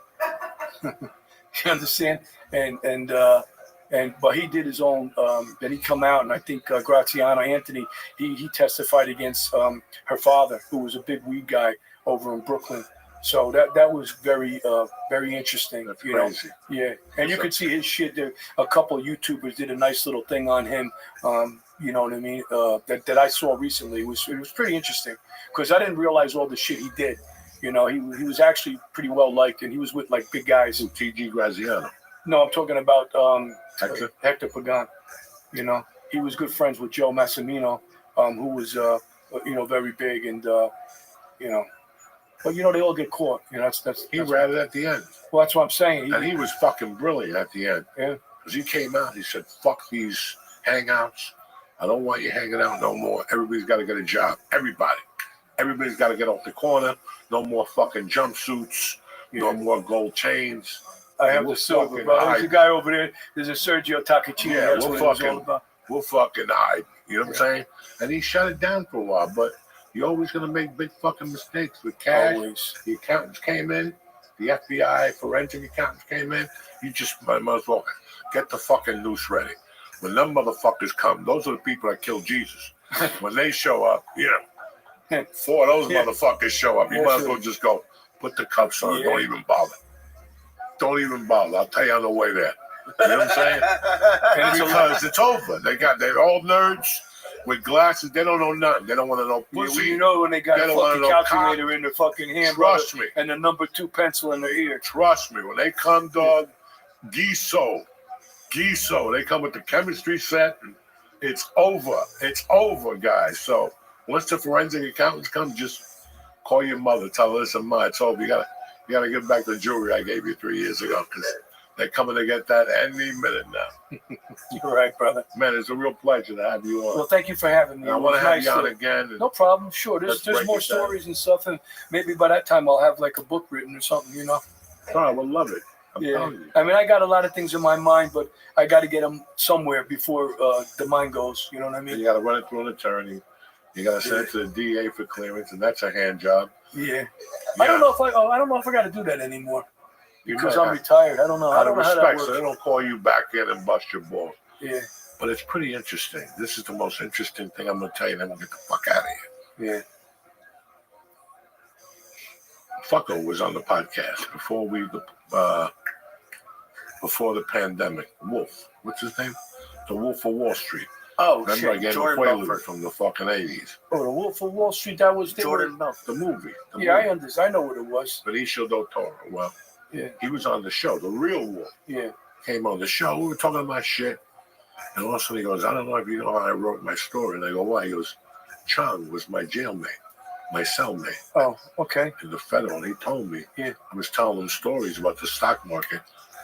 you understand? But he did his own. Then he come out, and I think Graziano Anthony, he testified against her father, who was a big weed guy over in Brooklyn. So that was very interesting. That's crazy. Yeah, and you could see his shit there. A couple of YouTubers did a nice little thing on him. You know what I mean? That I saw recently. It was pretty interesting because I didn't realize all the shit he did. You know, he was actually pretty well liked, and he was with like big guys. T.G. Graziano. No, I'm talking about Hector Pagan. You know, he was good friends with Joe Massimino, who was you know, very big, and you know. But, you know, they all get caught. You know, that's he ratted at the end. Well, that's what I'm saying. And he was fucking brilliant at the end. Yeah. Because he came out, he said, fuck these hangouts. I don't want you hanging out no more. Everybody's got to get a job. Everybody's got to get off the corner. No more fucking jumpsuits. Yeah. No more gold chains. I have the silver, bro. There's a guy over there. There's a Sergio Takachini. Yeah, that's what it was all about. We'll fucking hide. You know what I'm saying? And he shut it down for a while, but you're always going to make big fucking mistakes with cash. Always. The accountants came in. The FBI forensic accountants came in. You just might as well get the fucking noose ready. When them motherfuckers come, those are the people that killed Jesus. When they show up, you know, 4 of those motherfuckers show up. You might as well just go, put the cuffs on. Don't even bother. Don't even bother. I'll tell you on the way there. You know what I'm saying? Because it's over. They're all nerds with glasses. They don't know nothing. They don't want to know pussy. Well, you know when they got a fucking calculator in their fucking hand, trust me, and the number 2 pencil in their ear. Trust me, when they come, dog, Giso, they come with the chemistry set. It's over. It's over, guys. So once the forensic accountants come, just call your mother. Tell her, listen, Ma, it's over. You gotta give back the jewelry I gave you 3 years ago because they're coming to get that any minute now. You're right, brother. Man, it's a real pleasure to have you on. Well, thank you for having me. I want to have you on again. No problem. Sure. There's more stories and stuff, and maybe by that time I'll have like a book written or something, you know. Oh, I would love it. Yeah. I mean, I got a lot of things in my mind, but I got to get them somewhere before the mind goes. You know what I mean? You got to run it through an attorney. You got to send it to the DA for clearance, and that's a hand job. Yeah. I don't know if I got to do that anymore. Because I'm retired. I don't know. I don't know how that works. So they don't call you back in and bust your balls. Yeah. But it's pretty interesting. This is the most interesting thing I'm going to tell you. Then we'll get the fuck out of here. Yeah. Fucko was on the podcast before the pandemic. Wolf. What's his name? The Wolf of Wall Street. Oh Remember, I shit, gave Jordan him Quaaludes Belfort. from the fucking 80s. Oh, the Wolf of Wall Street. That was Jordan Belfort. The movie. The Yeah, movie. I understand. I know what it was. Benicio del Toro. Well, Yeah. he was on the show. The real Wolf Yeah. came on the show. We were talking about shit. And all of a sudden he goes, I don't know if you know how I wrote my story. And I go, why? He goes, Chung was my jailmate, my cellmate Oh, okay. in the federal. And he told me, Yeah. I was telling him stories about the stock market.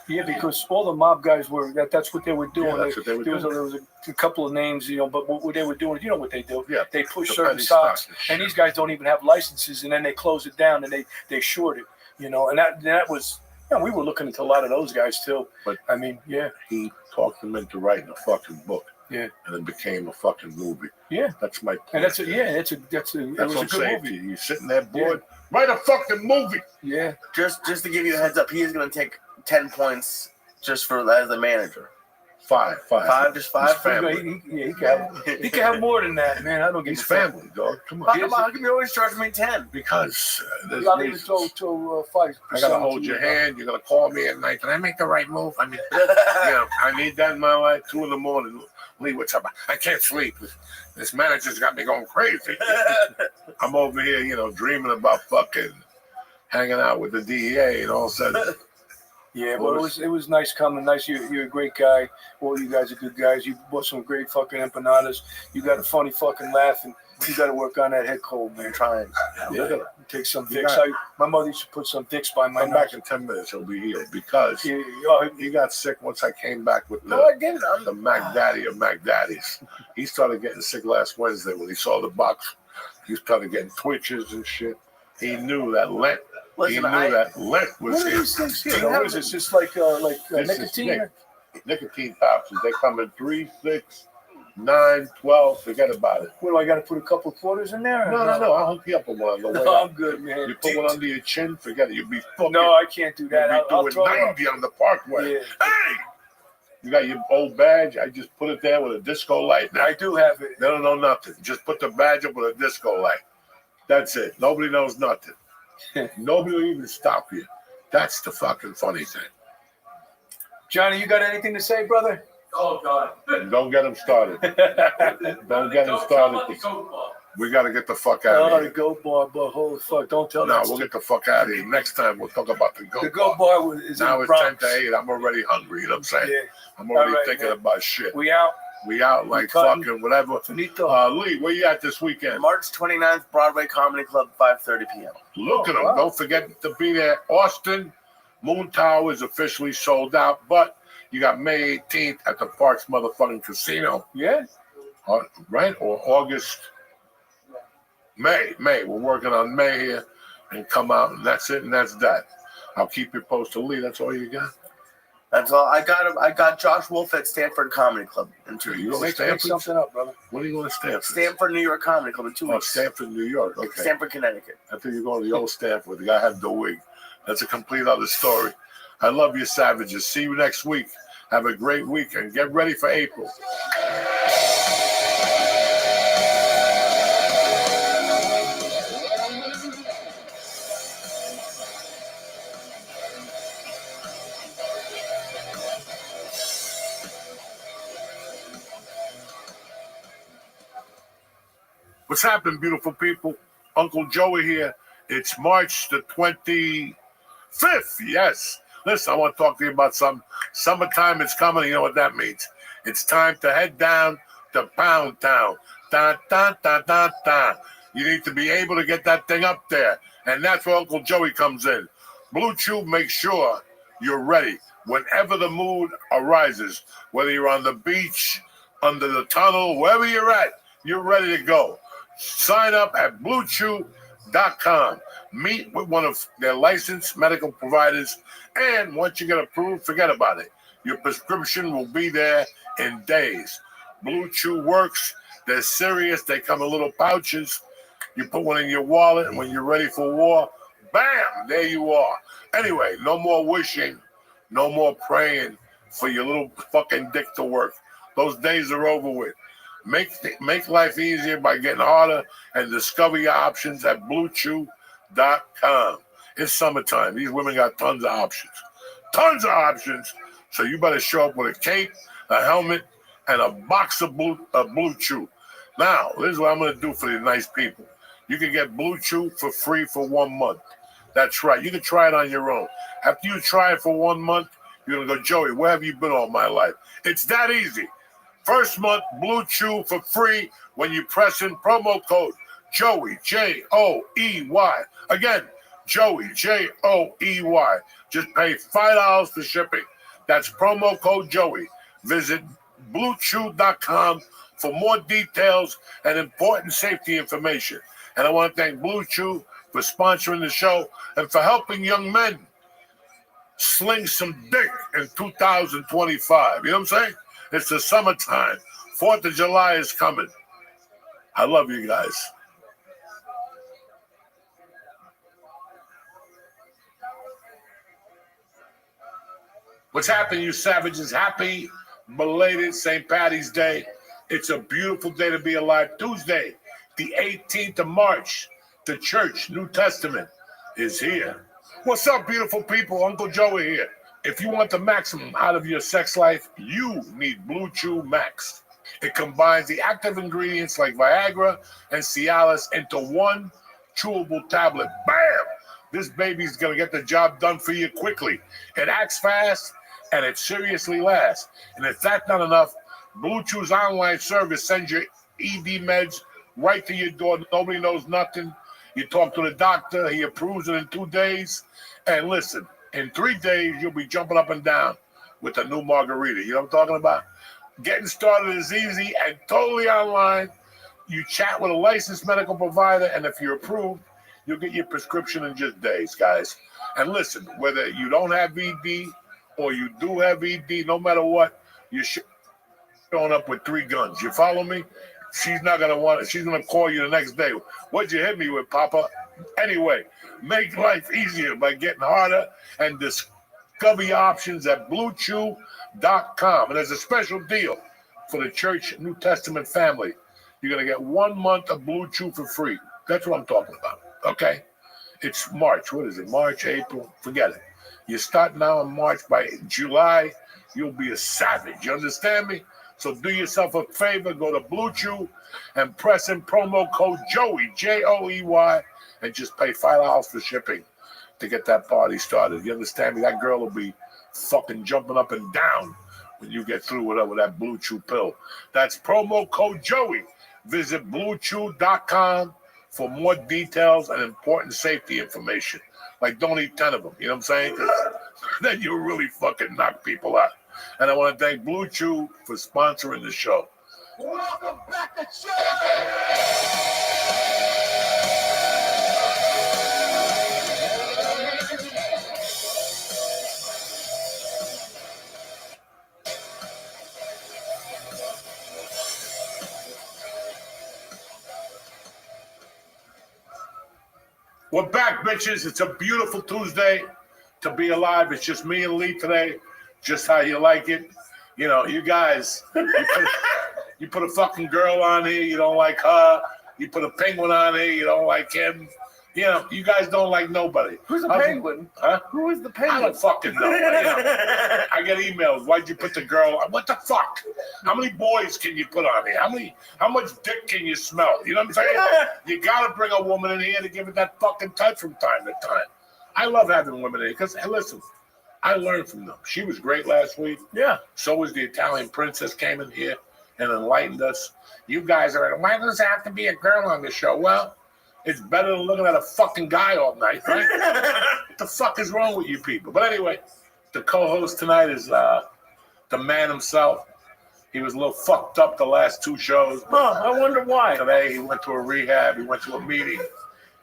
Yeah, because all the mob guys were that's what they were doing. Yeah, that's what they were doing. There was a couple of names, but what they were doing, you know what they do? Yeah, they push the certain penny stocks, stock and these guys don't even have licenses, and then they close it down and they short it, and that was, we were looking into a lot of those guys too. But I mean, yeah, he talked him into writing a fucking book. Yeah. And it became a fucking movie. Yeah. That's my point. And it was a That's good what I'm saying movie. to you. You're sitting there bored. Write a fucking movie. Yeah. Just to give you a heads up, he is going to take 10 points just for as the manager. Five. Just five. He's family. He can have more than that, man. I don't give He's a fuck. family, dog. Come on. How come you always charge me 10? Because there's I'll leave it reasons. till 5. I gotta hold your hand. You're gonna call me at night. Can I make the right move? I mean, I need that in my life. 2 a.m. Lee, what's up? I can't sleep. This manager's got me going crazy. I'm over here, dreaming about fucking hanging out with the DEA, and all of a sudden. Yeah, well, it was nice coming. Nice, you're a great guy. All you guys are good guys. You bought some great fucking empanadas. You got a funny fucking laugh, and you got to work on that head cold, man. Trying. Yeah, take some Vicks. My mother used to put some Vicks by my Come nose. back in 10 minutes. He'll be healed because he got sick once I came back with the Mac Daddy of Mac Daddies. He started getting sick last Wednesday when he saw the box. He started getting twitches and shit. He knew that Lent. Listen, that Lent was What are here. these things here? What is this? Just like This is nicotine? nicotine pouches. They come in 3, 6, 9, 12. Forget about it. What do I got to put a couple of quarters in there? No. I'll hook you up with one on the way. No, I'm good, man. You put one under your chin, forget it. You'll be fucking. No, I can't do that. You'll I'll be throw doing it 90 on the Parkway. Yeah. Hey! You got your old badge. I just put it there with a disco light. Now. I do have it. They don't know nothing. Just put the badge up with a disco light. That's it. Nobody knows nothing. Nobody will even stop you. That's the fucking funny thing. Johnny, you got anything to say, brother? Oh, God. Don't get him started. Don't get him started. We got to get the fuck out of The here. goat bar, but holy fuck, don't tell No, that. we'll get the fuck out of here. Next time we'll talk about the goat The goat bar. bar is Now in it's Bronx. 10 to 8. I'm already hungry. You know what I'm saying? Yeah. I'm already All right, thinking man. about shit. We out. We out like cutting. fucking whatever. Finito. Lee, where you at this weekend? March 29th, Broadway Comedy Club, 5:30 p.m. Look at them. wow. Don't forget to be there. Austin, Moon Tower is officially sold out, but you got May 18th at the Parks motherfucking Casino. Yeah. Right? Or August. May. We're working on May here and come out, and that's it, and that's that. I'll keep you posted. Lee, that's all you got? That's all. I got Josh Wolf at Stanford Comedy Club in 2 You weeks. gonna Make Stanford? something up, brother. When are you going to Stanford? Stanford, New York Comedy Club in 2 Oh, weeks. Stanford, New York. Okay. Stanford, Connecticut. I think you're going to the old Stanford. The guy had the wig. That's a complete other story. I love you, savages. See you next week. Have a great week and get ready for April. What's happening, beautiful people? Uncle Joey here. It's March the 25th. Yes. Listen, I want to talk to you about something. Summertime is coming. You know what that means. It's time to head down to Pound Town. Da, da, da, da, da. You need to be able to get that thing up there. And that's where Uncle Joey comes in. Blue Chew makes sure you're ready whenever the mood arises. Whether you're on the beach, under the tunnel, wherever you're at, you're ready to go. Sign up at BlueChew.com. Meet with one of their licensed medical providers, and once you get approved, forget about it. Your prescription will be there in days. Blue Chew works. They're serious. They come in little pouches. You put one in your wallet, and when you're ready for war, bam, there you are. Anyway, no more wishing, no more praying for your little fucking dick to work. Those days are over with. Make life easier by getting harder and discover your options at BlueChew.com. It's summertime. These women got tons of options. Tons of options. So you better show up with a cape, a helmet, and a box of Blue Chew. Now, this is what I'm going to do for these nice people. You can get Blue Chew for free for 1 month. That's right. You can try it on your own. After you try it for 1 month, you're going to go, Joey, where have you been all my life? It's that easy. First month, Blue Chew for free when you press in promo code Joey, Joey. Again, Joey, Joey. Just pay $5 for shipping. That's promo code Joey. Visit BlueChew.com for more details and important safety information. And I want to thank Blue Chew for sponsoring the show and for helping young men sling some dick in 2025. You know what I'm saying? It's the summertime. 4th of July is coming. I love you guys. What's happening, you savages? Happy belated St. Patty's Day. It's a beautiful day to be alive. Tuesday, the 18th of March, the church, New Testament, is here. What's up, beautiful people? Uncle Joey here. If you want the maximum out of your sex life, you need Blue Chew Max. It combines the active ingredients like Viagra and Cialis into one chewable tablet. Bam! This baby's going to get the job done for you quickly. It acts fast, and it seriously lasts. And if that's not enough, Blue Chew's online service sends your ED meds right to your door. Nobody knows nothing. You talk to the doctor. He approves it in 2 days. And listen, in 3 days, you'll be jumping up and down with a new margarita. You know what I'm talking about? Getting started is easy and totally online. You chat with a licensed medical provider, and if you're approved, you'll get your prescription in just days, guys. And listen, whether you don't have ED or you do have ED, no matter what, you're showing up with 3 guns. You follow me? She's not going to want it. She's going to call you the next day. What'd you hit me with, Papa? Anyway, make life easier by getting harder and discover your options at BlueChew.com. And there's a special deal for the Church New Testament family. You're going to get 1 month of Blue Chew for free. That's what I'm talking about, okay? It's March. What is it? March, April? Forget it. You start now in March. By July, you'll be a savage. You understand me? So do yourself a favor. Go to Blue Chew and press in promo code Joey, Joey, and just pay $5 for shipping to get that party started. You understand me? That girl will be fucking jumping up and down when you get through with that Blue Chew pill. That's promo code Joey. Visit BlueChew.com for more details and important safety information. Like, don't eat 10 of them. You know what I'm saying? 'Cause then you'll really fucking knock people out. And I want to thank Blue Chew for sponsoring the show. Welcome back to show. We're back, bitches. It's a beautiful Tuesday to be alive. It's just me and Lee today. Just how you like it. You know, you guys, you put a fucking girl on here, you don't like her. You put a penguin on here, you don't like him. You know, you guys don't like nobody. Who's the penguin? Huh? Who is the penguin? I don't fucking know. You know, I get emails. Why'd you put the girl on? What the fuck? How many boys can you put on here? How much dick can you smell? You know what I'm saying? You gotta bring a woman in here to give it that fucking touch from time to time. I love having women in here because, hey, listen, I learned from them. She was great last week. Yeah. So was the Italian princess came in here and enlightened us. You guys are, why does there have to be a girl on the show? Well, it's better than looking at a fucking guy all night, right? What the fuck is wrong with you people? But anyway, the co-host tonight is the man himself. He was a little fucked up the last 2 shows. Huh, I wonder why. Today he went to a rehab. He went to a meeting,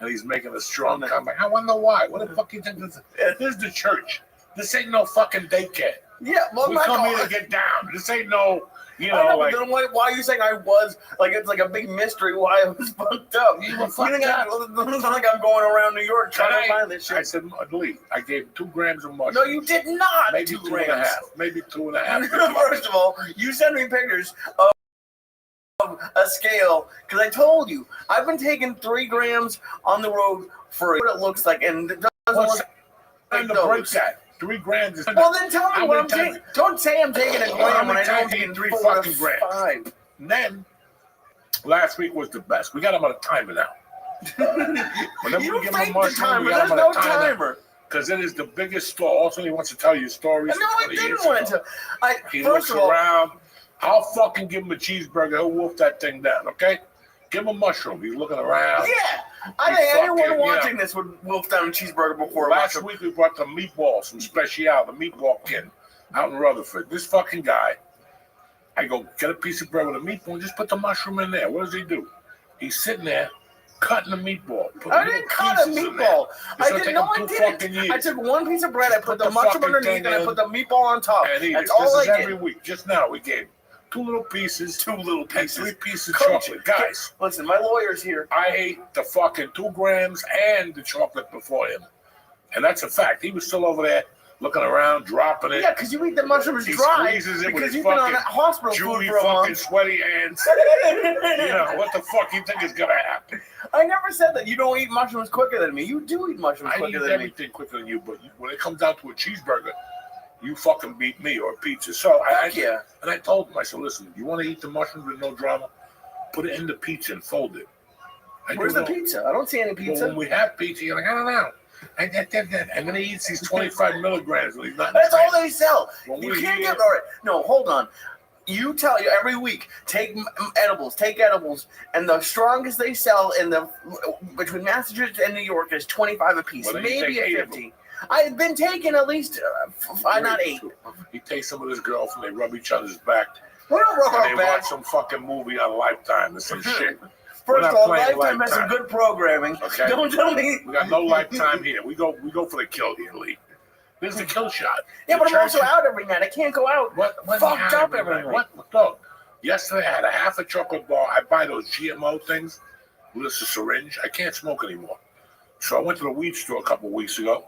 and he's making a strong comeback. I wonder why. What the fuck you think this is? This is the church. This ain't no fucking daycare. Yeah, well, We come here to get down. This ain't no, you know, like. Then why are you saying I was, like, it's like a big mystery why I was fucked up? You were fucked up. It's not like I'm going around New York trying to find this shit. I said, Lee, I gave 2 grams of mushrooms. No, you did not. Maybe 2 2 grams. and a half. Maybe 2 and a half. First of all, you sent me pictures of a scale because I told you I've been taking 3 grams on the road for what it looks like, and it doesn't look Time like to break those. that. 3 grams is. Well, then tell me How what many I'm times- taking. Don't say I'm taking a How gram when many I know I'm times you taking eat 3 4 fucking to grams? 5. And then last week was the best. We got him on a timer now. Whenever You we give him a faked the mushroom, timer. we got There's him no on a timer. timer. Because it is the biggest store. Also, he wants to tell you stories. No, I didn't want to. He First looks of all, around. I'll fucking give him a cheeseburger. He'll wolf that thing down, okay? Give him a mushroom. He's looking around. yeah, I think anyone watching this would wolf down a cheeseburger before. Last week we brought the meatballs from Special, the meatball kid out in Rutherford. This fucking guy, I go, get a piece of bread with a meatball and just put the mushroom in there. What does he do? He's sitting there cutting the meatball. I didn't cut a meatball. I didn't know I didn't. I took one piece of bread, I put the mushroom underneath, and I put the meatball on top. That's all I did. Every week. Just now we gave 2 little pieces, and 3 pieces of Coach, chocolate. Guys, listen, my lawyer's here. I ate the fucking 2 grams and the chocolate before him. And that's a fact. He was still over there looking around, dropping it. Yeah, because you eat the mushrooms He dry. squeezes it with Because his you've been on fucking hospital food Jewy for a fucking month. sweaty hands. You know, what the fuck you think is going to happen? I never said that you don't eat mushrooms quicker than me. You do eat mushrooms I eat quicker than me. everything quicker than you, but when it comes down to a cheeseburger, you fucking beat me, or a pizza. So Yeah. And I told him, I said, listen, you want to eat the mushrooms with no drama? Put it in the pizza and fold it. Where's the pizza? I don't see any Well, pizza. when we have pizza, you're like, I don't know. And then he eats these 25 milligrams when he's not. That's all they sell. When You we can't eat get it- all right. No, hold on. You tell you every week, take edibles, and the strongest they sell in the between Massachusetts and New York is 25 a piece, Well, then you maybe take 8 a of 50. I've been taking at least 5, not 8. He takes some of his girlfriend, they rub each other's back, We don't rub and our they back. watch some fucking movie on Lifetime or some shit. We're First not of all, playing Lifetime has some Lifetime. good programming. Okay. Don't tell me. We got no Lifetime here. We go for the kill here, Lee. This is the kill shot. Yeah, The but I'm also church- out every night. I can't go out. What Fucked up every night. What? Dog. Yesterday I had a half a chocolate bar. I buy those GMO things with a syringe. I can't smoke anymore. So I went to the weed store a couple of weeks ago,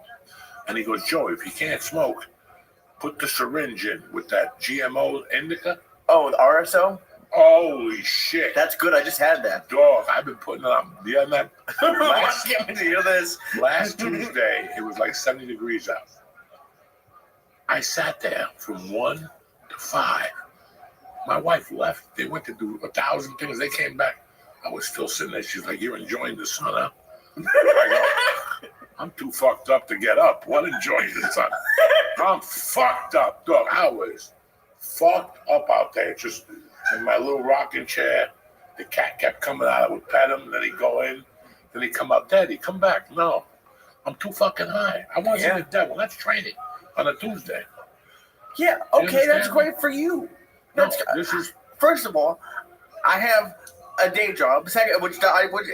and he goes, Joe, if you can't smoke, put the syringe in with that GMO indica. Oh, the RSO? Holy shit. That's good. I just had that. Dog, I've been putting it on. Yeah, man. Last, get me to hear this. Last Tuesday, it was like 70 degrees out. I sat there from 1 to 5. My wife left. They went to do 1,000 things. They came back. I was still sitting there. She's like, you're enjoying the sun, huh? I go, I'm too fucked up to get up. What enjoying the sun? I'm fucked up, dog. I was fucked up out there. Just in my little rocking chair. The cat kept coming out. I would pet him. Then he'd go in. Then he'd come out. Daddy, come back. No. I'm too fucking high. I want to see the devil. Let's train it on a Tuesday. Yeah, You okay, that's understand? great for you. No, That's this is First of all, I have a day job, second, which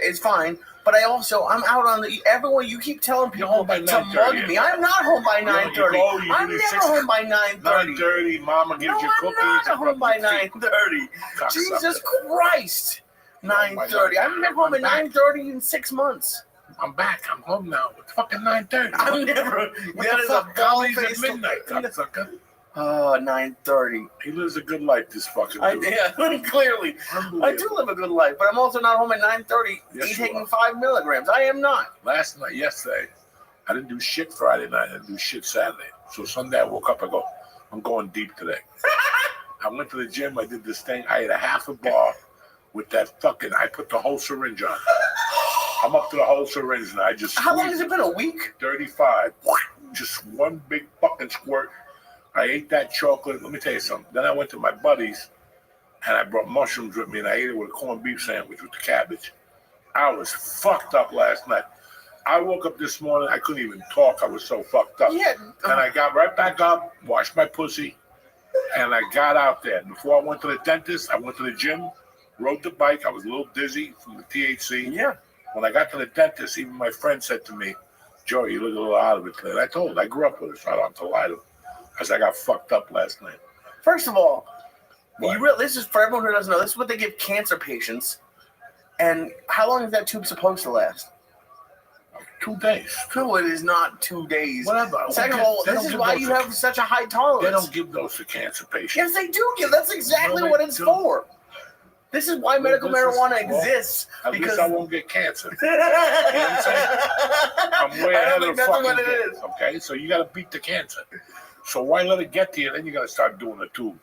is fine. But I'm out on the. Everyone, you keep telling You're people home by to 9:30. I'm not home by 9:30. you I'm do never 6 home by 9:30. 9:30. Mama gives No, you I'm cookies. not and home by rubs your feet. 9:30. Cocksucker. Jesus Christ. 9:30. I haven't been home at 9:30 in 6 months. I'm back. I'm home now. It's fucking 9:30. I'm never. What That the is fuck? a Collie's at bald-faced- midnight, cocksucker. 9:30. He lives a good life, this fucking dude. Yeah, clearly. I do live a good life, but I'm also not home at 9:30 Yes, you taking are. 5 milligrams. I am not. Yesterday, I didn't do shit Friday night. I didn't do shit Saturday. So Sunday, I woke up. I go, I'm going deep today. I went to the gym. I did this thing. I ate a half a bar with that fucking. I put the whole syringe on. I'm up to the whole syringe now. I just. How long has it been? A week? 35. Just one big fucking squirt. I ate that chocolate. Let me tell you something. Then I went to my buddies, and I brought mushrooms with me, and I ate it with a corned beef sandwich with the cabbage. I was fucked up last night. I woke up this morning. I couldn't even talk. I was so fucked up. Yeah. And I got right back up, washed my pussy, and I got out there. Before I went to the dentist, I went to the gym, rode the bike. I was a little dizzy from the THC. Yeah. When I got to the dentist, even my friend said to me, Joe, you look a little out of it today. And I told him, I grew up with it, so I don't have to lie to him. Because I got fucked up last night. First of all, What? this is for everyone who doesn't know. This is what they give cancer patients. And how long is that tube supposed to last? 2 days. No, it is not 2 days. Whatever. Second of all, They this don't is give why those you to- have such a high tolerance. They don't give those to cancer patients. Yes, they do give. That's exactly No, they what it's don't. for. This is why medical marijuana exists. At Because least I won't get cancer. You know what I'm saying? I'm way ahead of the fucking game. Okay, so you got to beat the cancer. So why let it get to you? Then you got to start doing it too.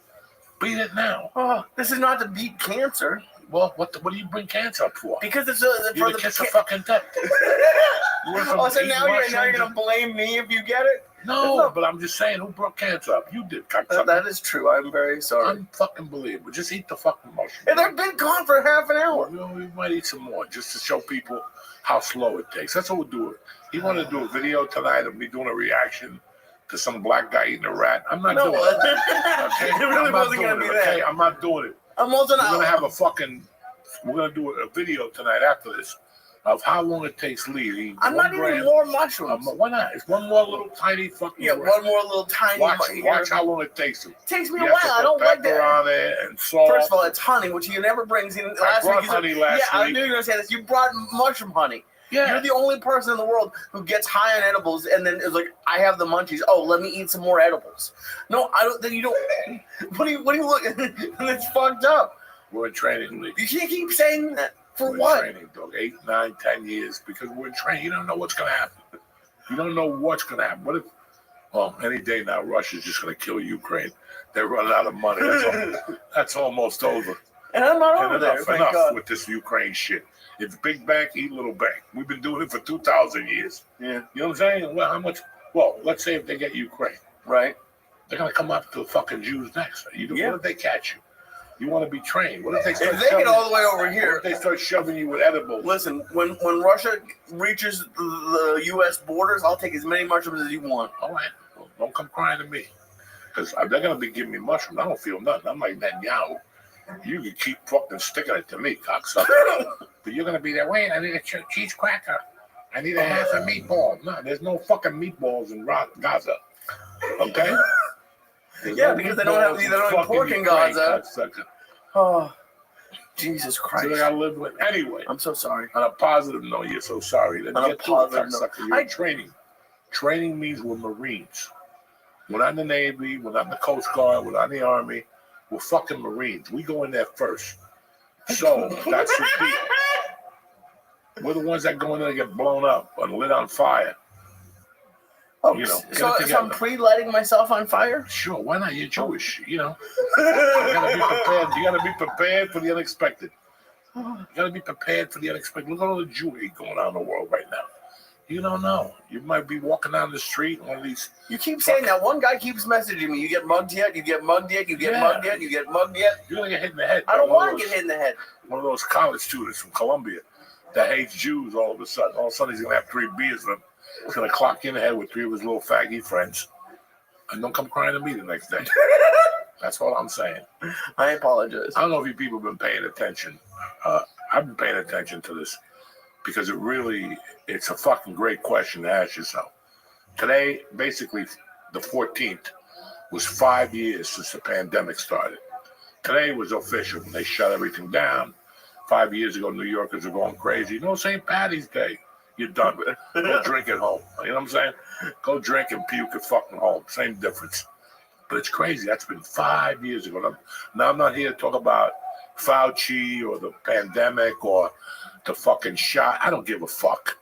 Beat it now. Oh, this is not to beat cancer. Well, what do you bring cancer up for? Because it's You're the kiss of fucking death. Oh, so now you're gonna blame me if you get it? No, but I'm just saying, who brought cancer up? You did, cocksucker. That is true. I'm very sorry. Unfucking believable. Just eat the fucking mushroom. And they've been gone for half an hour. You know, we might eat some more just to show people how slow it takes. That's what we'll do it. He wanted to do a video tonight of me doing a reaction to some black guy eating a rat. I'm not doing it. Okay? It really wasn't going to be that. Okay, I'm not doing it. I'm also not. We're going to do a video tonight after this of how long it takes Lee to eat. I'm not eating more mushrooms. Why not? It's one more little tiny fucking rat. One more little tiny Watch how long it takes him. It takes me a while. I don't like that. On it and salt. First of all, it's honey, which you never bring. See, I brought honey last week. I knew you were going to say this. You brought mushroom honey. Yeah. You're the only person in the world who gets high on edibles and then is like, I have the munchies. Oh, let me eat some more edibles. No, I don't. Then you don't. What do you look? It's fucked up. We're in training, Lee. You can't keep saying that. For we're what? In training, dog. 8, 9, 10 years because we're in training. You don't know what's going to happen. You don't know what's going to happen. What if? Well, any day now, Russia's just going to kill Ukraine. They're running out of money. That's almost over. And I'm not over there. Enough with this Ukraine shit. It's big bank, eat little bank. We've been doing it for 2,000 years. Yeah. You know what I'm saying? Well, how much? Well, let's say if they get Ukraine. Right. They're going to come up to the fucking Jews next. What if they catch you? You want to be trained. What if they start get all the way over here? What if they start shoving you with edibles? Listen, when Russia reaches the U.S. borders, I'll take as many mushrooms as you want. All right. Well, don't come crying to me. Because they're going to be giving me mushrooms. I don't feel nothing. I'm like Netanyahu. You can keep fucking sticking it to me, cocksucker. But you're going to be there, wait, I need a cheese cracker. I need a half a meatball. No, there's no fucking meatballs in Gaza. Okay? Because they don't have pork in Gaza. Oh, Jesus Christ. So they got to live with. Anyway. I'm so sorry. On a positive note, you're so sorry. Then on a positive note. You're training. Training means we're Marines. We're not in the Navy. We're not in the Coast Guard. We're not in the Army. We're fucking Marines. We go in there first. So that's the deal. We're the ones that go in there and get blown up and lit on fire. Oh, so I'm pre-lighting myself on fire? Sure, why not? You're Jewish, You gotta be prepared. You gotta be prepared for the unexpected. You gotta be prepared for the unexpected. Look at all the Jewry going on in the world right now. You don't know. You might be walking down the street, one of these. You keep saying that. One guy keeps messaging me. You get mugged yet? You get mugged yet? You get mugged yet? You get mugged yet? You're gonna get hit in the head. I don't want to get hit in the head. One of those college students from Columbia that hates Jews all of a sudden. All of a sudden he's gonna have 3 beers with him. He's gonna clock you in the head with 3 of his little faggy friends. And don't come crying to me the next day. That's what I'm saying. I apologize. I don't know if you people have been paying attention. I've been paying attention to this because it's a fucking great question to ask yourself. Today, basically, the 14th was 5 years since the pandemic started. Today was official. They shut everything down. 5 years ago, New Yorkers were going crazy. St. Patty's Day. You're done with it. Go drink at home. You know what I'm saying? Go drink and puke at fucking home. Same difference. But it's crazy. That's been 5 years ago. Now, I'm not here to talk about Fauci or the pandemic or the fucking shot. I don't give a fuck.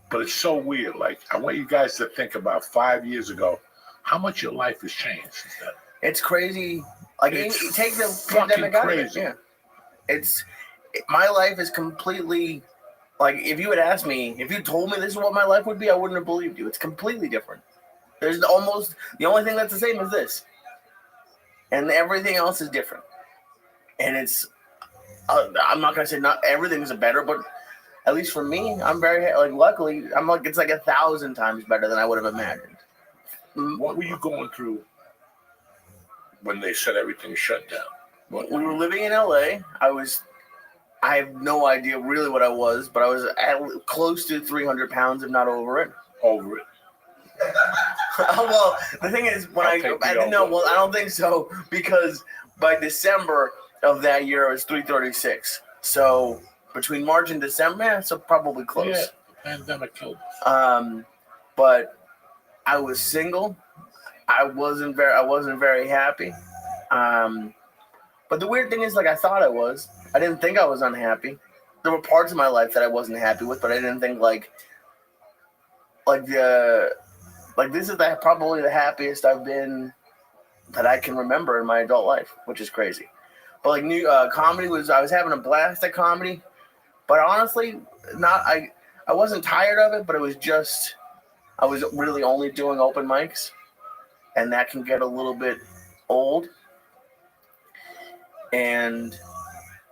But it's so weird. Like, I want you guys to think about 5 years ago, how much your life has changed since then. It's crazy. Like, it's take the pandemic out of it. Crazy. Yeah. My life is completely, like, if you had asked me, if you told me this is what my life would be, I wouldn't have believed you. It's completely different. There's almost, the only thing that's the same is this. And everything else is different. And it's, I'm not going to say not everything's better, but at least for me, I'm very, like, luckily, it's like 1,000 times better than I would have imagined. What were you going through when they said everything shut down? We were living in LA. I have no idea really what I was, but I was close to 300 pounds, if not over it. Over it. Well, the thing is, I don't think so, because by December of that year, it was 336. So between March and December, so probably close. Yeah, the pandemic killed us. But I was single. I wasn't very happy. But the weird thing is, like, I thought I was. I didn't think I was unhappy. There were parts of my life that I wasn't happy with, but I didn't think like this is probably the happiest I've been that I can remember in my adult life, which is crazy. But like new comedy I was having a blast at comedy, but honestly, I wasn't tired of it, but it was just I was really only doing open mics, and that can get a little bit old. And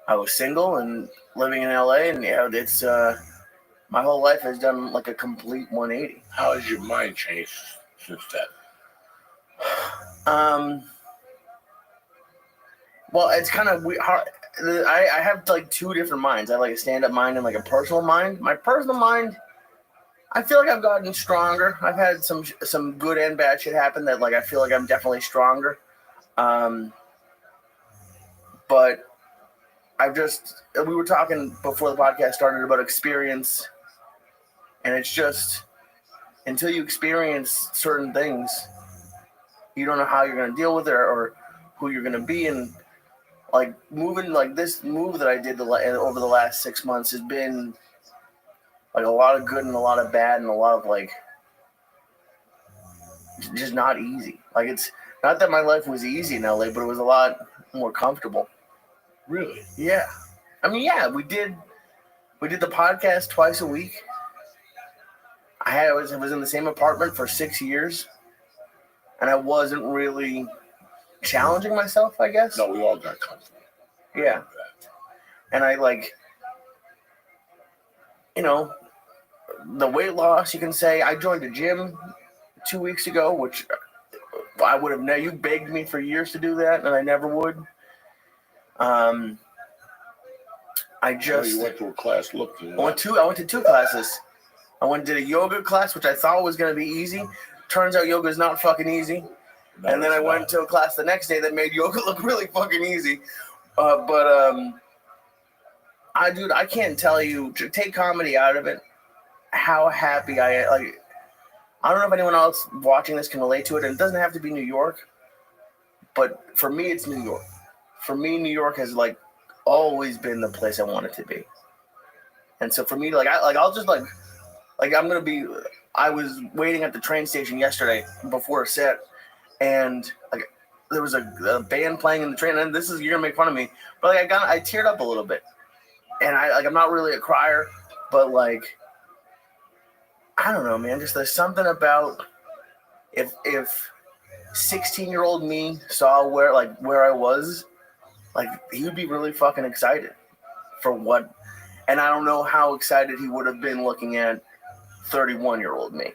I was single and living in LA, and it's my whole life has done like a complete 180. How has your mind changed since then? Well, it's kind of hard. I have like two different minds. I have like a stand-up mind and like a personal mind. My personal mind, I feel like I've gotten stronger. I've had some good and bad shit happen that like I feel like I'm definitely stronger. But we were talking before the podcast started about experience, and it's just until you experience certain things, you don't know how you're going to deal with it or who you're going to be. And like moving, like this move that I did over the last 6 months has been like a lot of good and a lot of bad and a lot of like just not easy. Like it's not that my life was easy in LA, but it was a lot more comfortable. Really? Yeah. I mean, yeah, we did the podcast twice a week. I was in the same apartment for 6 years, and I wasn't really challenging myself, I guess. No, we all got comfortable. Yeah. And I like, the weight loss, you can say. I joined a gym 2 weeks ago, which I would have never. You begged me for years to do that, and I never would. You went to a class looking. I went to 2 classes. I went to a yoga class, which I thought was going to be easy. Turns out yoga is not fucking easy. No, and then I went to a class the next day that made yoga look really fucking easy. I can't tell you, to take comedy out of it, how happy I am. Like, I don't know if anyone else watching this can relate to it, and it doesn't have to be New York, but for me, it's New York. For me, New York has like always been the place I want it to be. And so for me, I was waiting at the train station yesterday before a set, and like there was a band playing in the train, and you're gonna make fun of me, but like I teared up a little bit. And I'm not really a crier, but like I don't know, man, just there's something about if 16-year-old me saw where I was, like he would be really fucking excited for what, and I don't know how excited he would have been looking at 31-year-old me.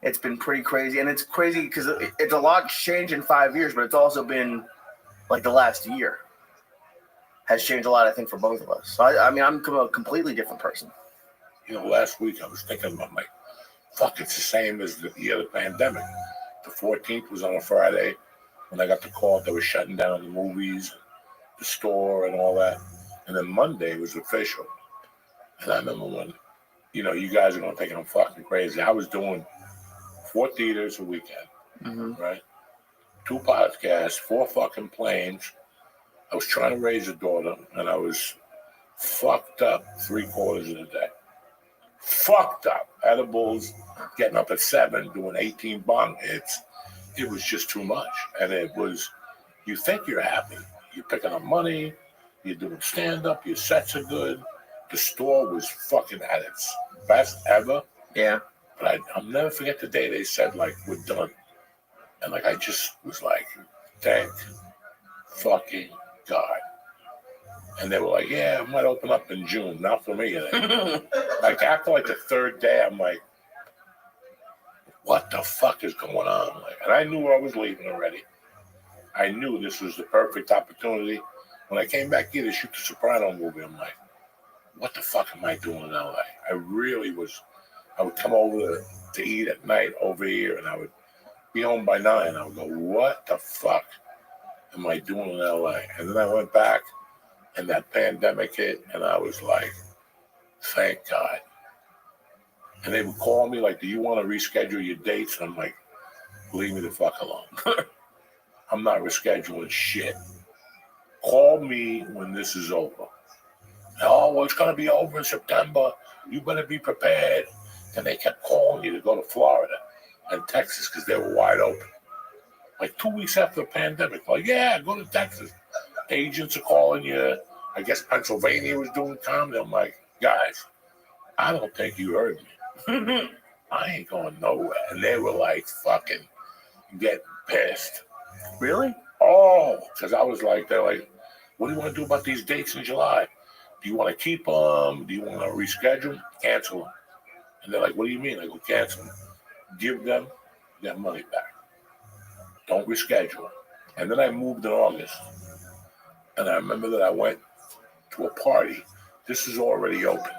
It's been pretty crazy, and it's crazy because it's a lot changed in 5 years, but it's also been like the last year has changed a lot, I think, for both of us. So I'm a completely different person. Last week I was thinking about it's the same as the year of the pandemic. The 14th was on a Friday when I got the call they were shutting down the movies, the store, and all that. And then Monday was official. And I remember when, you guys are going to think I'm fucking crazy. I was doing 4 theaters a weekend, right? 2 podcasts, 4 fucking planes. I was trying to raise a daughter, and I was fucked up 3/4 of the day. Fucked up. Edibles, getting up at 7, doing 18 bong hits. It was just too much. And it was, you think you're happy. You're picking up money. You're doing stand-up. Your sets are good. The store was fucking at its best ever. Yeah. But I'll never forget the day they said, like, we're done. And, like, I just was like, thank fucking God. And they were like, yeah, it might open up in June. Not for me. Like, after, like, the 3rd day, I'm like, what the fuck is going on? Like, and I knew I was leaving already. I knew this was the perfect opportunity. When I came back here to shoot the Soprano movie, I'm like, what the fuck am I doing in LA? I would come over to eat at night over here, and I would be home by 9. I would go, what the fuck am I doing in LA? And then I went back, and that pandemic hit, and I was like, thank God. And they would call me like, do you want to reschedule your dates? And I'm like, leave me the fuck alone. I'm not rescheduling shit. Call me when this is over. Oh, well, it's going to be over in September. You better be prepared. And they kept calling you to go to Florida and Texas because they were wide open. Like 2 weeks after the pandemic, like, yeah, go to Texas. Agents are calling you. I guess Pennsylvania was doing comedy. I'm like, guys, I don't think you heard me. I ain't going nowhere. And they were like fucking getting pissed. Really? Oh, because I was like, they're like, what do you want to do about these dates in July? Do you want to keep them? Do you want to reschedule? Cancel them. And they're like, what do you mean? I go, cancel them. Give them their money back. Don't reschedule. And then I moved in August. And I remember that I went to a party. This is already open.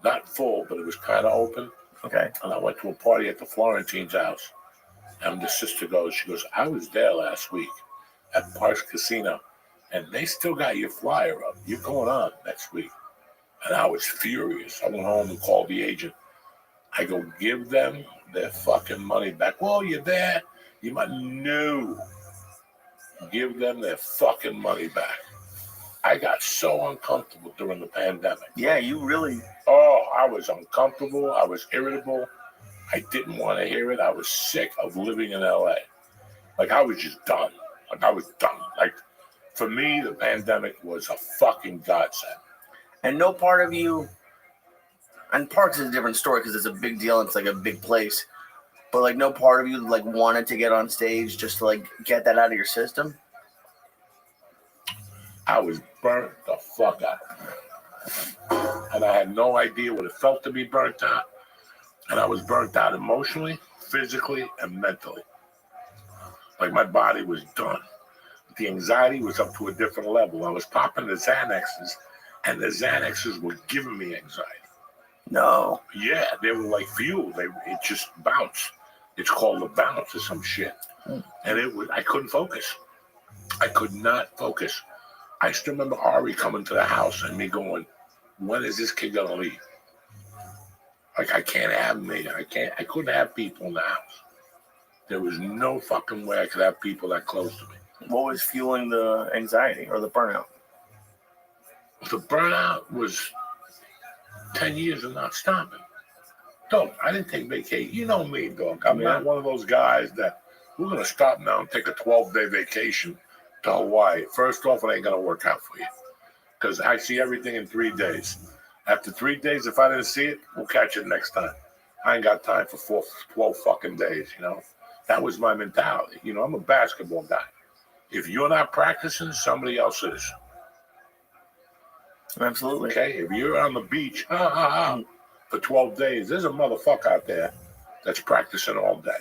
Not full, but it was kind of open. Okay. And I went to a party at the Florentine's house. And the sister goes, she goes, I was there last week at Parks Casino. And they still got your flyer up. You're going on next week. And I was furious. I went home and called the agent. I go, give them their fucking money back. Well, you're there. You might know. Give them their fucking money back. I got so uncomfortable during the pandemic. Yeah, you really. Oh, I was uncomfortable. I was irritable. I didn't want to hear it. I was sick of living in LA. Like, I was just done. Like, I was done. Like, for me, the pandemic was a fucking godsend. And no part of you. And Parks is a different story because it's a big deal. It's like a big place. But like, no part of you like wanted to get on stage just to like get that out of your system. I was burnt the fuck out. And I had no idea what it felt to be burnt out. And I was burnt out emotionally, physically, and mentally. Like, my body was done. The anxiety was up to a different level. I was popping the Xanaxes, and the Xanaxes were giving me anxiety. No. Yeah, they were like fuel. It just bounced. It's called a bounce or some shit. And I couldn't focus. I could not focus. I still remember Ari coming to the house and me going, when is this kid gonna leave? Like, I can't have me. I couldn't have people in the house. There was no fucking way I could have people that close to me. What was fueling the anxiety or the burnout? The burnout was 10 years of not stopping. Dog, I didn't take vacation. You know me, dog. I'm not one of those guys that we're going to stop now and take a 12-day vacation to Hawaii. First off, it ain't going to work out for you because I see everything in 3 days. After 3 days, if I didn't see it, we'll catch it next time. I ain't got time for 12 fucking days, you know. That was my mentality. You know, I'm a basketball guy. If you're not practicing, somebody else is. Absolutely. Okay, if you're on the beach for 12 days, there's a motherfucker out there that's practicing all day.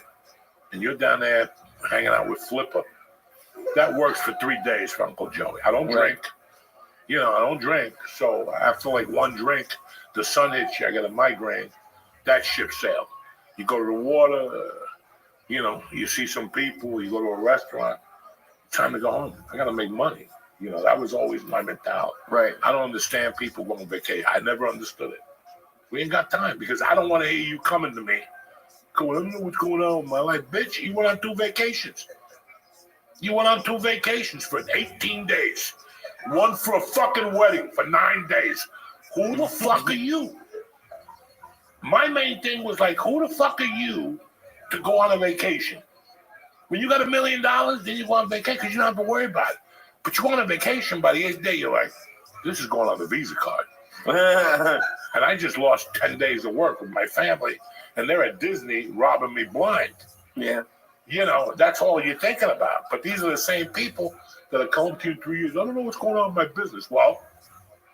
And you're down there hanging out with Flipper. That works for 3 days for Uncle Joey. I don't drink. You know, I don't drink. So after like one drink, the sun hits you, I get a migraine. That ship sailed. You go to the water, you know, you see some people, you go to a restaurant. Time to go home. I got to make money. You know, that was always my mentality. Right. I don't understand people going on vacation. I never understood it. We ain't got time because I don't want to hear you coming to me. Going, I don't know what's going on with my life. Bitch, you went on 2 vacations. You went on 2 vacations for 18 days. One for a fucking wedding for 9 days. Who the fuck are you? My main thing was like, who the fuck are you to go on a vacation? When you got $1 million, then you go on vacation because you don't have to worry about it. But you go on a vacation, by the 8th day, you're like, this is going on the Visa card. And I just lost 10 days of work with my family, and they're at Disney robbing me blind. Yeah. You know, that's all you're thinking about. But these are the same people that are coming to you 3 years. I don't know what's going on in my business. Well,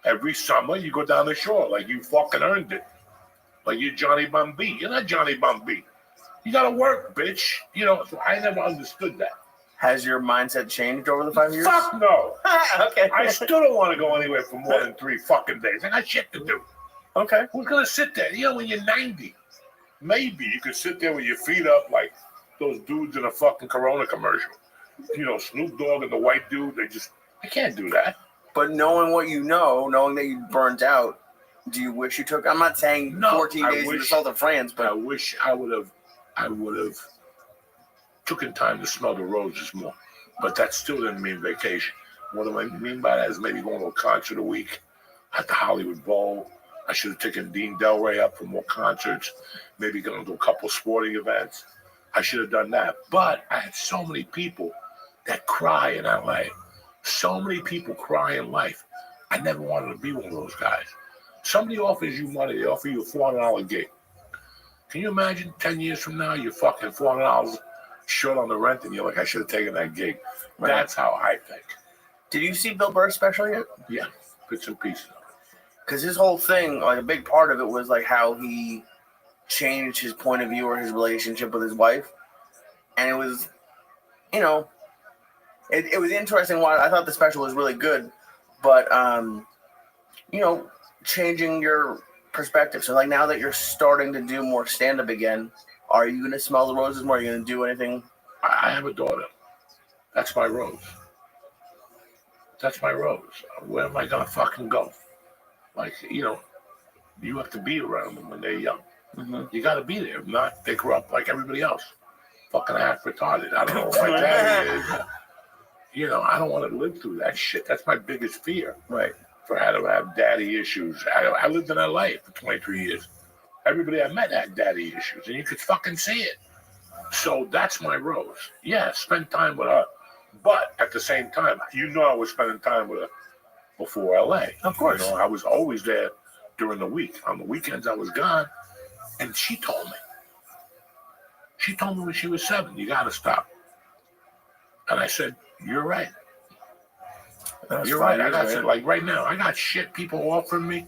every summer you go down the shore like you fucking earned it. Like you're Johnny Bumby. You're not Johnny Bumby. You got to work, bitch. You know, so I never understood that. Has your mindset changed over the 5 years? Fuck no. Okay. I still don't want to go anywhere for more than 3 fucking days. I got shit to do. Okay. Who's going to sit there? You know, when you're 90, maybe you could sit there with your feet up like those dudes in a fucking Corona commercial. You know, Snoop Dogg and the white dude, I can't do that. But knowing what you know, knowing that you burnt out, do you wish you took, I'm not saying 14 days in the south of France, but I wish I would have taken time to smell the roses more. But that still didn't mean vacation. What do I mean by that is maybe going to a concert a week at the Hollywood Bowl. I should have taken Dean Delray up for more concerts, maybe going to a couple sporting events. I should have done that. But I had so many people that cry in LA. So many people cry in life. I never wanted to be one of those guys. Somebody offers you money, they offer you a $400 gig. Can you imagine 10 years from now, you're fucking $400 short on the rent and you're like, I should have taken that gig. Right. That's how I think. Did you see Bill Burr's special yet? Yeah, bits and pieces of it. Because his whole thing, like a big part of it was like how he changed his point of view or his relationship with his wife. And it was, you know, it was interesting. I thought the special was really good, but, you know, changing your perspective. So like now that you're starting to do more stand-up again, are you going to smell the roses more? Are you going to do anything? I have a daughter. That's my rose. That's my rose. Where am I going to fucking go? Like, you know, you have to be around them when they're young. Mm-hmm. You got to be there. If not, they grow up like everybody else. Fucking half retarded. I don't know what my daddy is. You know, I don't want to live through that shit. That's my biggest fear. Right. For how to have daddy issues. I lived in LA for 23 years. Everybody I met had daddy issues, and you could fucking see it. So that's my rose. Yeah, spend time with her. But at the same time, you know I was spending time with her before LA. Of course. You know, I was always there during the week. On the weekends, I was gone. And she told me. She told me when she was 7, you got to stop. And I said, you're right. You're right. I got like right now, I got shit people offering me.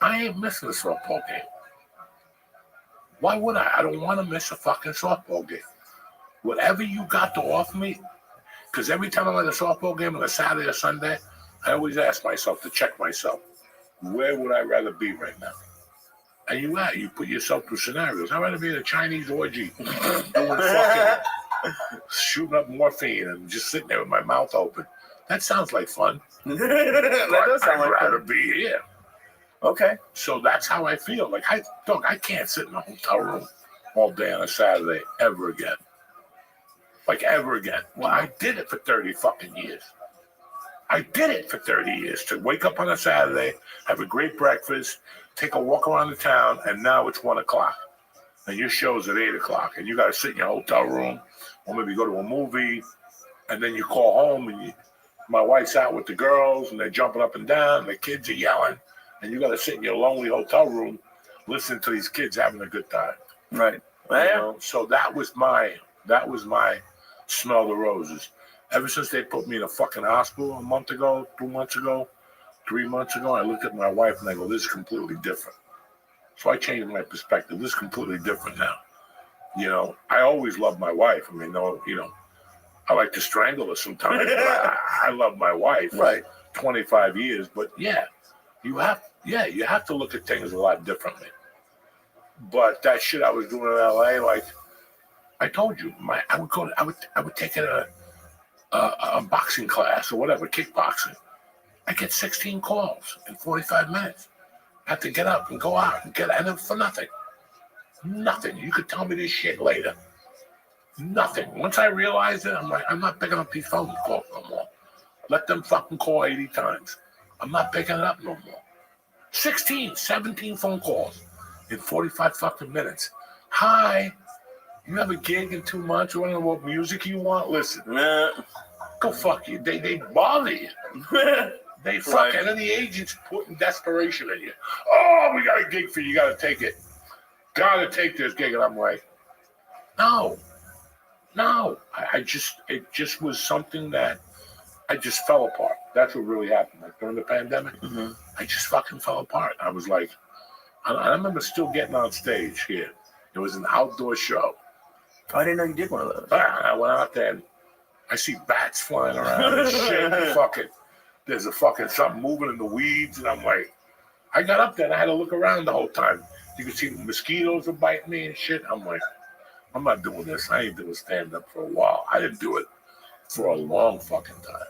I ain't missing a softball game. Why would I? I don't want to miss a fucking softball game. Whatever you got to offer me, because every time I'm at a softball game on a Saturday or Sunday, I always ask myself to check myself. Where would I rather be right now? And you put yourself through scenarios. I'd rather be in a Chinese orgy, doing fucking, shooting up morphine and just sitting there with my mouth open. That sounds like fun. That does sound like fun. I'd rather be here. Okay. So that's how I feel. Like, I can't sit in a hotel room all day on a Saturday ever again. Like, ever again. Well, I did it for 30 fucking years. I did it for 30 years to wake up on a Saturday, have a great breakfast, take a walk around the town, and now it's 1 o'clock. And your show's at 8 o'clock, and you got to sit in your hotel room, or maybe go to a movie, and then you call home, and my wife's out with the girls, and they're jumping up and down, and the kids are yelling, and you got to sit in your lonely hotel room listening to these kids having a good time. Right. You know? So that was my smell the roses. Ever since they put me in a fucking hospital a month ago, 2 months ago, 3 months ago, I looked at my wife and I go, this is completely different. So I changed my perspective. This is completely different now. You know, I always loved my wife. I mean, you know, I like to strangle her sometimes. But I love my wife. Right. 25 years. But yeah, you have to look at things a lot differently. But that shit I was doing in LA, like I told you, I would take a boxing class or whatever, kickboxing. I get 16 calls in 45 minutes. I have to get up and go out and and for nothing. Nothing. You could tell me this shit later. Nothing. Once I realized it, I'm like, I'm not picking up these phone calls no more. Let them fucking call 80 times. I'm not picking it up no more. 16, 17 phone calls in 45 fucking minutes. Hi, you have a gig in 2 months? You want to know what music you want? Listen, go fuck you. They bother you. They fucking, and then the agents putting desperation in you. Oh, we got a gig for you. You got to take it. Got to take this gig. And I'm like, no. It just was something that I just fell apart. That's what really happened. Like during the pandemic, I just fucking fell apart. I was like, I remember still getting on stage here. It was an outdoor show. I didn't know you did one of those. I went out there and I see bats flying around and shit. There's a fucking something moving in the weeds. And I'm like, I got up there and I had to look around the whole time. You could see mosquitoes were biting me and shit. I'm like, I'm not doing this. I ain't doing stand-up for a while. I didn't do it for a long fucking time.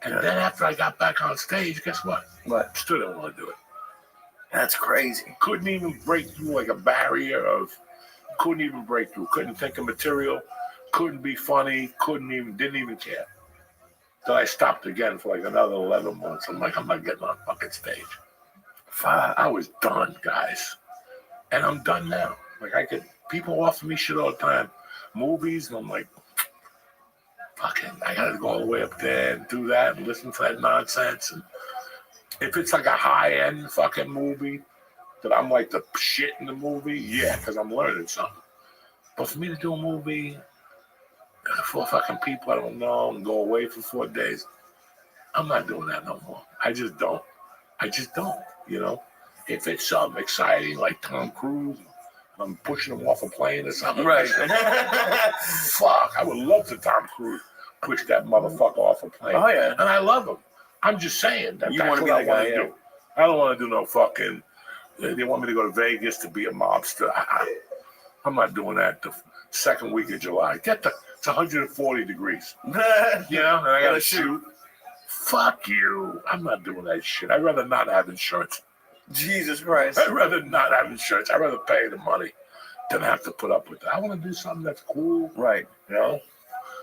And then after I got back on stage, guess what? What? Still didn't want to do it. That's crazy. Couldn't even break through like a barrier of, couldn't even break through. Couldn't think of material. couldn't be funny, didn't even care. Then I stopped again for like another 11 months. I'm like, I'm not getting on fucking stage. I was done, guys. And I'm done now. Like people offer me shit all the time. Movies, and I'm like, fucking, I gotta go all the way up there and do that and listen to that nonsense. And if it's like a high-end fucking movie that I'm like the shit in the movie, yeah, because I'm learning something. But for me to do a movie for fucking people I don't know and go away for 4 days, I'm not doing that no more. I just don't, you know? If it's something exciting like Tom Cruise, I'm pushing him off a plane or something. Right. Fuck, I would love to Tom Cruise push that motherfucker off a plane. Oh, yeah. And I love him. I'm just saying that You that's wanna what be I that want guy, to yeah. do. I don't want to do no fucking, they want me to go to Vegas to be a mobster. I'm not doing that the second week of July. It's 140 degrees. You know, and I got to shoot. Fuck you. I'm not doing that shit. I'd rather not have insurance. Jesus Christ. I'd rather not have insurance. I'd rather pay the money than have to put up with that. I want to do something that's cool. Right. You know?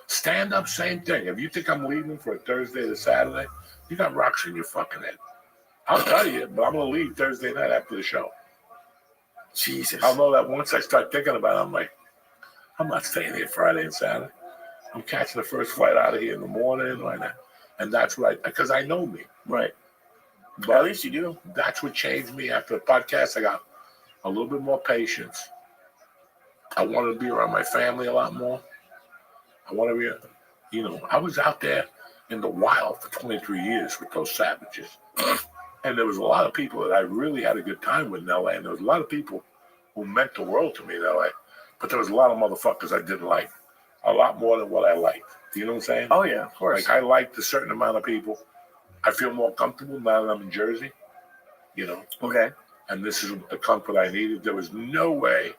Stand up, same thing. If you think I'm leaving for a Thursday to Saturday, you got rocks in your fucking head. I'll tell you, but I'm going to leave Thursday night after the show. Jesus. I'll know that once I start thinking about it, I'm like, I'm not staying here Friday and Saturday. I'm catching the first flight out of here in the morning right now. And that's right, because I know me. Right. But at least you do. That's what changed me after the podcast. I got a little bit more patience. I wanted to be around my family a lot more. I want to be, you know, I was out there in the wild for 23 years with those savages. And there was a lot of people that I really had a good time with in LA. And there was a lot of people who meant the world to me in LA. But there was a lot of motherfuckers I didn't like. A lot more than what I liked. You know what I'm saying? Oh, yeah, of course. Like, I liked a certain amount of people. I feel more comfortable now that I'm in Jersey, you know. Okay. And this is the comfort I needed. There was no way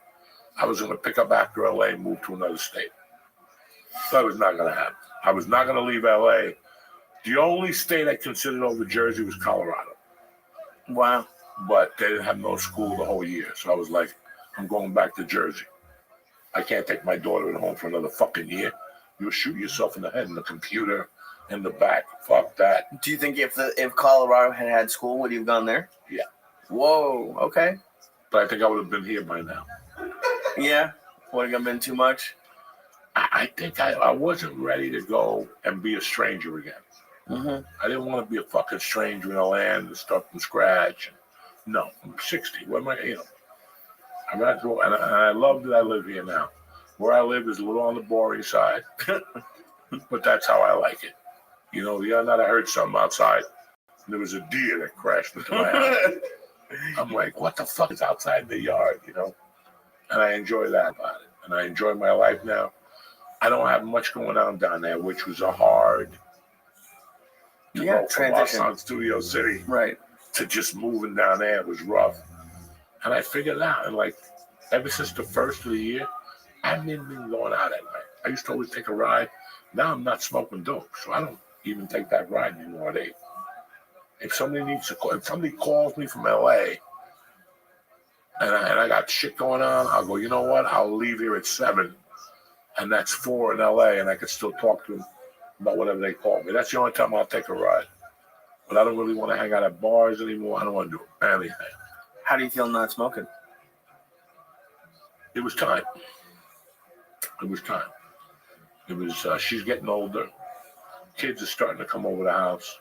I was going to pick up after LA and move to another state. That was not going to happen. I was not going to leave LA. The only state I considered over Jersey was Colorado. Wow. But they didn't have no school the whole year. So I was like, I'm going back to Jersey. I can't take my daughter at home for another fucking year. You'll shoot yourself in the head in the computer, in the back. Fuck that. Do you think if Colorado had school, would you have gone there? Yeah. Whoa. Okay. But I think I would have been here by now. Yeah. Would have been too much? I think I wasn't ready to go and be a stranger again. Mm-hmm. I didn't want to be a fucking stranger in a land and start from scratch. No, I'm 60. What am I, you know? I'm not going, and I love that I live here now. Where I live is a little on the boring side, but that's how I like it. You know, the other night I heard something outside, and there was a deer that crashed into my house. I'm like, what the fuck is outside the yard, you know? And I enjoy that about it. And I enjoy my life now. I don't have much going on down there, which was a hard transition from Studio City, right, to just moving down there. It was rough. And I figured it out. And like, ever since the first of the year, I haven't even been going out at night. I used to always take a ride. Now I'm not smoking dope, so I don't even take that ride anymore. If somebody calls me from LA and I got shit going on, I'll go, you know what? I'll leave here at 7, and that's 4 in LA, and I can still talk to them about whatever they call me. That's the only time I'll take a ride. But I don't really want to hang out at bars anymore. I don't want to do anything. How do you feel not smoking? It was time. It was time. It was, she's getting older. Kids are starting to come over the house.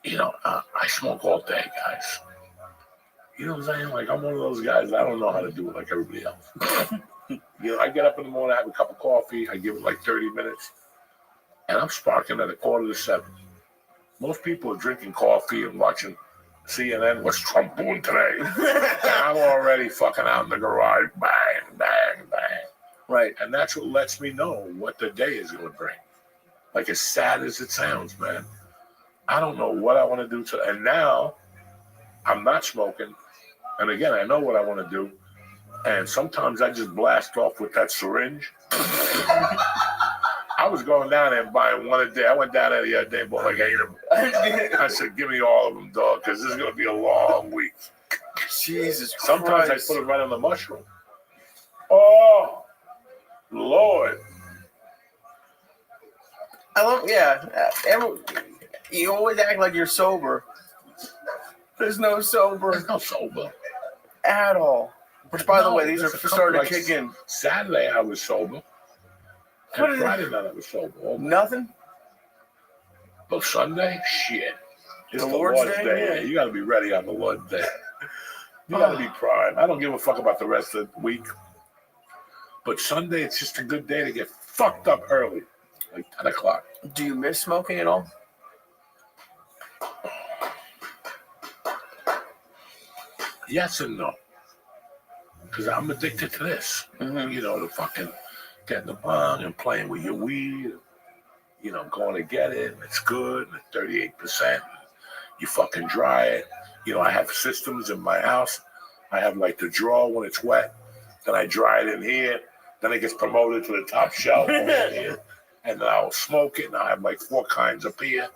You know, I smoke all day, guys. You know what I'm saying? Like, I'm one of those guys, I don't know how to do it like everybody else. You know, I get up in the morning, I have a cup of coffee, I give it like 30 minutes, and I'm sparking at 6:45. Most people are drinking coffee and watching CNN. What's Trump doing today? And I'm already fucking out in the garage. Bang, bang, bang. Right. And that's what lets me know what the day is going to bring. Like, as sad as it sounds, man, I don't know what I want to do. And now I'm not smoking. And again, I know what I want to do. And sometimes I just blast off with that syringe. I was going down there and buying one a day. I went down there the other day and bought like 8 of them. I said, give me all of them, dog, because this is going to be a long week. Jesus Christ. Sometimes I put it right on the mushroom. Oh, Lord. I love, you always act like you're sober. There's no sober There's no sober. at all. Which, by the No, way, these are there's a starting to couple, kick in. Saturday I was sober. What And is it? Friday night I was sober. Oh, Nothing? but Sunday, shit. It's The the Lord's Lord's Day? Day. Yeah. You got to be ready on the Lord's Day. You got to be primed. I don't give a fuck about the rest of the week. But Sunday, it's just a good day to get fucked up early, like 10 o'clock. Do you miss smoking at all? Yes and no. Because I'm addicted to this. Mm-hmm. You know, the fucking getting the bong and playing with your weed. You know, going to get it. It's good. 38%. You fucking dry it. You know, I have systems in my house. I have like the drawer when it's wet. Then I dry it in here. Then it gets promoted to the top shelf over here. And then I'll smoke it. And I have like 4 kinds up here.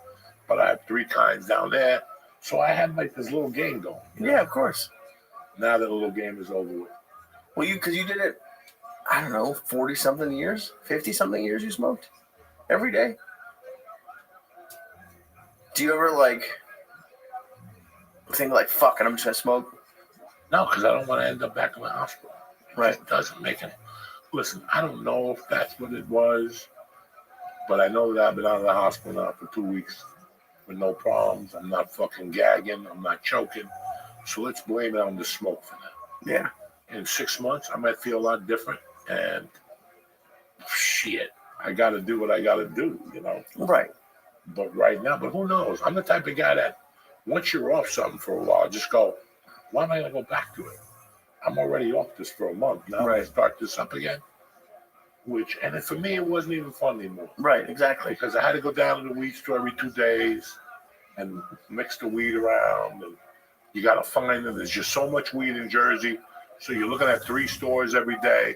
But I have 3 kinds down there. So I have like this little game going. Yeah, of course. Now that the little game is over with. Well, because you did it, I don't know, 40-something years, 50-something years you smoked every day. Do you ever, like, think, like, fuck it, I'm just going to smoke? No, because I don't want to end up back in the hospital. Right. It doesn't make it. Listen, I don't know if that's what it was, but I know that I've been out of the hospital now for 2 weeks with no problems. I'm not fucking gagging. I'm not choking. So let's blame it on the smoke for now. Yeah. In 6 months, I might feel a lot different. And shit, I got to do what I got to do, you know? Right. But right now, but who knows? I'm the type of guy that once you're off something for a while, just go, why am I going to go back to it? I'm already off this for a month. Now I start this up again. And for me, it wasn't even fun anymore. Right, exactly. Because I had to go down to the weed store every 2 days and mix the weed around. And you got to find them. There's just so much weed in Jersey. So you're looking at 3 stores every day.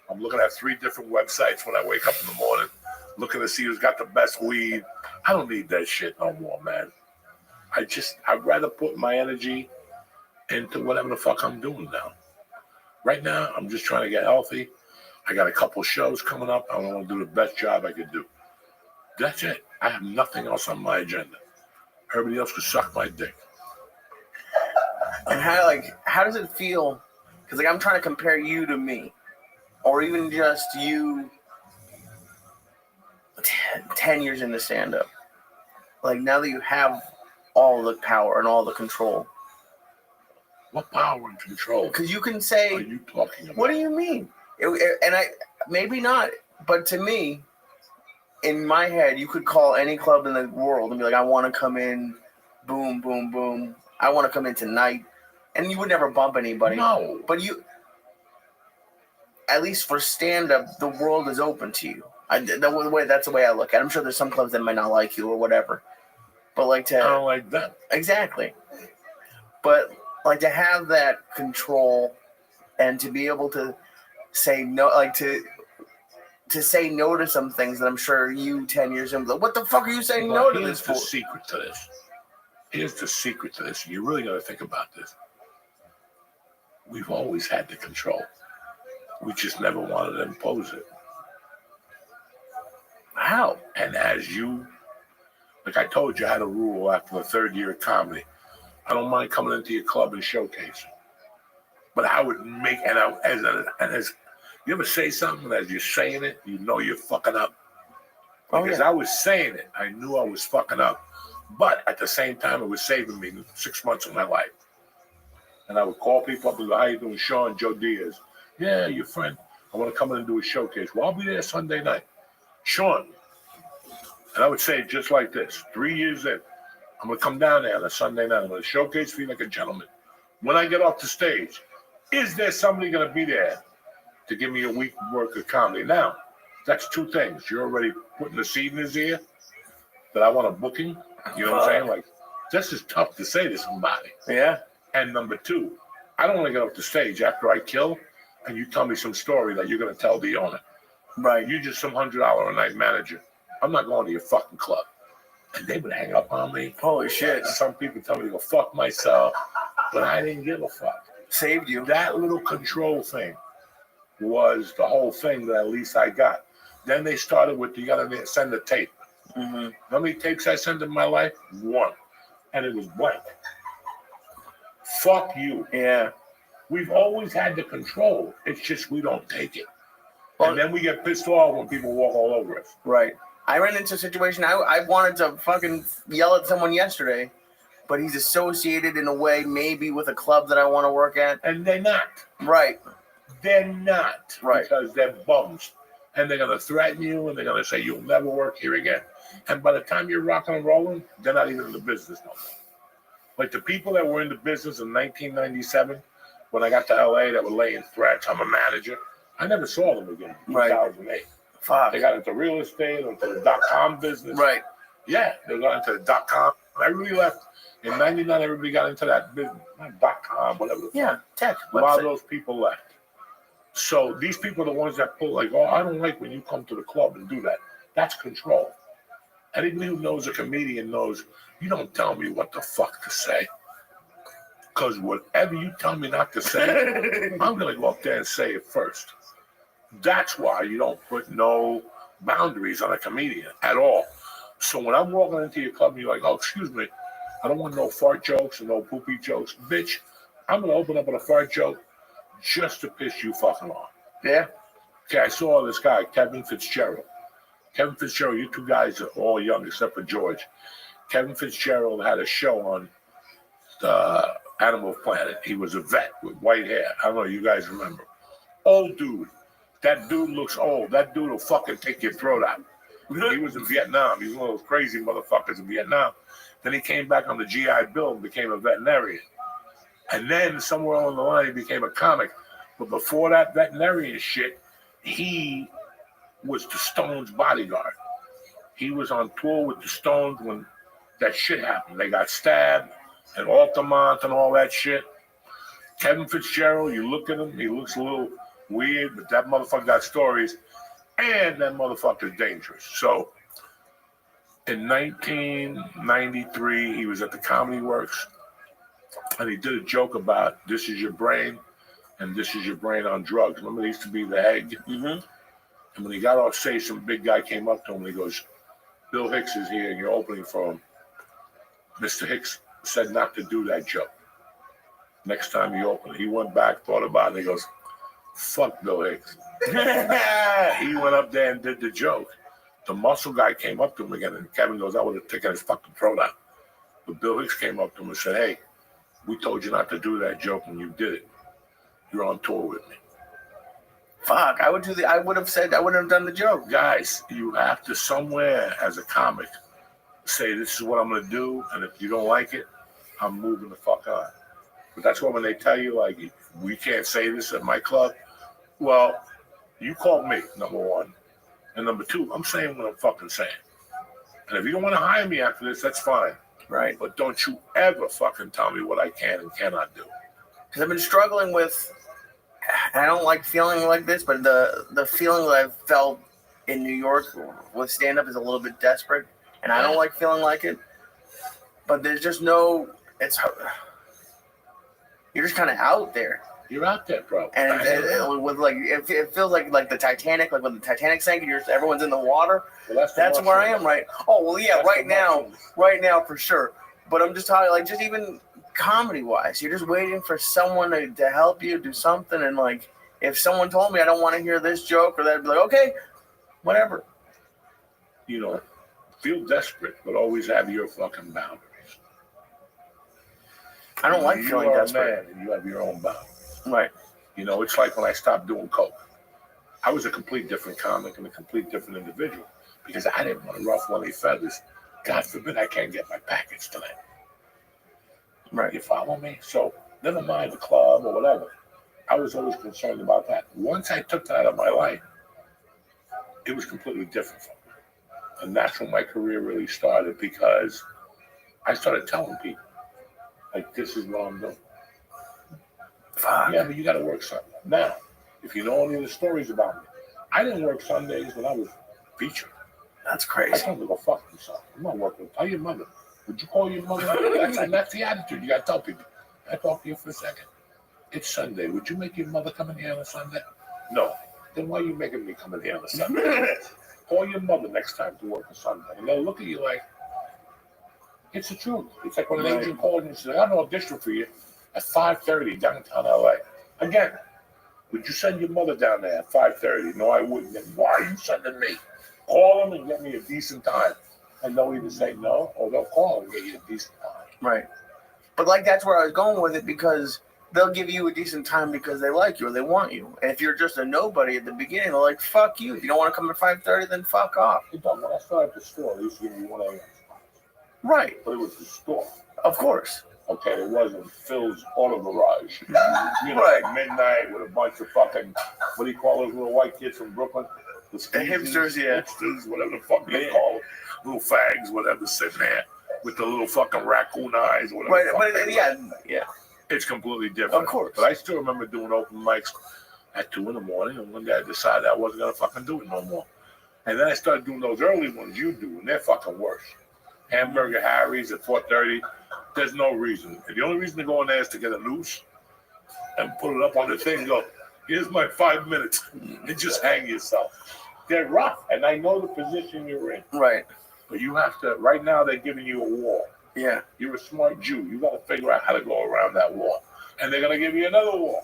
I'm looking at 3 different websites when I wake up in the morning, looking to see who's got the best weed. I don't need that shit no more, man. I'd rather put my energy into whatever the fuck I'm doing now. Right now, I'm just trying to get healthy. I got a couple shows coming up. I want to do the best job I could do. That's it. I have nothing else on my agenda. Everybody else could suck my dick. And how does it feel? Because I'm trying to compare you to me, or even just you 10 years into stand-up. Like, now that you have all the power and all the control. What power and control? Because you can say, are you talking about? What do you mean? Maybe not, but to me, in my head, you could call any club in the world and be like, I want to come in, boom, boom, boom. I want to come in tonight. And you would never bump anybody. No. But at least for stand-up, the world is open to you. That's the way I look at it. I'm sure there's some clubs that might not like you or whatever. But I don't like that. Exactly. But to have that control and to be able to say no, to say no to some things that I'm sure you 10 years in, what the fuck are you saying no to this for? Here's the secret to this. Here's the secret to this. You really got to think about this. We've always had the control. We just never wanted to impose it. How? And like I told you, I had a rule after the 3rd year of comedy. I don't mind coming into your club and showcasing. But I would make, as you ever say something, and as you're saying it, you know you're fucking up. Because I was saying it, I knew I was fucking up. But at the same time, it was saving me 6 months of my life. And I would call people up and go, how you doing, Sean? Joe Diaz. Yeah, your friend. I want to come in and do a showcase. Well, I'll be there Sunday night. Sean. And I would say it just like this. 3 years in, I'm going to come down there on a Sunday night. I'm going to showcase for you like a gentleman. When I get off the stage, is there somebody going to be there to give me a week worth of comedy? Now, that's 2 things. You're already putting the seed in his ear that I want a booking. You know what I'm saying? Like, this is tough to say to somebody. Yeah. And number 2, I don't want to get off the stage after I kill and you tell me some story that you're going to tell the owner. Right. You're just some $100 a night manager. I'm not going to your fucking club. And they would hang up on me. Holy shit. Some people tell me to go fuck myself, but I didn't give a fuck. Saved you. That little control thing was the whole thing that at least I got. Then they started with, you got to send a tape. Mm-hmm. How many tapes I sent in my life? 1. And it was blank. Fuck you. Yeah. We've always had the control. It's just we don't take it. Well, and then we get pissed off when people walk all over us. Right. I ran into a situation, I wanted to fucking yell at someone yesterday, but he's associated in a way maybe with a club that I want to work at. And they're not. Right. They're not. Right. Because they're bums. And they're going to threaten you, and they're going to say, you'll never work here again. And by the time you're rocking and rolling, they're not even in the business no more. Like the people that were in the business in 1997, when I got to LA, that were laying threats, I'm a manager, I never saw them again in 2008. Fuck. They got into real estate, into the .com business. Right. Yeah, they got into the .com. Everybody left. In 99, everybody got into that business. Not .com, whatever. Yeah, tech. A lot of those people left. So these people are the ones that pull like, oh, I don't like when you come to the club and do that. That's control. Anybody who knows a comedian knows you don't tell me what the fuck to say. Because whatever you tell me not to say, I'm going to go up there and say it first. That's why you don't put no boundaries on a comedian at all. So when I'm walking into your club and you're like, oh, excuse me, I don't want no fart jokes and no poopy jokes. Bitch, I'm going to open up with a fart joke just to piss you fucking off. Yeah. Okay, I saw this guy, Kevin Fitzgerald. Kevin Fitzgerald, you two guys are all young except for George. Kevin Fitzgerald had a show on the Animal Planet. He was a vet with white hair. I don't know, you guys remember. Old dude. That dude looks old. That dude will fucking take your throat out. He was in Vietnam. He's one of those crazy motherfuckers in Vietnam. Then he came back on the GI Bill and became a veterinarian. And then somewhere along the line, he became a comic. But before that veterinarian shit, he was the Stones bodyguard. He was on tour with the Stones when that shit happened. They got stabbed and Altamont and all that shit. Kevin Fitzgerald, you look at him, he looks a little weird, but that motherfucker got stories, and that motherfucker's dangerous. So in 1993, he was at the Comedy Works, and he did a joke about this is your brain, and this is your brain on drugs. Remember, there used to be the egg? Mm-hmm. And when he got off stage, some big guy came up to him, and he goes, Bill Hicks is here, and you're opening for him. Mr. Hicks said not to do that joke. Next time he opened, he went back, thought about it, and he goes, fuck Bill Hicks. He went up there and did the joke. The muscle guy came up to him again, and Kevin goes, I would have taken his fucking throat out. But Bill Hicks came up to him and said, hey, we told you not to do that joke, and you did it. You're on tour with me. Fuck, I would have done the joke. Guys, you have to somewhere as a comic say this is what I'm gonna do, and if you don't like it, I'm moving the fuck on. But that's why when they tell you like we can't say this at my club, well, you called me, number one. And number two, I'm saying what I'm fucking saying. And if you don't want to hire me after this, that's fine. Right. But don't you ever fucking tell me what I can and cannot do. Because I've been struggling with, I don't like feeling like this, but the feeling that I've felt in New York with stand-up is a little bit desperate. And I don't like feeling like it. But there's just no, you're just kind of out there. You're out there, bro. And with like, it feels like the Titanic, like when the Titanic sank and everyone's in the water. Well, that's where I am, right? Oh, well, yeah, right now for sure. But I'm just talking, like, just even comedy-wise, you're just waiting for someone to help you do something. And, like, if someone told me I don't want to hear this joke or that, I'd be like, okay, whatever. You know, feel desperate, but always have your fucking boundaries. I don't like feeling desperate. You are a man, and you have your own boundaries. Right. You know, it's like when I stopped doing coke. I was a complete different comic and a complete different individual because I didn't want to ruffle any feathers. God forbid I can't get my package tonight. Right. You follow me? So never mind the club or whatever. I was always concerned about that. Once I took that out of my life, it was completely different for me. And that's when my career really started because I started telling people, like, this is what I'm doing. Fuck. Yeah, but you got to work Sunday. Now, if you know any of the stories about me, I didn't work Sundays when I was featured. That's I crazy. told them to go fuck themselves. I'm not working. Tell your mother. Would you call your mother? That's the attitude. You got to tell people. I talk to you for a second. It's Sunday. Would you make your mother come in here on a Sunday? No. Then why are you making me come in here on a Sunday? Call your mother next time to work on Sunday. And they'll look at you like, it's the truth. It's like when an agent called and said, I got an audition for you at 5:30 downtown LA. Again, would you send your mother down there at 5:30? No, I wouldn't. Then why are you sending me? Call them and get me a decent time. And they'll either say no or they'll call and get you a decent time. Right. But like that's where I was going with it, because they'll give you a decent time because they like you or they want you. And if you're just a nobody at the beginning, they're like, fuck you. If you don't want to come at 5:30, then fuck off. When I started the store, they used to give me 1 a.m. Right. But it was the store. Of course. Okay, it wasn't Phil's Auto Garage. You know, Right. at midnight with a bunch of fucking, what do you call those little white kids from Brooklyn? The hipsters, yeah. Hipsters, whatever the fuck they call them. Little fags, whatever, sitting there with the little fucking raccoon eyes, whatever. Right, the fuck but they yeah, look. yeah. It's completely different. Of course. But I still remember doing open mics at 2 a.m. and one day I decided I wasn't going to fucking do it no more. And then I started doing those early ones you do, and they're fucking worse. Hamburger Harry's at 4:30. There's no reason. And the only reason to go in there is to get it loose and put it up on the thing and go, here's my 5 minutes, and just hang yourself. They're rough, and I know the position you're in. Right. But you have to, right now they're giving you a wall. Yeah. You're a smart Jew. You got to figure out how to go around that wall. And they're going to give you another wall.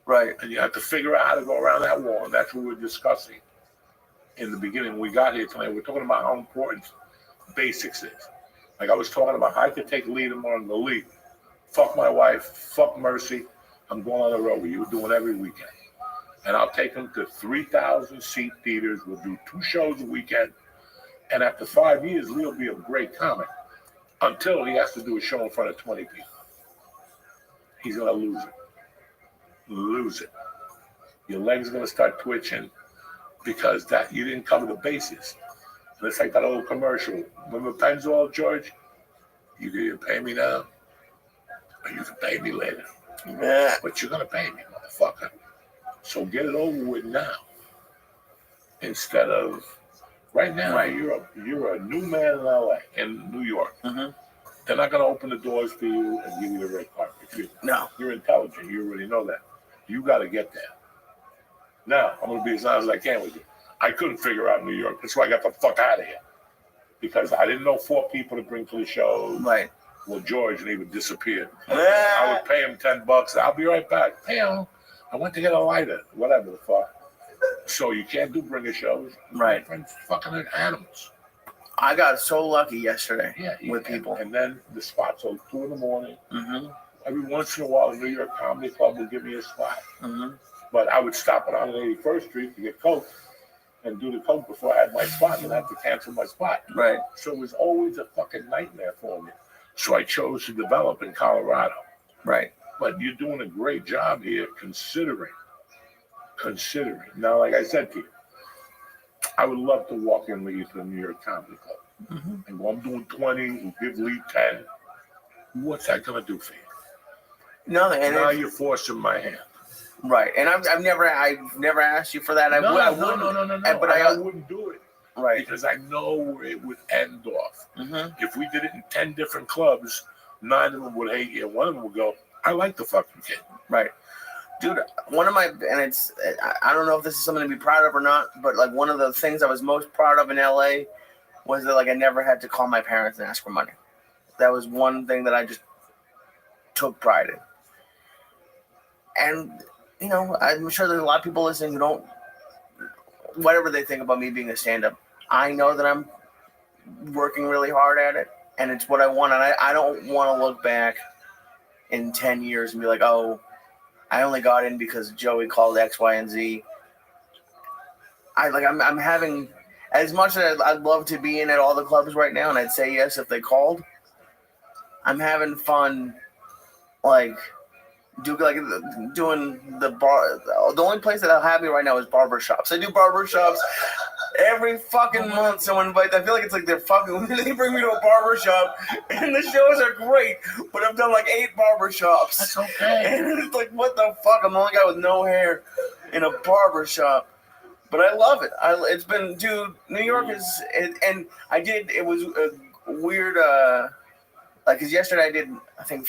Right. And you have to figure out how to go around that wall. And that's what we're discussing in the beginning. When we got here tonight, we're talking about how important basics is. Like I was talking about, I could take lead among the league. Fuck my wife. Fuck Mercy. I'm going on the road with you. We're doing every weekend. And I'll take him to 3,000 seat theaters. We'll do 2 shows a weekend. And after 5 years, Lee'll be a great comic. Until he has to do a show in front of 20 people. He's going to lose it. Lose it. Your legs are going to start twitching because that you didn't cover the bases. And it's like that old commercial. Remember Pennzoil, George? You can either pay me now or you can pay me later. Yeah. But you're going to pay me, motherfucker. So get it over with now. Instead of, right now, Right. You're a new man in LA, in New York. Mm-hmm. They're not going to open the doors for you and give you the red carpet. No. You're intelligent. You already know that. You got to get there. Now, I'm going to be as honest as I can with you. I couldn't figure out New York. That's why I got the fuck out of here. Because I didn't know 4 people to bring to the show. Right. Well, George, and he would disappear. I would pay him $10. I'll be right back. Pay him. I went to get a lighter. Whatever the fuck. So you can't do bringer shows. Right. Bring fucking animals. I got so lucky yesterday with people. And then the spots. So 2 in the morning. Mm-hmm. Every once in a while, the New York Comedy Club would give me a spot. Mm-hmm. But I would stop at 181st Street to get coke and do the coke before I had my spot, and I had to cancel my spot. Right. So it was always a fucking nightmare for me. So I chose to develop in Colorado. Right. But you're doing a great job here considering. Now, like I said to you, I would love to walk in with you to the New York Comedy Club. Mm-hmm. And go, I'm doing 20, we'll give Lee 10. What's that going to do for you? Nothing. And Now you're forcing my hand. Right. And I've never asked you for that. No, I wouldn't. But I wouldn't do it. Right. Because I know where it would end off. Mm-hmm. If we did it in 10 different clubs, 9 of them would hate you, and 1 of them would go, I like the fucking kid. Right. Dude, one of my, and it's, I don't know if this is something to be proud of or not, but like one of the things I was most proud of in LA was that like I never had to call my parents and ask for money. That was one thing that I just took pride in. And, you know, I'm sure there's a lot of people listening who don't, whatever they think about me being a stand-up, I know that I'm working really hard at it, and it's what I want. And I don't want to look back in 10 years and be like, oh, I only got in because Joey called X, Y, and Z. I'm having, as much as I'd love to be in at all the clubs right now, and I'd say yes if they called, I'm having fun, doing the bar. The only place that'll have me right now is barbershops. I do barbershops every fucking month. Someone invites. I feel like it's like they're fucking. They bring me to a barbershop, and the shows are great. But I've done like 8 barbershops. That's okay. And it's like, what the fuck? I'm the only guy with no hair in a barbershop. But I love it. It's been, dude. New York is, and I did. It was a weird. Because yesterday I did, I think,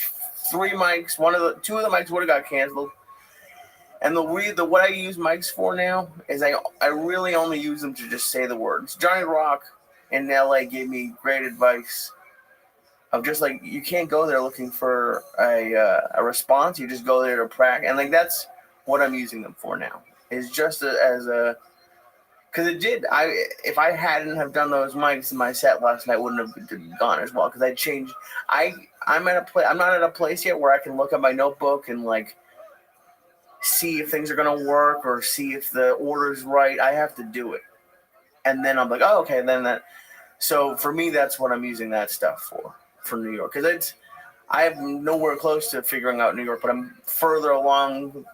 3 mics. 2 of the mics would have got canceled, And what I use mics for now is I really only use them to just say the words. Johnny Rock in LA gave me great advice of just like, you can't go there looking for a response. You just go there to practice. And like, that's what I'm using them for now, is just as a, because if I hadn't have done those mics, my set last night wouldn't have gone as well, because I changed. I'm not at a place yet where I can look at my notebook and like see if things are gonna work or see if the order's right. I have to do it, and then I'm like, oh, okay, then that. So for me, that's what I'm using that stuff for New York, because I have nowhere close to figuring out New York, but I'm further along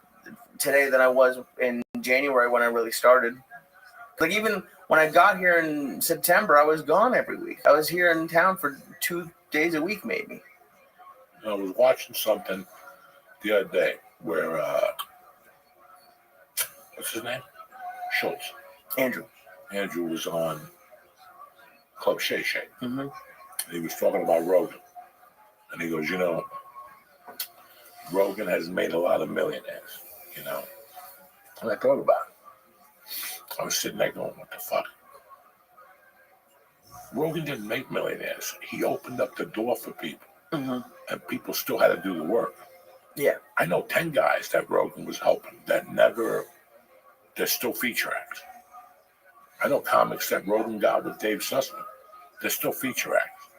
today than I was in January when I really started. Like, even when I got here in September, I was gone every week. I was here in town for 2 days a week, maybe. I was watching something the other day where, what's his name? Schultz. Andrew was on Club Shay Shay. Mm-hmm. And he was talking about Rogan. And he goes, Rogan has made a lot of millionaires, And I thought about it. I was sitting there going, what the fuck? Rogan didn't make millionaires. He opened up the door for people. Mm-hmm. And people still had to do the work. Yeah. I know 10 guys that Rogan was helping they're still feature acts. I know comics that Rogan got with Dave Sussman. They're still feature acts,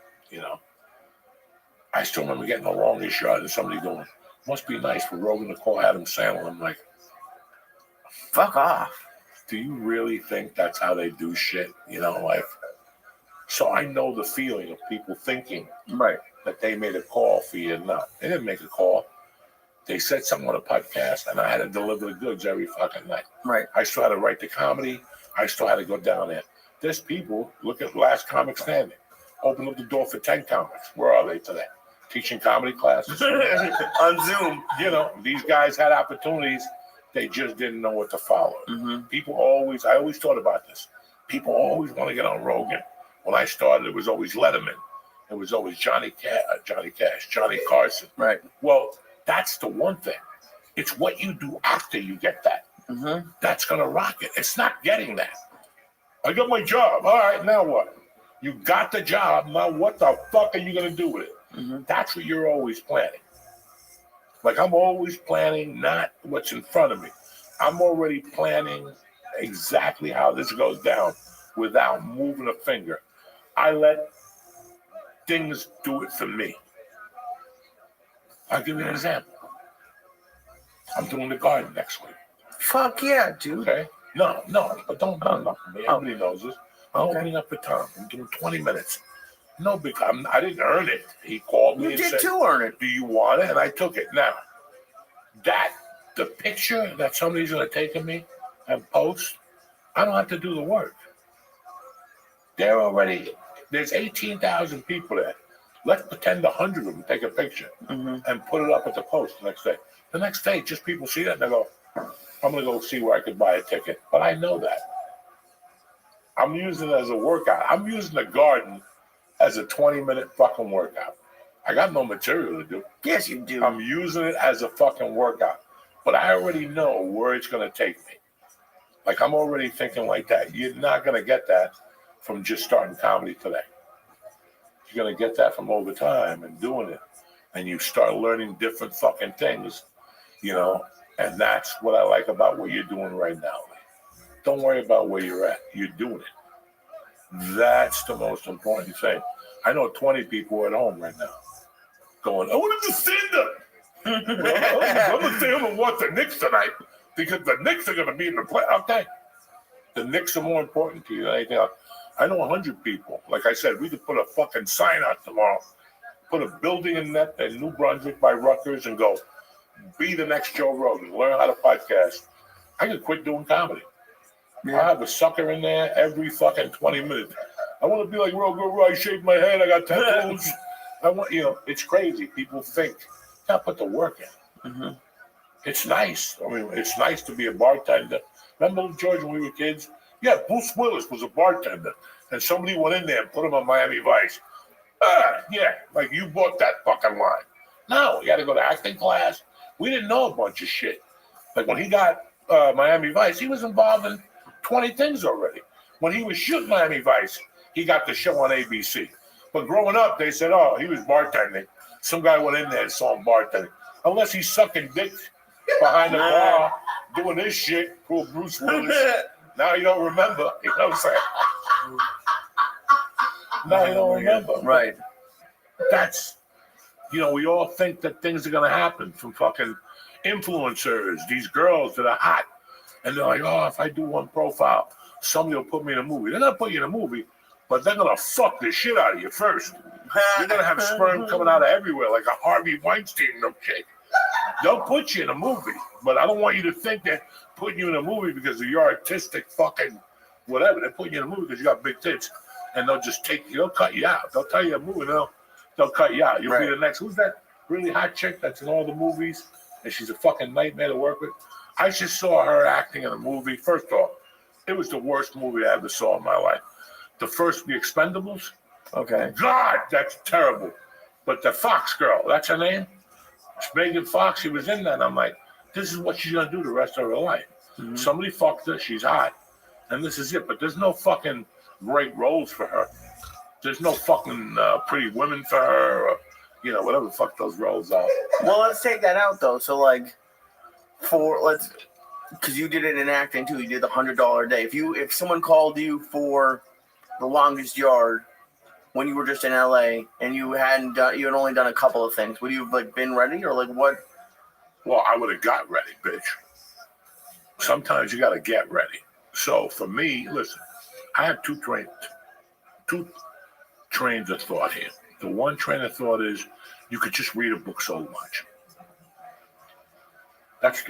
I still remember getting the longest shot and somebody going, must be nice for Rogan to call Adam Sandler. I'm like, fuck off. Do you really think that's how they do shit? So I know the feeling of people thinking right that they made a call for you. No, they didn't make a call. They said something on a podcast, and I had to deliver the goods every fucking night. Right. I still had to write the comedy. I still had to go down there. There's people, look at Last Comic Standing. Open up the door for 10 comics. Where are they today? Teaching comedy classes. On Zoom. These guys had opportunities. They just didn't know what to follow. Mm-hmm. I always thought about this. People always want to get on Rogan. When I started, it was always Letterman. It was always Johnny Cash, Johnny Carson. Right. Well, that's the one thing. It's what you do after you get that. Mm-hmm. That's going to rock it. It's not getting that. I got my job. All right, now what? You got the job. Now what the fuck are you going to do with it? Mm-hmm. That's what you're always planning. Like, I'm always planning not what's in front of me. I'm already planning exactly how this goes down without moving a finger. I let things do it for me. I'll give you an example. I'm doing the garden next week. Fuck yeah, dude. Okay? No, but don't nothing me. Everybody knows this. I'm opening up for Tom. I'm doing 20 minutes. No big. I didn't earn it. He called me and said, to earn it. do you want it? And I took it. Now, the picture that somebody's going to take of me and post, I don't have to do the work. There's 18,000 people there. Let's pretend 100 of them take a picture and put it up at the post the next day. The next day, just people see that and they go, I'm going to go see where I could buy a ticket. But I know that. I'm using it as a workout. I'm using the garden as a 20-minute fucking workout. I got no material to do. Yes, you do. I'm using it as a fucking workout. But I already know where it's going to take me. Like, I'm already thinking like that. You're not going to get that from just starting comedy today. You're going to get that from over time and doing it. And you start learning different fucking things, and that's what I like about what you're doing right now. Don't worry about where you're at. You're doing it. That's the most important thing. I know 20 people at home right now going, I want to stand up. I'm going to stay home and watch the Knicks tonight because the Knicks are going to be in the play. Okay. The Knicks are more important to you than anything else. I know 100 people. Like I said, we could put a fucking sign out tomorrow, put a building in New Brunswick by Rutgers and go, be the next Joe Rogan, learn how to podcast. I could quit doing comedy. Yeah. I have a sucker in there every fucking 20 minutes. I want to be like Rogan. I shaved my head. I got tattoos. I want, it's crazy. People think, yeah, put the work in. Mm-hmm. It's nice. I mean, it's nice to be a bartender. Remember, George, when we were kids? Yeah, Bruce Willis was a bartender. And somebody went in there and put him on Miami Vice. Yeah, like you bought that fucking line. No, you had to go to acting class. We didn't know a bunch of shit. Like when he got Miami Vice, he was involved in 20 things already. When he was shooting Miami Vice, he got the show on ABC. But growing up, they said, oh, he was bartending. Some guy went in there and saw him bartending. Unless he's sucking dick behind the bar, doing this shit, poor Bruce Willis. Now you don't remember. You know what I'm saying? Now you don't remember. Right. That's, we all think that things are going to happen from fucking influencers, these girls that are hot. And they're like, oh, if I do one profile, somebody will put me in a movie. They're going to put you in a movie, but they're going to fuck the shit out of you first. You're going to have sperm coming out of everywhere like a Harvey Weinstein milkshake. They'll put you in a movie, but I don't want you to think they're putting you in a movie because of your artistic fucking whatever. They're putting you in a movie because you got big tits, and they'll just they'll cut you out. They'll tell you a movie, they'll cut you out. You'll be the next. Who's that really hot chick that's in all the movies, and she's a fucking nightmare to work with? I just saw her acting in a movie. First off, it was the worst movie I ever saw in my life. The Expendables. Okay. God, that's terrible. But the Fox girl, that's her name? It's Megan Fox. She was in that. And I'm like, this is what she's going to do the rest of her life. Mm-hmm. Somebody fucked her. She's hot. And this is it. But there's no fucking great roles for her. There's no fucking pretty women for her or, whatever the fuck those roles are. Well, let's take that out, though. So, like, because you did it in acting, too. You did the $100 a day. If someone called you for The Longest Yard when you were just in LA and you had only done a couple of things, would you have like been ready or like what? Well, I would have got ready, bitch. Sometimes you got to get ready. So for me, listen, I have two trains of thought here. The one train of thought is you could just read a book so much.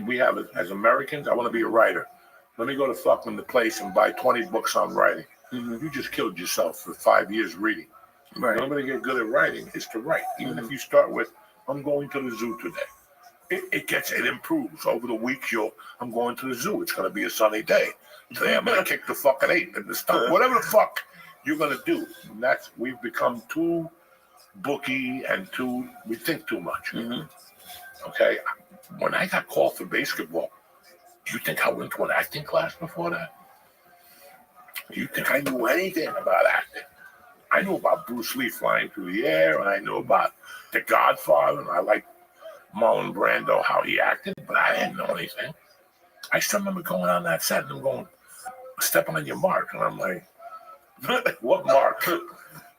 We have it as Americans. I want to be a writer. Let me go to fucking the place and buy 20 books on writing. Mm-hmm. You just killed yourself for 5 years reading. Right. The only way to get good at writing is to write. Even if you start with, I'm going to the zoo today. It improves. Over the week, I'm going to the zoo. It's going to be a sunny day. Today, I'm going to kick the fucking ape in the stomach. Whatever the fuck you're going to do. And we've become too booky and we think too much. Mm-hmm. Okay? When I got called for basketball, do you think I went to an acting class before that? Do you think I knew anything about acting? I knew about Bruce Lee flying through the air, and I knew about The Godfather, and I liked Marlon Brando, how he acted, but I didn't know anything. I still remember going on that set and them going, step on your mark. And I'm like, what mark?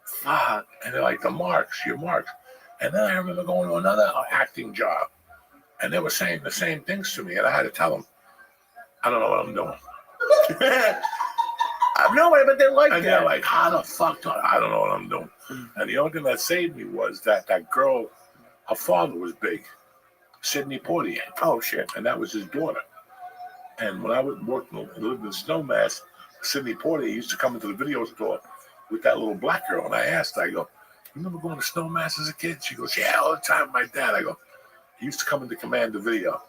Fuck. And they're like, your marks. And then I remember going to another acting job, and they were saying the same things to me, and I had to tell them, I don't know what I'm doing. No way, but they're like and that. They're like, how the fuck I don't know what I'm doing. And the only thing that saved me was that girl, her father was big, Sidney Poitier. Oh shit! And that was his daughter. And when I lived in Snowmass, Sidney Poitier used to come into the video store with that little black girl. And I asked her, I go, you remember going to Snowmass as a kid? She goes, yeah, all the time with my dad. I go, he used to come into Command the Video.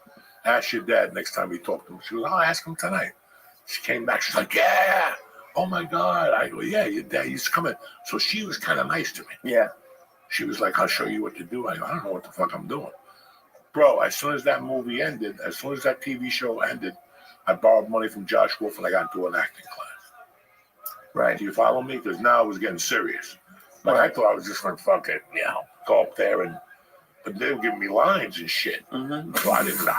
Ask your dad next time you talk to him. She goes, I'll ask him tonight. She came back. She's like, yeah. Oh my God. I go, yeah, your dad used to come in. So she was kind of nice to me. Yeah. She was like, I'll show you what to do. I go, I don't know what the fuck I'm doing. Bro, as soon as that movie ended, as soon as that TV show ended, I borrowed money from Josh Wolf and I got into an acting class. Right. Do you follow me? Because now it was getting serious. Like I thought I was just going to fucking, go up there but they were giving me lines and shit. Mm-hmm. So I didn't know.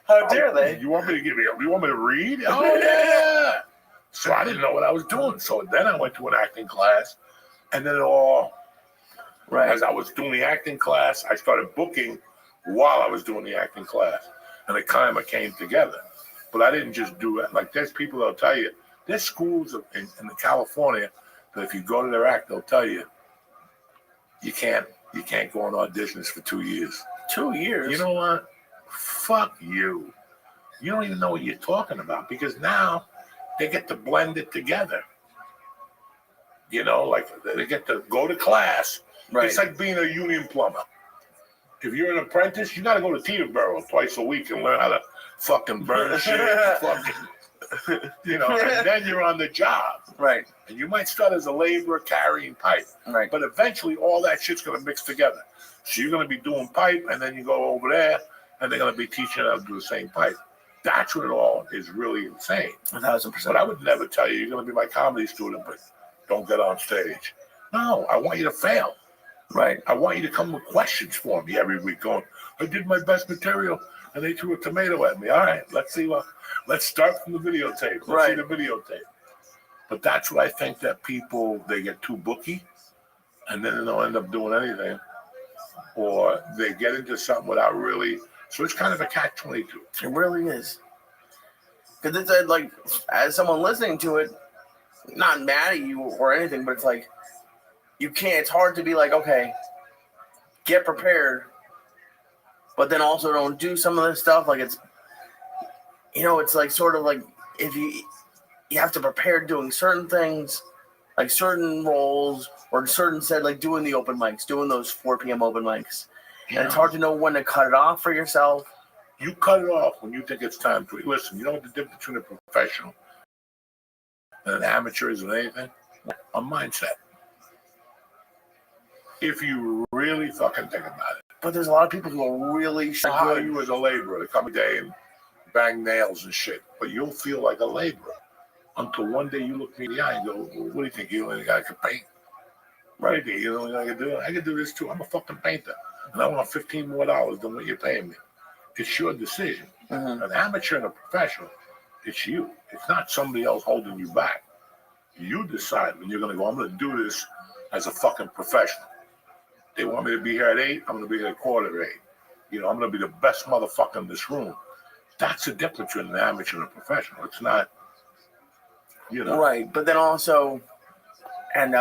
How dare they? You want me to read? Oh, yeah. So I didn't know what I was doing. So then I went to an acting class, and then as I was doing the acting class, I started booking while I was doing the acting class, and it kind of came together. But I didn't just do it. Like, there's people that'll tell you, there's schools in California that if you go to their act, they'll tell you, you can't go on auditions for 2 years. 2 years? You know what? Fuck you. You don't even know what you're talking about because now they get to blend it together. Like they get to go to class. Right. It's like being a union plumber. If you're an apprentice, you got to go to Teterboro twice a week and learn how to fucking burn shit. And then you're on the job. Right. And you might start as a laborer carrying pipe. Right. But eventually all that shit's going to mix together. So you're going to be doing pipe and then you go over there and they're going to be teaching them to do the same pipe. That's what it all is really insane. 1,000%. But I would never tell you, you're going to be my comedy student, but don't get on stage. No, I want you to fail. Right. I want you to come with questions for me every week going, I did my best material, and they threw a tomato at me. All right, let's see. Let's start from the videotape. Let's see the videotape. But that's what I think that people, they get too booky, and then they don't end up doing anything. Or they get into something without really. So it's kind of a catch-22. It really is. Because it's like, as someone listening to it, not mad at you or anything, but it's like, you can't, it's hard to be like, okay, get prepared, but then also don't do some of this stuff. Like it's, it's like sort of like if you have to prepare doing certain things, like certain roles or certain set, like doing the open mics, doing those 4 p.m. open mics. And it's hard to know when to cut it off for yourself. You cut it off when you think it's time to. Listen, you know what the difference between a professional and an amateur is with anything? A mindset. If you really fucking think about it. But there's a lot of people who are really I hire you as a laborer to come a day and bang nails and shit, but you'll feel like a laborer until one day you look me in the eye and go, well, what do you think? You the only guy can paint? Right. You know what I can do? I can do this too. I'm a fucking painter. And I want $15 more than what you're paying me. It's your decision. An amateur and a professional, it's you. It's not somebody else holding you back. You decide when you're going to go, I'm going to do this as a fucking professional. They want me to be here at 8, I'm going to be here at 7:45. I'm going to be the best motherfucker in this room. That's the difference between an amateur and a professional. It's not, Right, but then also, and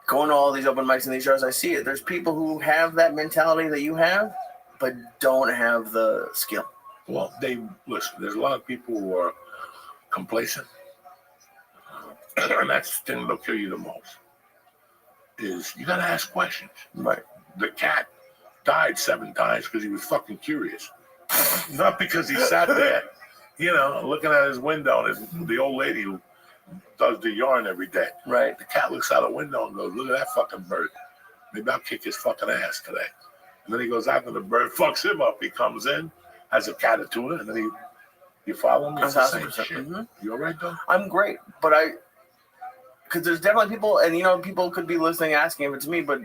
going to all these open mics and these shows, I see it. There's people who have that mentality that you have, but don't have the skill. Well, listen, there's a lot of people who are complacent. And that's the thing that'll kill you the most. Is you got to ask questions. Right. The cat died 7 times because he was fucking curious. Not because he sat there, looking at his window and the old lady who does the yarn every day. Right. The cat looks out a window and goes, look at that fucking bird. Maybe I'll kick his fucking ass today. And then he goes after the bird, fucks him up. He comes in, has a cat or tuna, and then you follow me? It's the same shit. Mm-hmm. You all right, though? I'm great, but because there's definitely people, and people could be listening, asking if it's me, but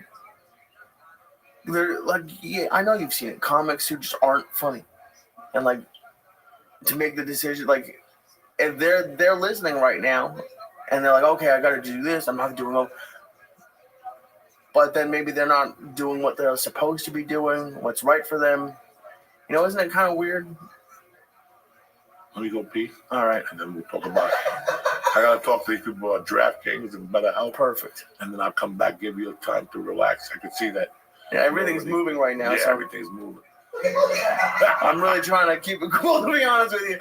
they're like, yeah, I know you've seen it. Comics who just aren't funny, and like to make the decision, like if they're listening right now, and they're like, okay, I got to do this. I'm not doing it, but then maybe they're not doing what they're supposed to be doing, what's right for them. Isn't it kind of weird? Let me go pee. All right, and then we'll talk about it. I gotta talk to these people about DraftKings and better help. Perfect. And then I'll come back, give you time to relax. I can see that. Yeah, everything's moving right now. Yeah, so everything's moving. I'm really trying to keep it cool, to be honest with you.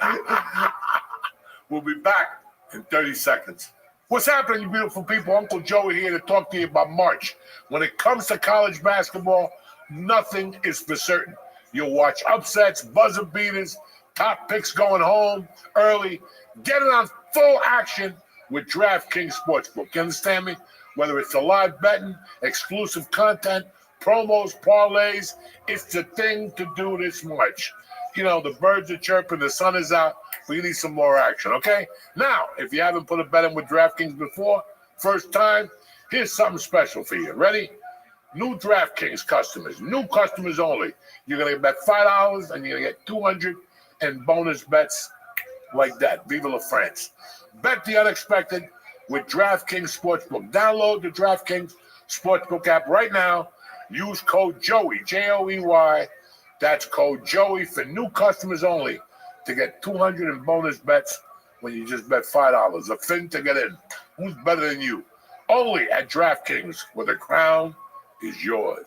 We'll be back in 30 seconds. What's happening, you beautiful people? Uncle Joey here to talk to you about March. When it comes to college basketball, nothing is for certain. You'll watch upsets, buzzer beaters, top picks going home early. Get it on full action with DraftKings Sportsbook. You understand me? Whether it's the live betting, exclusive content, promos, parlays, it's the thing to do this March. The birds are chirping, the sun is out. We need some more action, okay? Now, if you haven't put a bet in with DraftKings before, first time, here's something special for you. Ready? New DraftKings customers, new customers only. You're going to bet $5 and you're going to get 200 in bonus bets like that. Viva la France. Bet the unexpected with DraftKings Sportsbook. Download the DraftKings Sportsbook app right now. Use code Joey, Joey. That's code Joey for new customers only to get 200 in bonus bets when you just bet $5. A fin to get in. Who's better than you? Only at DraftKings, where the crown is yours.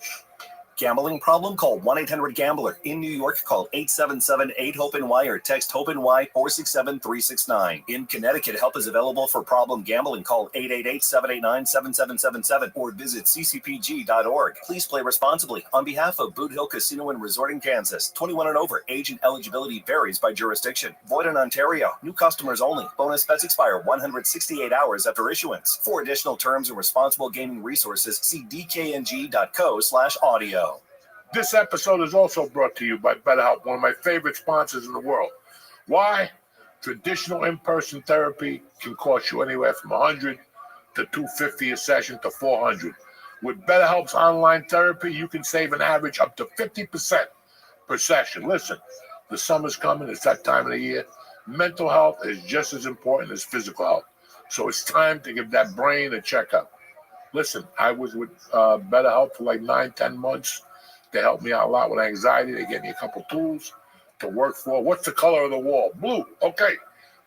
Gambling problem? Call 1-800-GAMBLER. In New York, call 877-8-HOPE-NY or text HOPE-NY 467-369. In Connecticut, help is available for problem gambling. Call 888-789-7777 or visit ccpg.org. Please play responsibly. On behalf of Boot Hill Casino and Resort in Kansas, 21 and over. Age and eligibility varies by jurisdiction. Void in Ontario. New customers only. Bonus bets expire 168 hours after issuance. For additional terms and responsible gaming resources, see dkng.co/audio. This episode is also brought to you by BetterHelp, one of my favorite sponsors in the world. Why? Traditional in-person therapy can cost you anywhere from $100 to $250 a session to $400. With BetterHelp's online therapy, you can save an average up to 50% per session. Listen, the summer's coming. It's that time of the year. Mental health is just as important as physical health. So it's time to give that brain a checkup. Listen, I was with BetterHelp for like 9-10 months. They helped me out a lot with anxiety. They gave me a couple tools to work for. What's the color of the wall? Blue. Okay.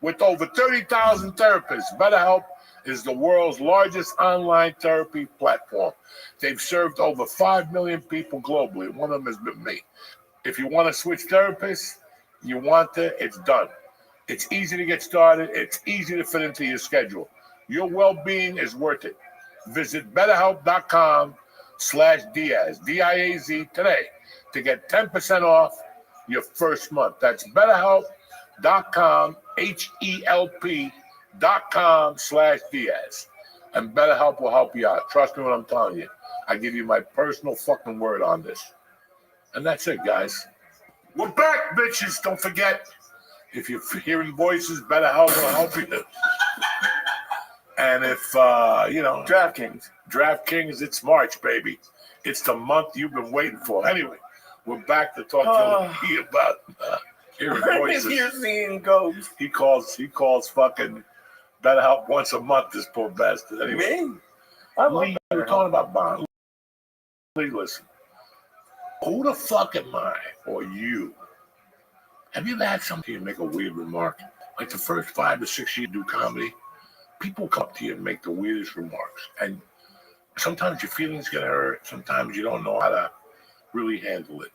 With over 30,000 therapists, BetterHelp is the world's largest online therapy platform. They've served over 5 million people globally. One of them has been me. If you want to switch therapists, you want to, it's done. It's easy to get started. It's easy to fit into your schedule. Your well-being is worth it. Visit BetterHelp.com/Diaz, D-I-A-Z, today to get 10% off your first month. That's BetterHelp.com, HELP.com/Diaz. And BetterHelp will help you out. Trust me when I'm telling you. I give you my personal fucking word on this. And that's it, guys. We're back, bitches. Don't forget, if you're hearing voices, BetterHelp will help you. And if, DraftKings, it's March, baby. It's the month you've been waiting for. Anyway, we're back to talk to Lee about hearing voices. You're seeing ghosts. He calls fucking BetterHelp once a month, this poor bastard. Anyway, Me? I love Lee, we're talking about Bond. Lee, listen. Who the fuck am I or you? Have you ever had somebody make a weird remark? Like the first 5 or 6 years you do comedy, people come up to you and make the weirdest remarks. And sometimes your feelings get hurt. Sometimes you don't know how to really handle it.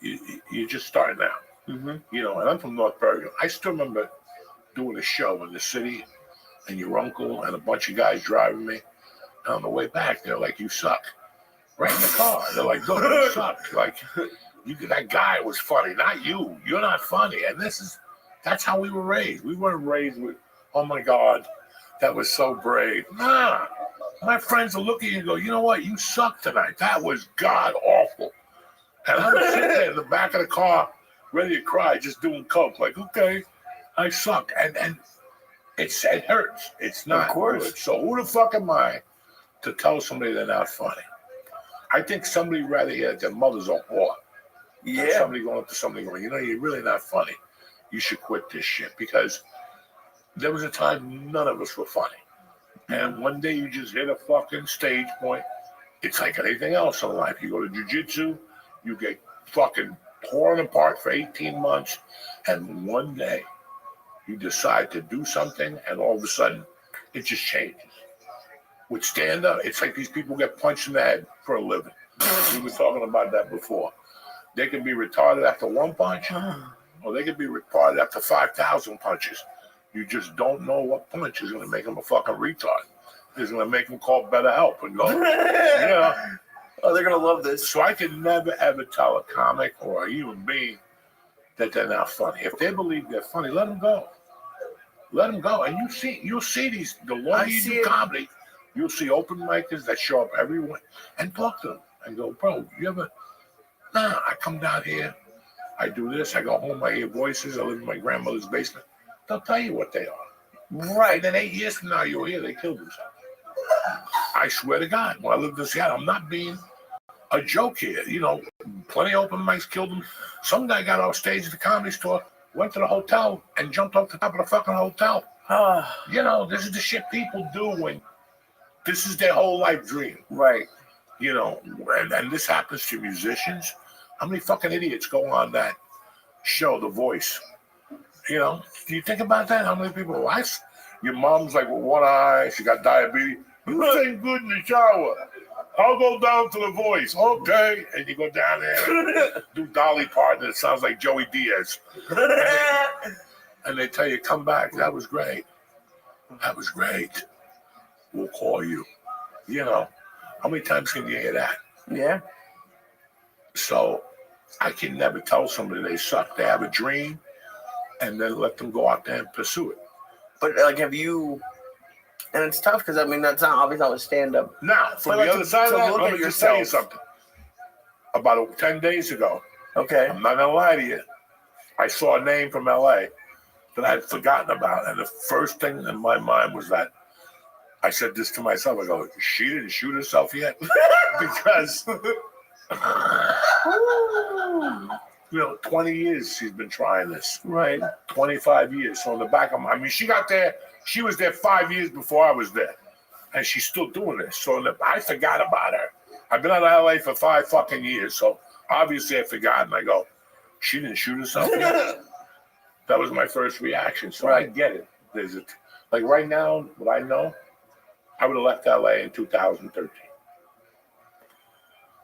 You're just starting out. Mm-hmm. And I'm from North Bergen. I still remember doing a show in the city, and your uncle and a bunch of guys driving me. And on the way back, they're like, "You suck." Right in the car. They're like, "Dude, you suck." Like, that guy was funny, not you. You're not funny. And that's how we were raised. We weren't raised with, "Oh my God, that was so brave." Nah. My friends will look at you and go, "You know what? You suck tonight. That was god awful." And I was sitting there in the back of the car, ready to cry, just doing coke. Like, okay, I suck. And it hurts. It's not good. So who the fuck am I to tell somebody they're not funny? I think somebody rather hear that their mother's a whore. Yeah. Somebody going up to somebody going, "You're really not funny. You should quit this shit." Because there was a time none of us were funny. And one day you just hit a fucking stage point. It's like anything else in life. You go to jiu-jitsu, you get fucking torn apart for 18 months. And one day you decide to do something and all of a sudden it just changes. With stand-up, it's like these people get punched in the head for a living. We were talking about that before. They can be retarded after one punch, or they can be retarded after 5,000 punches. You just don't know what punch is going to make them a fucking retard. It's going to make them call BetterHelp and go, Oh, they're going to love this. So I can never, ever tell a comic or a human being that they're not funny. If they believe they're funny, let them go. Let them go. And you'll see these, the longer you do comedy, you'll see open micers that show up everywhere and talk to them and go, "Bro, you ever?" Nah, I come down here, I do this, I go home, I hear voices, I live in my grandmother's basement. They'll tell you what they are. Right. And then 8 years from now, you'll hear they killed themselves. I swear to God, when I lived in Seattle, I'm not being a joke here. Plenty of open mics killed them. Some guy got off stage at the Comedy Store, went to the hotel, and jumped off the top of the fucking hotel. This is the shit people do when this is their whole life dream. Right. And this happens to musicians. How many fucking idiots go on that show, The Voice? Do you think about that? How many people? Your mom's like with one eye, she got diabetes. You sing good in the shower. I'll go down to The Voice. Okay. And you go down there and do Dolly Parton. It sounds like Joey Diaz. And they tell you, "Come back. That was great. That was great. We'll call you." How many times can you hear that? Yeah. So I can never tell somebody they suck. They have a dream, and then let them go out there and pursue it. But have you? And it's tough because that's not obviously not a stand-up. Now, from the other side of that, let me just tell you something. about 10 days ago. Okay. I'm not gonna lie to you. I saw a name from LA that I'd forgotten about, and the first thing in my mind was that I said this to myself. I go, she didn't shoot herself yet, because 20 years she's been trying this. Right. 25 years. So in the back of my, I mean, she got there. She was there 5 years before I was there, and she's still doing this. So I forgot about her. I've been out of LA for 5 fucking years, so obviously I forgot. And I go, she didn't shoot herself yet. That was my first reaction. So I get it. There's like right now, what I know, I would have left LA in 2013.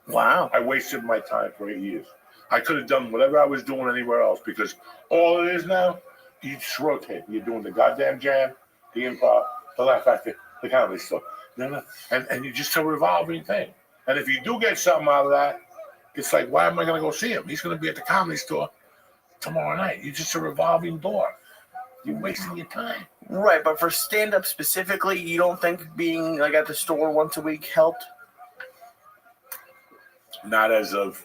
Wow. I wasted my time for 8 years. I could have done whatever I was doing anywhere else, because all it is now, you just rotate. You're doing the goddamn Jam, the Improv, the Laugh Factory, the Comedy Store. And you're just a revolving thing. And if you do get something out of that, it's like, why am I going to go see him? He's going to be at the Comedy Store tomorrow night. You're just a revolving door. You're wasting your time. Right, but for stand-up specifically, you don't think being like at the store once a week helped? Not as of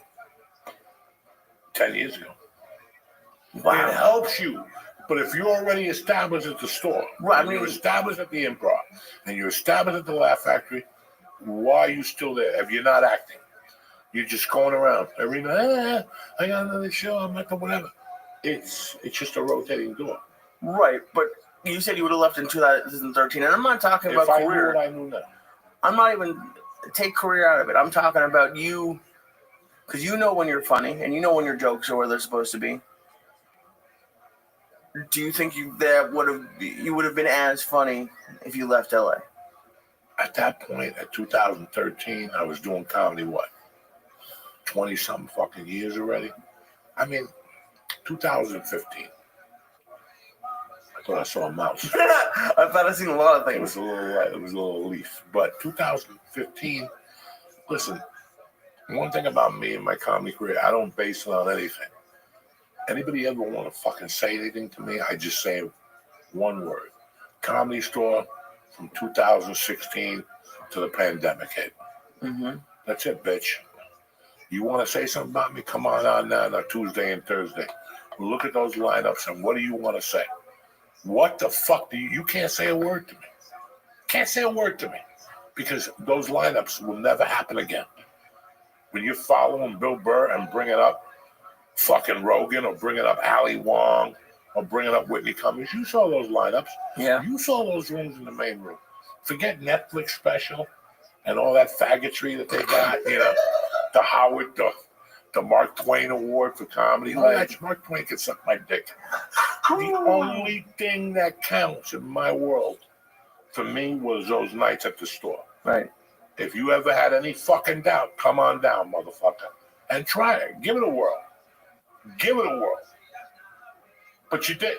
10 years ago. Wow. It helps you. But if you're already established at the store, right, and you're established at the Improv, and you're established at the Laugh Factory, why are you still there if you're not acting? You're just going around every night. I got another show. I'm at the whatever. It's just a rotating door. Right, but you said you would have left in 2013, and I'm not talking about career. career. Knew what I knew now. I'm not even take career out of it. I'm talking about you, because you know when you're funny, and you know when your jokes are where they're supposed to be. Do you think you would have been as funny if you left LA? At that point, at 2013, I was doing comedy, 20-something fucking years already? I mean, 2015. I thought I saw a mouse. I thought I'd seen a lot of things. It was a little leaf. But 2015, listen, one thing about me and my comedy career, I don't base it on anything. Anybody ever want to fucking say anything to me, I just say one word. Comedy Store from 2016 to the pandemic hit. Mm-hmm. That's it, bitch. You want to say something about me? Come on now, Tuesday and Thursday. Look at those lineups, and what do you want to say? What the fuck do you can't say a word to me. Can't say a word to me, because those lineups will never happen again. When you're following Bill Burr and bringing up fucking Rogan, or bringing up Ali Wong, or bringing up Whitney Cummings, you saw those lineups. Yeah. You saw those rooms in the main room. Forget Netflix special and all that faggotry that they got, the Howard, the Mark Twain Award for comedy. Right. Mark Twain can suck my dick. The only thing that counts in my world for me was those nights at the store. Right. If you ever had any fucking doubt, come on down, motherfucker, and try it. Give it a whirl. Give it a whirl. But you did.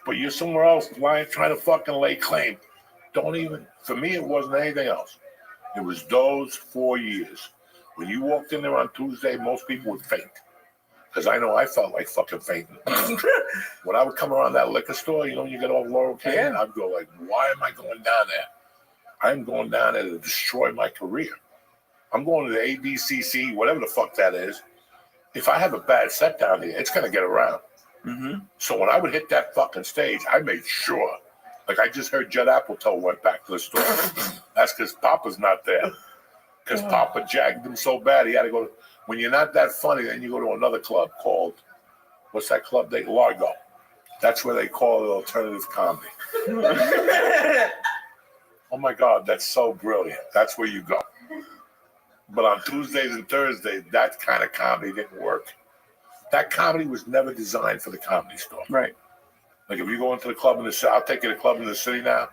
But you're somewhere else trying to fucking lay claim. Don't even, for me, it wasn't anything else. It was those 4 years. When you walked in there on Tuesday, most people would faint. Because I know I felt like fucking fainting. When I would come around that liquor store, you get all Laurel Canyon, I'd go like, why am I going down there? I'm going down there to destroy my career. I'm going to the ABCC, whatever the fuck that is. If I have a bad set down here, it's going to get around. Mm-hmm. So when I would hit that fucking stage, I made sure. Like I just heard Judd Apatow went back to the store. That's because Papa's not there. Because Papa jagged him so bad, he had to go. When you're not that funny, then you go to another club called, what's that club? Largo. That's where they call it alternative comedy. Oh my God, that's so brilliant. That's where you go. But on Tuesdays and Thursdays, that kind of comedy didn't work. That comedy was never designed for the Comedy Store. Right. Like if you go into the club in the city, I'll take you to a club in the city now,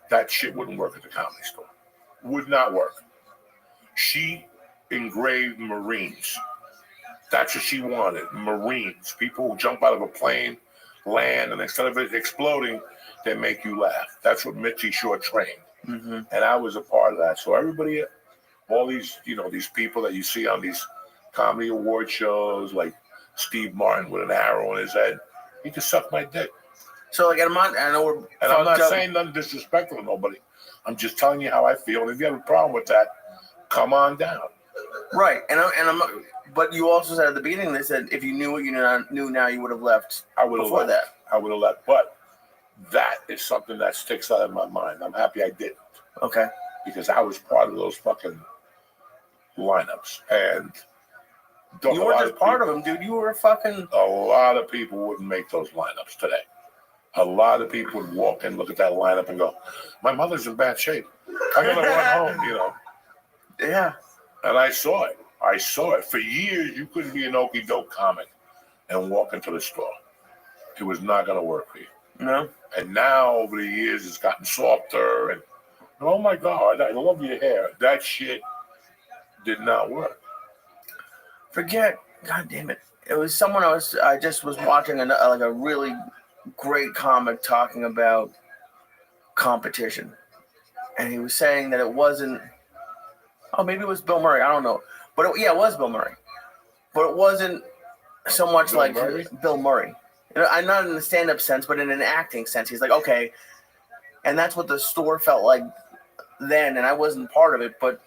that shit wouldn't work at the Comedy Store. Would not work. She engraved Marines. That's what she wanted. Marines. People who jump out of a plane, land, and instead of it exploding, they make you laugh. That's what Mitzi Shore trained. Mm-hmm. And I was a part of that. So everybody, all these, these people that you see on these comedy award shows, like Steve Martin with an arrow in his head, he could suck my dick. So like, I know we're. And I'm not saying nothing disrespectful to nobody. I'm just telling you how I feel. And if you have a problem with that, come on down. Right, but you also said at the beginning, they said if you knew what you knew now, you would have left I would have before left. that. I would have left. But that is something that sticks out in my mind. I'm happy I didn't. Okay. Because I was part of those fucking lineups. And you weren't just part of them, dude. You were fucking... A lot of people wouldn't make those lineups today. A lot of people would walk in, look at that lineup and go, my mother's in bad shape. I gotta run home, you know. Yeah. And I saw it. I saw it. For years, you couldn't be an okie doke comic and walk into the store. It was not going to work for you. No. And now, over the years, it's gotten softer. And oh my God, I love your hair. That shit did not work. God damn it. It was someone I just was watching a really great comic talking about competition. And he was saying that it wasn't, maybe it was Bill Murray, I don't know. But it was Bill Murray. But it wasn't so much Bill like Murray? Bill Murray. You know, I'm not in the stand-up sense, but in an acting sense. He's like, okay. And that's what the store felt like then, and I wasn't part of it, but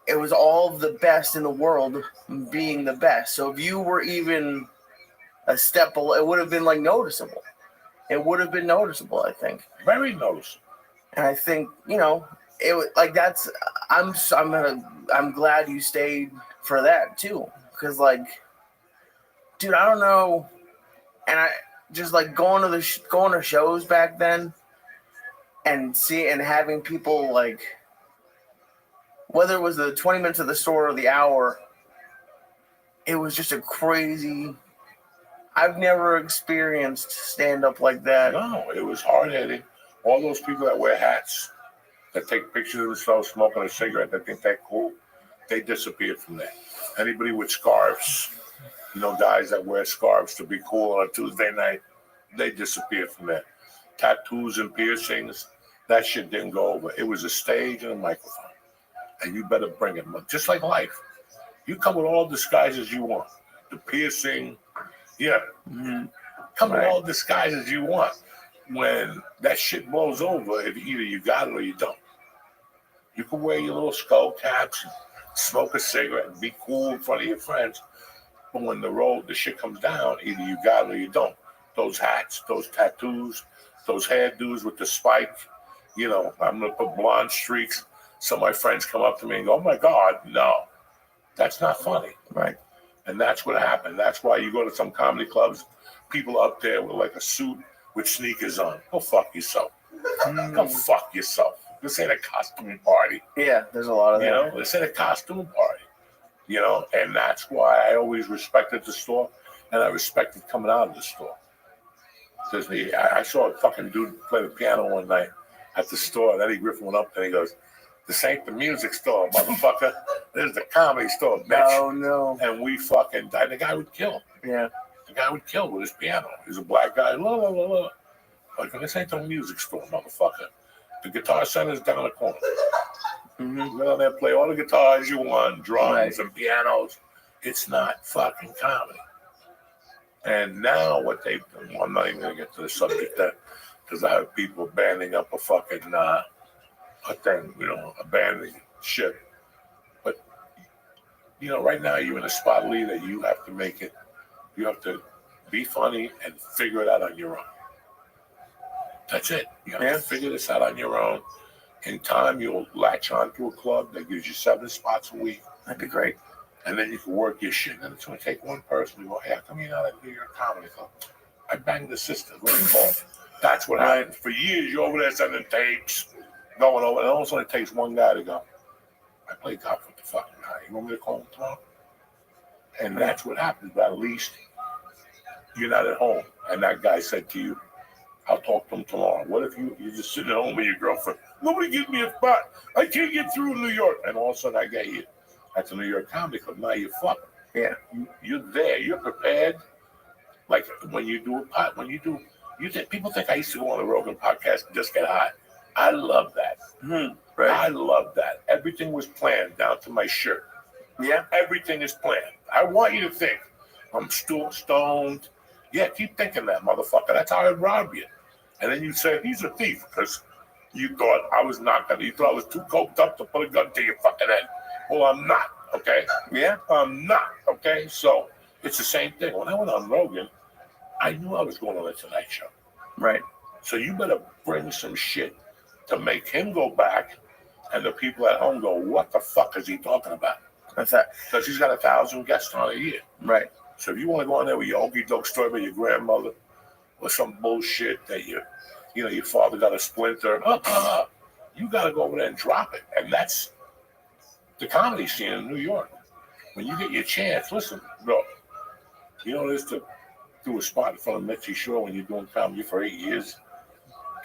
it was all the best in the world being the best. So if you were even a step below, it would have been noticeable. It would have been noticeable, I think. Very noticeable. And I think, it was that's. I'm glad you stayed for that too, because dude, I don't know, and I just going to shows back then, and having people whether it was the 20 minutes of the store or the hour, it was just a crazy. I've never experienced stand-up like that. No, it was hard-headed. All those people that wear hats, that take pictures of themselves smoking a cigarette, that think they're cool, they disappeared from there. Anybody with scarves, guys that wear scarves to be cool on a Tuesday night, they disappeared from there. Tattoos and piercings, that shit didn't go over. It was a stage and a microphone. And you better bring it. Just like life. You come with all disguises you want. The piercing, yeah. Mm-hmm. Come with all disguises you want. When that shit blows over, either you got it or you don't. You can wear your little skull caps, and smoke a cigarette, and be cool in front of your friends. But when the shit comes down, either you got it or you don't. Those hats, those tattoos, those hairdos with the spike, I'm going to put blonde streaks. Some of my friends come up to me and go, oh my God, no, that's not funny. Right. And that's what happened. That's why you go to some comedy clubs, people up there with a suit with sneakers on. Go fuck yourself. Go fuck yourself. This ain't a costume party. Yeah, there's a lot of that. This ain't a costume party. And that's why I always respected the store, and I respected coming out of the store. Because I saw a fucking dude play the piano one night at the store, and Eddie Griffin went up there and he goes, this ain't the music store, motherfucker. This is the comedy store, bitch. Oh, no. And we fucking died. The guy would kill. Yeah. The guy would kill with his piano. He's a black guy. La, la, la, la. This ain't the music store, motherfucker. The Guitar Center's down the corner. Mm-hmm. You go down there, play all the guitars you want, drums and pianos. It's not fucking comedy. And now what they've done, I'm not even going to get to the subject there, because I have people banding up a fucking... a thing, abandoning shit. But, right now you're in a spot, Lee, that you have to make it. You have to be funny and figure it out on your own. That's it. You have to figure this out on your own. In time, you'll latch on to a club that gives you 7 spots a week. That'd be great. And then you can work your shit. And it's going to take one person to go, hey, how come you're not at New York Comedy Club? I banged the sister. What do you call it? That's what happened. For years, you're over there sending tapes. Going over, and also it takes one guy to go, I played golf with the fucking guy. You want me to call him tomorrow? And that's what happens, but at least you're not at home. And that guy said to you, I'll talk to him tomorrow. What if you're just sitting at home with your girlfriend? Nobody gives me a spot. I can't get through New York. And all of a sudden I get you at the New York Comedy Club. Now you're fucking. Yeah. You're there. You're prepared. Like when you do a pot, people think I used to go on the Rogan podcast and just get hot. I love that. Right. I love that. Everything was planned down to my shirt. Yeah. Everything is planned. I want you to think I'm still stoned. Yeah, keep thinking that, motherfucker. That's how I'd rob you. And then you say, he's a thief because you thought I was not going to. You thought I was too coked up to put a gun to your fucking head. Well, I'm not, okay? Yeah. I'm not, okay? So it's the same thing. When I went on Rogan, I knew I was going on the Tonight Show. Right. So you better bring some shit to make him go back and the people at home go, what the fuck is he talking about? That's that. Because he's got 1,000 guests on a year. Right. So if you want to go on there with your okey doke story about your grandmother or some bullshit that your father got a splinter, you got to go over there and drop it. And that's the comedy scene in New York. When you get your chance, listen, bro, you know, this to do a spot in front of Mitzi Shore when you're doing comedy for 8 years,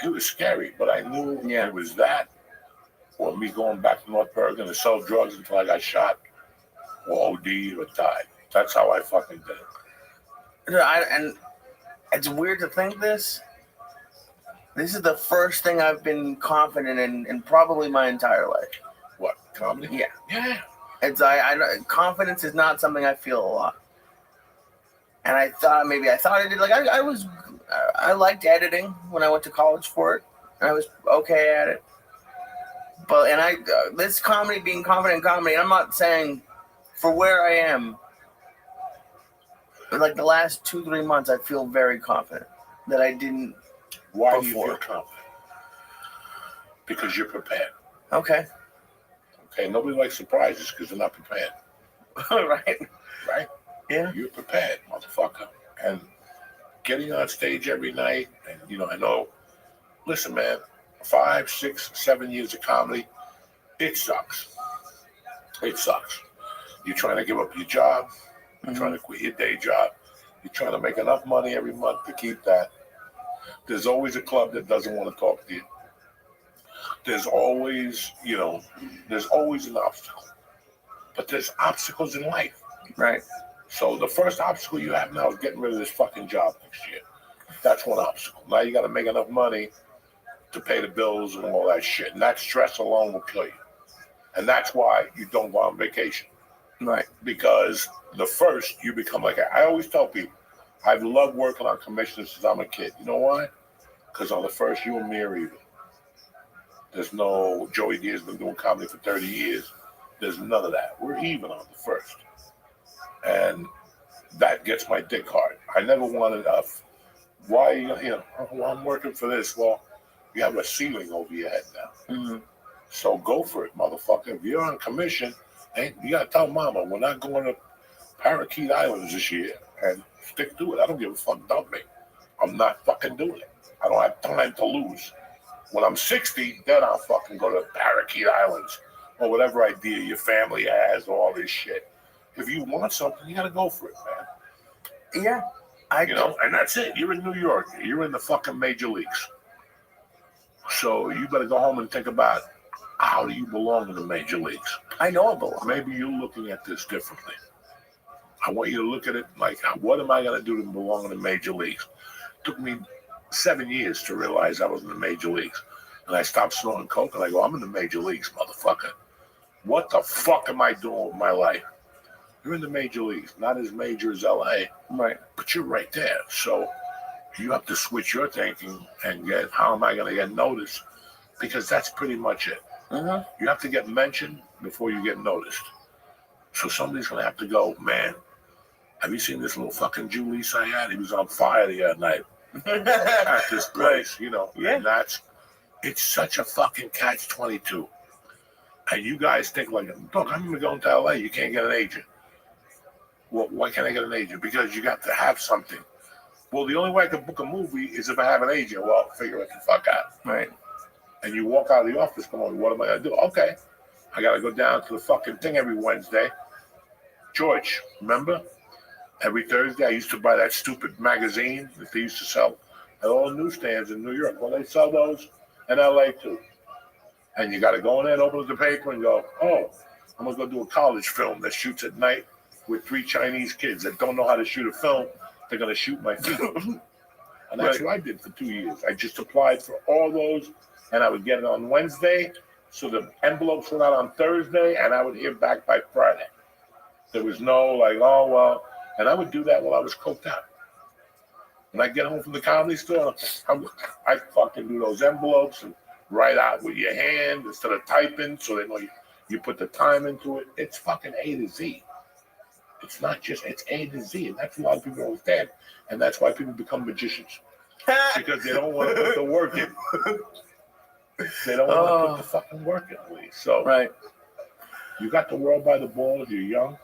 it was scary, but I knew it was that or me going back to North Bergen to sell drugs until I got shot or OD or died. That's how I fucking did it. And it's weird to think this. This is the first thing I've been confident in probably my entire life. What, comedy? Yeah. Yeah. It's confidence is not something I feel a lot. And I thought I did. Like I liked editing when I went to college for it. And I was okay at it. But this comedy, being confident in comedy, I'm not saying for where I am. Like the last 2-3 months, I feel very confident that I didn't. Why before. do you feel confident? Because you're prepared. Okay. Okay. Nobody likes surprises because they're not prepared. Right. Right. Yeah. You're prepared, motherfucker. And getting on stage every night, and I know. Listen, man. 5, 6, 7 years of comedy, it sucks. It sucks. You're trying to give up your job. You're trying to quit your day job. You're trying to make enough money every month to keep that. There's always a club that doesn't want to talk to you. There's always, there's always an obstacle. But there's obstacles in life. Right. So the first obstacle you have now is getting rid of this fucking job next year. That's one obstacle. Now you got to make enough money to pay the bills and all that shit. And that stress alone will kill you. And that's why you don't go on vacation. Right. Because the first you become like, I always tell people, I've loved working on commissions since I'm a kid. You know why? Because on the first, you and me are even. There's no, Joey Diaz's been doing comedy for 30 years. There's none of that. We're even on the first. And that gets my dick hard. I never wanted why, well, I'm working for this. Well, you have a ceiling over your head now. Mm-hmm. So go for it, motherfucker. If you're on commission, you got to tell mama, we're not going to Parakeet Islands this year, and stick to it. I don't give a fuck, dump me. I'm not fucking doing it. I don't have time to lose. When I'm 60, then I'll fucking go to Parakeet Islands or whatever idea your family has or all this shit. If you want something, you got to go for it, man. Yeah. And that's it. You're in New York. You're in the fucking major leagues. So you better go home and think about how do you belong in the major leagues. I know I belong. Maybe you're looking at this differently. I want you to look at it like, what am I going to do to belong in the major leagues? It took me 7 years to realize I was in the major leagues. And I stopped snorting coke and I go, I'm in the major leagues, motherfucker. What the fuck am I doing with my life? You're in the major leagues, not as major as LA. Right. But you're right there. So you have to switch your thinking and get, how am I going to get noticed? Because that's pretty much it. Mm-hmm. You have to get mentioned before you get noticed. So somebody's going to have to go, man, have you seen this little fucking Julius I had? He was on fire the other night at this place, Yeah. And it's such a fucking catch-22. And you guys think like, look, I'm going to go into LA. You can't get an agent. Well, why can't I get an agent? Because you got to have something. Well, the only way I can book a movie is if I have an agent. Well, figure it the fuck out. Right. And you walk out of the office, come on, what am I going to do? Okay. I got to go down to the fucking thing every Wednesday. George, remember? Every Thursday, I used to buy that stupid magazine that they used to sell at all the newsstands in New York. Well, they sell those in LA too. And you got to go in there and open up the paper and go, oh, I'm going to go do a college film that shoots at night with 3 Chinese kids that don't know how to shoot a film. They're going to shoot my film. And that's what I did for 2 years. I just applied for all those, and I would get it on Wednesday. So the envelopes went out on Thursday, and I would hear back by Friday. There was no like, oh, well, and I would do that while I was coked out. When I get home from the comedy store, I fucking do those envelopes and write out with your hand instead of typing, so they know You put the time into it. It's fucking A to Z. It's not just, it's A to Z. And that's what a lot of people don't understand. And that's why people become magicians. Because they don't want to put the work in. They don't want to put the fucking work in, Lee. So you got the world by the balls. You're young.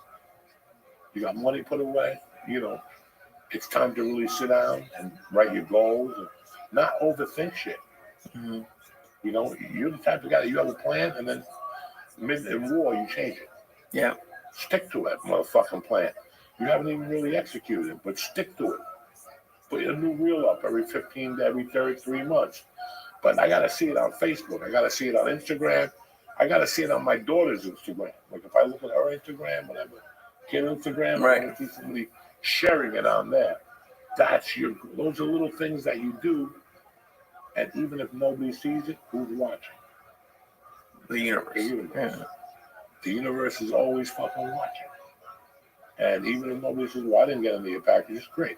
You got money put away. You know, it's time to really sit down and write your goals and not overthink shit. Mm-hmm. You know, you're the type of guy that you have a plan and then mid in war you change it. Yeah. Stick to that motherfucking plan. You haven't even really executed it, but stick to it. Put a new reel up every 33 months. But I gotta see it on Facebook. I gotta see it on Instagram. I gotta see it on my daughter's Instagram. Like if I look at her Instagram, whatever, kid Instagram, I want to see somebody sharing it on there. Those are little things that you do. And even if nobody sees it, who's watching? The universe. The universe. Yeah. The universe is always fucking watching. And even if nobody says, well, I didn't get into your package, it's great.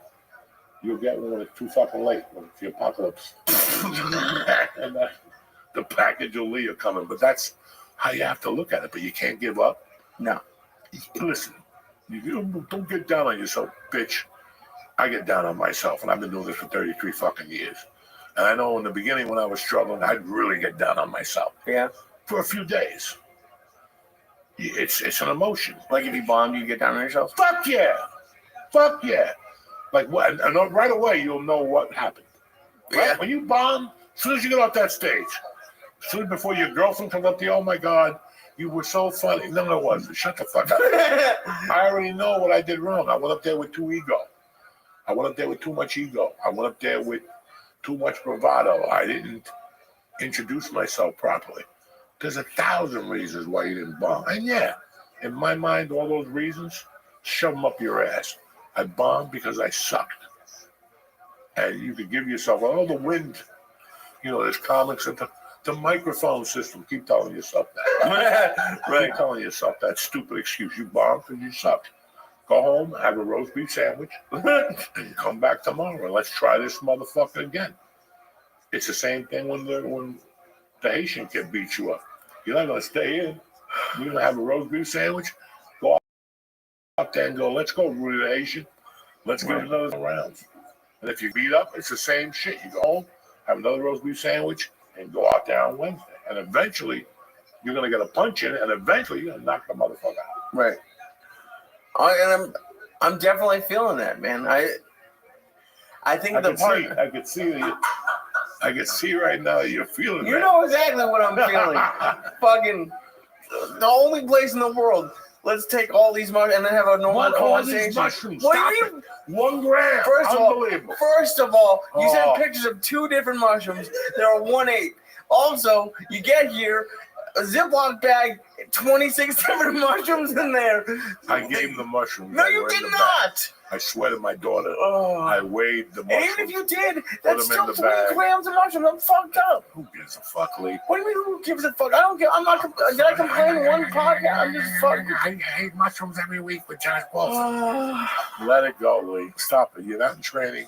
You'll get one when it's too fucking late, when it's the apocalypse. And the package will leave coming. But that's how you have to look at it. But you can't give up. No. Listen, you don't get down on yourself, bitch. I get down on myself, and I've been doing this for 33 fucking years. And I know in the beginning when I was struggling, I'd really get down on myself. Yeah. For a few days. It's an emotion. Like if you bombed, you get down on yourself? Fuck yeah. Fuck yeah. Like what? And right away, you'll know what happened. Right? Yeah. When you bomb, as soon as you get off that stage, soon before your girlfriend comes up to you, oh my God, you were so funny. No, it wasn't. Shut the fuck up. I already know what I did wrong. I went up there with too ego. I went up there with too much ego. I went up there with too much bravado. I didn't introduce myself properly. There's 1,000 reasons why you didn't bomb. And yeah, in my mind, all those reasons, shove them up your ass. I bombed because I sucked. And you could give yourself, oh, the wind. You know, there's comics and the microphone system. Keep telling yourself that. Right. Keep telling yourself that stupid excuse. You bombed because you sucked. Go home, have a roast beef sandwich, and come back tomorrow. And let's try this motherfucker again. It's the same thing when the Haitian kid beats you up. You're not going to stay in. You're going to have a roast beef sandwich. Go out there and go, let's go, Rudy the Haitian. Let's get another round. And if you beat up, it's the same shit. You go home, have another roast beef sandwich, and go out there on Wednesday. And eventually, you're going to get a punch in it, and eventually, you're going to knock the motherfucker out. Right. And I'm definitely feeling that, man. I think I can see right now you're feeling You that. know exactly what I'm feeling. Fucking the only place in the world. Let's take all these mushrooms and then have a normal conversation. Mushrooms? What Stop do you mean? 1 gram. Unbelievable. First of all, you sent pictures of 2 different mushrooms. There are 1/8. Also, you get here, a Ziploc bag, 26 different mushrooms in there. I gave the mushrooms. No, you did not. I sweated my daughter. Oh. I weighed the mushrooms. And even if you did, that's still 3 bag. grams of mushrooms. I'm fucked up. Who gives a fuck, Lee? What do you mean, who gives a fuck? I don't care. I'm not. Did I complain one podcast? I'm just fucking. I hate mushrooms every week with Josh Wilson. Let it go, Lee. Stop it. You're not in training.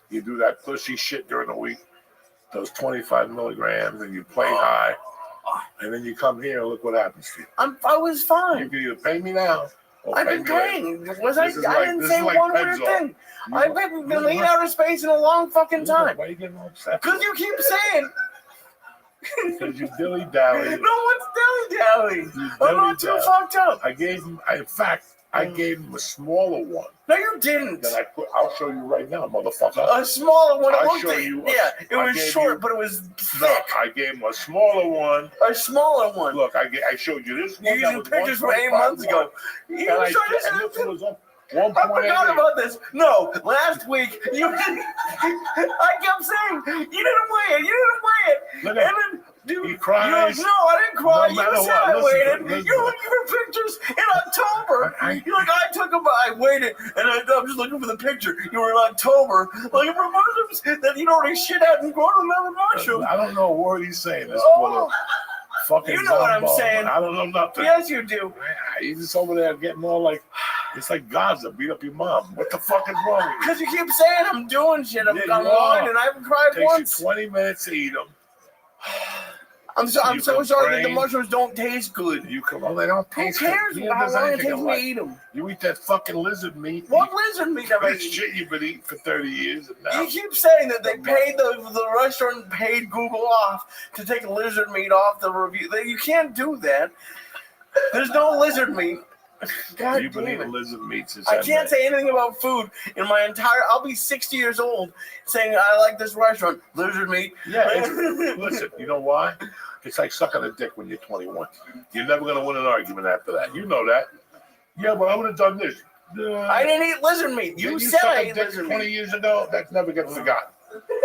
You do that pussy shit during the week, those 25 milligrams, and you play high. And then you come here and look what happens to you. I was fine. You can either pay me now or I've been paying. I didn't say one weird thing. I've been laying out of space in a long fucking time. Why are you getting all upset? Because you keep saying. Because you dilly-dally. No one's dilly-dally. I'm not too fucked up. I gave him, in fact, I gave him a smaller one. No, you didn't. That I'll show you right now, motherfucker. A smaller one. I'll show you. Yeah, it was short, but it was thick. No, I gave him a smaller one. A smaller one. Look, I showed you this one. You're using pictures from 8 months ago. I forgot about this. No, last week I kept saying you didn't weigh it. You didn't weigh it. Look at and then he cries. You're like, no, I didn't cry. No You said I waited. You're looking for pictures in October. You're like, I waited, and I'm just looking for the picture. You were in October, looking for mushrooms that you'd already shit out and grown another mushroom. I don't know a word he's saying. This fucking you know what I'm saying. I don't know nothing. Yes, you do. He's just over there getting all like, it's like Gaza beat up your mom. What the fuck is wrong with you? Because you keep saying I'm doing shit. I'm lying, and I haven't cried once. Takes you 20 minutes to eat them. I'm so You sorry that the complain. mushrooms don't taste good. You come, well, they don't Who taste cares good. how There's long it anything takes me like- to eat them? You eat that fucking lizard meat. What lizard meat have I This eaten? shit you've been eating for 30 years. And now, You keep saying that they paid the restaurant paid Google off to take lizard meat off the review. You can't do that. There's no lizard meat. God you've been damn eating it. lizard meat since I that can't day. say anything about food in my entire. I'll be 60 years old saying I like this restaurant. Lizard meat. Yeah, listen, you know why? It's like sucking a dick when you're 21. You're never going to win an argument after that. You know that. Yeah, but I would have done this. I didn't eat lizard meat. You said sucked I a ate dick lizard 20 meat. years ago. That never gets forgotten.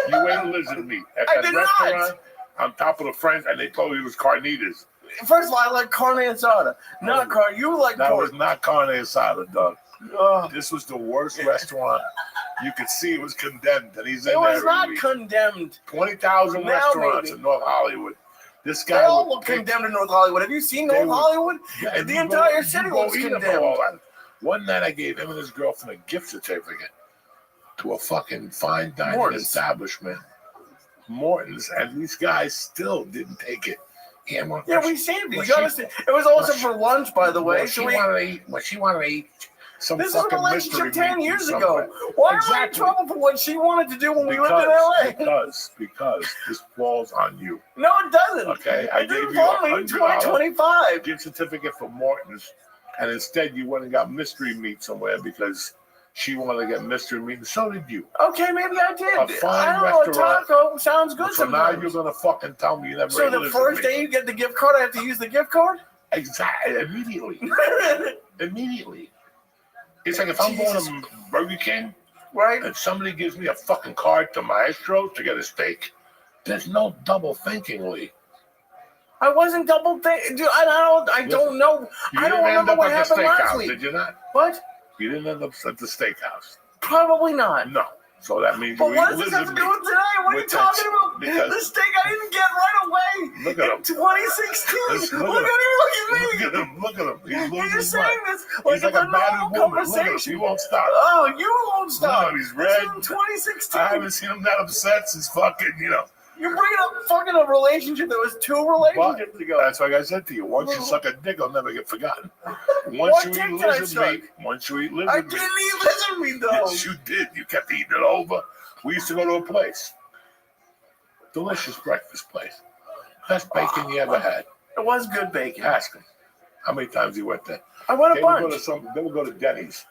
You ate lizard meat at I that did not. restaurant on top of the French, and they told you it was carnitas. First of all, I like carne asada, not carne. You like That pork. was not carne asada, Doug. Ugh. This was the worst restaurant. You could see it was condemned, and he's in It there was every not week. condemned. 20,000 Now restaurants maybe. in North Hollywood. This They guy all would look pick- condemned in North Hollywood. Have you seen They North would- Hollywood? Yeah, and The you entire go- city you go looks eat 'em condemned. all that. One night I gave him and his girlfriend a gift certificate to a fucking fine dining Morton's. establishment, Morton's, and these guys still didn't take it. Yeah, We saved it. well, You got us. It was also well, for lunch, by the way. well, So she we. wanted to eat. Well, she wanted to eat some This is a fucking mystery relationship 10 meat years from ago. somewhere. Why am I in Exactly. trouble for what she wanted to do when we lived in LA? Because this falls on you. No, it doesn't. Okay, I It gave didn't you follow me in $100 2025. gift certificate for Morton's, and instead you went and got mystery meat somewhere because she wanted to get mystery meat, and so did you. Okay, maybe I did. A fine I don't know. A restaurant. taco sounds good So now sometimes. you're gonna fucking tell me you never So ate the lizard first meat. day you get the gift card, I have to use the gift card? Exactly, immediately. It's like if I'm going to Burger King Right? and somebody gives me a fucking card to Maestro to get a steak, there's no double thinking, Lee. I wasn't double thinking. Dude, I don't know. You I don't didn't end remember up what at the happened last steakhouse, week. did you not? What? You didn't end up at the steakhouse. Probably not. No. So that means But you what eat does this have lizard to do meat. with today? What are you With talking that- about? because- The steak I didn't get right away. Look at him. In 2016. Listen, Look look at at me. Look at him. Look at him. He's You're losing just his saying mind. this He's like like it's a a battered normal woman. Look at him. conversation. He won't stop. Oh, you won't stop. No, he's This red. is in 2016. I haven't seen him that upset since fucking, You're bringing up fucking a relationship that was 2 relationships ago. That's like I said to you. Once you suck a dick, it'll never get forgotten. Once What you dick eat did I lizard suck? meat, once you eat I lizard didn't meat, eat lizard meat though. yes, you did. You kept eating it over. We used to go to a place, delicious breakfast place. Best bacon you ever had. It was good bacon. Ask him how many times he went there. I went a They would go bunch. to they would go to Denny's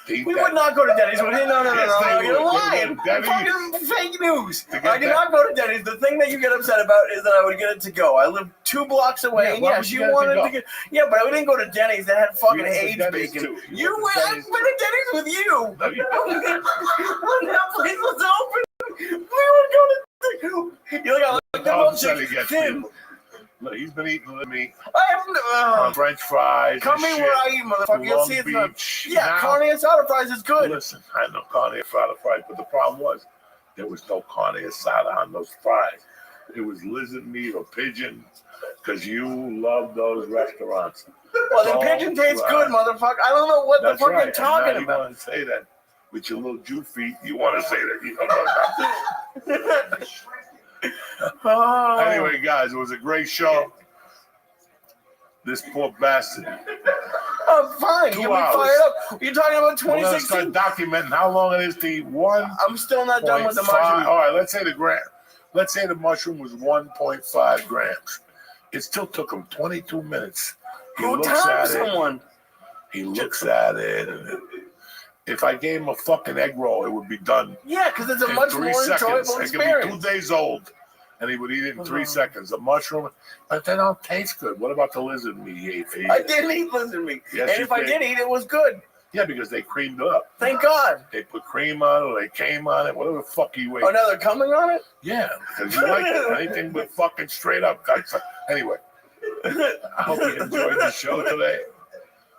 to eat We that. would not go to Denny's. No. Yes, they You're would. lying. They would go to Fucking fake news. To get I did that. not go to Denny's. The thing that you get upset about is that I would get it to go. I lived 2 blocks away, Yeah, and why yes, would you you get it to wanted go? to get. Yeah, but I didn't go to Denny's that had fucking You went to aged Denny's bacon. too. You You went to went. I've Denny's been to Denny's with you. No, you When that place was open, we would go to. You're like, I like the How upset he milkshake gets, thin. people. Look, he's been eating the meat I haven't. on French fries. Come and in shit. where I eat, motherfucker. You'll Long see it's not. Beach. Yeah, Now- carne asada fries is good. Listen, I know carne asada fries, but the problem was there was no carne asada on those fries. It was lizard meat or pigeon, because you love those restaurants. Well, the Don't pigeon tastes try. good, motherfucker. I don't know what That's the fuck right. you're talking and now about. You want to say that with your little Jew feet. You want to say that. You don't know nothing. Oh. Anyway, guys, it was a great show. This poor bastard. Oh, fine. 2 Get me hours. fired up. You're talking about We're gonna start 2016. documenting how long it is to eat 1.5. I'm still not done with the All mushroom. right, let's say Let's say the mushroom was 1.5 grams. It still took him 22 minutes. He Who looks timed at it. someone? He looks at it. And if I gave him a fucking egg roll, it would be done Yeah, because it's a in much 3 more seconds. enjoyable It could be experience. 2 days old, and he would eat it in 3 Uh-huh. seconds. The mushroom, but they don't taste good. What about the lizard meat he ate? I didn't eat lizard meat. Yes, And you if I did. did eat, it was good. Yeah, because they creamed it up. Thank God. They put cream on it, or they came on it, whatever the fuck you ate. Oh, now they're coming on it? Yeah, because you like it. Anything but fucking straight up. Anyway, I hope you enjoyed the show today.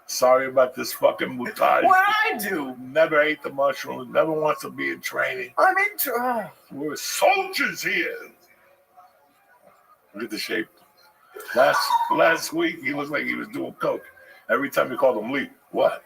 Sorry about this fucking mutaj. What did I do? Never ate the mushroom. Never wants to be in training. I'm in. We're soldiers here. Look at the shape. Last week, he looked like he was doing coke. Every time you called him Lee. What?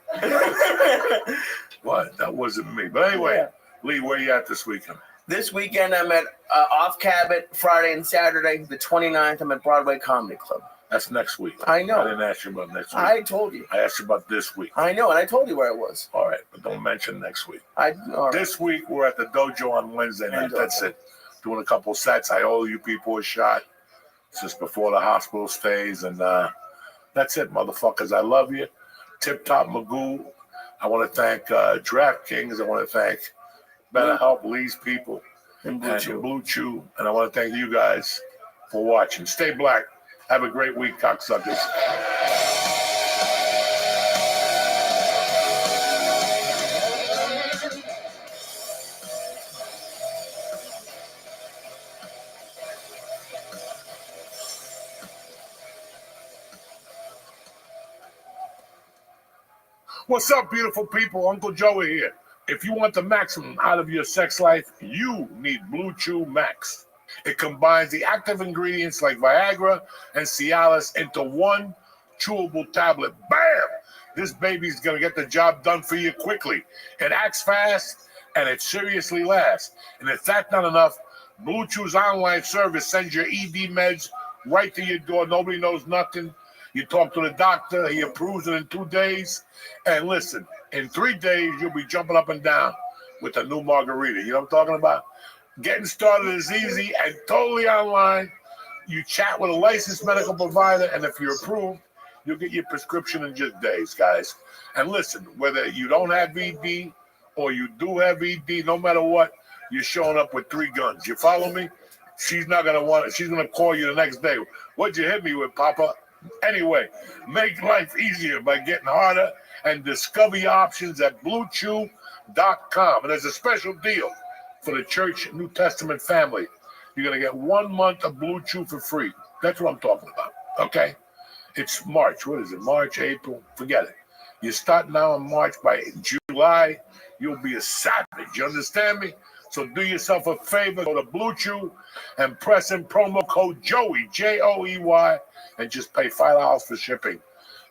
What? That wasn't me. But anyway, Yeah. Lee, where you at this weekend? This weekend, I'm at Off Cabot, Friday and Saturday. The 29th, I'm at Broadway Comedy Club. That's next week. I know. I didn't ask you about next week. I told you. I asked you about this week. I know, and I told you where it was. All right, but don't mention next week. All right. This week, we're at the dojo on Wednesday night. That's it. Doing a couple sets. I owe you people a shot. It's just before the hospital stays. And that's it, motherfuckers. I love you. Tip Top Magoo. I want to thank DraftKings. I want to thank BetterHelp, Lee's people, and Blue Chew. And I want to thank you guys for watching. Stay black. Have a great week, cocksuckers. What's up, beautiful people? Uncle Joey here. If you want the maximum out of your sex life, you need Blue Chew Max. It combines the active ingredients like Viagra and Cialis into one chewable tablet. Bam! This baby's going to get the job done for you quickly. It acts fast, and it seriously lasts. And if that's not enough, Blue Chew's online service sends your ED meds right to your door. Nobody knows nothing. You talk to the doctor, he approves it in 2 days. And listen, in 3 days, you'll be jumping up and down with a new margarita. You know what I'm talking about? Getting started is easy and totally online. You chat with a licensed medical provider, and if you're approved, you'll get your prescription in just days, guys. And listen, whether you don't have ED or you do have ED, no matter what, you're showing up with 3 guns. You follow me? She's not going to want it. She's going to call you the next day. What'd you hit me with, Papa? Anyway, make life easier by getting harder and discover your options at BlueChew.com. And there's a special deal for the Church New Testament family. You're going to get 1 month of Blue Chew for free. That's what I'm talking about, okay? It's March. What is it? March, April? Forget it. You start now in March. By July, you'll be a savage. You understand me? So do yourself a favor. Go to Blue Chew and press in promo code Joey, Joey, and just pay $5 for shipping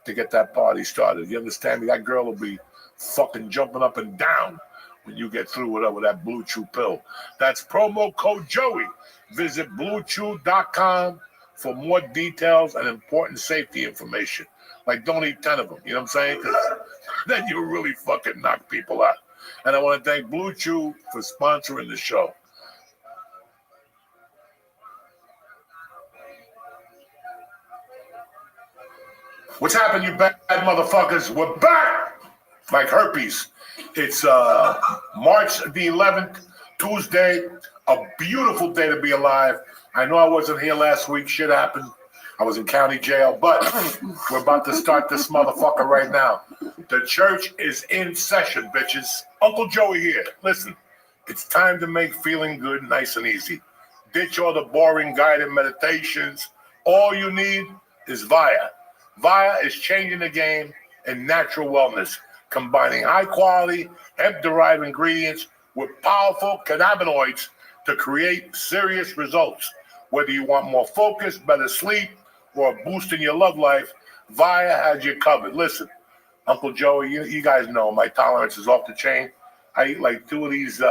to get that party started. You understand me? That girl will be fucking jumping up and down when you get through with that Blue Chew pill. That's promo code Joey. Visit BlueChew.com for more details and important safety information. Like, don't eat 10 of them. You know what I'm saying? Because then you really fucking knock people out. And I want to thank Blue Chew for sponsoring the show. What's happened, you bad motherfuckers? We're back like herpes. It's March the 11th, Tuesday. A beautiful day to be alive. I know I wasn't here last week. Shit happened. I was in county jail, but we're about to start this motherfucker right now. The church is in session, bitches. Uncle Joey here. Listen, it's time to make feeling good nice and easy. Ditch all the boring guided meditations. All you need is Via. Via is changing the game in natural wellness, combining high-quality, hemp-derived ingredients with powerful cannabinoids to create serious results. Whether you want more focus, better sleep, or a boost in your love life, Via has you covered. Listen, Uncle Joey, you guys know my tolerance is off the chain. I eat like 2 of these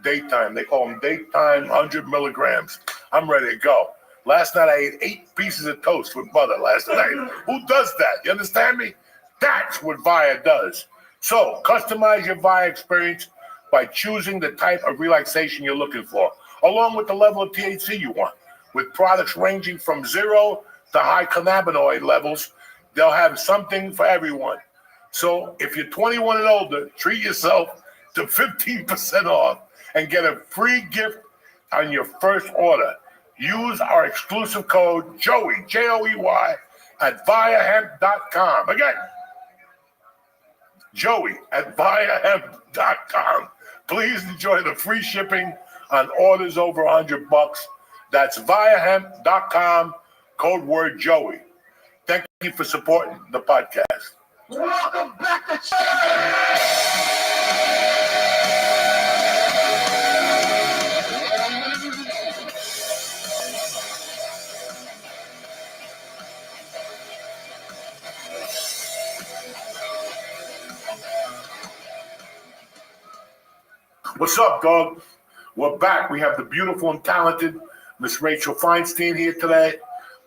daytime. They call them daytime 100 milligrams. I'm ready to go. Last night I ate 8 pieces of toast with butter last night. Who does that? You understand me? That's what Via does. So customize your Via experience by choosing the type of relaxation you're looking for, along with the level of THC you want. With products ranging from 0 to high cannabinoid levels, they'll have something for everyone. So if you're 21 and older, treat yourself to 15% off and get a free gift on your first order. Use our exclusive code Joey, Joey, at viahemp.com. Again, Joey at viahemp.com. Please enjoy the free shipping on orders over $100. That's viahemp.com, code word Joey. Thank you for supporting the podcast. Welcome back to church! What's up, dog? We're back. We have the beautiful and talented Miss Rachel Feinstein here today.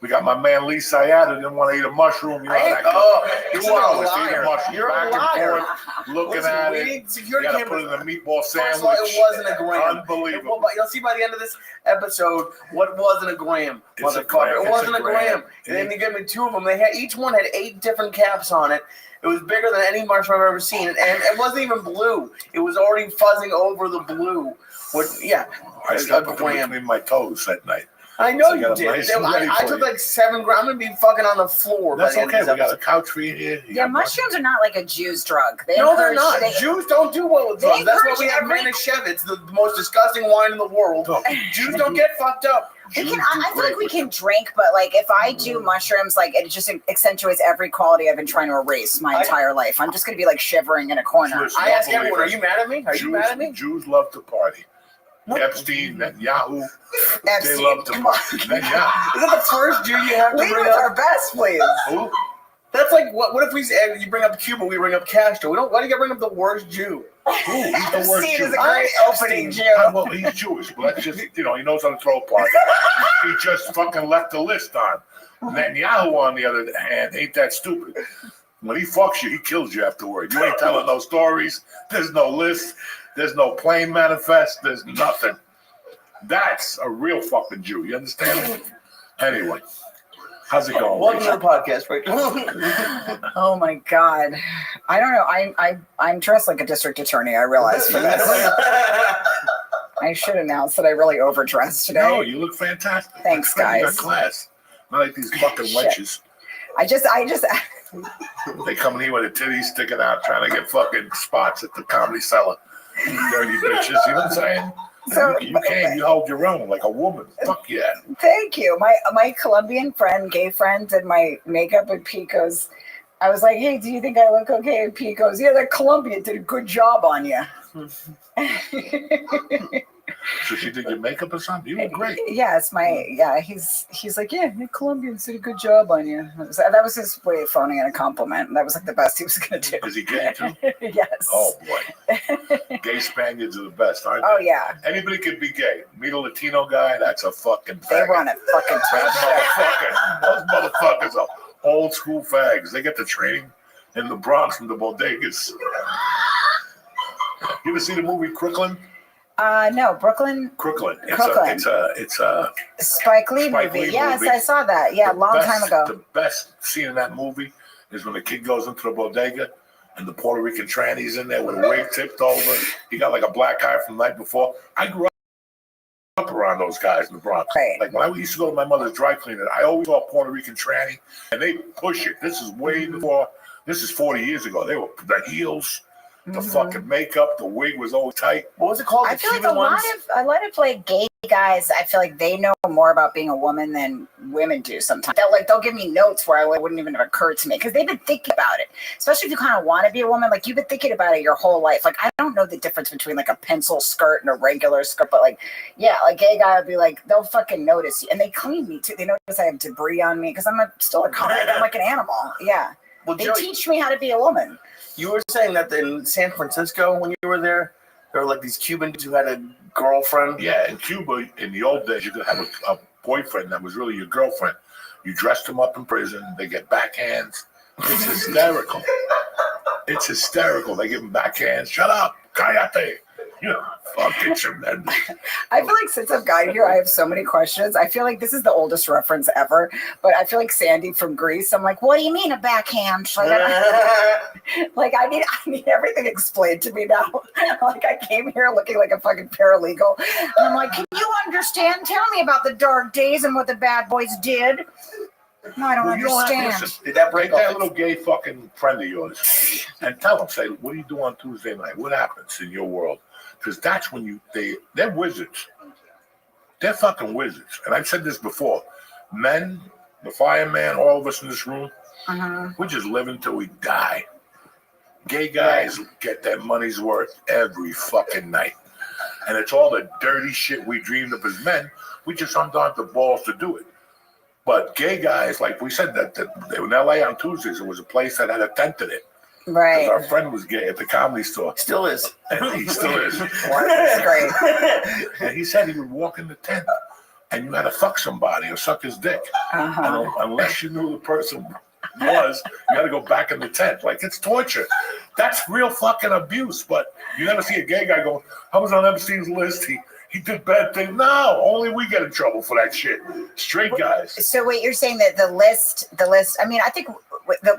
We got my man Lee Sayad who didn't want to eat a mushroom. You know that You you are a always eat a liar. mushroom. You're a back liar. and forth, looking Listen, at we it. need You security got to put it cameras. in a meatball sandwich. First of all, it wasn't a gram. Unbelievable. Well, you'll see by the end of this episode what wasn't a gram, It's a motherfucker. gram. It wasn't It's a gram. And then they gave me 2 of them. They had each one had 8 different caps on it. It was bigger than any mushroom I've ever seen, and it wasn't even blue. It was already fuzzing over the blue. I slept with them between my toes that night. I know So you got did. them nice and ready I for took you. like 7 grams. I'm gonna be fucking on the floor. That's by the okay. end of We this got a couch for you here. You Yeah, got mushrooms are not like a Jew's drug. They No, they're encourage- not. Jews don't do well with They drugs. That's why encourage we have every- Manischewitz, the most disgusting wine in the world. No. Jews don't get fucked up. We Jews can. do I feel great like we with can them. drink, but like if I do mushrooms, like it just accentuates every quality I've been trying to erase my entire life. I'm just gonna be like shivering in a corner. Listen, I ask don't everyone, are believe you mad at me? Are you mad at me? Jews love to party. Epstein, Netanyahu, they Epstein, love to come on. party. Netanyahu. Is that the first Jew you have to Lead bring with up? our best, please. Who? That's like, what if you bring up Cuba, we bring up Castro. Why do you bring up the worst Jew? Who? He's the worst Epstein Jew. is a great opening Epstein. Jew. Well, he's Jewish, but that's just, he knows how to throw a party. He just fucking left the list on. Netanyahu, on the other hand, ain't that stupid. When he fucks you, he kills you afterward. You ain't telling no stories. There's no list. There's no plane manifest. There's nothing. That's a real fucking Jew. You understand? Anyway, how's it going? Welcome to Rachel? the podcast, Rachel. Oh my God, I don't know. I'm dressed like a district attorney. I realize for this. I should announce that I really overdressed today. No, you look fantastic. Thanks, You got guys. class. Not like these fucking Shit. wenches. I just. They come in here with a titty sticking out, trying to get fucking spots at the Comedy Cellar. Dirty bitches. You know what I'm saying? So You came, you held your own like a woman. Fuck yeah. thank you. My Colombian friend, gay friend, did my makeup and Pete goes. I was like, hey, do you think I look okay? And Pete goes, yeah, that Colombian did a good job on you. So she did your makeup or something? You look great. He's like, yeah, the Colombians did a good job on you. That was his way of phoning in a compliment. That was like the best he was gonna do. Is he gay too? Yes. Oh boy. Gay Spaniards are the best, aren't they? Oh yeah. Anybody could be gay. Meet a Latino guy, that's a fucking They faggot. run a fucking Those motherfuckers are old school fags. They get the training in the Bronx from the bodegas. You ever see the movie Crooklyn? No, Brooklyn. Crooklyn. Crooklyn. It's a Spike Lee Spike movie. Lee Yes, movie. I saw that. Yeah, a long time ago. The best scene in that movie is when the kid goes into the bodega and the Puerto Rican tranny's in there with a wig tipped over. He got like a black eye from the night before. I grew up around those guys in the Bronx. Right. Like when I used to go to my mother's dry cleaner, I always saw a Puerto Rican tranny and they push it. This is way before, this is 40 years ago. They were the heels, the fucking makeup, the wig was always tight. What was it called? I The feel like Cuban ones? a lot of like gay guys, I feel like they know more about being a woman than women do sometimes. They'll give me notes where it wouldn't even have occurred to me because they've been thinking about it. Especially if you kind of want to be a woman, like you've been thinking about it your whole life. Like I don't know the difference between like a pencil skirt and a regular skirt, but like gay guy would be like, they'll fucking notice you. And they clean me too. They notice I have debris on me because still a comic. I'm like an animal. Yeah. Well, They Joey, teach me how to be a woman. you were saying that in San Francisco when you were there were like these Cubans who had a girlfriend. Yeah, in Cuba, in the old days, you could have a boyfriend that was really your girlfriend. You dressed them up in prison. They get backhands. It's hysterical. It's hysterical. They give them backhands. Shut up. Cállate. You know, fucking tremendous. I feel like since I've gotten here, I have so many questions. I feel like this is the oldest reference ever, but I feel like Sandy from Greece. I'm like, what do you mean a backhand? Like, I need everything explained to me now. Like I came here looking like a fucking paralegal, and I'm like, can you understand? Tell me about the dark days and what the bad boys did. No, I don't Well, you don't have to understand. listen. Did that break Take that off? little gay fucking friend of yours and tell him, say, what do you do on Tuesday night? What happens in your world? Because that's when they're wizards. They're fucking wizards. And I've said this before. Men, the fireman, all of us in this room, we just live until we die. Gay guys get their money's worth every fucking night. And it's all the dirty shit we dreamed of as men. We just don't have the balls to do it. But gay guys, like we said, that in LA on Tuesdays, it was a place that had a tent in it. Right. Our friend was gay at the Comedy Store. Still is. And he still is. That's great. And he said he would walk in the tent and you had to fuck somebody or suck his dick. Uh-huh. And unless you knew who the person was, you had to go back in the tent. Like, it's torture. That's real fucking abuse. But you never see a gay guy going, I was on Epstein's list. He did bad things. No, only we get in trouble for that shit. Straight guys. So wait, you're saying that the list, I mean, I think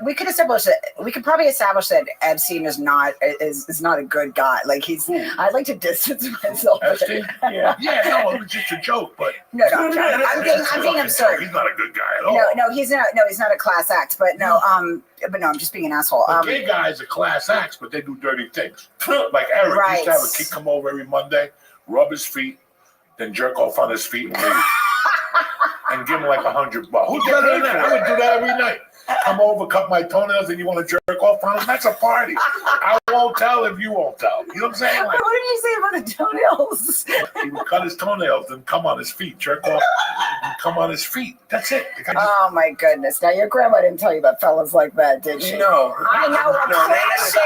we could establish that, we could probably establish that Epstein is not a good guy. Like I'd like to distance myself. Epstein? Yeah. Yeah, no, it was just a joke, but. No, I'm being absurd. He's not a good guy at all. No, he's not a class act, but no, I'm just being an asshole. Gay guys are class acts, but they do dirty things. Like Eric used to have a kid come over every Monday, rub his feet, then jerk off on his feet and leave. And give him like $100. Who's better than that? I would do that every night. Come over, cut my toenails, and you want to jerk off on him? That's a party. I won't tell if you won't tell. You know what I'm saying? Like, what did you say about the toenails? He would cut his toenails and come on his feet, jerk off, and come on his feet. That's it. Oh my goodness! Now your grandma didn't tell you about fellas like that, did she? No. I know a classic.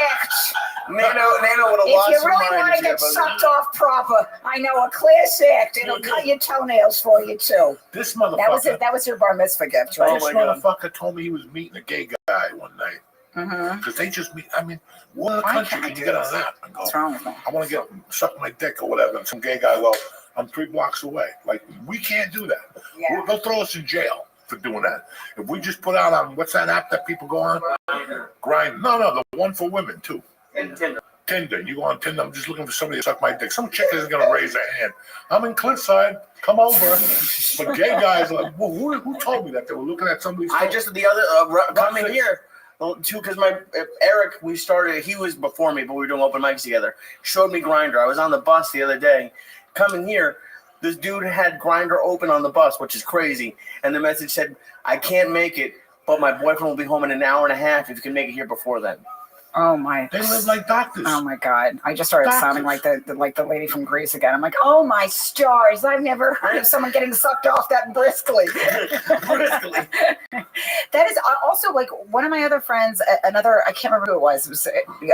Nano would have If lost you her really mind want to get sucked off proper, I know a class act. It'll cut your toenails for you too. This motherfucker. That was your bar mitzvah gift, right? This motherfucker told me he was meeting a gay guy one night. Because they just meet. I mean, what other country can you get on that? I go, what's wrong with me? I want to suck my dick or whatever. And some gay guy go, I'm 3 blocks away. Like, we can't do that. Yeah. They'll throw us in jail for doing that. If we just put out on, what's that app that people go on? Grind. No, the one for women too. Tinder. You go on Tinder. I'm just looking for somebody to suck my dick. Some chick isn't gonna raise her hand. I'm in Cliffside. Come over. But gay guys are like, well, who told me that? They were looking at somebody's. I just the other coming here too because my Eric he was before me, but we were doing open mics together. Showed me Grindr. I was on the bus the other day. Coming here, this dude had Grindr open on the bus, which is crazy. And the message said, "I can't make it, but my boyfriend will be home in an hour and a half if you can make it here before then." Oh my! They live like doctors. Oh my God! I just started sounding like the lady from Greece again. I'm like, oh my stars! I've never heard of someone getting sucked off that briskly. That is also like one of my other friends. Another, I can't remember who it was. It was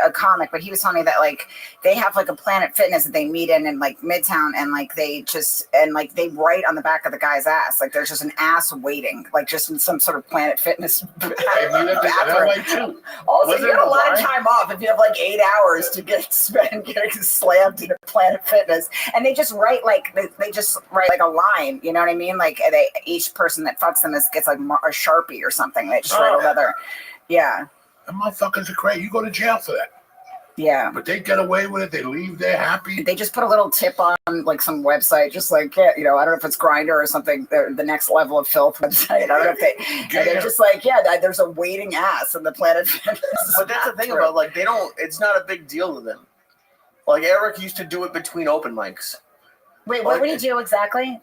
a comic, but he was telling me that like they have like a Planet Fitness that they meet in like Midtown, and like they write on the back of the guy's ass. Like there's just an ass waiting, like just in some sort of Planet Fitness bathroom. Also, you got a lot of time off if you have like 8 hours to get spent getting slammed into Planet Fitness, and they just write like a line, you know what I mean? Like each person that fucks them gets like a Sharpie or something. They just write another. Yeah. And motherfuckers are crazy. You go to jail for that. Yeah. But they get away with it. They leave there happy. They just put a little tip on like some website, just like, I don't know if it's Grindr or something, the next level of filth website. I don't know if they're just like, there's a waiting ass in the Planet Fitness. But that's the thing about like, it's not a big deal to them. Like Eric used to do it between open mics. Wait, what would he do exactly?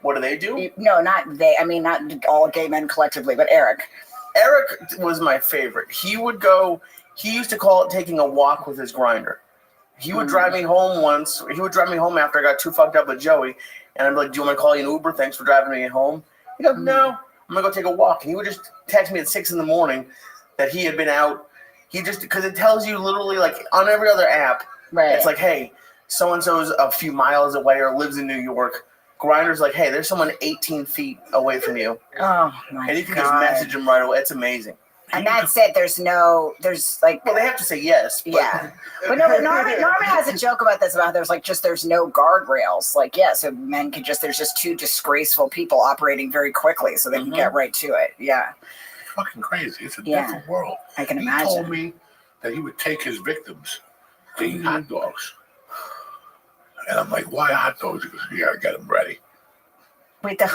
What do they do? No, not they. I mean, not all gay men collectively, but Eric. Eric was my favorite. He used to call it taking a walk with his Grindr. He would drive me home once. He would drive me home after I got too fucked up with Joey. And I'm like, do you want me to call you an Uber? Thanks for driving me home. He'd go, no, I'm going to go take a walk. And he would just text me at 6 a.m. that he had been out. Because it tells you literally like on every other app, right? It's like, hey, so-and-so's a few miles away or lives in New York. Grindr's like, hey, there's someone 18 feet away from you. Oh, my God. And you can just message him right away. It's amazing. And that's it. There's like... Well, they have to say yes. But. Yeah. But no, Norman has a joke about this, about there's no guardrails. Like, so men can there's just two disgraceful people operating very quickly so they can get right to it. Yeah. It's fucking crazy. It's a different world. I can imagine. He told me that he would take his victims to eat hot dogs. And I'm like, why hot dogs? He goes, you gotta get them ready. Wait, I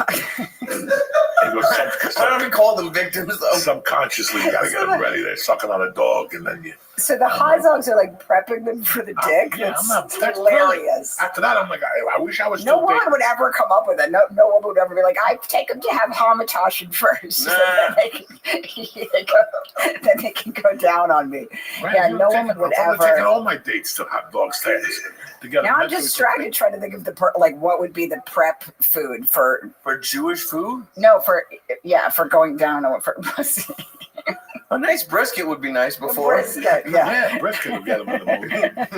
don't even call them victims though. Subconsciously, you gotta get them ready. They're sucking on a dog, and then you. So the hot dogs are like prepping them for the dick. That's hilarious. After that, I'm like, I wish I was. No one would ever come up with it. No one would ever be like, I take them to have hamantaschen first. Nah. Then they can go down on me. Right, yeah, no one would ever. I'm taking all my dates to hot dog stands. Now I'm distracted trying to think of what would be the prep food for Jewish food? No, for going down for pussy. A nice brisket would be nice before. Brisket, Yeah, brisket will get them in the movie.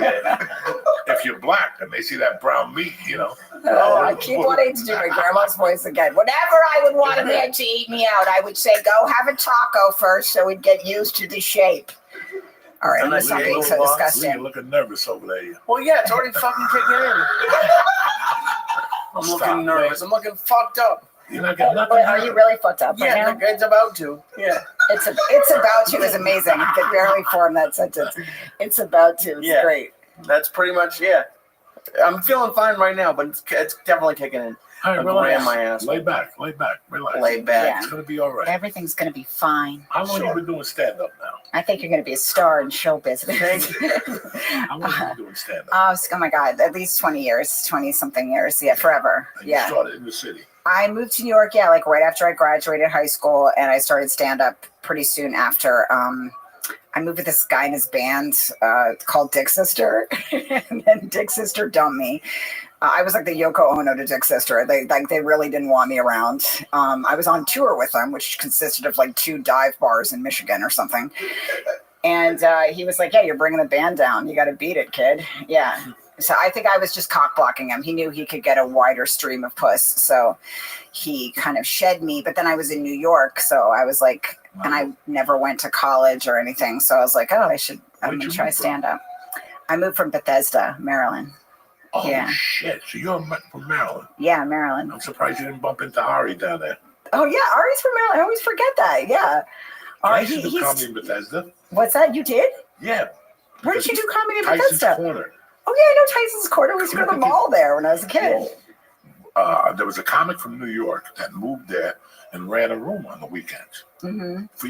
If you're black and they see that brown meat, you know. Oh, I keep wanting to do my grandma's voice again. Whenever I would want a man to eat me out, I would say, go have a taco first so we'd get used to the shape. All right, I'm going to stop being so Lee, disgusting. you're looking nervous over there. Well, yeah, it's already fucking kicking in. I'm looking nervous. I'm looking fucked up. You're not getting nothing. Wait, are you really fucked up right Yeah, now? it's about to. Yeah. It's about to is amazing. I could barely form that sentence. It's about to. It's great. That's pretty much, yeah. I'm feeling fine right now, but it's definitely kicking in. All right, I'm relax. ran my ass. Lay back, relax. Lay back. It's going to be all right. Everything's going to be fine. How long you been doing stand-up now? I think you're going to be a star in show business. How long you been doing stand-up? Oh my God, at least 20 years, 20-something years. Yeah, forever. And you started in the city. I moved to New York, like right after I graduated high school, and I started stand-up pretty soon after. I moved with this guy in his band called Dick Sister, and then Dick Sister dumped me. I was like the Yoko Ono to Dick Sister. They really didn't want me around. I was on tour with them, which consisted of like 2 dive bars in Michigan or something. And he was like, "Yeah, you're bringing the band down. You got to beat it, kid." Yeah. So I think I was just cock blocking him. He knew he could get a wider stream of puss, so he kind of shed me. But then I was in New York, so I was like, and I never went to college or anything. So I was like, I'm going to try stand up. I moved from Bethesda, Maryland. Oh, yeah. Shit. So you're from Maryland. Yeah, Maryland. I'm surprised you didn't bump into Ari down there. Oh, yeah. Ari's from Maryland. I always forget that. Yeah. I used to do comedy in Bethesda. What's that? You did? Yeah. Where did you do comedy in Tyson's Bethesda? Corner. Oh, yeah. I know Tyson's Corner. We used to go to the mall there when I was a kid. Well, there was a comic from New York that moved there and ran a room on the weekends. Mm-hmm. For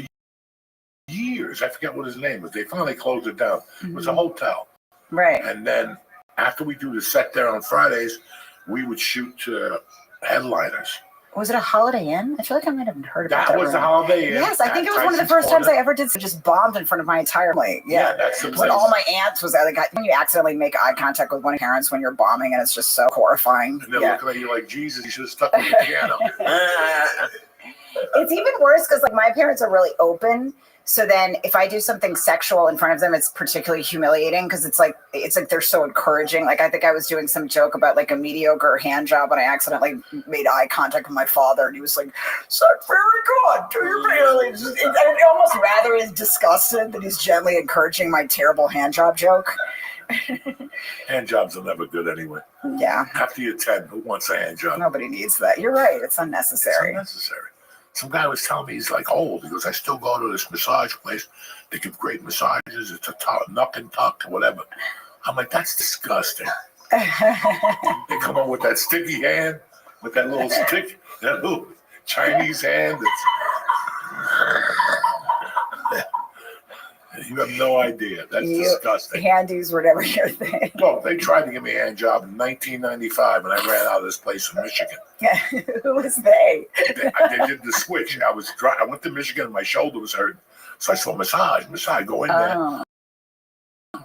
years. I forget what his name was. They finally closed it down. It was a hotel. Right. And then after we do the set there on Fridays, we would shoot headliners. Was it a Holiday Inn? I feel like I might have heard about that. That was the Holiday Inn. Yes, I think it was one of the first times I ever did. Just bombed in front of my entire family. Yeah, that's the place. When all my aunts was there. Like, when you accidentally make eye contact with one of your parents when you're bombing, and it's just so horrifying. And they're looking at you like, Jesus, you should have stuck with the piano. It's even worse because like my parents are really open. So then if I do something sexual in front of them, it's particularly humiliating because it's like they're so encouraging. Like I think I was doing some joke about like a mediocre hand job and I accidentally made eye contact with my father and he was like, "So very good. Do you really?" It almost rather is disgusted that he's gently encouraging my terrible hand job joke. Hand jobs are never good anyway. Yeah. After you're 10, who wants a hand job? Nobody needs that. You're right. It's unnecessary. It's unnecessary. Some guy was telling me he's like old. He goes, I still go to this massage place. They give great massages. It's a knock and tuck or whatever. I'm like, that's disgusting. They come up with that sticky hand, with that little stick, that little Chinese hand. You have no idea. That's disgusting. Handies, whatever your thing. Well, they tried to give me a hand job in 1995, and I ran out of this place in Michigan. Who was they? They did the switch. I went to Michigan, and my shoulder was hurt, so I saw massage. Go in there.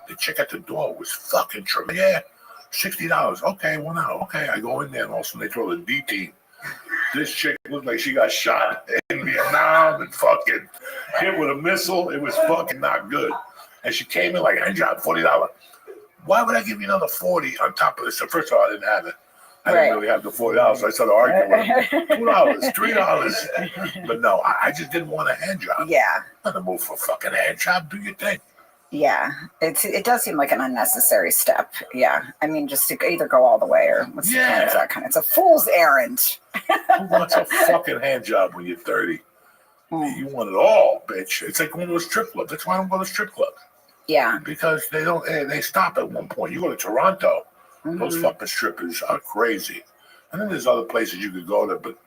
The chick at the door was fucking tripping. Yeah, $60. Okay, 1 hour. Okay, I go in there, and all of a sudden they throw the D team. This chick looked like she got shot in Vietnam and fucking hit with a missile. It was fucking not good. And she came in like, hand job, $40. Why would I give you another 40 on top of this? So first of all, I didn't have it. I didn't really have the $40, so I started arguing with her. $2, $3. But no, I just didn't want a hand job. Yeah. I'm not move for a fucking hand job. Do your thing. Yeah, it does seem like an unnecessary step. Yeah, I mean, just to either go all the way or what's the point of that kind of? It's a fool's errand. Who wants a fucking hand job when you're 30? You want it all, bitch. It's like going to a strip club. That's why I don't go to strip clubs. Yeah, because they stop at one point. You go to Toronto, those fucking strippers are crazy. And then there's other places you could go to, but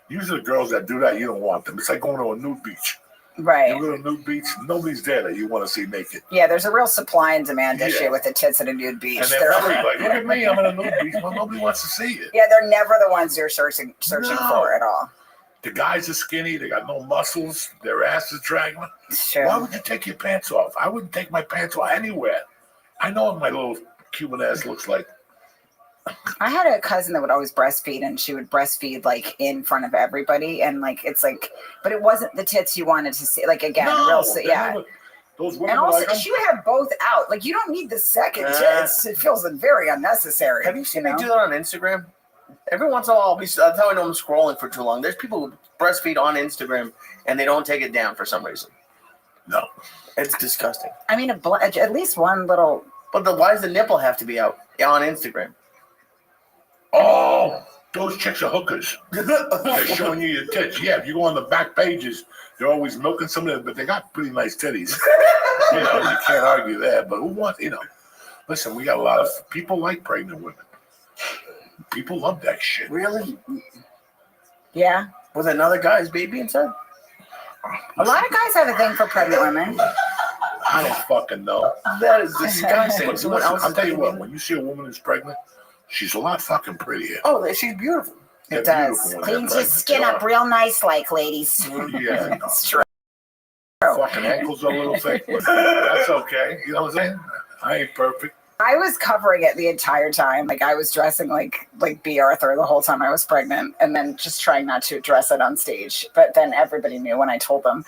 usually the girls that do that, you don't want them. It's like going to a nude beach. Right. You go to a nude beach, nobody's there that you want to see naked. Yeah, there's a real supply and demand issue with the tits at a nude beach. And they're like, look at me, I'm at a nude beach. Well, nobody wants to see it. Yeah, they're never the ones you're searching for at all. The guys are skinny, they got no muscles, their ass is dragging. Sure. Why would you take your pants off? I wouldn't take my pants off anywhere. I know what my little Cuban ass looks like. I had a cousin that would always breastfeed, and she would breastfeed like in front of everybody, and like it's like, but it wasn't the tits you wanted to see. Like again, Those women and also like she would have both out. Like you don't need the second tits. It feels very unnecessary. Have you seen me do that on Instagram? Every once in a while, that's how I know I'm scrolling for too long. There's people who breastfeed on Instagram and they don't take it down for some reason. No, it's disgusting. I mean, at least one little. But why does the nipple have to be out on Instagram? Oh, those chicks are hookers. They're showing you your tits. Yeah, if you go on the back pages, they're always milking some of them, but they got pretty nice titties. You can't argue that. But who wants, listen, we got a lot of people like pregnant women. People love that shit. Really? Yeah. With another guy's baby inside? A lot of guys have a thing for pregnant women. I don't fucking know. That is disgusting. Listen, I'll tell you what, when you see a woman who's pregnant, she's a lot fucking prettier. Oh, she's beautiful. It does. Cleans your skin up real nice, like, ladies. Yeah. It's true. Fucking ankles are a little thick. That's okay. You know what I'm saying? I ain't perfect. I was covering it the entire time. Like I was dressing like B. Arthur the whole time I was pregnant, and then just trying not to dress it on stage. But then everybody knew when I told them.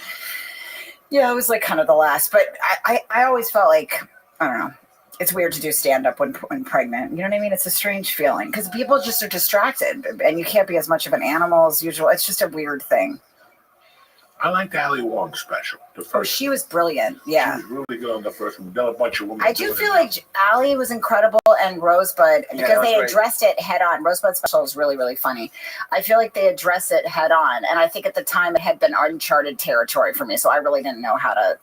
Yeah, it was like kind of the last. But I always felt like, I don't know. It's weird to do stand-up when pregnant. You know what I mean? It's a strange feeling because people just are distracted, and you can't be as much of an animal as usual. It's just a weird thing. I liked Ali Wong's special. The first she was brilliant. Yeah. She was really good on the first one. We've done a bunch of women. I do feel like Ali was incredible and Rosebud, because they addressed it head on. Rosebud's special was really, really funny. I feel like they addressed it head on. And I think at the time it had been uncharted territory for me. So I really didn't know how to,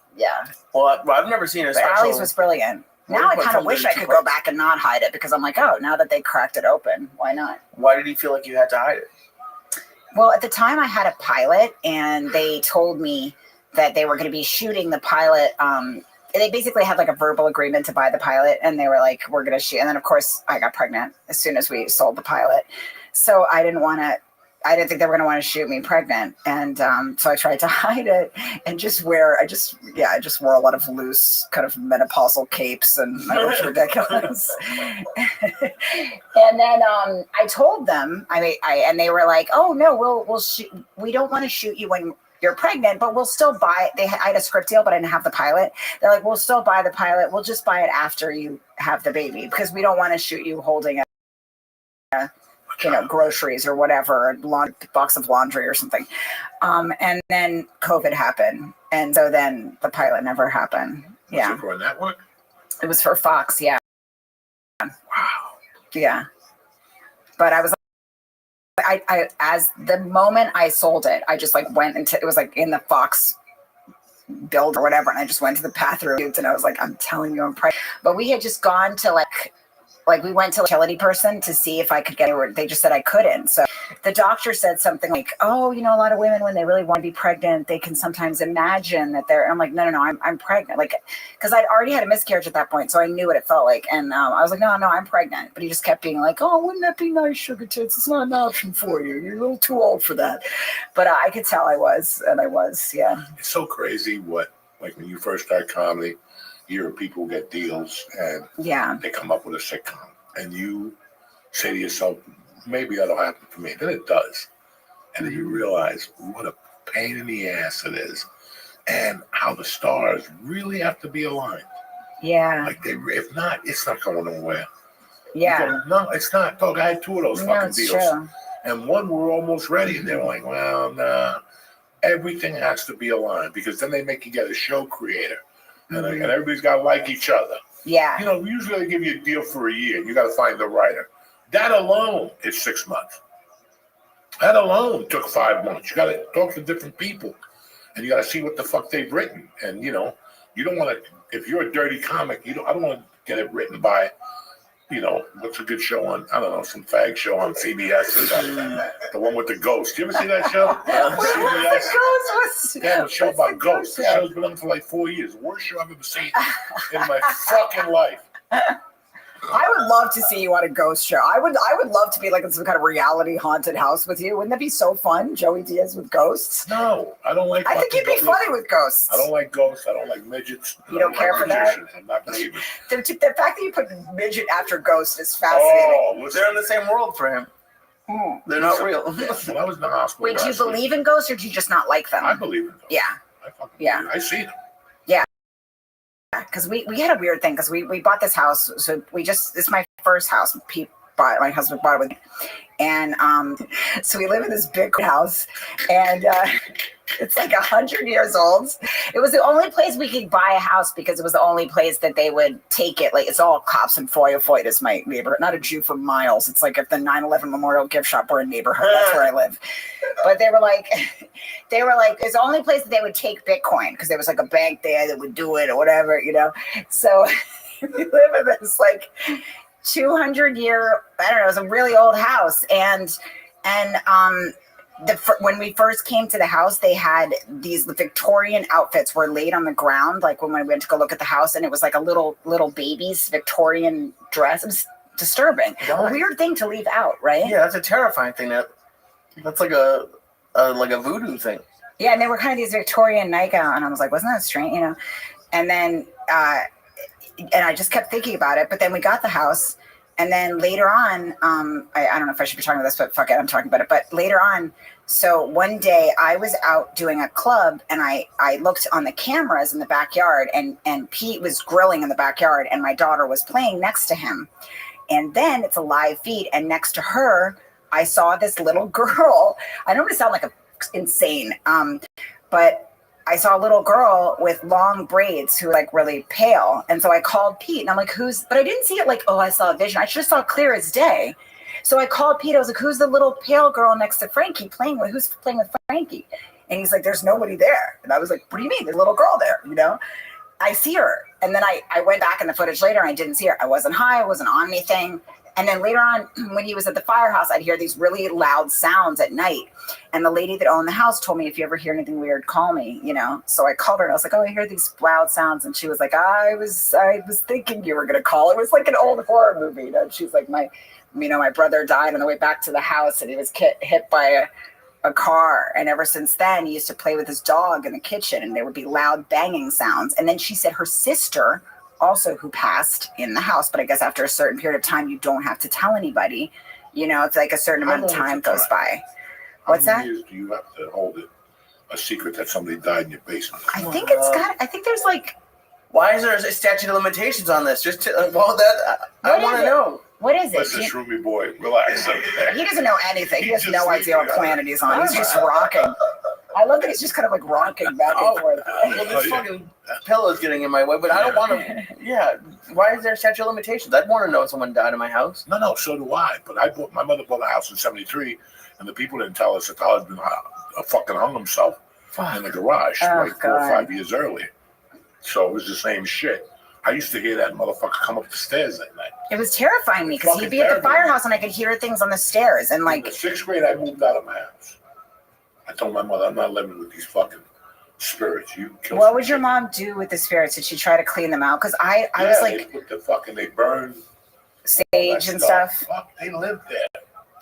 Well, I've never seen a special. Ali's was brilliant. Now I kind of wish I could go back and not hide it, because I'm like, oh, now that they cracked it open, why not? Why did you feel like you had to hide it? Well, at the time I had a pilot, and they told me that they were going to be shooting the pilot. They basically had like a verbal agreement to buy the pilot, and they were like, we're going to shoot. And then of course I got pregnant as soon as we sold the pilot. So I didn't think they were going to want to shoot me pregnant. And so I tried to hide it and just I just wore a lot of loose kind of menopausal capes, and it was ridiculous. And then I told them, and they were like, oh no, we'll shoot. We don't want to shoot you when you're pregnant, but we'll still buy it. I had a script deal, but I didn't have the pilot. They're like, we'll still buy the pilot. We'll just buy it after you have the baby, because we don't want to shoot you holding a groceries or whatever, a box of laundry or something. And then COVID happened. And so then the pilot never happened. Was it for a network? It was for Fox. Yeah. Wow. Yeah. But I was as the moment I sold it, I just like went into, it was like in the Fox build or whatever. And I just went to the bathroom and I was like, I'm telling you, I'm pregnant. But we had just gone to like we went to a fertility person to see if I could get it. They just said I couldn't. So the doctor said something like, oh, a lot of women, when they really want to be pregnant, they can sometimes imagine that they're, I'm like, no, I'm pregnant. Like, because I'd already had a miscarriage at that point. So I knew what it felt like. And I was like, no, I'm pregnant. But he just kept being like, oh, wouldn't that be nice, sugar tits? It's not an option for you. You're a little too old for that. But I could tell I was, yeah. It's so crazy when you first start comedy, you hear people get deals and they come up with a sitcom, and you say to yourself, maybe that'll happen for me. Then it does. And then you realize what a pain in the ass it is, and how the stars really have to be aligned. Yeah. Like if not, it's not going nowhere. Yeah. No, it's not. Dog, I had 2 of those fucking deals. True. And one we're almost ready, and they're like, well, nah. Everything has to be aligned, because then they make you get a show creator. And everybody's got to like each other. Yeah. Usually they give you a deal for a year. You got to find the writer. That alone is 6 months. That alone took 5 months. You got to talk to different people, and you got to see what the fuck they've written. And you don't want to. If you're a dirty comic, I don't want to get it written by, what's a good show on? I don't know, some fag show on CBS or something. The one with the ghost. You ever see that show? CBS? Yeah, a show about ghosts. The show's been on for like 4 years. The worst show I've ever seen in my fucking life. I would love to see you on a ghost show. I would love to be like in some kind of reality haunted house with you. Wouldn't that be so fun, Joey Diaz with ghosts? No, I don't like. I think you'd be funny with ghosts. I don't like ghosts. I don't like midgets. You don't care for that? I'm not believing. The fact that you put midget after ghost is fascinating. They're in the same world for him. They're not real. When I was in the hospital. Wait, do you believe in ghosts or do you just not like them? I believe in them. Yeah. I see them. Yeah. Because we had a weird thing because we bought this house. So this is my first house. My husband bought it with me. And so we live in this big house and it's like 100 years old. It was the only place we could buy a house because it was the only place that they would take it. Like it's all cops and Foyt is my neighborhood, not a Jew for miles. It's like if the 9/11 Memorial gift shop were a neighborhood, that's where I live. But they were like, it's the only place that they would take Bitcoin because there was like a bank there that would do it or whatever, you know? So we live in this like 200-year, I don't know, it was a really old house. And when we first came to the house, they had these Victorian outfits were laid on the ground, like when we went to go look at the house, and it was like a little baby's Victorian dress. It was disturbing. A weird thing to leave out, right? Yeah, that's a terrifying thing. That's like a voodoo thing. Yeah, and they were kind of these Victorian nightgown, and I was like, wasn't that strange, you know? And then and I just kept thinking about it, but then we got the house, and then later on, I don't know if I should be talking about this, but fuck it, I'm talking about it. But later on, so one day I was out doing a club, and I looked on the cameras in the backyard, and Pete was grilling in the backyard, and my daughter was playing next to him. And then it's a live feed, and next to her, I saw this little girl. I don't want to sound like insane, but I saw a little girl with long braids who were like really pale. And so I called Pete and I'm like, but I didn't see it like, oh, I saw a vision. I just saw it clear as day. So I called Pete. I was like, who's the little pale girl next to Frankie who's playing with Frankie? And he's like, there's nobody there. And I was like, what do you mean? There's a little girl there, you know? I see her. And then I went back in the footage later and I didn't see her. I wasn't high. I wasn't on anything. And then later on, when he was at the firehouse, I'd hear these really loud sounds at night. And the lady that owned the house told me, if you ever hear anything weird, call me, you know? So I called her and I was like, oh, I hear these loud sounds. And she was like, I was thinking you were going to call. It was like an old horror movie. You know? She's like, my brother died on the way back to the house and he was hit by a car. And ever since then, he used to play with his dog in the kitchen and there would be loud banging sounds. And then she said her sister also who passed in the house, but I guess after a certain period of time, you don't have to tell anybody, you know, it's like a certain amount of time goes by. What's that? How many years do you have to hold it a secret that somebody died in your basement? I think there's like. Why is there a statute of limitations on this? I want to know. What is it? Listen, Shroomy boy, relax. He doesn't know anything. He has no idea what planet he's on. He's just rocking. I love that he's just kind of like rocking back and forth. Well, this fucking pillow's getting in my way, but I don't want to. Yeah, why is there a statute of limitations? I'd want to know if someone died in my house. No, so do I. But my mother bought a house in '73, and the people didn't tell us that the husband fucking hung himself in the garage 4 or 5 years earlier. So it was the same shit. I used to hear that motherfucker come up the stairs at night. It was terrifying me because he'd be at the firehouse and I could hear things on the stairs. And like in the 6th grade, I moved out of my house. I told my mother, I'm not living with these fucking spirits. What would your mom do with the spirits? Did she try to clean them out? Because I was like, they burn sage and stuff. Fuck, they live there.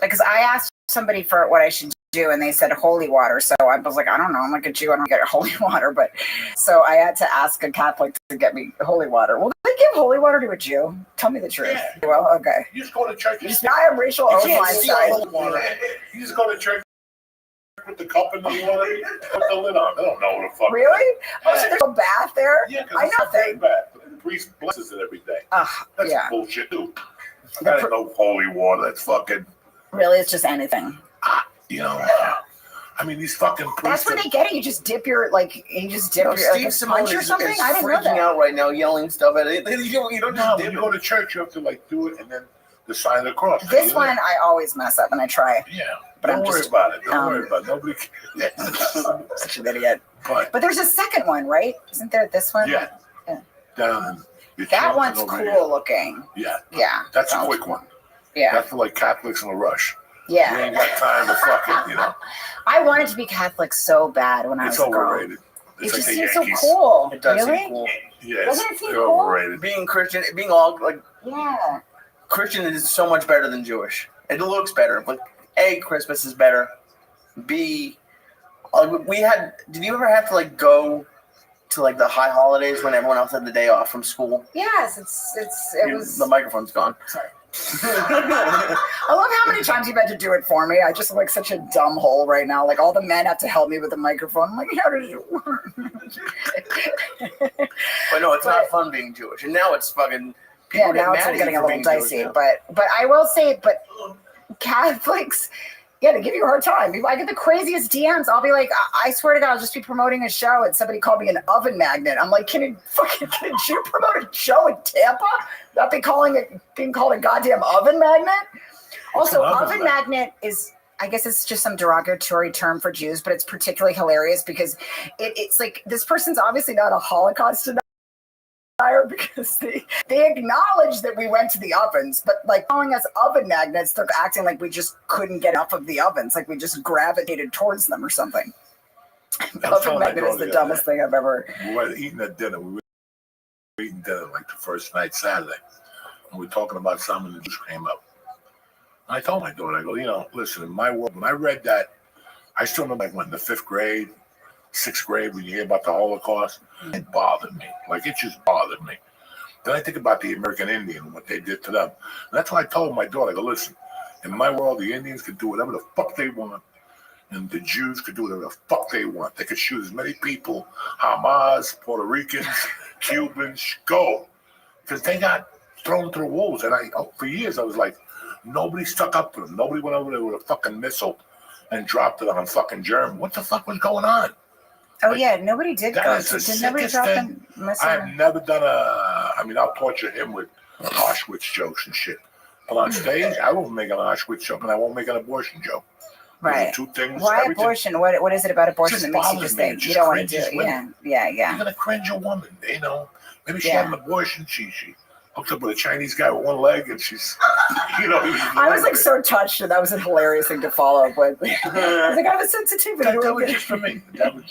Because I asked somebody for what I should do, and they said holy water. So I was like, I don't know. I'm like a Jew. I don't get holy water. But so I had to ask a Catholic to get me holy water. Will they give holy water to a Jew? Tell me the truth. Yeah. Well, okay. You just go to church. I am Rachel O'Feinstein. You just go to church. Put the cup in the water, put the lid on. I don't know what the fuck. Really? Oh, so there's a bath there? Yeah, I know thing. Bath. The priest blesses it every day. That's bullshit, too. I don't know holy water. That's fucking. Really, it's just anything. You know, I mean, these fucking priests. That's where they get it. You just dip your Steve like, Simone punch or something. I didn't know freaking that. out right now, yelling stuff at it. You don't just when you go to church, you have to like do it and then the sign of the cross. This one, I always mess up and I try. Yeah. But don't worry about it. Don't worry about it. Nobody can. Such an idiot. But there's a second one, right? Isn't there this one? Yeah. Down in that one's cool looking. Yeah. Yeah. That's a quick one. Yeah. That's for like Catholics in a rush. Yeah. You ain't got time to fuck it, you know. I wanted to be Catholic so bad when I was a girl. Overrated. It just like seems so cool. It does really? seem cool. Yeah, doesn't it seem they're cool? overrated. Being Christian, being all like. Yeah. Christian is so much better than Jewish. It looks better. But A, Christmas is better. B, we had. Did you ever have to like go to like the high holidays when everyone else had the day off from school? Yes, it was. The microphone's gone. Sorry. I love how many times you've had to do it for me. I just look like such a dumb hole right now. Like all the men have to help me with the microphone. I'm like, how did it work? But no, it's not fun being Jewish. And now it's fucking. Yeah, now it's getting a little dicey. But I will say, Catholics. Yeah, they give you a hard time. I get the craziest DMs. I'll be like, I swear to God, I'll just be promoting a show and somebody called me an oven magnet. I'm like, can a Jew promote a show in Tampa? Not being called a goddamn oven magnet? Also, oven magnet is, I guess it's just some derogatory term for Jews, but it's particularly hilarious because it's like, this person's obviously not a Holocaust denier because they acknowledge that we went to the ovens, but like calling us oven magnets, they're acting like we just couldn't get enough of the ovens, like we just gravitated towards them or something. Oven magnet is the dumbest thing I've ever. We were eating at dinner. We were eating dinner like the first night, Saturday. And we were talking about something that just came up. And I told my daughter, I go, listen, in my world, when I read that, I still remember like when in the 5th grade, 6th grade, when you hear about the Holocaust, it bothered me. Like, it just bothered me. Then I think about the American Indian and what they did to them. And that's why I told my daughter, I go, listen, in my world, the Indians could do whatever the fuck they want, and the Jews could do whatever the fuck they want. They could shoot as many people, Hamas, Puerto Ricans, Cubans, go. Because they got thrown to the wolves. And for years, I was like, nobody stuck up for them. Nobody went over there with a fucking missile and dropped it on fucking Germany. What the fuck was going on? Oh, yeah, nobody did go. Did nobody drop them? I have never done I'll torture him with Auschwitz jokes and shit. But on stage, I won't make an Auschwitz joke and I won't make an abortion joke. Right. Two things. Why abortion? What is it about abortion that makes you just think you don't want to do it? Yeah. You're going to cringe a woman, Maybe she had an abortion. She hooked up with a Chinese guy with one leg and she's, I was like so touched and that was a hilarious thing to follow up with. I was like, I have a sensitivity. That was just for me. That was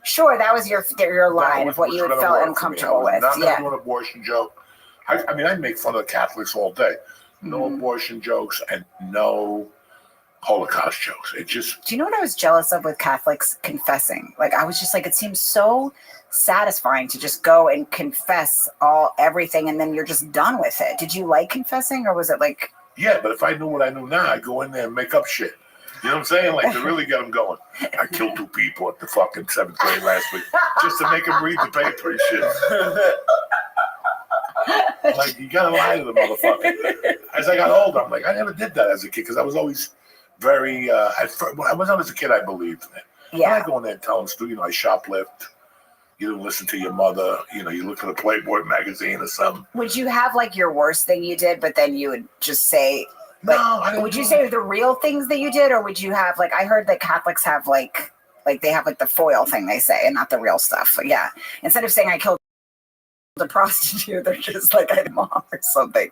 Sure, that was your line of what you felt uncomfortable with. Not going to do an abortion joke. I make fun of Catholics all day. No abortion jokes and no Holocaust jokes. It just. Do you know what I was jealous of with Catholics confessing? Like, I was just like, it seems so satisfying to just go and confess everything and then you're just done with it. Did you like confessing or was it like? Yeah, but if I knew what I knew now, I'd go in there and make up shit. You know what I'm saying? Like, to really get them going. I killed 2 people at the fucking 7th grade last week just to make them read the paper and shit. Like, you gotta lie to the motherfucker. As I got older, I'm like, I never did that as a kid because I was always very, when I was as a kid, I believed in it. Yeah. I go in there and tell them, I shoplift. You didn't listen to your mother. You look at a Playboy magazine or something. Would you have like your worst thing you did, but then you would just say, like, no, I didn't. Would you say the real things that you did, or would you have like, I heard that Catholics have like they have like the foil thing they say and not the real stuff. But yeah. Instead of saying I killed a prostitute, they're just like, I had a mom or something.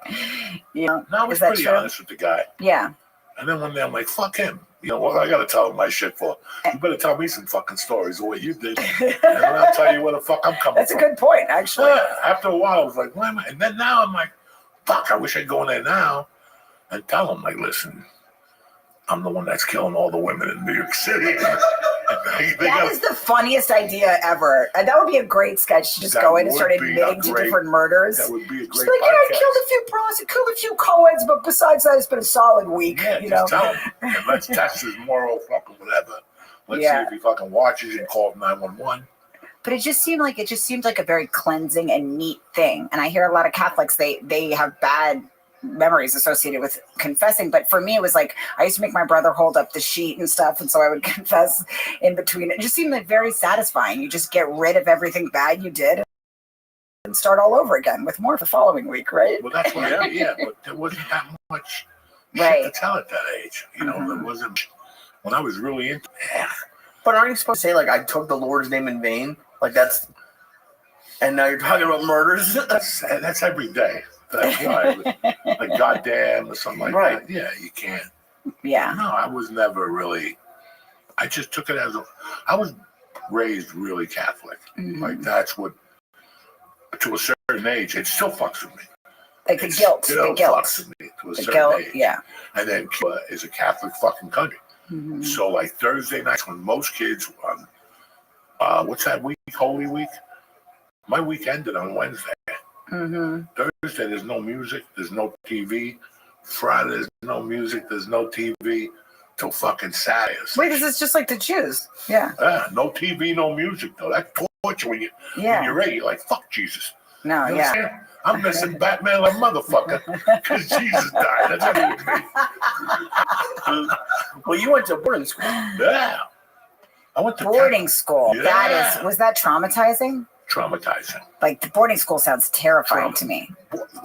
No, I was pretty honest with the guy. Yeah. And then one day I'm like, fuck him. What I got to tell him my shit for? You better tell me some fucking stories the way you did. And then I'll tell you where the fuck I'm coming from. That's a good point, actually. After a while, I was like, why am I? And then now I'm like, fuck, I wish I'd go in there now and tell him, like, listen, I'm the one that's killing all the women in New York City. That is the funniest idea ever. And that would be a great sketch to just go in and start admitting to different murders. That would be a great just like, I killed a few prostitutes, a few co-eds, but besides that, it's been a solid week. Yeah, just tell him. And let's test his moral fucking whatever. Let's see if he fucking watches and calls 911. But it just seemed like a very cleansing and neat thing. And I hear a lot of Catholics, they have bad memories associated with confessing, but for me it was like I used to make my brother hold up the sheet and stuff, and so I would confess in between. It just seemed like very satisfying. You just get rid of everything bad you did and start all over again with more the following week, right? Well, that's what but there wasn't that much shit to tell at that age. There wasn't when I was really into it. But aren't you supposed to say like I took the Lord's name in vain? Like that's, and now you're talking about murders? That's every day. That's why, like goddamn or something like that. Yeah, you can't. Yeah. No, I was never really. I just took it as I was raised really Catholic. Like that's what. To a certain age, it still fucks with me. Like the guilt. Fucks with me. a The certain guilt, age. yeah. And then Cuba is a Catholic fucking country. Mhm. So like Thursday nights when most kids, what's that week? Holy Week. My week ended on Wednesday. Mhm. Thursday there's no music, there's no TV. Friday there's no music, there's no TV till fucking Saturday. Wait, this is just like the Jews. Yeah. Yeah, no TV, no music though. That's torture when Yeah. you're ready. You're like, fuck Jesus. No, You know yeah. what I'm saying? I'm missing Batman like a motherfucker because Jesus died. That's what it would be. Well, you went to boarding school. Yeah. I went to Boarding school. Yeah. Was that traumatizing? traumatizing. Like the boarding school sounds terrifying to me.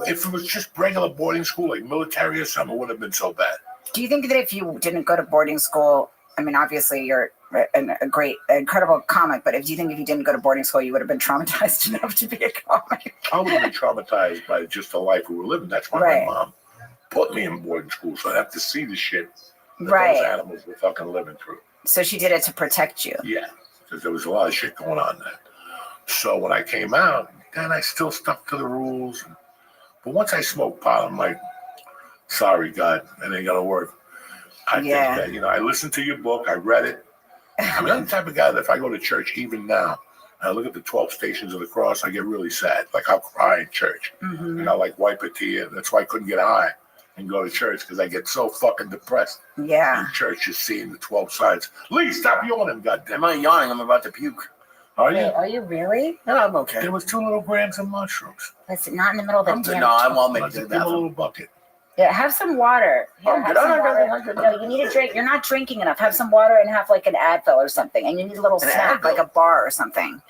If it was just regular boarding school, like military or something, it wouldn't have been so bad. Do you think that if you didn't go to boarding school, I mean, obviously you're a great, incredible comic, but do you think if you didn't go to boarding school, you would have been traumatized enough to be a comic? I would have been traumatized by just the life we were living. That's why Right. my mom put me in boarding school, so I have to see the shit that Right. those animals were fucking living through. So she did it to protect you. Yeah, because there was a lot of shit going on there. So when I came out, then I still stuck to the rules. But once I smoked pot, I'm like, sorry, God, it ain't gonna work. I Yeah. think that, I listened to your book, I read it. I mean, I'm the type of guy that if I go to church, even now, I look at the 12 stations of the cross, I get really sad. Like I'll cry in church. Mhm. And I'll like wipe a tear. That's why I couldn't get high and go to church, because I get so fucking depressed Yeah. in church just seeing the 12 signs. Lee, stop yawning, goddamn. Am I yawning? I'm about to puke. Are you? Wait, are you really? No, I'm okay. There was 2 little grams of mushrooms. That's not in the middle of the damn. No, I won't make I it to just the give him a bathroom. little bucket. Yeah, have some water. Here, I'm have good. some I'm good. water. I'm good. No, you need a drink. You're not drinking enough. Have some water and have like an Advil or something. And you need a little An snack, Advil? like a bar or something.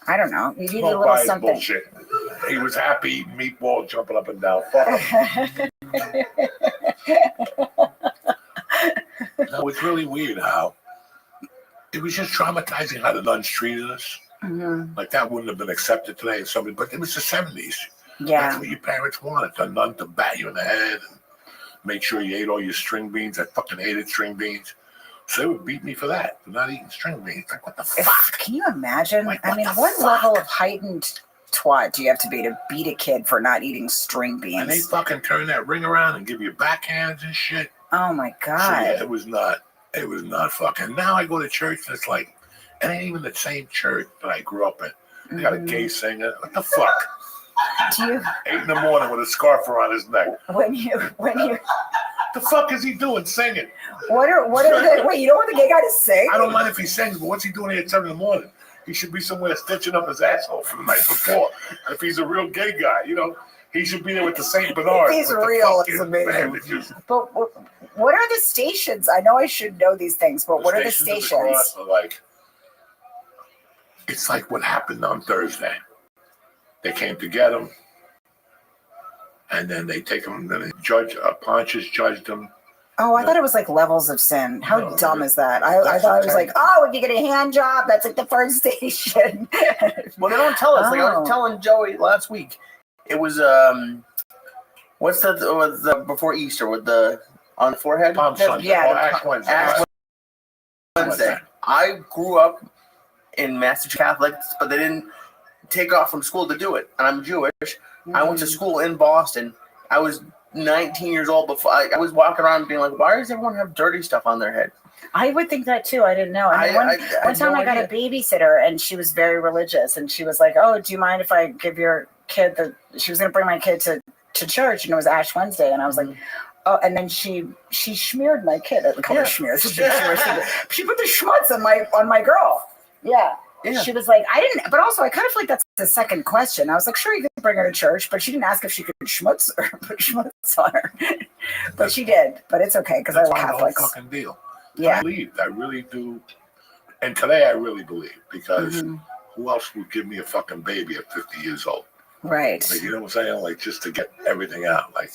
I don't know. You need a Don't little buy his something. bullshit. He was happy, meatball jumping up and down. Fuck him. No, it's really weird how it was just traumatizing how the nuns treated us. Mhm. Like that wouldn't have been accepted today if somebody, but it was the 70s. That's Yeah. what your parents wanted, a nun to bat you in the head and make sure you ate all your string beans. I fucking hated string beans. So they would beat me for that, for not eating string beans. Like, what the fuck? Can you imagine? Like, I what mean, the what fuck? level of heightened twat do you have to be to beat a kid for not eating string And they beans? fucking turn that ring around and give you backhands and shit. Oh my So God. yeah, it was not fucking. Now I go to church and it's like, it ain't even the same church that I grew up in. They got a Mhm. gay singer. What the fuck? Do you 8 in the morning with a scarf around his neck. when you The fuck is he doing singing? what are the wait, you don't want the gay guy to sing? I don't mind if he sings, but what's he doing here at 7 in the morning? He should be somewhere stitching up his asshole from the night before. If he's a real gay guy, he should be there with the St. Bernard. He's with the real, fucking it's amazing. bandages. But what are the stations? I know I should know these things, but what are the Of stations? cross are like, it's like what happened on Thursday. They came to get him, and then they take him, and Pontius judged him. Oh, I thought it was like levels of sin. How No, dumb is that? I that's thought it was okay. like, oh, if you get a hand job, that's like the first station. Well, they don't tell us. Like I Oh. was telling Joey last week, it was what's the before Easter with the on the forehead? Palm Sunday. yeah, or the Ash Wednesday. Ash Wednesday. I grew up in Massachusetts Catholics, but they didn't take off from school to do it. And I'm Jewish. I went to school in Boston. I was 19 years old before I was walking around being like, why does everyone have dirty stuff on their head? I would think that too. I didn't know. I mean, one time I got a babysitter and she was very religious and she was like, oh, do you mind if I give your kid she was going to bring my kid to church and it was Ash Wednesday. And I was like, oh, and then she smeared my kid. I call her smears. She put the schmutz on my girl. Yeah. Yeah. She was like, I didn't, but also I kind of feel like that's the second question. I was like, sure, you could bring her to church, but she didn't ask if she could put schmutz on her. But she did, but it's okay because I That's like my whole Catholics. fucking deal. Yeah. I believed. I really do. And today I really believe, because who else would give me a fucking baby at 50 years old? Right. Like, you know what I'm saying? Like, just to get everything out. Like,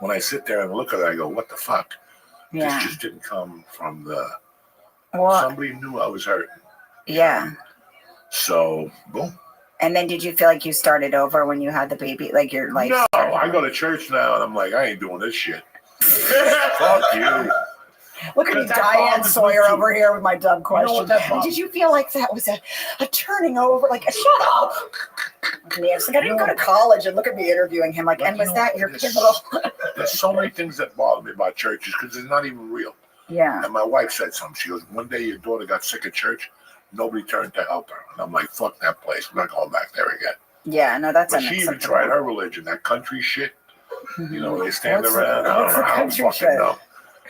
when I sit there and look at it, I go, what the fuck? Yeah. This just didn't come from Well, somebody knew I was hurting. yeah. So, boom. And then did you feel like you started over when you had the baby? Like your life? No, started I over? go to church now and I'm like, I ain't doing this shit. Fuck you. Look at me, Because that Diane bothers me Sawyer too. over here with my dumb question. what that And bothers- did you feel like that was a turning over? Like, shut up. Nancy, like, I didn't go to college and look at me interviewing him. Like, But and you was know that what? your This- pivotal? there's so many things that bother me about churches because it's not even real. Yeah. And my wife said something. She goes, one day your daughter got sick at church. Nobody turned to help her. And I'm like, fuck that place. I'm not going back there again. Yeah, no, that's But she even tried her religion, that country shit. You know, they stand around. I don't know how to fucking know.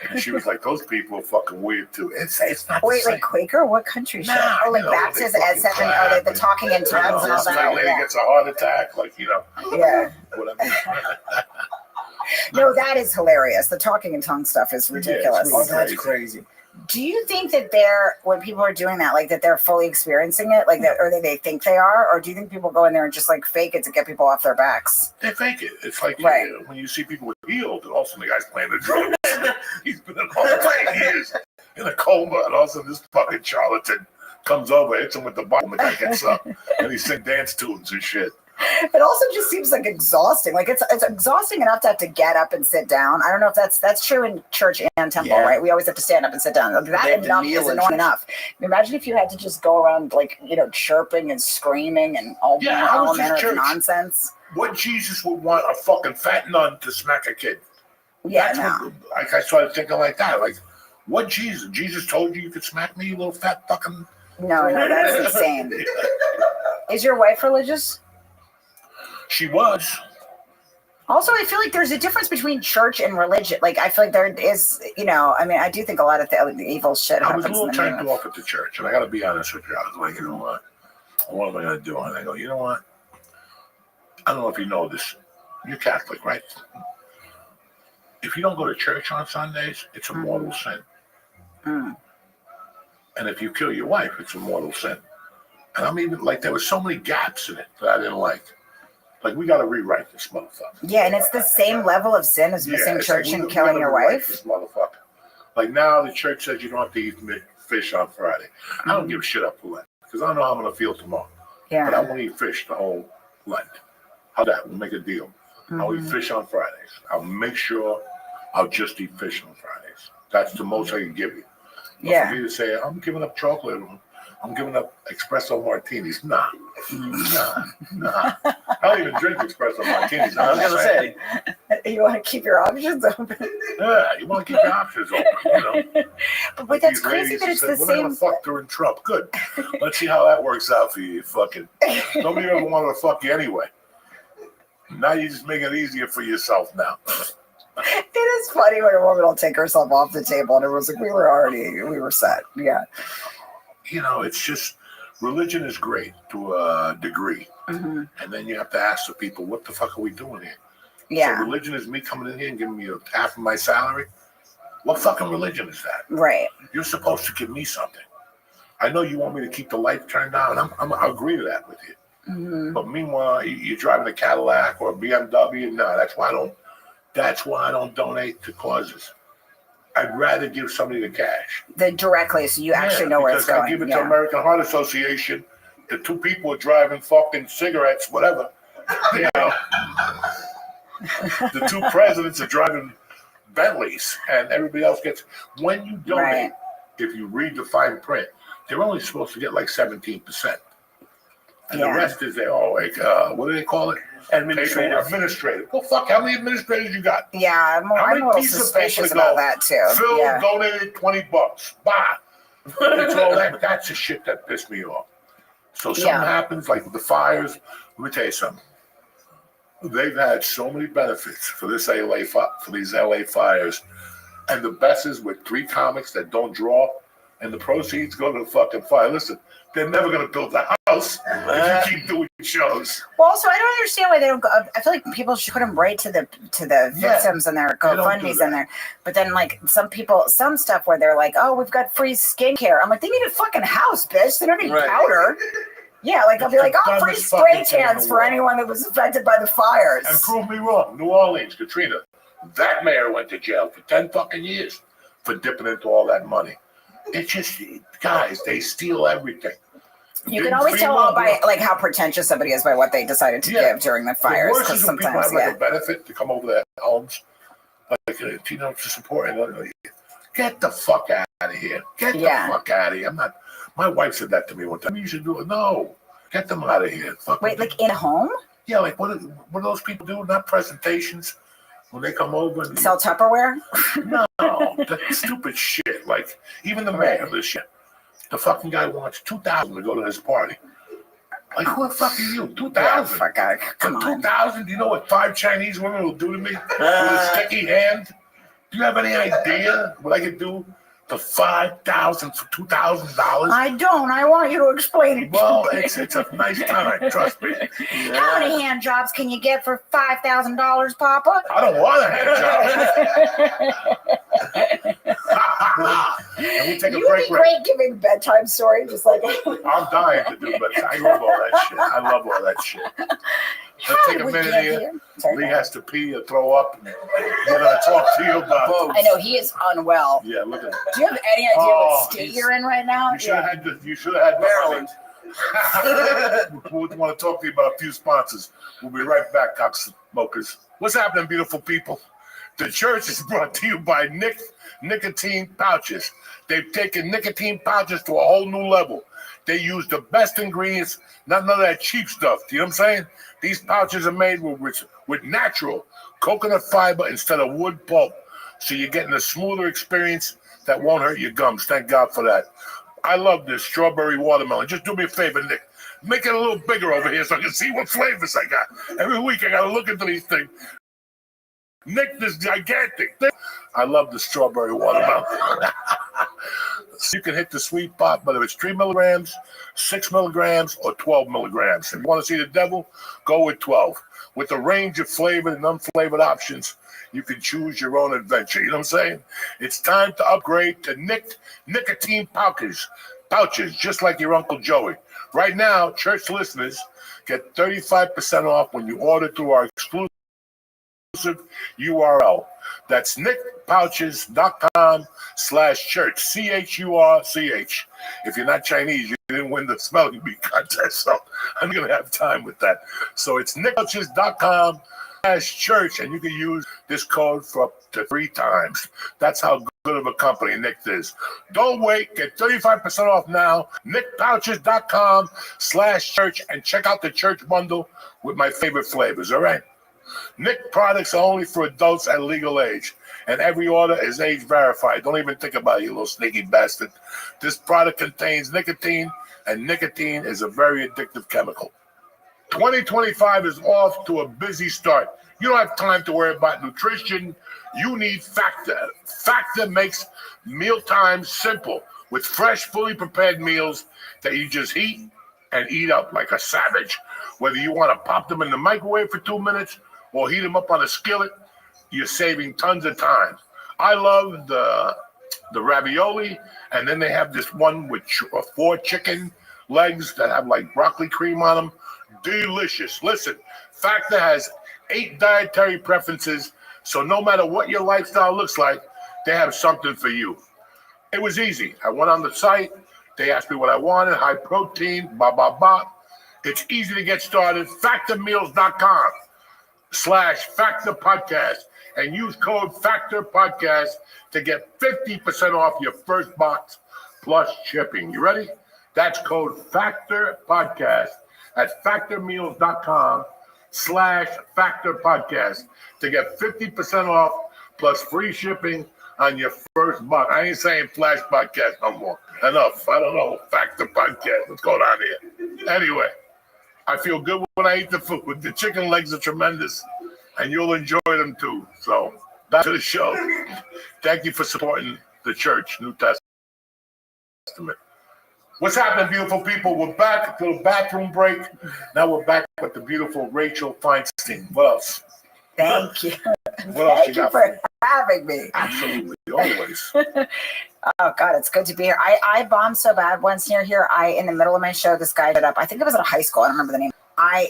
And she was like, those people are fucking weird too. It's not Wait, the same. like Quaker? What country shit? Nah, Oh, like you know, Baptist they as fucking seven, the talking in tongues and all this that. lady gets a heart attack, like, you know. Yeah. Whatever. No, that is hilarious. The talking in tongues stuff is ridiculous. really That's crazy. Do you think that when people are doing that, like that they're fully experiencing it, like that, or they think they are, or do you think people go in there and just like fake it to get people off their backs? They fake it. It's like Right. when you see people healed, and all of a sudden the guy's playing the drums. He's been in all 20 years in a coma, and all of a sudden this fucking charlatan comes over, hits him with the Bible, and the guy gets up, and he sings dance tunes and shit. It also just seems like exhausting. Like it's exhausting enough to have to get up and sit down. I don't know if that's true in church and temple, right? We always have to stand up and sit down. That enough is annoying enough. Imagine if you had to just go around like, you know, chirping and screaming and all manner of nonsense. What Jesus would want a fucking fat nun to smack a kid? Yeah, Like I started thinking like that. Like, what Jesus? Jesus told you could smack me, you little fat fucking. No, that's insane. Is your wife religious? She was. Also, I feel like there's a difference between church and religion. Like, I feel like there is, you know, I mean, I do think a lot of the evil shit happens. I was a little turned off at the church, and I got to be honest with you. I was like, you know what am I going to do? And I go, you know what? I don't know if you know this. You're Catholic, right? If you don't go to church on Sundays, it's a mortal sin. And if you kill your wife, it's a mortal sin. And I'm even like, there were so many gaps in it that I didn't like. Like, we got to rewrite this motherfucker. Yeah, and it's the same level of sin as missing church and killing your wife. This motherfucker. Like, now the church says you don't have to eat fish on Friday. I don't give a shit up for Lent because I don't know how I'm going to feel tomorrow. Yeah. But I won't eat fish the whole Lent. How that? We'll make a deal. I'll eat fish on Fridays. I'll make sure I'll just eat fish on Fridays. That's the most I can give you. But for me to say, I'm giving up chocolate, I'm giving up espresso martinis. Nah. I don't even drink espresso martinis. I was going to say. You want to keep your options open. Yeah, you want to keep your options open, you know. But like that's crazy that it's the same. We're going to fuck during Trump. Good. Let's see how that works out for you, fucking. Nobody ever wanted to fuck you anyway. Now you just make it easier for yourself now. It is funny when a woman will take herself off the table and everyone's like, we were set. Yeah. You know, it's just, religion is great to a degree. And then you have to ask the people, what the fuck are we doing here? Yeah. So religion is me coming in here and giving you half of my salary? What fucking religion is that? Right. You're supposed to give me something. I know you want me to keep the light turned on. I agree to that with you. But meanwhile, you're driving a Cadillac or a BMW. No, that's why I don't donate to causes. I'd rather give somebody the cash. Directly, so you actually know where it's going. I give it to American Heart Association. The two people are driving fucking cigarettes, whatever. You know, the two presidents are driving Bentleys, and everybody else gets. When you donate, if you read the fine print, they're only supposed to get like 17%. And the rest is what do they call it? Administrative. Well, fuck, how many administrators you got? Yeah, I'm a little suspicious about that too. Phil donated $20. Bah. It's all that. That's the shit that pissed me off. So something happens, like with the fires. Let me tell you something. They've had so many benefits for these LA fires, and the best is with 3 comics that don't draw, and the proceeds go to the fucking fire. Listen, they're never going to build the house if you keep doing shows. Well, also, I don't understand why they don't go. I feel like people should put them right to the victims and their GoFundMe's in there. But then, like, some stuff where they're like, oh, we've got free skincare. I'm like, they need a fucking house, bitch. They don't need powder. Yeah, like they'll be like, oh, free spray cans for anyone that was affected by the fires. And prove me wrong. New Orleans, Katrina, that mayor went to jail for 10 fucking years for dipping into all that money. It's just, guys, they steal everything. You can always tell by like how pretentious somebody is by what they decided to give during the fires. The worst is when people have like a benefit to come over their homes, like to support. Get the fuck out of here. Get the fuck out of here. My wife said that to me one time. You should do it. No, get them out of here. Wait, like in a home? Yeah, like what do those people do? Not presentations. when they come over and Sell Tupperware? no, that stupid shit. Like even the mayor of this shit. The fucking guy wants 2,000 to go to his party. Like who the fuck are you? 2,000? Come on. 2,000? Do you know what 5 Chinese women will do to me with a sticky hand? Do you have any idea what I could do for 5,000 for $2,000? I don't. I want you to explain it. Well, it's a nice time. Trust me. How many hand jobs can you get for $5,000, Papa? I don't want a hand job. And we take a You'd break. be great giving bedtime story, just like. I'm dying to do, but I love all that shit. I love all that shit. Let's take a minute here. Lee has to pee or throw up. We're gonna talk to you about. I know he is unwell. Yeah, look at that. Do you have any idea what state you're in right now? You should have had Maryland. We want to talk to you about a few sponsors. We'll be right back, cocksmokers. What's happening, beautiful people? The church is brought to you by Nicotine Pouches. They've taken nicotine pouches to a whole new level. They use the best ingredients, none of that cheap stuff. Do you know what I'm saying? These pouches are made with natural coconut fiber instead of wood pulp. So you're getting a smoother experience that won't hurt your gums. Thank God for that. I love this strawberry watermelon. Just do me a favor, Nick. Make it a little bigger over here so I can see what flavors I got. Every week I got to look into these things. Nick, this gigantic thing. I love the strawberry watermelon. You can hit the sweet spot, whether it's 3 milligrams, 6 milligrams, or 12 milligrams. If you want to see the devil, go with 12. With a range of flavored and unflavored options, you can choose your own adventure. You know what I'm saying? It's time to upgrade to nicotine pouches, just like your Uncle Joey. Right now, church listeners get 35% off when you order through our exclusive URL. That's nickpouches.com/church. CHURCH. If you're not Chinese, you didn't win the spelling bee contest, so I'm going to have time with that. So it's nickpouches.com/church, and you can use this code for up to 3 times. That's how good of a company Nick is. Don't wait. Get 35% off now. nickpouches.com/church, and check out the church bundle with my favorite flavors, all right? Nick products are only for adults at legal age, and every order is age verified. Don't even think about it, you little sneaky bastard. This product contains nicotine, and nicotine is a very addictive chemical. 2025 is off to a busy start. You don't have time to worry about nutrition. You need Factor. Factor makes mealtime simple with fresh, fully prepared meals that you just heat and eat up like a savage. Whether you want to pop them in the microwave for 2 minutes or heat them up on a skillet, you're saving tons of time. I love the ravioli, and then they have this one with 4 chicken legs that have like broccoli cream on them. Delicious. Listen, Factor has 8 dietary preferences, so no matter what your lifestyle looks like, they have something for you. It was easy. I went on the site. They asked me what I wanted, high protein, It's easy to get started. Factormeals.com/Factor Podcast and use code Factor Podcast to get 50% off your first box plus shipping. You ready? That's code Factor Podcast at factormeals.com/Factor Podcast to get 50% off plus free shipping on your first box. I ain't saying Flash Podcast no more. Enough. I don't know. Factor Podcast. What's going on here? Anyway. I feel good when I eat the food. The chicken legs are tremendous, and you'll enjoy them too. So, back to the show. Thank you for supporting the church, New Testament. What's happening, beautiful people? We're back. A little bathroom break. Now we're back with the beautiful Rachel Feinstein. What else? Thank you. What else Thank you for having me. Absolutely, always. Oh God, it's good to be here. I bombed so bad once near here. In the middle of my show, this guy stood up. I think it was at a high school. I don't remember the name.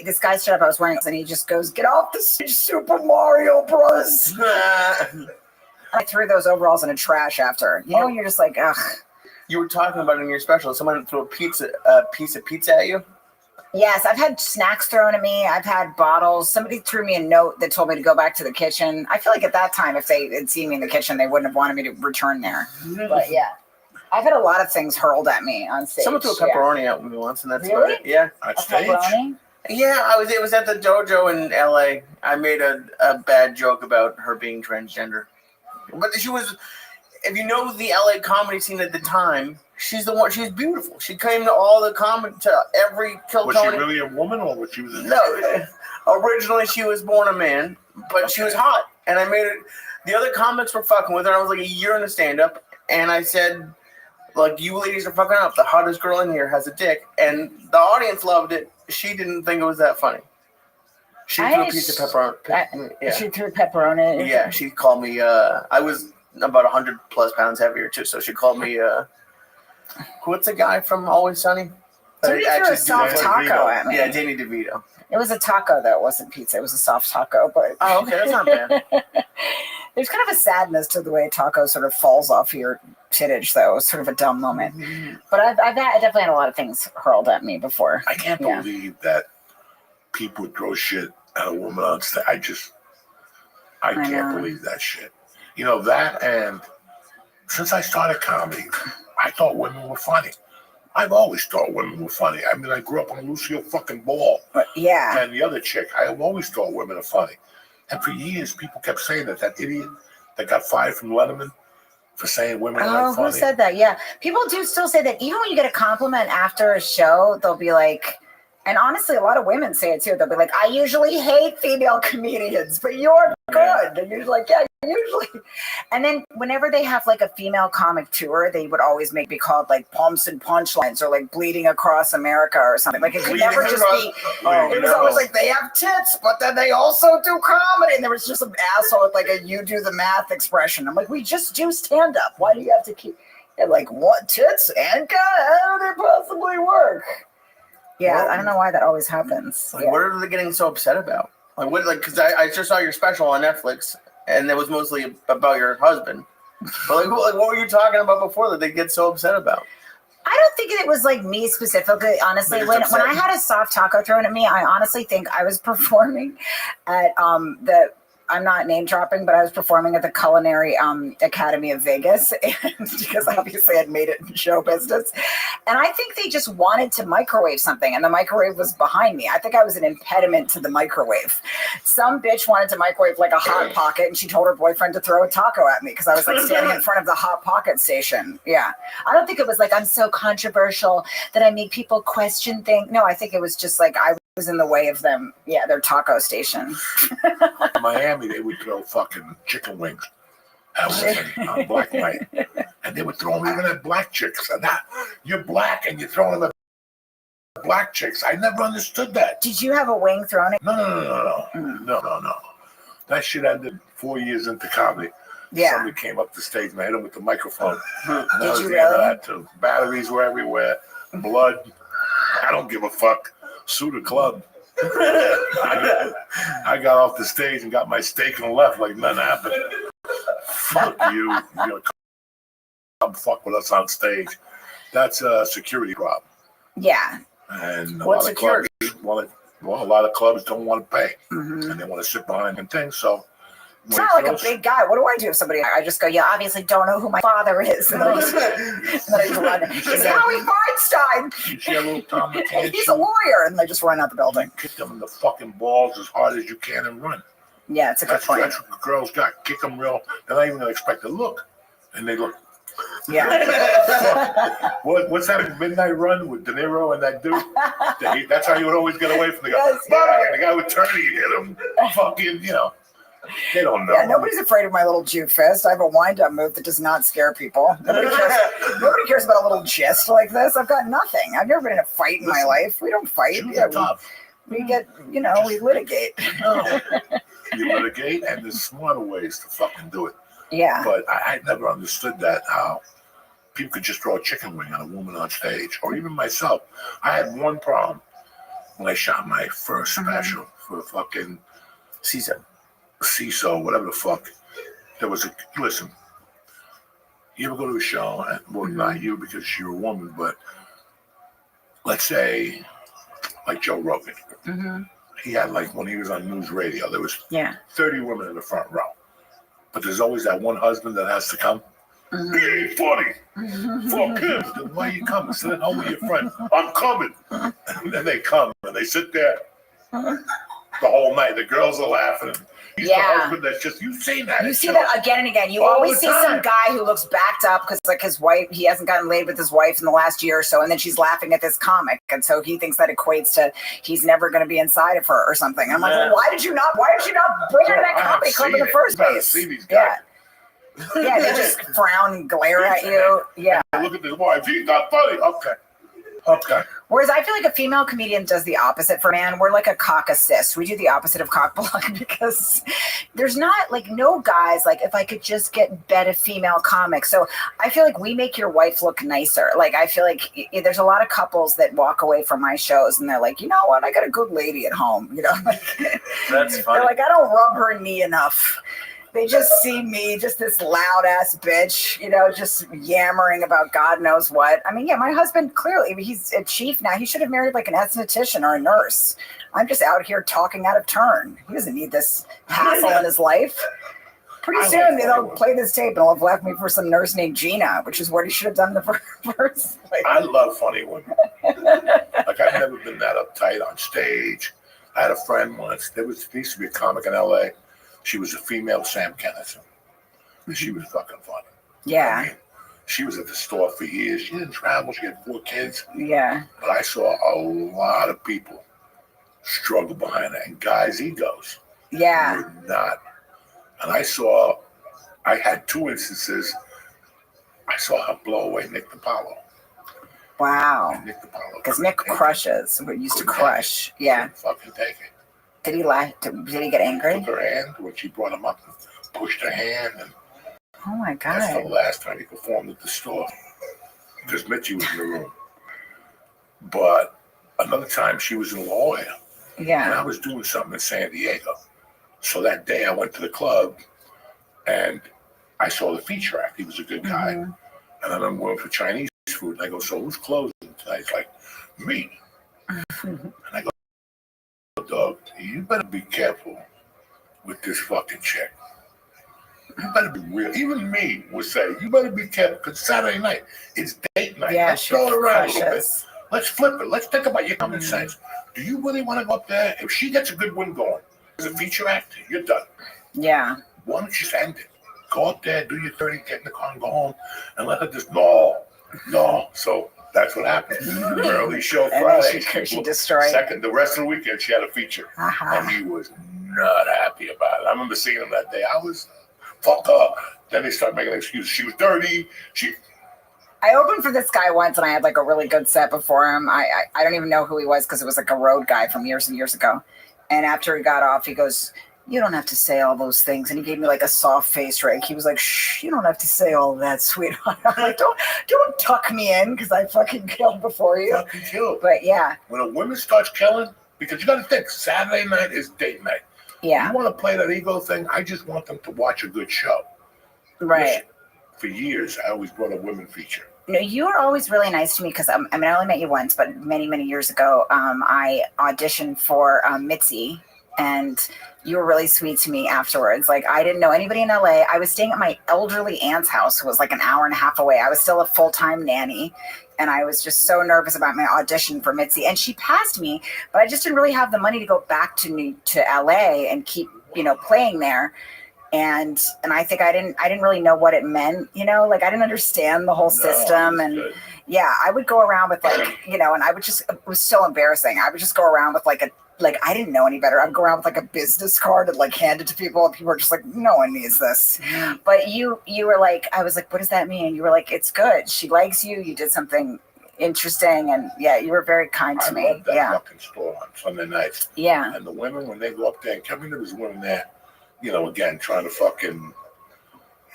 This guy stood up. I was wearing it, and he just goes, "Get off the stage, Super Mario Bros." I threw those overalls in a trash after. You know, you're just like, ugh. You were talking about it in your special. Someone threw a piece of pizza at you. Yes, I've had snacks thrown at me. I've had bottles. Somebody threw me a note that told me to go back to the kitchen. I feel like at that time, if they had seen me in the kitchen, they wouldn't have wanted me to return there. But yeah, I've had a lot of things hurled at me on stage. Someone threw a pepperoni at me once, and that's really? about it. Yeah. On stage? Pepperoni? Yeah, it was at the dojo in LA. I made a bad joke about her being transgender. But she was, if you know the LA comedy scene at the time, she's the one, she's beautiful. She came to all the comedy, to every Kill Was Tony. she really a woman or was she was a No, originally she was born a man, but she was hot. And I made it, the other comics were fucking with her. I was like a year in a stand-up, and I said, like, you ladies are fucking up. The hottest girl in here has a dick. And the audience loved it. She didn't think it was that funny. She threw a piece of pepperoni. Yeah. She threw pepperoni. Yeah, she called me, I was about 100 plus pounds heavier too, so she called me, what's the guy from Always Sunny? Somebody threw a soft taco at me. Yeah, Danny DeVito. It was a taco, though. It wasn't pizza. It was a soft taco. But oh, okay, that's not bad. There's kind of a sadness to the way a taco sort of falls off your tittage, though. It's sort of a dumb moment. But I definitely had a lot of things hurled at me before. I can't believe that people would throw shit at a woman on stage. I can't believe that shit. You know, that, and since I started comedy, I thought women were funny. I've always thought women were funny. I mean, I grew up on Lucille fucking Ball. Yeah. And the other chick, I've always thought women are funny. And for years, people kept saying that idiot that got fired from Letterman for saying women are funny. Who said that? Yeah. People do still say that. Even when you get a compliment after a show, they'll be like, and honestly, a lot of women say it too. They'll be like, I usually hate female comedians, but you're good. And you're like, yeah, usually. And then whenever they have like a female comic tour, they would always make me called like Pumps and Punchlines or like Bleeding Across America or something. Like it could never just be, it was always like they have tits, but then they also do comedy. And there was just some asshole with like a you do the math expression. I'm like, we just do stand up. Why do you have to keep it like what tits and how do they possibly work? Yeah, well, I don't know why that always happens. Like, what are they getting so upset about? Like, what? Like, because I just saw your special on Netflix, and it was mostly about your husband. But like, what were you talking about before that they get so upset about? I don't think it was like me specifically. Honestly, when I had a soft taco thrown at me, I honestly think I was performing at I'm not name dropping, but I was performing at the Culinary Academy of Vegas, and because obviously I'd made it in show business. And I think they just wanted to microwave something, and the microwave was behind me. I think I was an impediment to the microwave. Some bitch wanted to microwave like a Hot Pocket, and she told her boyfriend to throw a taco at me because I was like standing in front of the Hot Pocket station. Yeah. I don't think it was like I'm so controversial that I make people question things. No, I think it was just like I was in the way of them. Yeah, their taco station. In Miami, they would throw fucking chicken wings on black night. And they would throw them even at black chicks. And that, you're black and you're throwing them at black chicks. I never understood that. Did you have a wing thrown at? No. That shit ended 4 years into comedy. Yeah. Somebody came up the stage and I hit him with the microphone. And that Did was you the end of really? that too. Batteries were everywhere. Blood. I don't give a fuck. Sue the club. I got off the stage and got my steak and left like nothing happened. Fuck you. You're gonna come fuck with us on stage. That's a security problem. Yeah. And a What lot security? of clubs, a lot of clubs don't want to pay, and they want to sit behind and things. So it's not like a big guy. What do I do if somebody? I just go, yeah, obviously don't know who my father is, and then I just run. He's Howie Feinstein. You see a little Tom McCann He's a lawyer, and they just run out the building. Kick them in the fucking balls as hard as you can and run. Yeah, it's a good point. That's what the girls got. Kick them real. They're not even gonna expect to look, and they look. Yeah. What's that midnight run with De Niro and that dude? That's how you would always get away from the guy. Yes, yeah. The guy would turn and hit him. Fucking, they don't know. Yeah, nobody's afraid of my little juke fist. I have a wind-up move that does not scare people. Nobody cares about a little gist like this. I've got nothing. I've never been in a fight in my life. We don't fight. We get, we litigate. You litigate, and there's smarter ways to fucking do it. Yeah. But I never understood that, how people could just throw a chicken wing at a woman on stage, or even myself. I had one problem when I shot my first special for fucking CISO, whatever the fuck. There was listen, you ever go to a show, and well, not you because you're a woman, but let's say like Joe Rogan. He had when he was on news radio, there was 30 women in the front row. But there's always that one husband that has to come. He ain't funny. Fuck him. Then why you coming? Sit at home with your friend. I'm coming. And then they come and they sit there The whole night, the girls are laughing. He's the husband that's just, you've seen that. You see that again and again. You always see some guy who looks backed up because like his wife, he hasn't gotten laid with his wife in the last year or so, and then she's laughing at this comic, and so he thinks that equates to he's never going to be inside of her or something. I'm like, well, why did you not bring her to that comedy club in the first place? See these guys. Yeah, they just frown and glare at you. Yeah. Look at this wife. He's not funny. Okay. Whereas I feel like a female comedian does the opposite for man. We're like a cock assist. We do the opposite of cock block because there's not like no guys like if I could just get better female comics. So I feel like we make your wife look nicer. Like I feel like there's a lot of couples that walk away from my shows and they're like, you know what? I got a good lady at home. You know, That's funny. They're like, I don't rub her knee enough. They just see me, just this loud ass bitch, you know, just yammering about God knows what. I mean, yeah, my husband clearly, he's a chief now. He should have married like an esthetician or a nurse. I'm just out here talking out of turn. He doesn't need this hassle in his life. Pretty soon they'll play this tape and they'll have left me for some nurse named Gina, which is what he should have done in the first place. I love funny women. Like I've never been that uptight on stage. I had a friend once. There used to be a comic in LA. She was a female Sam Kennison. She was fucking funny. Yeah. I mean, she was at the store for years. She didn't travel. She had 4 kids. Yeah. But I saw a lot of people struggle behind that. And guys' egos. Yeah. Were not. And I had 2 instances. I saw her blow away Nick DiPaolo. Wow. Nick DiPaolo. Because Nick crushes. We used to crush. Yeah. Fucking take it. Did he lie? Did he get angry? Took her hand when she brought him up and pushed her hand. And oh my God. that's the last time he performed at the store. Because Mitchie was in the room. But another time she was in La Jolla. Yeah. And I was doing something in San Diego. So that day I went to the club and I saw the feature act. He was a good guy. Mm-hmm. And then I'm going for Chinese food. And I go, so who's closing tonight? He's like, me. And I go, dog, you better be careful with this fucking chick. You better be real. Even me would say, you better be careful because Saturday night is date night. Yeah, let's throw it around a little bit. Let's flip it. Let's think about your common sense. Do you really want to go up there? If she gets a good win going as a feature act, you're done. Yeah. Why don't you just end it? Go up there, do your 30, get in the car and go home and let her just, no. So that's what happened. Early show Friday. She destroyed. The rest of the weekend, she had a feature. And he was not happy about it. I remember seeing him that day. I was, fuck up. Then they started making excuses. She was dirty. I opened for this guy once and I had like a really good set before him. I don't even know who he was because it was like a road guy from years and years ago. And after he got off, he goes, you don't have to say all those things. And he gave me like a soft face rake. He was like, shh, you don't have to say all that, sweetheart. I'm like, don't tuck me in because I fucking killed before you. Fucking killed. But yeah. When a woman starts killing, because you got to think, Saturday night is date night. Yeah. You want to play that ego thing? I just want them to watch a good show. Right. Listen, for years, I always brought a women feature. No, you are always really nice to me because I only met you once, but many, many years ago, I auditioned for Mitzi, and you were really sweet to me afterwards. Like, I didn't know anybody in LA. I was staying at my elderly aunt's house, who was like an hour and a half away. I was still a full-time nanny, and I was just so nervous about my audition for Mitzi. And she passed me, but I just didn't really have the money to go back to LA and keep, playing there. And I think I didn't really know what it meant, like I didn't understand the whole system. And yeah, I would go around with like, and I would just, it was so embarrassing. I would just go around with like I didn't know any better. I'd go around with like a business card and like hand it to people, and people were just like, no one needs this. But you were like, I was like, what does that mean? You were like, it's good. She likes you. You did something interesting. And yeah, you were very kind to me. I love that fucking store on Sunday nights. Yeah. And the women, when they go up there, and Kevin, there was women there, again, trying to fucking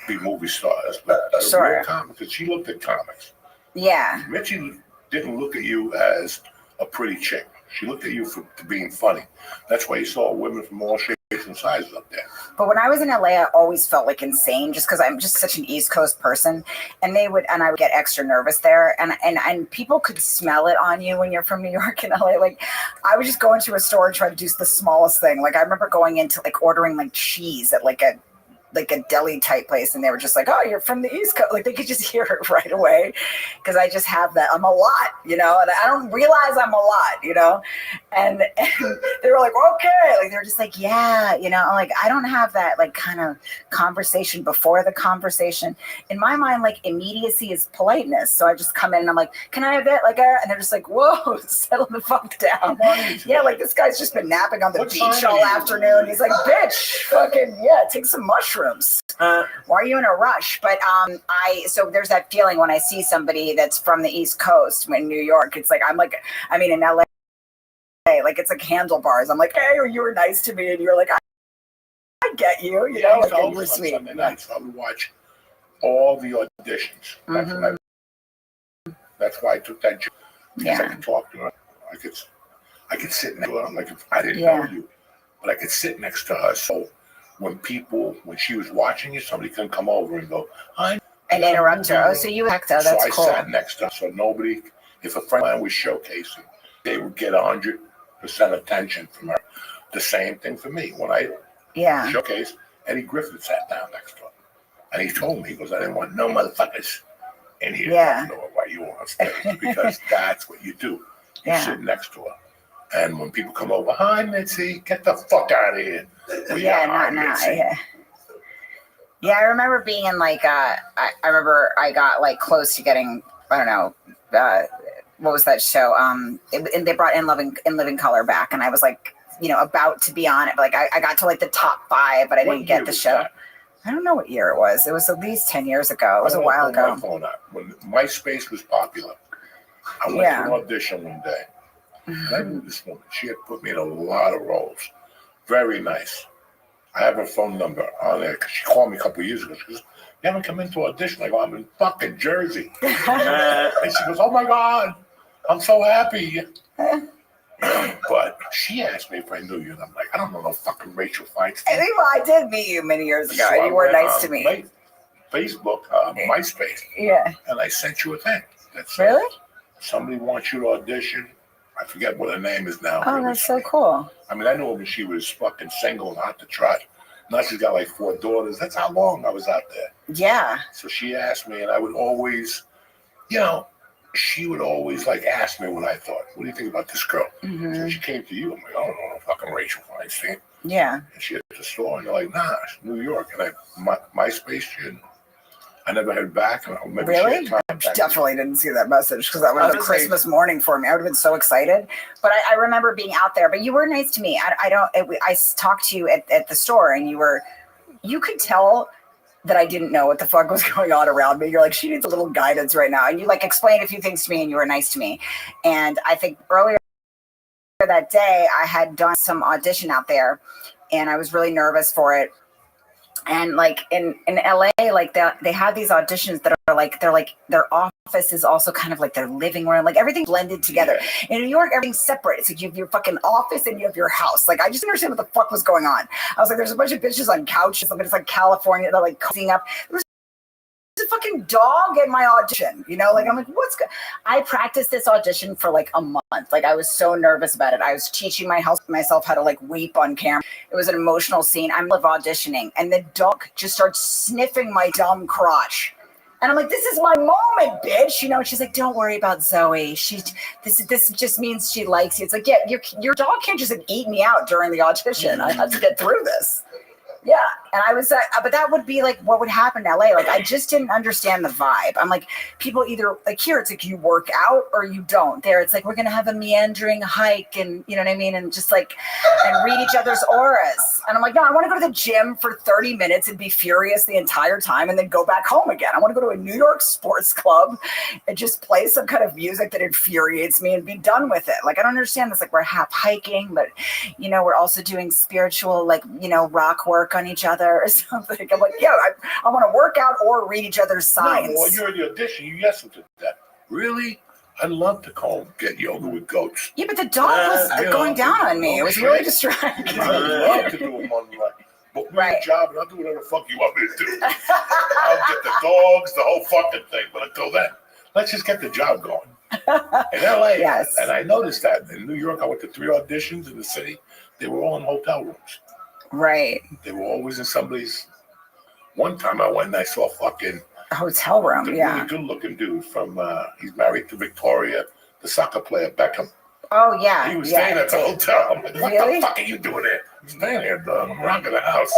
be movie stars. But sure. Because she looked at comics. Yeah. Mitchie didn't look at you as a pretty chick. She looked at you for being funny. That's why you saw women from all shapes and sizes up there. But when I was in LA, I always felt like insane just because I'm just such an East Coast person. And I would get extra nervous there. And people could smell it on you when you're from New York and LA. Like, I would just go into a store and try to do the smallest thing. Like, I remember going into like ordering like cheese at like a deli type place, and they were just like, oh, you're from the East Coast. Like, they could just hear it right away because I just have that. I'm a lot, and I don't realize I'm a lot, And they were like, okay. Like, they're just like, yeah, you know, I'm like, I don't have that like kind of conversation before the conversation. In my mind, like immediacy is politeness. So I just come in and I'm like, can I have that? Like, and they're just like, whoa, settle the fuck down. Yeah, like this guy's just been napping on the beach all afternoon. He's like, bitch, fucking, yeah, take some mushrooms. Why are you in a rush? But so there's that feeling when I see somebody that's from the East Coast in New York. It's like, in LA. Like it's like handlebars. I'm like, hey, you were nice to me, and you're like, I get you, you know, like, and you were sweet. Sunday nights, I would watch all the auditions. That's why I took that job. Because I could talk to her. I could sit next to her. I'm like, I didn't know you, but I could sit next to her. So when she was watching you, somebody can come over and go, hi, and interrupt her. Oh, so you act out. That's cool. So I sat next to her, so nobody. If a friend of mine was showcasing, they would get 100% attention from her. The same thing for me. When I showcase, Eddie Griffin sat down next to her. And he told me, he goes, I didn't want no motherfuckers in here. I don't know why you were on stage. Because that's what you do. You sit next to her. And when people come over, hi, Mitzi, get the fuck out of here. Yeah, I remember being in like, I remember I got like close to getting, I don't know, what was that show? And they brought In Living Color back, and I was like, you know, about to be on it. But like, I got to like the top 5, but I didn't get the show. I don't know what year it was. It was at least 10 years ago. It was a while ago. When MySpace was popular, I went to an audition one day. And I knew this woman. She had put me in a lot of roles. Very nice. I have her phone number on there because she called me a couple of years ago. She goes, you haven't come into audition? I go, I'm in fucking Jersey. And she goes, oh my God, I'm so happy. But she asked me if I knew you, and I'm like, I don't know no fucking Rachel Feinstein. I did meet you many years ago, and you were nice to me. Facebook, MySpace. Yeah. And I sent you a thing. Really? Somebody wants you to audition. I forget what her name is now. Oh, that's so cool. I mean, I knew her when she was fucking single and hot to trot. Now she's got like 4 daughters. That's how long I was out there. Yeah. So she asked me, and I would always, you know, she would always like ask me what I thought. What do you think about this girl? So she came to you. I'm like, I don't know, fucking Rachel Feinstein. Yeah. And she at the store, and they're like, nah, it's New York. And MySpace, I never heard back. Really? I definitely didn't see that message because that was a Christmas morning for me. I would have been so excited. But I remember being out there. But you were nice to me. I talked to you at the store, and you could tell that I didn't know what the fuck was going on around me. You're like, she needs a little guidance right now. And you like explained a few things to me, and you were nice to me. And I think earlier that day, I had done some audition out there, and I was really nervous for it. And like in LA, like they have these auditions that are like, their office is also kind of like their living room, like everything blended together. In New York, everything's separate. It's like you have your fucking office and you have your house. Like, I just didn't understand what the fuck was going on. I was like, there's a bunch of bitches on couches. I mean, it's like California. They're like cozying up. There's a fucking dog in my audition, you know, like I'm like, I practiced this audition for like a month. Like, I was so nervous about it. I was teaching myself how to like weep on camera. It was an emotional scene. I'm auditioning, and the dog just starts sniffing my dumb crotch. And I'm like, this is my moment, bitch. You know, and she's like, don't worry about Zoe. This just means she likes you. It's like, yeah, your dog can't just like, eat me out during the audition. I have to get through this. Yeah. And I was, but that would be like what would happen in LA. Like, I just didn't understand the vibe. I'm like, people either, like here, it's like you work out or you don't. There, it's like, we're going to have a meandering hike and, you know what I mean? And just like, and read each other's auras. And I'm like, no, I want to go to the gym for 30 minutes and be furious the entire time and then go back home again. I want to go to a New York sports club and just play some kind of music that infuriates me and be done with it. Like, I don't understand this. Like, we're half hiking, but, you know, we're also doing spiritual, like, you know, rock work on each other or something. I'm like, yeah, I want to work out or read each other's signs. No, well, you're in the audition. You yes to that. Really? I'd love to get yoga with goats. Yeah, but the dog was going down on me. It was really distracting. I'd love to do them on book me a job, and I'll do whatever the fuck you want me to do. I'll get the dogs, the whole fucking thing. But until then, let's just get the job going. In LA, yes. And I noticed that in New York, I went to 3 auditions in the city. They were all in hotel rooms. Right. They were always in somebody's. One time I went and I saw fucking hotel room. Really good looking dude from. He's married to Victoria, the soccer player Beckham. Oh yeah. He was yeah, staying at the hotel. I'm like, what Really? the fuck are you doing there? I'm staying here, dog. I'm rocking the house.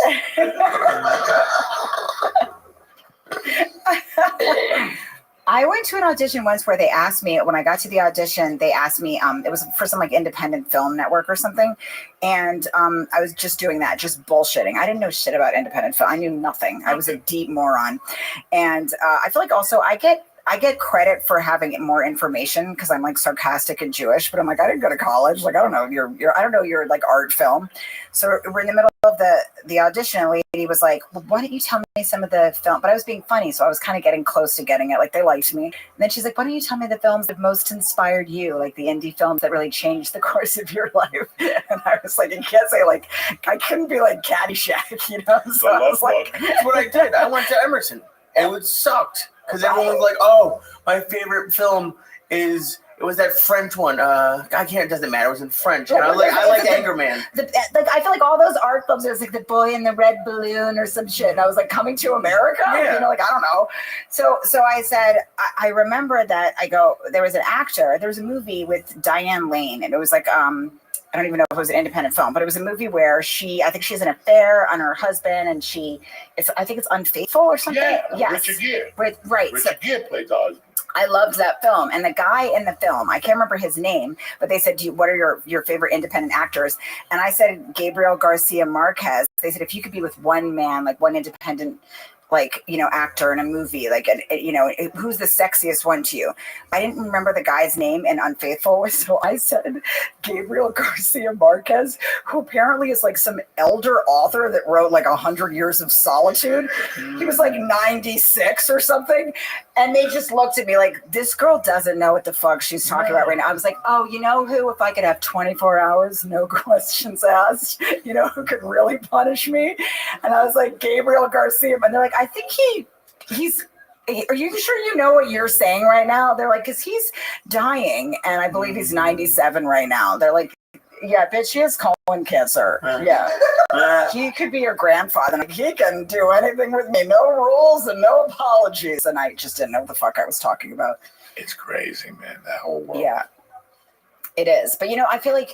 I went to an audition once where they asked me, when I got to the audition, they asked me, it was for some like independent film network or something. And I was just doing that, just bullshitting. I didn't know shit about independent film. I knew nothing. I was a deep moron. And I feel like also I get credit for having more information because I'm like sarcastic and Jewish, but I'm like, I didn't go to college. Like, I don't know I don't know your like art film. So we're in the middle of the audition. And a lady was like, well, why don't you tell me some of the film? But I was being funny. So I was kind of getting close to getting it. Like they liked me. And then she's like, why don't you tell me the films that most inspired you? Like the indie films that really changed the course of your life. And I was like, you can't say like, I couldn't be like Caddyshack, you know? So I was like, that's what I did. I went to Emerson and it sucked. Because everyone was like, oh, my favorite film is, it was that French one. I can't, it doesn't matter. It was in French. And I like Anchorman. Like, I feel like all those art films, there's like The Boy in the Red Balloon or some shit. And I was like, Coming to America? Yeah. You know, like, I don't know. So I said, I remember that there was an actor, there was a movie with Diane Lane. And it was like, I don't even know if it was an independent film, but it was a movie where I think she has an affair on her husband, and I think it's Unfaithful or something. Yeah, yes. Richard Gere. Right. Richard Gere played the husband. I loved that film. And the guy in the film, I can't remember his name, but they said, what are your favorite independent actors? And I said, Gabriel Garcia Marquez. They said, if you could be with one man, like one independent like, you know, actor in a movie, like, you know, who's the sexiest one to you? I didn't remember the guy's name in Unfaithful, so I said Gabriel Garcia Marquez, who apparently is like some elder author that wrote like 100 Years of Solitude. He was like 96 or something. And they just looked at me like, this girl doesn't know what the fuck she's talking about right now. I was like, oh, you know who, if I could have 24 hours, no questions asked, you know, who could really punish me? And I was like, Gabriel Garcia. And they're like, I think he's, are you sure you know what you're saying right now? They're like, because he's dying. And I believe he's 97 right now. They're like, yeah, bitch, he has colon cancer. Yeah. He could be your grandfather. Like, he can do anything with me. No rules and no apologies. And I just didn't know what the fuck I was talking about. It's crazy, man, that whole world. Yeah, it is. But, you know, I feel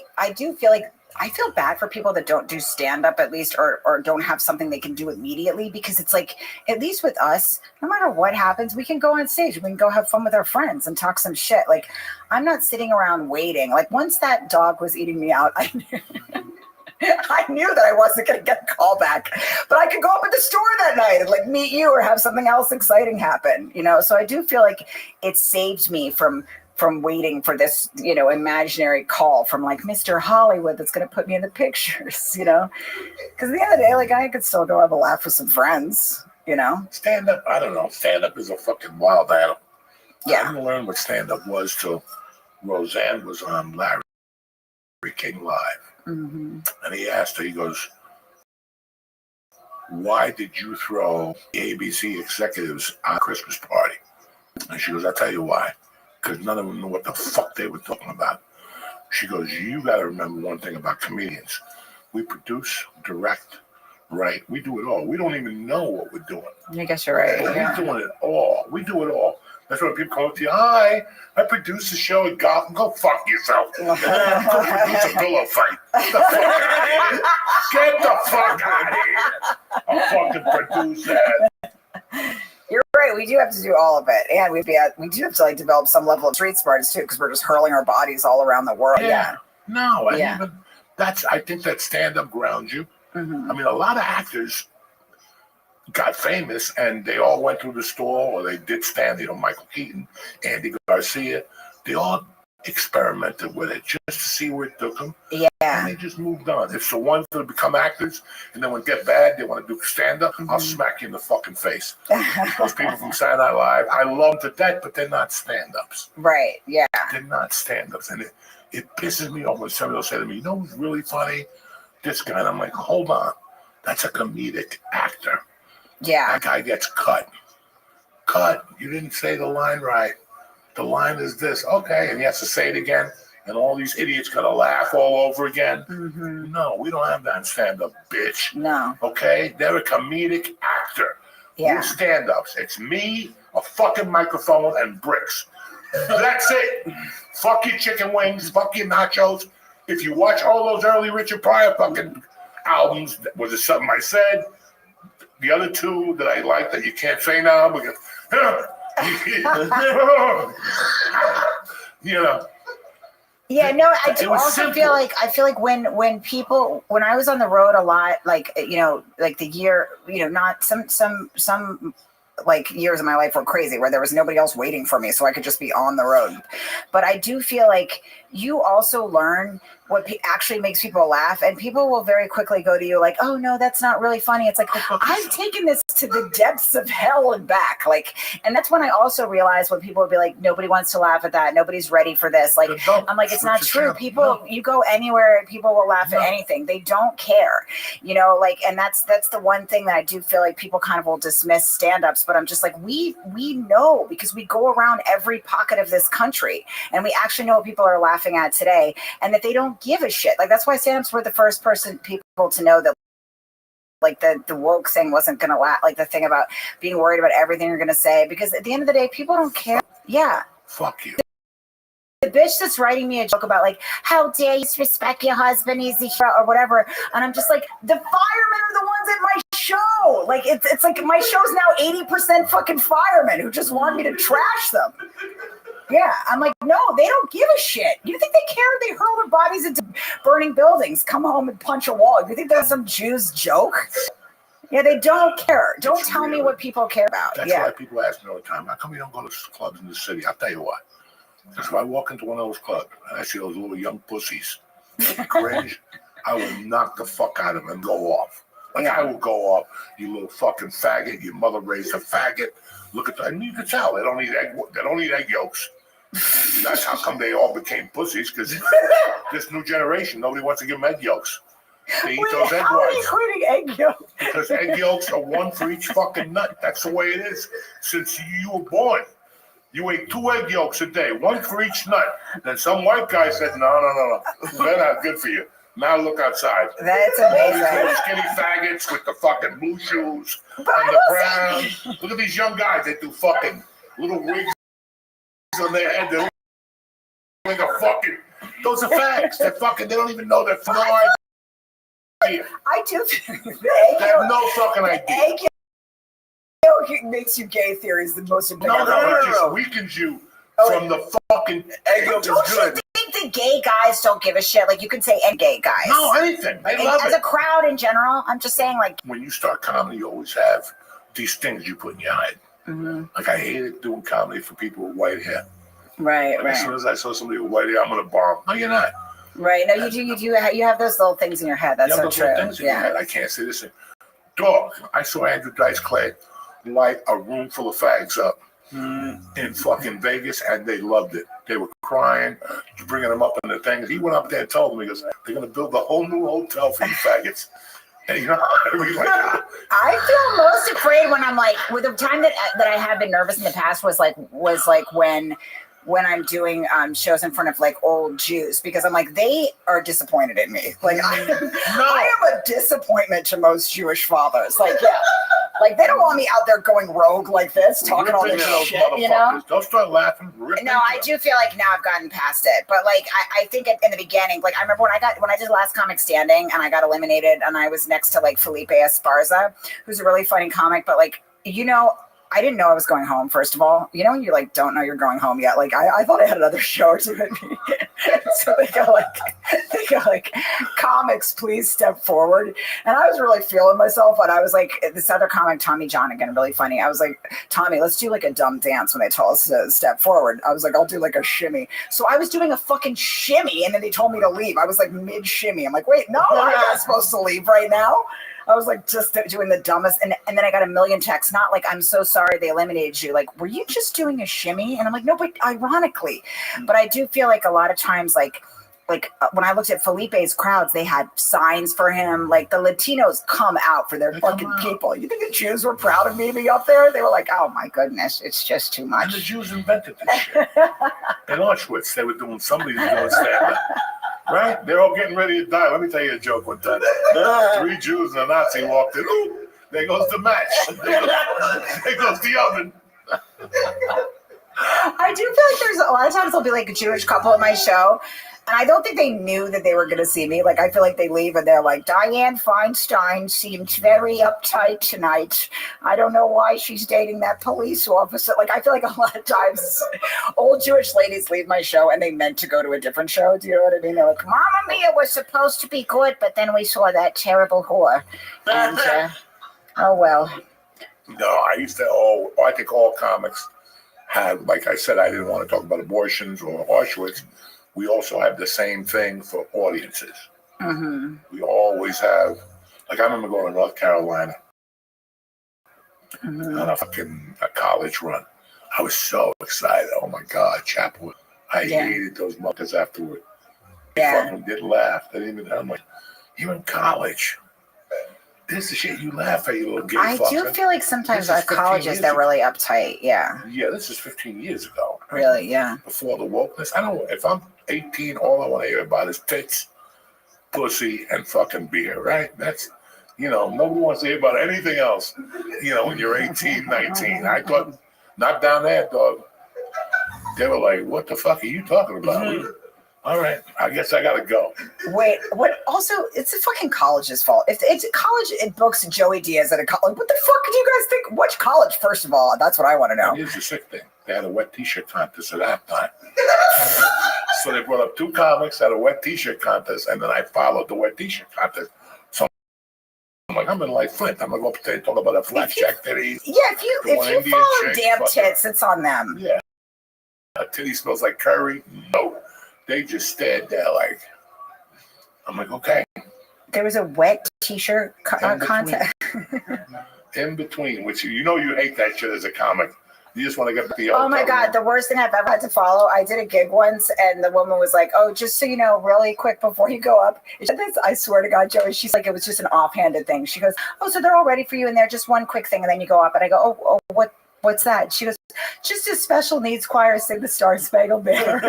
bad for people that don't do stand-up at least, or don't have something they can do immediately, because it's like, at least with us, no matter what happens, we can go on stage. We can go have fun with our friends and talk some shit. Like, I'm not sitting around waiting. Like, once that dog was eating me out, I knew that I wasn't going to get a call back. But I could go up at the store that night and like meet you or have something else exciting happen, you know? So I do feel like it saved me from waiting for this, you know, imaginary call from like Mr. Hollywood that's going to put me in the pictures, you know? Because at the end of the day, like, I could still go have a laugh with some friends, you know? Stand up, I don't know. Stand up is a fucking wild animal. Yeah. I didn't learn what stand up was till Roseanne was on Larry King Live. Mm-hmm. And he asked her, he goes, why did you throw ABC executives on a Christmas party? And she goes, I'll tell you why. Because none of them knew what the fuck they were talking about. She goes, you got to remember one thing about comedians. We produce, direct, write. We do it all. We don't even know what we're doing. I guess you're right. But Yeah. we're doing it all. We do it all. That's why people come up to you, hi, I produce a show at Gotham. Go fuck yourself. Go produce a pillow fight. Get the fuck out of here. I'll fucking produce that. You're right. We do have to do all of it. And we do have to like develop some level of street smarts too, because we're just hurling our bodies all around the world. Yeah. No, Yeah. even I think that stand-up grounds you. Mm-hmm. I mean, a lot of actors got famous and they all went through the store or they did stand, you know, Michael Keaton, Andy Garcia. They all experimented with it just to see where it took them. Yeah. And they just moved on. If the ones that become actors and then when it get bad, they want to do stand-up, I'll smack you in the fucking face. Those people from Saturday Night Live, I love them to death, but they're not stand-ups. Right. Yeah. They're not stand-ups. And it pisses me off when somebody will say to me, you know who's really funny? This guy. And I'm like, hold on. That's a comedic actor. Yeah. That guy gets cut. Cut. You didn't say the line right. The line is this. Okay. And he has to say it again. And all these idiots got to laugh all over again. Mm-hmm. No, we don't have that in stand-up, bitch. No. Okay? They're a comedic actor. Yeah. We're stand-ups. It's me, a fucking microphone, and bricks. That's it. Fuck your chicken wings. Fuck your nachos. If you watch all those early Richard Pryor fucking albums, was it Something I Said? The other two that I like that you can't say now because, you know. Yeah, no, I do also simple. feel like when I was on the road a lot, like, you know, like the year, you know, not some like years of my life were crazy where there was nobody else waiting for me, so I could just be on the road. But I do feel like you also learn what actually makes people laugh, and people will very quickly go to you like, oh no, that's not really funny. It's like, I've taken this to the depths of hell and back. Like, and that's when I also realized when people would be like, nobody wants to laugh at that. Nobody's ready for this. Like, I'm like, it's not true. People, you go anywhere, people will laugh at anything. They don't care, you know, like, and that's the one thing that I do feel like people kind of will dismiss stand-ups, but I'm just like, we know because we go around every pocket of this country and we actually know what people are laughing at today and that they don't give a shit. Like, that's why stand-ups were the first people to know that like the woke thing wasn't going to last, like the thing about being worried about everything you're going to say, because at the end of the day, people don't care. Yeah. Fuck you. The bitch that's writing me a joke about like, how dare you disrespect your husband, he's the hero or whatever. And I'm just like, the firemen are the ones at my show. Like, it's like my show's now 80% fucking firemen who just want me to trash them. Yeah, I'm like, no, they don't give a shit. You think they care? They hurl their bodies into burning buildings, come home and punch a wall. You think that's some Jew's joke? Yeah, they don't care. Don't tell me what people care about. That's why people ask me all the time, how come you don't go to clubs in the city? I'll tell you why. Because if I walk into one of those clubs and I see those little young pussies cringe, I will knock the fuck out of them and go off. Like, I will go off, you little fucking faggot. Your mother raised a faggot. Look at that. And you can tell they don't eat egg yolks. That's how come they all became pussies, because this new generation, nobody wants to give them egg yolks. They eat those egg How are you whites. including egg yolks? Because egg yolks are one for each fucking nut. That's the way it is. Since you were born, you ate 2 egg yolks a day, one for each nut. Then some white guy said, no. They're not good for you. Now look outside. That's All these amazing. little skinny faggots with the fucking blue shoes and the brown. Look at these young guys. They do fucking little wigs on their head. They look like a fucking. Those are fags. They're fucking. They don't even know they're no idea. I do. They have no fucking idea. Egg yolk makes you gay theories the most important. No. It just weakens you from the fucking egg yolk is good. You think the gay guys don't give a shit? Like, you can say any gay guys. No, anything. They love as it. a crowd in general, I'm just saying, like, when you start comedy, you always have these things you put in your head. mm-hmm. Like, I hated doing comedy for people with white hair. Right. As soon as I saw somebody with white hair, I'm gonna bomb. No, you're not. Right. No, you do. You have those little things in your head. That's You have so those true. little things in your head. I can't say this. Dog, I saw Andrew Dice Clay light a room full of fags up in fucking Vegas, and they loved it. They were crying, bringing them up in the things. He went up there and told them, he goes, they're going to build a whole new hotel for you faggots. And, you know, I feel most afraid when I'm like, with the time that I have been nervous in the past was like when I'm doing shows in front of like old Jews, because I'm like, they are disappointed in me. Like, I am a disappointment to most Jewish fathers. Like, yeah. Like, they don't want me out there going rogue like this, talking all this shit, you know? Don't start laughing. No, I do feel like now I've gotten past it. But, like, I think in the beginning, like, I remember when I did Last Comic Standing and I got eliminated and I was next to, like, Felipe Esparza, who's a really funny comic. But, like, you know, I didn't know I was going home, first of all. You know when you, like, don't know you're going home yet? Like, I thought I had another show or something. So they go like, comics, please step forward. And I was really feeling myself. And I was like, this other comic, Tommy John, again, really funny. I was like, Tommy, let's do like a dumb dance when they told us to step forward. I was like, I'll do like a shimmy. So I was doing a fucking shimmy, and then they told me to leave. I was like mid shimmy. I'm like, wait, no, I'm not supposed to leave right now. I was like just doing the dumbest. And then I got a million texts, not like, I'm so sorry they eliminated you. Like, were you just doing a shimmy? And I'm like, no, but ironically. But I do feel like a lot of times, like when I looked at Felipe's crowds, they had signs for him. Like, the Latinos come out for their fucking people. You think the Jews were proud of me being up there? They were like, oh my goodness, it's just too much. And the Jews invented this shit. In Auschwitz, they were doing somebody was doing stand-up. Right? They're all getting ready to die. Let me tell you a joke one time. 3 Jews and a Nazi walked in. Ooh, there goes the match. There goes the oven. I do feel like there's a lot of times there'll be like a Jewish couple at my show, and I don't think they knew that they were going to see me. Like, I feel like they leave and they're like, Diane Feinstein seemed very uptight tonight. I don't know why she's dating that police officer. Like, I feel like a lot of times old Jewish ladies leave my show and they meant to go to a different show. Do you know what I mean? They're like, Mamma Mia was supposed to be good, but then we saw that terrible whore. And, oh, well. No, I think all comics have, like I said, I didn't want to talk about abortions or Auschwitz. We also have the same thing for audiences. Mm-hmm. We always have, like I remember going to North Carolina on a college run. I was so excited. Oh my God, Chapel. I hated those mothers afterward. They fucking did laugh. They didn't even, I'm like, you're in college. This is shit you laugh at, you little gay I fucker. do feel like sometimes our colleges, they're really uptight. Yeah. Yeah, this is 15 years ago. Really, yeah. Before the wokeness. I don't, if I'm 18, all I want to hear about is tits, pussy, and fucking beer, right? That's, nobody wants to hear about anything else, when you're 18, 19. I thought, not down there, dog. They were like, what the fuck are you talking about? Mm-hmm. All right, I guess I gotta go. Wait, what? Also, it's the fucking college's fault. If it's college, it books Joey Diaz at a college. What the fuck do you guys think? Which college, first of all? That's what I want to know. Here's the sick thing. They had a wet t-shirt contest at that time. So they brought up two comics at a wet t-shirt contest, and then I followed the wet t-shirt contest. So I'm like, I'm in Life Flint. I'm gonna go up there and talk about a flat check titty. Yeah, if you follow damn tits, it's on them. Yeah. A titty smells like curry. No. They just stared there like, I'm like, okay. There was a wet t-shirt contest. In between, which you hate that shit as a comic. You just want to get the. Oh my God, the worst thing I've ever had to follow. I did a gig once, and the woman was like, "Oh, just so you know, really quick before you go up." I swear to God, Joey, she's like, it was just an offhanded thing. She goes, "Oh, so they're all ready for you, and they're just one quick thing, and then you go up." And I go, "Oh, what's that?" She goes, "Just a special needs choir sing the Star Spangled Banner."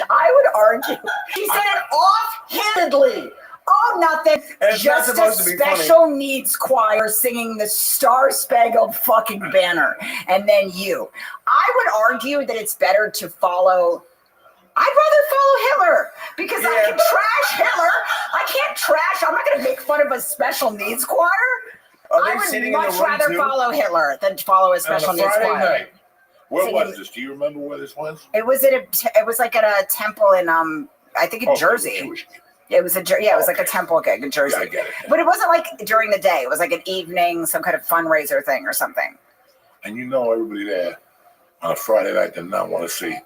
I would argue. She said it offhandedly. Oh, nothing. Just a special needs choir singing the Star Spangled fucking banner. And then you. I would argue that it's better to follow. I'd rather follow Hitler because I can trash Hitler. I can't trash. I'm not going to make fun of a special needs choir. I would much rather follow Hitler than follow a special needs choir. Night. Where was this? Do you remember where this was? It was like at a temple in I think in Jersey. It was it was like a temple gig in Jersey. Yeah, I get it. But it wasn't like during the day. It was like an evening, some kind of fundraiser thing or something. And everybody there on a Friday night did not want to see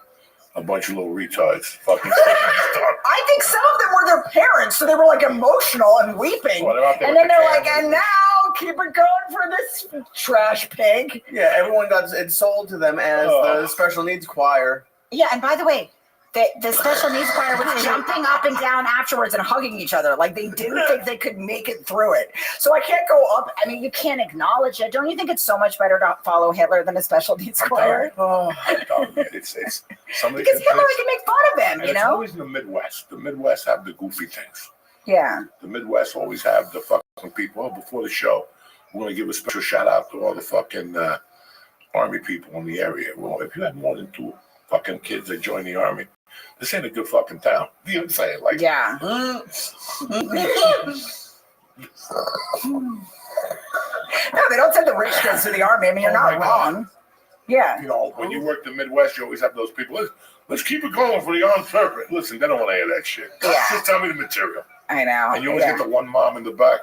a bunch of little retards fucking. I think some of them were their parents, so they were like emotional and weeping. Well, and then they're like, and now keep it going for this trash pig. Yeah, everyone got it sold to them as the special needs choir. Yeah, and by the way, the special needs choir was jumping up and down afterwards and hugging each other. Like they didn't think they could make it through it. So I can't go up. I mean, you can't acknowledge it. Don't you think it's so much better to follow Hitler than a special needs choir? It's somebody because Hitler can make fun of him, It's always in the Midwest. The Midwest have the goofy things. Yeah. The Midwest always have the fucking people. Before the show, we're going to give a special shout out to all the fucking Army people in the area. Well, if you have more than 2 fucking kids that join the Army, this ain't a good fucking town. You know what I'm saying? Like, yeah. No, they don't send the rich kids to the Army. I mean, you're not wrong. Yeah. When you work the Midwest, you always have those people. Let's keep it going for the armed servant. Listen, they don't want to hear that shit. Yeah. Just tell me the material. I know. And you always get the one mom in the back.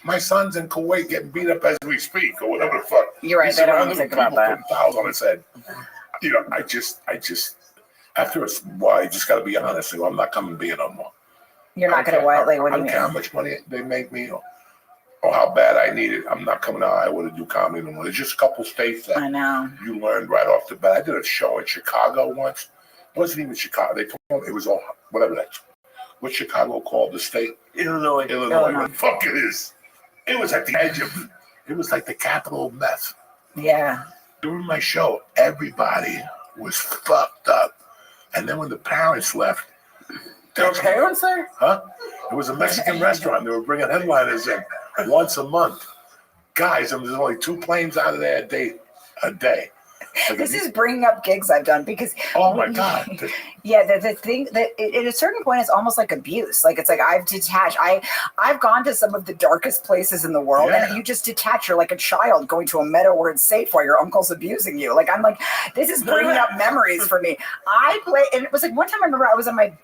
My son's in Kuwait getting beat up as we speak, or whatever the fuck. You're right. They don't think about that. Putting towels on his head. I just, after a while, you just got to be honest. I'm not coming beer no more. You're not going to what? Like, what do you mean? I don't care how much money they make me or how bad I need it. I'm not coming to Iowa to do comedy no more. There's just a couple states that I know. You learned right off the bat. I did a show in Chicago once. It wasn't even Chicago. They told me it was all, whatever that's. What's Chicago called? The state? Illinois. What the fuck it is. It was at the edge of, it was like the capital of meth. Yeah. During my show, everybody was fucked up. And then when the parents left. There were parents there? Huh? It was a Mexican restaurant. They were bringing headliners in once a month. Guys, there's only 2 planes out of there a day. This is bringing up gigs I've done because Oh my God. yeah, the thing that at a certain point it's almost like abuse. Like it's like I've detached. I've gone to some of the darkest places in the world, and you just detach. You're like a child going to a meadow where it's safe while your uncle's abusing you. Like I'm like, this is bringing up memories for me. I play, and it was like one time I remember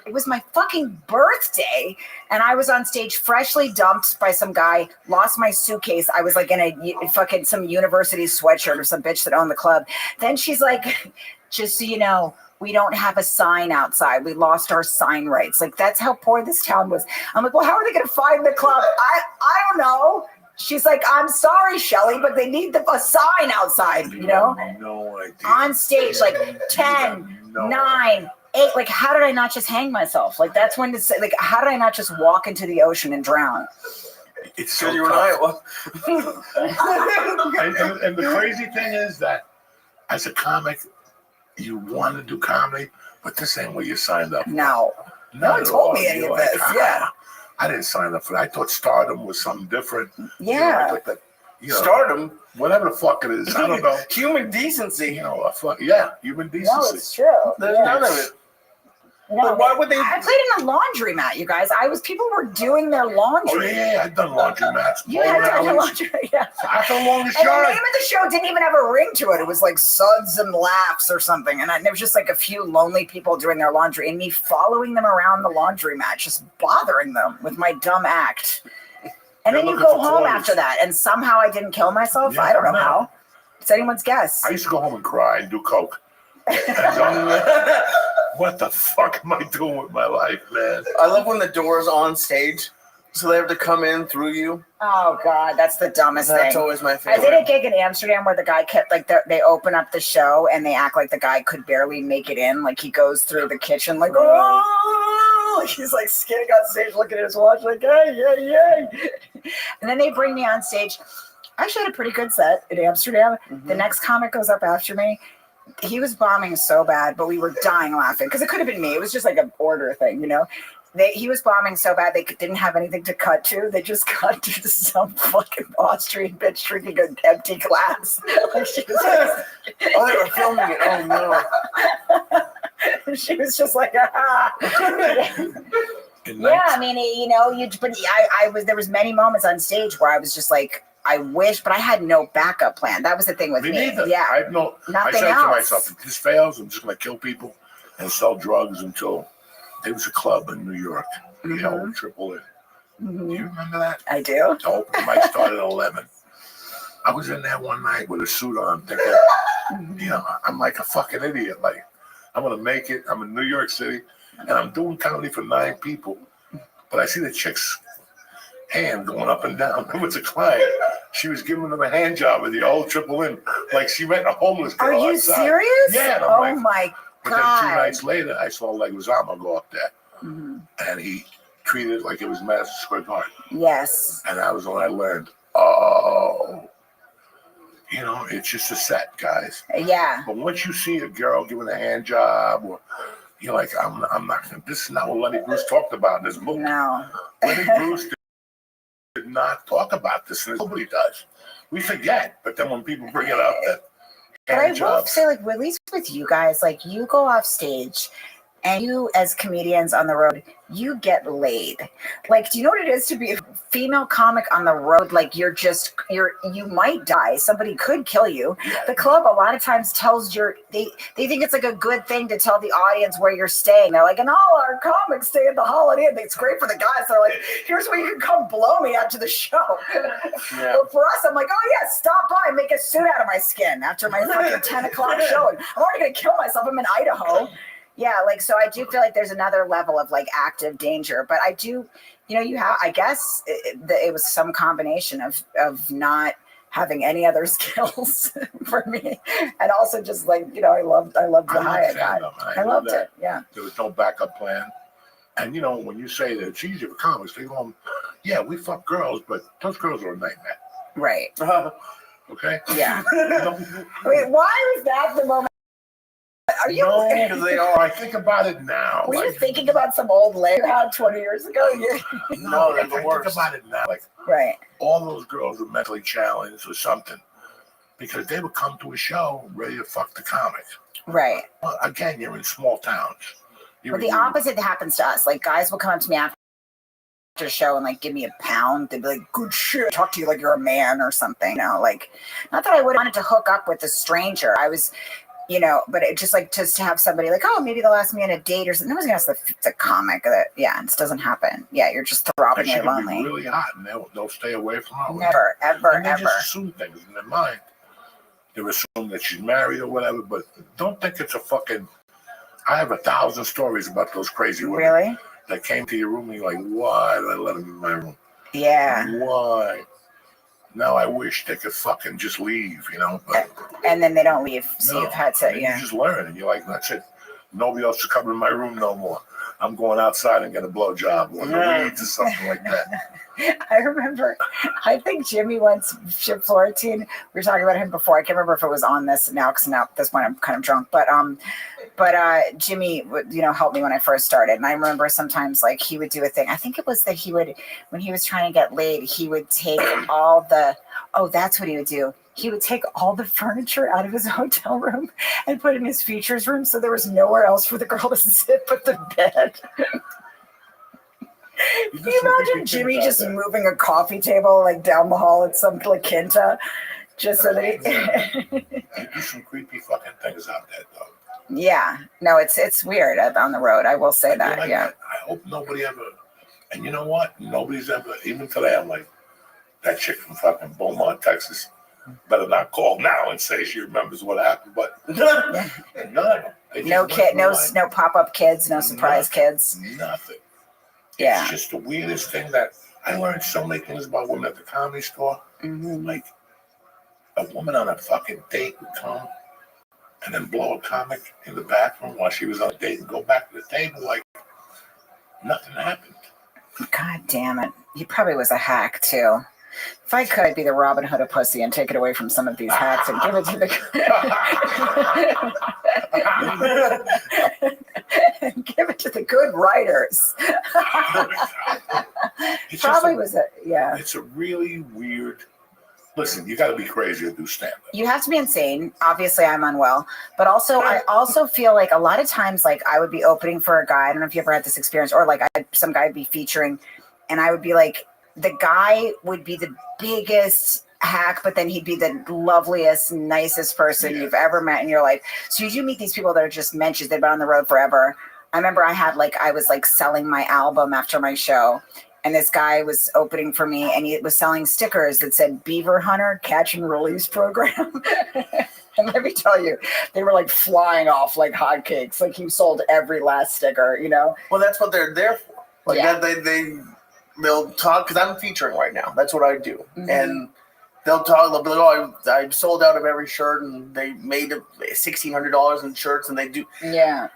it was my fucking birthday, and I was on stage freshly dumped by some guy. Lost my suitcase. I was like in a fucking some university sweatshirt or some bitch that owned the club. Then she's like, just so you know, we don't have a sign outside. We lost our sign rights. Like that's how poor this town was. I'm like, well, how are they going to find the club? I don't know. She's like, I'm sorry, Shelly, but they need a sign outside, you know? No idea. On stage, like 10, 9, 8. Like, how did I not just hang myself? Like, that's when it's like, how did I not just walk into the ocean and drown? It's so You're in Iowa. and the crazy thing is that as a comic, you want to do comedy, but this ain't what you signed up for. No one told me any of this. Yeah. I didn't sign up for that. I thought stardom was something different. Yeah. Stardom, whatever the fuck it is. I don't know. human decency. You know, human decency. No, it's true. There's none of it. No, But why would they? I played in a laundromat, you guys. People were doing their laundry. Oh yeah, I've done laundromats. You had done laundry, yeah. That's the longest And the yard. name of the show didn't even have a ring to it. It was like Suds and Laughs or something. And there was just like a few lonely people doing their laundry and me following them around the laundromat, just bothering them with my dumb act. And then you go home after that. And somehow I didn't kill myself. Yeah, I don't know how. It's anyone's guess. I used to go home and cry and do coke. What the fuck am I doing with my life, man? I love when the door's on stage, so they have to come in through you. Oh God, that's the dumbest thing. That's always my favorite. I did a gig in Amsterdam where the guy kept like they open up the show and they act like the guy could barely make it in. Like he goes through the kitchen like, oh, he's like skinning on stage looking at his watch like, hey. And then they bring me on stage. I actually had a pretty good set in Amsterdam. The next comic goes up after me. He was bombing so bad, but we were dying laughing because it could have been me. It was just like an order thing, you know. He was bombing so bad they didn't have anything to cut to. They just cut to some fucking Austrian bitch drinking an empty glass. Like she was Oh, they were filming it. Oh no! she was just like, ah. Yeah, I mean, you know, there was many moments on stage where I was just like, I wish, but I had no backup plan. That was the thing with me. Neither. Yeah, I said to myself, if this fails, I'm just going to kill people and sell drugs until there was a club in New York, the old Triple N. Do you remember that? I do. The open mic started at 11. I was in there one night with a suit on, thinking, you know, I'm like a fucking idiot. Like, I'm going to make it. I'm in New York City, and I'm doing comedy for 9 people. But I see the chick's hand going up and down. It was a client. She was giving them a hand job with the old Triple N, like she met a homeless girl. Are you outside. serious? Yeah. Oh like, my but God. then 2 nights later, I saw Leguizamo go up there, and he treated it like it was Madison Square Garden. Yes. And that was when I learned, oh, you know, it's just a set, guys. Yeah. But once you see a girl giving a hand job, or you're like, I'm not. This is not what Lenny Bruce talked about in his book. No. Lenny Bruce did not talk about this, and nobody does. We forget, but then when people bring it up, that But I hand will jobs. say, like, at least with you guys, like, you go off stage and you, as comedians on the road, you get laid. Like, do you know what it is to be a female comic on the road? Like, you might die. Somebody could kill you. The club a lot of times tells they think it's like a good thing to tell the audience where you're staying. They're like, and all our comics stay at the Holiday Inn. It's great for the guys. They're like, here's where you can come blow me after the show. But for us, I'm like, oh yeah, stop by and make a suit out of my skin after my fucking 10 o'clock show. And I'm already gonna kill myself. I'm in Idaho. Yeah, like, so I do feel like there's another level of like active danger, but I do, you know, you have, I guess it was some combination of not having any other skills for me, and also just like, you know, I loved the high I got. I loved it. Yeah. There was no backup plan, and you know, when you say that it's easier for comics, they go, yeah, we fuck girls, but those girls are a nightmare. Right. Okay. Yeah. Wait, why was that the moment? Are you? No, because they are. I think about it now. Were you thinking about some old lady you had 20 years ago? No, I think about it now. Like, right. All those girls are mentally challenged or something. because they would come to a show ready to fuck the comic. Right. Well, again, you're in small towns. Well, the opposite happens to us. Like, guys will come up to me after a show and like give me a pound. They'd be like, "Good shit." Talk to you like you're a man or something. You know, like, not that I would have wanted to hook up with a stranger. I was, you know, but it just like just to have somebody like, oh, maybe they'll ask me on a date or something. Nobody's gonna ask the comic that, yeah, this doesn't happen. Yeah, you're just throbbing and lonely. Really hot, and they'll stay away from her. Never, ever, and they ever. just assume things in their mind. They assume that she's married or whatever, but don't think it's a fucking. I have 1,000 stories about those crazy women. Really? That came to your room and you're like, why did I let them in my room? Yeah. Why? Now I wish they could fucking just leave, you know? But and then they don't leave. So you've had to, You just learn and you're like, that's it. Nobody else should come in my room no more. I'm going outside and get a blowjob or the weeds or something like that. I remember, I think Jimmy once shipped Florentine. We were talking about him before. I can't remember if it was on this now because now at this point I'm kind of drunk. But Jimmy would, you know, help me when I first started. And I remember sometimes like he would do a thing. I think it was that he would, when he was trying to get laid, he would take all the, that's what he would do. He would take all the furniture out of his hotel room and put it in his features room so there was nowhere else for the girl to sit but the bed. Can you imagine Jimmy just moving a coffee table like down the hall at some La Quinta just so that You do some creepy fucking things out there, though. Yeah. No, it's weird on the road. I will say that. Like yeah. that. I hope nobody ever. And you know what? Nobody's ever. Even today, I'm like, that chick from fucking Beaumont, Texas, better not call now and say she remembers what happened. But none of them. No pop-up kids, no surprise kids. Nothing. Yeah. It's just the weirdest thing that I learned so many things about women at the comedy store. Mm-hmm. Like a woman on a fucking date would come and then blow a comic in the bathroom while she was on a date and go back to the table like nothing happened. God damn it. He probably was a hack too. If I could, I'd be the Robin Hood of pussy and take it away from some of these hacks and give it to the good writers. It's a really weird. Listen, you got to be crazy to do stand-up. You have to be insane. Obviously, I'm unwell, but also I also feel like a lot of times, like I would be opening for a guy. I don't know if you ever had this experience, or like some guy would be featuring, and I would be like, the guy would be the biggest hack, but then he'd be the loveliest, nicest person you've ever met in your life. So you do meet these people that are just mentions. They've been on the road forever. I remember I was like selling my album after my show, and this guy was opening for me, and he was selling stickers that said Beaver Hunter Catch and Release Program. And let me tell you, they were like flying off like hotcakes. Like he sold every last sticker, you know? Well, that's what they're there for. Like they'll talk, because I'm featuring right now. That's what I do. Mm-hmm. And they'll talk, they'll be like, I sold out of every shirt, and they made $1,600 in shirts, and they do. Yeah.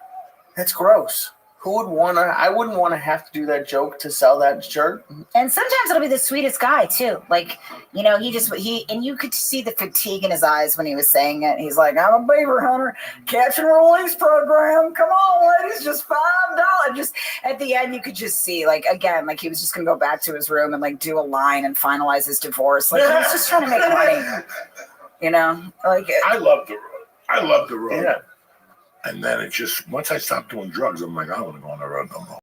That's gross. Who would want to? I wouldn't want to have to do that joke to sell that shirt. And sometimes it'll be the sweetest guy too. Like, you know, and you could see the fatigue in his eyes when he was saying it. He's like, I'm a beaver hunter, catch and release program. Come on, ladies, just $5. Just at the end, you could just see, like, again, like he was just gonna go back to his room and like do a line and finalize his divorce. Like he was just trying to make money. You know, like I love the road. Yeah. And then it just, once I stopped doing drugs, I'm like, I don't want to go on the road no more.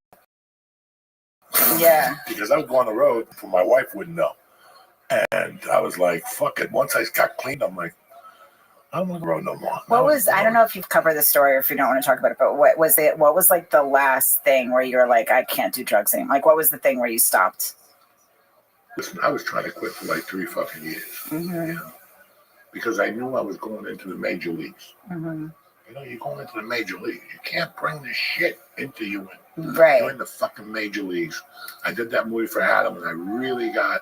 Yeah. Because I would go on the road, for my wife wouldn't know. And I was like, fuck it. Once I got clean, I'm like, I don't want to go on the road no more. I don't know if you've covered the story or if you don't want to talk about it, but what was like the last thing where you were like, I can't do drugs anymore? Like, what was the thing where you stopped? Listen, I was trying to quit for like 3 fucking years. Mm-hmm. You know? Because I knew I was going into the major leagues. Mm-hmm. You know, you're going into the major leagues. You can't bring this shit into you. Right. You're in the fucking major leagues. I did that movie for Adam, and I really got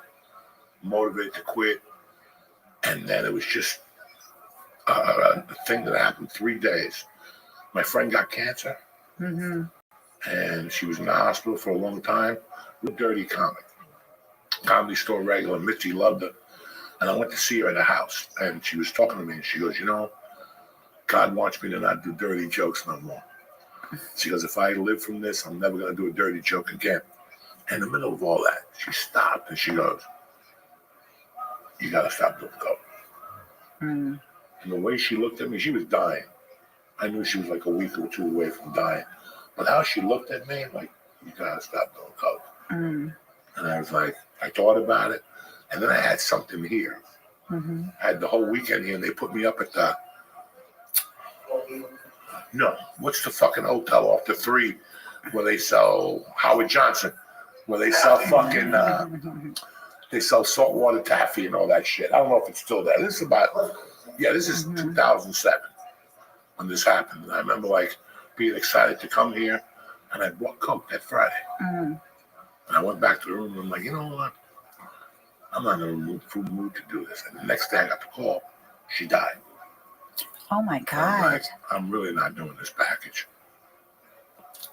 motivated to quit. And then it was just a thing that happened 3 days. My friend got cancer, and she was in the hospital for a long time. Real dirty comic. Comedy store regular. Mitzi loved her. And I went to see her at her house, and she was talking to me, and she goes, you know, God wants me to not do dirty jokes no more. She goes, if I live from this, I'm never going to do a dirty joke again. In the middle of all that, she stopped and she goes, you got to stop doing dope. Mm. And the way she looked at me, she was dying. I knew she was like a week or two away from dying. But how she looked at me, like, you gotta stop doing coke. Mm. And I was like, I thought about it. And then I had something here. Mm-hmm. I had the whole weekend here, and they put me up at the, no, what's the fucking hotel off the 3 where they sell Howard Johnson, where they sell fucking, they sell saltwater taffy and all that shit. I don't know if it's still there. This is about, this is 2007 when this happened. And I remember like being excited to come here, and I bought coke that Friday. Mm. And I went back to the room and I'm like, you know what? I'm not in the mood to do this. And the next day I got the call. She died. Oh my I'm God. like, I'm really not doing this package.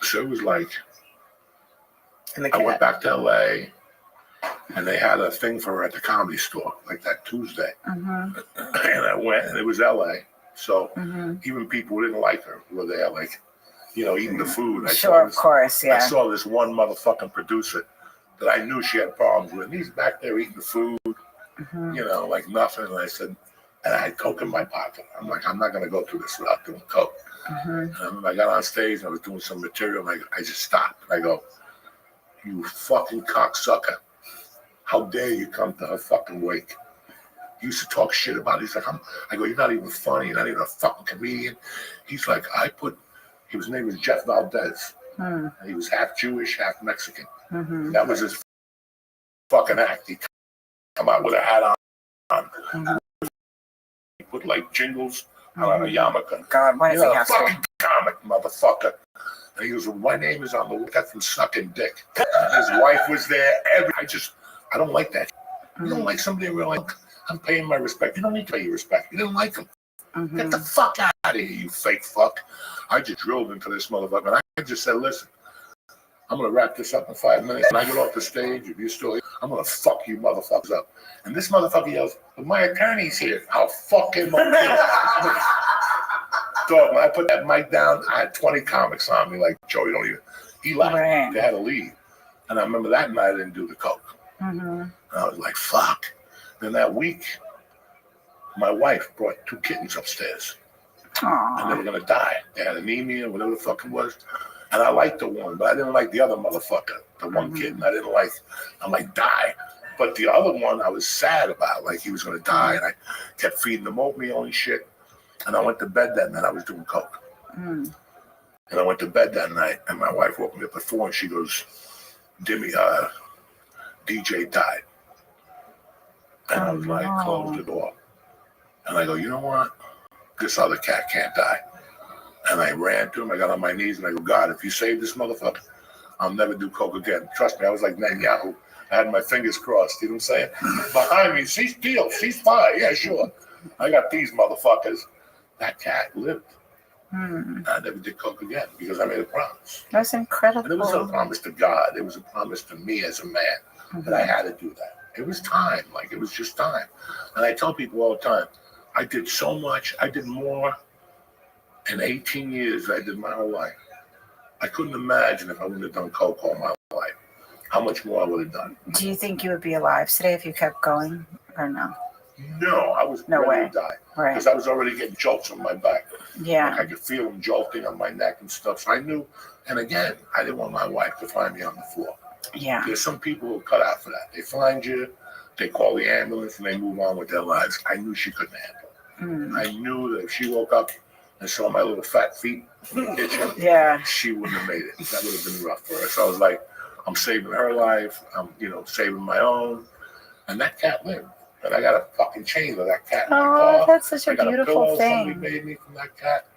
So it was like, And the I went cat. back to LA and they had a thing for her at the Comedy Store, like that Tuesday. Mm-hmm. And I went and it was LA. So Mm-hmm. even people who didn't like her were there, like, you know, eating the food. Sure, of course, I yeah. saw this one motherfucking producer that I knew she had problems with. And he's back there eating the food, Mm-hmm. you know, like nothing. And I said, and I had coke in my pocket. I'm like, I'm not going to go through this without doing coke. Mm-hmm. And I got on stage and I was doing some material and I just stopped. And I go, you fucking cocksucker. How dare you come to her fucking wake? He used to talk shit about it. He's like, I go, you're not even funny. You're not even a fucking comedian. He's like, his name was Jeff Valdez. Mm-hmm. And he was half Jewish, half Mexican. Mm-hmm. That was his fucking act. He'd come out with a hat on. Mm-hmm. He put like jingles on a yarmulke. God, why does You're he a have fucking to? comic, motherfucker. And he goes, well, my name is on the lookout from sucking dick. And his wife was there. I don't like that. You don't like somebody real like, I'm paying my respect. You don't need to pay your respect. You didn't like him. Mm-hmm. Get the fuck out of here, you fake fuck. I just drilled into this motherfucker. And I just said, listen, I'm going to wrap this up in 5 minutes. When I get off the stage, if you're still here, I'm going to fuck you motherfuckers up. And this motherfucker yells, but my attorney's here. I'll fuck him up. Dog, when I put that mic down, I had 20 comics on me. Like, Joey, don't even. He left. Right. They had to leave. And I remember that night I didn't do the coke. Mm-hmm. And I was like, fuck. Then that week, my wife brought 2 kittens upstairs. And they were going to die. They had anemia, whatever the fuck it was. And I liked the one, but I didn't like the other motherfucker. The one kitten I didn't like. I'm like, die. But the other one I was sad about, like he was going to die. And I kept feeding him oatmeal and shit. And I went to bed that night. I was doing coke. Mm. And I went to bed that night, and my wife woke me up at 4, and she goes, DJ died. And I was like, close the door. And I go, you know what? This other cat can't die. And I ran to him. I got on my knees, and I go, God, if you save this motherfucker, I'll never do coke again. Trust me, I was like Netanyahu. I had my fingers crossed. You know what I'm saying? Behind me, she's fine. Yeah, sure. I got these motherfuckers. That cat lived. Mm. I never did coke again because I made a promise. That's incredible. And it was a promise to God. It was a promise to me as a man that I had to do that. It was time. Like, it was just time. And I tell people all the time, I did so much. I did more in 18 years than I did my whole life. I couldn't imagine if I wouldn't have done coke all my life, how much more I would have done. Do you think you would be alive today if you kept going or no? No, I was ready to die. Right. Because I was already getting jolts on my back. Yeah. Like I could feel them jolting on my neck and stuff. So I knew, and again, I didn't want my wife to find me on the floor. Yeah. There's some people who are cut out for that. They find you, they call the ambulance, and they move on with their lives. I knew she couldn't handle it. Mm. I knew that if she woke up and saw my little fat feet itching, Yeah. she wouldn't have made it. That would have been rough for her. So I was like, I'm saving her life. I'm, saving my own. And that cat lived. And I got a fucking chain of that cat in my car. That's such a I got beautiful a pillow thing. somebody made me from that cat.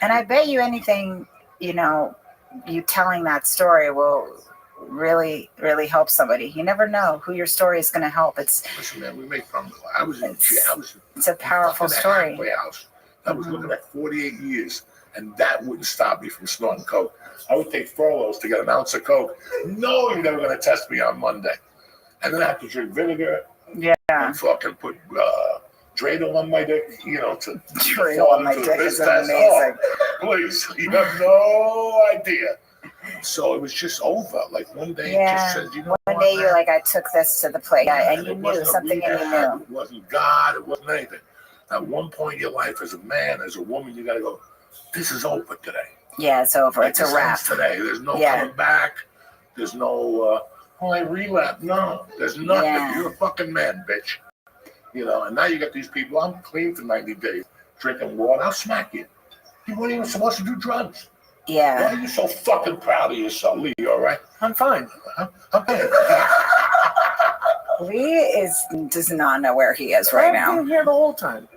And I bet you anything, you telling that story will really, really help somebody. You never know who your story is going to help. Listen, man, we make fun. I was in jail. It's a powerful story. House. I was looking at 48 years, and that wouldn't stop me from snorting coke. I would take furloughs to get an ounce of coke, knowing they were going to test me on Monday. And then I have to drink vinegar. Yeah. And fucking put Dreidel on my dick, to Dreidel on my dick is amazing. Oh, please, you have no idea. So it was just over. Like one day, it just says, one day you're like, I took this to the plate, and you it knew wasn't something, and you rehab, knew. It wasn't God. It wasn't anything. At one point in your life, as a man, as a woman, you got to go, this is over today. Yeah, it's over. Like, It's a this wrap. ends today. There's no Yeah. coming back. There's no, I relapse. No, there's nothing. Yeah. You're a fucking man, bitch. You know, and now you got these people, I'm clean for 90 days, drinking water, I'll smack you. You weren't even supposed to do drugs. Why Yeah. are you so fucking proud of yourself, Lee? You all right? I'm fine. Okay. Lee does not know where he is right I've now. been here the whole time.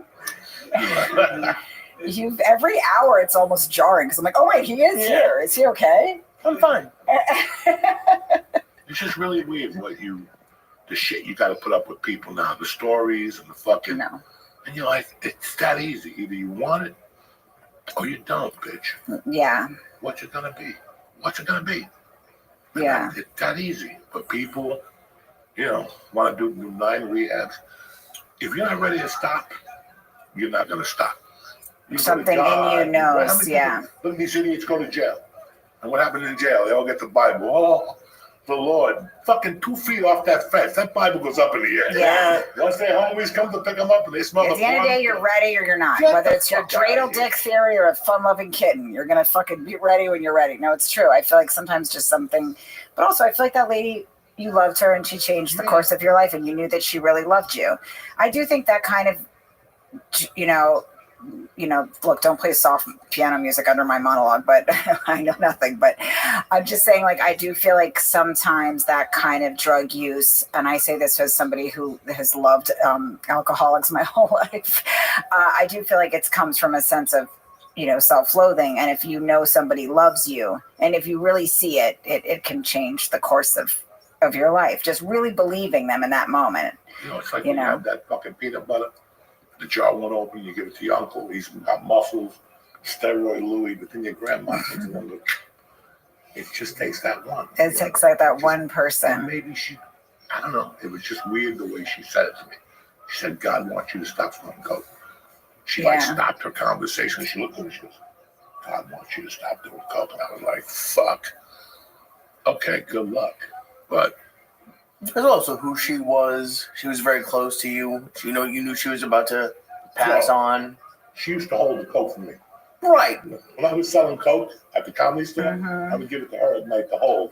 Every hour it's almost jarring because I'm like, oh wait, he is here. Is he okay? I'm fine. It's just really weird the shit you got to put up with people now, the stories and the fucking, No. and you're like, it's that easy. Either you want it or you don't, bitch. Yeah. What you gonna be? What you gonna be? Yeah. It's that easy. But people, want to do 9 rehabs. If you're not ready to stop, you're not gonna stop. You go to Something in God, you knows, how many yeah. people- Look at these idiots go to jail. And what happened in jail? They all get the Bible. Oh, the Lord. Fucking 2 feet off that fence. That Bible goes up in the air. Yeah. Once their homies come to pick them up and they smell At the end of the day, you're ready or you're not. Get Whether the it's your fuck outta dreidel here. dick theory or a fun-loving kitten, you're gonna fucking be ready when you're ready. No, it's true. I feel like sometimes just something, but also I feel like that lady, you loved her and she changed the course of your life and you knew that she really loved you. I do think that kind of, look, don't play soft piano music under my monologue, but I know nothing. But I'm just saying, like, I do feel like sometimes that kind of drug use, and I say this as somebody who has loved alcoholics my whole life, I do feel like it comes from a sense of, self-loathing. And if you know somebody loves you, and if you really see it, it can change the course of your life. Just really believing them in that moment. It's like when you have that fucking peanut butter. The jar won't open, you give it to your uncle. He's got muscles, steroid Louis, but then your grandma takes one look. It just takes that one. It takes like that one And person. maybe I don't know, it was just weird the way she said it to me. She said, God wants you to stop smoking coke. She stopped her conversation. She looked at me, she goes, God wants you to stop doing coke. And I was like, fuck. Okay, good luck. But There's also who she was. She was very close to you. You knew she was about to pass on. she used to hold the coke for me. Right. When I was selling coke at the comedy store, I would give it to her at night to hold.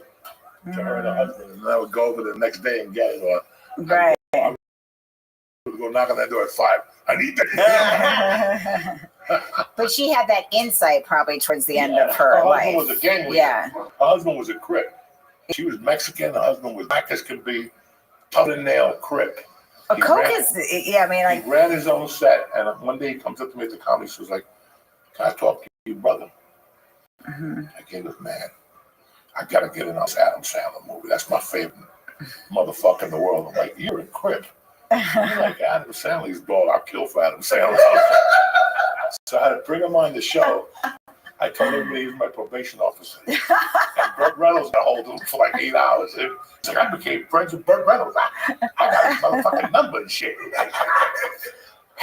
To her and her husband. And I would go over the next day and get it. Or Right. I would go knock on that door at 5. I need that. But she had that insight probably towards the end of her husband life. was a gang leader. Yeah. Her husband was a Crip. She was Mexican. Her husband was black as could be, tough and nail Crip. A coke is, I mean, like, He ran his own set, and one day he comes up to me at the comedy store. He was like, "Can I talk to you, brother?" I gave him, man, I gotta get in on this Adam Sandler movie. That's my favorite motherfucker in the world. I'm like, you're a Crip. You're like Adam Sandler's dog. I'll kill for Adam Sandler. So I had to bring him on the show. I told everybody he was my probation officer. And Burt Reynolds got hold of him for like 8 hours. It's like, I became friends with Burt Reynolds. I got his motherfucking number and shit.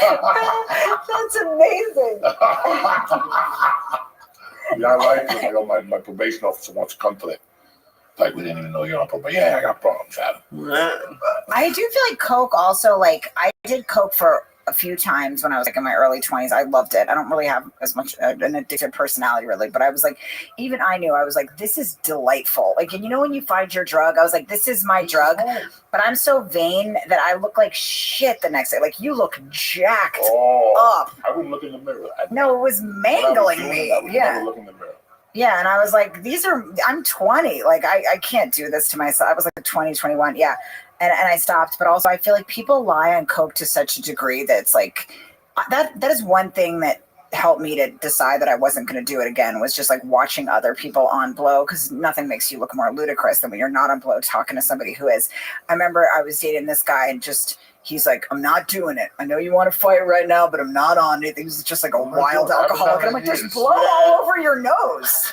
that's amazing. Yeah, I like it. You know, my probation officer wants to come to that. Like, we didn't even know you're on probation. Yeah, I got problems, Adam. I do feel like coke also, like, I did coke for a few times when I was like in my early 20s. I loved it. I don't really have as much an addictive personality really, but I was like, even I knew, I was like, this is delightful. Like, and you know, when you find your drug, I was like, this is my drug, but I'm so vain that I look like shit the next day. Like, you look jacked up. I wouldn't look in the mirror. No, it was mangling me. I would never look in the mirror. Yeah, and I was like, I'm 20. Like, I can't do this to myself. I was like 20, 21. Yeah. And I stopped. But also, I feel like people lie on coke to such a degree that it's like, that is one thing that helped me to decide that I wasn't going to do it again, was just like watching other people on blow, because nothing makes you look more ludicrous than when you're not on blow talking to somebody who is. I remember I was dating this guy and he's like, I'm not doing it. I know you want to fight right now, but I'm not on it. He was just like a wild alcoholic. And I'm like, there's blow all over your nose.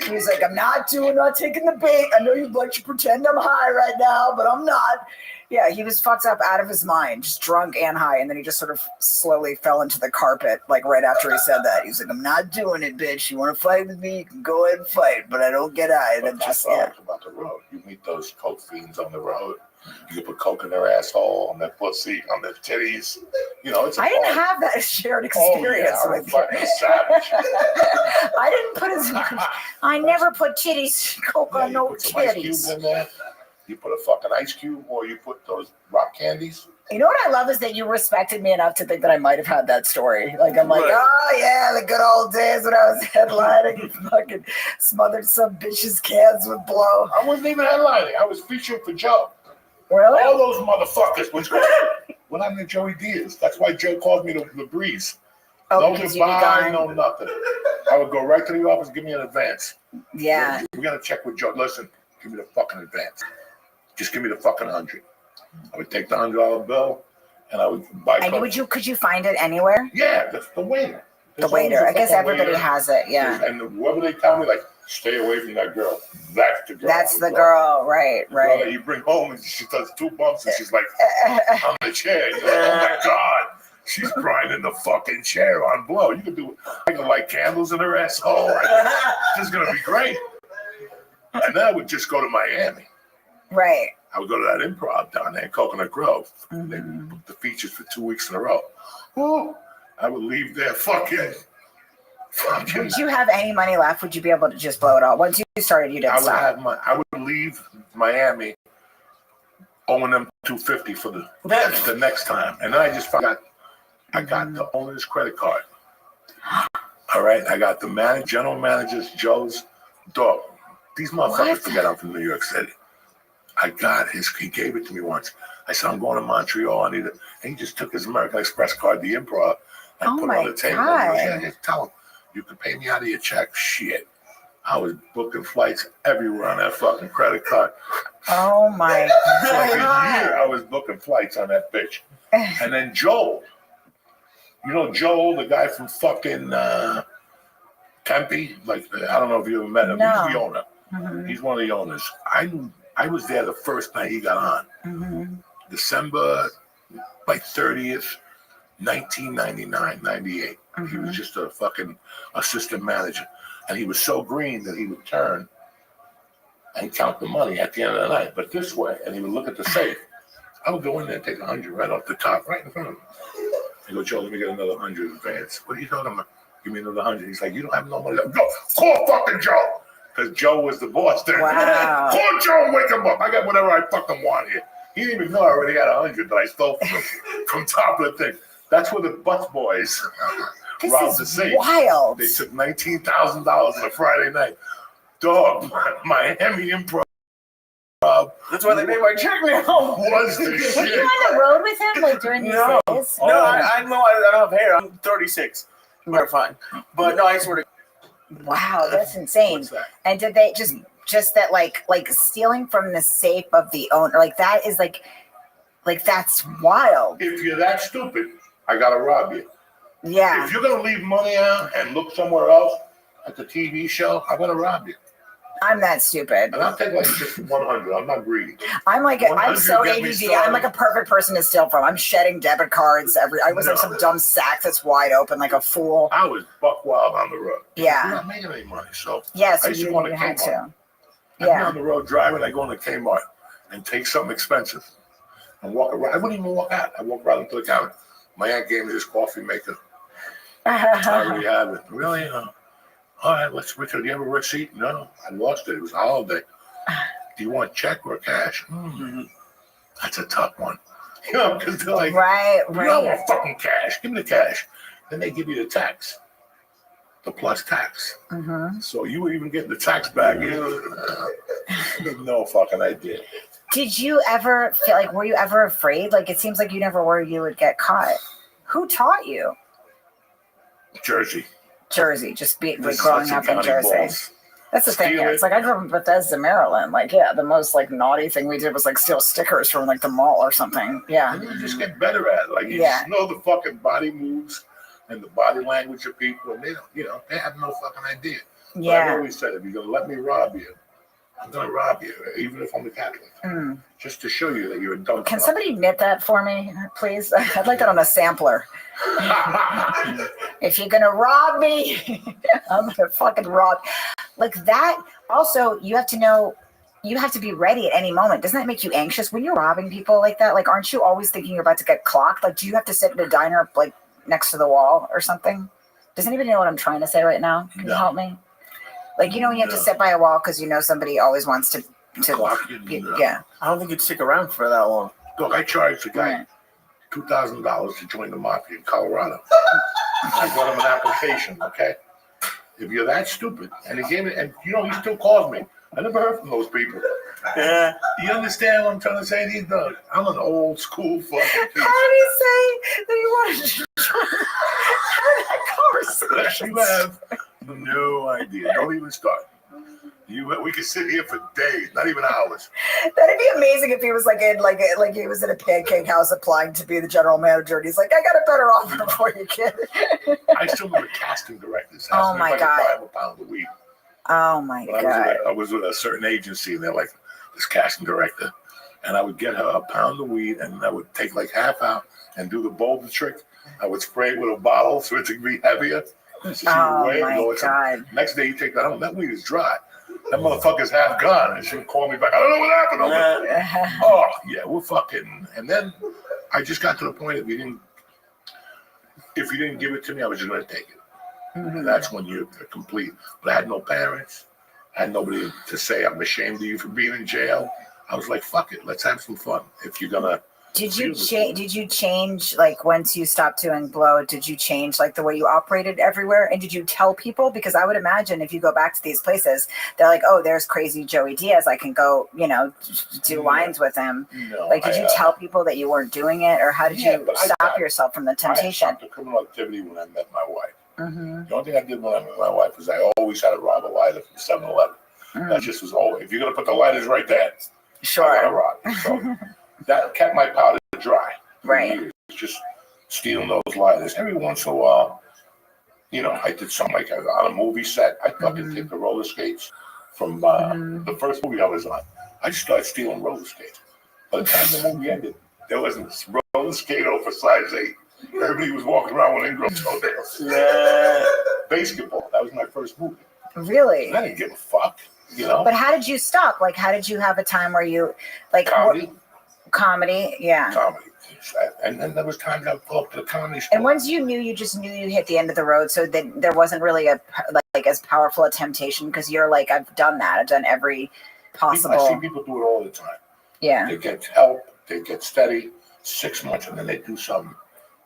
He's like, I'm not taking the bait. I know you'd like to pretend I'm high right now, but I'm not. Yeah, he was fucked up out of his mind, just drunk and high. And then he just sort of slowly fell into the carpet, like right after he said that. He's like, I'm not doing it, bitch. You want to fight with me? You can go ahead and fight, but I don't get high. And But just, that's about the road. You meet those coke fiends on the road. You can put coke in their asshole, on their pussy, on their titties. You know, it's. I didn't have that shared experience I'm a with you. fucking savage. I didn't put as I never put titties, coke on You no put some ice cubes titties. in there. You put a fucking ice cube, or you put those rock candies. You know what I love is that you respected me enough to think that I might have had that story. Like, I'm like, Right. oh yeah, the good old days when I was headlining and fucking smothered some bitch's cans with blow. I wasn't even headlining. I was featuring for Joe. Really? All those motherfuckers. What happened to Joey Diaz? That's why Joe called me the breeze. Oh, No because you'd be goodbye, gone. no nothing. I would go right to the office, give me an advance. Yeah. We gotta check with Joe. Listen, give me the fucking advance. Just give me the fucking 100. I would take the $100 bill and I would buy. And could you find it anywhere? Yeah, that's the waiter. The waiter. I guess everybody has it. Yeah. And whoever they tell me, like, stay away from that girl. That's the girl. That's the girl. Right. Girl Right. that you bring home and she does 2 bumps and she's like on the chair. You're like, oh my God. She's crying in the fucking chair on blow. You can do it. I can light candles in her asshole. This is gonna be great. And then I would just go to Miami. Right. I would go to that improv down there in Coconut Grove. Mm-hmm. They would book the features for 2 weeks in a row. Ooh, I would leave there fucking. Would you have any money left? Would you be able to just blow it all? Once you started, you didn't stop. I would leave Miami owing them $250 for the next time. And then I just forgot. I got the owner's credit card. All right, I got the general manager's Joe's dog. These motherfuckers forget I'm from New York City. I got he gave it to me once. I said, I'm going to Montreal. I need it. And he just took his American Express card, the improv, and put it on the table. God. Yeah, just tell him, you can pay me out of your check. Shit. I was booking flights everywhere on that fucking credit card. Oh my For like a God. year, I was booking flights on that bitch. And then Joel, you know Joel, the guy from fucking Tempe? Like, I don't know if you ever met him. No. He's the owner. Mm-hmm. He's one of the owners. I was there the first night he got on. Mm-hmm. December, like 30th, 1999, 98. Mm-hmm. He was just a fucking assistant manager. And he was so green that he would turn and count the money at the end of the night, but this way. And he would look at the safe. I would go in there and take 100 right off the top, right in front of him. I go, Joe, let me get another 100 in advance. What are you talking about? Give me another 100. He's like, you don't have no money left. Go, call fucking Joe. Because Joe was the boss there. Wow. Call Joe and wake him up. I got whatever I fucking want here. He didn't even know I already had 100 that I stole from him from top of the thing. That's where the Butts boys robbed the safe. Wild. They took $19,000 on a Friday night. Dog, Miami Improv. That's why they made my check now. Was the Were you shit. on the road with him like during these No. days? No, I know I don't have hair. I'm 36. We're fine. But no, I swear to Wow, that's insane. What's that? And did they just that like stealing from the safe of the owner, like that is like that's wild. If you're that stupid, I gotta rob you. Yeah. If you're gonna leave money out and look somewhere else at the TV show, I'm gonna rob you. I'm that stupid. And I'll take like just 100. I'm not greedy. I'm like I'm 100 so get me ADD. started. I'm like a perfect person to steal from. I'm shedding debit cards I was like some dumb sack that's wide open like a fool. I was buck wild on the road. Yeah. We're not making any money, so Yeah, so I used you to go to had Kmart. to. I'd be Yeah. on the road driving. I go into Kmart and take something expensive and walk around. I wouldn't even walk out. I walk right up to the counter. My aunt gave me this coffee maker. I already have it. Really? All right, Richard, do you have a receipt? No, I lost it. It was a holiday. Do you want check or cash? That's a tough one. You know, because they're like, Right, you don't right. want fucking cash. Give me the cash. Then they give you the tax, the plus tax. Mm-hmm. So you were even getting the tax back. No fucking idea. Did you ever feel like, were you ever afraid? Like, it seems like you never were, you would get caught. Who taught you? Jersey. Jersey, just like This is growing Hudson up in County Jersey. balls. That's the thing Steal here. it. It's like I grew up in Bethesda, Maryland. Like, yeah, the most like naughty thing we did was like steal stickers from like the mall or something. Yeah. And you just get better at it. Like you Yeah. just know the fucking body moves and the body language of people, and they don't, they have no fucking idea. But I've Yeah. always said, if you're gonna let me rob you, I'm gonna rob you, even if I'm a Catholic, Mm. just to show you that you're a dumb. Can fuck. somebody knit that for me, please? I'd like that on a sampler. If you're gonna rob me, I'm gonna fucking rob. Like that. Also, you have to know you have to be ready at any moment. Doesn't that make you anxious when you're robbing people like that? Like, aren't you always thinking you're about to get clocked? Like, do you have to sit in a diner like next to the wall or something? Does anybody know what I'm trying to say right now? Can you help me? Like, you know, when you have to sit by a wall because you know somebody always wants to yeah. I don't think you'd stick around for that long. Look, I charged the guy $2,000 to join the mafia in Colorado. I got him an application, okay? If you're that stupid, and he gave me, and you know, he still calls me. I never heard from those people. Yeah. You understand what I'm trying to say? These dogs. I'm an old school fucking piece. How do you say that you want to have that conversation? You have no idea. Don't even start. We could sit here for days, not even hours. That'd be amazing if he was like he was in a pancake house applying to be the general manager, and he's like, "I got a better offer for you, kid." I still know the casting directors. Oh my God! I have a pound a week. Oh my God! I was with a certain agency, and they're like this casting director, and I would get her a pound of weed, and I would take like half out and do the boulder trick. I would spray it with a bottle so it would be heavier. Oh my God! Next day you take that home. That weed is dry. That motherfucker's half gone, and she would call me back. I don't know what happened. Oh yeah, we're fucking. And then I just got to the point if you didn't give it to me, I was just gonna take it. Mm-hmm. And that's when you're complete. But I had no parents. I had nobody to say I'm ashamed of you for being in jail. I was like, fuck it, let's have some fun. If you're gonna. Did you change, like, once you stopped doing blow, did you change, like, the way you operated everywhere? And did you tell people? Because I would imagine if you go back to these places, they're like, oh, there's crazy Joey Diaz. I can go, you know, do lines with him. No, like, did you tell people that you weren't doing it? Or how did you stop yourself from the temptation? I stopped the criminal activity when I met my wife. Mm-hmm. The only thing I did when I met my wife was I always had to rob a lighter from 7-Eleven. Mm-hmm. That just was always, if you're going to put the lighters right there, sure. I got to rob. So that kept my powder dry. Right. Years, just stealing those lighters. Every once in a while, you know, I did something like on a movie set. I fucking take the roller skates from the first movie I was on. I just started stealing roller skates. By the time the movie ended, there wasn't a roller skate over size 8. Everybody was walking around with ingrown toenails. Yeah. Basketball. That was my first movie. Really? I didn't give a fuck, you know. But how did you stop? Like, how did you have a time where you, like, comedy? Yeah. Comedy. And then there was times I would go up to the comedy store. And once you knew, you just knew you hit the end of the road, so that there wasn't really as powerful a temptation because you're like, I've done that. I've done every possible. I see people do it all the time. Yeah. They get help. They get steady 6 months, and then they do something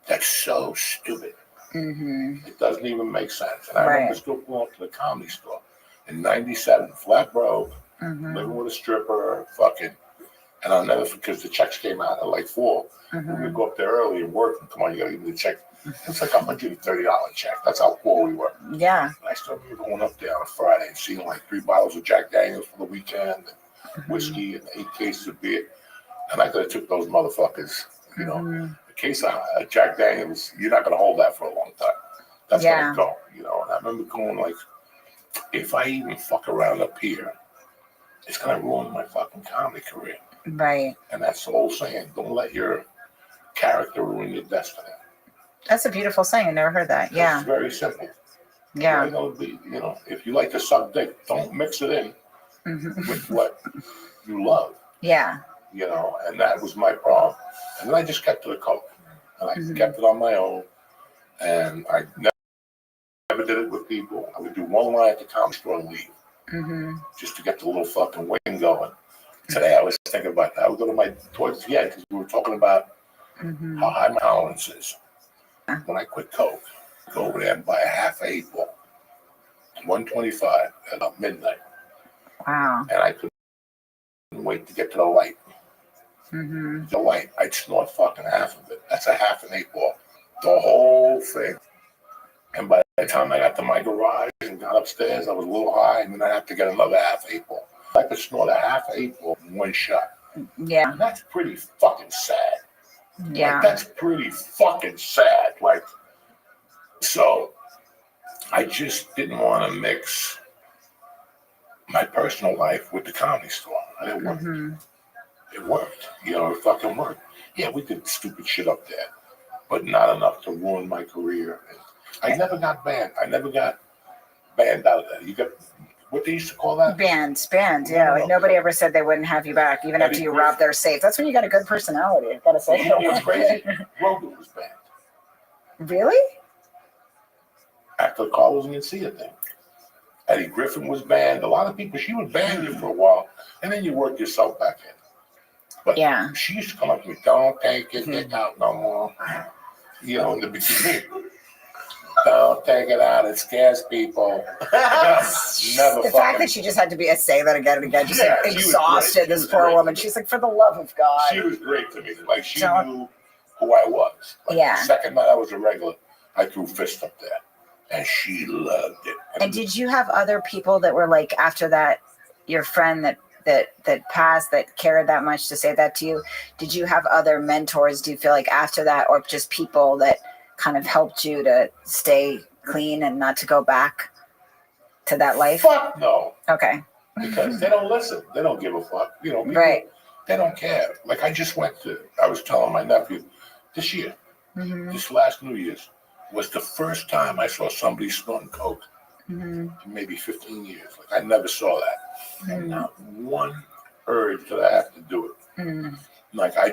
that's so stupid. Mm-hmm. It doesn't even make sense. And I remember still going up to the comedy store in '97, flat broke, living with a stripper, fucking. And I'll never, because the checks came out at like 4. We would go up there early and work, and come on, you gotta give me the check. It's like $130 check. That's how poor we were. Yeah. And I still remember going up there on a Friday and seeing like 3 bottles of Jack Daniels for the weekend, and whiskey, and 8 cases of beer. And I could have took those motherfuckers, you know. A case of Jack Daniels, you're not gonna hold that for a long time. That's gonna go, you know. And I remember going like, if I even fuck around up here, it's gonna ruin my fucking comedy career. Right. And that's the old saying, don't let your character ruin your destiny. That's a beautiful saying. I never heard that. Yeah. It's very simple. Yeah. You know, if you like to suck dick, don't mix it in with what you love. Yeah. You know, and that was my problem. And then I just kept to the coke. And I kept it on my own. And I never did it with people. I would do one line at the comedy store and leave. Just to get the little fucking wing going. Today I was thinking about that. I would go to towards the end because we were talking about how high my tolerance is. When I quit coke, I go over there and buy a half 8 ball, $125 at about midnight. Wow. And I couldn't wait to get to the light. The light, I'd snort fucking half of it. That's a half an 8 ball. The whole thing. And by the time I got to my garage and got upstairs, I was a little high, and then I'd have to get another half 8 ball. I could snort a half 8 ball in one shot. Yeah. And that's pretty fucking sad. Yeah. Like, that's pretty fucking sad. Like, so I just didn't want to mix my personal life with the comedy store. And it worked. It worked. You know, it fucking worked. Yeah, we did stupid shit up there, but not enough to ruin my career. And I never got banned. I never got banned out of that. what they used to call that? Band, yeah. Like nobody ever said they wouldn't have you back, even after you robbed their safe. That's when you got a good personality, I gotta say. You know what's crazy? Rogan was banned. Really? After the Carlos Mencia thing. Eddie Griffin was banned. A lot of people, she would ban you for a while, and then you work yourself back in. But yeah, she used to come up to me, don't take it out no more. You know, in the beginning. Don't take it out. It scares people. Never. The fact that she just had to say that again and again, just like exhausted this poor woman. She's like, for the love of God. She was great to me. Like she knew who I was. Like, yeah. The second night I was a regular, I threw fists up there, and she loved it. And did you have other people that were like after that, your friend that passed that cared that much to say that to you? Did you have other mentors? Do you feel like after that, or just people that kind of helped you to stay clean and not to go back to that life? Fuck no. Okay. Because they don't listen. They don't give a fuck. You know, people, right. They don't care. Like I was telling my nephew this year, this last New Year's was the first time I saw somebody snorting coke in maybe 15 years. Like I never saw that. And not one urge that I have to do it. Like I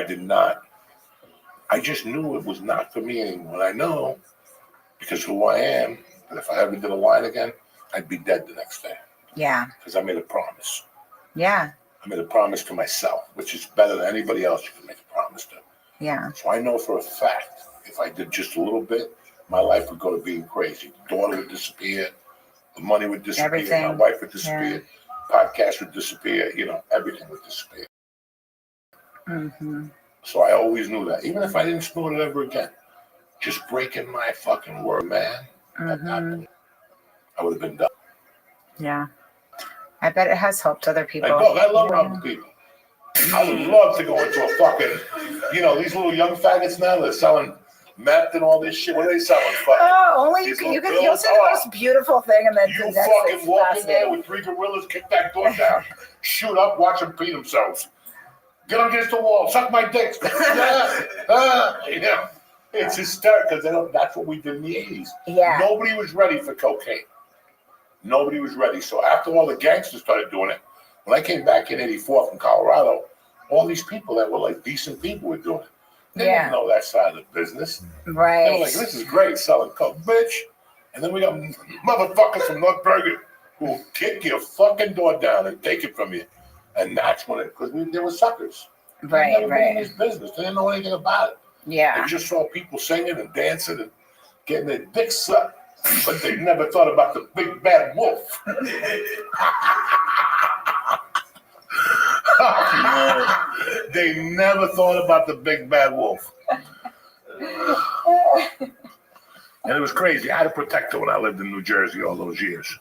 did not. I just knew it was not for me anymore. And I know, because who I am, that if I ever did a line again, I'd be dead the next day. Yeah. Because I made a promise. Yeah. I made a promise to myself, which is better than anybody else you can make a promise to. Yeah. So I know for a fact, if I did just a little bit, my life would go to being crazy. The daughter would disappear. The money would disappear. Everything. My wife would disappear. Yeah. Podcast would disappear. You know, everything would disappear. So I always knew that. Even if I didn't snort it ever again, just breaking my fucking word, man, at that point, I would have been done. Yeah. I bet it has helped other people. I love helping people. I would love to go into a fucking, you know, these little young faggots now, they're selling meth and all this shit. What are they selling? Only you can you'll say the most beautiful thing and then you fucking walk in there with 3 gorillas, kick that door down, shoot up, watch them pee themselves. Get against the wall, suck my dick. You know, it's hysterical because that's what we did in the 80s. Yeah. Nobody was ready for cocaine. Nobody was ready. So after all the gangsters started doing it, when I came back in 84 from Colorado, all these people that were like decent people were doing it. They didn't know that side of the business. Right. They were like, this is great, selling coke, bitch. And then we got motherfuckers from North Bergen who will kick your fucking door down and take it from you. And that's when because they were suckers. Right, They never been in this business. They didn't know anything about it. Yeah. They just saw people singing and dancing and getting their dicks sucked. But they never thought about the big bad wolf. They never thought about the big bad wolf. And it was crazy. I had a protector when I lived in New Jersey all those years.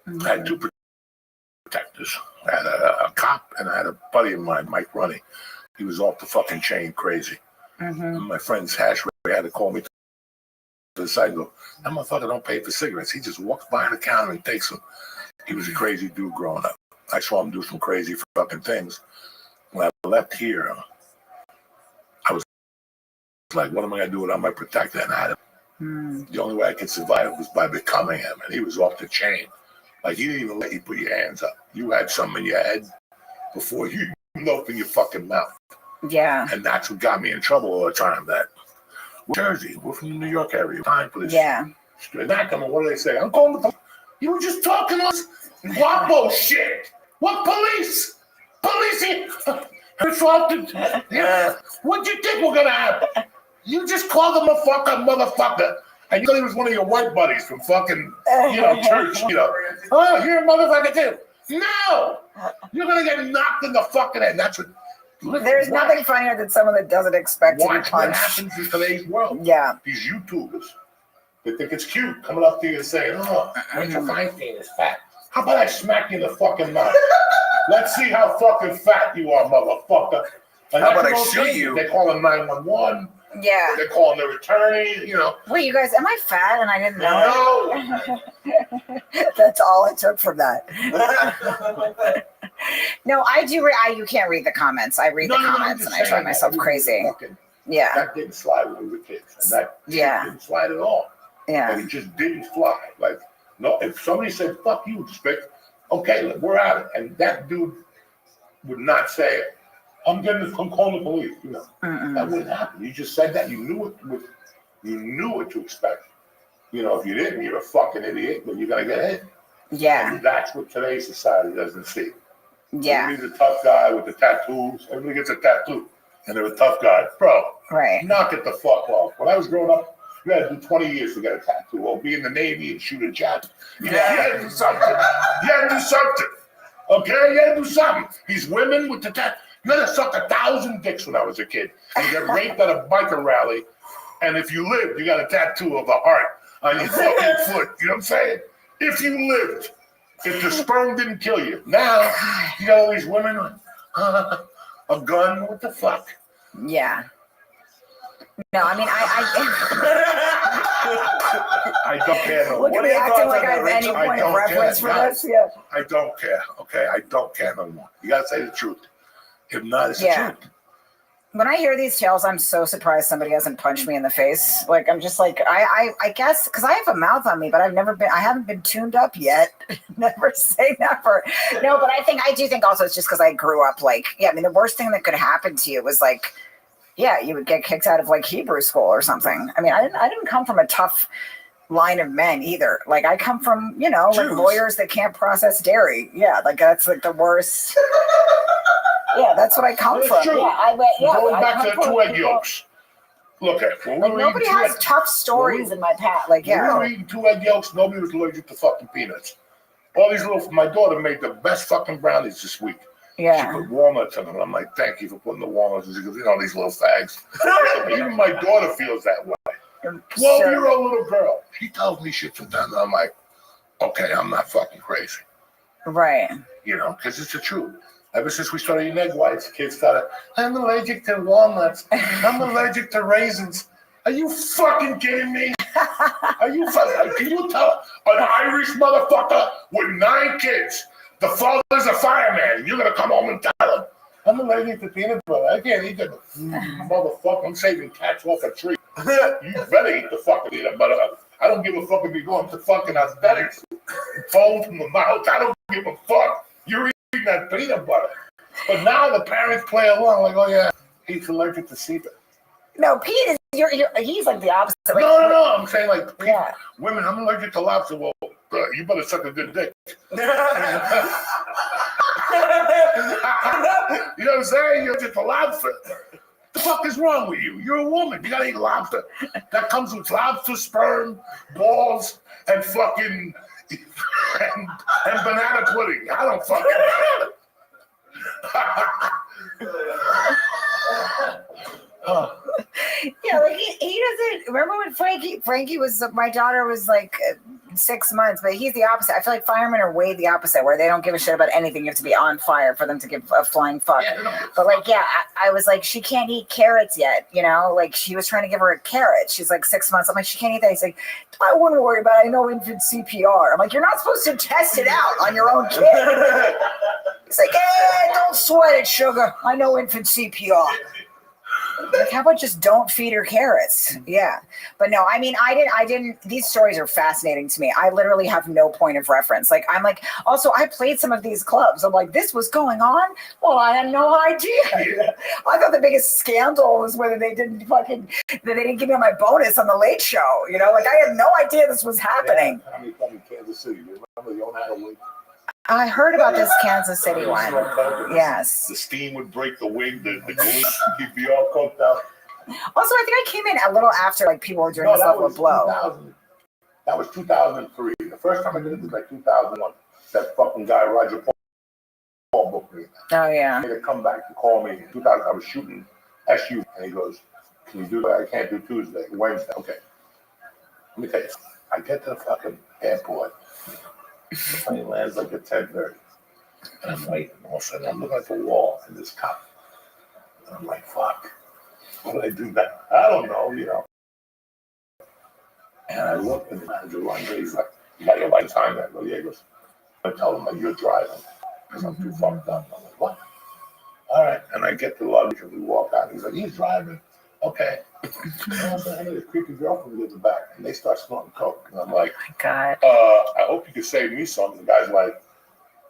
I had 2 protectors. I had a cop and I had a buddy of mine, Mike Runny. He was off the fucking chain crazy. And my friend's hash rate had to call me to the side and go, that motherfucker don't pay for cigarettes. He just walks behind the counter and takes them. He was a crazy dude growing up. I saw him do some crazy fucking things. When I left here, I was like, what am I going to do without my protector? And I had him. The only way I could survive was by becoming him. And he was off the chain. Like, he didn't even let you put your hands up. You had something in your head before you open your fucking mouth. Yeah. And that's what got me in trouble all the time. That we're Jersey, we're from the New York area. Time for this. Yeah. Back on what do they say? I'm calling the police. You were just talking on guapo shit. What police? Police here. Yeah. What do you think we're gonna happen? You just called him a fucking motherfucker. And you thought he was one of your white buddies from fucking, church, Oh, you're a motherfucker too. No! You're gonna get knocked in the fucking head. That's what. There's nothing funnier than someone that doesn't expect to be What punched. happens in today's world? Yeah. These YouTubers, they think it's cute coming up to you and saying, "Oh, Rachel Feinstein is fat." How about I smack you in the fucking mouth? Let's see how fucking fat you are, motherfucker. And how about I shoot you? They call him 911. Yeah. They're calling their attorney, Wait, you guys, am I fat and I didn't know it? That's all it took from that. No, I do. You can't read the comments. I read the comments and I drive myself crazy. Yeah. That didn't slide when we were kids. And that Yeah. didn't slide at all. Yeah. And it just didn't fly. Like, No, if somebody said, fuck you, respect, okay, look, we're at it. And that dude would not say it. I'm calling the police. You know, that wouldn't happen. You just said that. You knew what to expect. You know, if you didn't, you're a fucking idiot, but you're going to get hit. Yeah. And that's what today's society doesn't see. Yeah. Everybody's a tough guy with the tattoos. Everybody gets a tattoo. And they're a tough guy. Bro, Right. knock it the fuck off. When I was growing up, you had to do 20 years to get a tattoo. Or be in the Navy and shoot a jet. You had to do something. You had to do something. Okay? You had to do something. These women with the tattoo. You had to suck 1,000 dicks when I was a kid. You got raped at a biker rally. And if you lived, you got a tattoo of a heart on your fucking foot. You know what I'm saying? If you lived. If the sperm didn't kill you. Now, you got all these women with a gun. What the fuck? Yeah. No, I mean, I don't care. Look at me acting like I have any point of reference for this. Yeah. I don't care. Okay, I don't care no more. You gotta say the truth. If not, it's the truth. When I hear these tales, I'm so surprised somebody hasn't punched me in the face. Like, I'm just like, I guess, because I have a mouth on me, but I haven't been tuned up yet. Never say never. No, but I do think also it's just because I grew up like, I mean, the worst thing that could happen to you was like, you would get kicked out of like Hebrew school or something. I mean, I didn't come from a tough line of men either. Like I come from, like lawyers that can't process dairy. Yeah, like that's like the worst. Yeah, that's what I come from. True. Going back to the 2 egg yolks. Look at nobody has tough stories in my past. Like, when we were eating 2 egg yolks, nobody was allergic to fucking peanuts. All these my daughter made the best fucking brownies this week. Yeah. She put walnuts in them. I'm like, thank you for putting the walnuts in. She goes, these little fags. Even my daughter feels that way. 12-year-old little girl. She tells me shit sometimes. And I'm like, okay, I'm not fucking crazy. Right. Because it's the truth. Ever since we started eating egg whites, kids started, I'm allergic to walnuts. I'm allergic to raisins. Are you fucking kidding me? Can you tell an Irish motherfucker with 9 kids, the father's a fireman, you're going to come home and tell him, I'm allergic to peanut butter. I can't eat that. Motherfucker, I'm saving cats off a tree. You better eat the fucking peanut butter. I don't give a fuck if you go into fucking aesthetics. Foam from the mouth. I don't give a fuck. You're eating that peanut butter. But now the parents play along like, oh yeah, he's allergic to seafood. No, Pete is he's like the opposite. Like, no. I'm saying like women, I'm allergic to lobster. Well, you better suck a good dick. You know what I'm saying? You're just a lobster. What the fuck is wrong with you? You're a woman. You gotta eat lobster. That comes with lobster, sperm, balls, and fucking and banana pudding. I don't fucking like he doesn't remember when Frankie was, my daughter was like 6 months, but he's the opposite. I feel like firemen are way the opposite, where they don't give a shit about anything. You have to be on fire for them to give a flying fuck. But like, I was like, she can't eat carrots yet, like she was trying to give her a carrot. She's like 6 months. I'm like, she can't eat that. He's like, I wouldn't worry about it. I know infant CPR. I'm like, you're not supposed to test it out on your own kid. He's like, don't sweat it, sugar. I know infant CPR. Like, how about just don't feed her carrots? Yeah. But no, I mean, I didn't, these stories are fascinating to me. I literally have no point of reference. Like, I'm like, also, I played some of these clubs. I'm like, this was going on? Well, I had no idea. I thought the biggest scandal was whether they didn't that they didn't give me my bonus on the Late Show. Like, I had no idea this was happening. How many come in Kansas City? You remember the owner had a wig? I heard about this Kansas City one. Yes. The steam would break the wig, the glue, he'd be all cooked out. Also, I think I came in a little after, like, people were doing this level of blow. That was 2003. The first time I did it was like 2001. That fucking guy, Roger Paul, booked me. Oh, yeah. He had to come back to call me. In 2000, I was shooting SU, and he goes, can you do that? I can't do Tuesday, Wednesday. Okay. Let me tell you something. I get to the fucking airport. The plane lands like at 10:30. And I'm waiting. All of a sudden, I'm looking at the wall in this cup. And I'm like, fuck. What did I do that? I don't know, And I look, and the manager runs. He's like, you got your lights on that. He goes, I tell him, like, you're driving. Because I'm too fucked up. I'm like, what? All right. And I get the luggage, and we walk out. He's like, he's driving. Okay. I need a creepy girlfriend in the back, and they start snorting coke, and I'm like, Oh my God. I hope you can save me something. The guy's like,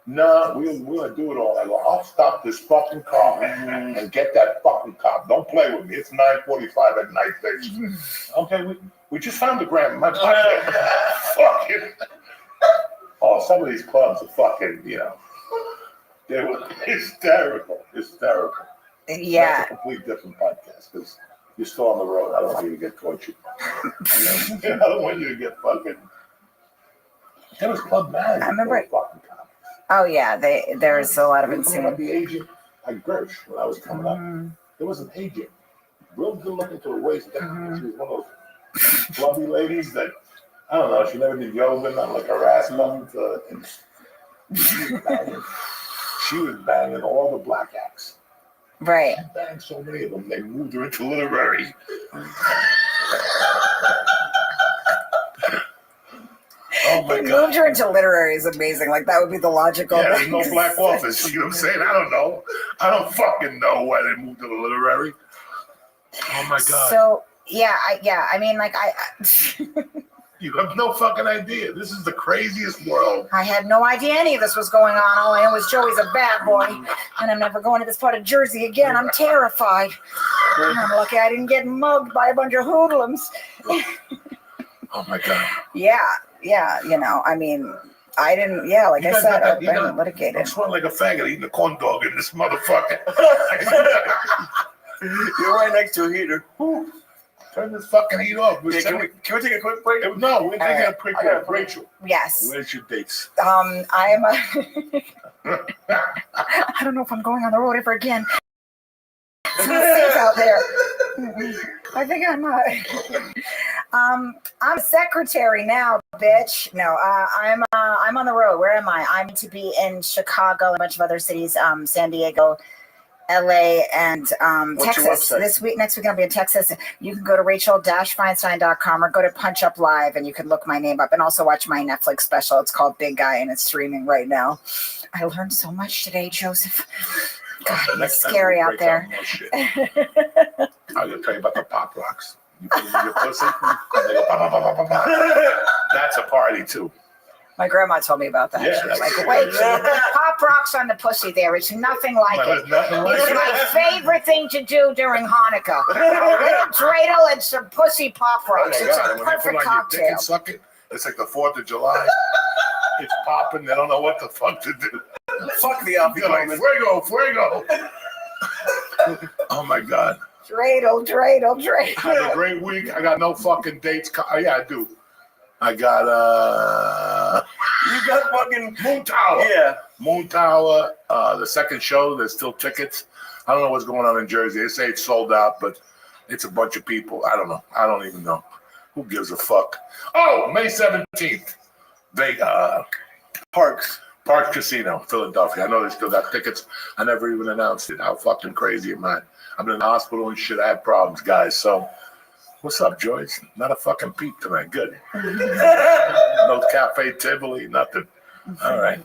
no, we're gonna do it all. I go, I'll stop this fucking car and get that fucking cop. Don't play with me. It's 9:45 at night, bitch. Okay, we just found the gram in my pocket. Fucking. Oh, some of these clubs are fucking, they were hysterical. Yeah. That's a complete different podcast because you're still on the road. I don't want you to get tortured. I don't want you to get fucking. There was club managers. I remember. Fucking cops. Oh yeah, there's a lot of insane. The agent at Gersh when I was coming up, there was an agent, real good looking to the waist down. She was one of those flubby ladies that I don't know. She never did yoga, not like her ass nothing. She was banging all the black acts. Right. She banged so many of them, they moved her into literary. Oh my God. Moved her into literary is amazing. Like that would be the logical. Yeah, there's no black office. You know what I'm saying? I don't know. I don't fucking know why they moved to the literary. Oh my God. So I mean, like You have no fucking idea. This is the craziest world. I had no idea any of this was going on. All I know is Joey's a bad boy, and I'm never going to this part of Jersey again. I'm terrified. I'm lucky I didn't get mugged by a bunch of hoodlums. Oh my God. Yeah. I mean, I didn't. Yeah, like I said, I've been litigated. I'm sweating like a faggot eating a corn dog in this motherfucker. You're right next to a heater. Turn this fucking heat off. Yeah, can we take a quick break? No, we're taking a quick break. Rachel. Yes. Where's your dates? I am. I don't know if I'm going on the road ever again. It's not safe out there. I think I'm a secretary now, bitch. No, I'm on the road. Where am I? I'm to be in Chicago and a bunch of other cities, San Diego, LA, and Texas. Next week I'll be in Texas. You can go to rachel-feinstein.com or go to Punch Up Live and you can look my name up and also watch my Netflix special. It's called Big Guy and it's streaming right now. I learned so much today, Joseph. God, it's scary out there. I'm gonna tell you about the pop rocks. You put them in your pussy, and they go pop, pop, pop, pop, pop. That's a party too. My grandma told me about that. Yeah, she was like, wait, pop rocks on the pussy there. It's nothing like it. It's my favorite thing to do during Hanukkah. A little dreidel and some pussy pop rocks. Oh It's God, a when they put perfect on your dick cocktail. and suck it, it's like the 4th of July. It's popping. They don't know what the fuck to do. Fuck the alpha. You're like, fuego. Oh my God. Dreidel. I had a great week. I got no fucking dates. Yeah, I do. I got You got fucking Moon Tower. Yeah. Moon Tower. The second show. There's still tickets. I don't know what's going on in Jersey. They say it's sold out, but it's a bunch of people. I don't know. I don't even know. Who gives a fuck? Oh, May 17th. Parks Casino, Philadelphia. I know they still got tickets. I never even announced it. How fucking crazy am I? I've been in the hospital and shit. I had problems, guys. So, what's up, Joyce? Not a fucking peep tonight. Good. No Cafe Tivoli, nothing. All right.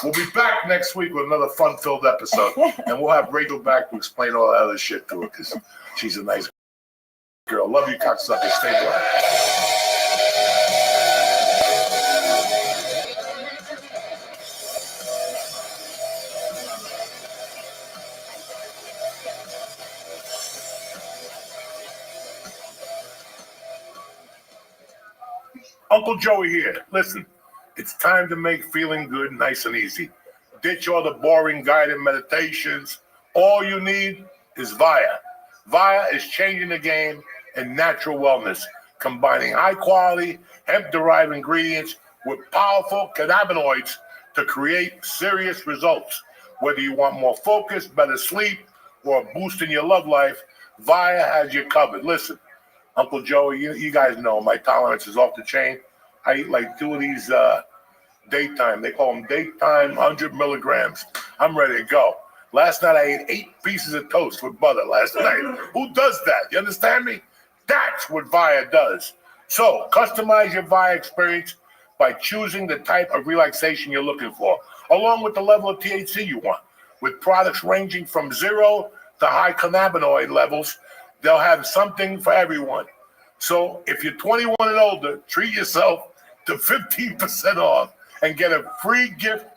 We'll be back next week with another fun-filled episode. And we'll have Rachel back to explain all that other shit to her because she's a nice girl. Love you, cocksucker. Stay black. Uncle Joey here. Listen, it's time to make feeling good nice and easy. Ditch all the boring guided meditations. All you need is Via. Via is changing the game in natural wellness, combining high-quality hemp-derived ingredients with powerful cannabinoids to create serious results. Whether you want more focus, better sleep, or a boost in your love life, Via has you covered. Listen, Uncle Joey, you guys know my tolerance is off the chain. I eat like 2 of these daytime. They call them daytime 100 milligrams. I'm ready to go. Last night I ate 8 pieces of toast with butter last night. Who does that? You understand me? That's what Via does. So customize your Via experience by choosing the type of relaxation you're looking for, along with the level of THC you want, with products ranging from 0 to high cannabinoid levels. They'll have something for everyone. So if you're 21 and older, treat yourself to 15% off and get a free gift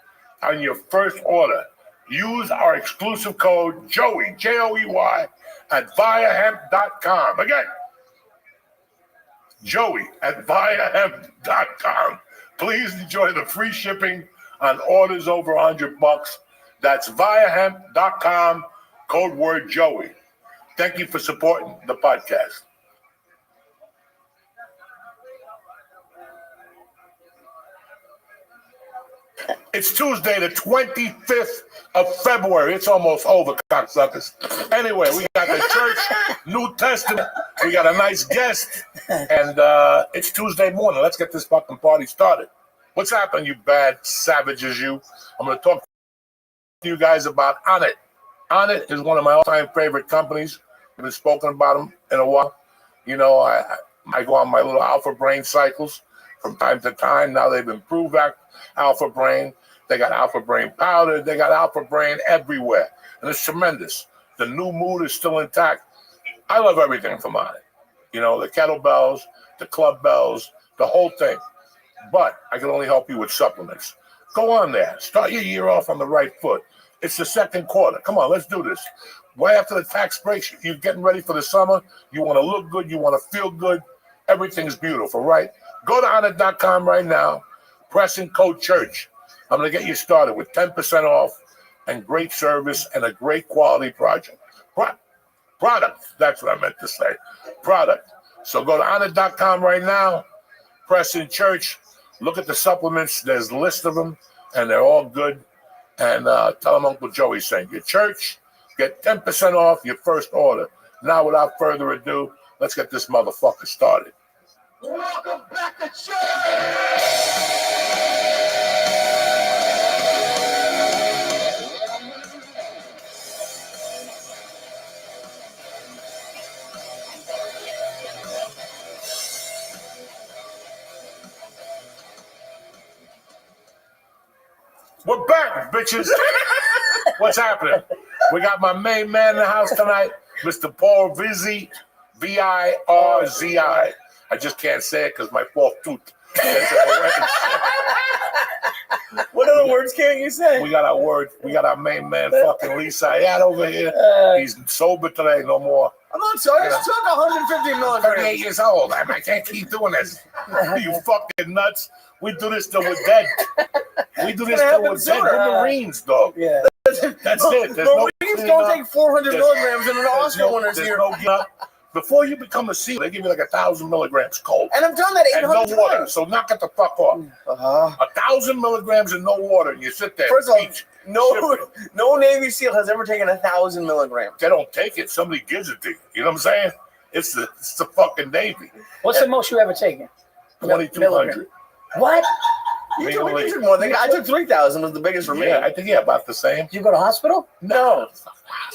on your first order. Use our exclusive code JOEY, Joey, at viahemp.com. Again, Joey at viahemp.com. Please enjoy the free shipping on orders over $100. That's viahemp.com, code word Joey. Thank you for supporting the podcast. It's Tuesday, the 25th of February. It's almost over, cocksuckers. Anyway, we got the church, New Testament. We got a nice guest. And it's Tuesday morning. Let's get this fucking party started. What's happening, you bad savages, you? I'm going to talk to you guys about Onnit. Onnit is one of my all-time favorite companies. I've been spoken about them in a while. You know, I go on my little alpha brain cycles from time to time. Now they've improved alpha brain. They got alpha brain powder. They got alpha brain everywhere. And it's tremendous. The new mood is still intact. I love everything from Onnit. You know, the kettlebells, the club bells, the whole thing. But I can only help you with supplements. Go on there. Start your year off on the right foot. It's the second quarter. Come on, let's do this. Right after the tax breaks, you're getting ready for the summer. You want to look good. You want to feel good. Everything's beautiful, right? Go to Onnit.com right now. Press in code CHURCH. I'm going to get you started with 10% off and great service and a great quality product. That's what I meant to say. Product. So go to Onnit.com right now. Press in CHURCH. Look at the supplements. There's a list of them, and they're all good. And tell them Uncle Joey sent you. Church, get 10% off your first order. Now, without further ado, let's get this motherfucker started. Welcome back to church! We're back, bitches. What's happening? We got my main man in the house tonight, Mr. Paul Vizzi, Virzi. I just can't say it because my fourth tooth. What other words can you say? We got our word. We got our main man, fucking Lisa Ayat over here. He's sober today, no more. I'm not sorry. I just took 150 milligrams. 38 years old. I can't keep doing this. You fucking nuts. We do this till we're dead. We do this till we're dead. We're Marines, dog. Yeah. That's it. Marines don't take 400 milligrams in an Oscar winner's here. Before you become a SEAL, they give you like 1,000 milligrams cold. And I've done that 800 and no water. times. So knock it the fuck off. 1,000 milligrams and no water, and you sit there. First of all, no Navy SEAL has ever taken 1,000 milligrams. They don't take it. Somebody gives it to you. You know what I'm saying? It's the fucking Navy. What's the most you ever taken? 2,200. What? You took more than I took 3,000 was the biggest for me. Yeah, I think about the same. Did you go to hospital? No.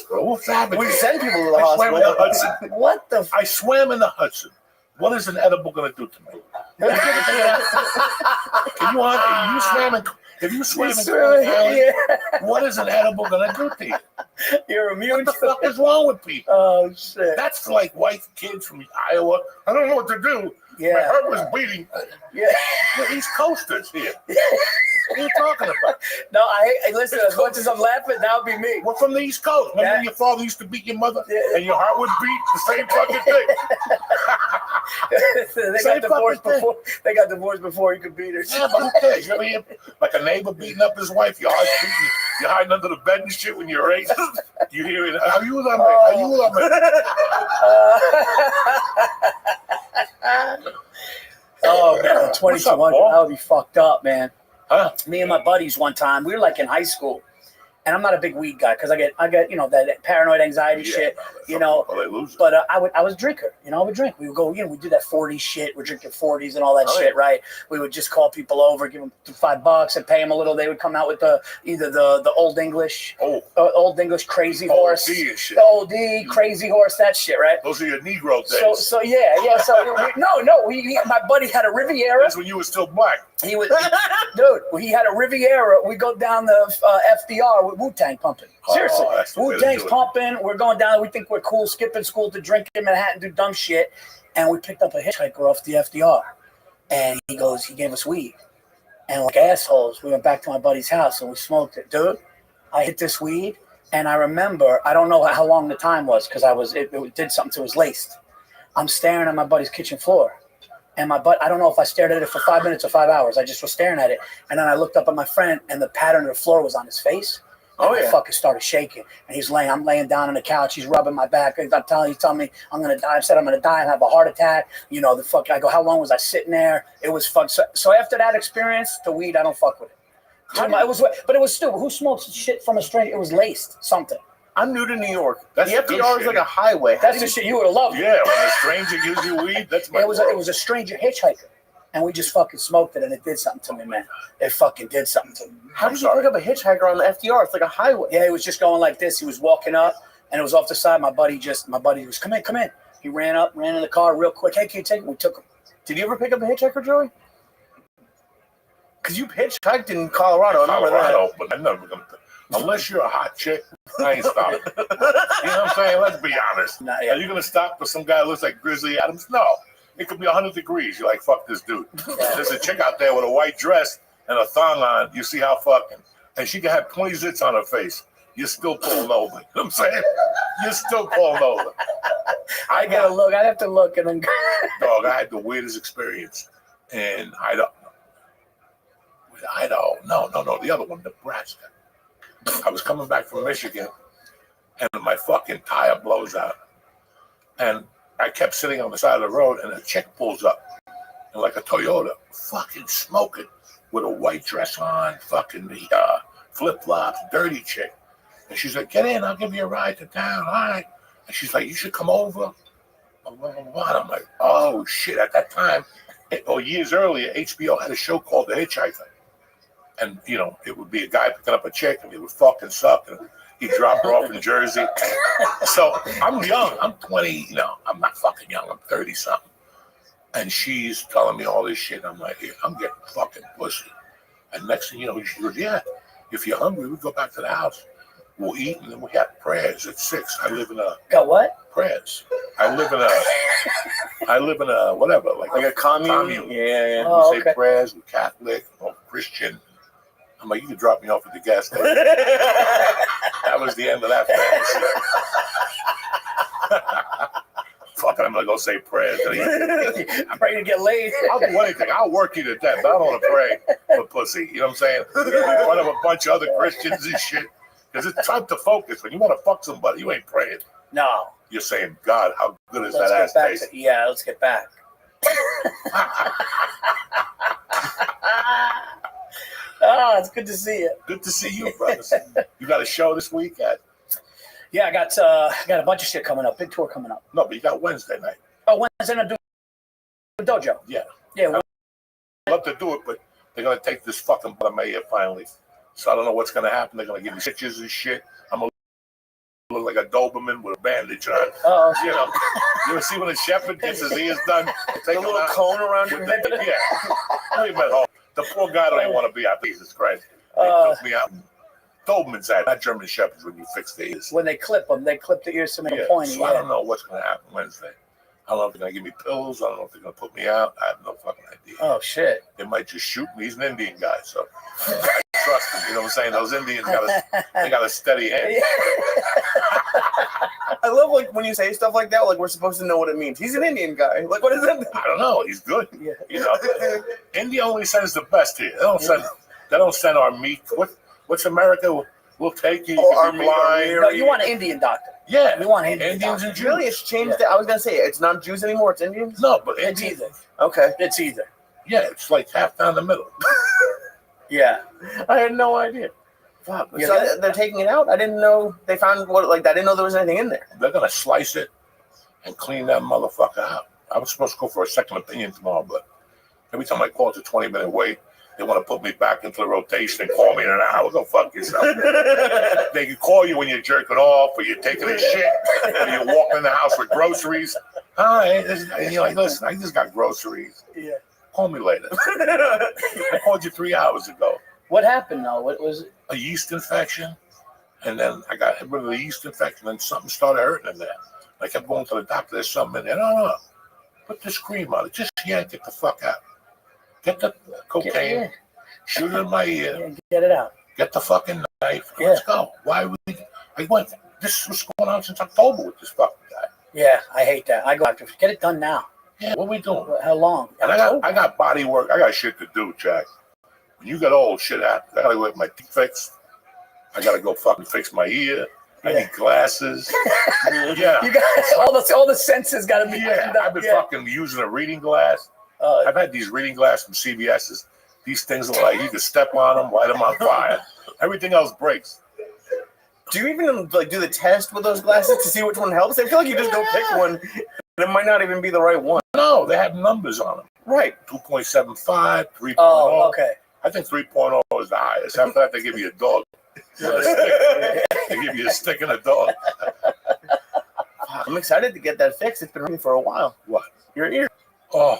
What's happening? We send people to the hospital. Swam in the Hudson. What the? I swam in the Hudson. What is an edible going to do to me? You swam in? If you swam in what is an edible going to do to you? You're immune. What the fuck is wrong with people? Oh shit! That's like white kids from Iowa. I don't know what to do. Yeah. My heart was beating. Yeah. We're East Coasters here. What are you talking about? No, I listen. As much as I'm laughing, that would be me. We're from the East Coast. Remember when your father used to beat your mother, and your heart would beat the same fucking thing. They got divorced before. They got divorced before you could beat her. Yeah, but who cares? You ever hear like a neighbor beating up his wife? Your heart's beating. You're hiding under the bed and shit when you're 8. You hear it? Are you that man? Are you that man? Oh man, 2,200. That would be fucked up, man. Huh? Me and my buddies one time, we were like in high school, and I'm not a big weed guy because I get that paranoid anxiety shit, But I was a drinker, I would drink. We would go, we do that 40 shit. We're drinking 40s and all that shit, right? We would just call people over, give them $5 and pay them a little. They would come out with either the Old English, Old English Crazy Horse, the OD Crazy Horse, that shit, right? Those are your Negro days. So yeah. So my buddy had a Riviera. That's when you were still black. He was, dude. He had a Riviera. We go down the FDR with Wu-Tang pumping. Seriously, Wu-Tang's pumping. We're going down. We think we're cool, skipping school to drink in Manhattan, do dumb shit, and we picked up a hitchhiker off the FDR, and he gave us weed, and like assholes, we went back to my buddy's house and we smoked it, dude. I hit this weed, and I remember, I don't know how long the time was because it did something to his laced. I'm staring at my buddy's kitchen floor. And I don't know if I stared at it for 5 minutes or 5 hours. I just was staring at it. And then I looked up at my friend, and the pattern of the floor was on his face. Oh, yeah. I fucking started shaking. And I'm laying down on the couch. He's rubbing my back. He's telling me I'm going to die. I said, I'm going to die and have a heart attack. You know, I go, how long was I sitting there? It was fun. So after that experience, the weed, I don't fuck with it. But it was stupid. Who smokes shit from a stranger? It was laced something. I'm new to New York. That's the FDR is like a highway. That's the shit you would have loved. Yeah, when a stranger gives you weed, that's my it was a stranger hitchhiker. And we just fucking smoked it, and it did something to me, man. It fucking did something to me. How did you pick up a hitchhiker on the FDR? It's like a highway. Yeah, he was just going like this. He was walking up, and it was off the side. My buddy was, come in. He ran in the car real quick. Hey, can you take him? We took him. Did you ever pick up a hitchhiker, Joey? Because you hitchhiked in Colorado. But I'm never going to. Unless you're a hot chick, I ain't stopping. You know what I'm saying? Let's be honest. Are you going to stop for some guy who looks like Grizzly Adams? No. It could be 100 degrees. You're like, fuck this dude. There's a chick out there with a white dress and a thong on. You see how fucking. And she can have 20 zits on her face. You're still pulling over. You know what I'm saying? You're still pulling over. I got to look. I'd have to look. And then. Dog, I had the weirdest experience in Idaho. No. The other one, Nebraska. I was coming back from Michigan, and my fucking tire blows out. And I kept sitting on the side of the road, and a chick pulls up, and like a Toyota, fucking smoking, with a white dress on, fucking the flip-flops, dirty chick. And she's like, get in, I'll give you a ride to town, all right? And she's like, you should come over. And I'm like, oh, shit. At that time, or years earlier, HBO had a show called The Hitchhiker. And, you know, it would be a guy picking up a chick, and he would fucking suck, and he'd drop her off in Jersey. So I'm young. I'm 20. No, I'm not fucking young. I'm 30-something. And she's telling me all this shit. I'm like, here, I'm getting fucking pussy. And next thing you know, she goes, yeah, if you're hungry, we go back to the house. We'll eat, and then we have prayers at 6. I live in a... Got what? Prayers. I live in a whatever. Like a commune? Yeah. We say prayers. We're Catholic. We're Christian. I'm like, you can drop me off at the gas station. That was the end of that fantasy. Fuck it, I'm gonna go say prayers. I'm praying to get laid. I'll do anything. I'll work you to death, but I don't want to pray for pussy. You know what I'm saying? In front of a bunch of other Christians and shit. Because it's time to focus. When you want to fuck somebody, you ain't praying. No. You're saying, God, how good is that ass taste? Let's get back. Oh, it's good to see you. Good to see you, brothers. You got a show this week at? Yeah, I got a bunch of shit coming up. Big tour coming up. No, but you got Wednesday night. Oh, Wednesday night, do dojo. Yeah. Yeah. I'd love to do it, but they're gonna take this fucking blood mayor finally. So I don't know what's gonna happen. They're gonna give me stitches and shit. I'm gonna look like a Doberman with a bandage on. Oh, you know. You ever see when a shepherd gets his ears done? Take a little cone around your head. Yeah. The poor guy don't even want to be out. Jesus Christ. They took me out. Doberman's had, not German Shepherds, when you fix the ears. When they clip them, they clip the ears to make a point. So I don't know what's going to happen Wednesday. I don't know if they're going to give me pills. I don't know if they're going to put me out. I have no fucking idea. Oh, shit. They might just shoot me. He's an Indian guy, so I trust him. You know what I'm saying? Those Indians got a steady hand. I love like when you say stuff like that, like we're supposed to know what it means. He's an Indian guy. Like, what is that? I don't know. He's good. Yeah. You know, India only sends the best here. They don't send our meat. What's America? We'll take you. Our blind. No, you want an Indian doctor. Yeah, we want Indians and Jews. Really, it's changed. I was gonna say it's not Jews anymore. It's Indians. No, but it's either. Okay, it's either. Yeah, it's like half down the middle. Yeah, I had no idea. Fuck. So they're taking it out. I didn't know they found what like. I didn't know there was anything in there. They're gonna slice it and clean that motherfucker out. I was supposed to go for a second opinion tomorrow, but every time I call, it's a 20-minute wait. They want to put me back into the rotation and call me in an hour. Go fuck yourself. They can call you when you're jerking off or you're taking a shit or you're walking in the house with groceries. Hi. And you're like, listen, I just got groceries. Yeah. Call me later. I called you 3 hours ago. What happened though? What was it? A yeast infection, and then I got rid of the yeast infection, and something started hurting in there. I kept going to the doctor. There's something in there. No. Put this cream on it. Just yank it the fuck out. Get the cocaine. Yeah. Shoot it in my ear. Yeah, get it out. Get the fucking knife. Let's go. Why would we? I went. This was going on since October with this fucking guy. Yeah, I hate that. I go after. Get it done now. Yeah, what are we doing? How long? And I got body work. I got shit to do, Jack. When you got old shit out, I gotta go get my teeth fixed. I gotta go fucking fix my ear. I need glasses. Yeah. You guys, all the senses gotta be. Yeah, I've been fucking using a reading glass. I've had these reading glasses from CVS's. These things are like you can step on them, light them on fire. Everything else breaks. Do you even like do the test with those glasses to see which one helps? I feel like you just go pick one, and it might not even be the right one. No, they have numbers on them. Right. 2.75, 3.0. Oh, okay. I think 3.0 is the highest. After that, they give you a dog. They give you a stick and a dog. I'm excited to get that fixed. It's been hurting for a while. What? Your ear. Oh,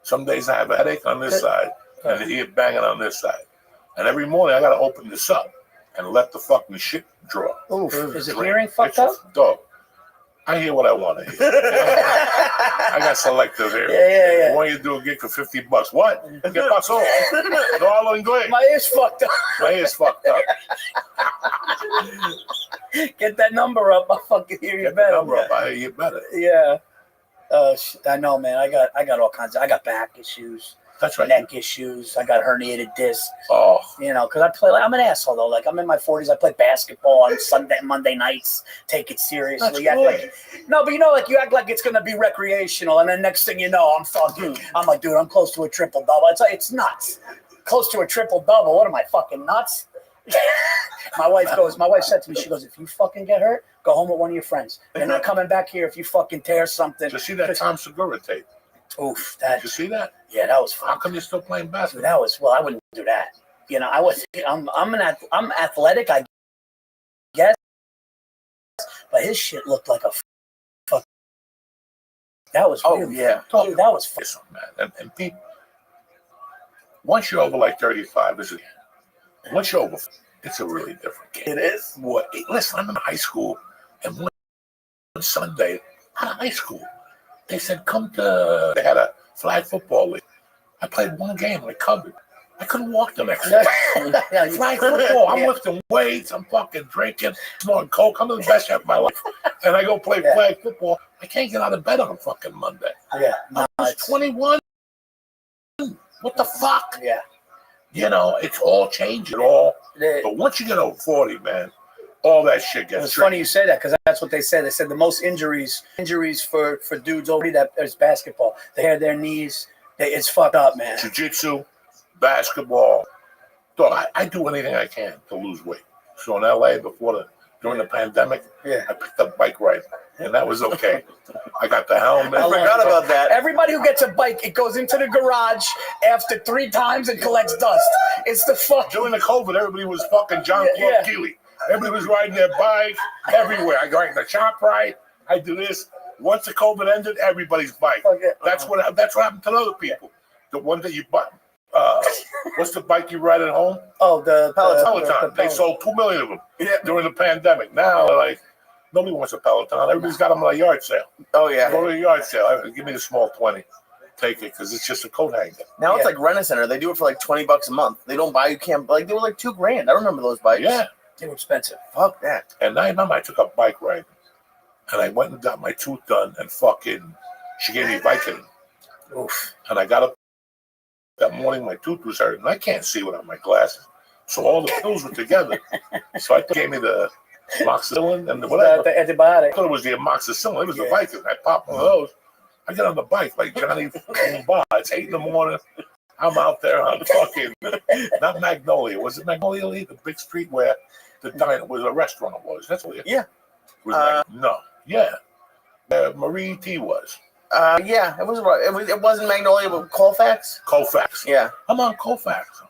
some days I have a headache on this side and the ear banging on this side. And every morning I got to open this up and let the fucking shit draw. Oof. Is the hearing fucked up? Dog. I hear what I want to hear. I got selective hearing. Yeah. I want you to do a gig for $50. What? Get bucks off. No hablo inglés. My ear's fucked up. My ear's fucked up. Get that number up. I'll fucking hear you Get better. the number up. I hear you better. Yeah. I know, man. I got all kinds of. I got back issues. That's right. Neck issues. I got herniated discs. Oh. You know, because I play. I'm an asshole though. Like I'm in my 40s. I play basketball on Monday nights. Take it seriously. But you know, like you act like it's gonna be recreational, and then next thing you know, I'm like, dude, I'm close to a triple double. It's nuts. Close to a triple double. What am I fucking nuts? My wife said to me, she goes, if you fucking get hurt, go home with one of your friends. You're not coming back here if you fucking tear something. Did you see that Tom Segura tape? Oof. Did you see that? Yeah, that was fun. How come you're still playing basketball? I wouldn't do that. You know, I'm athletic, I guess, but his shit looked like a fuck. That was really yeah. fun. Dude, that was fun. Listen, man, and people, once you're over like 35, once you're over, it's a really different game. It is. What? Listen, I'm in high school, and one Sunday out of high school, they said, they had a flag football league. I played one game, I covered. I couldn't walk the next day. Flag football, I'm lifting weights, I'm fucking drinking, smoking coke, I'm the best of my life. And I go play flag football, I can't get out of bed on fucking Monday. Yeah. I was 21. What the fuck? Yeah. You know, it's all changing, but once you get over 40, man, all that shit gets It's funny you say that because that's what they said. They said the most injuries for dudes over that is basketball. They had their knees. It's fucked up, man. Jiu-jitsu, basketball. Dog, I do anything I can to lose weight. So in LA, during the pandemic, I picked up bike riding, and that was okay. I got the helmet. I forgot about that. Everybody who gets a bike, it goes into the garage after 3 times and collects dust. It's the fuck. During the COVID, everybody was fucking John Claude Keely. Everybody was riding their bike everywhere. I go in the shop ride. I do this. Once the COVID ended, everybody's bike. That's what happened to other people. The one that you bought. What's the bike you ride at home? Oh, the Peloton. They sold 2 million of them during the pandemic. Now, like, nobody wants a Peloton. Everybody's got them on a yard sale. Oh, yeah. Go to a yard sale. Give me the small 20. Take it because it's just a coat hanger. Now it's like Rent-A-Center. They do it for like $20 a month. They don't buy you can't like they were like $2,000. I remember those bikes. Yeah. They were expensive. Fuck that. And I remember I took a bike ride, and I went and got my tooth done, and she gave me Vicodin. Oof. And I got up that morning, my tooth was hurting, and I can't see without my glasses. So all the pills were together. So they gave me the amoxicillin and the whatever. The antibiotic. I thought it was the amoxicillin. It was the Vicodin. I popped one of those. I get on the bike like Johnny Bar. It's 8 a.m. I'm out there on fucking, not Magnolia. Was it Magnolia? The big street where the diner was, a restaurant was. That's what it was. No. Yeah. Marie T was. Yeah, it wasn't Magnolia, but Colfax? Colfax. Yeah. I'm on Colfax.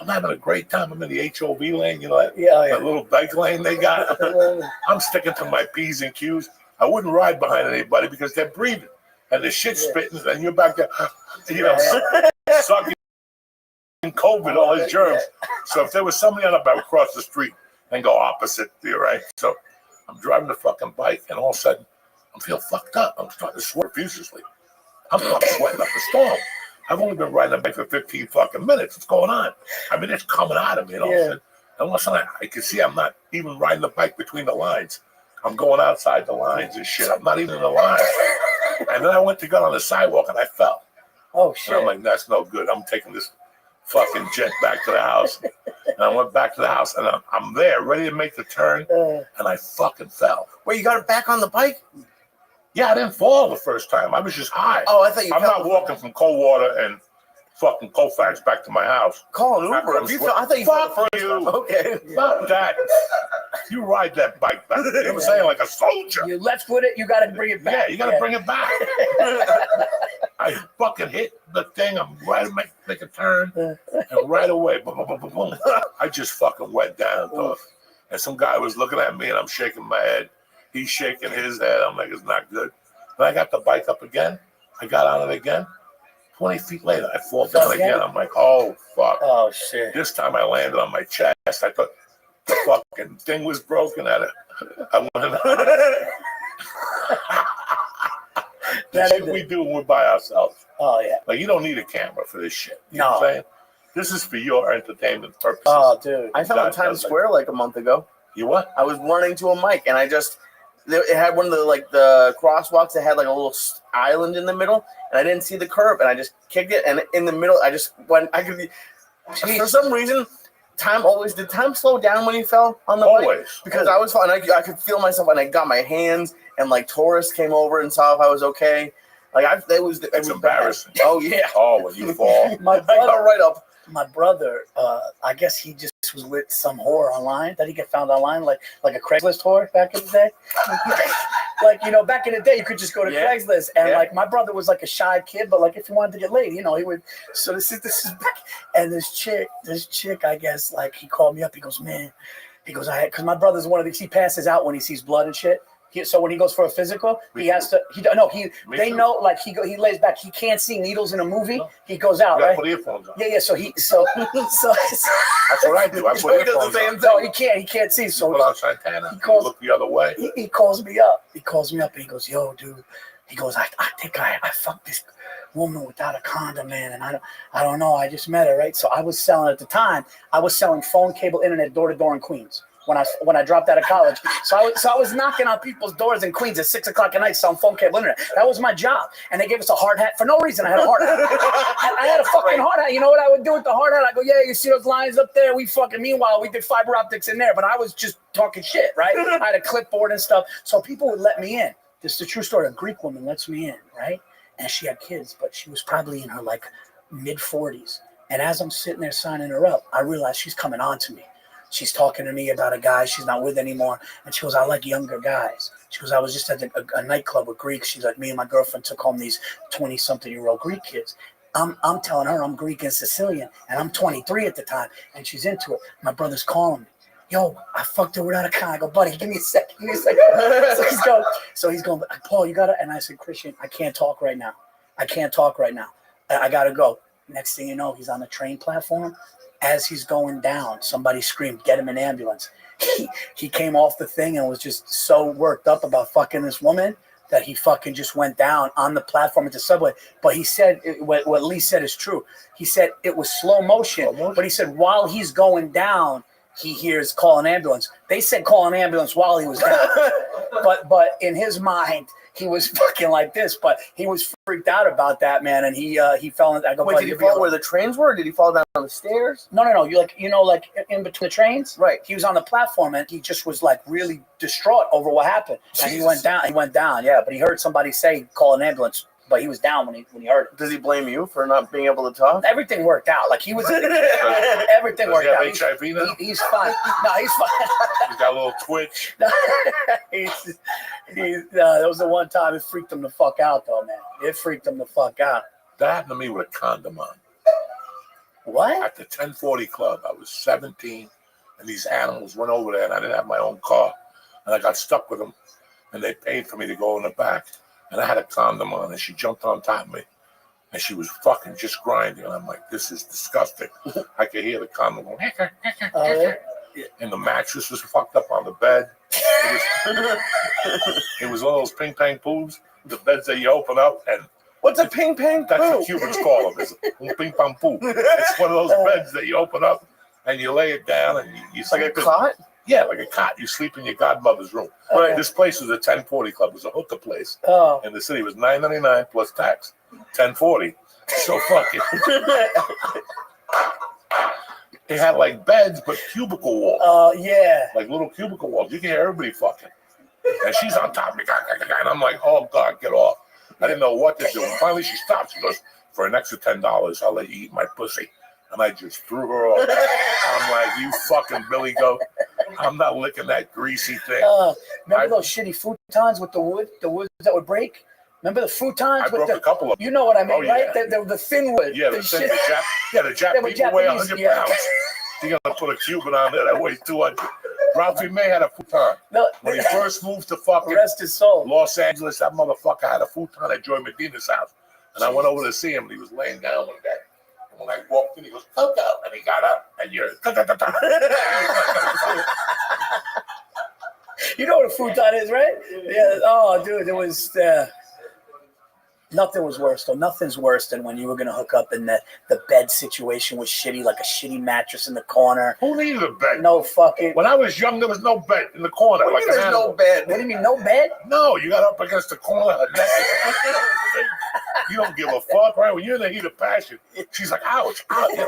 I'm having a great time. I'm in the HOV lane, you know, that little bike lane they got. I'm sticking to my P's and Q's. I wouldn't ride behind anybody because they're breathing. and the shit's spitting, and you're back there, sucking COVID, all his germs. So if there was somebody on the bike across the street and go opposite you, right? So I'm driving the fucking bike, and all of a sudden, I'm feeling fucked up. I'm starting to sweat profusely. I'm fucking sweating up a storm. I've only been riding the bike for 15 fucking minutes. What's going on? I mean, it's coming out of me, and all of a sudden, and all of a sudden I can see I'm not even riding the bike between the lines. I'm going outside the lines and shit. I'm not even in the line. And then I went to go on the sidewalk, and I fell. Oh, shit. And I'm like, that's no good. I'm taking this fucking jet back to the house. And I went back to the house, and I'm there, ready to make the turn, and I fucking fell. Wait, you got it back on the bike? Yeah, I didn't fall the first time. I was just high. Oh, I thought you I'm fell. not walking from Coldwater and fucking Colfax back to my house. Call an Uber. I thought you fell the first you. time. Okay. Fuck that. You ride that bike back. You know what I'm saying? Like a soldier. You left with it, you got to bring it back. Yeah, you got to bring it back. I fucking hit the thing. I'm right to make a turn, and right away, boom, boom, boom, boom, boom, I just fucking went down. Dog. And some guy was looking at me, and I'm shaking my head. He's shaking his head. I'm like, it's not good. Then I got the bike up again. I got on it again. 20 feet later, I fall down again. I'm like, oh, fuck. Oh, shit. This time I landed on my chest. I thought the fucking thing was broken. I went That's what we do when we're by ourselves. Oh, yeah. Like, you don't need a camera for this shit. You No. know what I'm saying? This is for your entertainment purposes. Oh, dude. I fell in Times Square like a month ago. You what? I was running to a mic, and it had one of the crosswalks that had like a little island in the middle, and I didn't see the curb, and I just kicked it, and in the middle, I just went. For some reason, did time slow down when you fell on the bike? Because I was falling, I could feel myself, and I got my hands, and like tourists came over and saw if I was okay. Like it's embarrassing. Bad. Oh yeah. Oh, when you fall, I got right up. My brother, I guess he just was with some whore online that he got found online, like a Craigslist whore back in the day. Like, back in the day, you could just go to Craigslist, and like my brother was like a shy kid, but like if he wanted to get laid, he would. So this is back, and this chick, I guess, like he called me up. He goes, man, because my brother's one of these. He passes out when he sees blood and shit. So when he goes for a physical, he has to. They know, like he lays back. He can't see needles in a movie. He goes out, right? Put earphones on. Yeah. So that's what I do. I put earphones on. No, he can't see. So put out Santana. He calls, look the other way. He calls me up. And he goes, yo, dude. He goes, I think I fucked this woman without a condom, man, and I don't know. I just met her, right? So I was selling at the time. I was selling phone, cable, internet, door to door in Queens. When I dropped out of college, so I was knocking on people's doors in Queens at 6 o'clock at night selling phone, cable, internet. That was my job, and they gave us a hard hat for no reason. I had a hard hat. I had a fucking hard hat. You know what I would do with the hard hat? I go, yeah, you see those lines up there? Meanwhile, we did fiber optics in there, but I was just talking shit, right? I had a clipboard and stuff, so people would let me in. This is the true story. A Greek woman lets me in, right? And she had kids, but she was probably in her like mid 40s. And as I'm sitting there signing her up, I realized she's coming on to me. She's talking to me about a guy she's not with anymore. And she goes, I like younger guys. She goes, I was just at a nightclub with Greeks. She's like, me and my girlfriend took home these 20-something-year-old Greek kids. I'm telling her I'm Greek and Sicilian, and I'm 23 at the time. And she's into it. My brother's calling me. Yo, I fucked her without a condom. I go, buddy, give me a second. So he's going, Paul, you got to. And I said, Christian, I can't talk right now. I got to go. Next thing you know, he's on the train platform. As he's going down, somebody screamed, get him an ambulance. He came off the thing and was just so worked up about fucking this woman that he fucking just went down on the platform at the subway. But he said, what Lee said is true. He said it was slow motion, but he said while he's going down, he hears call an ambulance. They said call an ambulance while he was down. but in his mind, he was fucking like this, but he was freaked out about that, man, and he fell in. I go, wait, did he fall where the trains were, or did he fall down on the stairs? No. You like in between the trains, right? He was on the platform, and he just was like really distraught over what happened, and he went down. Yeah, but he heard somebody say call an ambulance. But he was down when he heard it. Does he blame you for not being able to talk? Everything worked out. Like he was. Everything worked out. Does he have HIV now? He's fine. No, he's fine. He's got a little twitch. There was the one time it freaked him the fuck out, though, man. It freaked him the fuck out. That happened to me with a condom on. What? At the 1040 Club, I was 17, and these animals went over there, and I didn't have my own car, and I got stuck with them, and they paid for me to go in the back. and I had a condom on, and she jumped on top of me, and she was fucking just grinding. And I'm like, this is disgusting. I could hear the condom going, and the mattress was fucked up on the bed. It was one of those ping pong poos, the beds that you open up, and what's a ping pong? That's what Cubans call them. It's a ping pong poo. It's one of those beds that you open up and you lay it down and you like a cot. Yeah, like a cot. You sleep in your godmother's room. Right. This place was a 1040 club. It was a hookah place. Oh. And the city was $9.99 plus tax. 1040. So fucking. It had like beds, but cubicle walls. Yeah. Like little cubicle walls. You can hear everybody fucking. And she's on top of me. And I'm like, oh, God, get off. I didn't know what to do. And finally she stopped. She goes, for an extra $10, I'll let you eat my pussy. And I just threw her off. I'm like, you fucking Billy Goat. I'm not licking that greasy thing. Remember those shitty futons with the wood that would break? Remember the futons? I broke a couple of them. You know what I mean, right? Yeah. The thin wood. Yeah, the Jap people weigh 100 pounds. You're going to put a Cuban on there that weighs 200. Ralphie May had a futon. No, when he first moved to fucking rest his soul. Los Angeles, that motherfucker had a futon at Joy Medina's house. And I went over to see him, and he was laying down one day. And when I walked in, he goes, Coco. And he got up, and you're... You know what a futon is, right? Yeah. Oh, dude, it was... Nothing was worse, though. Nothing's worse than when you were going to hook up and the bed situation was shitty, like a shitty mattress in the corner. Who needed a bed? No fucking... When I was young, there was no bed in the corner. What do you mean there's no bed? What do you mean, no bed? No, you got up against the corner. You don't give a fuck, right? When you're in the heat of passion, she's like, ouch, ouch.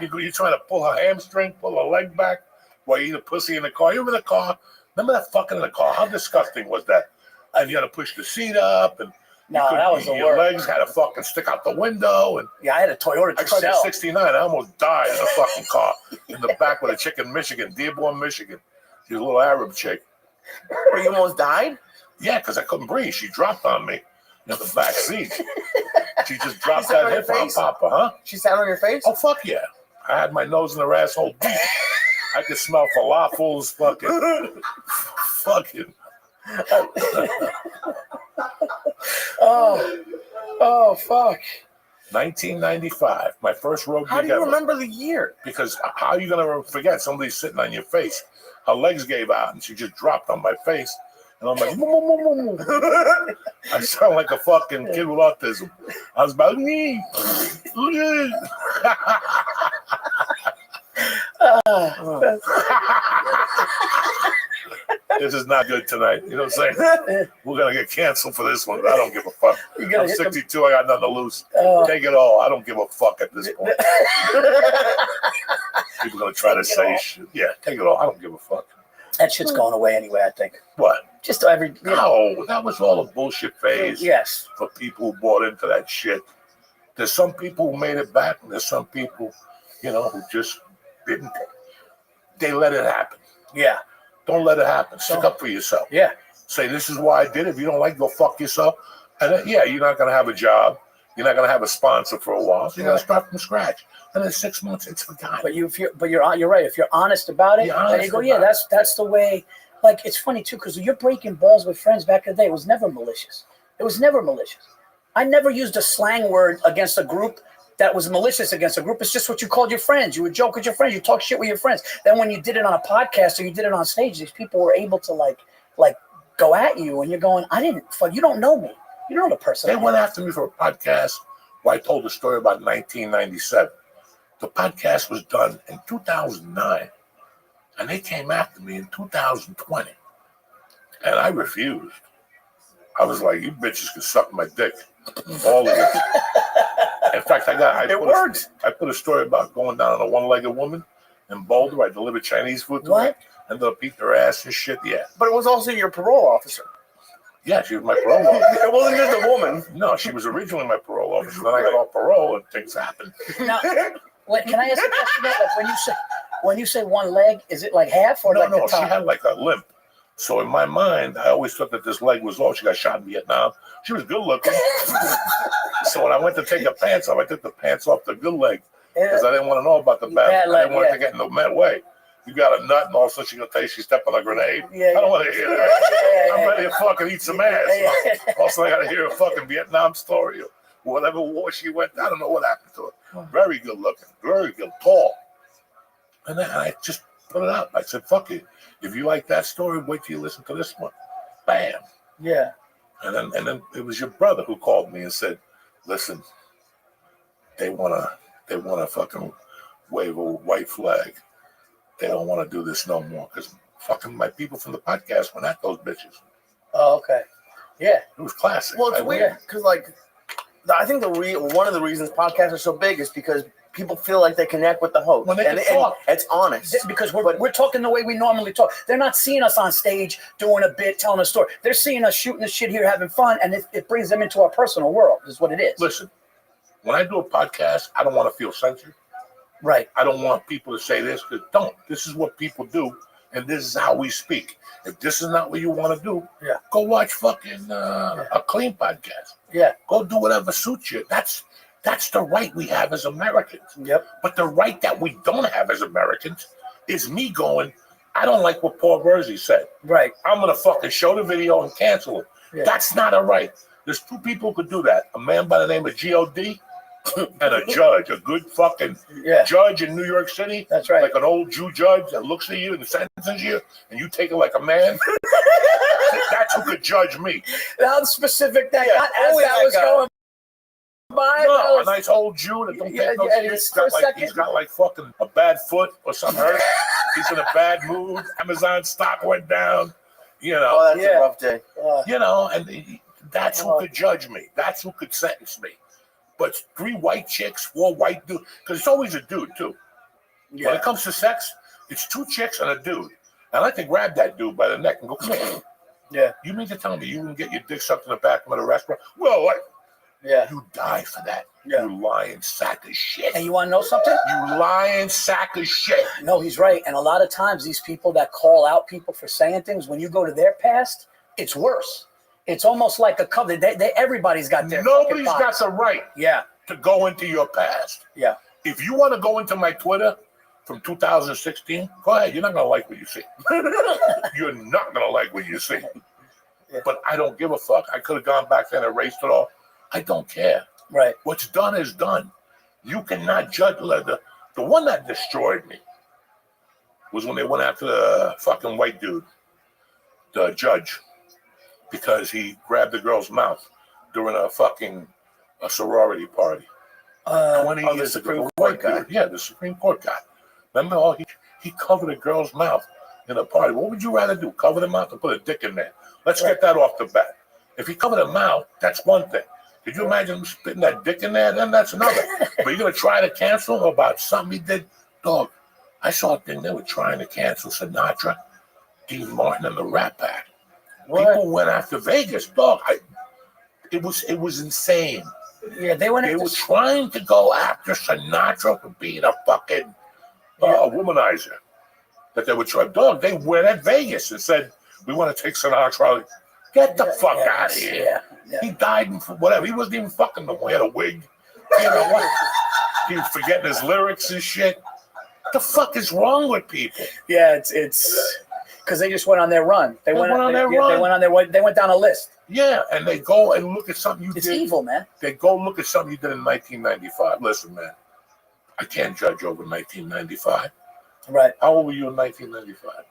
You're trying to pull her hamstring, pull her leg back while you eat a pussy in the car. You were in the car. Remember that fucking in the car? How disgusting was that? And you had to push the seat up and... No, that was the worst. Your legs had to fucking stick out the window, and yeah, I had a Toyota. I tried the '69. I almost died in a fucking car in the back with a chick in Michigan, Dearborn, Michigan. She was a little Arab chick. Where you almost died? Yeah, because I couldn't breathe. She dropped on me in the back seat. She just dropped that hip on Papa, huh? She sat on your face? Oh fuck yeah! I had my nose in her asshole deep. I could smell falafels, fucking. Oh, fuck. 1995, my first road gig. How do you remember the year? Because how are you going to forget somebody sitting on your face? Her legs gave out and she just dropped on my face. And I'm like, moo. I sound like a fucking kid with autism. I was about, this is not good tonight. You know what I'm saying? We're going to get canceled for this one. I don't give a fuck. I'm 62. I got nothing to lose. Take it all. I don't give a fuck at this point. People going to try to say shit. Yeah, take it all. I don't give a fuck. That shit's going away anyway, I think. What? Just every... No, that was all a bullshit phase. Yes. For people who bought into that shit. There's some people who made it back, and there's some people, who just didn't. They let it happen. Yeah. Don't let it happen. Stick up for yourself. Yeah. Say, this is why I did it. If you don't like it, go fuck yourself. And then, you're not going to have a job. You're not going to have a sponsor for a while. So you got to start from scratch. And in 6 months, it's forgotten. But you're right. If you're honest about it, and you go, that's the way. Like, it's funny, too, because you're breaking balls with friends back in the day. It was never malicious. I never used a slang word against a group that was malicious against a group. It's just what you called your friends. You would joke with your friends. You talk shit with your friends. Then when you did it on a podcast or you did it on stage, these people were able to like go at you, and you're going, you don't know me. You don't know the person. They went after me for a podcast where I told a story about 1997. The podcast was done in 2009, and they came after me in 2020, and I refused. I was like, you bitches can suck my dick. All of it. In fact, I put a story about going down on a one-legged woman in Boulder. I delivered Chinese food to her. Ended up beating her ass and shit, yeah. But it was also your parole officer. Yeah, she was my parole officer. It wasn't just a woman. No, she was originally my parole officer. Then I got off parole and things happened. Now, can I ask a question about that? When you say one leg, is it like half or like the top? No, she had like a limp. So in my mind, I always thought that this leg was off. She got shot in Vietnam. She was good looking. So when I went to take her pants off, I took the pants off the good leg because I didn't want to know about the bad leg. I didn't want it to get in the way. You got a nut, and all of a sudden she's gonna tell you she stepped on a grenade. Yeah, I don't want to hear that. I'm ready to fucking eat some ass. Yeah. Also, I gotta hear a fucking Vietnam story or whatever war she went. I don't know what happened to her. Very good looking, very good, tall. And then I just put it out. I said, "Fuck it. If you like that story, wait till you listen to this one." Bam. Yeah. And then it was your brother who called me and said, "Listen, they wanna fucking wave a white flag. They don't want to do this no more because fucking my people from the podcast went at those bitches." Oh, okay. Yeah. It was classic. Well, it's weird because, like, I think one of the reasons podcasts are so big is because people feel like they connect with the host. When they and can talk. it's honest. Because we're talking the way we normally talk. They're not seeing us on stage doing a bit, telling a story. They're seeing us shooting the shit here, having fun, and it brings them into our personal world, is what it is. Listen, when I do a podcast, I don't want to feel censored. Right. I don't want people to say this because don't. This is what people do, and this is how we speak. If this is not what you want to do, go watch fucking a clean podcast. Yeah. Go do whatever suits you. That's the right we have as Americans. Yep. But the right that we don't have as Americans is me going, I don't like what Paul Verzi said. Right. I'm going to fucking show the video and cancel it. Yeah. That's not a right. There's two people who could do that. A man by the name of G.O.D. and a judge, a good fucking judge in New York City. That's right. Like an old Jew judge that looks at you and sentences you, and you take it like a man. That's who could judge me. How specific that as that was going by. No, a nice old Jew that don't take no shit. He's got like fucking a bad foot or something hurt. He's in a bad mood. Amazon stock went down. You know. Oh, that's a rough day. You know, and that's who could judge me. That's who could sentence me. But 3 white chicks, 4 white dudes, because it's always a dude too. When it comes to sex, it's 2 chicks and a dude. I like to grab that dude by the neck and go, come here. Yeah. You mean to tell me you can get your dick sucked in the back of a restaurant? Well, what? Yeah. You die for that. Yeah. You lying sack of shit. And you want to know something? You lying sack of shit. No, he's right. And a lot of times these people that call out people for saying things, when you go to their past, it's worse. It's almost like a cover. Everybody's got their Nobody's got the right to go into your past. Yeah. If you want to go into my Twitter from 2016, go ahead. You're not going to like what you see. You're not going to like what you see. Yeah. But I don't give a fuck. I could have gone back then and erased it all. I don't care. Right. What's done is done. You cannot judge. The one that destroyed me was when they went after the fucking white dude, the judge, because he grabbed the girl's mouth during a sorority party. 20 years ago. The white guy. Yeah, the Supreme Court guy. Remember, he covered a girl's mouth in a party. What would you rather do? Cover the mouth or put a dick in there? Let's get that off the bat. If he covered the mouth, that's one thing. Could you imagine him spitting that dick in there? Then that's another. But you're going to try to cancel him about something he did? Dog, I saw a thing they were trying to cancel Sinatra, Dean Martin, and the Rat Pack. People went after Vegas, dog. It was insane. Yeah, they were trying to go after Sinatra for being a fucking womanizer. That they would try, dog. They went at Vegas and said, "We want to take Sinatra. Get the fuck out of here." Yeah. He died in whatever. He wasn't even fucking no more. He had a wig. You know what? He was forgetting his lyrics and shit. What the fuck is wrong with people? Yeah, it's because they just went on their run. They went on their run. They went on their. They went down a list. Yeah, and they go and look at something you did. It's evil, man. They go look at something you did in 1995. Listen, man, I can't judge over 1995. Right. How old were you in 1995?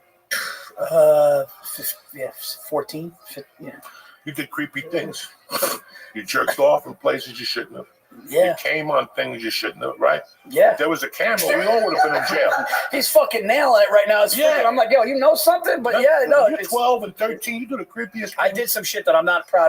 14. Yeah. You did creepy things. You jerked off in places you shouldn't have. Yeah. You came on things you shouldn't have, right? Yeah. If there was a camera, we all would have been in jail. He's fucking nailing it right now. I'm like, yo, you know something? But You're 12 and 13. You do the creepiest. I did some shit that I'm not proud of.